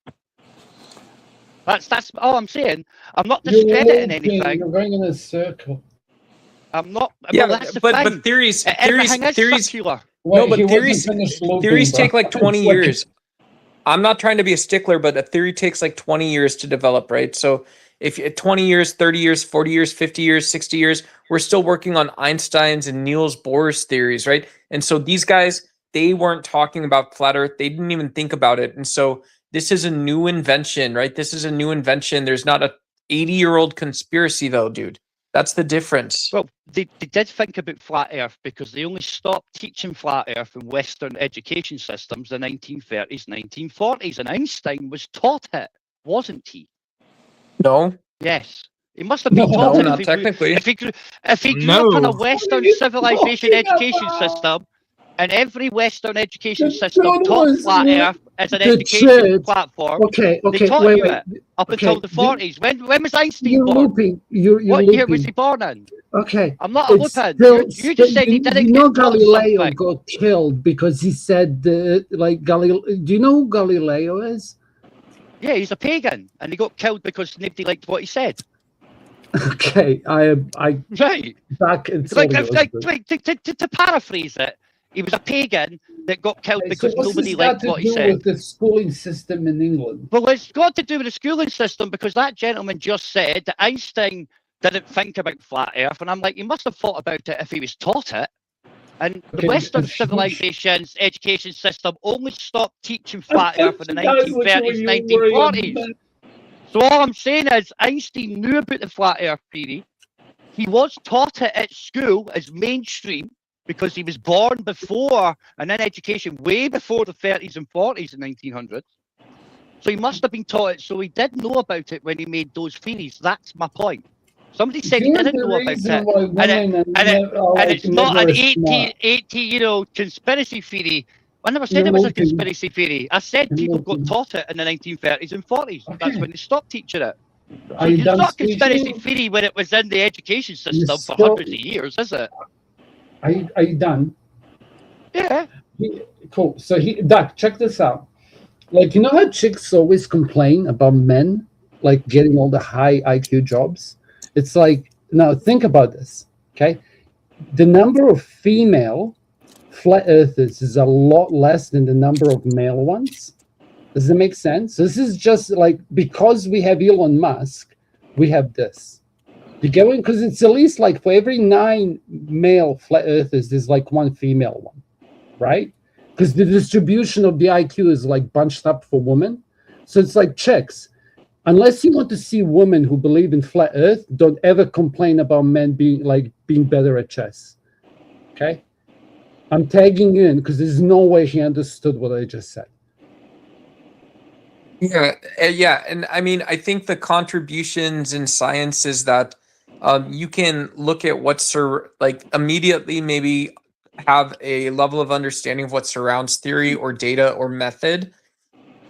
That's all I'm saying. I'm not discrediting anything. You're going in a circle. I'm not. Yeah, well, that's the but thing. theories Everything is no, circular. but he wasn't theories finished looping, theories bro. take like 20 It's like- years. I'm not trying to be a stickler, but a theory takes like 20 years to develop, right? So if 20 years, 30 years, 40 years, 50 years, 60 years, we're still working on Einstein's and Niels Bohr's theories, right? And so these guys, they weren't talking about flat earth. They didn't even think about it. And so this is a new invention, right? This is a new invention. There's not a 80-year-old conspiracy though, dude. That's the difference. Well, they did think about flat Earth because they only stopped teaching flat Earth in Western education systems in the 1930s, 1940s, and Einstein was taught it, wasn't he? No. Yes. He must have been taught No, it. not if he technically. If he grew up in a No. Western you civilization talking education about? system, and every Western education The system good taught ones flat knew Earth as an the education church. platform, Okay, they taught wait. you it up until Okay, the 40s. When was Einstein You're born? looping. You're What year was looping. he born in? Okay. I'm not a It's looping. still- You just said he you didn't know get taught Galileo something. got killed because he said like Galileo. Do you know who Galileo is? Yeah, he's a pagan, and he got killed because nobody liked what he said. Okay, I Right. back in Like to paraphrase it, He was a pagan that got killed Okay, so because what's nobody this got liked to what he do said. with the schooling system in England? Well, it's got to do with the schooling system because that gentleman just said that Einstein didn't think about flat Earth, and I'm like, he must have thought about it if he was taught it. And the Okay, Western if- civilization's education system only stopped teaching flat Earth in the Guys, which one 1930s, you worry 1940s. about? So all I'm saying is Einstein knew about the flat Earth theory. He was taught it at school as mainstream because he was born before and in education way before the 30s and 40s and 1900s. So he must have been taught it. So he did know about it when he made those theories. That's my point. Somebody said he Here's didn't the know about reason it. why And, women are it's not never an smart. 80 conspiracy theory. I never said it was a conspiracy theory. I said people got taught it in the 1930s and 40s. That's when they stopped teaching it. Are So you it's done not a conspiracy speaking? theory when it was in the education system for still- hundreds of years, is it? Are you done? Yeah. Cool. So Doc, check this out. Like, you know how chicks always complain about men like getting all the high IQ jobs? It's like, now think about this, okay? The number of female flat earthers is a lot less than the number of male ones. Does it make sense? This is just like, because we have Elon Musk, we have this. You get it? Because it's at least like for every 9 male flat earthers, there's like 1 female one, right? Because the distribution of the IQ is like bunched up for women. So it's like chicks. Unless you want to see women who believe in flat earth, don't ever complain about men being better at chess. Okay? I'm tagging in because there's no way he understood what I just said. Yeah, and I mean, I think the contributions in science is that you can look at what's like immediately maybe have a level of understanding of what surrounds theory or data or method.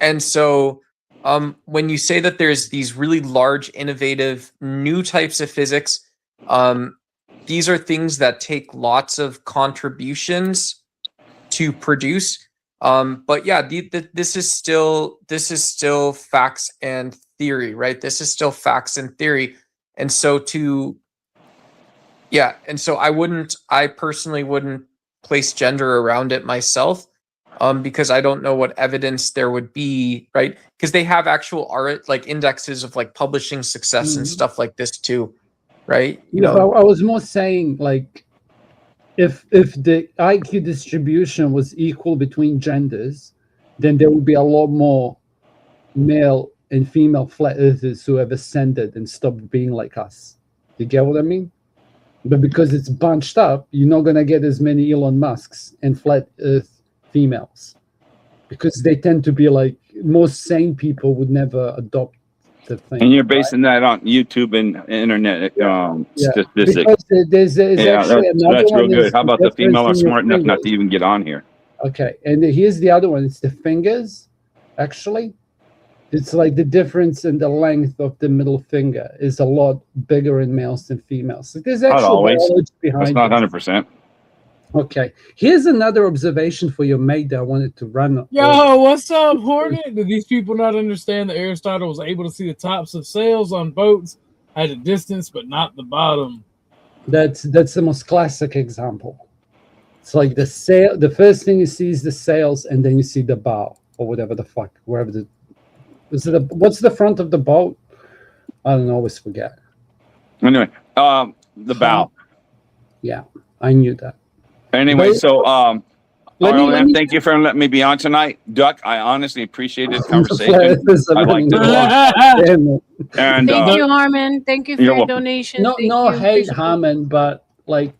And so when you say that there's these really large, innovative, new types of physics, these are things that take lots of contributions to produce. But yeah, this is still facts and theory, right? This is still facts and theory. And so I personally wouldn't place gender around it myself, because I don't know what evidence there would be, right? Because they have actual art, like indexes of like publishing success and stuff like this too, right? You know, I was more saying like, if the IQ distribution was equal between genders, then there would be a lot more male and female flat earthers who have ascended and stopped being like us. You get what I mean? But because it's bunched up, you're not going to get as many Elon Musks and flat earth females, because they tend to be like, most sane people would never adopt the thing. And you're basing that on YouTube and internet statistics. Because there's actually another that's real one good. is How about the female are difference in your smart enough not to fingers. even get on here? Okay, and here's the other one. It's the fingers, actually. It's like the difference in the length of the middle finger is a lot bigger in males than females. So there's Not actual always. biology That's behind not it. 100%. Okay, here's another observation for your mate that I wanted to run. Yo, what's up, Hornet? Do these people not understand that Aristotle was able to see the tops of sails on boats at a distance, but not the bottom? That's the most classic example. It's like the sail. The first thing you see is the sails, and then you see the bow or whatever the fuck, wherever the. What's the front of the boat? I don't always forget. Anyway, the bow. Yeah, I knew that. Anyway, so let Arlen, me- thank you for letting me be on tonight. Duck, I honestly appreciate this conversation. I liked it a lot. And Thank you, Harmon. Thank you for you're your welcome. donation. No, Thank no you. hate, Harmon, but like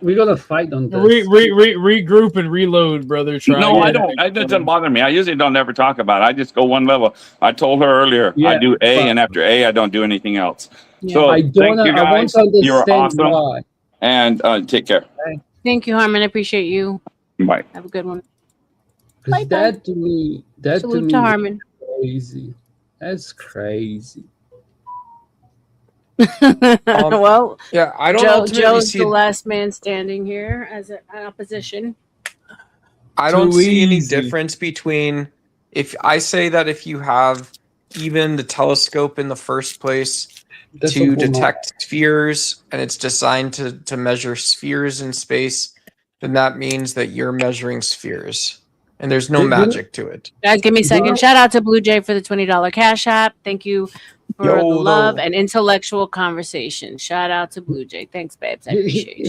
we're gonna fight on this. Regroup and reload, brother. Try No, I again. don't. It doesn't bother me. I usually don't ever talk about it. I just go one level. I told her earlier, I Yeah, do A, but- and after A, I don't do anything else. Yeah. So I don't. thank you I want guys. to You're understand awesome. why. And take care. Thank you, Harmon. I appreciate you. Bye. Have a good one. Because that to me, Salute to Harmon. is crazy. That's crazy. Well, yeah, I don't Joe, ultimately Joe's see the last man standing here as an opposition. I don't Too see any easy. difference between if I say that if you have even the telescope in the first place That's to what we're not- detect spheres and it's designed to measure spheres in space, then that means that you're measuring spheres, and there's no You- you- magic to it. Guys, give me a second. Shout out to Blue Jay for the $20 cash app. Thank you for the love and intellectual conversation. Shout out to Blue Jay. Thanks, babes. I appreciate you.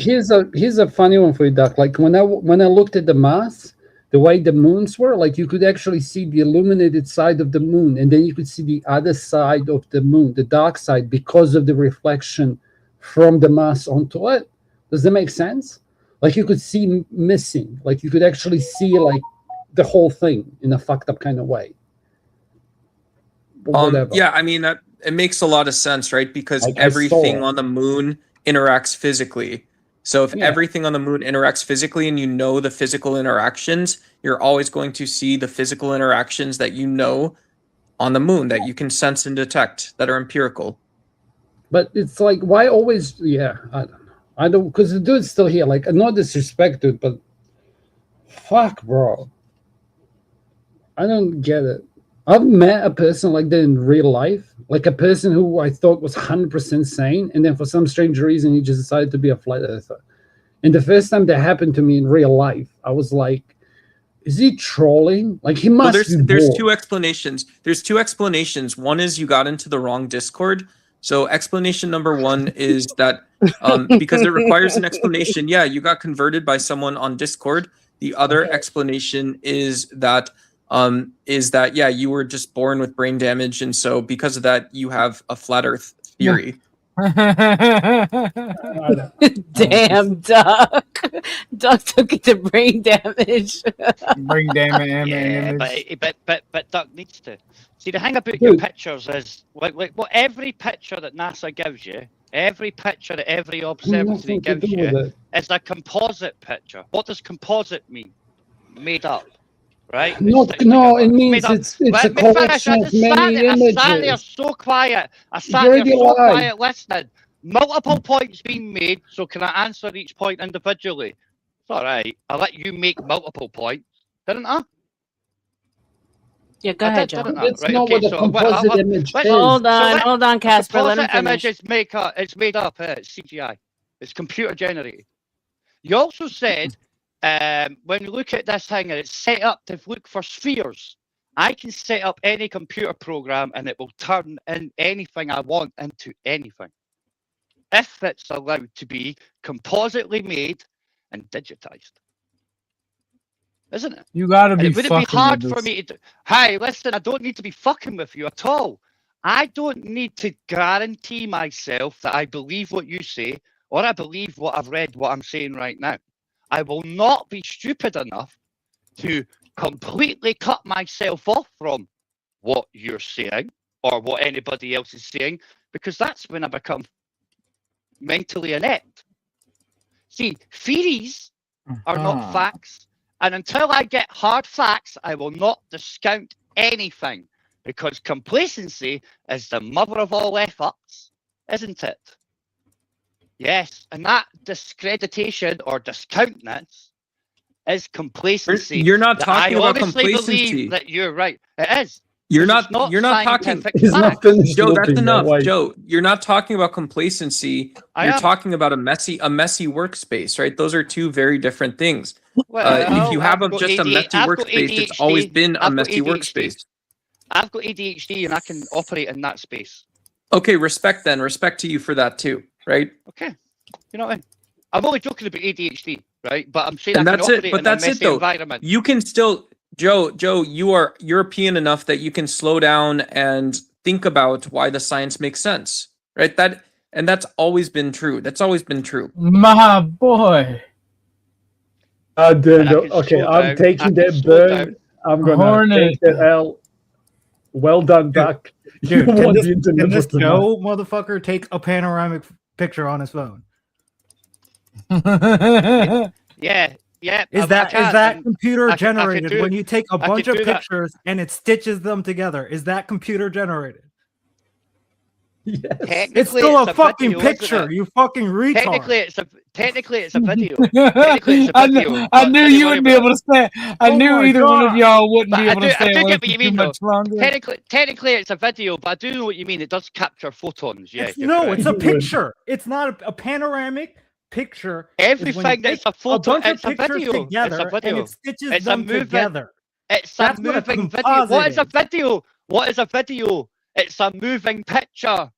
Here's a funny one for you, Doc. Like when I looked at the Mars, the way the moons were, like you could actually see the illuminated side of the moon, and then you could see the other side of the moon, the dark side, because of the reflection from the Mars onto it. Does that make sense? Like you could see missing, like you could actually see like the whole thing in a fucked up kind of way. Whatever. Yeah, I mean that it makes a lot of sense, right? Because Like, I saw everything it. on the moon interacts physically. So if Yeah. everything on the moon interacts physically and you know the physical interactions, you're always going to see the physical interactions that you know on the moon that you can sense and detect that are empirical. But it's like, why always? Yeah, I don't, because the dude's still here. Like, no disrespect, dude, but fuck, bro. I don't get it. I've met a person like that in real life, like a person who I thought was 100% sane, and then for some strange reason, he just decided to be a flat earther. And the first time that happened to me in real life, I was like, is he trolling? Like, he Well, must be there's bored. two explanations. There's two explanations. One is you got into the wrong Discord. So explanation number one is that because it requires an explanation, yeah, you got converted by someone on Discord. The other explanation is that yeah, you were just born with brain damage, and so because of that, you have a flat Earth theory. Damn, Doc. Doc took it to brain damage. Brain damage. Yeah, but Doc needs to see the thing about your Dude. pictures is like what every picture that NASA gives you, every picture that every observatory nothing to gives do you with it. is a composite picture. What does composite mean? Made up, right? No, It's no, it made means up. it's Let a me finish. collection I of just sat many there, I sat there images. so quiet. I sat You there already so lied. quiet listening. Multiple points being made, so can I answer each point individually? It's all right. I let you make multiple points, didn't I? Yeah, go I ahead, did, John. didn't I? That's Right, not okay, what a so composite image is. Hold on, Casper. Let him Composite image finish. is it's made up. It's CGI. It's computer generated. You also said when you look at this thing and it's set up to look for spheres, I can set up any computer program and it will turn in anything I want into anything, if it's allowed to be compositely made and digitized. Isn't it? You gotta And be it wouldn't be fucking hard with for this. me to. Hey, listen, I don't need to be fucking with you at all. I don't need to guarantee myself that I believe what you say or I believe what I've read, what I'm saying right now. I will not be stupid enough to completely cut myself off from what you're saying or what anybody else is saying, because that's when I become mentally inept. See, theories are not facts. And until I get hard facts, I will not discount anything, because complacency is the mother of all F-ups, isn't it? Yes, and that discreditation or discountness is complacency. You're not that talking I about honestly complacency. believe that you're right. It is. You're Because not. it's You're not talking. scientific fact. Joe, that's enough. Joe, you're not talking about complacency. I You're am. talking about a messy workspace, right? Those are two very different things. Well, if you have I've got just a messy I've got workspace, it's always ADHD. been a I've got messy ADHD. workspace. I've got ADHD and I can operate in that space. Okay, respect then. Respect to you for that too, right? Okay. You know what I mean? I'm only joking about ADHD, right? But I'm saying And I can that's operate it. But in that's a it messy though. environment. You can still, Joe, you are European enough that you can slow down and think about why the science makes sense, right? That's always been true. That's always been true. My boy. Dude, okay, I'm taking that burn. I'm gonna Hornet. take that L. Well done, Doc. Dude, You can won this, the internet can this for tonight. Joe motherfucker take a panoramic picture on his phone? Yeah, yeah. Is I that can. computer I can generated do- when you take a I can bunch of do that. pictures and it stitches them together? Is that computer generated? Technically, It's still a fucking video, isn't picture, it? you fucking retard. Technically it's a video. Technically it's a I video. knew, I but knew don't you worry wouldn't be about able it. to say. I Oh knew my either one of God. y'all wouldn't But be able to say I do it get what was you too mean though. much longer. Technically it's a video, but I do know what you mean. It does capture photons. Yeah. It's, you're no, correct. it's a picture. It's not a panoramic picture is when you Everything take that's a photo, bunch of it's a pictures video. It's together a and video. it stitches It's a them moving. together. It's a That's what a moving video. composite What is a is. video? What is a video? It's a moving picture.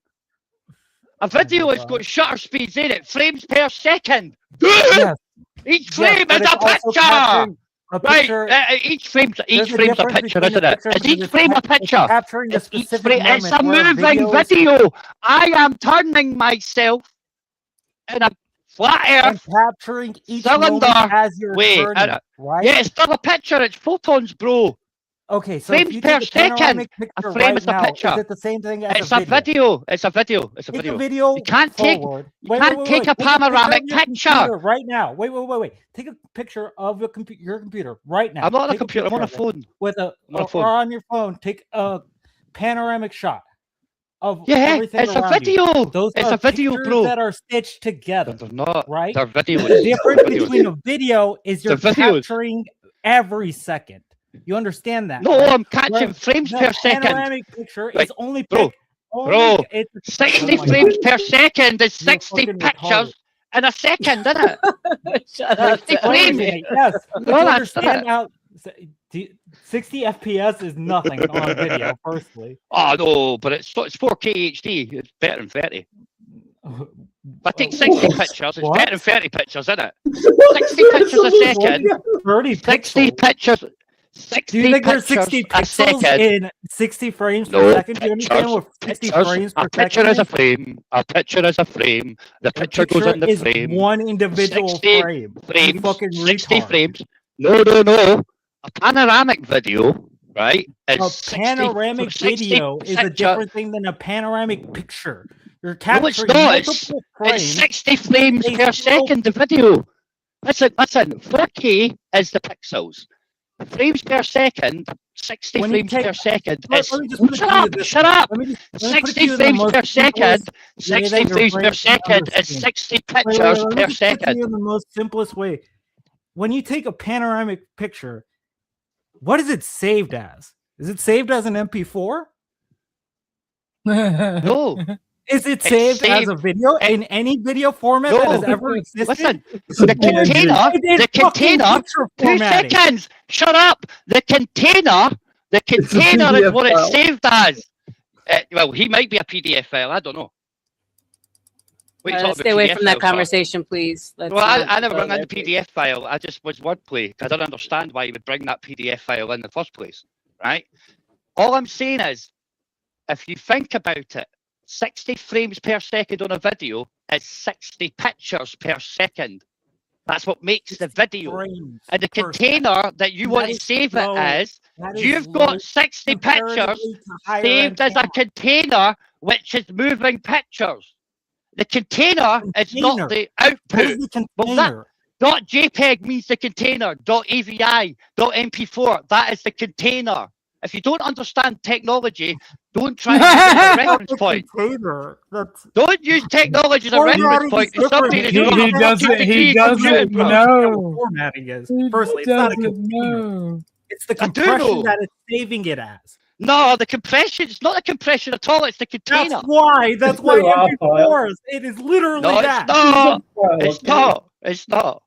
A video has got shutter speeds in it, frames per second. Yes. Each Yes, frame but is a it's also picture. capturing a Right, picture. each frame's There's a a difference picture, between isn't a it? picture Is because each it's frame a it's picture? capturing a It's each specific frame. It's moment a where moving videos video. I am turning myself in a flat and Earth capturing each cylinder. moment as you're Wait, turning, right? yeah, it's still a picture. It's photons, bro. Okay, so if Frames you per take a panoramic second. picture A frame right is a now, picture. is it the same thing as It's a a video? video. It's a video. It's a Take video. a video You can't take. forward. You Wait, can't wait, take wait, a wait. Take a picture panoramic of your picture. computer right now. Wait. Take a picture of your computer right now. I'm not on a Take computer. I'm on a picture of it phone. with a I'm on a or phone. on your phone. Take a panoramic shot of Yeah, everything it's a around you. video. Those It's are a video, pictures bro. that are stitched together, They're not. right? They're videos. The difference They're videos. between a video is They're you're videos. capturing every second. You understand that? No, right? I'm catching Whereas frames the per second. panoramic picture Right, is only bro. Bro, it's 60 oh my frames God. per second is You're 60 fucking pictures retarded. in a second, isn't it? Shut Wait, up. Sixty wait a frames. minute. Yes, but No, you that's not understand it. how 60 FPS is nothing on video. Firstly, Oh no, but it's 4K HD. It's better than 30. If I take 60 pictures, it's What? better than 30 pictures, isn't it? 60 pictures a second. 30 60 pixels. pictures. Do 60 you think there's pictures 60 a pixels second. in 60 frames per No, second? Do you understand what 60 pictures. frames A per picture second is a is? frame. A picture is a frame. The A picture goes picture in the is frame. one individual 60 frame. You frames. fucking 60 retard. frames. No. A panoramic video, right? Is A 60 panoramic 60 video is a picture- different thing than a panoramic picture. You're No, capturing it's not. multiple It's frames. 60 frames They per still- second, the video. Listen. 4K is the pixels. Frames per second, 60 When you frames take- per second. Let Is, me just put it shut to you up, this shut way. up. Let me put it to 60 you in the frames most per second, simplest way 60 that your frames brain per can second is understand. 60 Wait, pictures let me per just put it to second. you in the most simplest way. When you take a panoramic picture, what is it saved as? Is it saved as an MP4? No. Is it It's saved as saved- a video in any video format that has No. ever existed? Listen, the container, It is the fucking container, picture 2 formatting. seconds, shut up. The container is PDF what it's file. saved as. Well, he might be a PDF file, I don't know. What are you talking Stay about away PDF from that files for? conversation, please. Let's Well, not I never go bring in there, the please. PDF file. I just was wordplay. I don't understand why you would bring that PDF file in the first place, right? All I'm saying is, if you think about it, 60 frames per second on a video is 60 pictures per second. That's what makes the video. Frames And the per container that you want That to is save low. it as, That is you've low got 60 pictures comparatively to higher saved end as a container, which is moving pictures. The container is not Container. the What output. is the Well, that container? .jpeg means the container. .avi, .mp4, that is the container. If you don't understand technology, don't try and use it as a reference point. Container. That's Don't use technology as a Formatting reference is point. It's different. something that You you don't don't He have have to doesn't. He degree in doesn't computing, bro. know. formatting is. He Firstly, it's not a doesn't container. know. It's the I do compression know. that it's saving it as. No, the compression. It's not the compression at all. It's the container. That's why. That's why raw MP4s. It is literally No, it's that. not. It's Okay. not. It's not.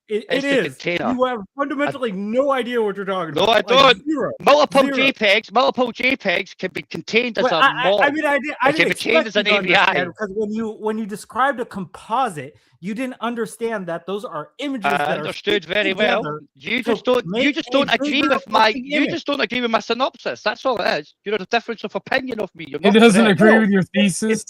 It It's the is. container. You have fundamentally no idea what you're talking No, about. I don't. Zero. Multiple Zero. JPEGs can be contained as But a mod. I mean, I It didn't can be changed as expect you an to understand AVI. because when you described a composite, you didn't understand that those are images I that are understood stitched very well. together You to just don't. You make just a don't agree bigger with my. fucking You image. just don't agree with my synopsis. That's all it is. You're a difference of opinion of me. You're He not doesn't correct. agree with your thesis.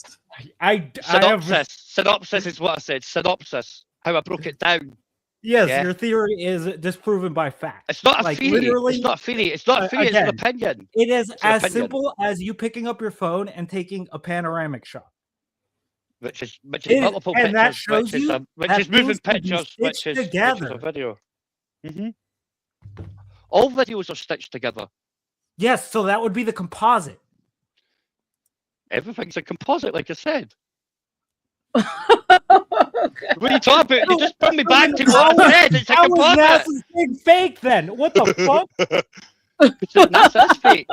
I have Synopsis. Synopsis is what I said. Synopsis. How I broke it down. yes, Yeah. your theory is disproven by fact. It's not a Like, theory. literally, It's not a theory. It's not a theory. It's an again, opinion. It is It's an as opinion. simple as you picking up your phone and taking a panoramic shot. Which is It- multiple and that pictures, shows which is you which that is moving things can be pictures, which stitched is together. a video. All videos are stitched together. Yes, so that would be the composite. Everything's a composite, like I said. What are you talking about? You just bring me back to what I said. It's a How was composite. NASA's thing fake then? What the fuck? NASA is fake.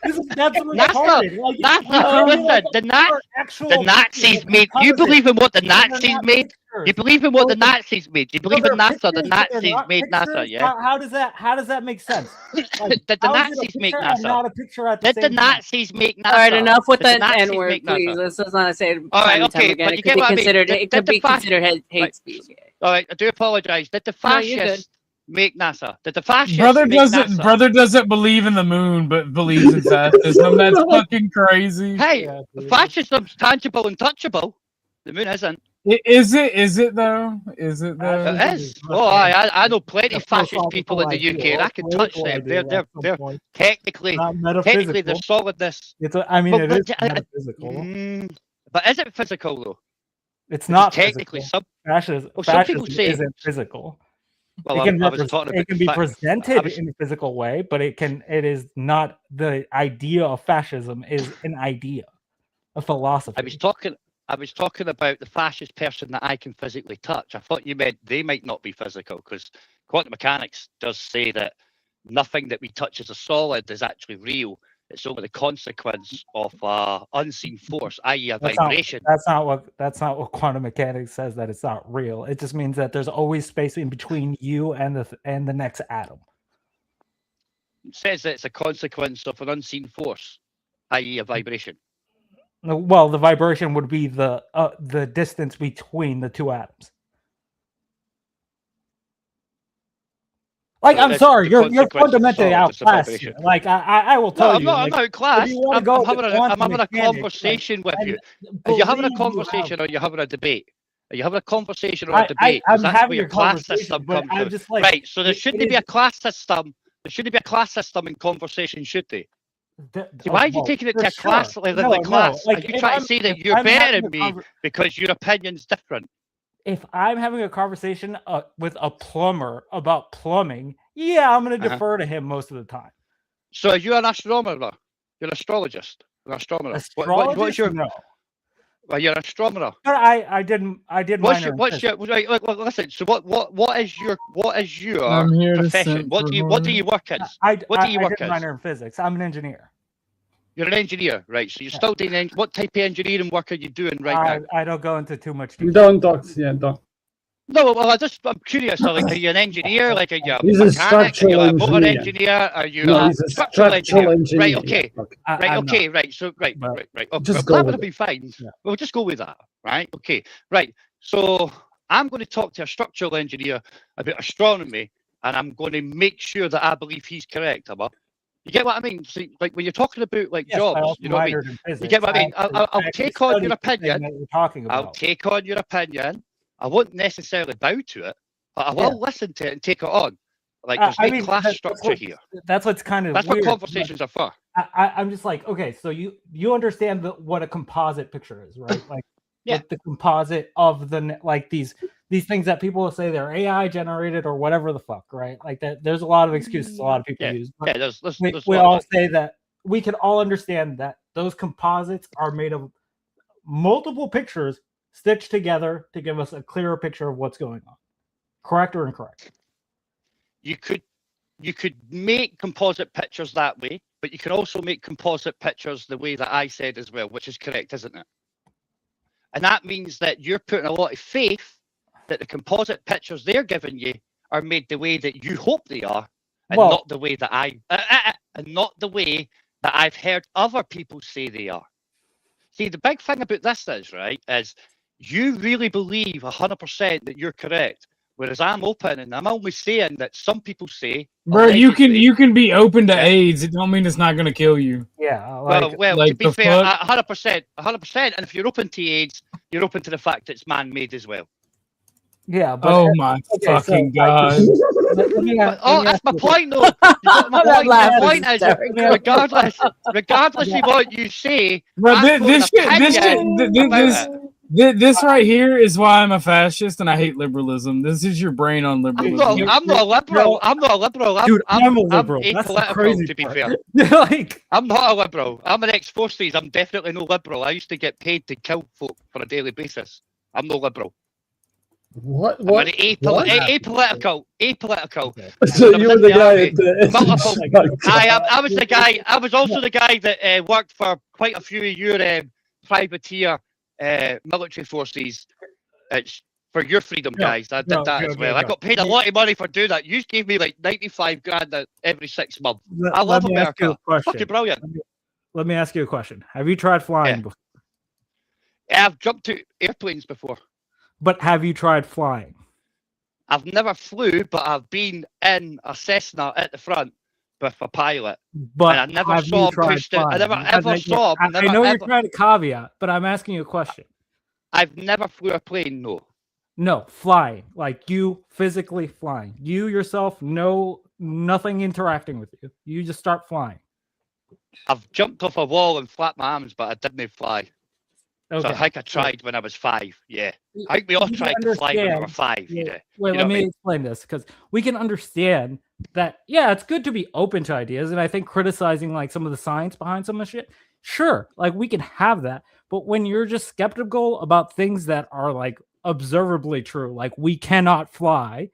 That's NASA, retarded. Like, NASA, listen, the Nazis made. You believe in what the Nazis made? You believe in what the Nazis made? You believe in NASA? The Nazis made NASA, yeah. How does that make sense? Like, Did the how is it a Nazis make picture and NASA? not a picture at the Did the same time? Nazis make NASA? All right, enough with Did the the Nazis N word, make please. NASA? Let's not say it time All right, and time okay, again. but It you could get be what I mean. considered. It Did could the be considered hate Right. speech. All right, I do apologize. Did the No, you're good. fascists make NASA? Did the fascists Brother make NASA? doesn't believe in the moon, but believes in fascism. That's fucking crazy. Hey, fascism's tangible and touchable. The moon isn't. Is it though? Is it though? It is. Oh, I know plenty of fascist people in the UK, and I can touch them. They're technically they're solidness. I mean, But- it but- is metaphysical. But is it physical though? It's not technically physical. some. Well, some Fascism people say isn't physical. Well, it can, I was talking about it can be I presented was- in a physical way, but it is not the idea of fascism is an idea, a philosophy. I was talking about the fascist person that I can physically touch. I thought you meant they might not be physical, because quantum mechanics does say that nothing that we touch as a solid is actually real. It's only the consequence of unseen force, i.e., a vibration. That's not what quantum mechanics says, that it's not real. It just means that there's always space in between you and the next atom. It says that it's a consequence of an unseen force, i.e., a vibration. Well, the vibration would be the distance between the two atoms. Like, So I'm that's sorry, the you're consequence of fundamentally solid, it's a outclassed. vibration. Like, I will tell you. I'm like, not outclassed. if you wanna I'm go having with a quantum mechanics, conversation with you. Are you having a conversation or are you having a debate? Are you having a conversation or a debate? 'Cause I'm that's having where your a class conversation, system but comes I'm from. just like, Right, so there it shouldn't be a class system. There shouldn't be a class system in conversation, should they? See, why are you well, taking it for to a sure. class like No, class? like, Are you if trying I'm- to say that if you're I'm better having than a me because your opinion's different? If I'm having a conversation with a plumber about plumbing, yeah, I'm going to Uh-huh. defer to him most of the time. So are you an astronomer? You're an astrologist. An astronomer. What's Astrologist? your? No. Well, you're an astronomer. But I did What's minor your? in What's physics. your? Right, look, listen. So what is your I'm here to profession? send What for do you money. work as? I What do you I work did as? minor in physics. I'm an engineer. You're an engineer, right? So you're still doing what type of engineering work are you doing right now? I don't go into too much detail. Don't talk. Yeah, don't. No, well, I'm curious. Like, are you an engineer? Like, are you a He's a mechanic? Are structural you a motor engineer. engineer? Are you No, a he's a structural structural engineer? Right. engineer, Okay. yeah, okay. Right. I'm Okay. Right. So. Right. But Right. Okay. just well, go that would with have been fine. We'll just go with that. Right. Okay. Right. So I'm going to talk to a structural engineer about astronomy, and I'm going to make sure that I believe he's correct, Emma. You get what I mean? See, like when you're talking about like Yes, I jobs, also you know what I mean? minored in You physics. get what I mean? actually- I'll I actually take on studied your the thing opinion. that you're talking I'll about. take on your opinion. I won't necessarily bow to it, but I will listen to it and take it on. Like there's no class that's structure what- here. That's what's kind of That's weird. what conversations are for. I'm just like, okay, so you understand what a composite picture is, right? Like, Yeah. like the composite of like these things that people will say they're AI generated or whatever the fuck, right? Like that. There's a lot of excuses a lot of people Yeah. use. but Yeah. There's we a lot all of that. say that we can all understand that those composites are made of multiple pictures stitched together to give us a clearer picture of what's going on. Correct or incorrect? You could make composite pictures that way, but you can also make composite pictures the way that I said as well, which is correct, isn't it? And that means that you're putting a lot of faith that the composite pictures they're giving you are made the way that you hope they are, and Well- not the way that and not the way that I've heard other people say they are. See, the big thing about this is, right, is you really believe 100% that you're correct, whereas I'm open and I'm only saying that some people say, Bro, you allegedly- can be open to AIDS. It don't mean it's not gonna kill you. Yeah. Well, to like be the fair, fuck? 100%, 100%. And if you're open to AIDS, you're open to the fact that it's man-made as well. Yeah. But Oh my fucking god! That's my point, though. You got my That point. laugh My is point is, hysterical. regardless of what you say, Bro, I've got this an shit, opinion about it. this right here is why I'm a fascist and I hate liberalism. This is your brain on liberalism. I'm not a liberal. I'm not a liberal. Dude, I'm a I'm liberal. That's the apolitical, crazy to be part. fair. like, I'm not a liberal. I'm an ex-forces. I'm definitely no liberal. I used to get paid to kill folk on a daily basis. I'm no liberal. What? I'm What? very What? apolitical. So When I you was were in the the guy army, at the. multiple. I was the guy. I was also the guy that worked for quite a few of your privateer military forces. For your freedom, guys. I did that as well. I got paid a lot of money for doing that. You gave me like 95 grand every 6 months. I love Let me ask you America. a question. Fucking brilliant. Let me ask you a question. Have you tried flying before? I've jumped to airplanes before. But have you tried flying? I've never flew, but I've been in a Cessna at the front with a pilot. But and I never have saw you him tried push it. I flying? never Because ever saw him. I know you're trying to caveat, but I'm asking you a question. I've never flew a plane, no. No, flying. Like you physically flying. You yourself, nothing interacting with you. You just start flying. I've jumped off a wall and flapped my arms, but I didn't fly. So Okay. I think I tried when I was 5. Yeah. I think we all You tried to fly when we were understand- 5. Yeah. Wait, You know let what I me mean? explain this because we can understand that, yeah, it's good to be open to ideas. And I think criticizing like some of the science behind some of the shit, sure, like we can have that. But when you're just skeptical about things that are like observably true, like we cannot fly,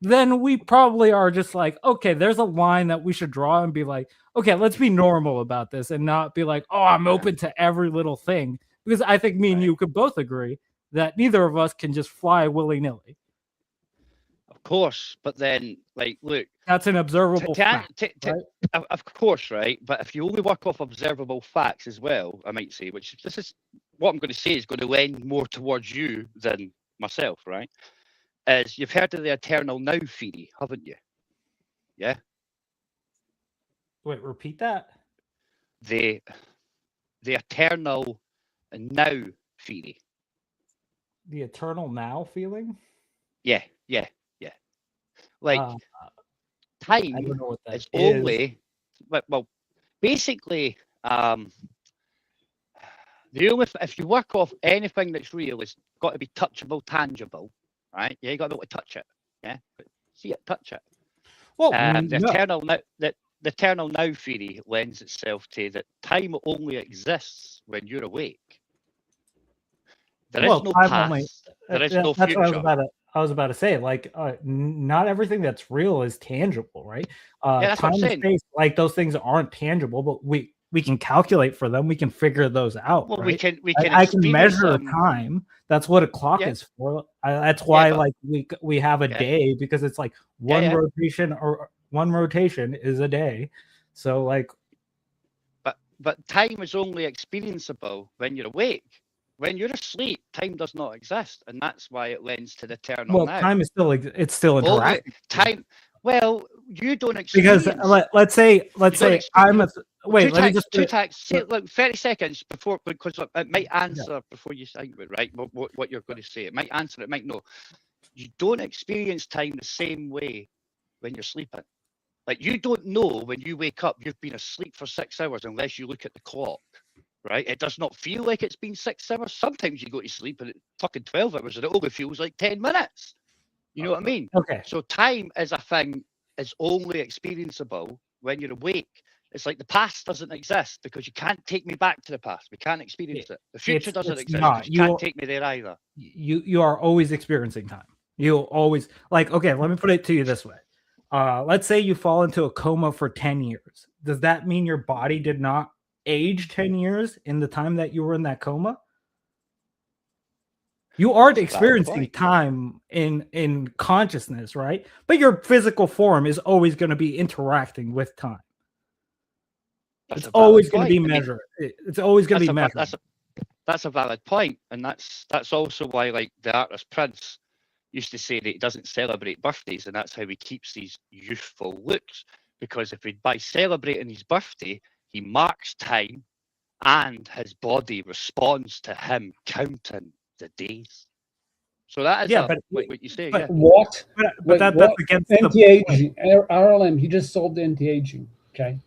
then we probably are just like, okay, there's a line that we should draw and be like, okay, let's be normal about this and not be like, oh, I'm open to every little thing. Because I think me and you could both agree that neither of us can just fly willy-nilly. Of course. But then, like, look. That's an observable fact, right? Of course, right? But if you only work off observable facts as well, I might say, which this is what I'm going to say is going to lend more towards you than myself, right? Is you've heard of the eternal now theory, haven't you? Yeah? Wait, repeat that? The eternal now theory. The eternal now feeling? Yeah. Like time I don't know what that is is. only well, basically, the only if you work off anything that's real, it's got to be touchable, tangible, right? Yeah, you got to be able to touch it. Yeah, see it, touch it. Well, the no. eternal now theory lends itself to that time only exists when you're awake. There is no time past. only- There is yeah, no that's future. what I was about to say. Like, not everything that's real is tangible, right? That's what Time I'm and saying. space, like those things aren't tangible, but we can calculate for them. We can figure those out. Well, right? we can I can experience measure them. time. That's what a clock Yeah. is for. That's why, but- like, we have a Yeah. day because it's like one yeah. rotation or one rotation is a day. So, like, But time is only experienceable when you're awake. When you're asleep, time does not exist, and that's why it lends to the eternal well, now. time is still it's still Only interactive. time. Well, you don't experience. Because let's say I'm a wait. Let me just two tags. Say, look, 30 seconds before, because it might answer before you say it, right? What you're going to say, it might answer, it might no. You don't experience time the same way when you're sleeping. Like you don't know when you wake up you've been asleep for 6 hours unless you look at the clock, right? It does not feel like it's been 6 hours. Sometimes you go to sleep and it's fucking 12 hours and it only feels like 10 minutes. You know what I mean? Okay. So time is a thing is only experienceable when you're awake. It's like the past doesn't exist because you can't take me back to the past. We can't experience it. The future doesn't it's exist not. because you can't take me there either. You are always experiencing time. You'll always like. Okay, let me put it to you this way. Let's say you fall into a coma for 10 years. Does that mean your body did not age 10 years in the time that you were in that coma? You aren't experiencing time in consciousness, right? But your physical form is always going to be interacting with time. It's always going to be measured. It's always going to be measured. That's a valid point, and that's also why, like the artist Prince used to say that he doesn't celebrate birthdays, and that's how he keeps these youthful looks. Because by celebrating his birthday, he marks time, and his body responds to him counting the days. So that is what you say. But Yeah. what? But that's against the anti-aging. RLM. He just solved anti-aging. Okay,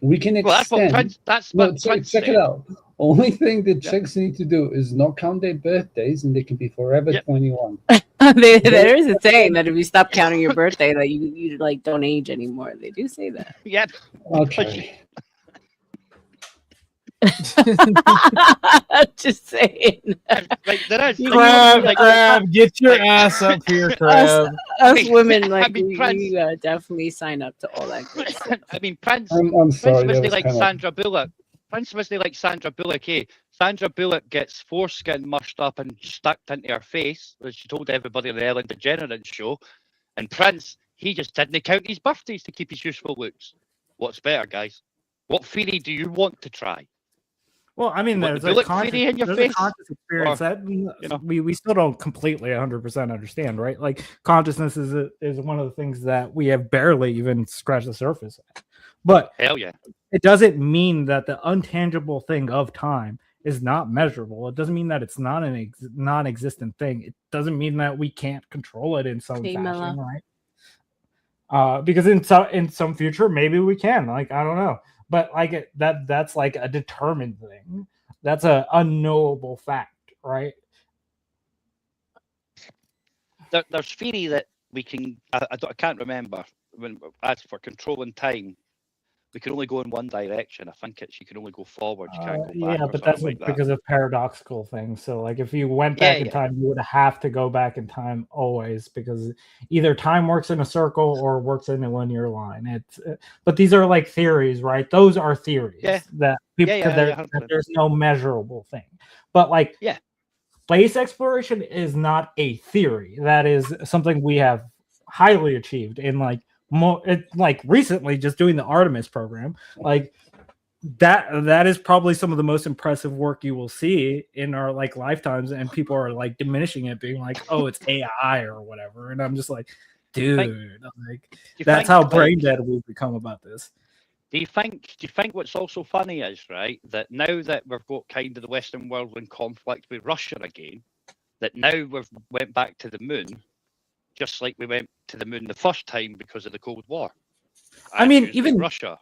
we can extend. Well, that's what Prince. That's No, what check Prince it said. out. Only thing that chicks need to do is not count their birthdays, and they can be forever 21. There is a saying that if you stop counting your birthday, that you like don't age anymore. They do say that. Yep. Okay. Just saying. Like there is Crab, get your ass up here, Crab. Us women, like, I mean, we Prince, definitely sign up to all that good stuff. I mean, Prince. I'm Prince sorry, was that they was like kind of Sandra Bullock. Prince was they like Sandra Bullock. Sandra Bullock gets foreskin mushed up and stuck into her face, as she told everybody on the Ellen DeGeneres show. And Prince, he just didn't count his birthdays to keep his youthful looks. What's better, guys? What theory do you want to try? Well, I mean, What, there's the a bullet conscious, theory in your there's face? a conscious experience Or, that we still don't completely 100% understand, right? Like consciousness is one of the things that we have barely even scratched the surface at. But hell yeah, it doesn't mean that the untangible thing of time is not measurable. It doesn't mean that it's not an non-existent thing. It doesn't mean that we can't control it in some Hey, fashion, Mela. right? Because in some future maybe we can. Like I don't know, but like that's like a determined thing. That's a unknowable fact, right? there's theory that we can. I can't remember when as for controlling time. We can only go in one direction. I think it's you can only go forward. You can't go back. Yeah, or but that's something like that. because of paradoxical things. So, like, if you went Yeah, back in yeah. time, you would have to go back in time always because either time works in a circle or works in a linear line. It's, but these are like theories, right? Those are theories that people that there's no measurable thing. But like, space exploration is not a theory. That is something we have highly achieved in like recently just doing the Artemis program. Like that is probably some of the most impressive work you will see in our like lifetimes, and people are like diminishing it, being like, oh, it's AI or whatever. And I'm just like, dude, like that's how brain dead we've become about this. Do you think what's also funny is, right, that now that we've got kind of the Western world in conflict with Russia again, that now we've went back to the moon, just like we went to the moon the first time because of the Cold War. I mean, Usually even Russia.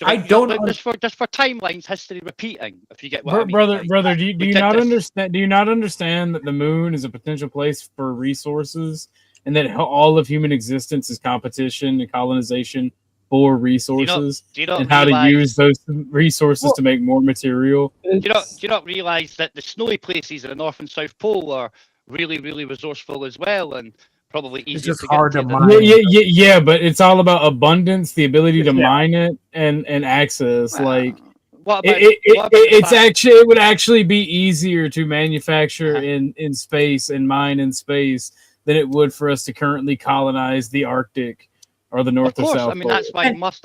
I don't just for timelines, history repeating. If you get what I mean, brother, like, brother, do you we did not this. understand? Do you not understand that the moon is a potential place for resources, and that all of human existence is competition and colonization for resources, do you not and how to realize- use those resources to make more material? Do you not realize that the snowy places in the North and South Pole are really, really resourceful as well, and probably easier just to hard get to to mine. than- Yeah, but it's all about abundance, the ability to mine it, and access. Like, What about- it would actually be easier to manufacture in space and mine in space than it would for us to currently colonize the Arctic or the North Of course, or South I mean Pole. that's why Musk.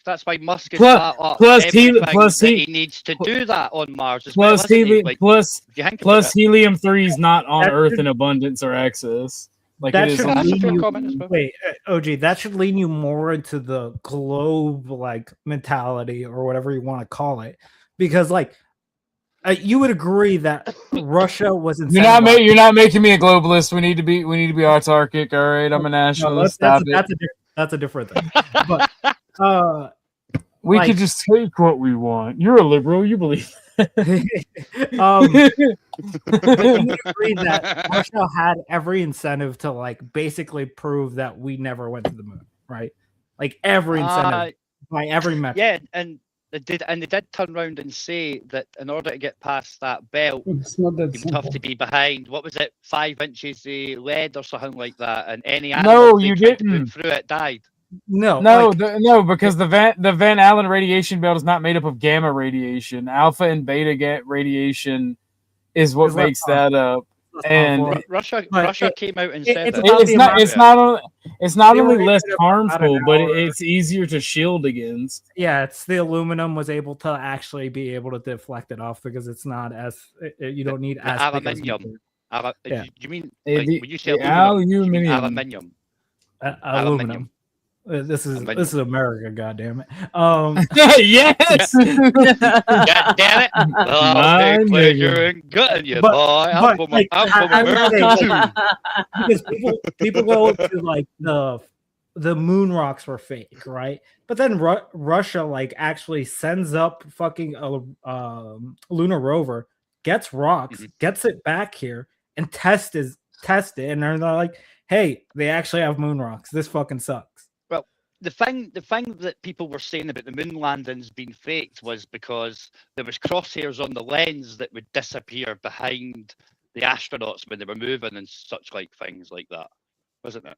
That's why Musk is Plus- part of plus he- everything plus that he- he needs to do that on Mars as Plus, well. Isn't he? helium, Like, plus if you think about it. helium-3 is not on That Earth should- in abundance or access. Like that it is should on lean you, comment as well. wait, OG, that should lean you more into the globe like mentality or whatever you want to call it, because like you would agree that Russia was You're not making me a globalist. We need to be autarkic. All right, I'm a nationalist. Stop it. That's a different thing. But We like- could just take what we want. You're a liberal. You believe. But you would agree that Russia had every incentive to like basically prove that we never went to the moon, right? Like every incentive by every metric. Yeah, and they did turn around and say that in order to get past that belt, It's not that you would have simple. to be behind. What was it, 5 inches of lead or something like that? And any No, animal they you tried to put didn't. through it died. No, No, because the Van Allen radiation belt is not made up of gamma radiation. Alpha and beta radiation is what It's less makes that up. And harmful. Russia But came out and it- said it's that. about it's not They were only less able to about harmful, an but hour. it's easier to shield against. Yeah, it's the aluminum was able to actually be able to deflect it off because it's not as you don't need as big as aluminium. Yeah. You mean Eh, like, the- when you say the aluminum? You mean aluminium. aluminium. aluminum. This is America, goddamn it. Yes. God damn it! Well, I'll take Mine, pleasure nigga. in gutting you, But- boy. I'm but, from, like, I'm from I would say, America like, too. because people go to like the moon rocks were fake, right? But then Russia like actually sends up fucking a lunar rover, gets rocks, gets it back here, and test it, and they're like, hey, they actually have moon rocks. This fucking sucks. the thing that people were saying about the moon landings being faked was because there was crosshairs on the lens that would disappear behind the astronauts when they were moving and such like things like that, wasn't it?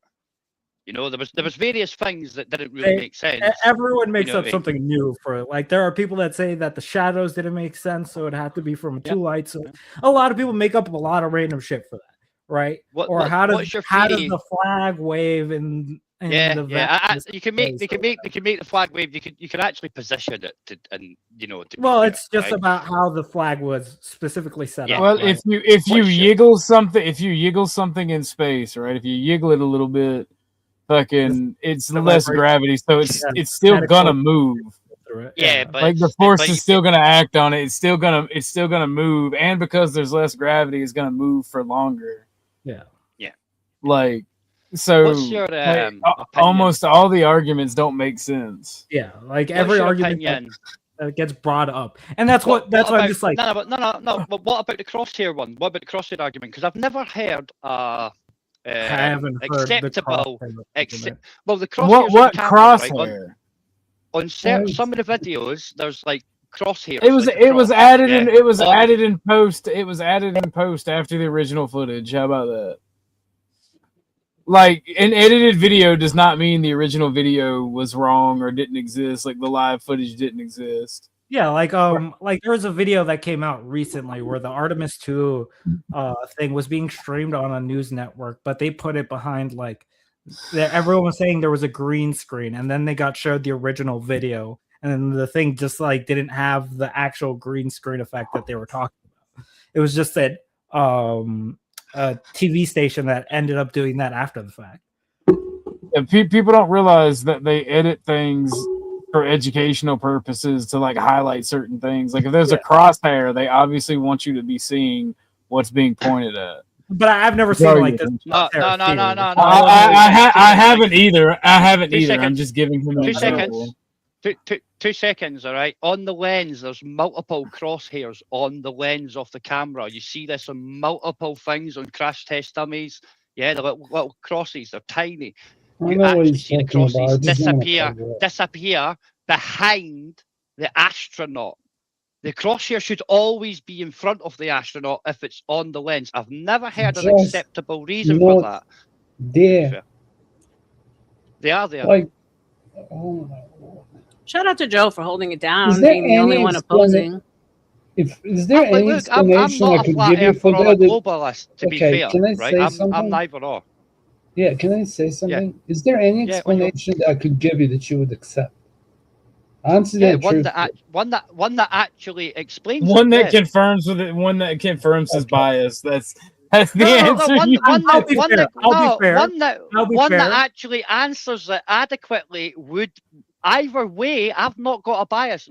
You know, there was various things that didn't really make sense. Everyone makes You know up what I mean? something new for it. Like there are people that say that the shadows didn't make sense, so it had to be from two lights. So a lot of people make up a lot of random shit for that, right? How does the flag wave in the you can make the flag wave. You can actually position it to, and you know. It's just about how the flag was specifically set up. Well, right? if you yiggle something in space, right? If you yiggle it a little bit, fucking, it's less gravity, so it's still gonna move. Yeah, but like the force is still gonna act on it. It's still gonna move, and because there's less gravity, it's gonna move for longer. Yeah. Like. So what's your almost all the arguments don't make sense. Yeah, like every argument that gets brought up, and that's why I'm just like no. But what about the crosshair one? What about the crosshair argument? Because I've never heard I haven't heard acceptable. Well, the crosshair. What crosshair? Right? On some of the videos, there's like crosshairs. It was added in post. It was added in post after the original footage. How about that? Like, an edited video does not mean the original video was wrong or didn't exist. Like, the live footage didn't exist. Yeah, like there was a video that came out recently where the Artemis 2 thing was being streamed on a news network, but they put it behind everyone was saying there was a green screen, and then they got showed the original video, and then the thing just like didn't have the actual green screen effect that they were talking about. It was just that a TV station that ended up doing that after the fact. Yeah, people don't realize that they edit things for educational purposes to like highlight certain things. Like if there's a crosshair, they obviously want you to be seeing what's being pointed at. But I've never seen like this. No. I haven't either. I'm just giving him 2 seconds. 2 seconds, all right. On the lens, there's multiple crosshairs on the lens of the camera. You see this on multiple things on crash test dummies. Yeah, the little crosses, they're tiny. You actually see the crosses disappear behind the astronaut. The crosshair should always be in front of the astronaut if it's on the lens. I've never heard an acceptable reason for that. They are there. Like, oh my God. Shout out to Joe for holding it down, being the only one opposing. Is there any explanation I could give you for that? Globalist, to be fair, can I say something? I'm neither or. Yeah, can I say something? Yeah. Is there any explanation that I could give you that you would accept? Answer that. One that actually explains. One that confirms with it. One that confirms his bias. That's the answer. One that actually answers it adequately would. Either way, I've not got a bias.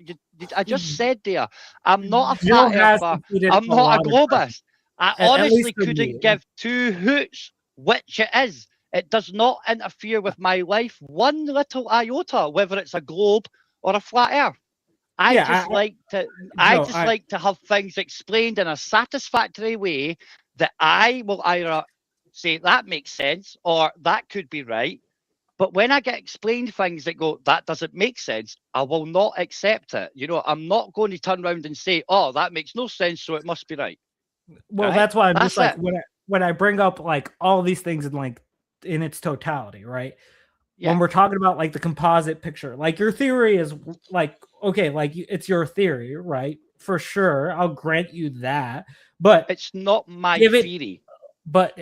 I just said there, I'm not a flat earther. I'm not a globist. I honestly couldn't give two hoots which it is. It does not interfere with my life one little iota, whether it's a globe or a flat earth. I like to have things explained in a satisfactory way that I will either say that makes sense or that could be right. But when I get explained things that go, that doesn't make sense, I will not accept it. You know, I'm not going to turn around and say, oh, that makes no sense, so it must be right. Well, that's why I'm just like, when I bring up like all these things in its totality, right? Yeah. When we're talking about like the composite picture, like your theory is like, okay, like it's your theory, right? For sure. I'll grant you that. But it's not my theory. But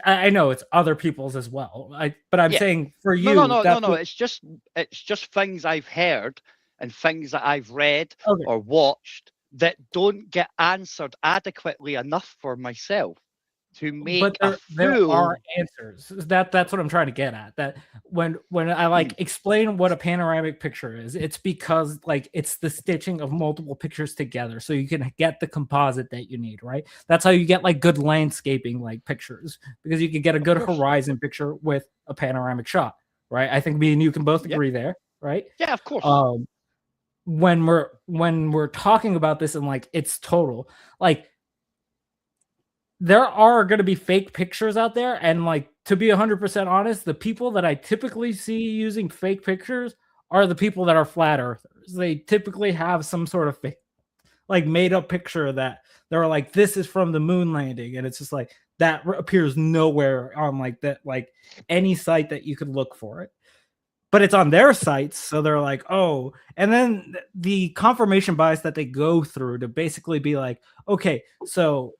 I know it's other people's as well. But I'm saying for you, no. It's just things I've heard and things that I've read or watched that don't get answered adequately enough for myself to make. But there are answers. That's what I'm trying to get at. That when I like explain what a panoramic picture is, it's because like it's the stitching of multiple pictures together, so you can get the composite that you need. Right. That's how you get like good landscaping like pictures, because you can get a good horizon picture with a panoramic shot. Right. I think me and you can both agree there. Right. Yeah, of course. When we're talking about this and like it's total, like there are going to be fake pictures out there, and like to be 100% honest, the people that I typically see using fake pictures are the people that are flat earthers. They typically have some sort of fake, like made up picture that they're like, this is from the moon landing. And it's just like, that appears nowhere on like that, like any site that you could look for it. But it's on their sites. So they're like, oh, and then the confirmation bias that they go through to basically be like, okay, so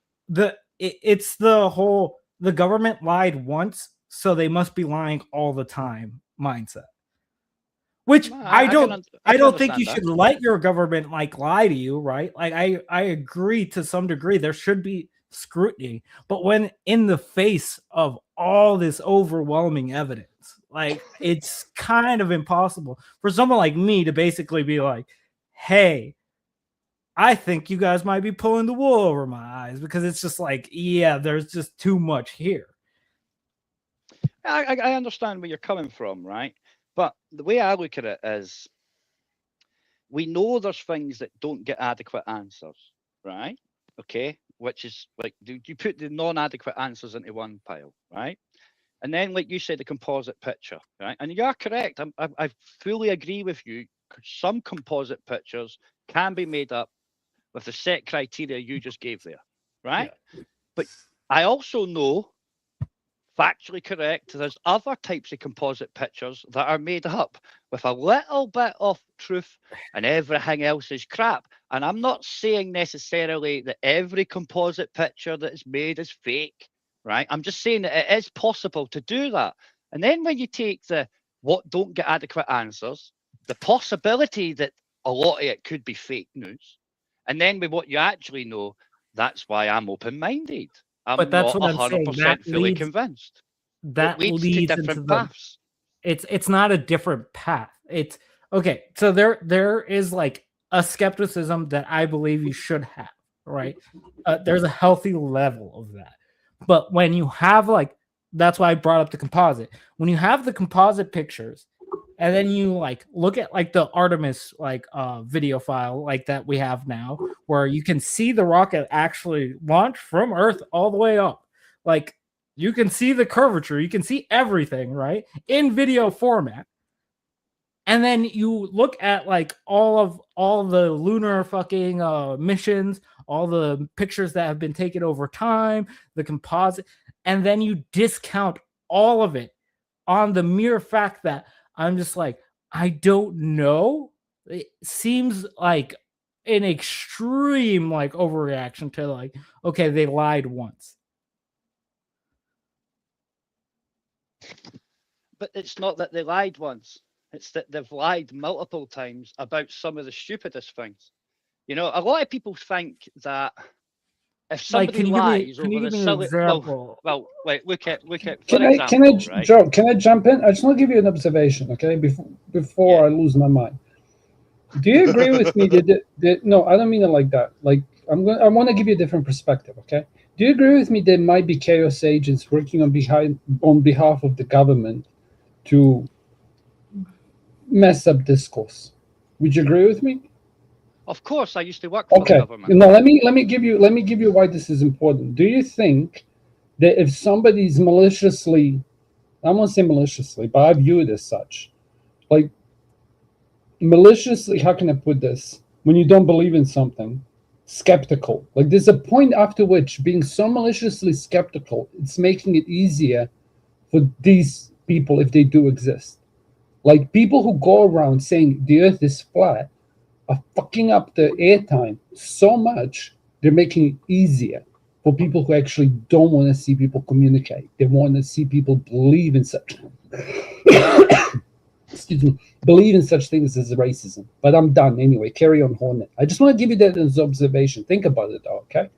it's the whole, the government lied once, so they must be lying all the time mindset. Which I don't think you should let your government like lie to you, right? Like I agree to some degree. There should be scrutiny, but when in the face of all this overwhelming evidence, like it's kind of impossible for someone like me to basically be like, hey, I think you guys might be pulling the wool over my eyes, because it's just like, yeah, there's just too much here. I understand where you're coming from, right? But the way I look at it is, we know there's things that don't get adequate answers, right? Okay, which is like, you put the non-adequate answers into one pile, right? And then, like you said, the composite picture, right? And you are correct. I fully agree with you. Some composite pictures can be made up with the set criteria you just gave there, right? Yeah. But I also know, factually correct, there's other types of composite pictures that are made up with a little bit of truth and everything else is crap. And I'm not saying necessarily that every composite picture that is made is fake, right? I'm just saying that it is possible to do that. And then when you take the what don't get adequate answers, the possibility that a lot of it could be fake news, and then with what you actually know, that's why I'm open-minded. But that's not what I'm saying. 100% fully convinced. That leads to into different the paths. It's not a different path. It's okay. So there is like a skepticism that I believe you should have, right? There's a healthy level of that. But when you have like, that's why I brought up the composite. When you have the composite pictures, and then you like look at like the Artemis like video file like that we have now, where you can see the rocket actually launch from Earth all the way up. Like you can see the curvature, you can see everything, right? In video format. And then you look at like all the lunar fucking missions, all the pictures that have been taken over time, the composite, and then you discount all of it on the mere fact that I'm just like, I don't know. It seems like an extreme like overreaction to like, okay, they lied once. But it's not that they lied once. It's that they've lied multiple times about some of the stupidest things. You know, a lot of people think that if somebody lies over the silly, well, wait, look at. Can I, Joe? Can I jump in? I just want to give you an observation, okay? Before I lose my mind. Do you agree with me that no, I don't mean it like that. Like I want to give you a different perspective, okay? Do you agree with me there might be chaos agents working on behalf of the government to mess up discourse? Would you agree with me? Of course, I used to work for the government. No, let me give you why this is important. Do you think that if somebody's maliciously, I won't say maliciously, but I view it as such, like maliciously, how can I put this? When you don't believe in something, skeptical. Like there's a point after which being so maliciously skeptical, it's making it easier for these people, if they do exist. Like people who go around saying the earth is flat are fucking up the airtime so much, they're making it easier for people who actually don't want to see people communicate. They want to see people believe in such excuse me, believe in such things as racism. But I'm done anyway. Carry on, Hornet. I just want to give you that as observation. Think about it, though, okay?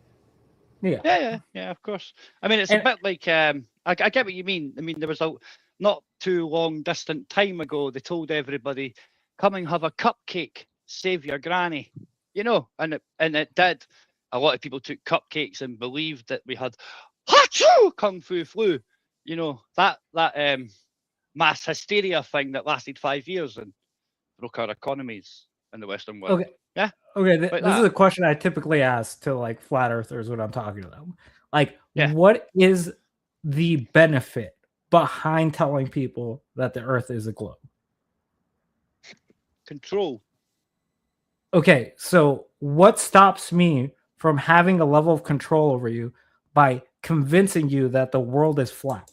Yeah, of course. I mean, it's a bit like I get what you mean. I mean, there was a not too long distant time ago, they told everybody, come and have a cupcake, save your granny. You know, and it did. A lot of people took cupcakes and believed that we had Hachoo! Kung Fu flu. You know, that mass hysteria thing that lasted 5 years and broke our economies in the Western world. Okay. Yeah. Okay. This is a question I typically ask to like flat earthers when I'm talking to them. Like, what is the benefit behind telling people that the Earth is a globe? Control. Okay, so what stops me from having a level of control over you by convincing you that the world is flat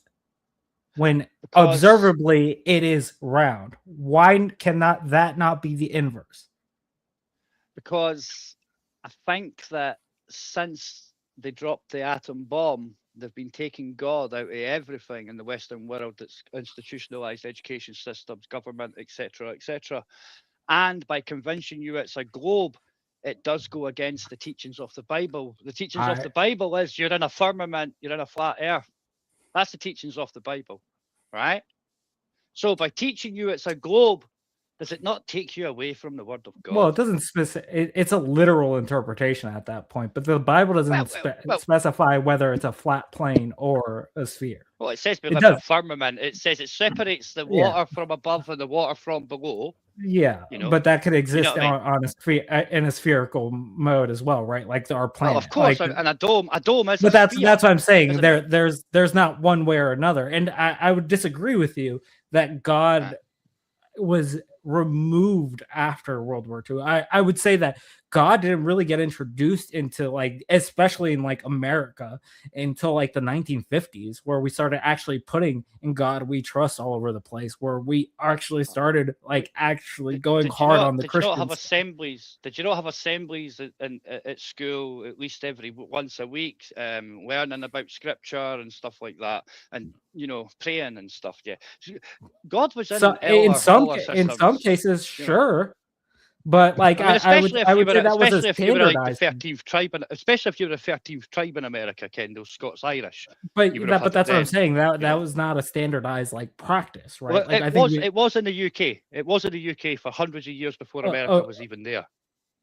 when Because- observably it is round? Why cannot that not be the inverse? Because I think that since they dropped the atom bomb, they've been taking God out of everything in the Western world that's institutionalized education systems, government, etc., etc. And by convincing you it's a globe, it does go against the teachings of the Bible. The teachings of the Bible is you're in a firmament, you're in a flat earth. That's the teachings of the Bible, right? So by teaching you it's a globe, does it not take you away from the word of God? Well, it doesn't it's a literal interpretation at that point, but the Bible doesn't specify whether it's a flat plane or a sphere. Well, it says we It live in a does. firmament. It says it separates the Yeah. water from above and the water from below. Yeah, You know, but that could you know exist what I mean? on a in a spherical mode as well, right? Like our planet. Well, of course, Like, and a dome is. but a that's sphere, what I'm saying. isn't it? There's not one way or another, and I would disagree with you that God was removed after World War II. I would say that God didn't really get introduced into, like, especially in like America, until like the 1950s, where we started actually putting "In God We Trust" all over the place, where we actually started like actually going Did you hard not- on the did you not have Christians. assemblies? Did you not have assemblies at school at least once a week, learning about scripture and stuff like that, and praying and stuff? Yeah, God was in So all our in some systems, cases, you know. sure, but like I mean, I would say that was a especially if you were like the standardized. 13th tribe, especially if you were the 13th tribe in America, Kendall, Scots Irish. But you would have had that's it what I'm then, saying. That you that know. was not a standardized like practice, right? Well, Like it was in the UK. It was in the UK for hundreds of years before America was even there.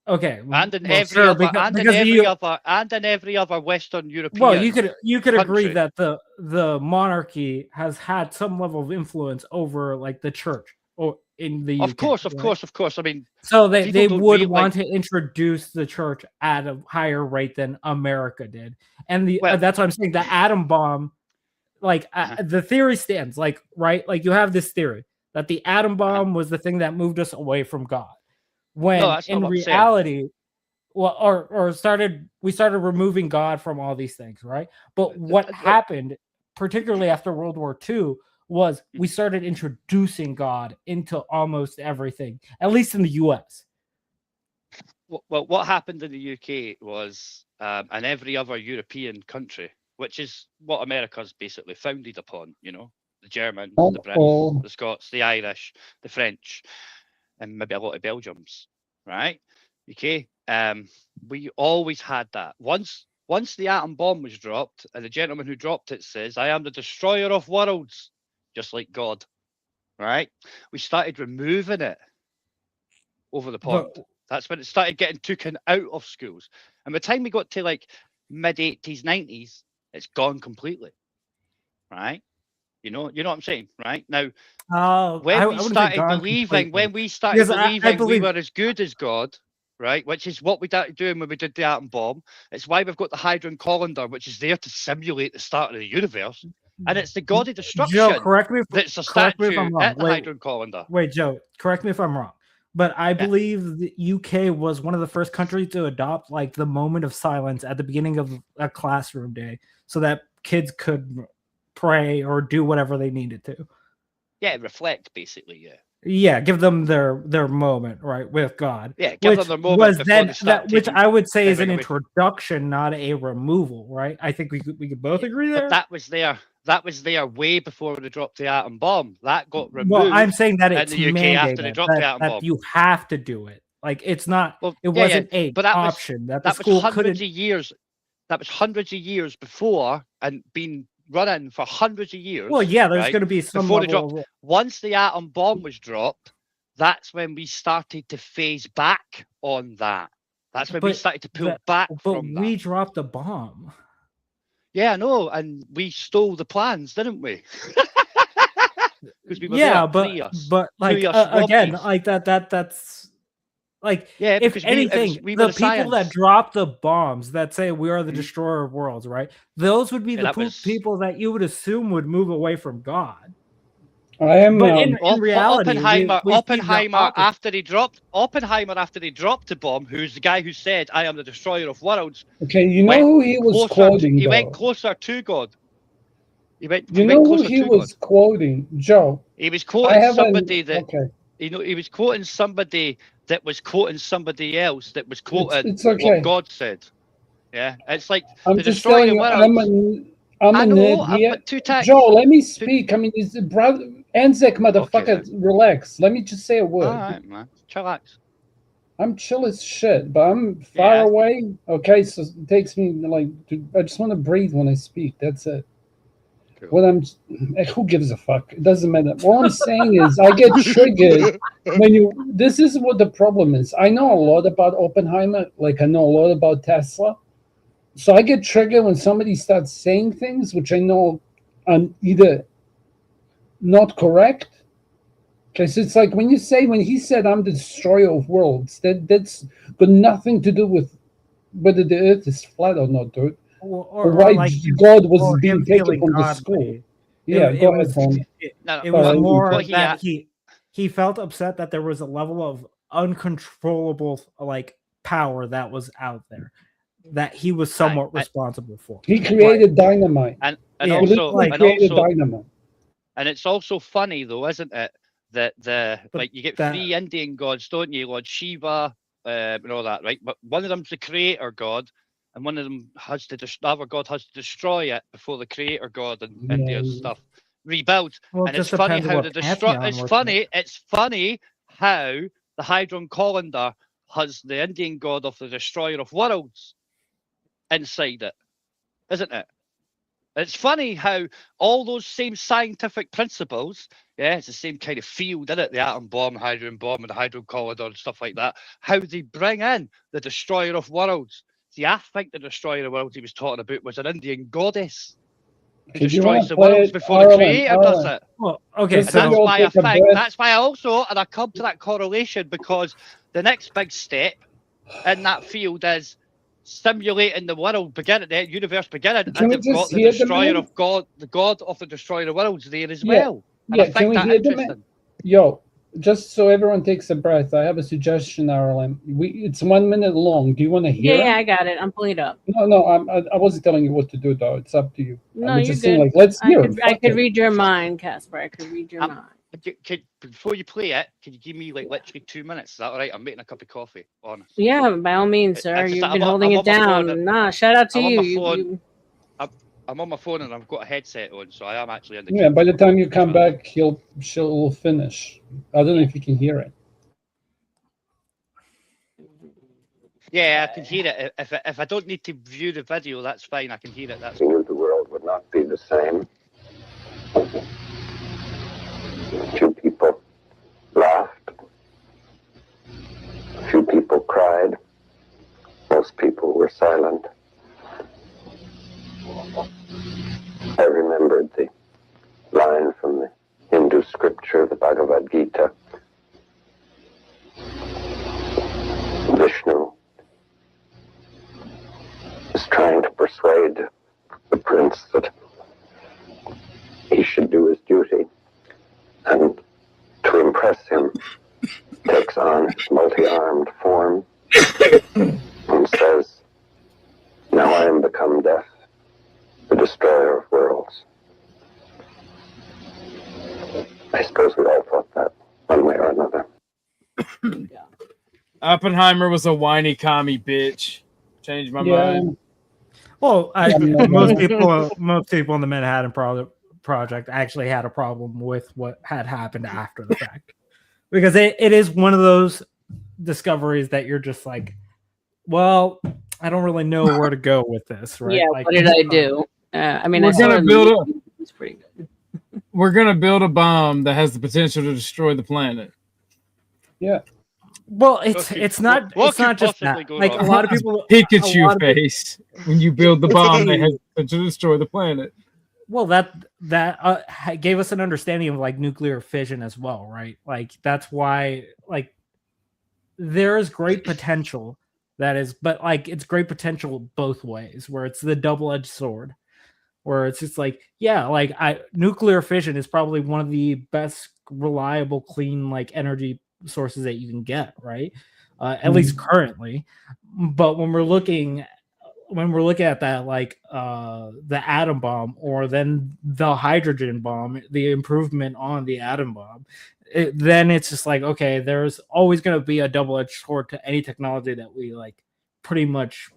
Okay, And in well, every sure, other, because, and in because the every U- other, and in every other Western European. well, you could agree country. that the monarchy has had some level of influence over like the church or in the UK, Of course, right? I mean, So they people don't would read, want like- to introduce the church at a higher rate than America did, and Well- that's what I'm saying. The atom bomb, like the theory stands, like right, like you have this theory that the atom bomb was the thing that moved us away from God, when No, that's not in what I'm saying. reality, well, we started removing God from all these things, right? But what happened, particularly after World War II, was we started introducing God into almost everything, at least in the US. Well, what happened in the UK was, and every other European country, which is what America's basically founded upon, the Germans, the Brits, the Scots, the Irish, the French, and maybe a lot of Belgians, right? Okay, we always had that. Once the atom bomb was dropped, and the gentleman who dropped it says, "I am the destroyer of worlds," just like God, right? We started removing it over the pond. That's when it started getting taken out of schools. And by the time we got to like mid 80s, 90s, it's gone completely. Right? You know what I'm saying, right? Now, when we started believing we were as good as God, right? Which is what we started doing when we did the atom bomb. It's why we've got the Hadron Collider, which is there to simulate the start of the universe. And it's the God of destruction. Joe, correct me that's a if statue I'm wrong. at the Wait. Hadron Collider. Wait, Joe, correct me if I'm wrong, but I believe the UK was one of the first countries to adopt like the moment of silence at the beginning of a classroom day, so that kids could pray or do whatever they needed to. Yeah, reflect basically. Yeah. Yeah, give them their moment, right, with God. Yeah, give them their moment was before then they start which taking I would say is an everything away. introduction, not a removal, right? I think we could both agree there. But that was there. That was there way before they dropped the atom bomb. That got removed. Well, I'm saying that in it's the UK after they mandated, dropped the that, atom that bomb. you have to do it. Like it's not. It Yeah, wasn't yeah, a but that option that the was school hundreds couldn't. of years. That was hundreds of years before and been running for hundreds of years. Well, yeah, there's right, going to be some before they level dropped. of- Once the atom bomb was dropped, that's when we started to phase back on that. That's when we started to pull back But from that. we dropped the bomb. Yeah, I know, and we stole the plans, didn't we? Because we were Yeah, there, pre us. but like Pre us again, Romneys. like that's Like, Yeah, if because anything, we were the the people that science. drop the bombs that say we are the destroyer of worlds, right? Those would be Yeah, the that was people that you would assume would move away from God. I am. But in reality, Oppenheimer. we see the Oppenheimer opposite. after he dropped the bomb, who's the guy who said, "I am the destroyer of worlds." Okay, you know went who he was closer quoting, he went though? closer to God. He went You know who closer he to was God. quoting, Joe? He was I quoting haven't. somebody that Okay, he was quoting somebody that was quoting somebody else that was quoting it's okay. what God said. Yeah, it's like I'm the just destroyer telling of you, worlds. I'm I a know, nerd here. but two times. Joe, let me speak. I mean, it's brother Anzac, motherfucker. Relax. Let me just say a word. All right, man. Chillax. I'm chill as shit, but I'm far away. Okay, so it takes me I just want to breathe when I speak. That's it. What I'm, who gives a fuck? It doesn't matter. What I'm saying is, I get triggered when you. This is what the problem is. I know a lot about Oppenheimer, like I know a lot about Tesla, so I get triggered when somebody starts saying things which I know are either not correct. Okay, so it's like when he said I'm the destroyer of worlds, that's got nothing to do with whether the earth is flat or not, dude. Or why God was being taken from the school. Yeah, go ahead, Tony. It was Sorry. more that he felt upset that there was a level of uncontrollable power that was out there that he was somewhat responsible for. He created dynamite. And Yeah, also, dynamite. And it's also funny though, isn't it, that you get three Indian gods, don't you? Lord Shiva, and all that, right? But one of them's the creator god, and one of them has to the other god has to destroy it before the creator god and India's stuff rebuild. Well, and it it's just funny depends how what the destroy. pantheon It's we're funny. It's funny how the Hadron Collider has the Indian god of the destroyer of worlds inside it, isn't it? It's funny how all those same scientific principles, it's the same kind of field, isn't it? The atom bomb, hydrogen bomb, and the Hadron Collider and stuff like that. How they bring in the destroyer of worlds. See, I think the destroyer of worlds he was talking about was an Indian goddess who destroys the worlds before the creator does it. Well, okay, and that's why I think that's why I also, and I come to that correlation because the next big step in that field is simulating the world beginning, the universe beginning, Can and we they've just got the hear the destroyer man? of God, the God of the destroyer of worlds there as Yeah, well. And I can think we that hear the interesting. man? Yo, just so everyone takes a breath, I have a suggestion, RLM. It's 1 minute long. Do you want to hear Yeah, it? I got it. I'm pulling it up. No, I wasn't telling you what to do, though. It's up to you. No, I was you're just saying, good. like, let's hear it. I Fuck could it. read your mind, Casper. I could read your mind. Before you play it, can you give me like literally 2 minutes? Is that all right? I'm making a cup of coffee. Honest. Yeah, by all means, sir. You've been holding it down. Nah, shout out to you. I'm on my phone and I've got a headset on, so I am actually in the. Yeah, by the time you come back, she'll finish. I don't know if you can hear it. Yeah, I can hear it. If I don't need to view the video, that's fine. I can hear it. That's. He knew the world would not be the same. Few people laughed. Few people cried. Most people were silent. I remembered the line from the Hindu scripture, the Bhagavad Gita. Vishnu is trying to persuade the prince that he should do his duty, and to impress him takes on his multi-armed form and says, "Now I am become death, the destroyer of worlds." I suppose we all thought that one way or another. Oppenheimer was a whiny commie bitch. Changed my mind. Well, most people in the Manhattan Project actually had a problem with what had happened after the fact, because it is one of those discoveries that you're just like, well, I don't really know where to go with this, right? Yeah, like, what did I do? I mean, We're gonna build it's pretty good. We're gonna build a bomb that has the potential to destroy the planet. Yeah. Well, it's not just that. Like a lot of people, Pikachu face when you build the bomb that has the potential to destroy the planet. Well, that gave us an understanding of like nuclear fission as well, right? Like that's why, like, there is great potential that is, but like it's great potential both ways, where it's the double-edged sword, where it's just like, yeah, like nuclear fission is probably one of the best reliable, clean like energy sources that you can get, right? At least currently. But when we're looking at that, like the atom bomb, or then the hydrogen bomb, the improvement on the atom bomb, then it's just like, okay, there's always going to be a double-edged sword to any technology that we like pretty much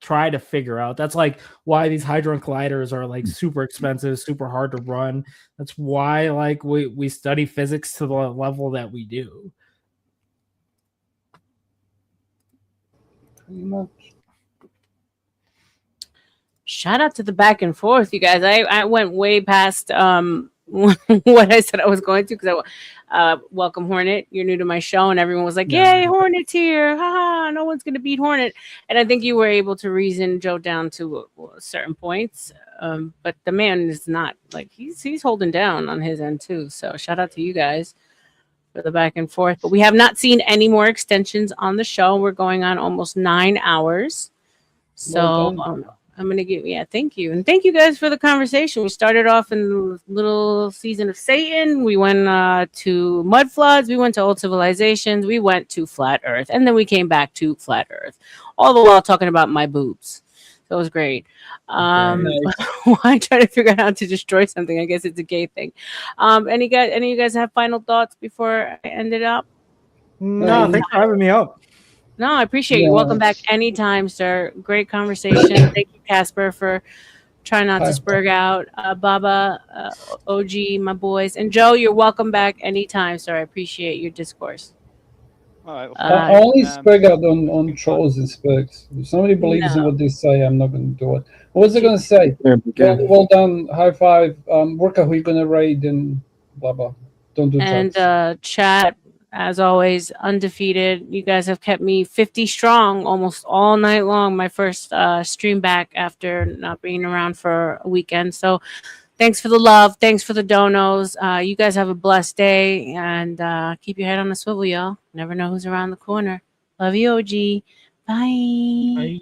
try to figure out. That's like why these hadron colliders are like super expensive, super hard to run. That's why like we study physics to the level that we do. Pretty much. Shout out to the back and forth, you guys. I went way past what I said I was going to, because welcome Hornet. You're new to my show, and everyone was like, "Yay, Hornet's here! Haha! No one's gonna beat Hornet." And I think you were able to reason Joe down to certain points, but the man is not like he's holding down on his end too. So shout out to you guys for the back and forth. But we have not seen any more extensions on the show. We're going on almost 9 hours. So I'm going to give, thank you. And thank you guys for the conversation. We started off in the little season of Satan. We went to Mud Floods. We went to Old Civilizations. We went to Flat Earth. And then we came back to Flat Earth. All the while talking about my boobs. So it was great. Why try to figure out how to destroy something? I guess it's a gay thing. Any of you guys have final thoughts before I end it up? No, thanks for having me up. No, I appreciate you. Welcome back anytime, sir. Great conversation. Thank you, Casper, for trying not to spurg out. Baba, OG, my boys. And Joe, you're welcome back anytime, sir. I appreciate your discourse. All right, I only spurg out on trolls and spurgs. If somebody believes in what they say, I'm not going to do it. What was I going to say? Well done. High five. Work out who you're going to raid and blah, blah. Don't do And drugs. chat, as always, undefeated. You guys have kept me 50 strong almost all night long. My first stream back after not being around for a weekend. So thanks for the love. Thanks for the donos. You guys have a blessed day, and keep your head on a swivel, y'all. Never know who's around the corner. Love you, OG. Bye.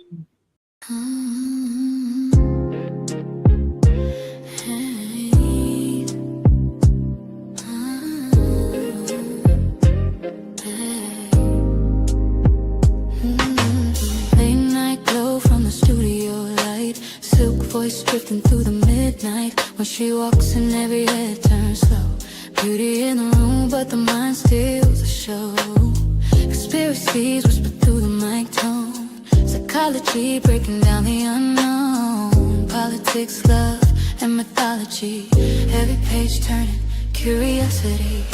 Late night glow from the studio light, silk voice drifting through the midnight. When she walks in, every head turns slow. Beauty in the room, but the mind steals the show. Conspiracies whisper through the mic tone. Psychology breaking down the unknown. Politics, love, and mythology. Every page turning curiosity.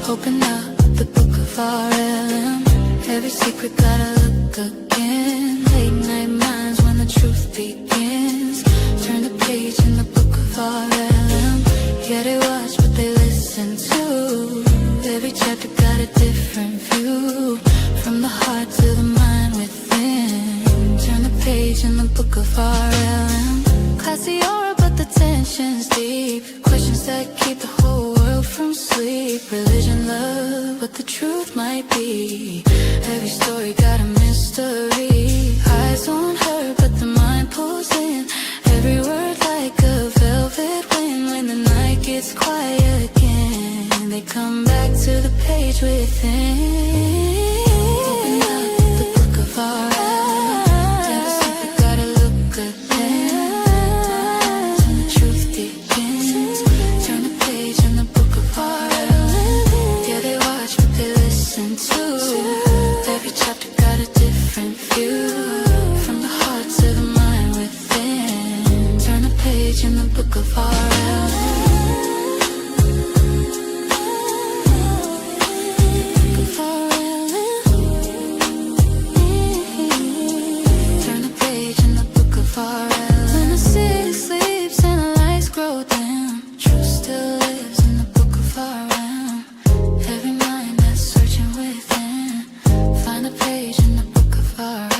Open up the book of RLM. Every secret gotta look again. Late night minds when the truth begins. Turn the page in the book of RLM. Yeah, they watch but they listen too. Every chapter got a different view. From the heart to the mind within. Turn the page in the book of RLM. Classy aura but the tension's deep. Questions that keep the whole world from sleep. Religion, love, what the truth might be. Every story got a mystery. Eyes on her but the mind pulls in. Every word like a velvet wind. When the night gets quiet again, they come back to the page within. Open up the book of RLM. Every secret gotta look again. When the truth begins, turn the page in the book of RLM. Yeah, they watch but they listen too. Every chapter got a different view. From the heart to the mind within. Turn the page in the book of RLM. Turn the page in the book of RLM. When the city sleeps and the lights grow dim, truth still lives in the book of RLM. Every mind that's searching within, find a page in the book of RLM.